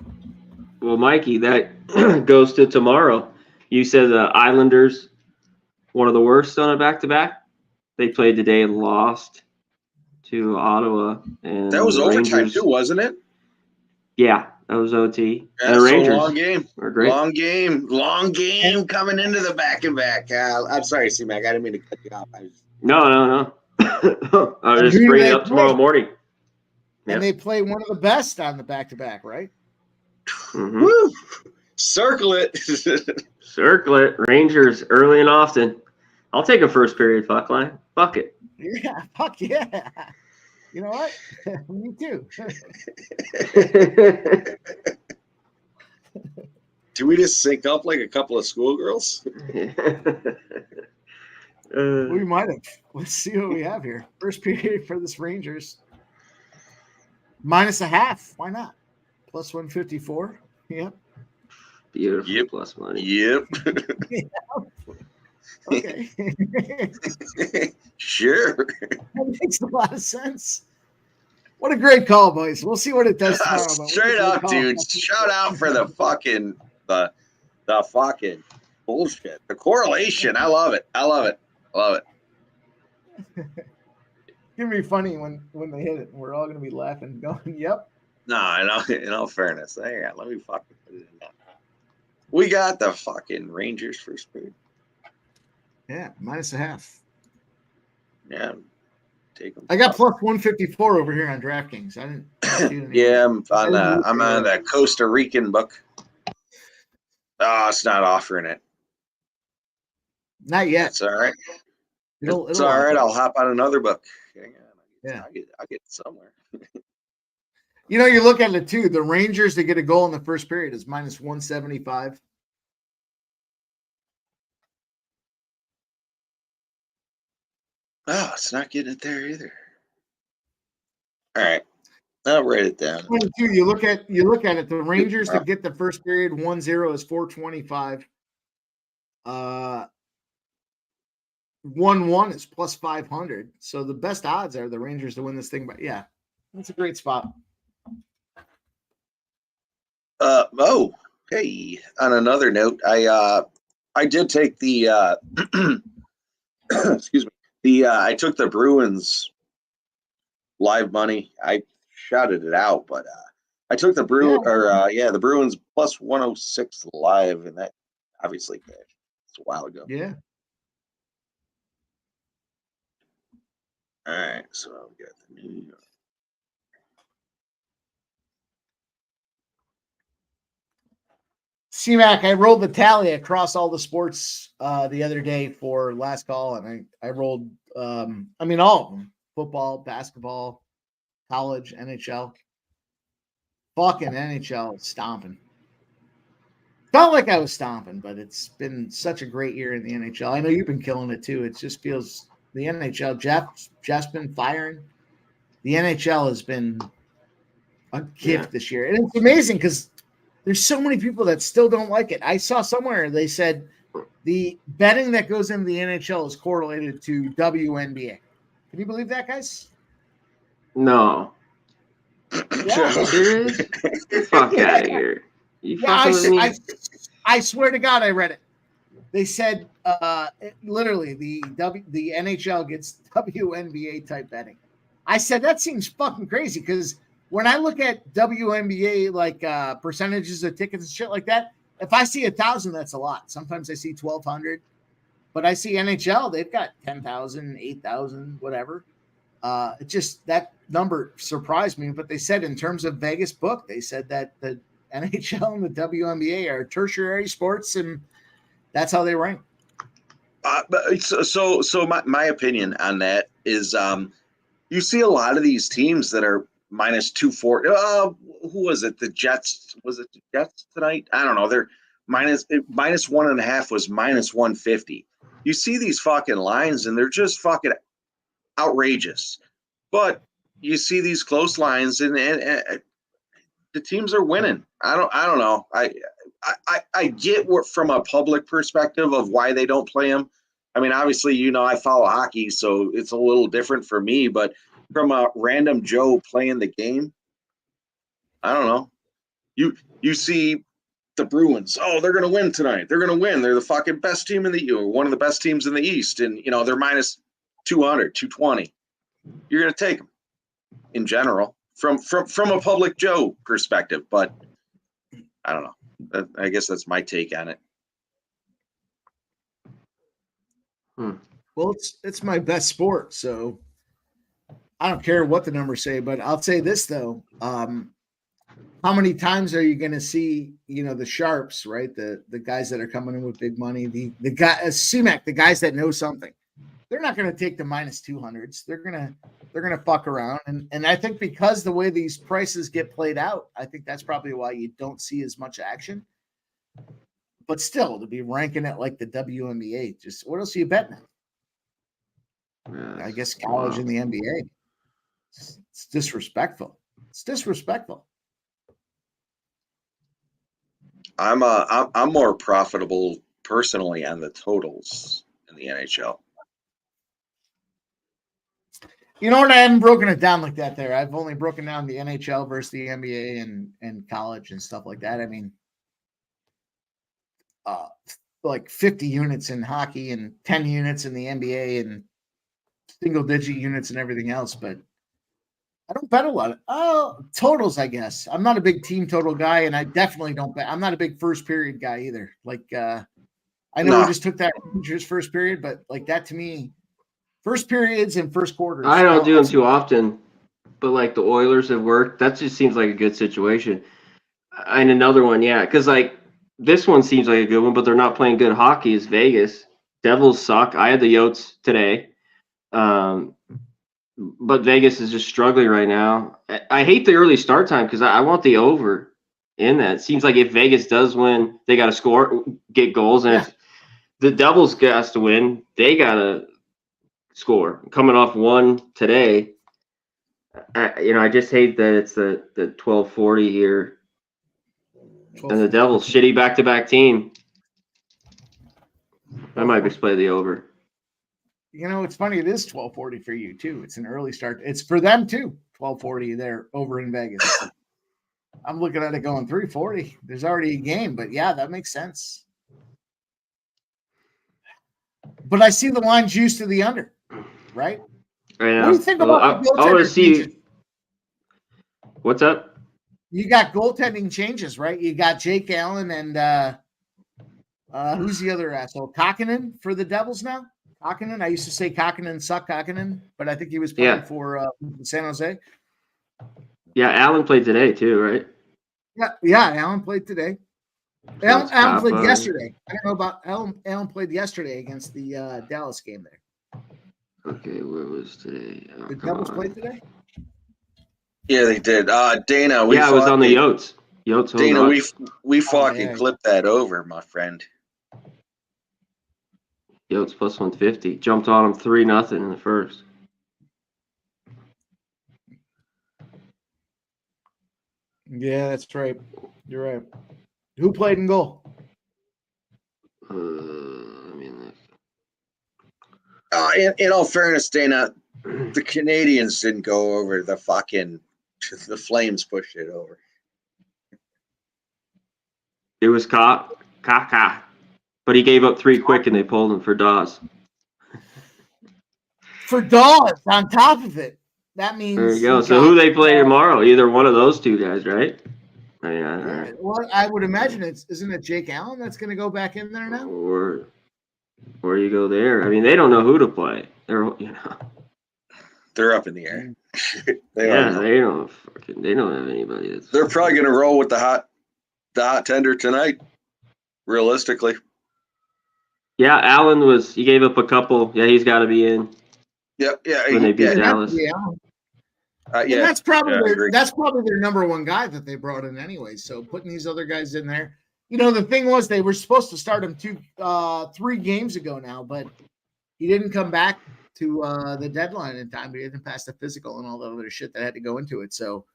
[SPEAKER 11] Well, Mikey, that goes to tomorrow. You said the Islanders, one of the worst on a back-to-back. They played today and lost to Ottawa. And
[SPEAKER 2] That was
[SPEAKER 11] the
[SPEAKER 2] overtime
[SPEAKER 11] Rangers-
[SPEAKER 2] too, wasn't it?
[SPEAKER 11] Yeah, that was OT.
[SPEAKER 2] Yeah,
[SPEAKER 11] And the
[SPEAKER 2] so
[SPEAKER 11] Rangers
[SPEAKER 2] long game.
[SPEAKER 11] are great.
[SPEAKER 2] Long game coming into the back-and-back. I'm sorry, C-Mac. I didn't mean to cut you off.
[SPEAKER 11] No. I was
[SPEAKER 1] And
[SPEAKER 11] just
[SPEAKER 1] who do
[SPEAKER 11] bringing it
[SPEAKER 1] they
[SPEAKER 11] up tomorrow
[SPEAKER 1] play?
[SPEAKER 11] morning. Yep.
[SPEAKER 1] And they play one of the best on the back-to-back, right?
[SPEAKER 11] Mhm.
[SPEAKER 2] Woo! Circle it.
[SPEAKER 11] Circle it. Rangers early and often. I'll take a first period fuck line. Fuck it.
[SPEAKER 1] Yeah, fuck yeah. You know what? Me too.
[SPEAKER 2] Do we just sync up like a couple of schoolgirls?
[SPEAKER 1] We might have. Let's see what we have here. First period for this Rangers. -0.5. Why not? Plus 154. Yep.
[SPEAKER 11] Beautiful.
[SPEAKER 2] Yep.
[SPEAKER 11] Plus money.
[SPEAKER 2] Yep.
[SPEAKER 1] Okay.
[SPEAKER 2] Sure.
[SPEAKER 1] That makes a lot of sense. What a great call, boys. We'll see what it does tomorrow. but what a
[SPEAKER 2] Straight
[SPEAKER 1] great
[SPEAKER 2] up,
[SPEAKER 1] call.
[SPEAKER 2] dude. Shout out for the fucking bullshit. The correlation. I love it.
[SPEAKER 1] It's gonna be funny when they hit it, and we're all gonna be laughing, going, "Yep."
[SPEAKER 2] No, in all fairness, hang on. Let me fucking put it in now. We got the fucking Rangers first period.
[SPEAKER 1] Yeah, -0.5.
[SPEAKER 2] Yeah, take them.
[SPEAKER 1] I got plus 154 over here on DraftKings. I didn't see it.
[SPEAKER 2] Yeah, I'm on the Costa Rican book. Oh, it's not offering it.
[SPEAKER 1] Not yet.
[SPEAKER 2] It's all right.
[SPEAKER 1] It'll
[SPEAKER 2] It's all right.
[SPEAKER 1] offer.
[SPEAKER 2] I'll hop on another book. Hang on.
[SPEAKER 1] Yeah.
[SPEAKER 2] I'll get somewhere.
[SPEAKER 1] You know, you look at it too. The Rangers to get a goal in the first period is -175.
[SPEAKER 2] Oh, it's not getting it there either. All right. I'll write it down.
[SPEAKER 1] 22, you look at it. The Rangers to get the first period 1-0 is 425. 1-1 is plus 500. So the best odds are the Rangers to win this thing. But yeah, that's a great spot.
[SPEAKER 2] Oh, hey. On another note, I did take the excuse me. I took the Bruins live money. I shouted it out, but I took the the Bruins plus 106 live, and that obviously it's a while ago.
[SPEAKER 1] Yeah.
[SPEAKER 2] All right, so we got the New York.
[SPEAKER 1] C-Mac, I rolled the tally across all the sports the other day for last call, and I rolled all of them: football, basketball, college, NHL. Fucking NHL stomping. Felt like I was stomping, but it's been such a great year in the NHL. I know you've been killing it too. It just feels the NHL. Jeff's been firing. The NHL has been a gift this year, and it's amazing because there's so many people that still don't like it. I saw somewhere they said the betting that goes into the NHL is correlated to WNBA. Can you believe that, guys?
[SPEAKER 11] No.
[SPEAKER 1] Yeah.
[SPEAKER 11] You serious? Get the fuck out of here. You
[SPEAKER 1] Yeah,
[SPEAKER 11] fucking with me?
[SPEAKER 1] I swear to God, I read it. They said literally the NHL gets WNBA type betting. I said that seems fucking crazy because when I look at WNBA like percentages of tickets and shit like that, if I see 1,000, that's a lot. Sometimes I see 1,200, but I see NHL, they've got 10,000, 8,000, whatever. It just that number surprised me. But they said in terms of Vegas book, they said that the NHL and the WNBA are tertiary sports, and that's how they rank.
[SPEAKER 12] So my opinion on that is, you see a lot of these teams that are minus 240. Who was it? The Jets? Was it the Jets tonight? I don't know. They're minus 1.5 was minus 150. You see these fucking lines, and they're just fucking outrageous. But you see these close lines, and the teams are winning. I don't know. I get what from a public perspective of why they don't play them. I mean, obviously, I follow hockey, so it's a little different for me. But from a random Joe playing the game, I don't know. You see the Bruins. Oh, they're going to win tonight. They're going to win. They're the fucking best team in the one of the best teams in the East, and they're minus 200, 220. You're going to take them in general from a public Joe perspective. But I don't know. I guess that's my take on it.
[SPEAKER 1] Well, it's my best sport, so I don't care what the numbers say. But I'll say this though: how many times are you going to see the sharps, right? The guys that are coming in with big money, the guy CMAC, the guys that know something. They're not going to take the minus 200s. They're gonna fuck around, and I think because the way these prices get played out, I think that's probably why you don't see as much action. But still, to be ranking it like the WNBA, just what else are you betting on?
[SPEAKER 11] Yeah,
[SPEAKER 1] I guess college and the NBA. It's disrespectful. It's disrespectful.
[SPEAKER 12] I'm more profitable personally on the totals in the NHL.
[SPEAKER 1] You know what? I haven't broken it down like that there. I've only broken down the NHL versus the NBA and college and stuff like that. I mean, like 50 units in hockey and 10 units in the NBA and single digit units and everything else. But I don't bet a lot. Totals, I guess. I'm not a big team total guy, and I definitely don't bet. I'm not a big first period guy either. Like, I know we just took that Rangers first period, but like that to me, first periods and first quarters.
[SPEAKER 11] I don't do them too often, but like the Oilers have worked. That just seems like a good situation. And another one, yeah, because like this one seems like a good one, but they're not playing good hockey. Is Vegas. Devils suck. I had the Yotes today, but Vegas is just struggling right now. I hate the early start time because I want the over in that. It seems like if Vegas does win, they got to score, get goals, and if the Devils has to win, they got to score. Coming off one today, I just hate that it's the 12:40 here, and the Devils shitty back-to-back team. I might just play the over.
[SPEAKER 1] It's funny. It is 12:40 for you too. It's an early start. It's for them too. 12:40 there over in Vegas. I'm looking at it going 3:40. There's already a game, but yeah, that makes sense. But I see the line juice to the under, right?
[SPEAKER 11] I know.
[SPEAKER 1] What do you think about
[SPEAKER 11] I want to see. What's up?
[SPEAKER 1] You got goaltending changes, right? You got Jake Allen and who's the other asshole? Kakkonen for the Devils now? Kakkonen? I used to say Kakkonen suck Kakkonen, but I think he was playing for San Jose.
[SPEAKER 11] Yeah, Allen played today too, right?
[SPEAKER 1] Yeah, Allen played today. Allen played yesterday. I don't know about Allen played yesterday against the Dallas game there.
[SPEAKER 11] Okay, where was today?
[SPEAKER 1] The Devils played today?
[SPEAKER 12] Yeah, they did. Dana,
[SPEAKER 11] I was on the Yotes.
[SPEAKER 12] Dana, we fucking clipped that over, my friend.
[SPEAKER 11] Yotes plus 150. Jumped on him 3-0 in the first.
[SPEAKER 1] Yeah, that's right. You're right. Who played in goal?
[SPEAKER 11] I mean,
[SPEAKER 12] In all fairness, Dana, the Canadians didn't go over the Flames pushed it over.
[SPEAKER 11] it was Kaka, but he gave up 3 quick and they pulled him for Dawes.
[SPEAKER 1] For Dawes on top of it. That means
[SPEAKER 11] There you go. So who they play tomorrow? Either one of those two guys, right? I mean,
[SPEAKER 1] Well, I would imagine isn't it Jake Allen that's going to go back in there now?
[SPEAKER 11] or you go there. I mean, they don't know who to play. They're
[SPEAKER 12] They're up in the air.
[SPEAKER 11] they don't have anybody.
[SPEAKER 12] They're probably going to roll with the hot tender tonight. Realistically,
[SPEAKER 11] Yeah, Allen he gave up a couple. Yeah, he's got to be in.
[SPEAKER 12] Yep. Yeah.
[SPEAKER 11] When they beat Dallas.
[SPEAKER 1] Yeah.
[SPEAKER 12] Yeah.
[SPEAKER 1] And that's probably
[SPEAKER 12] I agree.
[SPEAKER 1] that's probably their number one guy that they brought in anyway. So putting these other guys in there, the thing was they were supposed to start him 3 games ago now, but he didn't come back to the deadline in time. He didn't pass the physical and all the other shit that had to go into it. So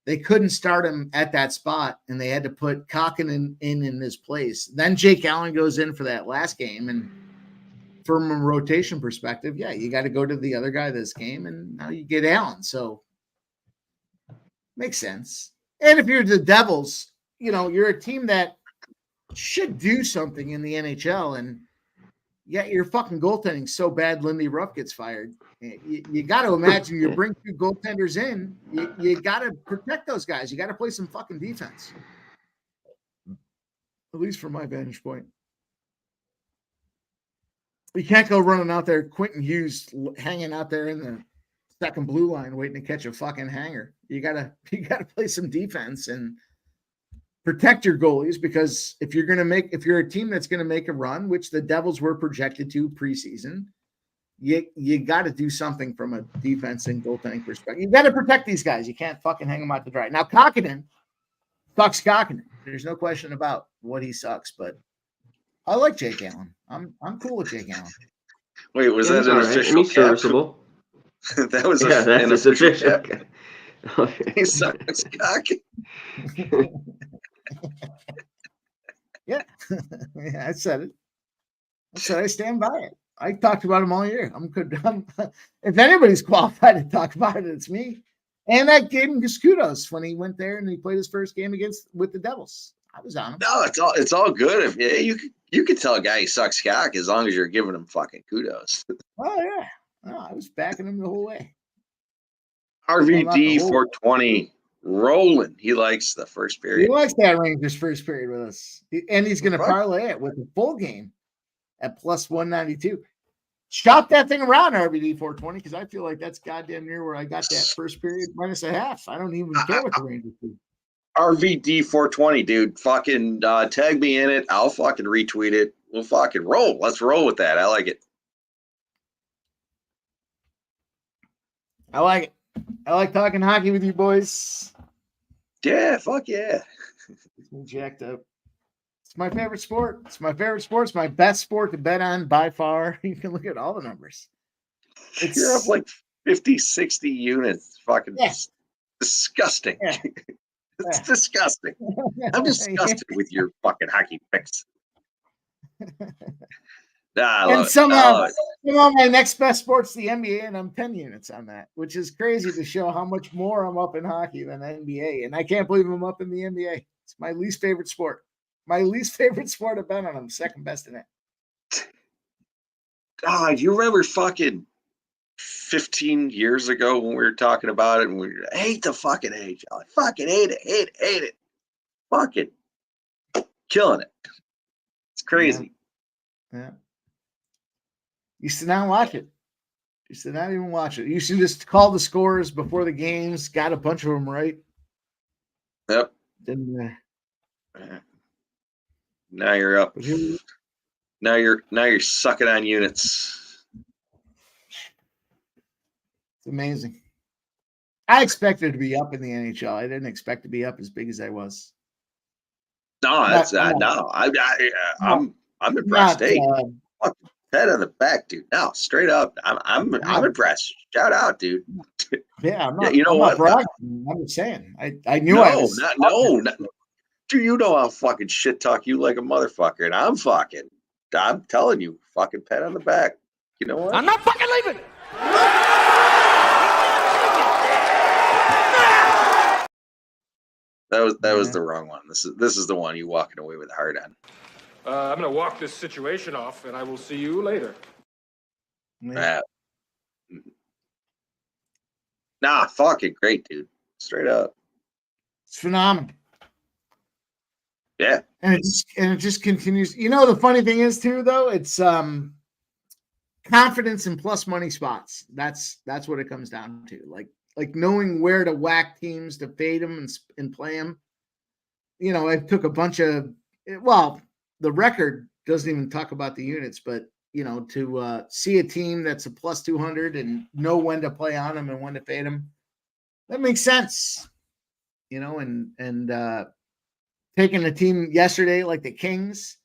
[SPEAKER 1] they couldn't start him at that spot, and they had to put Kokkonen in his place. Then Jake Allen goes in for that last game, and from a rotation perspective, yeah, you got to go to the other guy this game, and now you get Allen. So makes sense. And if you're the Devils, you're a team that should do something in the NHL, and yet your fucking goaltending so bad Lindy Ruff gets fired. You got to imagine you bring 2 goaltenders in, you got to protect those guys. You got to play some fucking defense, at least from my vantage point. You can't go running out there, Quentin Hughes hanging out there in the second blue line waiting to catch a fucking hanger. You gotta play some defense and protect your goalies, because if you're a team that's gonna make a run, which the Devils were projected to preseason, you got to do something from a defense and goaltending perspective. You got to protect these guys. You can't fucking hang them out to dry. Now Kokkonen sucks. Kokkonen. There's no question about what he sucks, but I like Jake Allen. I'm cool with Jake Allen.
[SPEAKER 12] Wait, was that an official
[SPEAKER 11] He's serviceable.
[SPEAKER 12] That was
[SPEAKER 11] that's
[SPEAKER 12] an
[SPEAKER 11] official.
[SPEAKER 12] cap. He sucks cocky.
[SPEAKER 1] Yeah. Yeah, I said it. I stand by it. I talked about him all year. If anybody's qualified to talk about it, it's me. And I gave him his kudos when he went there and he played his first game with the Devils. I was on him.
[SPEAKER 12] No, it's all good. If you could tell a guy he sucks cock as long as you're giving him fucking kudos.
[SPEAKER 1] Oh yeah. No, I was backing him the whole way.
[SPEAKER 12] RVD 420 rolling. He likes the first period.
[SPEAKER 1] He likes that Rangers first period with us. And he's going to parlay it with a full game at plus 192. Shop that thing around, RVD 420, because I feel like that's goddamn near where I got that first period minus a half. I don't even care what the Rangers do.
[SPEAKER 12] RVD 420, dude. Fucking tag me in it. I'll fucking retweet it. We'll fucking roll. Let's roll with that. I like it.
[SPEAKER 1] I like it. I like talking hockey with you boys.
[SPEAKER 12] Yeah, fuck yeah.
[SPEAKER 1] It's me jacked up. It's my favorite sport. It's my best sport to bet on by far. You can look at all the numbers.
[SPEAKER 12] You're up like 50, 60 units. Fucking disgusting.
[SPEAKER 1] Yeah.
[SPEAKER 12] It's disgusting. I'm disgusted with your fucking hockey picks.
[SPEAKER 1] And somehow my next best sport's the NBA, and I'm 10 units on that, which is crazy to show how much more I'm up in hockey than NBA. And I can't believe I'm up in the NBA. It's my least favorite sport. My least favorite sport to bet on. I'm second best in it.
[SPEAKER 12] God, you remember fucking 15 years ago when we were talking about it and we hate the fucking age. I fucking hate it. Fucking killing it. It's crazy.
[SPEAKER 1] Yeah. You should not watch it. You should not even watch it. You should just call the scores before the games. Got a bunch of them right.
[SPEAKER 12] Yep.
[SPEAKER 1] Then
[SPEAKER 12] now you're up. Now you're sucking on units.
[SPEAKER 1] It's amazing. I expected to be up in the NHL. I didn't expect to be up as big as I was.
[SPEAKER 12] No, that's no. I'm impressed. Hey, pat on the back, dude. No, straight up, I'm impressed. Shout out, dude.
[SPEAKER 1] Yeah, I'm not.
[SPEAKER 12] You know
[SPEAKER 1] I'm
[SPEAKER 12] what?
[SPEAKER 1] Not bragging. I'm just saying. I knew
[SPEAKER 12] no,
[SPEAKER 1] I was.
[SPEAKER 12] no.
[SPEAKER 2] You know I'll fucking shit talk you like a motherfucker, and I'm telling you, fucking pat on the back. You know what?
[SPEAKER 3] I'm not fucking leaving.
[SPEAKER 2] That was the wrong one. This is the one you walking away with a heart on.
[SPEAKER 5] I'm going to walk this situation off, and I will see you later.
[SPEAKER 2] Nah, fucking great, dude. Straight up.
[SPEAKER 1] It's phenomenal.
[SPEAKER 2] Yeah.
[SPEAKER 1] And it just continues. You know, the funny thing is too, though, it's confidence in plus money spots. That's what it comes down to. Like knowing where to whack teams, to fade them and play them. You know, I took a bunch of, well, the record doesn't even talk about the units, but you know, to see a team that's a plus 200 and know when to play on them and when to fade them, that makes sense. You know, and taking a team yesterday like the Kings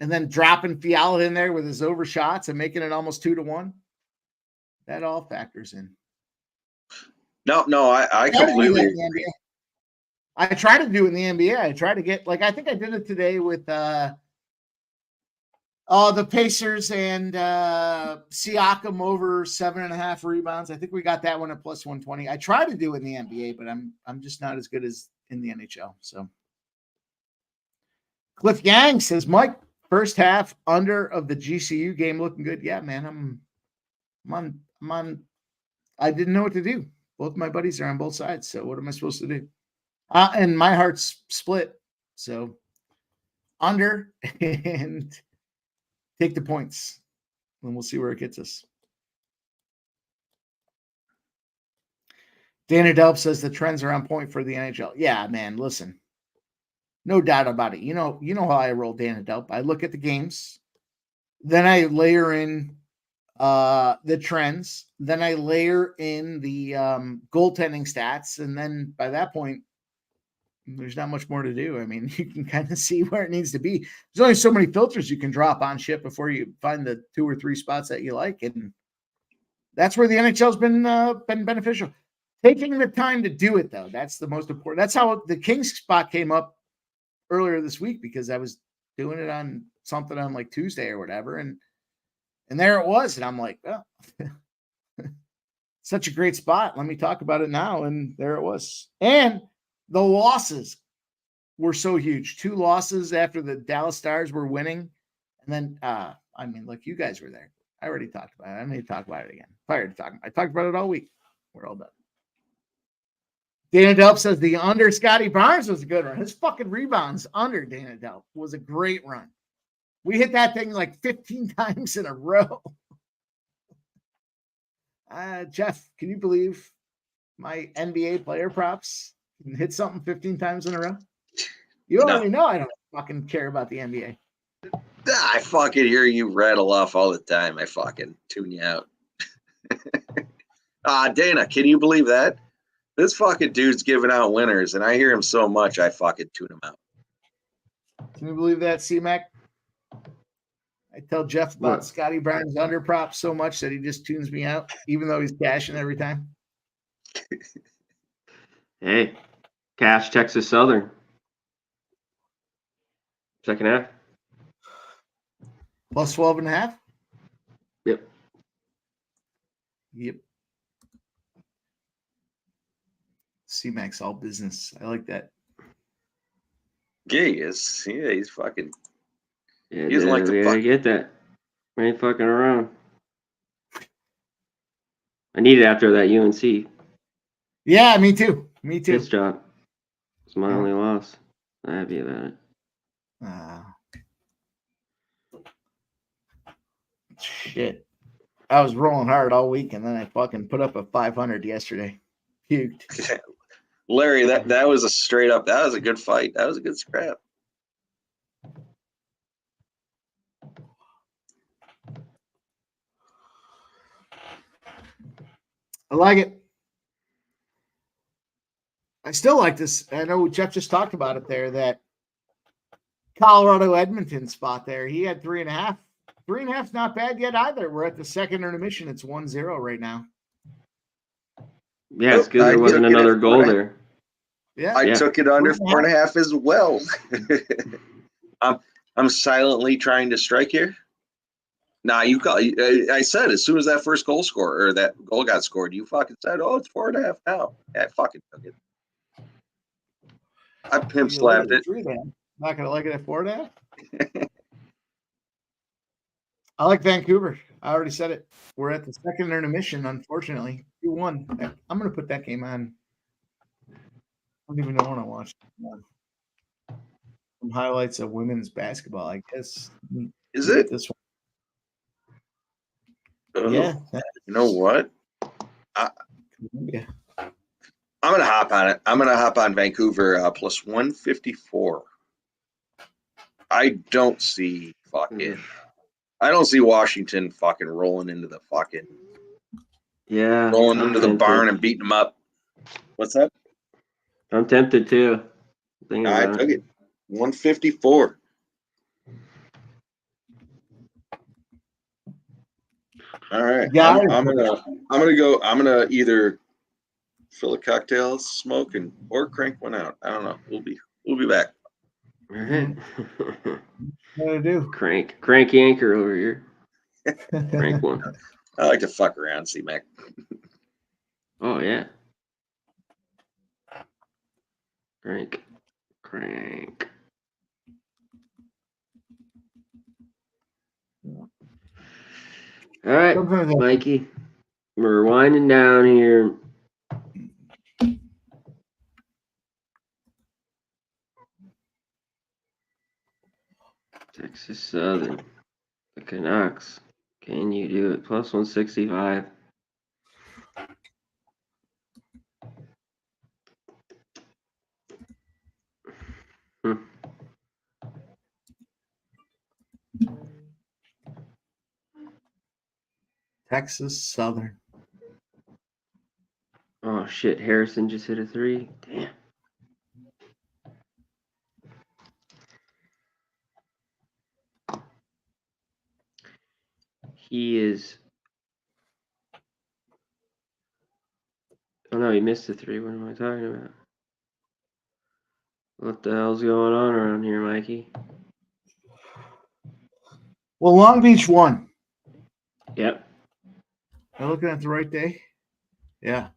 [SPEAKER 1] and then dropping Fiala in there with his overshots and making it almost 2-1. That all factors in.
[SPEAKER 2] No, I completely agree.
[SPEAKER 1] I try to do it in the NBA. I try to get, like, I think I did it today with the Pacers and Siakam over 7.5 rebounds. I think we got that one at plus 120. I try to do it in the NBA, but I'm just not as good as in the NHL. So Cliff Yang says, Mike, first half under of the GCU game looking good. Yeah, man, I'm on. I didn't know what to do. Both my buddies are on both sides. So what am I supposed to do? And my heart's split. So under and take the points. And we'll see where it gets us. Dana Delp says the trends are on point for the NHL. Yeah, man, listen. No doubt about it. You know how I roll, Dana Delp. I look at the games. Then I layer in the trends. Then I layer in the goaltending stats. And then by that point, there's not much more to do. I mean, you can kind of see where it needs to be. There's only so many filters you can drop on shit before you find the 2 or 3 spots that you like. And that's where the NHL's been beneficial. Taking the time to do it, though, that's the most important. That's how the Kings spot came up earlier this week, because I was doing it on something on like Tuesday or whatever. And there it was. And I'm like, oh, such a great spot. Let me talk about it now. And there it was. And the losses were so huge. 2 losses after the Dallas Stars were winning. And then, I mean, look, you guys were there. I already talked about it. I need to talk about it again. I talked about it all week. We're all done. Dana Delp says the under Scotty Barnes was a good run. His fucking rebounds under Dana Delp was a great run. We hit that thing like 15 times in a row. Jeff, can you believe my NBA player props can hit something 15 times in a row? You already know I don't fucking care about the NBA.
[SPEAKER 2] I fucking hear you rattle off all the time. I fucking tune you out. Dana, can you believe that? This fucking dude's giving out winners, and I hear him so much, I fucking tune him out.
[SPEAKER 1] Can you believe that, C-Mac? I tell Jeff about Scotty Barnes under props so much that he just tunes me out, even though he's cashing every time.
[SPEAKER 11] Hey, cash Texas Southern. Second half.
[SPEAKER 1] Plus 12.5?
[SPEAKER 11] Yep.
[SPEAKER 1] Yep. C-Mac's all business. I like that.
[SPEAKER 2] Yeah, he is. Yeah, he's fucking.
[SPEAKER 11] Yeah,
[SPEAKER 2] he doesn't like to fuck.
[SPEAKER 11] I get that. We ain't fucking around. I need it after that UNC.
[SPEAKER 1] Yeah, me too. Me too.
[SPEAKER 11] His job. It's my only loss. I'm happy about it.
[SPEAKER 1] Shit. I was rolling hard all week, and then I fucking put up a 500 yesterday. Puked.
[SPEAKER 2] Larry, that was a straight up. That was a good fight. That was a good scrap.
[SPEAKER 1] I like it. I still like this. I know Jeff just talked about it there, that Colorado Edmonton spot there. He had 3.5. 3.5's not bad yet either. We're at the second intermission. It's 1-0 right now.
[SPEAKER 11] Yeah, it's good there wasn't another goal there.
[SPEAKER 1] Yeah.
[SPEAKER 2] I took it under
[SPEAKER 1] 4.5.
[SPEAKER 2] 4.5 as well. I'm silently trying to strike here. Nah, you call. I said as soon as that first goal scored or that goal got scored, you fucking said, "Oh, it's 4.5 now." Yeah, I fucking took it. I pimp
[SPEAKER 1] You like
[SPEAKER 2] slapped
[SPEAKER 1] at
[SPEAKER 2] it.
[SPEAKER 1] 3.5. Not gonna like it at 4.5. I like Vancouver. I already said it. We're at the second intermission, unfortunately. 2-1. I'm gonna put that game on. I don't even know when I watched it. Some highlights of women's basketball, I guess.
[SPEAKER 2] Is it?
[SPEAKER 1] This one?
[SPEAKER 2] Oh,
[SPEAKER 1] Yeah.
[SPEAKER 2] you know what?
[SPEAKER 1] Yeah.
[SPEAKER 2] I'm gonna hop on it. I'm gonna hop on Vancouver plus 154. I don't see Washington fucking rolling into the fucking rolling into the barn and beating them up. What's that?
[SPEAKER 11] I'm tempted too.
[SPEAKER 2] I took it. 154. All right.
[SPEAKER 1] Yeah,
[SPEAKER 2] I'm gonna either fill a cocktail, smoke, or crank one out. I don't know. We'll be back.
[SPEAKER 11] All right.
[SPEAKER 1] What do I do?
[SPEAKER 11] Crank anchor over here. Crank one.
[SPEAKER 2] I like to fuck around, C-Mac.
[SPEAKER 11] Oh yeah. Crank. All right, Mikey. We're winding down here. Texas Southern. The Canucks. Can you do it? Plus 165.
[SPEAKER 1] Texas Southern.
[SPEAKER 11] Oh shit, Harrison just hit a 3. Damn. He is. Oh no, he missed a 3. What am I talking about? What the hell's going on around here, Mikey?
[SPEAKER 1] Well, Long Beach won.
[SPEAKER 11] Yep.
[SPEAKER 1] Am I looking at the right day? Yeah.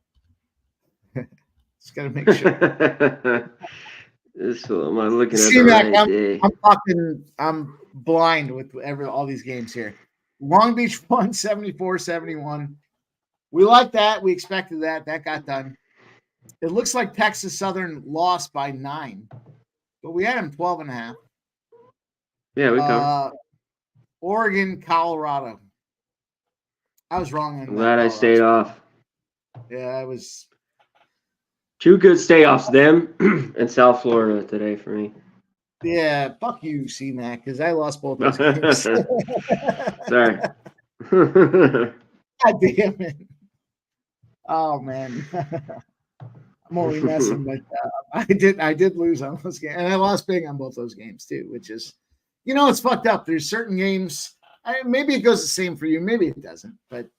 [SPEAKER 1] Just gotta make sure.
[SPEAKER 11] Am I looking at
[SPEAKER 1] See
[SPEAKER 11] the
[SPEAKER 1] that?
[SPEAKER 11] right day?
[SPEAKER 1] I'm blind with all these games here. Long Beach won 74-71. We like that. We expected that. That got done. It looks like Texas Southern lost by 9, but we had them 12.5.
[SPEAKER 11] Yeah, we covered.
[SPEAKER 1] Oregon, Colorado. I was wrong on
[SPEAKER 11] I'm glad I stayed off.
[SPEAKER 1] Yeah, I was.
[SPEAKER 11] 2 good stay-offs, them and South Florida today for me.
[SPEAKER 1] Yeah, fuck you, C-Mac, because I lost both those games.
[SPEAKER 11] Sorry.
[SPEAKER 1] God damn it. Oh, man. I'm only messing, but I did lose on those games. And I lost big on both those games, too, which is, it's fucked up. There's certain games. Maybe it goes the same for you. Maybe it doesn't. But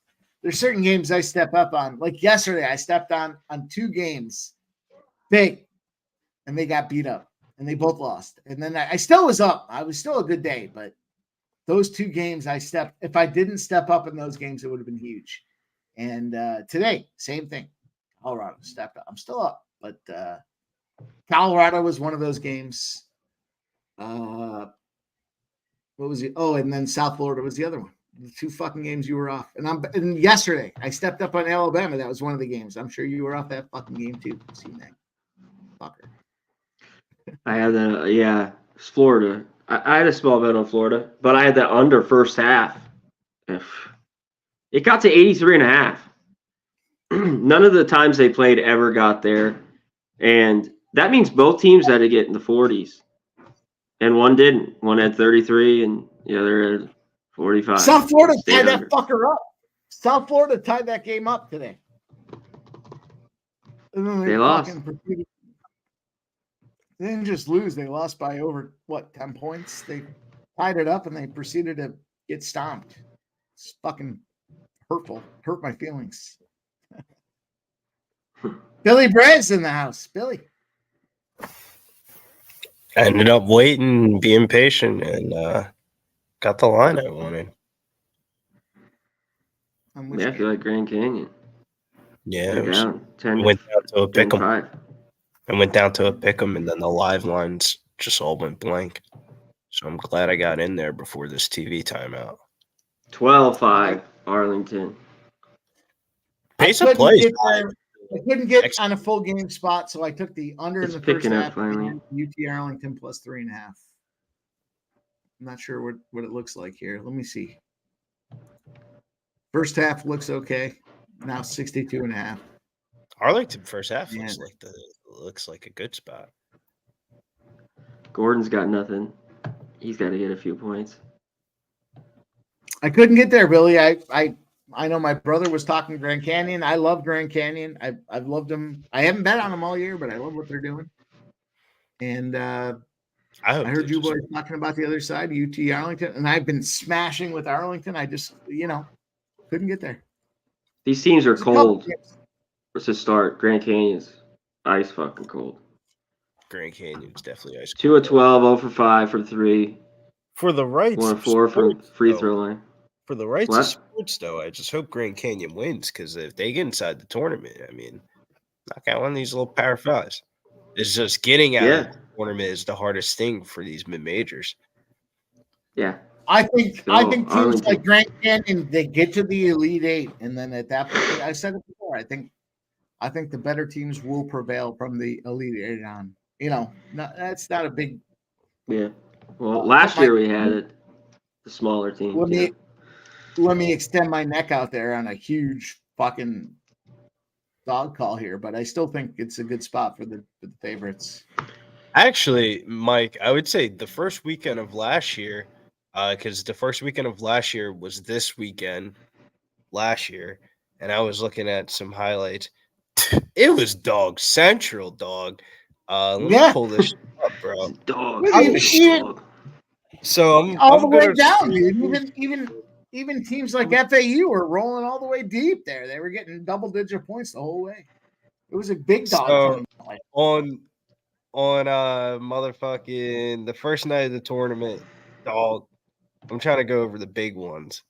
[SPEAKER 1] there's certain games I step up on. Like yesterday, I stepped on 2 games big, and they got beat up, and they both lost. And then I still was up. I was still a good day, but those 2 games if I didn't step up in those games, it would have been huge. And today, same thing. Colorado stepped up. I'm still up, but Colorado was one of those games. What was it? Oh, and then South Florida was the other one. The 2 fucking games you were off. And yesterday, I stepped up on Alabama. That was one of the games. I'm sure you were off that fucking game too. See that fucker.
[SPEAKER 11] I had Florida. I had a small bet on Florida, but I had that under first half. It got to 83.5. None of the times they played ever got there. And that means both teams had to get in the 40s. And one didn't. One had 33 and the other had 45.
[SPEAKER 1] South Florida
[SPEAKER 11] Stayed
[SPEAKER 1] tied
[SPEAKER 11] under.
[SPEAKER 1] that fucker up. South Florida tied that game up today. And then
[SPEAKER 11] They lost.
[SPEAKER 1] They didn't just lose. They lost by over, 10 points? They tied it up and they proceeded to get stomped. It's fucking hurtful. Hurt my feelings. Billy Brad's in the house. Billy.
[SPEAKER 13] I ended up waiting, being patient, and got the line I wanted.
[SPEAKER 11] Yeah, I feel like Grand Canyon.
[SPEAKER 13] Yeah,
[SPEAKER 11] They're
[SPEAKER 13] it was,
[SPEAKER 11] down 10
[SPEAKER 13] went down to a pick 'em.
[SPEAKER 11] 5.
[SPEAKER 13] I went down to a pick 'em, and then the live lines just all went blank. So I'm glad I got in there before this TV timeout.
[SPEAKER 11] 12-5 Arlington.
[SPEAKER 13] Pace of
[SPEAKER 1] couldn't
[SPEAKER 13] play is
[SPEAKER 1] get
[SPEAKER 13] high.
[SPEAKER 1] there. I couldn't get on a full game spot, so I took the under
[SPEAKER 11] It's
[SPEAKER 1] in the first
[SPEAKER 11] picking up
[SPEAKER 1] half.
[SPEAKER 11] finally.
[SPEAKER 1] and UT Arlington plus 3.5. I'm not sure what it looks like here. Let me see. First half looks okay. Now 62.5.
[SPEAKER 13] Arlington first half
[SPEAKER 1] Yeah.
[SPEAKER 13] looks like a good spot.
[SPEAKER 11] Gordon's got nothing. He's got to hit a few points.
[SPEAKER 1] I couldn't get there, Billy. I know my brother was talking Grand Canyon. I love Grand Canyon. I've loved them. I haven't bet on them all year, but I love what they're doing. And I heard you boys talking about the other side, UT Arlington, and I've been smashing with Arlington. I just, couldn't get there.
[SPEAKER 11] These teams are
[SPEAKER 1] There's a couple
[SPEAKER 11] cold to start. Grand Canyon's ice fucking cold.
[SPEAKER 13] Grand Canyon's definitely ice.
[SPEAKER 11] 2 of 12, 0 for 5 from 3.
[SPEAKER 13] For the rights
[SPEAKER 11] 1
[SPEAKER 13] of
[SPEAKER 11] of 4 from
[SPEAKER 13] sports,
[SPEAKER 11] free
[SPEAKER 13] though.
[SPEAKER 11] throw line.
[SPEAKER 13] For the rights
[SPEAKER 11] What?
[SPEAKER 13] of sports, though, I just hope Grand Canyon wins, because if they get inside the tournament, I mean, knock out one of these little Power Fives. It's just getting out of the tournament is the hardest thing for these mid majors.
[SPEAKER 11] Yeah.
[SPEAKER 1] I think
[SPEAKER 11] So,
[SPEAKER 1] teams
[SPEAKER 11] Arlington.
[SPEAKER 1] like Grand Canyon, they get to the Elite Eight, and then at that point, I said it before. I think the better teams will prevail from the Elite Eight on. That's not a big.
[SPEAKER 11] Yeah. Well, last year we had it. The smaller team.
[SPEAKER 1] Let me extend my neck out there on a huge fucking dog call here, but I still think it's a good spot for the favorites.
[SPEAKER 13] Actually, Mike, I would say the first weekend of last year, because the first weekend of last year was this weekend last year, and I was looking at some highlights. It was dog central, dog. Let me pull this shit up, bro.
[SPEAKER 11] Dog.
[SPEAKER 13] So I'm
[SPEAKER 1] all the way
[SPEAKER 13] gonna-
[SPEAKER 1] down, dude. Even teams like FAU were rolling all the way deep there. They were getting double-digit points the whole way. It was a big dog
[SPEAKER 13] So
[SPEAKER 1] tournament.
[SPEAKER 13] on motherfucking the first night of the tournament, dog. I'm trying to go over the big ones.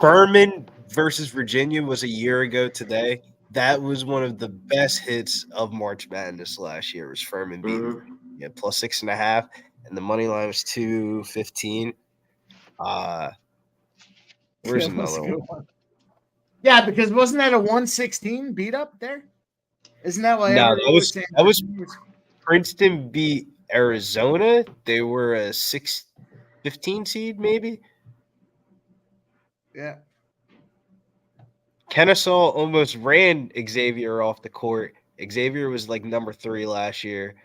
[SPEAKER 13] Furman versus Virginia was a year ago today. That was one of the best hits of March Madness last year. Was Furman beating Virginia plus 6.5, and the money line was 215. Where's
[SPEAKER 1] Yeah, that's a
[SPEAKER 13] another
[SPEAKER 1] good
[SPEAKER 13] one?
[SPEAKER 1] Yeah, because wasn't that a 116 beat up there? Isn't that what
[SPEAKER 13] No,
[SPEAKER 1] everybody was saying?
[SPEAKER 13] that was Princeton beat Arizona. They were a 6-15 seed, maybe.
[SPEAKER 1] Yeah.
[SPEAKER 13] Kennesaw almost ran Xavier off the court. Xavier was like number 3 last year.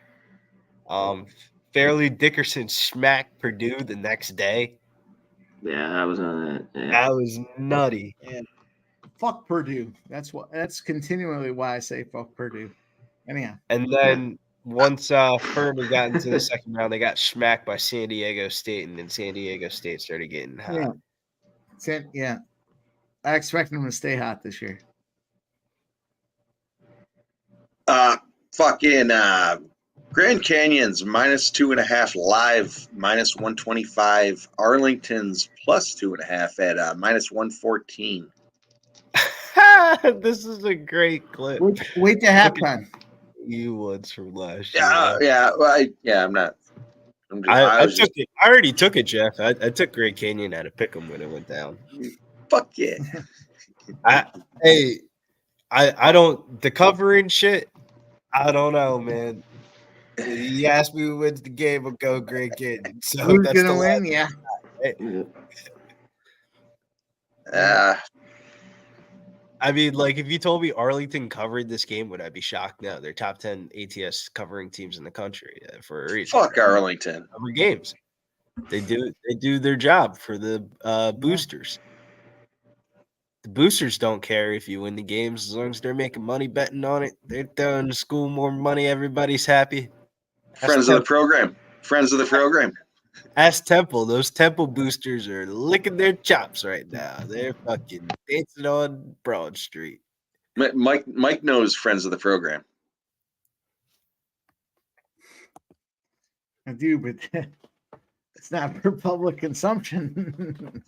[SPEAKER 13] Fairleigh Dickinson smacked Purdue the next day.
[SPEAKER 11] Yeah, I was on that. Yeah.
[SPEAKER 13] That was nutty.
[SPEAKER 1] And fuck Purdue. That's continually why I say fuck Purdue. Anyhow.
[SPEAKER 13] And then once Furman got into the second round, they got smacked by San Diego State, and then San Diego State started getting hot.
[SPEAKER 1] Yeah. I expect them to stay hot this year.
[SPEAKER 12] Grand Canyon's -2.5 live, -125. Arlington's +2.5 at -114.
[SPEAKER 13] This is a great clip.
[SPEAKER 1] Wait to halftime.
[SPEAKER 13] You ones from last year.
[SPEAKER 12] I'm not.
[SPEAKER 13] I already took it, Jeff. I took Grand Canyon out of Pick'em when it went down.
[SPEAKER 12] Fuck yeah.
[SPEAKER 13] I don't the covering shit. I don't know, man. You ask me who wins the game, I'll go Grand Canyon. So
[SPEAKER 1] Who's
[SPEAKER 13] that's
[SPEAKER 1] gonna
[SPEAKER 13] the
[SPEAKER 1] win?
[SPEAKER 13] line.
[SPEAKER 1] Yeah.
[SPEAKER 13] I mean, like, if you told me Arlington covered this game, would I be shocked? No, they're top 10 ATS covering teams in the country for a reason.
[SPEAKER 12] Fuck Arlington.
[SPEAKER 13] Cover games. They do their job for the boosters. The boosters don't care if you win the games as long as they're making money betting on it. They're throwing the school more money. Everybody's happy.
[SPEAKER 12] Friends of the program. Friends of the program.
[SPEAKER 13] Ask Temple. Those Temple boosters are licking their chops right now. They're fucking dancing on Broad Street.
[SPEAKER 12] Mike knows friends of the program.
[SPEAKER 1] I do, but it's not for public consumption.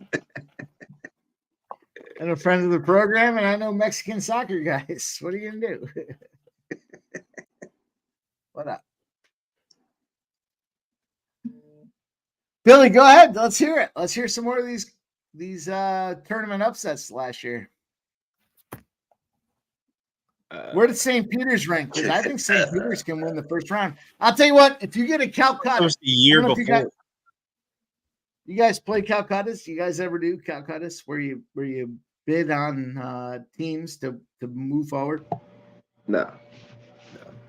[SPEAKER 1] And a friend of the program, and I know Mexican soccer guys. What are you gonna do? What up? Billy, go ahead. Let's hear it. Let's hear some more of these tournament upsets last year. Where did St. Peter's rank? Because I think St. Peter's can win the first round. I'll tell you what, if you get a Calcutta,
[SPEAKER 13] That was the year
[SPEAKER 1] I don't know if
[SPEAKER 13] before.
[SPEAKER 1] you guys play Calcuttas? Do you guys ever do Calcuttas where you bid on teams to move forward?
[SPEAKER 11] No.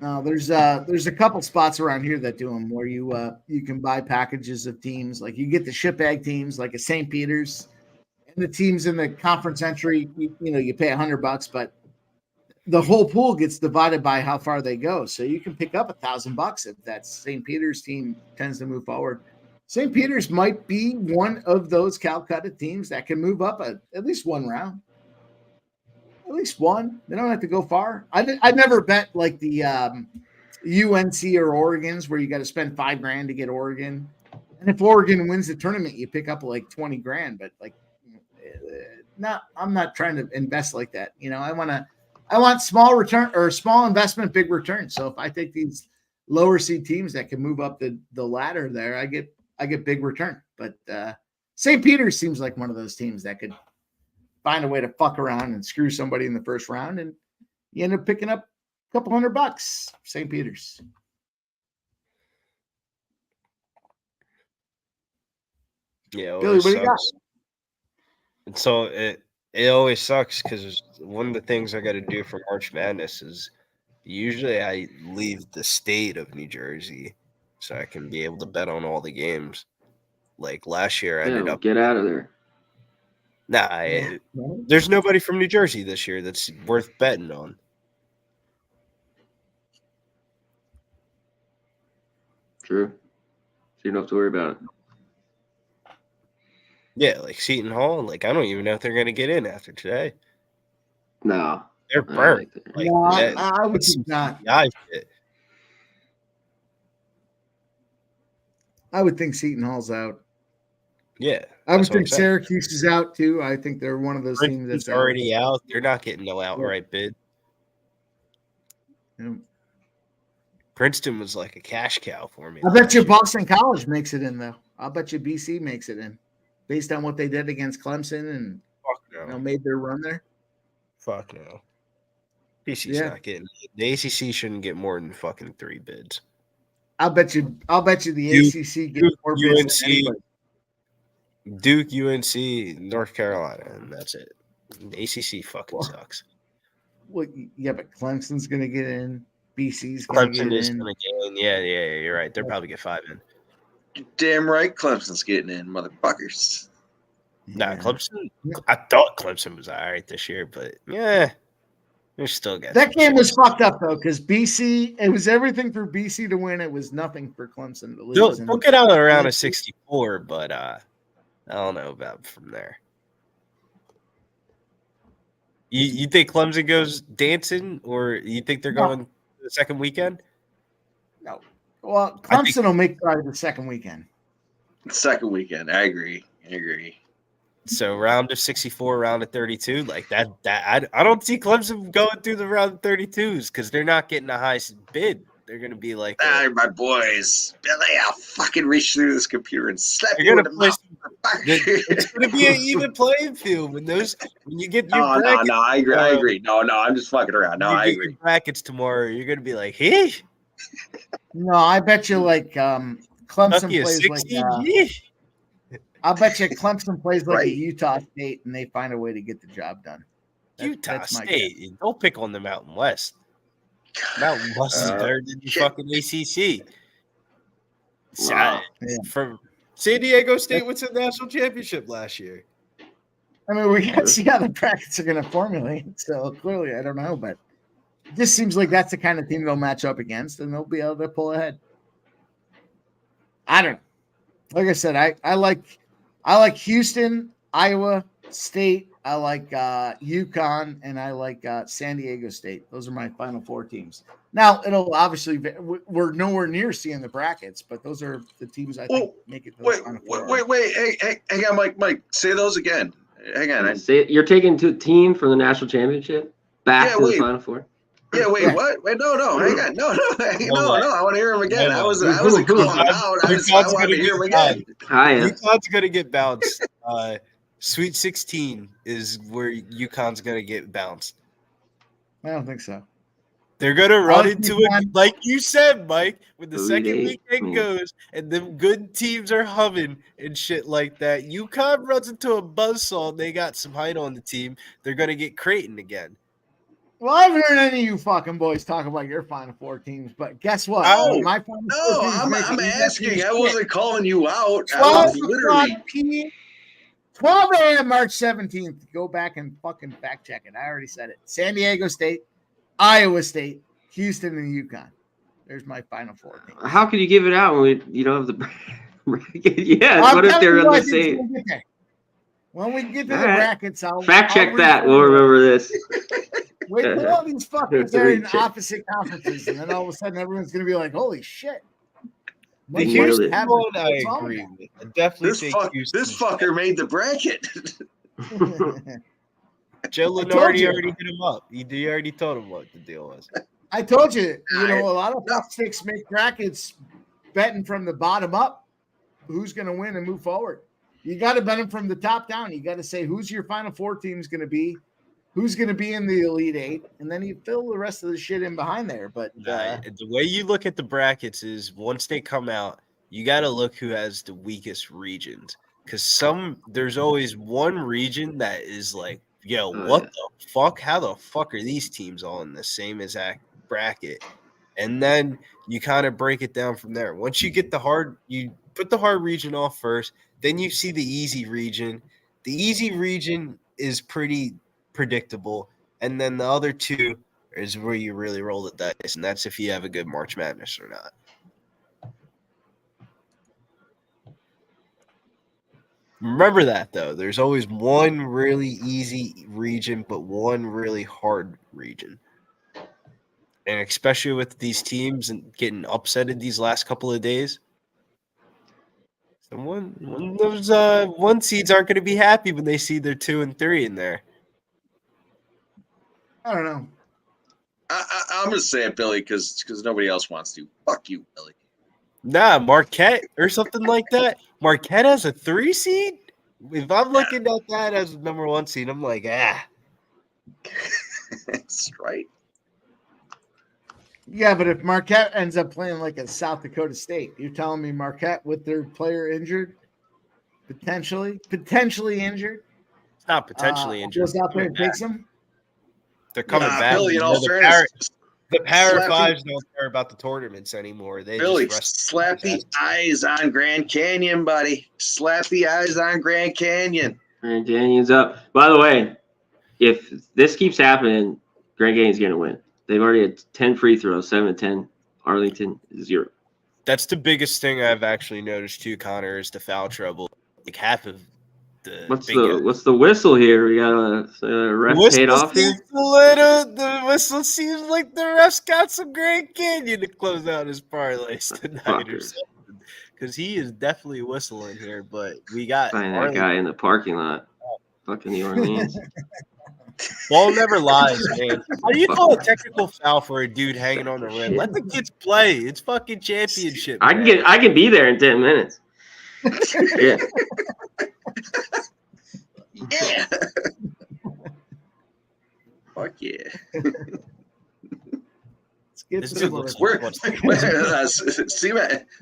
[SPEAKER 1] No, there's a couple spots around here that do them where you can buy packages of teams. Like you get the shitbag teams like a St. Peter's, and the teams in the conference entry. You pay $100, but the whole pool gets divided by how far they go. So you can pick up $1,000 if that St. Peter's team tends to move forward. St. Peter's might be one of those Calcutta teams that can move up at least one round. At least one. They don't have to go far. I've never bet like the UNC or Oregon's where you got to spend $5,000 to get Oregon. And if Oregon wins the tournament, you pick up like $20,000. But like, I'm not trying to invest like that. I want small return or small investment, big return. So if I take these lower seed teams that can move up the ladder there, I get big return. But St. Peter's seems like one of those teams that could find a way to fuck around and screw somebody in the first round, and you end up picking up a couple $100. St. Peter's.
[SPEAKER 13] Yeah,
[SPEAKER 1] Billy, what do you got?
[SPEAKER 13] And so it always sucks because one of the things I got to do for March Madness is usually I leave the state of New Jersey so I can be able to bet on all the games. Like last year, I ended up
[SPEAKER 11] get out of there.
[SPEAKER 13] Nah, there's nobody from New Jersey this year that's worth betting on.
[SPEAKER 11] True. So you don't have to worry about it.
[SPEAKER 13] Yeah, like Seton Hall. Like I don't even know if they're gonna get in after today.
[SPEAKER 11] No,
[SPEAKER 13] they're burnt. Like,
[SPEAKER 1] No,
[SPEAKER 13] that-
[SPEAKER 1] I would
[SPEAKER 13] that's
[SPEAKER 1] think not.
[SPEAKER 13] CPI shit.
[SPEAKER 1] I would think Seton Hall's out.
[SPEAKER 13] Yeah,
[SPEAKER 1] I would
[SPEAKER 13] that's what I'm
[SPEAKER 1] think
[SPEAKER 13] saying.
[SPEAKER 1] Syracuse is out too. I think they're one of those teams
[SPEAKER 13] Princeton's
[SPEAKER 1] that's out.
[SPEAKER 13] already out. They're not getting no outright bid.
[SPEAKER 1] Yeah.
[SPEAKER 13] Princeton was like a cash cow for me.
[SPEAKER 1] I bet you Boston College makes it in though. I'll bet you BC makes it in, based on what they did against Clemson and
[SPEAKER 13] Fuck no.
[SPEAKER 1] made their run there.
[SPEAKER 13] Fuck no. BC's
[SPEAKER 1] Yeah.
[SPEAKER 13] not getting the ACC shouldn't get more than fucking 3 bids.
[SPEAKER 1] I'll bet you the
[SPEAKER 13] Duke-
[SPEAKER 1] ACC gets more bids than anybody.
[SPEAKER 13] Duke, UNC, North Carolina, and that's it. The ACC fucking sucks.
[SPEAKER 1] Well, yeah, but Clemson's going to get in. BC's going to
[SPEAKER 13] Clemson
[SPEAKER 1] get
[SPEAKER 13] is
[SPEAKER 1] in.
[SPEAKER 13] going to get in. Yeah, you're right. They'll probably get 5 in.
[SPEAKER 12] You're damn right, Clemson's getting in, motherfuckers.
[SPEAKER 13] Nah, Clemson. I thought Clemson was all right this year, but yeah, they're still got
[SPEAKER 1] That game was fucked up though, because BC. It was everything for BC to win. It was nothing for Clemson to lose.
[SPEAKER 13] They'll get out around a 64, but I don't know about from there. You think Clemson goes dancing, or you think they're
[SPEAKER 1] No.
[SPEAKER 13] going the second weekend?
[SPEAKER 1] No. Well,
[SPEAKER 13] I think-
[SPEAKER 1] Clemson will make probably the second weekend.
[SPEAKER 12] Second weekend, I agree.
[SPEAKER 13] So round of 64, round of 32, like that. I don't see Clemson going through the round of 32s because they're not getting the highest bid. They're going to be like,
[SPEAKER 12] My boys, Billy, I'll fucking reach through this computer and slap
[SPEAKER 13] they're
[SPEAKER 12] you in
[SPEAKER 13] going
[SPEAKER 12] the
[SPEAKER 13] to play.
[SPEAKER 12] mouth.
[SPEAKER 13] It's going to be an even playing field when you get your
[SPEAKER 12] No,
[SPEAKER 13] brackets.
[SPEAKER 12] I agree. No, I'm just fucking around. No,
[SPEAKER 13] you
[SPEAKER 12] I
[SPEAKER 13] get
[SPEAKER 12] agree.
[SPEAKER 13] your brackets tomorrow. You're going to be like, hey,
[SPEAKER 1] No, I bet you like Clemson
[SPEAKER 13] Kentucky is
[SPEAKER 1] plays like
[SPEAKER 13] 16.
[SPEAKER 1] I'll bet you Clemson plays like
[SPEAKER 12] Right.
[SPEAKER 1] a Utah State and they find a way to get the job done.
[SPEAKER 13] Utah
[SPEAKER 1] that's my
[SPEAKER 13] State. Don't pick on the Mountain West. Mountain West is better than the fucking ACC.
[SPEAKER 12] Wow.
[SPEAKER 13] From San Diego State went to the national championship last year.
[SPEAKER 1] I mean, we got to see how the brackets are going to formulate. So clearly, I don't know, but it just seems like that's the kind of team they'll match up against, and they'll be able to pull ahead. I don't know. Like I said, I like Houston, Iowa State, I like UConn, and I like San Diego State. Those are my Final Four teams. Now, it'll obviously we're nowhere near seeing the brackets, but those are the teams I think make it to the Final Four.
[SPEAKER 12] Wait. Hey, hang on, Mike. Say those again. Hang on.
[SPEAKER 11] You're taking a team from the national championship back to the Final Four.
[SPEAKER 12] Yeah, wait, what? Wait, no, hang on. No. I want to hear him again. I wasn't calling him out. I want to hear him again.
[SPEAKER 13] UConn's gonna get bounced. Sweet 16 is where UConn's gonna get bounced.
[SPEAKER 1] I don't think so.
[SPEAKER 13] They're gonna run into it, like you said, Mike. When the second weekend goes, and them good teams are humming and shit like that, UConn runs into a buzzsaw. And they got some height on the team. They're gonna get Creighton again.
[SPEAKER 1] Well, I haven't heard any of you fucking boys talk about your Final Four teams, but guess what? My Final Four teams
[SPEAKER 12] I'm asking. I wasn't calling you out.
[SPEAKER 1] 12 a.m. March 17th. Go back and fucking fact check it. I already said it. San Diego State, Iowa State, Houston, and UConn. There's my Final Four teams.
[SPEAKER 11] How can you give it out when you don't have the bracket? Yeah, what if they're on the same?
[SPEAKER 1] When we get to the brackets, I'll
[SPEAKER 11] fact check that. We'll remember this.
[SPEAKER 1] Wait till all these fuckers are in opposite conferences, and then all of a sudden everyone's going to be like, holy shit.
[SPEAKER 13] The Houston one, I agree with. I definitely think
[SPEAKER 12] this fucker made the bracket.
[SPEAKER 13] Joe Lenardi already hit him up. He already told him what the deal was.
[SPEAKER 1] I told you, a lot of top six make brackets betting from the bottom up. Who's going to win and move forward? You got to bet them from the top down. You got to say who's your Final Four team's going to be, who's going to be in the Elite Eight, and then you fill the rest of the shit in behind there. But
[SPEAKER 13] the way you look at the brackets is once they come out, you got to look who has the weakest regions, because there's always one region that is like, yo, what the fuck? How the fuck are these teams all in the same exact bracket? And then you kind of break it down from there. Once you get you put the hard region off first, then you see the easy region. The easy region is pretty predictable, and then the other two is where you really roll the dice, and that's if you have a good March Madness or not. Remember that, though. There's always one really easy region, but one really hard region. And especially with these teams and getting upsetted these last couple of days, those one seeds aren't going to be happy when they see their 2 and 3 in there.
[SPEAKER 1] I don't know.
[SPEAKER 12] I'm going to say it, Billy, because nobody else wants to. Fuck you, Billy.
[SPEAKER 13] Nah, Marquette or something like that. Marquette has a 3 seed? If I'm looking at that as a number 1 seed, I'm like,
[SPEAKER 12] That's right.
[SPEAKER 1] Yeah, but if Marquette ends up playing like a South Dakota State, you're telling me Marquette with their player injured, potentially injured?
[SPEAKER 13] It's not potentially injured.
[SPEAKER 1] Goes out there and takes them?
[SPEAKER 13] They're coming back.
[SPEAKER 12] Billy, in all fairness,
[SPEAKER 13] the Power Fives don't care about the tournaments anymore. They
[SPEAKER 12] Billy,
[SPEAKER 13] just
[SPEAKER 12] slap the eyes on Grand Canyon, buddy. Slap the eyes on Grand Canyon.
[SPEAKER 11] Grand Canyon's up. By the way, if this keeps happening, Grand Canyon's going to win. They've already had 10 free throws, 7-10. Arlington, 0.
[SPEAKER 13] That's the biggest thing I've actually noticed too, Connor, is the foul trouble. Like half of the
[SPEAKER 11] what's the whistle here? We got a ref paid off here.
[SPEAKER 13] The whistle seems like the ref's got some Grand Canyon to close out his parlays tonight or something. Because he is definitely whistling here, but we got
[SPEAKER 11] find that guy in the parking lot. Fucking New Orleans.
[SPEAKER 13] Ball never lies, man. How do you call a technical foul for a dude hanging on the rim? Let the kids play. It's fucking championship.
[SPEAKER 11] I can be there in 10 minutes. Yeah.
[SPEAKER 12] Yeah. Fuck yeah.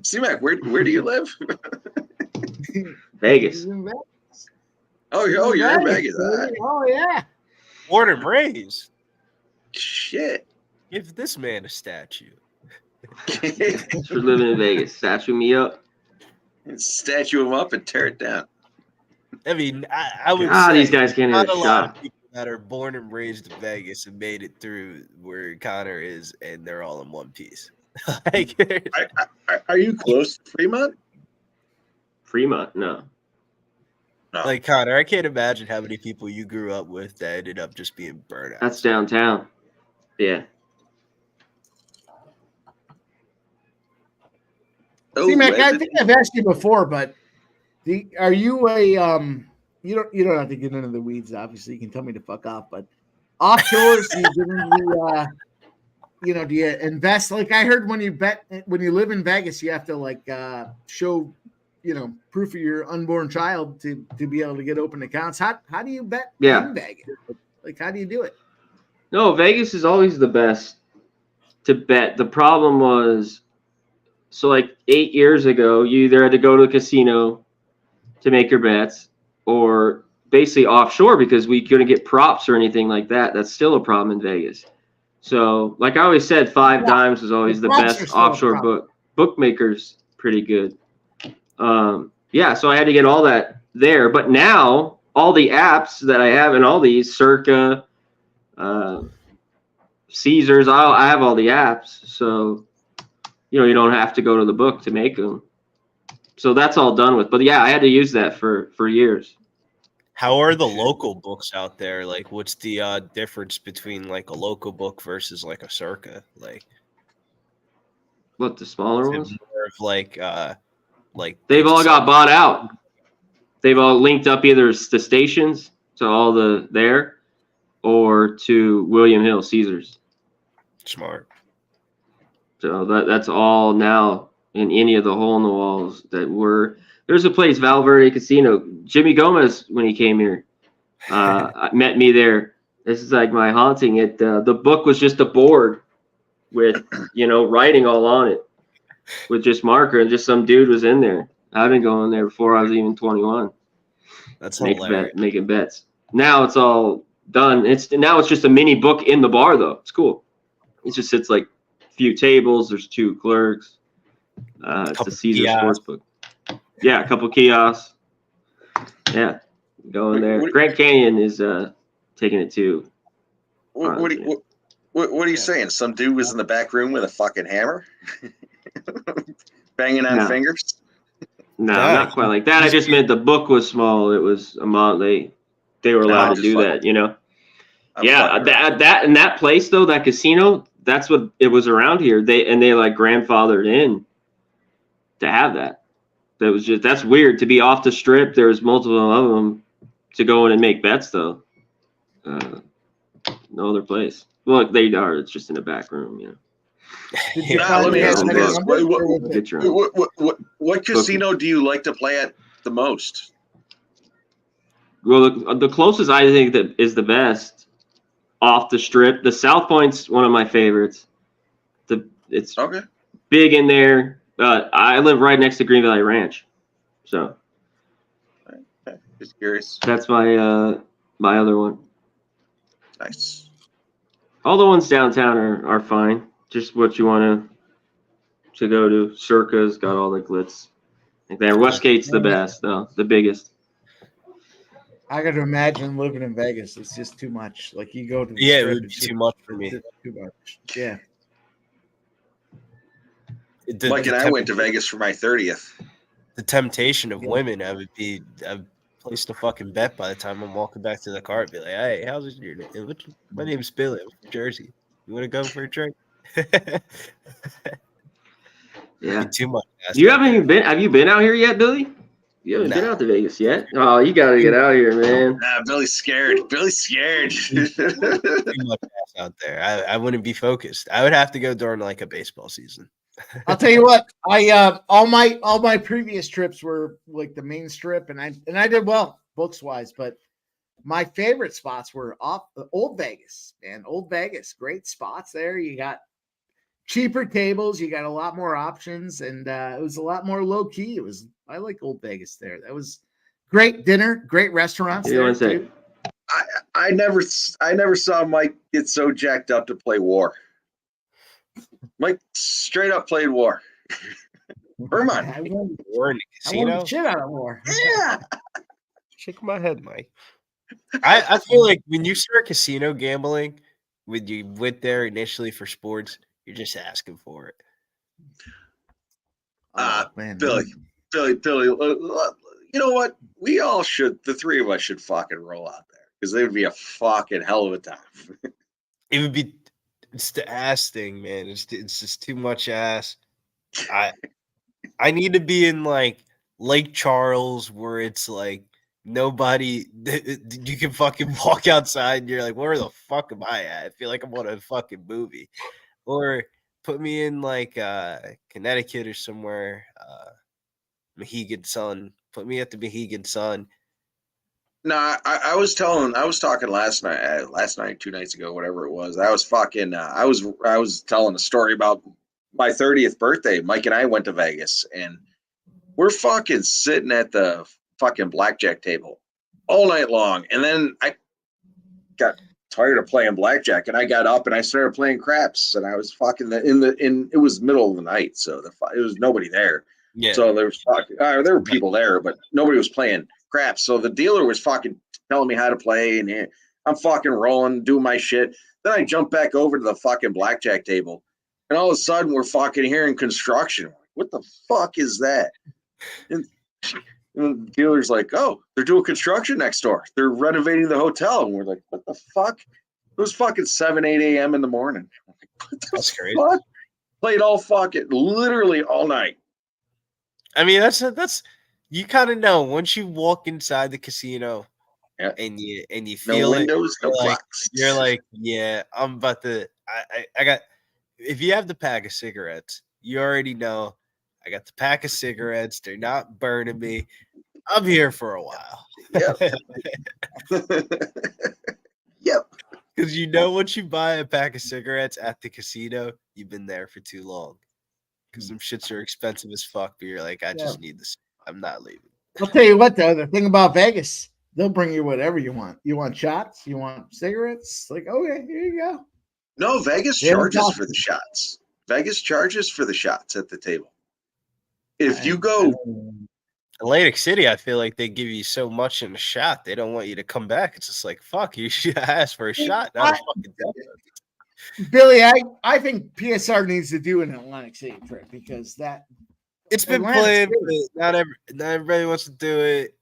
[SPEAKER 12] C-Mac, where do you live?
[SPEAKER 11] Vegas.
[SPEAKER 12] Oh, you're in Vegas.
[SPEAKER 1] Oh, yeah.
[SPEAKER 13] Born and raised.
[SPEAKER 12] Shit.
[SPEAKER 13] Give this man a statue.
[SPEAKER 11] Thanks for living in Vegas. Statue me up.
[SPEAKER 12] Statue him up and tear it down.
[SPEAKER 13] I mean, I would say
[SPEAKER 11] these guys can't
[SPEAKER 13] not
[SPEAKER 11] hit a
[SPEAKER 13] lot
[SPEAKER 11] shot.
[SPEAKER 13] of people that are born and raised in Vegas and made it through where Connor is, and they're all in one piece.
[SPEAKER 12] Are you close to Fremont?
[SPEAKER 11] Fremont, no.
[SPEAKER 12] No.
[SPEAKER 13] Like Connor, I can't imagine how many people you grew up with that ended up just being burnt out.
[SPEAKER 11] That's downtown. Yeah.
[SPEAKER 12] Oh,
[SPEAKER 1] See, Mac, I
[SPEAKER 12] Edmonton.
[SPEAKER 1] think I've asked you before, but are you a you don't have to get into the weeds, obviously. You can tell me to fuck off, but offshores, do you get into the do you invest? Like I heard when you live in Vegas, you have to like show proof of your unborn child to be able to get open accounts. How do you bet
[SPEAKER 11] Yeah.
[SPEAKER 1] in Vegas? Like how do you do it?
[SPEAKER 11] No, Vegas is always the best to bet. The problem was, so like 8 years ago, you either had to go to a casino to make your bets or basically offshore because we couldn't get props or anything like that. That's still a problem in Vegas. So like I always said, Five Dimes was always the
[SPEAKER 1] props are
[SPEAKER 11] best
[SPEAKER 1] still a
[SPEAKER 11] offshore
[SPEAKER 1] problem.
[SPEAKER 11] bookmakers, pretty good. Yeah, so I had to get all that there. But now all the apps that I have and all these Circa, Caesars, I have all the apps. So, you don't have to go to the book to make them. So that's all done with. But yeah, I had to use that for years.
[SPEAKER 13] How are the local books out there? Like, what's the difference between like a local book versus like a Circa? Like,
[SPEAKER 11] What, the smaller
[SPEAKER 13] is
[SPEAKER 11] ones?
[SPEAKER 13] it more of like
[SPEAKER 11] They've all got bought out. They've all linked up either the stations to all the there or to William Hill Caesars.
[SPEAKER 13] Smart.
[SPEAKER 11] So that's all now in any of the hole in the walls that were. There's a place, Valverde Casino. Jimmy Gomez, when he came here, met me there. This is like my haunting. The book was just a board with writing all on it with just marker, and just some dude was in there. I've been going there before I was even 21.
[SPEAKER 13] That's hilarious.
[SPEAKER 11] Making bets. Now it's all done. Now it's just a mini book in the bar though. It's cool. It just sits like a few tables. There's 2 clerks. It's a Caesar Sportsbook. Yeah, a couple kiosks. Yeah, going there. Grand Canyon is taking it too.
[SPEAKER 12] What are you saying? Some dude was in the back room with a fucking hammer, banging on
[SPEAKER 11] No.
[SPEAKER 12] fingers.
[SPEAKER 11] No, not quite like that. I just meant the book was small. It was they were allowed to do that, Yeah, that place though, that casino, that's what it was around here. They like grandfathered in to have that. That's weird to be off the strip. There's multiple of them to go in and make bets though. No other place. Well, they are. It's just in the back room,
[SPEAKER 12] Let me ask you this:
[SPEAKER 11] Get your own.
[SPEAKER 12] what casino do you like to play at the most?
[SPEAKER 11] Well, the closest I think that is the best off the strip. The South Point's one of my favorites. It's
[SPEAKER 12] Okay.
[SPEAKER 11] big in there. I live right next to Green Valley Ranch, so
[SPEAKER 12] Just curious.
[SPEAKER 11] that's my my other one.
[SPEAKER 12] Nice.
[SPEAKER 11] All the ones downtown are fine. Just what you want to go to. Circa's got all the glitz. Like that. Westgate's the best though, the biggest.
[SPEAKER 1] I got to imagine living in Vegas. It's just too much. Like you go to the
[SPEAKER 13] Yeah, it
[SPEAKER 1] strip,
[SPEAKER 13] would be
[SPEAKER 1] it's
[SPEAKER 13] too
[SPEAKER 1] just-
[SPEAKER 13] much for me.
[SPEAKER 1] it's just too much. Yeah.
[SPEAKER 12] Mike and I went to Vegas for my 30th.
[SPEAKER 13] The temptation of women, I would place a fucking bet by the time I'm walking back to the car. I'd be like, hey, how's it your name? My name's Billy. I'm from Jersey. You want to go for a drink?
[SPEAKER 11] Yeah.
[SPEAKER 13] Too much.
[SPEAKER 11] You haven't even been. Have you been out here yet, Billy? You haven't been out to Vegas yet. Oh, you got to get out here, man.
[SPEAKER 12] Nah, Billy's scared. Billy's scared.
[SPEAKER 13] Too much ass out there. I wouldn't be focused. I would have to go during like a baseball season.
[SPEAKER 1] I'll tell you what. I all my previous trips were like the main strip, and I did well books wise, but my favorite spots were off Old Vegas, man. Old Vegas, great spots there. You got cheaper tables, you got a lot more options, and it was a lot more low key. I like Old Vegas there. That was great dinner, great restaurants there too.
[SPEAKER 12] I never saw Mike get so jacked up to play War. Mike straight up played War. Vermont.
[SPEAKER 1] I won
[SPEAKER 13] War in the casino?
[SPEAKER 1] the shit out of War.
[SPEAKER 12] Yeah.
[SPEAKER 13] Shake my head, Mike. I feel like when you start casino gambling, when you went there initially for sports, you're just asking for it.
[SPEAKER 1] Man,
[SPEAKER 12] Billy,
[SPEAKER 2] You know what? We all should. The three of us should fucking roll out there because it would be a fucking hell of a time.
[SPEAKER 13] It would be. It's the ass thing, man. It's just too much ass. I need to be in like Lake Charles where it's like nobody. You can fucking walk outside and you're like, where the fuck am I at? I feel like I'm on a fucking movie. Or put me in like Connecticut or somewhere. Mohegan Sun. Put me at the Mohegan Sun.
[SPEAKER 2] No, I was talking last night, 2 nights ago, whatever it was. I was fucking, I was telling a story about my 30th birthday. Mike and I went to Vegas, and we're fucking sitting at the fucking blackjack table all night long. And then I got tired of playing blackjack, and I got up and I started playing craps. And I was fucking it was middle of the night, so it was nobody there.
[SPEAKER 13] Yeah.
[SPEAKER 2] So there were people there, but nobody was playing craps. So the dealer was fucking telling me how to play, and I'm fucking rolling, doing my shit. Then I jump back over to the fucking blackjack table, and all of a sudden we're fucking hearing construction. What the fuck is that? And the dealer's like, "Oh, they're doing construction next door. They're renovating the hotel." And we're like, "What the fuck?" It was fucking 7, 8 a.m. in the morning.
[SPEAKER 13] That's crazy.
[SPEAKER 2] Fuck? Played all fucking literally all night.
[SPEAKER 13] I mean, that's you kind of know once you walk inside the casino,
[SPEAKER 2] yeah,
[SPEAKER 13] and you
[SPEAKER 2] No
[SPEAKER 13] feel
[SPEAKER 2] windows, no
[SPEAKER 13] you're like,
[SPEAKER 2] clocks.
[SPEAKER 13] you're like, yeah, I'm about to. I got. If you have the pack of cigarettes, you already know. I got the pack of cigarettes. They're not burning me. I'm here for a while.
[SPEAKER 2] Yep. Yep.
[SPEAKER 13] Because you know, once you buy a pack of cigarettes at the casino, you've been there for too long. Because them shits are expensive as fuck, but you're like, I just need this. I'm not leaving.
[SPEAKER 1] I'll tell you what, though, the thing about Vegas, they'll bring you whatever you want. You want shots? You want cigarettes? Like, okay, here you go.
[SPEAKER 2] No, Vegas charges for the shots. Vegas charges for the shots at the table. If you go
[SPEAKER 13] Atlantic City, I feel like they give you so much in a shot, they don't want you to come back. It's just like, fuck, you should ask for a shot. Not a fucking donut.
[SPEAKER 1] Billy, I think PSR needs to do an Atlantic City trip because that
[SPEAKER 13] it's been
[SPEAKER 1] Atlantic
[SPEAKER 13] playing, but not everybody wants to do it.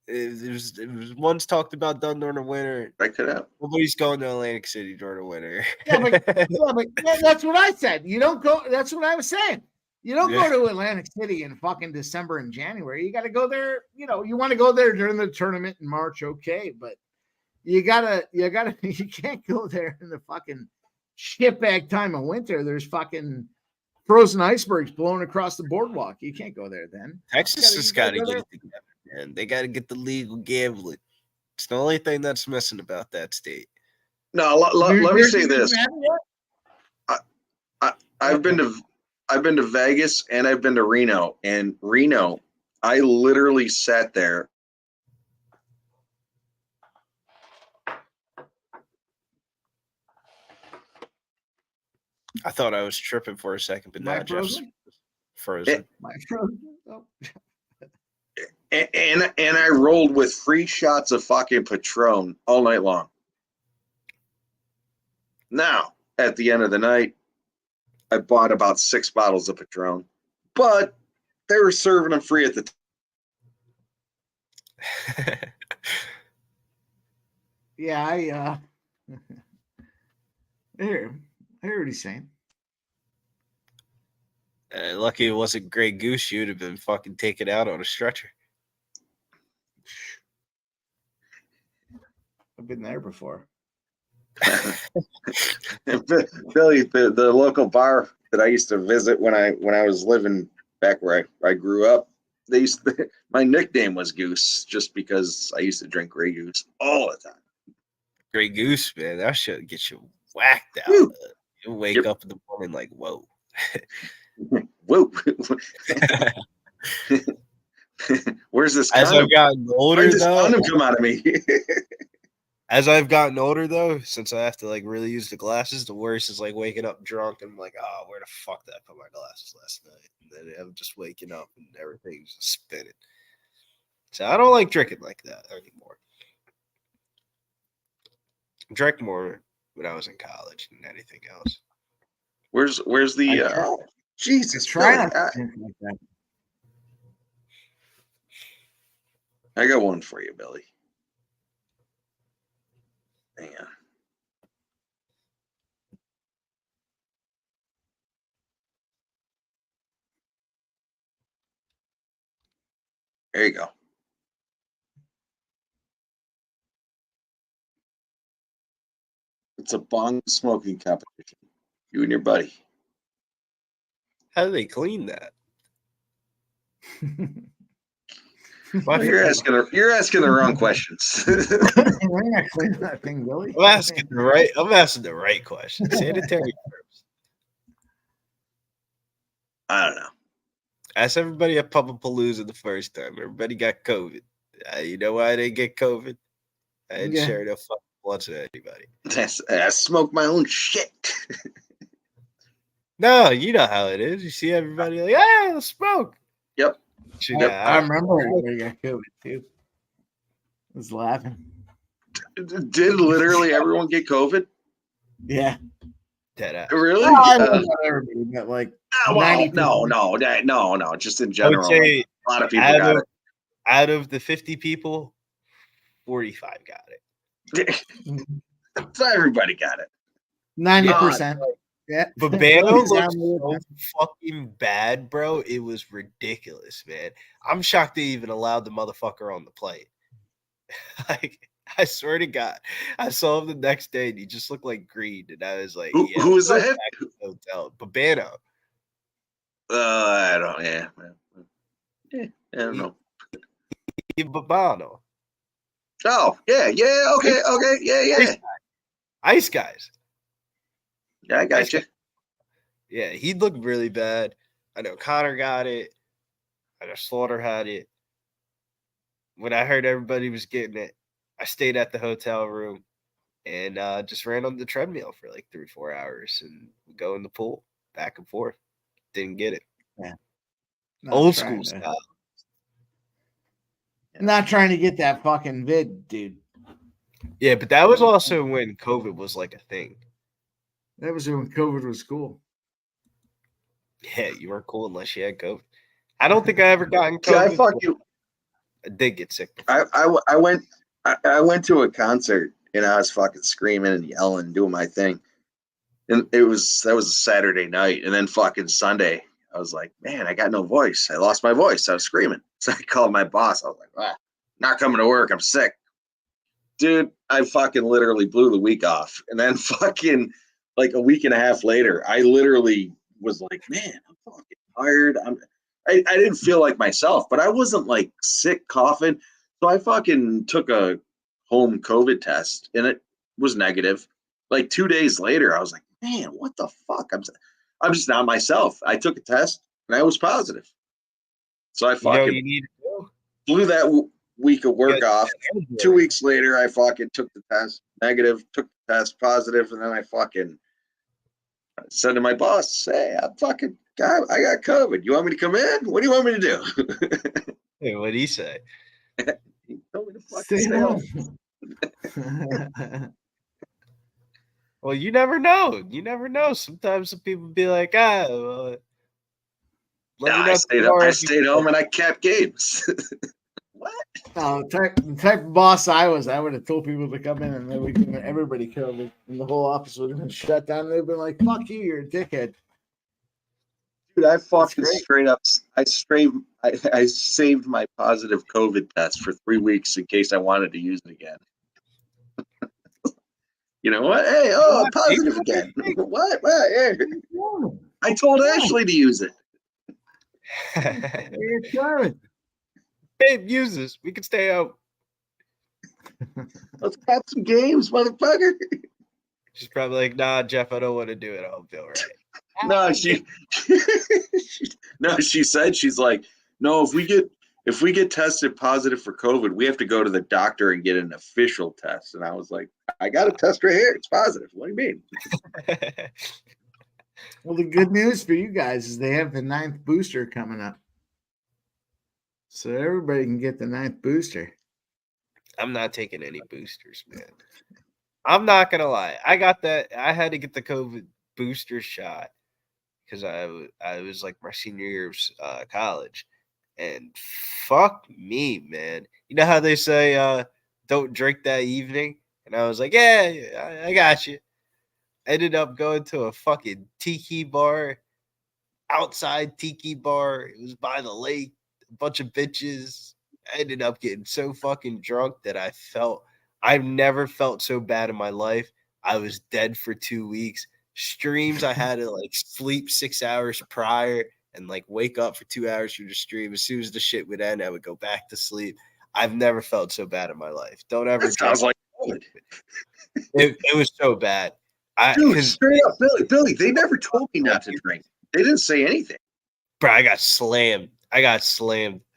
[SPEAKER 13] It was once talked about done during the winter.
[SPEAKER 2] Check it out.
[SPEAKER 13] Nobody's going to Atlantic City during the winter.
[SPEAKER 1] but that's what I said. You don't go. That's what I was saying. You don't go to Atlantic City in fucking December and January. You got to go there. You know, you want to go there during the tournament in March, okay? But you can't go there in the fucking shitbag time of winter. There's fucking frozen icebergs blowing across the boardwalk. You can't go there then.
[SPEAKER 13] Texas has got to get it together, man. They got to get the legal gambling. It's the only thing that's missing about that state.
[SPEAKER 2] No, let me say this. I've been to Vegas and I've been to Reno. And Reno, I literally sat there.
[SPEAKER 13] I thought I was tripping for a second, but not just frozen.
[SPEAKER 2] And I rolled with free shots of fucking Patron all night long. Now, at the end of the night, I bought about 6 bottles of Patron, but they were serving them free at the time.
[SPEAKER 1] Yeah, I hear what he's saying.
[SPEAKER 13] Lucky it wasn't Grey Goose. You'd have been fucking taken out on a stretcher.
[SPEAKER 1] I've been there before.
[SPEAKER 2] Billy, the local bar that I used to visit when I was living back where I grew up, my nickname was Goose just because I used to drink Grey Goose all the time.
[SPEAKER 13] Grey Goose, man, that shit get you whacked out. You wake up in the morning like, whoa.
[SPEAKER 2] Whoa. Where's this condom?
[SPEAKER 13] As I've gotten older,
[SPEAKER 2] Where'd this
[SPEAKER 13] though,
[SPEAKER 2] condom come out of me?
[SPEAKER 13] as I've gotten older, though, since I have to like really use the glasses, the worst is like waking up drunk and I'm like, oh, where the fuck did I put my glasses last night? And then I'm just waking up and everything's just spinning. So I don't like drinking like that anymore. I drank more when I was in college than anything else.
[SPEAKER 2] Where's the Jesus?
[SPEAKER 1] Try
[SPEAKER 2] Billy,
[SPEAKER 1] not to drink like that.
[SPEAKER 12] I got one for you, Billy. Hang on. There you go. It's a bong smoking competition. You and your buddy.
[SPEAKER 13] How do they clean that?
[SPEAKER 12] You're asking the wrong questions.
[SPEAKER 1] We're not cleaning that thing, Billy.
[SPEAKER 13] I'm asking the right question. Sanitary terms.
[SPEAKER 12] I don't know.
[SPEAKER 13] Ask everybody at Pumpapalooza the first time. Everybody got COVID. You know why they get COVID? I didn't
[SPEAKER 1] Yeah.
[SPEAKER 13] share no fucking blunts with anybody.
[SPEAKER 12] I smoke my own shit.
[SPEAKER 13] No, you know how it is. You see everybody like, yeah, let's smoke.
[SPEAKER 12] Yep.
[SPEAKER 1] I remember everybody got COVID too. I was laughing.
[SPEAKER 12] Did literally everyone get COVID?
[SPEAKER 1] Yeah.
[SPEAKER 13] Dead ass.
[SPEAKER 12] Really?
[SPEAKER 1] I know not everybody, but like
[SPEAKER 12] Well,
[SPEAKER 1] 90%.
[SPEAKER 12] no. Just in
[SPEAKER 13] I
[SPEAKER 12] general,
[SPEAKER 13] would say
[SPEAKER 12] like, a lot of people
[SPEAKER 13] out
[SPEAKER 12] got
[SPEAKER 13] of, out of the 50 people, 45 got it.
[SPEAKER 12] So everybody got it.
[SPEAKER 1] 90%. Yeah.
[SPEAKER 13] Babano looked
[SPEAKER 1] Exactly.
[SPEAKER 13] so fucking bad, bro. It was ridiculous, man. I'm shocked they even allowed the motherfucker on the plane. Like, I swear to God, I saw him the next day and he just looked like green. And I was like,
[SPEAKER 12] Who was
[SPEAKER 13] go
[SPEAKER 12] that?
[SPEAKER 13] back to the hotel. Babano.
[SPEAKER 12] I don't. Yeah. I don't know.
[SPEAKER 13] Babano.
[SPEAKER 12] Oh, yeah. Okay. Yeah.
[SPEAKER 13] Ice guys.
[SPEAKER 12] Yeah, I got you.
[SPEAKER 13] Yeah, he looked really bad. I know Connor got it. I know Slaughter had it. When I heard everybody was getting it, I stayed at the hotel room and just ran on the treadmill for like 3-4 hours and go in the pool back and forth. Didn't get it.
[SPEAKER 1] Yeah.
[SPEAKER 13] Old school style.
[SPEAKER 1] Not trying to get that fucking vid, dude.
[SPEAKER 13] Yeah, but that was also when COVID was like a thing.
[SPEAKER 1] That was when COVID was cool.
[SPEAKER 13] Yeah, you weren't cool unless you had COVID. I don't think I ever gotten
[SPEAKER 12] See, I
[SPEAKER 13] COVID.
[SPEAKER 12] fucking
[SPEAKER 13] I did get sick.
[SPEAKER 12] I went to a concert and I was fucking screaming and yelling, doing my thing. And that was a Saturday night. And then fucking Sunday, I was like, man, I got no voice. I lost my voice. I was screaming. So I called my boss. I was like, not coming to work. I'm sick. Dude, I fucking literally blew the week off. And then fucking like a week and a half later, I literally was like, man, I'm fucking tired. I didn't feel like myself, but I wasn't like sick, coughing. So I fucking took a home COVID test and it was negative. Like 2 days later, I was like, man, what the fuck? I'm just not myself. I took a test and I was positive. So I fucking
[SPEAKER 13] you need to go.
[SPEAKER 12] blew that week of work off. 2 weeks later, I fucking took the test negative, took the test positive, and then I fucking said to my boss, hey, I got COVID. You want me to come in? What do you want me to do?
[SPEAKER 13] Hey, what'd he say?
[SPEAKER 12] He told me to fucking stay home.
[SPEAKER 13] Well, you never know. You never know. Sometimes some people be like, well, let me
[SPEAKER 12] Nah,
[SPEAKER 13] know
[SPEAKER 12] I
[SPEAKER 13] tomorrow if you
[SPEAKER 12] stayed home and I kept games.
[SPEAKER 1] No, the type of boss I was, I would have told people to come in and then we could everybody COVID and the whole office would have been shut down. They'd been like, fuck you, you're a dickhead.
[SPEAKER 12] Dude, I fucking straight up. I saved my positive COVID test for 3 weeks in case I wanted to use it again. You know what? Hey, I'm positive again. What? Hey. I told Ashley to use it.
[SPEAKER 1] You're charming.
[SPEAKER 13] Babe, use this. We can stay out.
[SPEAKER 12] Let's have some games, motherfucker.
[SPEAKER 13] She's probably like, nah, Jeff, I don't want to do it. I don't feel right.
[SPEAKER 12] No, she said, she's like, no, if we get tested positive for COVID, we have to go to the doctor and get an official test. And I was like, I got a test right here. It's positive. What do you mean?
[SPEAKER 1] Well, the good news for you guys is they have the 9th booster coming up. So everybody can get the 9th booster.
[SPEAKER 13] I'm not taking any boosters, man. I'm not gonna lie. I got that. I had to get the COVID booster shot because I was like my senior year of college, And fuck me, man. You know how they say don't drink that evening? And I was like, yeah, I got you. Ended up going to a fucking tiki bar, outside tiki bar. It was by the lake, a bunch of bitches. I ended up getting so fucking drunk that I've never felt so bad in my life. I was dead for 2 weeks. Streams, I had to like sleep 6 hours prior and like wake up for 2 hours for the stream. As soon as the shit would end, I would go back to sleep. I've never felt so bad in my life. Don't ever.
[SPEAKER 12] That sounds like good.
[SPEAKER 13] It was so bad.
[SPEAKER 12] Dude, straight up, Billy, they never told me not to drink. They didn't say anything.
[SPEAKER 13] Bro, I got slammed. I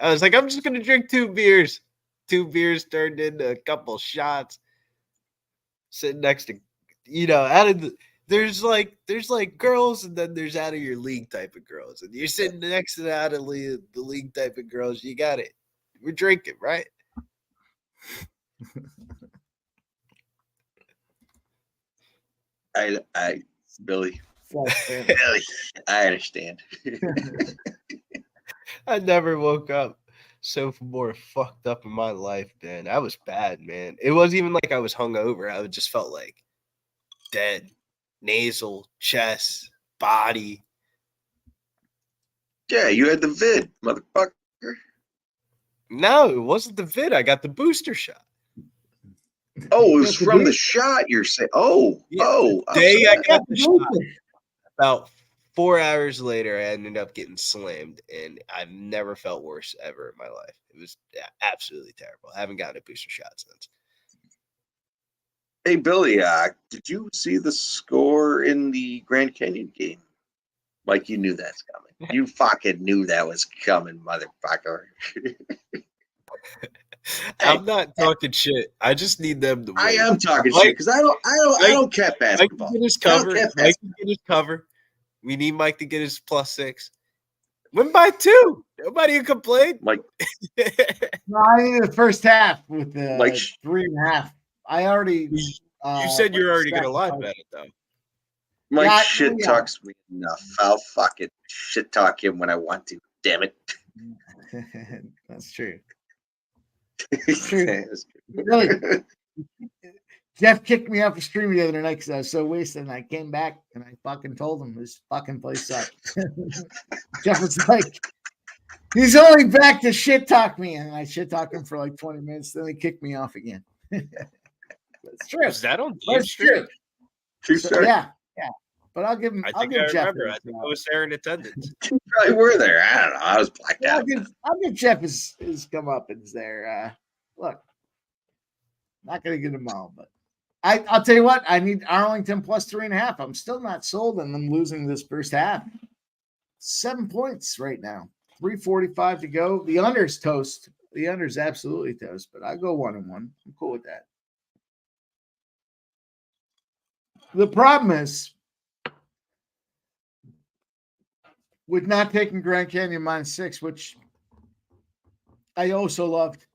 [SPEAKER 13] was like, I'm just gonna drink 2 beers. 2 beers turned into a couple shots. Sitting next to, there's like girls, and then there's out of your league type of girls, and you're sitting next to the out of the league type of girls. You got it. We're drinking, right?
[SPEAKER 12] Billy, I understand.
[SPEAKER 13] I never woke up so more fucked up in my life, man. I was bad, man. It wasn't even like I was hungover. I just felt like dead, nasal, chest, body.
[SPEAKER 12] Yeah, you had the vid, motherfucker.
[SPEAKER 13] No, it wasn't the vid. I got the booster shot.
[SPEAKER 12] Oh, it was from the shot. You're saying? Oh,
[SPEAKER 13] Day I got the shot. About 4 hours later, I ended up getting slammed, and I've never felt worse ever in my life. It was absolutely terrible. I haven't gotten a booster shot since.
[SPEAKER 12] Hey, Billy, did you see the score in the Grand Canyon game? Like you knew that's coming. You fucking knew that was coming, motherfucker.
[SPEAKER 13] I'm not talking shit. I just need them to win.
[SPEAKER 12] I am talking shit because I don't cap basketball.
[SPEAKER 13] Mike can get his cover. Mike can get his cover. We need Mike to get his +6. Win by 2. Nobody can complain.
[SPEAKER 12] Mike.
[SPEAKER 1] No, I need the first half with the 3.5. I already.
[SPEAKER 13] You said you're already gonna live bet it though.
[SPEAKER 12] Mike shit talks me enough. I'll fucking shit talk him when I want to. Damn it.
[SPEAKER 1] That's true. It's true. Really, Jeff kicked me off the stream the other night because I was so wasted, and I came back and I fucking told him this fucking place sucked. Jeff was like, he's only back to shit talk me, and I shit talked him for like 20 minutes. Then he kicked me off again. It's true.
[SPEAKER 13] Is that on
[SPEAKER 1] That's true.
[SPEAKER 12] True story.
[SPEAKER 1] Yeah. But I'll give him.
[SPEAKER 13] I
[SPEAKER 1] I'll
[SPEAKER 13] think
[SPEAKER 1] give
[SPEAKER 13] I
[SPEAKER 1] Jeff.
[SPEAKER 13] remember. I think I was there in attendance.
[SPEAKER 12] You probably were there. I don't know. I was blacked out.
[SPEAKER 1] I'll give Jeff his comeuppance there. Look, not gonna get them all, but I'll tell you what. I need Arlington +3.5. I'm still not sold on them losing this first half. 7 points right now. 3:45 to go. The under's toast. The under's absolutely toast. But I go 1-1. I'm cool with that. The problem is, with not taking Grand Canyon -6, which I also loved.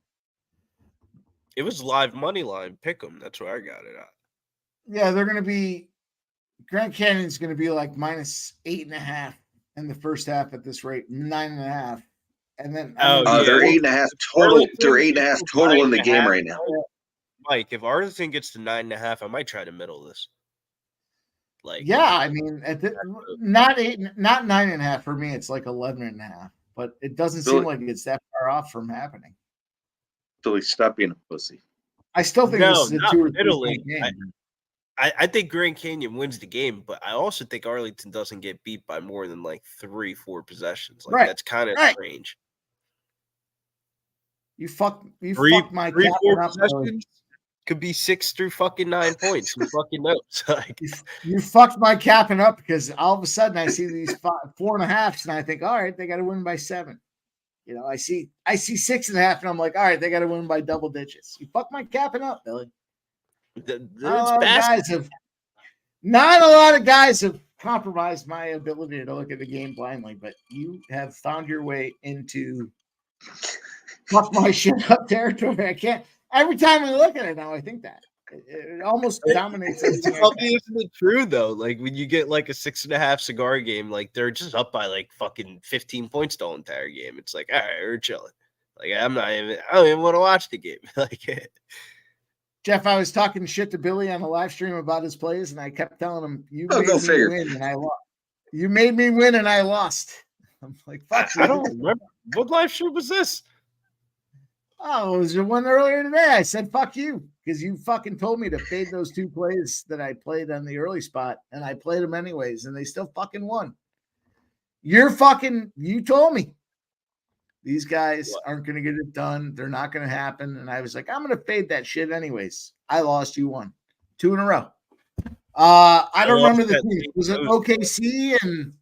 [SPEAKER 13] It was live money line. Pick 'em. That's where I got it at.
[SPEAKER 1] Yeah, they're going to be Grand Canyon's going to be like -8.5 in the first half at this rate, 9.5, and then
[SPEAKER 12] they're 8.5 total. They're 8.5 total in the game right now.
[SPEAKER 13] Mike, if Arlington gets to 9.5, I might try to middle this. Like,
[SPEAKER 1] yeah, I mean, not 9.5 for me. It's like 11.5, but it doesn't seem like it's that far off from happening.
[SPEAKER 12] Billy, stop being a pussy.
[SPEAKER 1] I still think this is a 2 or 3
[SPEAKER 13] middling.
[SPEAKER 1] game.
[SPEAKER 13] I think Grand Canyon wins the game, but I also think Arlington doesn't get beat by more than like 3-4 possessions. Like that's kind of strange.
[SPEAKER 1] You fuck my
[SPEAKER 13] 3-4 possessions could be 6 through fucking 9 points. Who fucking knows? Like,
[SPEAKER 1] you fucked my capping up because all of a sudden I see these 4.5s and I think, all right, they got to win by 7. You know, I see 6.5 and I'm like, all right, they got to win by double digits. You fucked my capping up, Billy. Not a lot of guys have compromised my ability to look at the game blindly, but you have found your way into fuck my shit up territory. I can't. Every time I look at it now, I think that. It almost dominates everything. I
[SPEAKER 13] Tell
[SPEAKER 1] got.
[SPEAKER 13] me, isn't it true though? Like when you get like a 6.5 cigar game, like they're just up by like fucking 15 points the whole entire game. It's like, all right, we're chilling. Like I don't even want to watch the game. Like
[SPEAKER 1] Jeff, I was talking shit to Billy on the live stream about his plays, and I kept telling him, "You
[SPEAKER 2] Oh,
[SPEAKER 1] made
[SPEAKER 2] go
[SPEAKER 1] me
[SPEAKER 2] figure.
[SPEAKER 1] win, and I lost. You made me win, and I lost." I'm like, "Fuck you."
[SPEAKER 13] I don't remember what live stream was this.
[SPEAKER 1] Oh, it was the one earlier today. I said, "Fuck you," because you fucking told me to fade those 2 plays that I played on the early spot, and I played them anyways, and they still fucking won. You told me these guys aren't going to get it done. They're not going to happen. And I was like, I'm going to fade that shit anyways. I lost, you won 2 in a row. I don't remember the team. Was it OKC and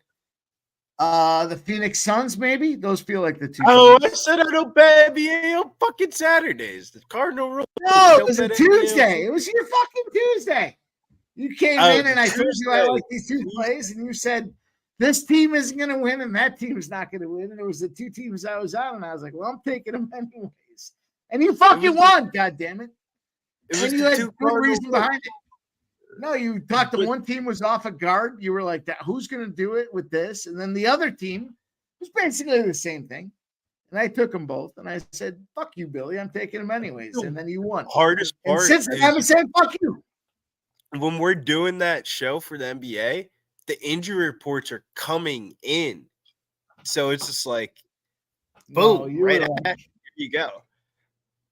[SPEAKER 1] the Phoenix Suns, maybe? Those feel like the 2
[SPEAKER 13] Oh,
[SPEAKER 1] teams.
[SPEAKER 13] I said I don't bet NBA on fucking Saturdays. The Cardinal rule.
[SPEAKER 1] No, it was a Tuesday. It was your fucking Tuesday. You came
[SPEAKER 13] Oh,
[SPEAKER 1] in and I told you I
[SPEAKER 13] Tuesday.
[SPEAKER 1] like these 2 plays, and you said this team isn't going to win and that team is not going to win. And it was the 2 teams I was on, and I was like, well, I'm taking them anyways. And you fucking won, God damn it.
[SPEAKER 13] It was
[SPEAKER 1] And you
[SPEAKER 13] the
[SPEAKER 1] had
[SPEAKER 13] 2
[SPEAKER 1] good
[SPEAKER 13] Cardinal
[SPEAKER 1] reason
[SPEAKER 13] rules.
[SPEAKER 1] behind it. No, you thought the one team was off a guard. You were like, "That who's going to do it with this?" And then the other team was basically the same thing. And I took them both, and I said, "Fuck you, Billy. I'm taking them anyways." And then you won.
[SPEAKER 13] Hardest
[SPEAKER 1] And
[SPEAKER 13] part
[SPEAKER 1] since then, I've been
[SPEAKER 13] is
[SPEAKER 1] saying, "Fuck you."
[SPEAKER 13] when we're doing that show for the NBA, the injury reports are coming in. So it's just like,
[SPEAKER 1] No,
[SPEAKER 13] boom,
[SPEAKER 1] you were
[SPEAKER 13] right
[SPEAKER 1] like-
[SPEAKER 13] at, here you go.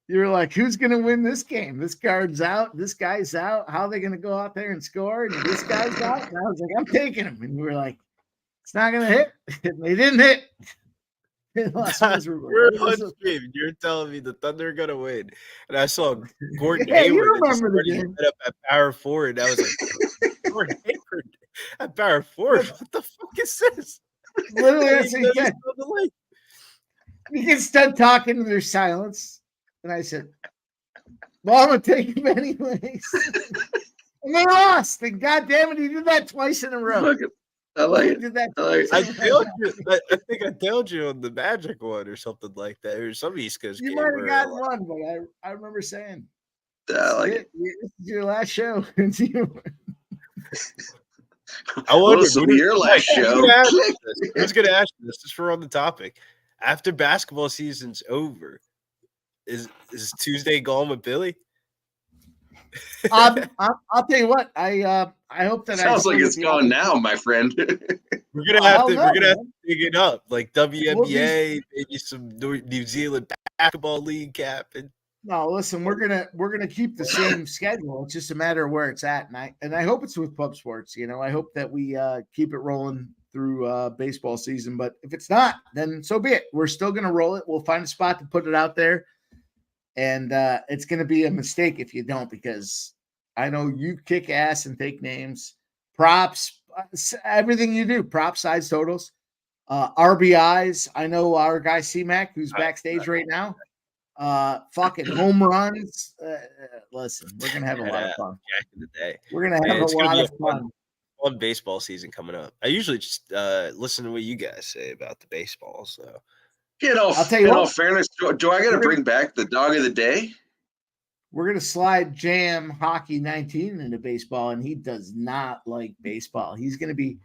[SPEAKER 1] You were like, "Who's going to win this game? This guard's out. This guy's out. How are they going to go out there and score? And this guy's out." And I was like, "I'm taking him." And you were like, "It's not going to hit." And they didn't hit. They lost miserably.
[SPEAKER 13] We're
[SPEAKER 1] It was
[SPEAKER 13] on stream. You're telling me the Thunder are gonna win, and I saw Gordon
[SPEAKER 1] Yeah, you
[SPEAKER 13] Hayward that just
[SPEAKER 1] remember the
[SPEAKER 13] already
[SPEAKER 1] game.
[SPEAKER 13] set up at power forward. I was like, Gordon Hayward at power forward. What the fuck is this?
[SPEAKER 1] Literally,
[SPEAKER 13] I
[SPEAKER 1] that's
[SPEAKER 13] didn't
[SPEAKER 1] what he
[SPEAKER 13] know
[SPEAKER 1] said.
[SPEAKER 13] this was on the link.
[SPEAKER 1] You get stuck talking and there's silence. And I said, "Well, I'm gonna take him anyways." And they lost. And God damn it, he did that twice in a row.
[SPEAKER 12] Look at- I like
[SPEAKER 1] He
[SPEAKER 12] it.
[SPEAKER 1] did that
[SPEAKER 12] I like
[SPEAKER 13] I
[SPEAKER 1] twice in a
[SPEAKER 13] told
[SPEAKER 1] row.
[SPEAKER 13] you. I think I told you on the Magic one or something like that, or some East Coast
[SPEAKER 1] You
[SPEAKER 13] game.
[SPEAKER 1] might have
[SPEAKER 13] where,
[SPEAKER 1] gotten one, but I remember saying,
[SPEAKER 12] I like
[SPEAKER 1] "This
[SPEAKER 12] it.
[SPEAKER 1] is your last show." It's you.
[SPEAKER 13] I wonder
[SPEAKER 12] Listen to your last show.
[SPEAKER 13] I was going to ask you this. Just for on the topic. After basketball season's over, is Tuesday gone with Billy?
[SPEAKER 1] I'll tell you what. I hope that
[SPEAKER 12] Sounds
[SPEAKER 1] I
[SPEAKER 12] like
[SPEAKER 1] still
[SPEAKER 12] it's
[SPEAKER 1] get the
[SPEAKER 12] gone now, my friend.
[SPEAKER 13] We're gonna have
[SPEAKER 1] Hell
[SPEAKER 13] to.
[SPEAKER 1] no,
[SPEAKER 13] We're gonna have
[SPEAKER 1] man.
[SPEAKER 13] to dig it up, like WNBA,
[SPEAKER 1] We'll be-
[SPEAKER 13] maybe some New Zealand basketball league cap, and
[SPEAKER 1] No, listen, we're gonna keep the same schedule. It's just a matter of where it's at, and I hope it's with Pub Sports. You know, I hope that we keep it rolling through baseball season. But if it's not, then so be it. We're still gonna roll it. We'll find a spot to put it out there, and it's gonna be a mistake if you don't, because I know you kick ass and take names, props, everything you do, prop sides, totals, RBIs. I know our guy C-Mac, who's backstage right now. Fucking home runs. Listen, we're gonna have a lot of fun.
[SPEAKER 13] Back in the day,
[SPEAKER 1] We're gonna have
[SPEAKER 13] It's
[SPEAKER 1] a
[SPEAKER 13] gonna
[SPEAKER 1] lot
[SPEAKER 13] be
[SPEAKER 1] of fun.
[SPEAKER 13] fun baseball season coming up. I usually just listen to what you guys say about the baseball. So
[SPEAKER 1] I'll tell you
[SPEAKER 12] in
[SPEAKER 1] what.
[SPEAKER 12] all fairness, do I got to bring back the dog of the day?
[SPEAKER 1] We're gonna slide Jam Hockey 19 into baseball, and he does not like baseball. He's gonna be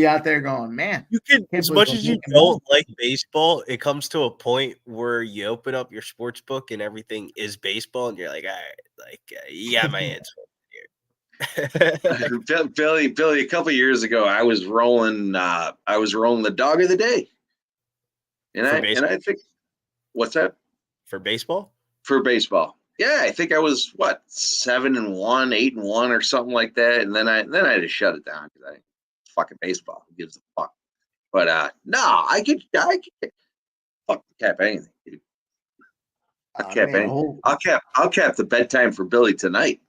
[SPEAKER 1] out there going, "Man,
[SPEAKER 13] you can,
[SPEAKER 1] can't
[SPEAKER 13] as
[SPEAKER 1] believe
[SPEAKER 13] much
[SPEAKER 1] I'm
[SPEAKER 13] as you
[SPEAKER 1] making
[SPEAKER 13] don't like baseball, it comes to a point where you open up your sports book and everything is baseball, and you're like, all right, like you got my answer here.
[SPEAKER 12] Billy, a couple years ago, I was rolling the dog of the day, and
[SPEAKER 13] For
[SPEAKER 12] I think, what's that
[SPEAKER 13] for baseball?
[SPEAKER 12] For baseball, yeah, I think I was 7-1, 8-1, or something like that, and then I just shut it down because I fucking baseball. Who gives a fuck? But no, I could fuck cap anything, dude. I'll cap
[SPEAKER 1] man,
[SPEAKER 12] anything. I'll cap the bedtime for Billy tonight.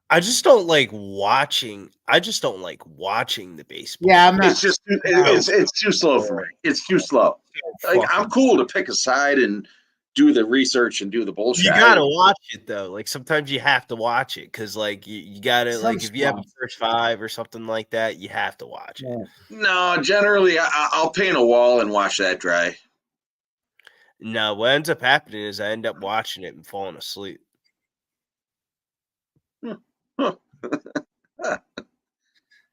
[SPEAKER 13] I just don't like watching. I just don't like watching the baseball.
[SPEAKER 1] Yeah, I'm not.
[SPEAKER 12] It's just it's too slow for me. It's too slow. Like I'm cool to pick a side and do the research and do the bullshit.
[SPEAKER 13] You gotta watch it though. Like sometimes you have to watch it because like you gotta like if you have a first five or something like that, you have to watch it.
[SPEAKER 12] No, generally I'll paint a wall and watch that dry.
[SPEAKER 13] No, what ends up happening is I end up watching it and falling asleep.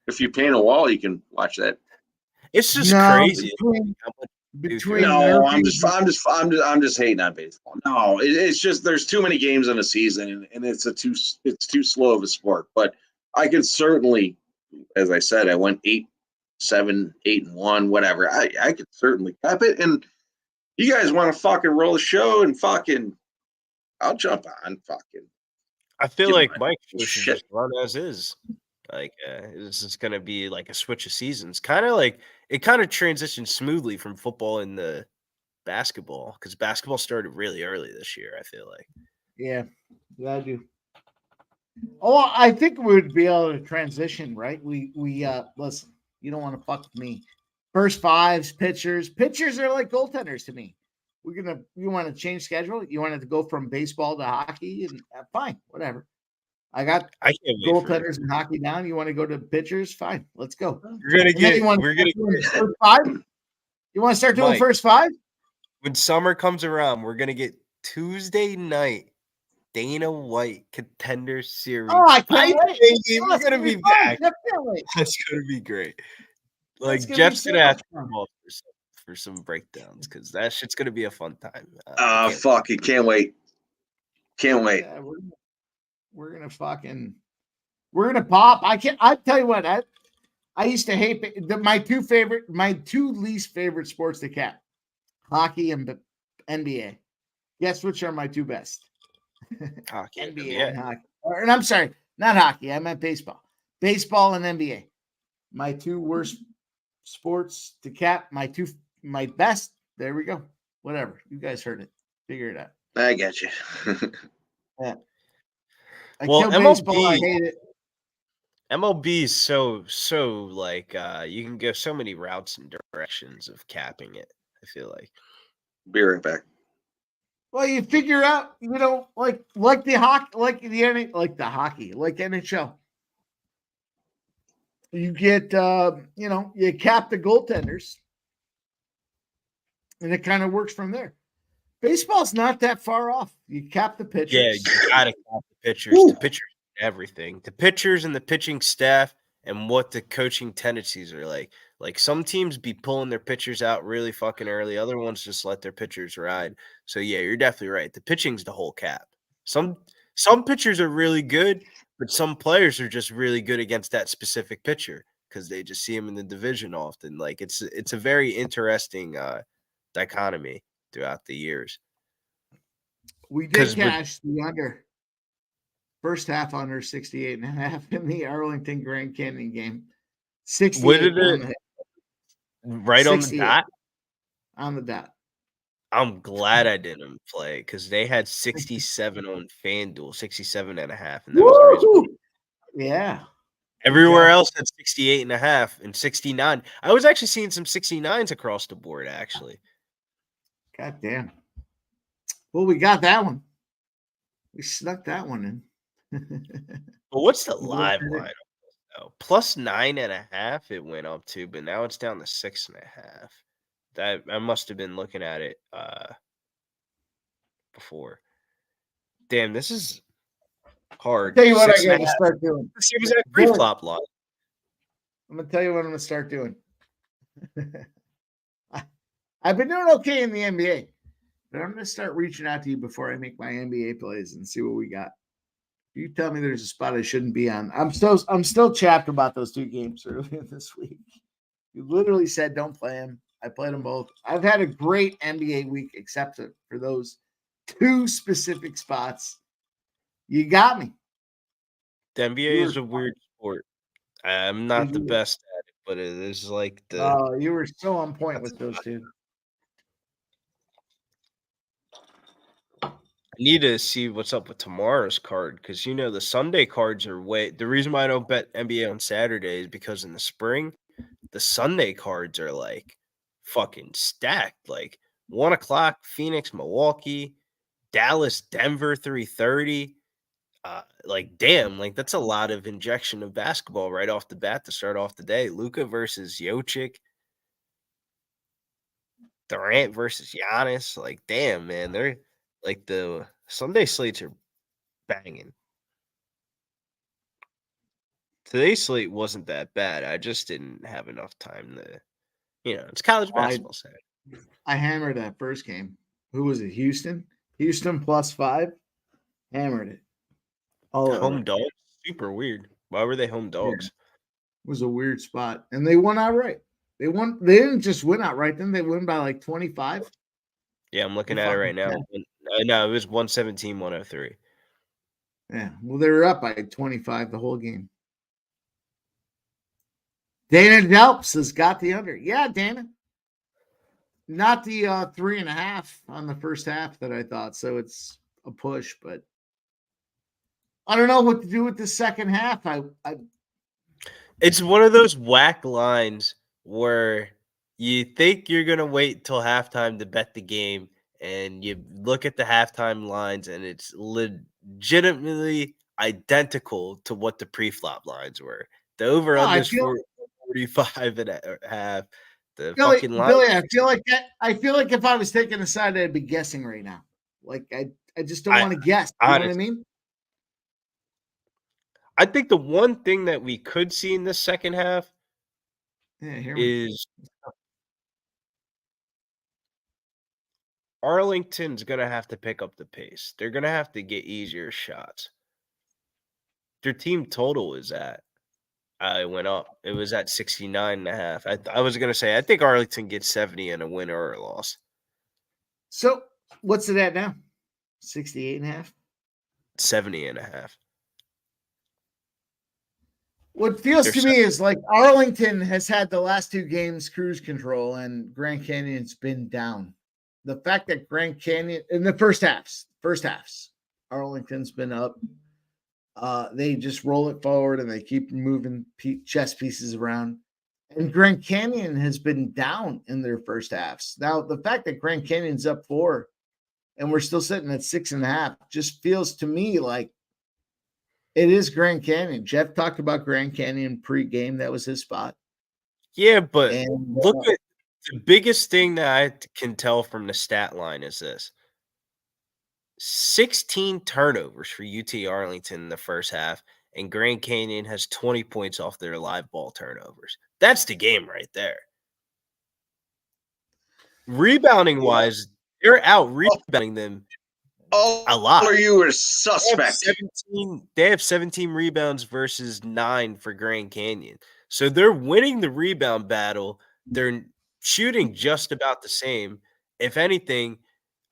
[SPEAKER 12] If you paint a wall, you can watch that.
[SPEAKER 11] It's just
[SPEAKER 1] No,
[SPEAKER 11] crazy.
[SPEAKER 1] between
[SPEAKER 12] No, I'm
[SPEAKER 1] Murphy-
[SPEAKER 12] I'm just hating on baseball. No, it's just there's too many games in a season, and it's too slow of a sport. But I can certainly, as I said, I went 8-7, 8-1, whatever. I could certainly cap it. And you guys want to fucking roll a show and fucking, I'll jump on fucking.
[SPEAKER 15] I feel
[SPEAKER 12] Give
[SPEAKER 15] like
[SPEAKER 12] my
[SPEAKER 15] Mike should
[SPEAKER 12] shit.
[SPEAKER 15] just run as is. Like this is gonna be like a switch of seasons. Kind of like it kind of transitioned smoothly from football into basketball because basketball started really early this year. I feel like.
[SPEAKER 1] Yeah, I do. Oh, I think we would be able to transition, right? We listen, you don't want to fuck with me. First fives, pitchers. Pitchers are like goaltenders to me. You want to change schedule? You wanted to go from baseball to hockey, and fine, whatever. I
[SPEAKER 15] can't wait for
[SPEAKER 1] goaltenders and hockey down. You want to go to pitchers? Fine, let's go.
[SPEAKER 15] We're gonna
[SPEAKER 1] And then
[SPEAKER 15] get.
[SPEAKER 1] you want
[SPEAKER 15] We're gonna
[SPEAKER 1] to first five? You want to start doing
[SPEAKER 15] Mike.
[SPEAKER 1] first five?
[SPEAKER 15] when summer comes around. We're gonna get Tuesday night Dana White Contender Series.
[SPEAKER 1] Oh, I can't wait.
[SPEAKER 15] Baby,
[SPEAKER 1] Oh,
[SPEAKER 15] we're
[SPEAKER 1] it's
[SPEAKER 15] gonna
[SPEAKER 1] gonna
[SPEAKER 15] be
[SPEAKER 1] fun.
[SPEAKER 15] back.
[SPEAKER 1] Definitely.
[SPEAKER 15] That's gonna be great. Like
[SPEAKER 1] That's gonna be
[SPEAKER 15] Jeff's
[SPEAKER 1] so
[SPEAKER 15] gonna have
[SPEAKER 1] much
[SPEAKER 15] to
[SPEAKER 1] fun.
[SPEAKER 15] come up for some breakdowns because that shit's gonna be a fun time.
[SPEAKER 2] Fuck, it can't wait. Can't wait.
[SPEAKER 1] Yeah, we're gonna pop. I tell you what, I used to hate my two least favorite sports to cap, hockey and NBA. Guess which are my two best?
[SPEAKER 15] Hockey,
[SPEAKER 1] NBA and hockey. And I'm sorry, not hockey. I meant baseball. Baseball and NBA. My two worst sports to cap. My best. There we go. Whatever. You guys heard it. Figure it out.
[SPEAKER 2] I get you.
[SPEAKER 1] Yeah. I
[SPEAKER 15] Well,
[SPEAKER 1] kill baseball. I
[SPEAKER 15] MLB
[SPEAKER 1] hate it.
[SPEAKER 15] MLB is so like you can go so many routes and directions of capping it. I feel like.
[SPEAKER 2] Be right back.
[SPEAKER 1] Well, you figure out, like the hockey, like NHL. You get, you cap the goaltenders, and it kind of works from there. Baseball's not that far off. You cap the pitchers.
[SPEAKER 15] Yeah, you gotta cap the pitchers.
[SPEAKER 1] Woo.
[SPEAKER 15] The pitchers, everything. The pitchers and the pitching staff, and what the coaching tendencies are like. Like some teams be pulling their pitchers out really fucking early. Other ones just let their pitchers ride. So yeah, you're definitely right. The pitching's the whole cap. Some pitchers are really good, but some players are just really good against that specific pitcher because they just see him in the division often. Like it's a very interesting dichotomy throughout the years.
[SPEAKER 1] We did cash the under. First half under 68.5 in the Arlington Grand Canyon game. 68
[SPEAKER 15] What did it? Right on the
[SPEAKER 1] 68
[SPEAKER 15] dot?
[SPEAKER 1] On the dot.
[SPEAKER 15] I'm glad I didn't play because they had 67 on FanDuel, 67.5. And that was the reason.
[SPEAKER 1] Woo! Yeah.
[SPEAKER 15] Everywhere else had 68.5 and 69. I was actually seeing some 69s across the board, actually.
[SPEAKER 1] God damn. Well, we got that one. We snuck that one in.
[SPEAKER 15] But what's the live line? Plus 9.5 it went up to, but now it's down to 6.5. That I must have been looking at it before. Damn, this is hard.
[SPEAKER 1] Tell you what I
[SPEAKER 15] 6.5.
[SPEAKER 1] got to start doing.
[SPEAKER 15] It was that pre-flop line.
[SPEAKER 1] I'm gonna tell you what I'm gonna start doing. I've been doing okay in the NBA, but I'm gonna start reaching out to you before I make my NBA plays and see what we got. You tell me there's a spot I shouldn't be on. I'm still chapped about those two games earlier this week. You literally said don't play them. I played them both. I've had a great NBA week, except for those two specific spots. You got me.
[SPEAKER 15] The NBA is a weird sport. I'm not the best at it, but it is like the.
[SPEAKER 1] Oh, you were so on point with those two.
[SPEAKER 15] I need to see what's up with tomorrow's card because the Sunday cards are way. The reason why I don't bet NBA on Saturday is because in the spring, the Sunday cards are like fucking stacked. Like 1 o'clock, Phoenix, Milwaukee, Dallas, Denver, 3:30. Like damn, like that's a lot of injection of basketball right off the bat to start off the day. Luka versus Jokic, Durant versus Giannis. Like damn, man, they're. Like the Sunday slates are banging. Today's slate wasn't that bad. I just didn't have enough time to, it's college basketball Saturday.
[SPEAKER 1] I hammered that first game. Who was it? Houston? Houston +5. Hammered it. All
[SPEAKER 15] Home
[SPEAKER 1] over.
[SPEAKER 15] dogs? Super weird. Why were they home dogs?
[SPEAKER 1] It was a weird spot. And they won outright. They didn't just win outright, then they won by like 25.
[SPEAKER 15] Yeah, I'm looking at it right now. No, it was 117-103.
[SPEAKER 1] Yeah. Well, they were up by 25 the whole game. Dana Delps has got the under. Yeah, Dana. Not the 3.5 on the first half that I thought. So it's a push, but I don't know what to do with the second half.
[SPEAKER 15] It's one of those whack lines where you think you're going to wait till halftime to bet the game, and you look at the halftime lines, and it's legitimately identical to what the pre-flop lines were. The over-under is 45.5. The fucking line.
[SPEAKER 1] Billy, I feel like if I was taking a side, I'd be guessing right now. Like I just don't want to guess. You know what I mean?
[SPEAKER 15] I think the one thing that we could see in this second half is Arlington's going to have to pick up the pace. They're going to have to get easier shots. Their team total is at it went up. It was at 69.5. I was going to say, I think Arlington gets 70 in a win or a loss.
[SPEAKER 1] So what's it at now? 68.5?
[SPEAKER 15] 70.5.
[SPEAKER 1] What feels to me is like Arlington has had the last 2 games cruise control and Grand Canyon's been down. The fact that Grand Canyon in the first halves, Arlington's been up. They just roll it forward and they keep moving chess pieces around. And Grand Canyon has been down in their first halves. Now, the fact that Grand Canyon's up 4 and we're still sitting at 6.5 just feels to me like it is Grand Canyon. Jeff talked about Grand Canyon pre-game. That was his spot.
[SPEAKER 15] Yeah, but look at the biggest thing that I can tell from the stat line is this. 16 turnovers for UT Arlington in the first half, and Grand Canyon has 20 points off their live ball turnovers. That's the game right there. Rebounding-wise, they're out rebounding them a lot.
[SPEAKER 12] Are you a suspect?
[SPEAKER 15] They have 17 rebounds versus 9 for Grand Canyon. So they're winning the rebound battle. They're shooting just about the same. If anything,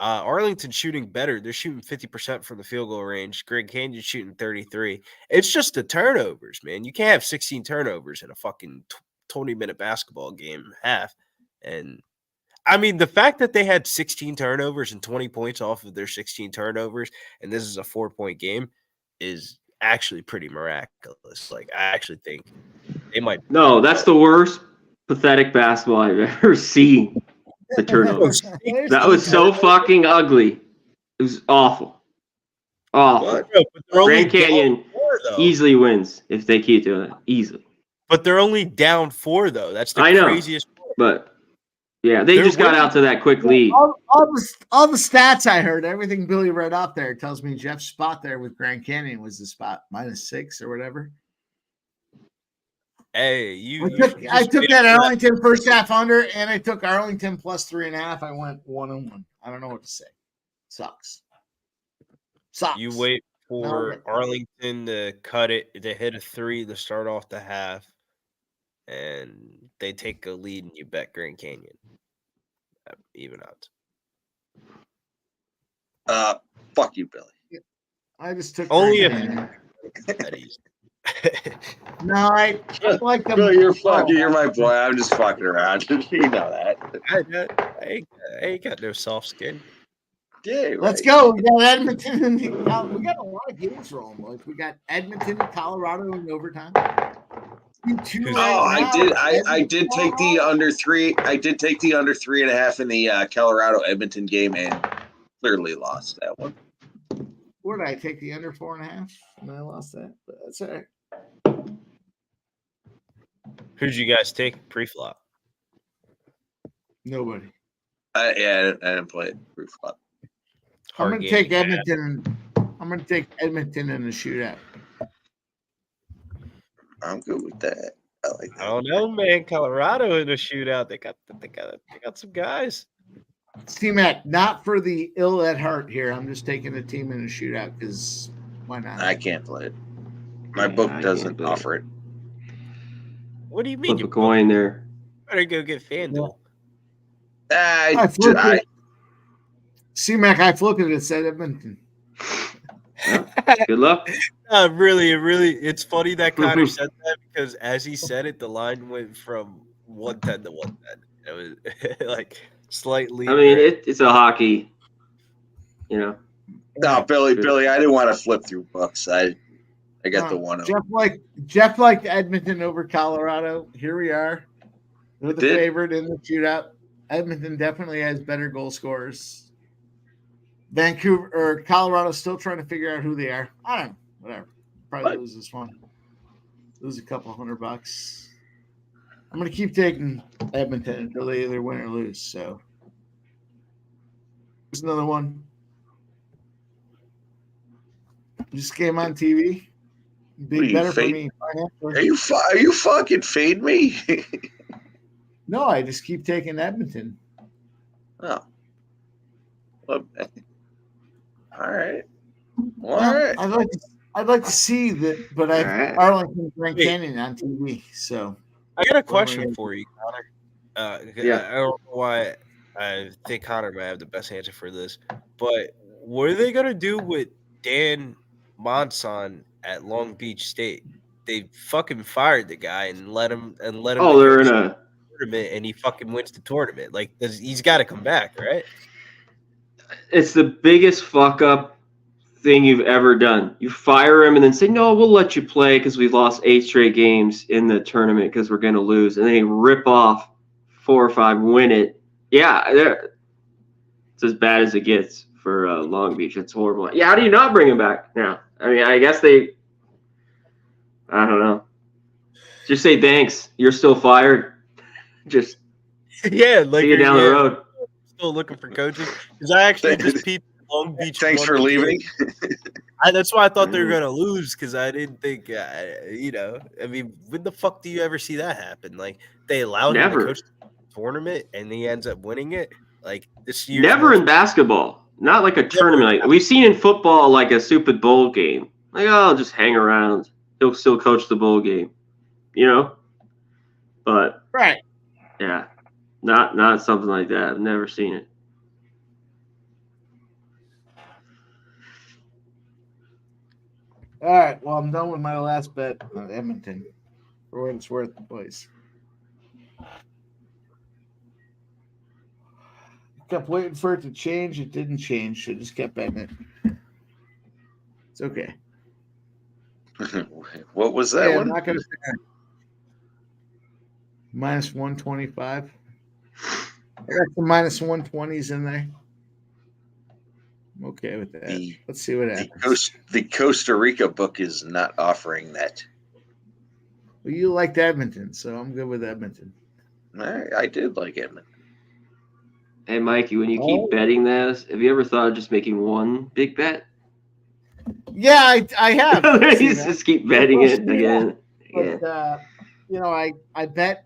[SPEAKER 15] Arlington's shooting better. They're shooting 50% from the field goal range. Grand Canyon's shooting 33. It's just the turnovers, man. You can't have 16 turnovers in a fucking 20-minute basketball game half. And I mean, the fact that they had 16 turnovers and 20 points off of their 16 turnovers, and this is a 4-point game, is actually pretty miraculous. Like, I actually think they might.
[SPEAKER 11] No, that's the worst pathetic basketball I've ever seen. The turnovers. That was so fucking ugly. It was awful. Awful. Grand Canyon easily wins if they keep doing it. Easily.
[SPEAKER 15] But they're only down 4, though. That's the craziest.
[SPEAKER 11] But yeah, they just got out to that quick lead.
[SPEAKER 1] All the stats I heard, everything Billy read off there tells me Jeff's spot there with Grand Canyon was the spot -6 or whatever.
[SPEAKER 15] Hey,
[SPEAKER 1] I took that Arlington first half under, and I took Arlington +3.5. I went 1-1. I don't know what to say. Sucks.
[SPEAKER 15] You wait for Arlington to cut it, to hit a 3 to start off the half, and they take a lead, and you bet Grand Canyon. Even out.
[SPEAKER 12] Fuck you, Billy.
[SPEAKER 1] I just took
[SPEAKER 15] only
[SPEAKER 1] No, I like them.
[SPEAKER 12] Billy, you're my boy. I'm just fucking around. You know that.
[SPEAKER 15] I ain't got no soft skin.
[SPEAKER 12] Yeah, right.
[SPEAKER 1] Let's go. We got Edmonton. We got a lot of games rolling, boys. We got Edmonton, Colorado in overtime.
[SPEAKER 12] I did take the under 3. I did take the under 3.5 in the Colorado Edmonton game and clearly lost that one.
[SPEAKER 1] Where did I take the under 4.5? And I lost that. But that's all right.
[SPEAKER 15] Who'd you guys take pre-flop?
[SPEAKER 1] Nobody.
[SPEAKER 12] I didn't play it pre-flop.
[SPEAKER 1] I'm going to take Edmonton. I'm going to take Edmonton in the shootout.
[SPEAKER 12] I'm good with that. I like
[SPEAKER 15] I
[SPEAKER 12] that.
[SPEAKER 15] don't know, man. Colorado in a shootout. They got some guys.
[SPEAKER 1] C-Mac, not for the ill at heart here. I'm just taking the team in a shootout because why not?
[SPEAKER 12] I can't play it. My
[SPEAKER 11] Yeah,
[SPEAKER 12] book
[SPEAKER 11] I can't
[SPEAKER 12] doesn't
[SPEAKER 11] play it.
[SPEAKER 12] offer it.
[SPEAKER 15] What do you mean?
[SPEAKER 11] Flip a coin there.
[SPEAKER 15] Better go get FanDuel.
[SPEAKER 1] I flipped it. C-Mac, I flipped it. It said Edmonton.
[SPEAKER 11] Good luck.
[SPEAKER 15] Really, it's funny that Connor said that because as he said it, the line went from 110 to 110. It was like slightly.
[SPEAKER 11] I mean, it's a hockey, you know.
[SPEAKER 12] No, Billy, I didn't want to flip through books. I got the one.
[SPEAKER 1] Jeff liked Edmonton over Colorado. Here we are. They're the favorite in the shootout. Edmonton definitely has better goal scorers. Vancouver or Colorado still trying to figure out who they are. I don't know. Whatever. Probably lose this one. Lose a couple $100. I'm gonna keep taking Edmonton until they either win or lose. So there's another one. Just came on TV. Be better for me.
[SPEAKER 12] Are you fucking fade me?
[SPEAKER 1] No, I just keep taking Edmonton.
[SPEAKER 12] Oh. Well, all right. Well, all right.
[SPEAKER 1] I'd like to see that, but I have Arlington Grand Canyon on TV. So
[SPEAKER 15] I got a question for you, Connor.
[SPEAKER 11] Yeah.
[SPEAKER 15] I don't know why I think Connor might have the best answer for this, but what are they gonna do with Dan Monson at Long Beach State? They fucking fired the guy and let him.
[SPEAKER 11] Oh, they're in a
[SPEAKER 15] tournament, and he fucking wins the tournament. Like he's got to come back, right?
[SPEAKER 11] It's the biggest fuck up thing you've ever done. You fire him and then say, no, we'll let you play because we've lost 8 straight games in the tournament because we're going to lose. And then they rip off 4 or 5, win it. Yeah, it's as bad as it gets for Long Beach. It's horrible. Yeah, how do you not bring him back now? I mean, I guess I don't know. Just say thanks. You're still fired. Just
[SPEAKER 15] yeah, like
[SPEAKER 11] see you down the road.
[SPEAKER 15] Still looking for coaches because I actually just peeped Long Beach.
[SPEAKER 12] Thanks for leaving.
[SPEAKER 15] That's why I thought they were gonna lose because I didn't think, I mean, when the fuck do you ever see that happen? Like they allowed him to coach the tournament and he ends up winning it. Like this year,
[SPEAKER 11] Never in basketball, not like a tournament. Like we've seen in football, like a stupid bowl game. Like, oh, I'll just hang around. He'll still coach the bowl game, you know. But
[SPEAKER 1] right,
[SPEAKER 11] yeah, not something like that. I've never seen it.
[SPEAKER 1] all right. Well, I'm done with my last bet on Edmonton. For what it's worth, boys. Kept waiting for it to change. It didn't change. So just kept betting it. It's okay.
[SPEAKER 12] What was that
[SPEAKER 1] I'm
[SPEAKER 12] one?
[SPEAKER 1] not gonna say minus 125. I got some minus 120s in there. I'm okay with that. Let's see what happens.
[SPEAKER 12] The Costa Rica book is not offering that.
[SPEAKER 1] Well, you liked Edmonton, so I'm good with Edmonton.
[SPEAKER 12] I did like Edmonton.
[SPEAKER 11] Hey, Mikey, when you keep betting this, have you ever thought of just making one big bet?
[SPEAKER 1] Yeah, I have.
[SPEAKER 11] You just keep betting it again.
[SPEAKER 1] But, I bet,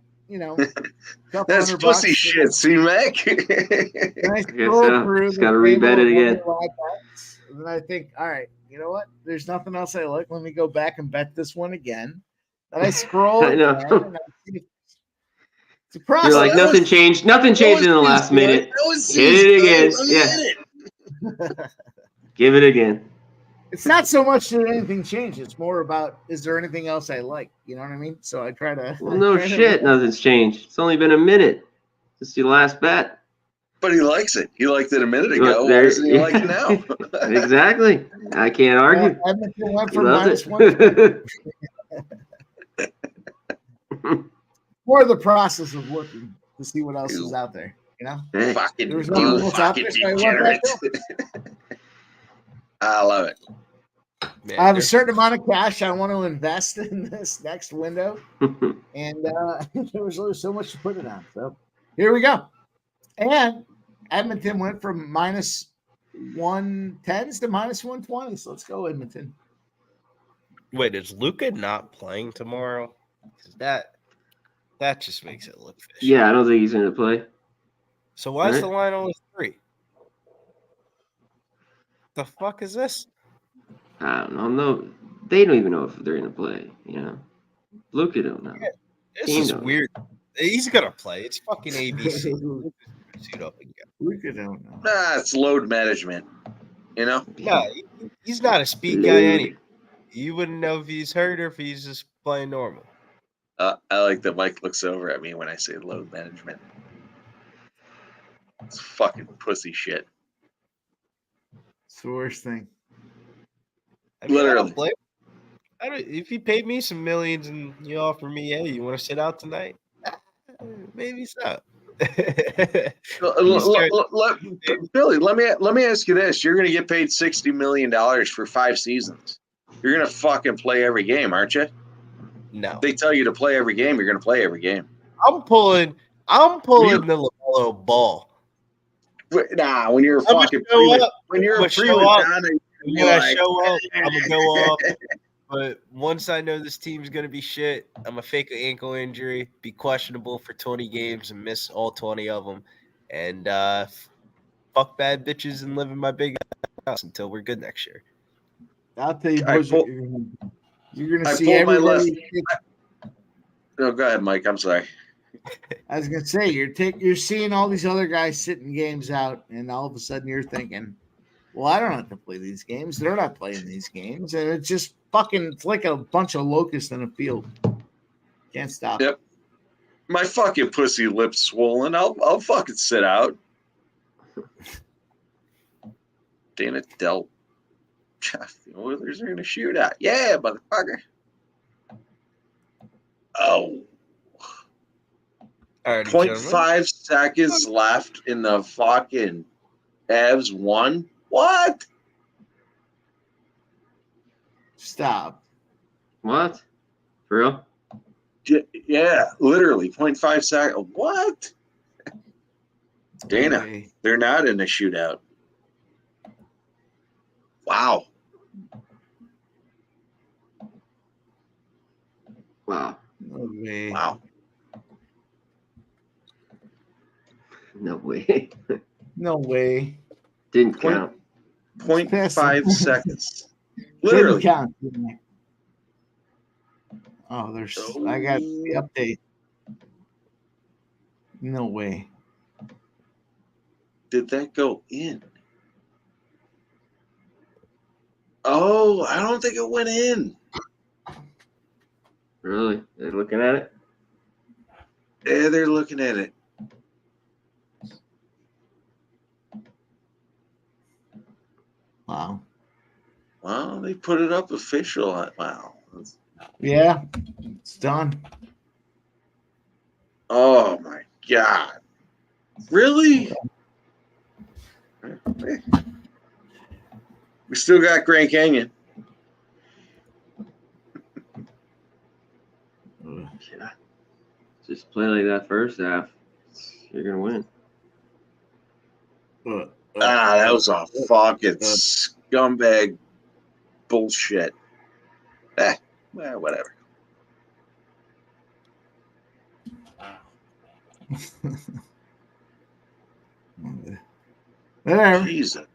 [SPEAKER 12] That's pussy shit, C-Mac.
[SPEAKER 1] I
[SPEAKER 11] guess so. Just got to rebet it again.
[SPEAKER 1] And then I think, all right, you know what? There's nothing else I like. Let me go back and bet this one again. And I scroll.
[SPEAKER 11] I know.
[SPEAKER 1] And I see it's a process.
[SPEAKER 11] You're like, nothing changed. Nothing changed in the last minute. Hit it again. Yeah. Give it again.
[SPEAKER 1] It's not so much that anything changes. It's more about, is there anything else I like? You know what I mean? So I try to.
[SPEAKER 11] Well, no shit. Nothing's changed. It's only been a minute since your last bet.
[SPEAKER 12] But he likes it. He liked it a minute ago. Why doesn't he like it now?
[SPEAKER 11] Exactly. I can't argue.
[SPEAKER 1] Edmonton went
[SPEAKER 11] He
[SPEAKER 1] from
[SPEAKER 11] loves
[SPEAKER 1] minus
[SPEAKER 11] it.
[SPEAKER 1] 1. More the process of looking to see what else is out there.
[SPEAKER 12] Fucking,
[SPEAKER 1] there was nothing else out there, so I went back
[SPEAKER 12] degenerate. I love it.
[SPEAKER 15] Man,
[SPEAKER 1] I have a certain amount of cash I want to invest in this next window, and there was only so much to put it on. So here we go. And Edmonton went from minus 110s to minus 120s. Let's go, Edmonton.
[SPEAKER 15] Wait, is Luca not playing tomorrow? 'Cause that just makes it look fishy.
[SPEAKER 11] Yeah, I don't think he's going to play.
[SPEAKER 15] So why is
[SPEAKER 11] Right?
[SPEAKER 15] the line only 3? The fuck is this?
[SPEAKER 11] I don't know. No, they don't even know if they're going to play. You know, Luka don't know.
[SPEAKER 15] This
[SPEAKER 11] Team
[SPEAKER 15] is
[SPEAKER 11] don't know.
[SPEAKER 15] weird. He's gonna play. It's fucking ABC. Suit up and go.
[SPEAKER 1] We could don't know.
[SPEAKER 12] Nah, it's load management. You know?
[SPEAKER 15] No, he's not a speed guy anyway. You wouldn't know if he's hurt or if he's just playing normal.
[SPEAKER 12] I like that Mike looks over at me when I say load management. It's fucking pussy shit.
[SPEAKER 1] It's the worst thing.
[SPEAKER 15] I mean,
[SPEAKER 12] Literally.
[SPEAKER 15] I don't blame. If you paid me some millions and you offer me, hey, you want to sit out tonight? Maybe so.
[SPEAKER 12] Billy, let me ask you this: you're going to get paid $60 million for 5 seasons. You're going to fucking play every game, aren't you?
[SPEAKER 15] No.
[SPEAKER 12] They tell you to play every game. You're going to play every game.
[SPEAKER 15] I'm pulling the LaMelo ball.
[SPEAKER 12] Nah, when you're a
[SPEAKER 15] I'm
[SPEAKER 12] fucking
[SPEAKER 15] show up.
[SPEAKER 12] when you're
[SPEAKER 15] I'm
[SPEAKER 12] a
[SPEAKER 15] show up.
[SPEAKER 12] prima
[SPEAKER 15] When I show up, I'm gonna go off. But once I know this team's gonna be shit, I'm gonna fake an ankle injury, be questionable for 20 games, and miss all 20 of them, and fuck bad bitches and live in my big house until we're good next year.
[SPEAKER 1] I'll tell you, boys, you're gonna see
[SPEAKER 12] pulled my left.
[SPEAKER 1] everybody.
[SPEAKER 12] No, go ahead, Mike. I'm sorry.
[SPEAKER 1] I was gonna say you're seeing all these other guys sitting games out, and all of a sudden you're thinking, "Well, I don't have to play these games. They're not playing these games," and it's just fucking. It's like a bunch of locusts in a field. Can't stop.
[SPEAKER 12] Yep. My fucking pussy lips swollen. I'll fucking sit out. Dana dealt. The Oilers are gonna shoot out. Yeah, motherfucker. Oh.
[SPEAKER 15] Alrighty,
[SPEAKER 12] 0.5 seconds left in the fucking Avs won. What?
[SPEAKER 1] Stop.
[SPEAKER 11] What? For real?
[SPEAKER 12] Yeah, literally 0.5 seconds. What? Dana, they're not in a shootout. Wow.
[SPEAKER 11] Wow.
[SPEAKER 1] No way.
[SPEAKER 12] Wow.
[SPEAKER 11] No way.
[SPEAKER 1] No way.
[SPEAKER 11] Didn't count.
[SPEAKER 12] 0.5 seconds. Literally.
[SPEAKER 1] Didn't count. Didn't it? Oh, there's. I got the update. No way.
[SPEAKER 12] Did that go in? Oh, I don't think it went in.
[SPEAKER 11] Really? They're looking at it?
[SPEAKER 12] Yeah, they're looking at it.
[SPEAKER 1] Wow.
[SPEAKER 12] Well, they put it up official. Wow.
[SPEAKER 1] Yeah, it's done.
[SPEAKER 12] Oh my God. Really? We still got Grand Canyon.
[SPEAKER 11] Yeah. Just play like that first half. You're gonna win.
[SPEAKER 12] That was a fucking scumbag bullshit. Whatever.
[SPEAKER 1] Whatever.
[SPEAKER 12] Jesus.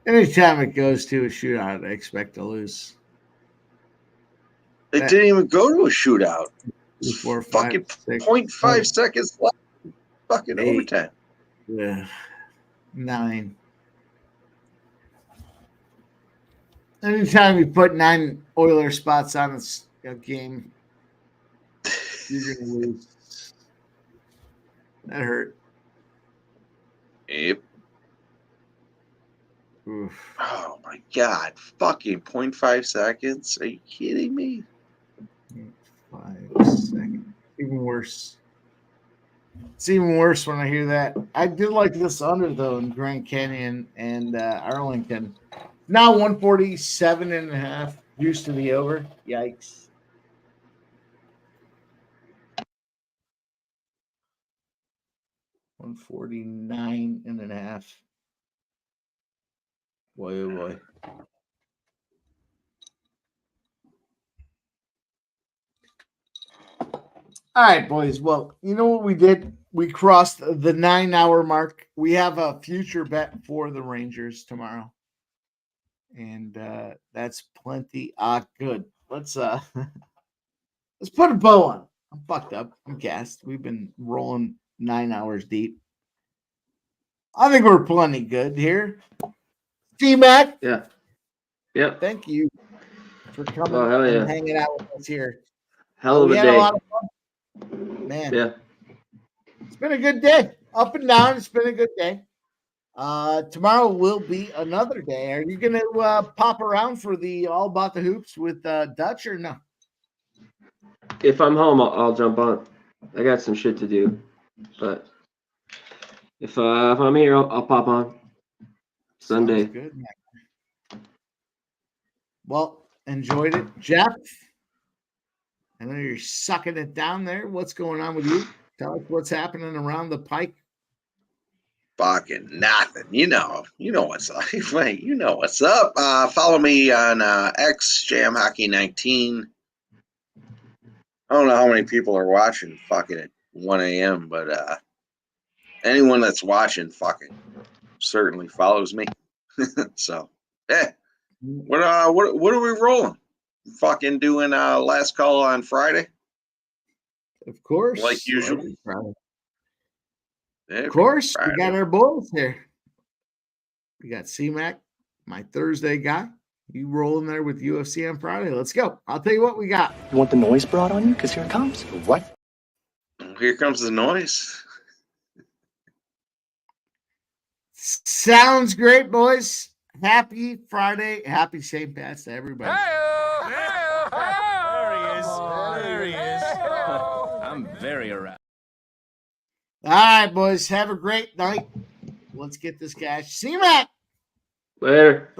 [SPEAKER 1] Anytime it goes to a shootout, I expect to lose.
[SPEAKER 12] It didn't even go to a shootout.
[SPEAKER 1] 4, 5,
[SPEAKER 12] Fucking
[SPEAKER 1] 6,
[SPEAKER 12] 0.5 seconds left. Fucking
[SPEAKER 1] 8,
[SPEAKER 12] overtime.
[SPEAKER 1] Yeah. 9. Anytime you put 9 Oiler spots on a game, you're gonna lose. That hurt.
[SPEAKER 12] Yep.
[SPEAKER 1] Oof.
[SPEAKER 12] Oh my God. Fucking 0.5 seconds. Are you kidding me?
[SPEAKER 1] 5 seconds. Even worse. It's even worse when I hear that. I did like this under though in Grand Canyon and Arlington. Now 147.5. Used to be over. Yikes. $149.5.
[SPEAKER 14] Boy, oh boy.
[SPEAKER 1] All right, boys. Well, you know what we did? We crossed the 9-hour mark. We have a future bet for the Rangers tomorrow. And that's plenty good. Let's let's put a bow on it. I'm fucked up. I'm gassed. We've been rolling 9 hours deep. I think we're plenty good here. T-Mac.
[SPEAKER 11] Yeah. Yep.
[SPEAKER 1] Thank you for coming
[SPEAKER 11] Oh, hell yeah.
[SPEAKER 1] and hanging out with us here.
[SPEAKER 11] Hell of
[SPEAKER 1] We
[SPEAKER 11] a
[SPEAKER 1] had a
[SPEAKER 11] day.
[SPEAKER 1] lot of fun. Man.
[SPEAKER 11] Yeah.
[SPEAKER 1] It's been a good day. Up and down. It's been a good day. Tomorrow will be another day. Are you going to pop around for the All About the Hoops with Dutch or no?
[SPEAKER 11] If I'm home, I'll jump on. I got some shit to do, but if I'm here, I'll pop on Sunday.
[SPEAKER 1] Sounds good, man. Well, enjoyed it. Jeff, I know you're sucking it down there. What's going on with you? Tell us what's happening around the pike.
[SPEAKER 12] Fucking nothing. You know what's up. You know what's up. Follow me on X Jam Hockey 19. I don't know how many people are watching fucking at 1 a.m., but anyone that's watching fucking certainly follows me. So, what are we rolling? Fucking doing last call on Friday?
[SPEAKER 1] Of course.
[SPEAKER 12] Like usual.
[SPEAKER 1] Of course, we got our boys here. We got C-Mac, my Thursday guy. You rolling there with UFC on Friday. Let's go. I'll tell you what we got.
[SPEAKER 7] You want the noise brought on you? Because here it comes. What?
[SPEAKER 12] Here comes the noise.
[SPEAKER 1] Sounds great, boys. Happy Friday. Happy St. Pat's to everybody.
[SPEAKER 3] There he is. I'm very aroused.
[SPEAKER 1] All right, boys. Have a great night. Let's get this cash. C-Mac.
[SPEAKER 11] Later.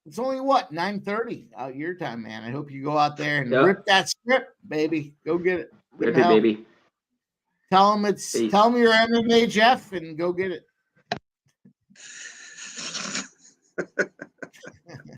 [SPEAKER 1] It's only what, 9:30 out your time, man. I hope you go out there and
[SPEAKER 11] Yep.
[SPEAKER 1] rip that script, baby. Go get it.
[SPEAKER 11] Rip it, baby.
[SPEAKER 1] Tell them tell them you're MMA Jeff and go get it.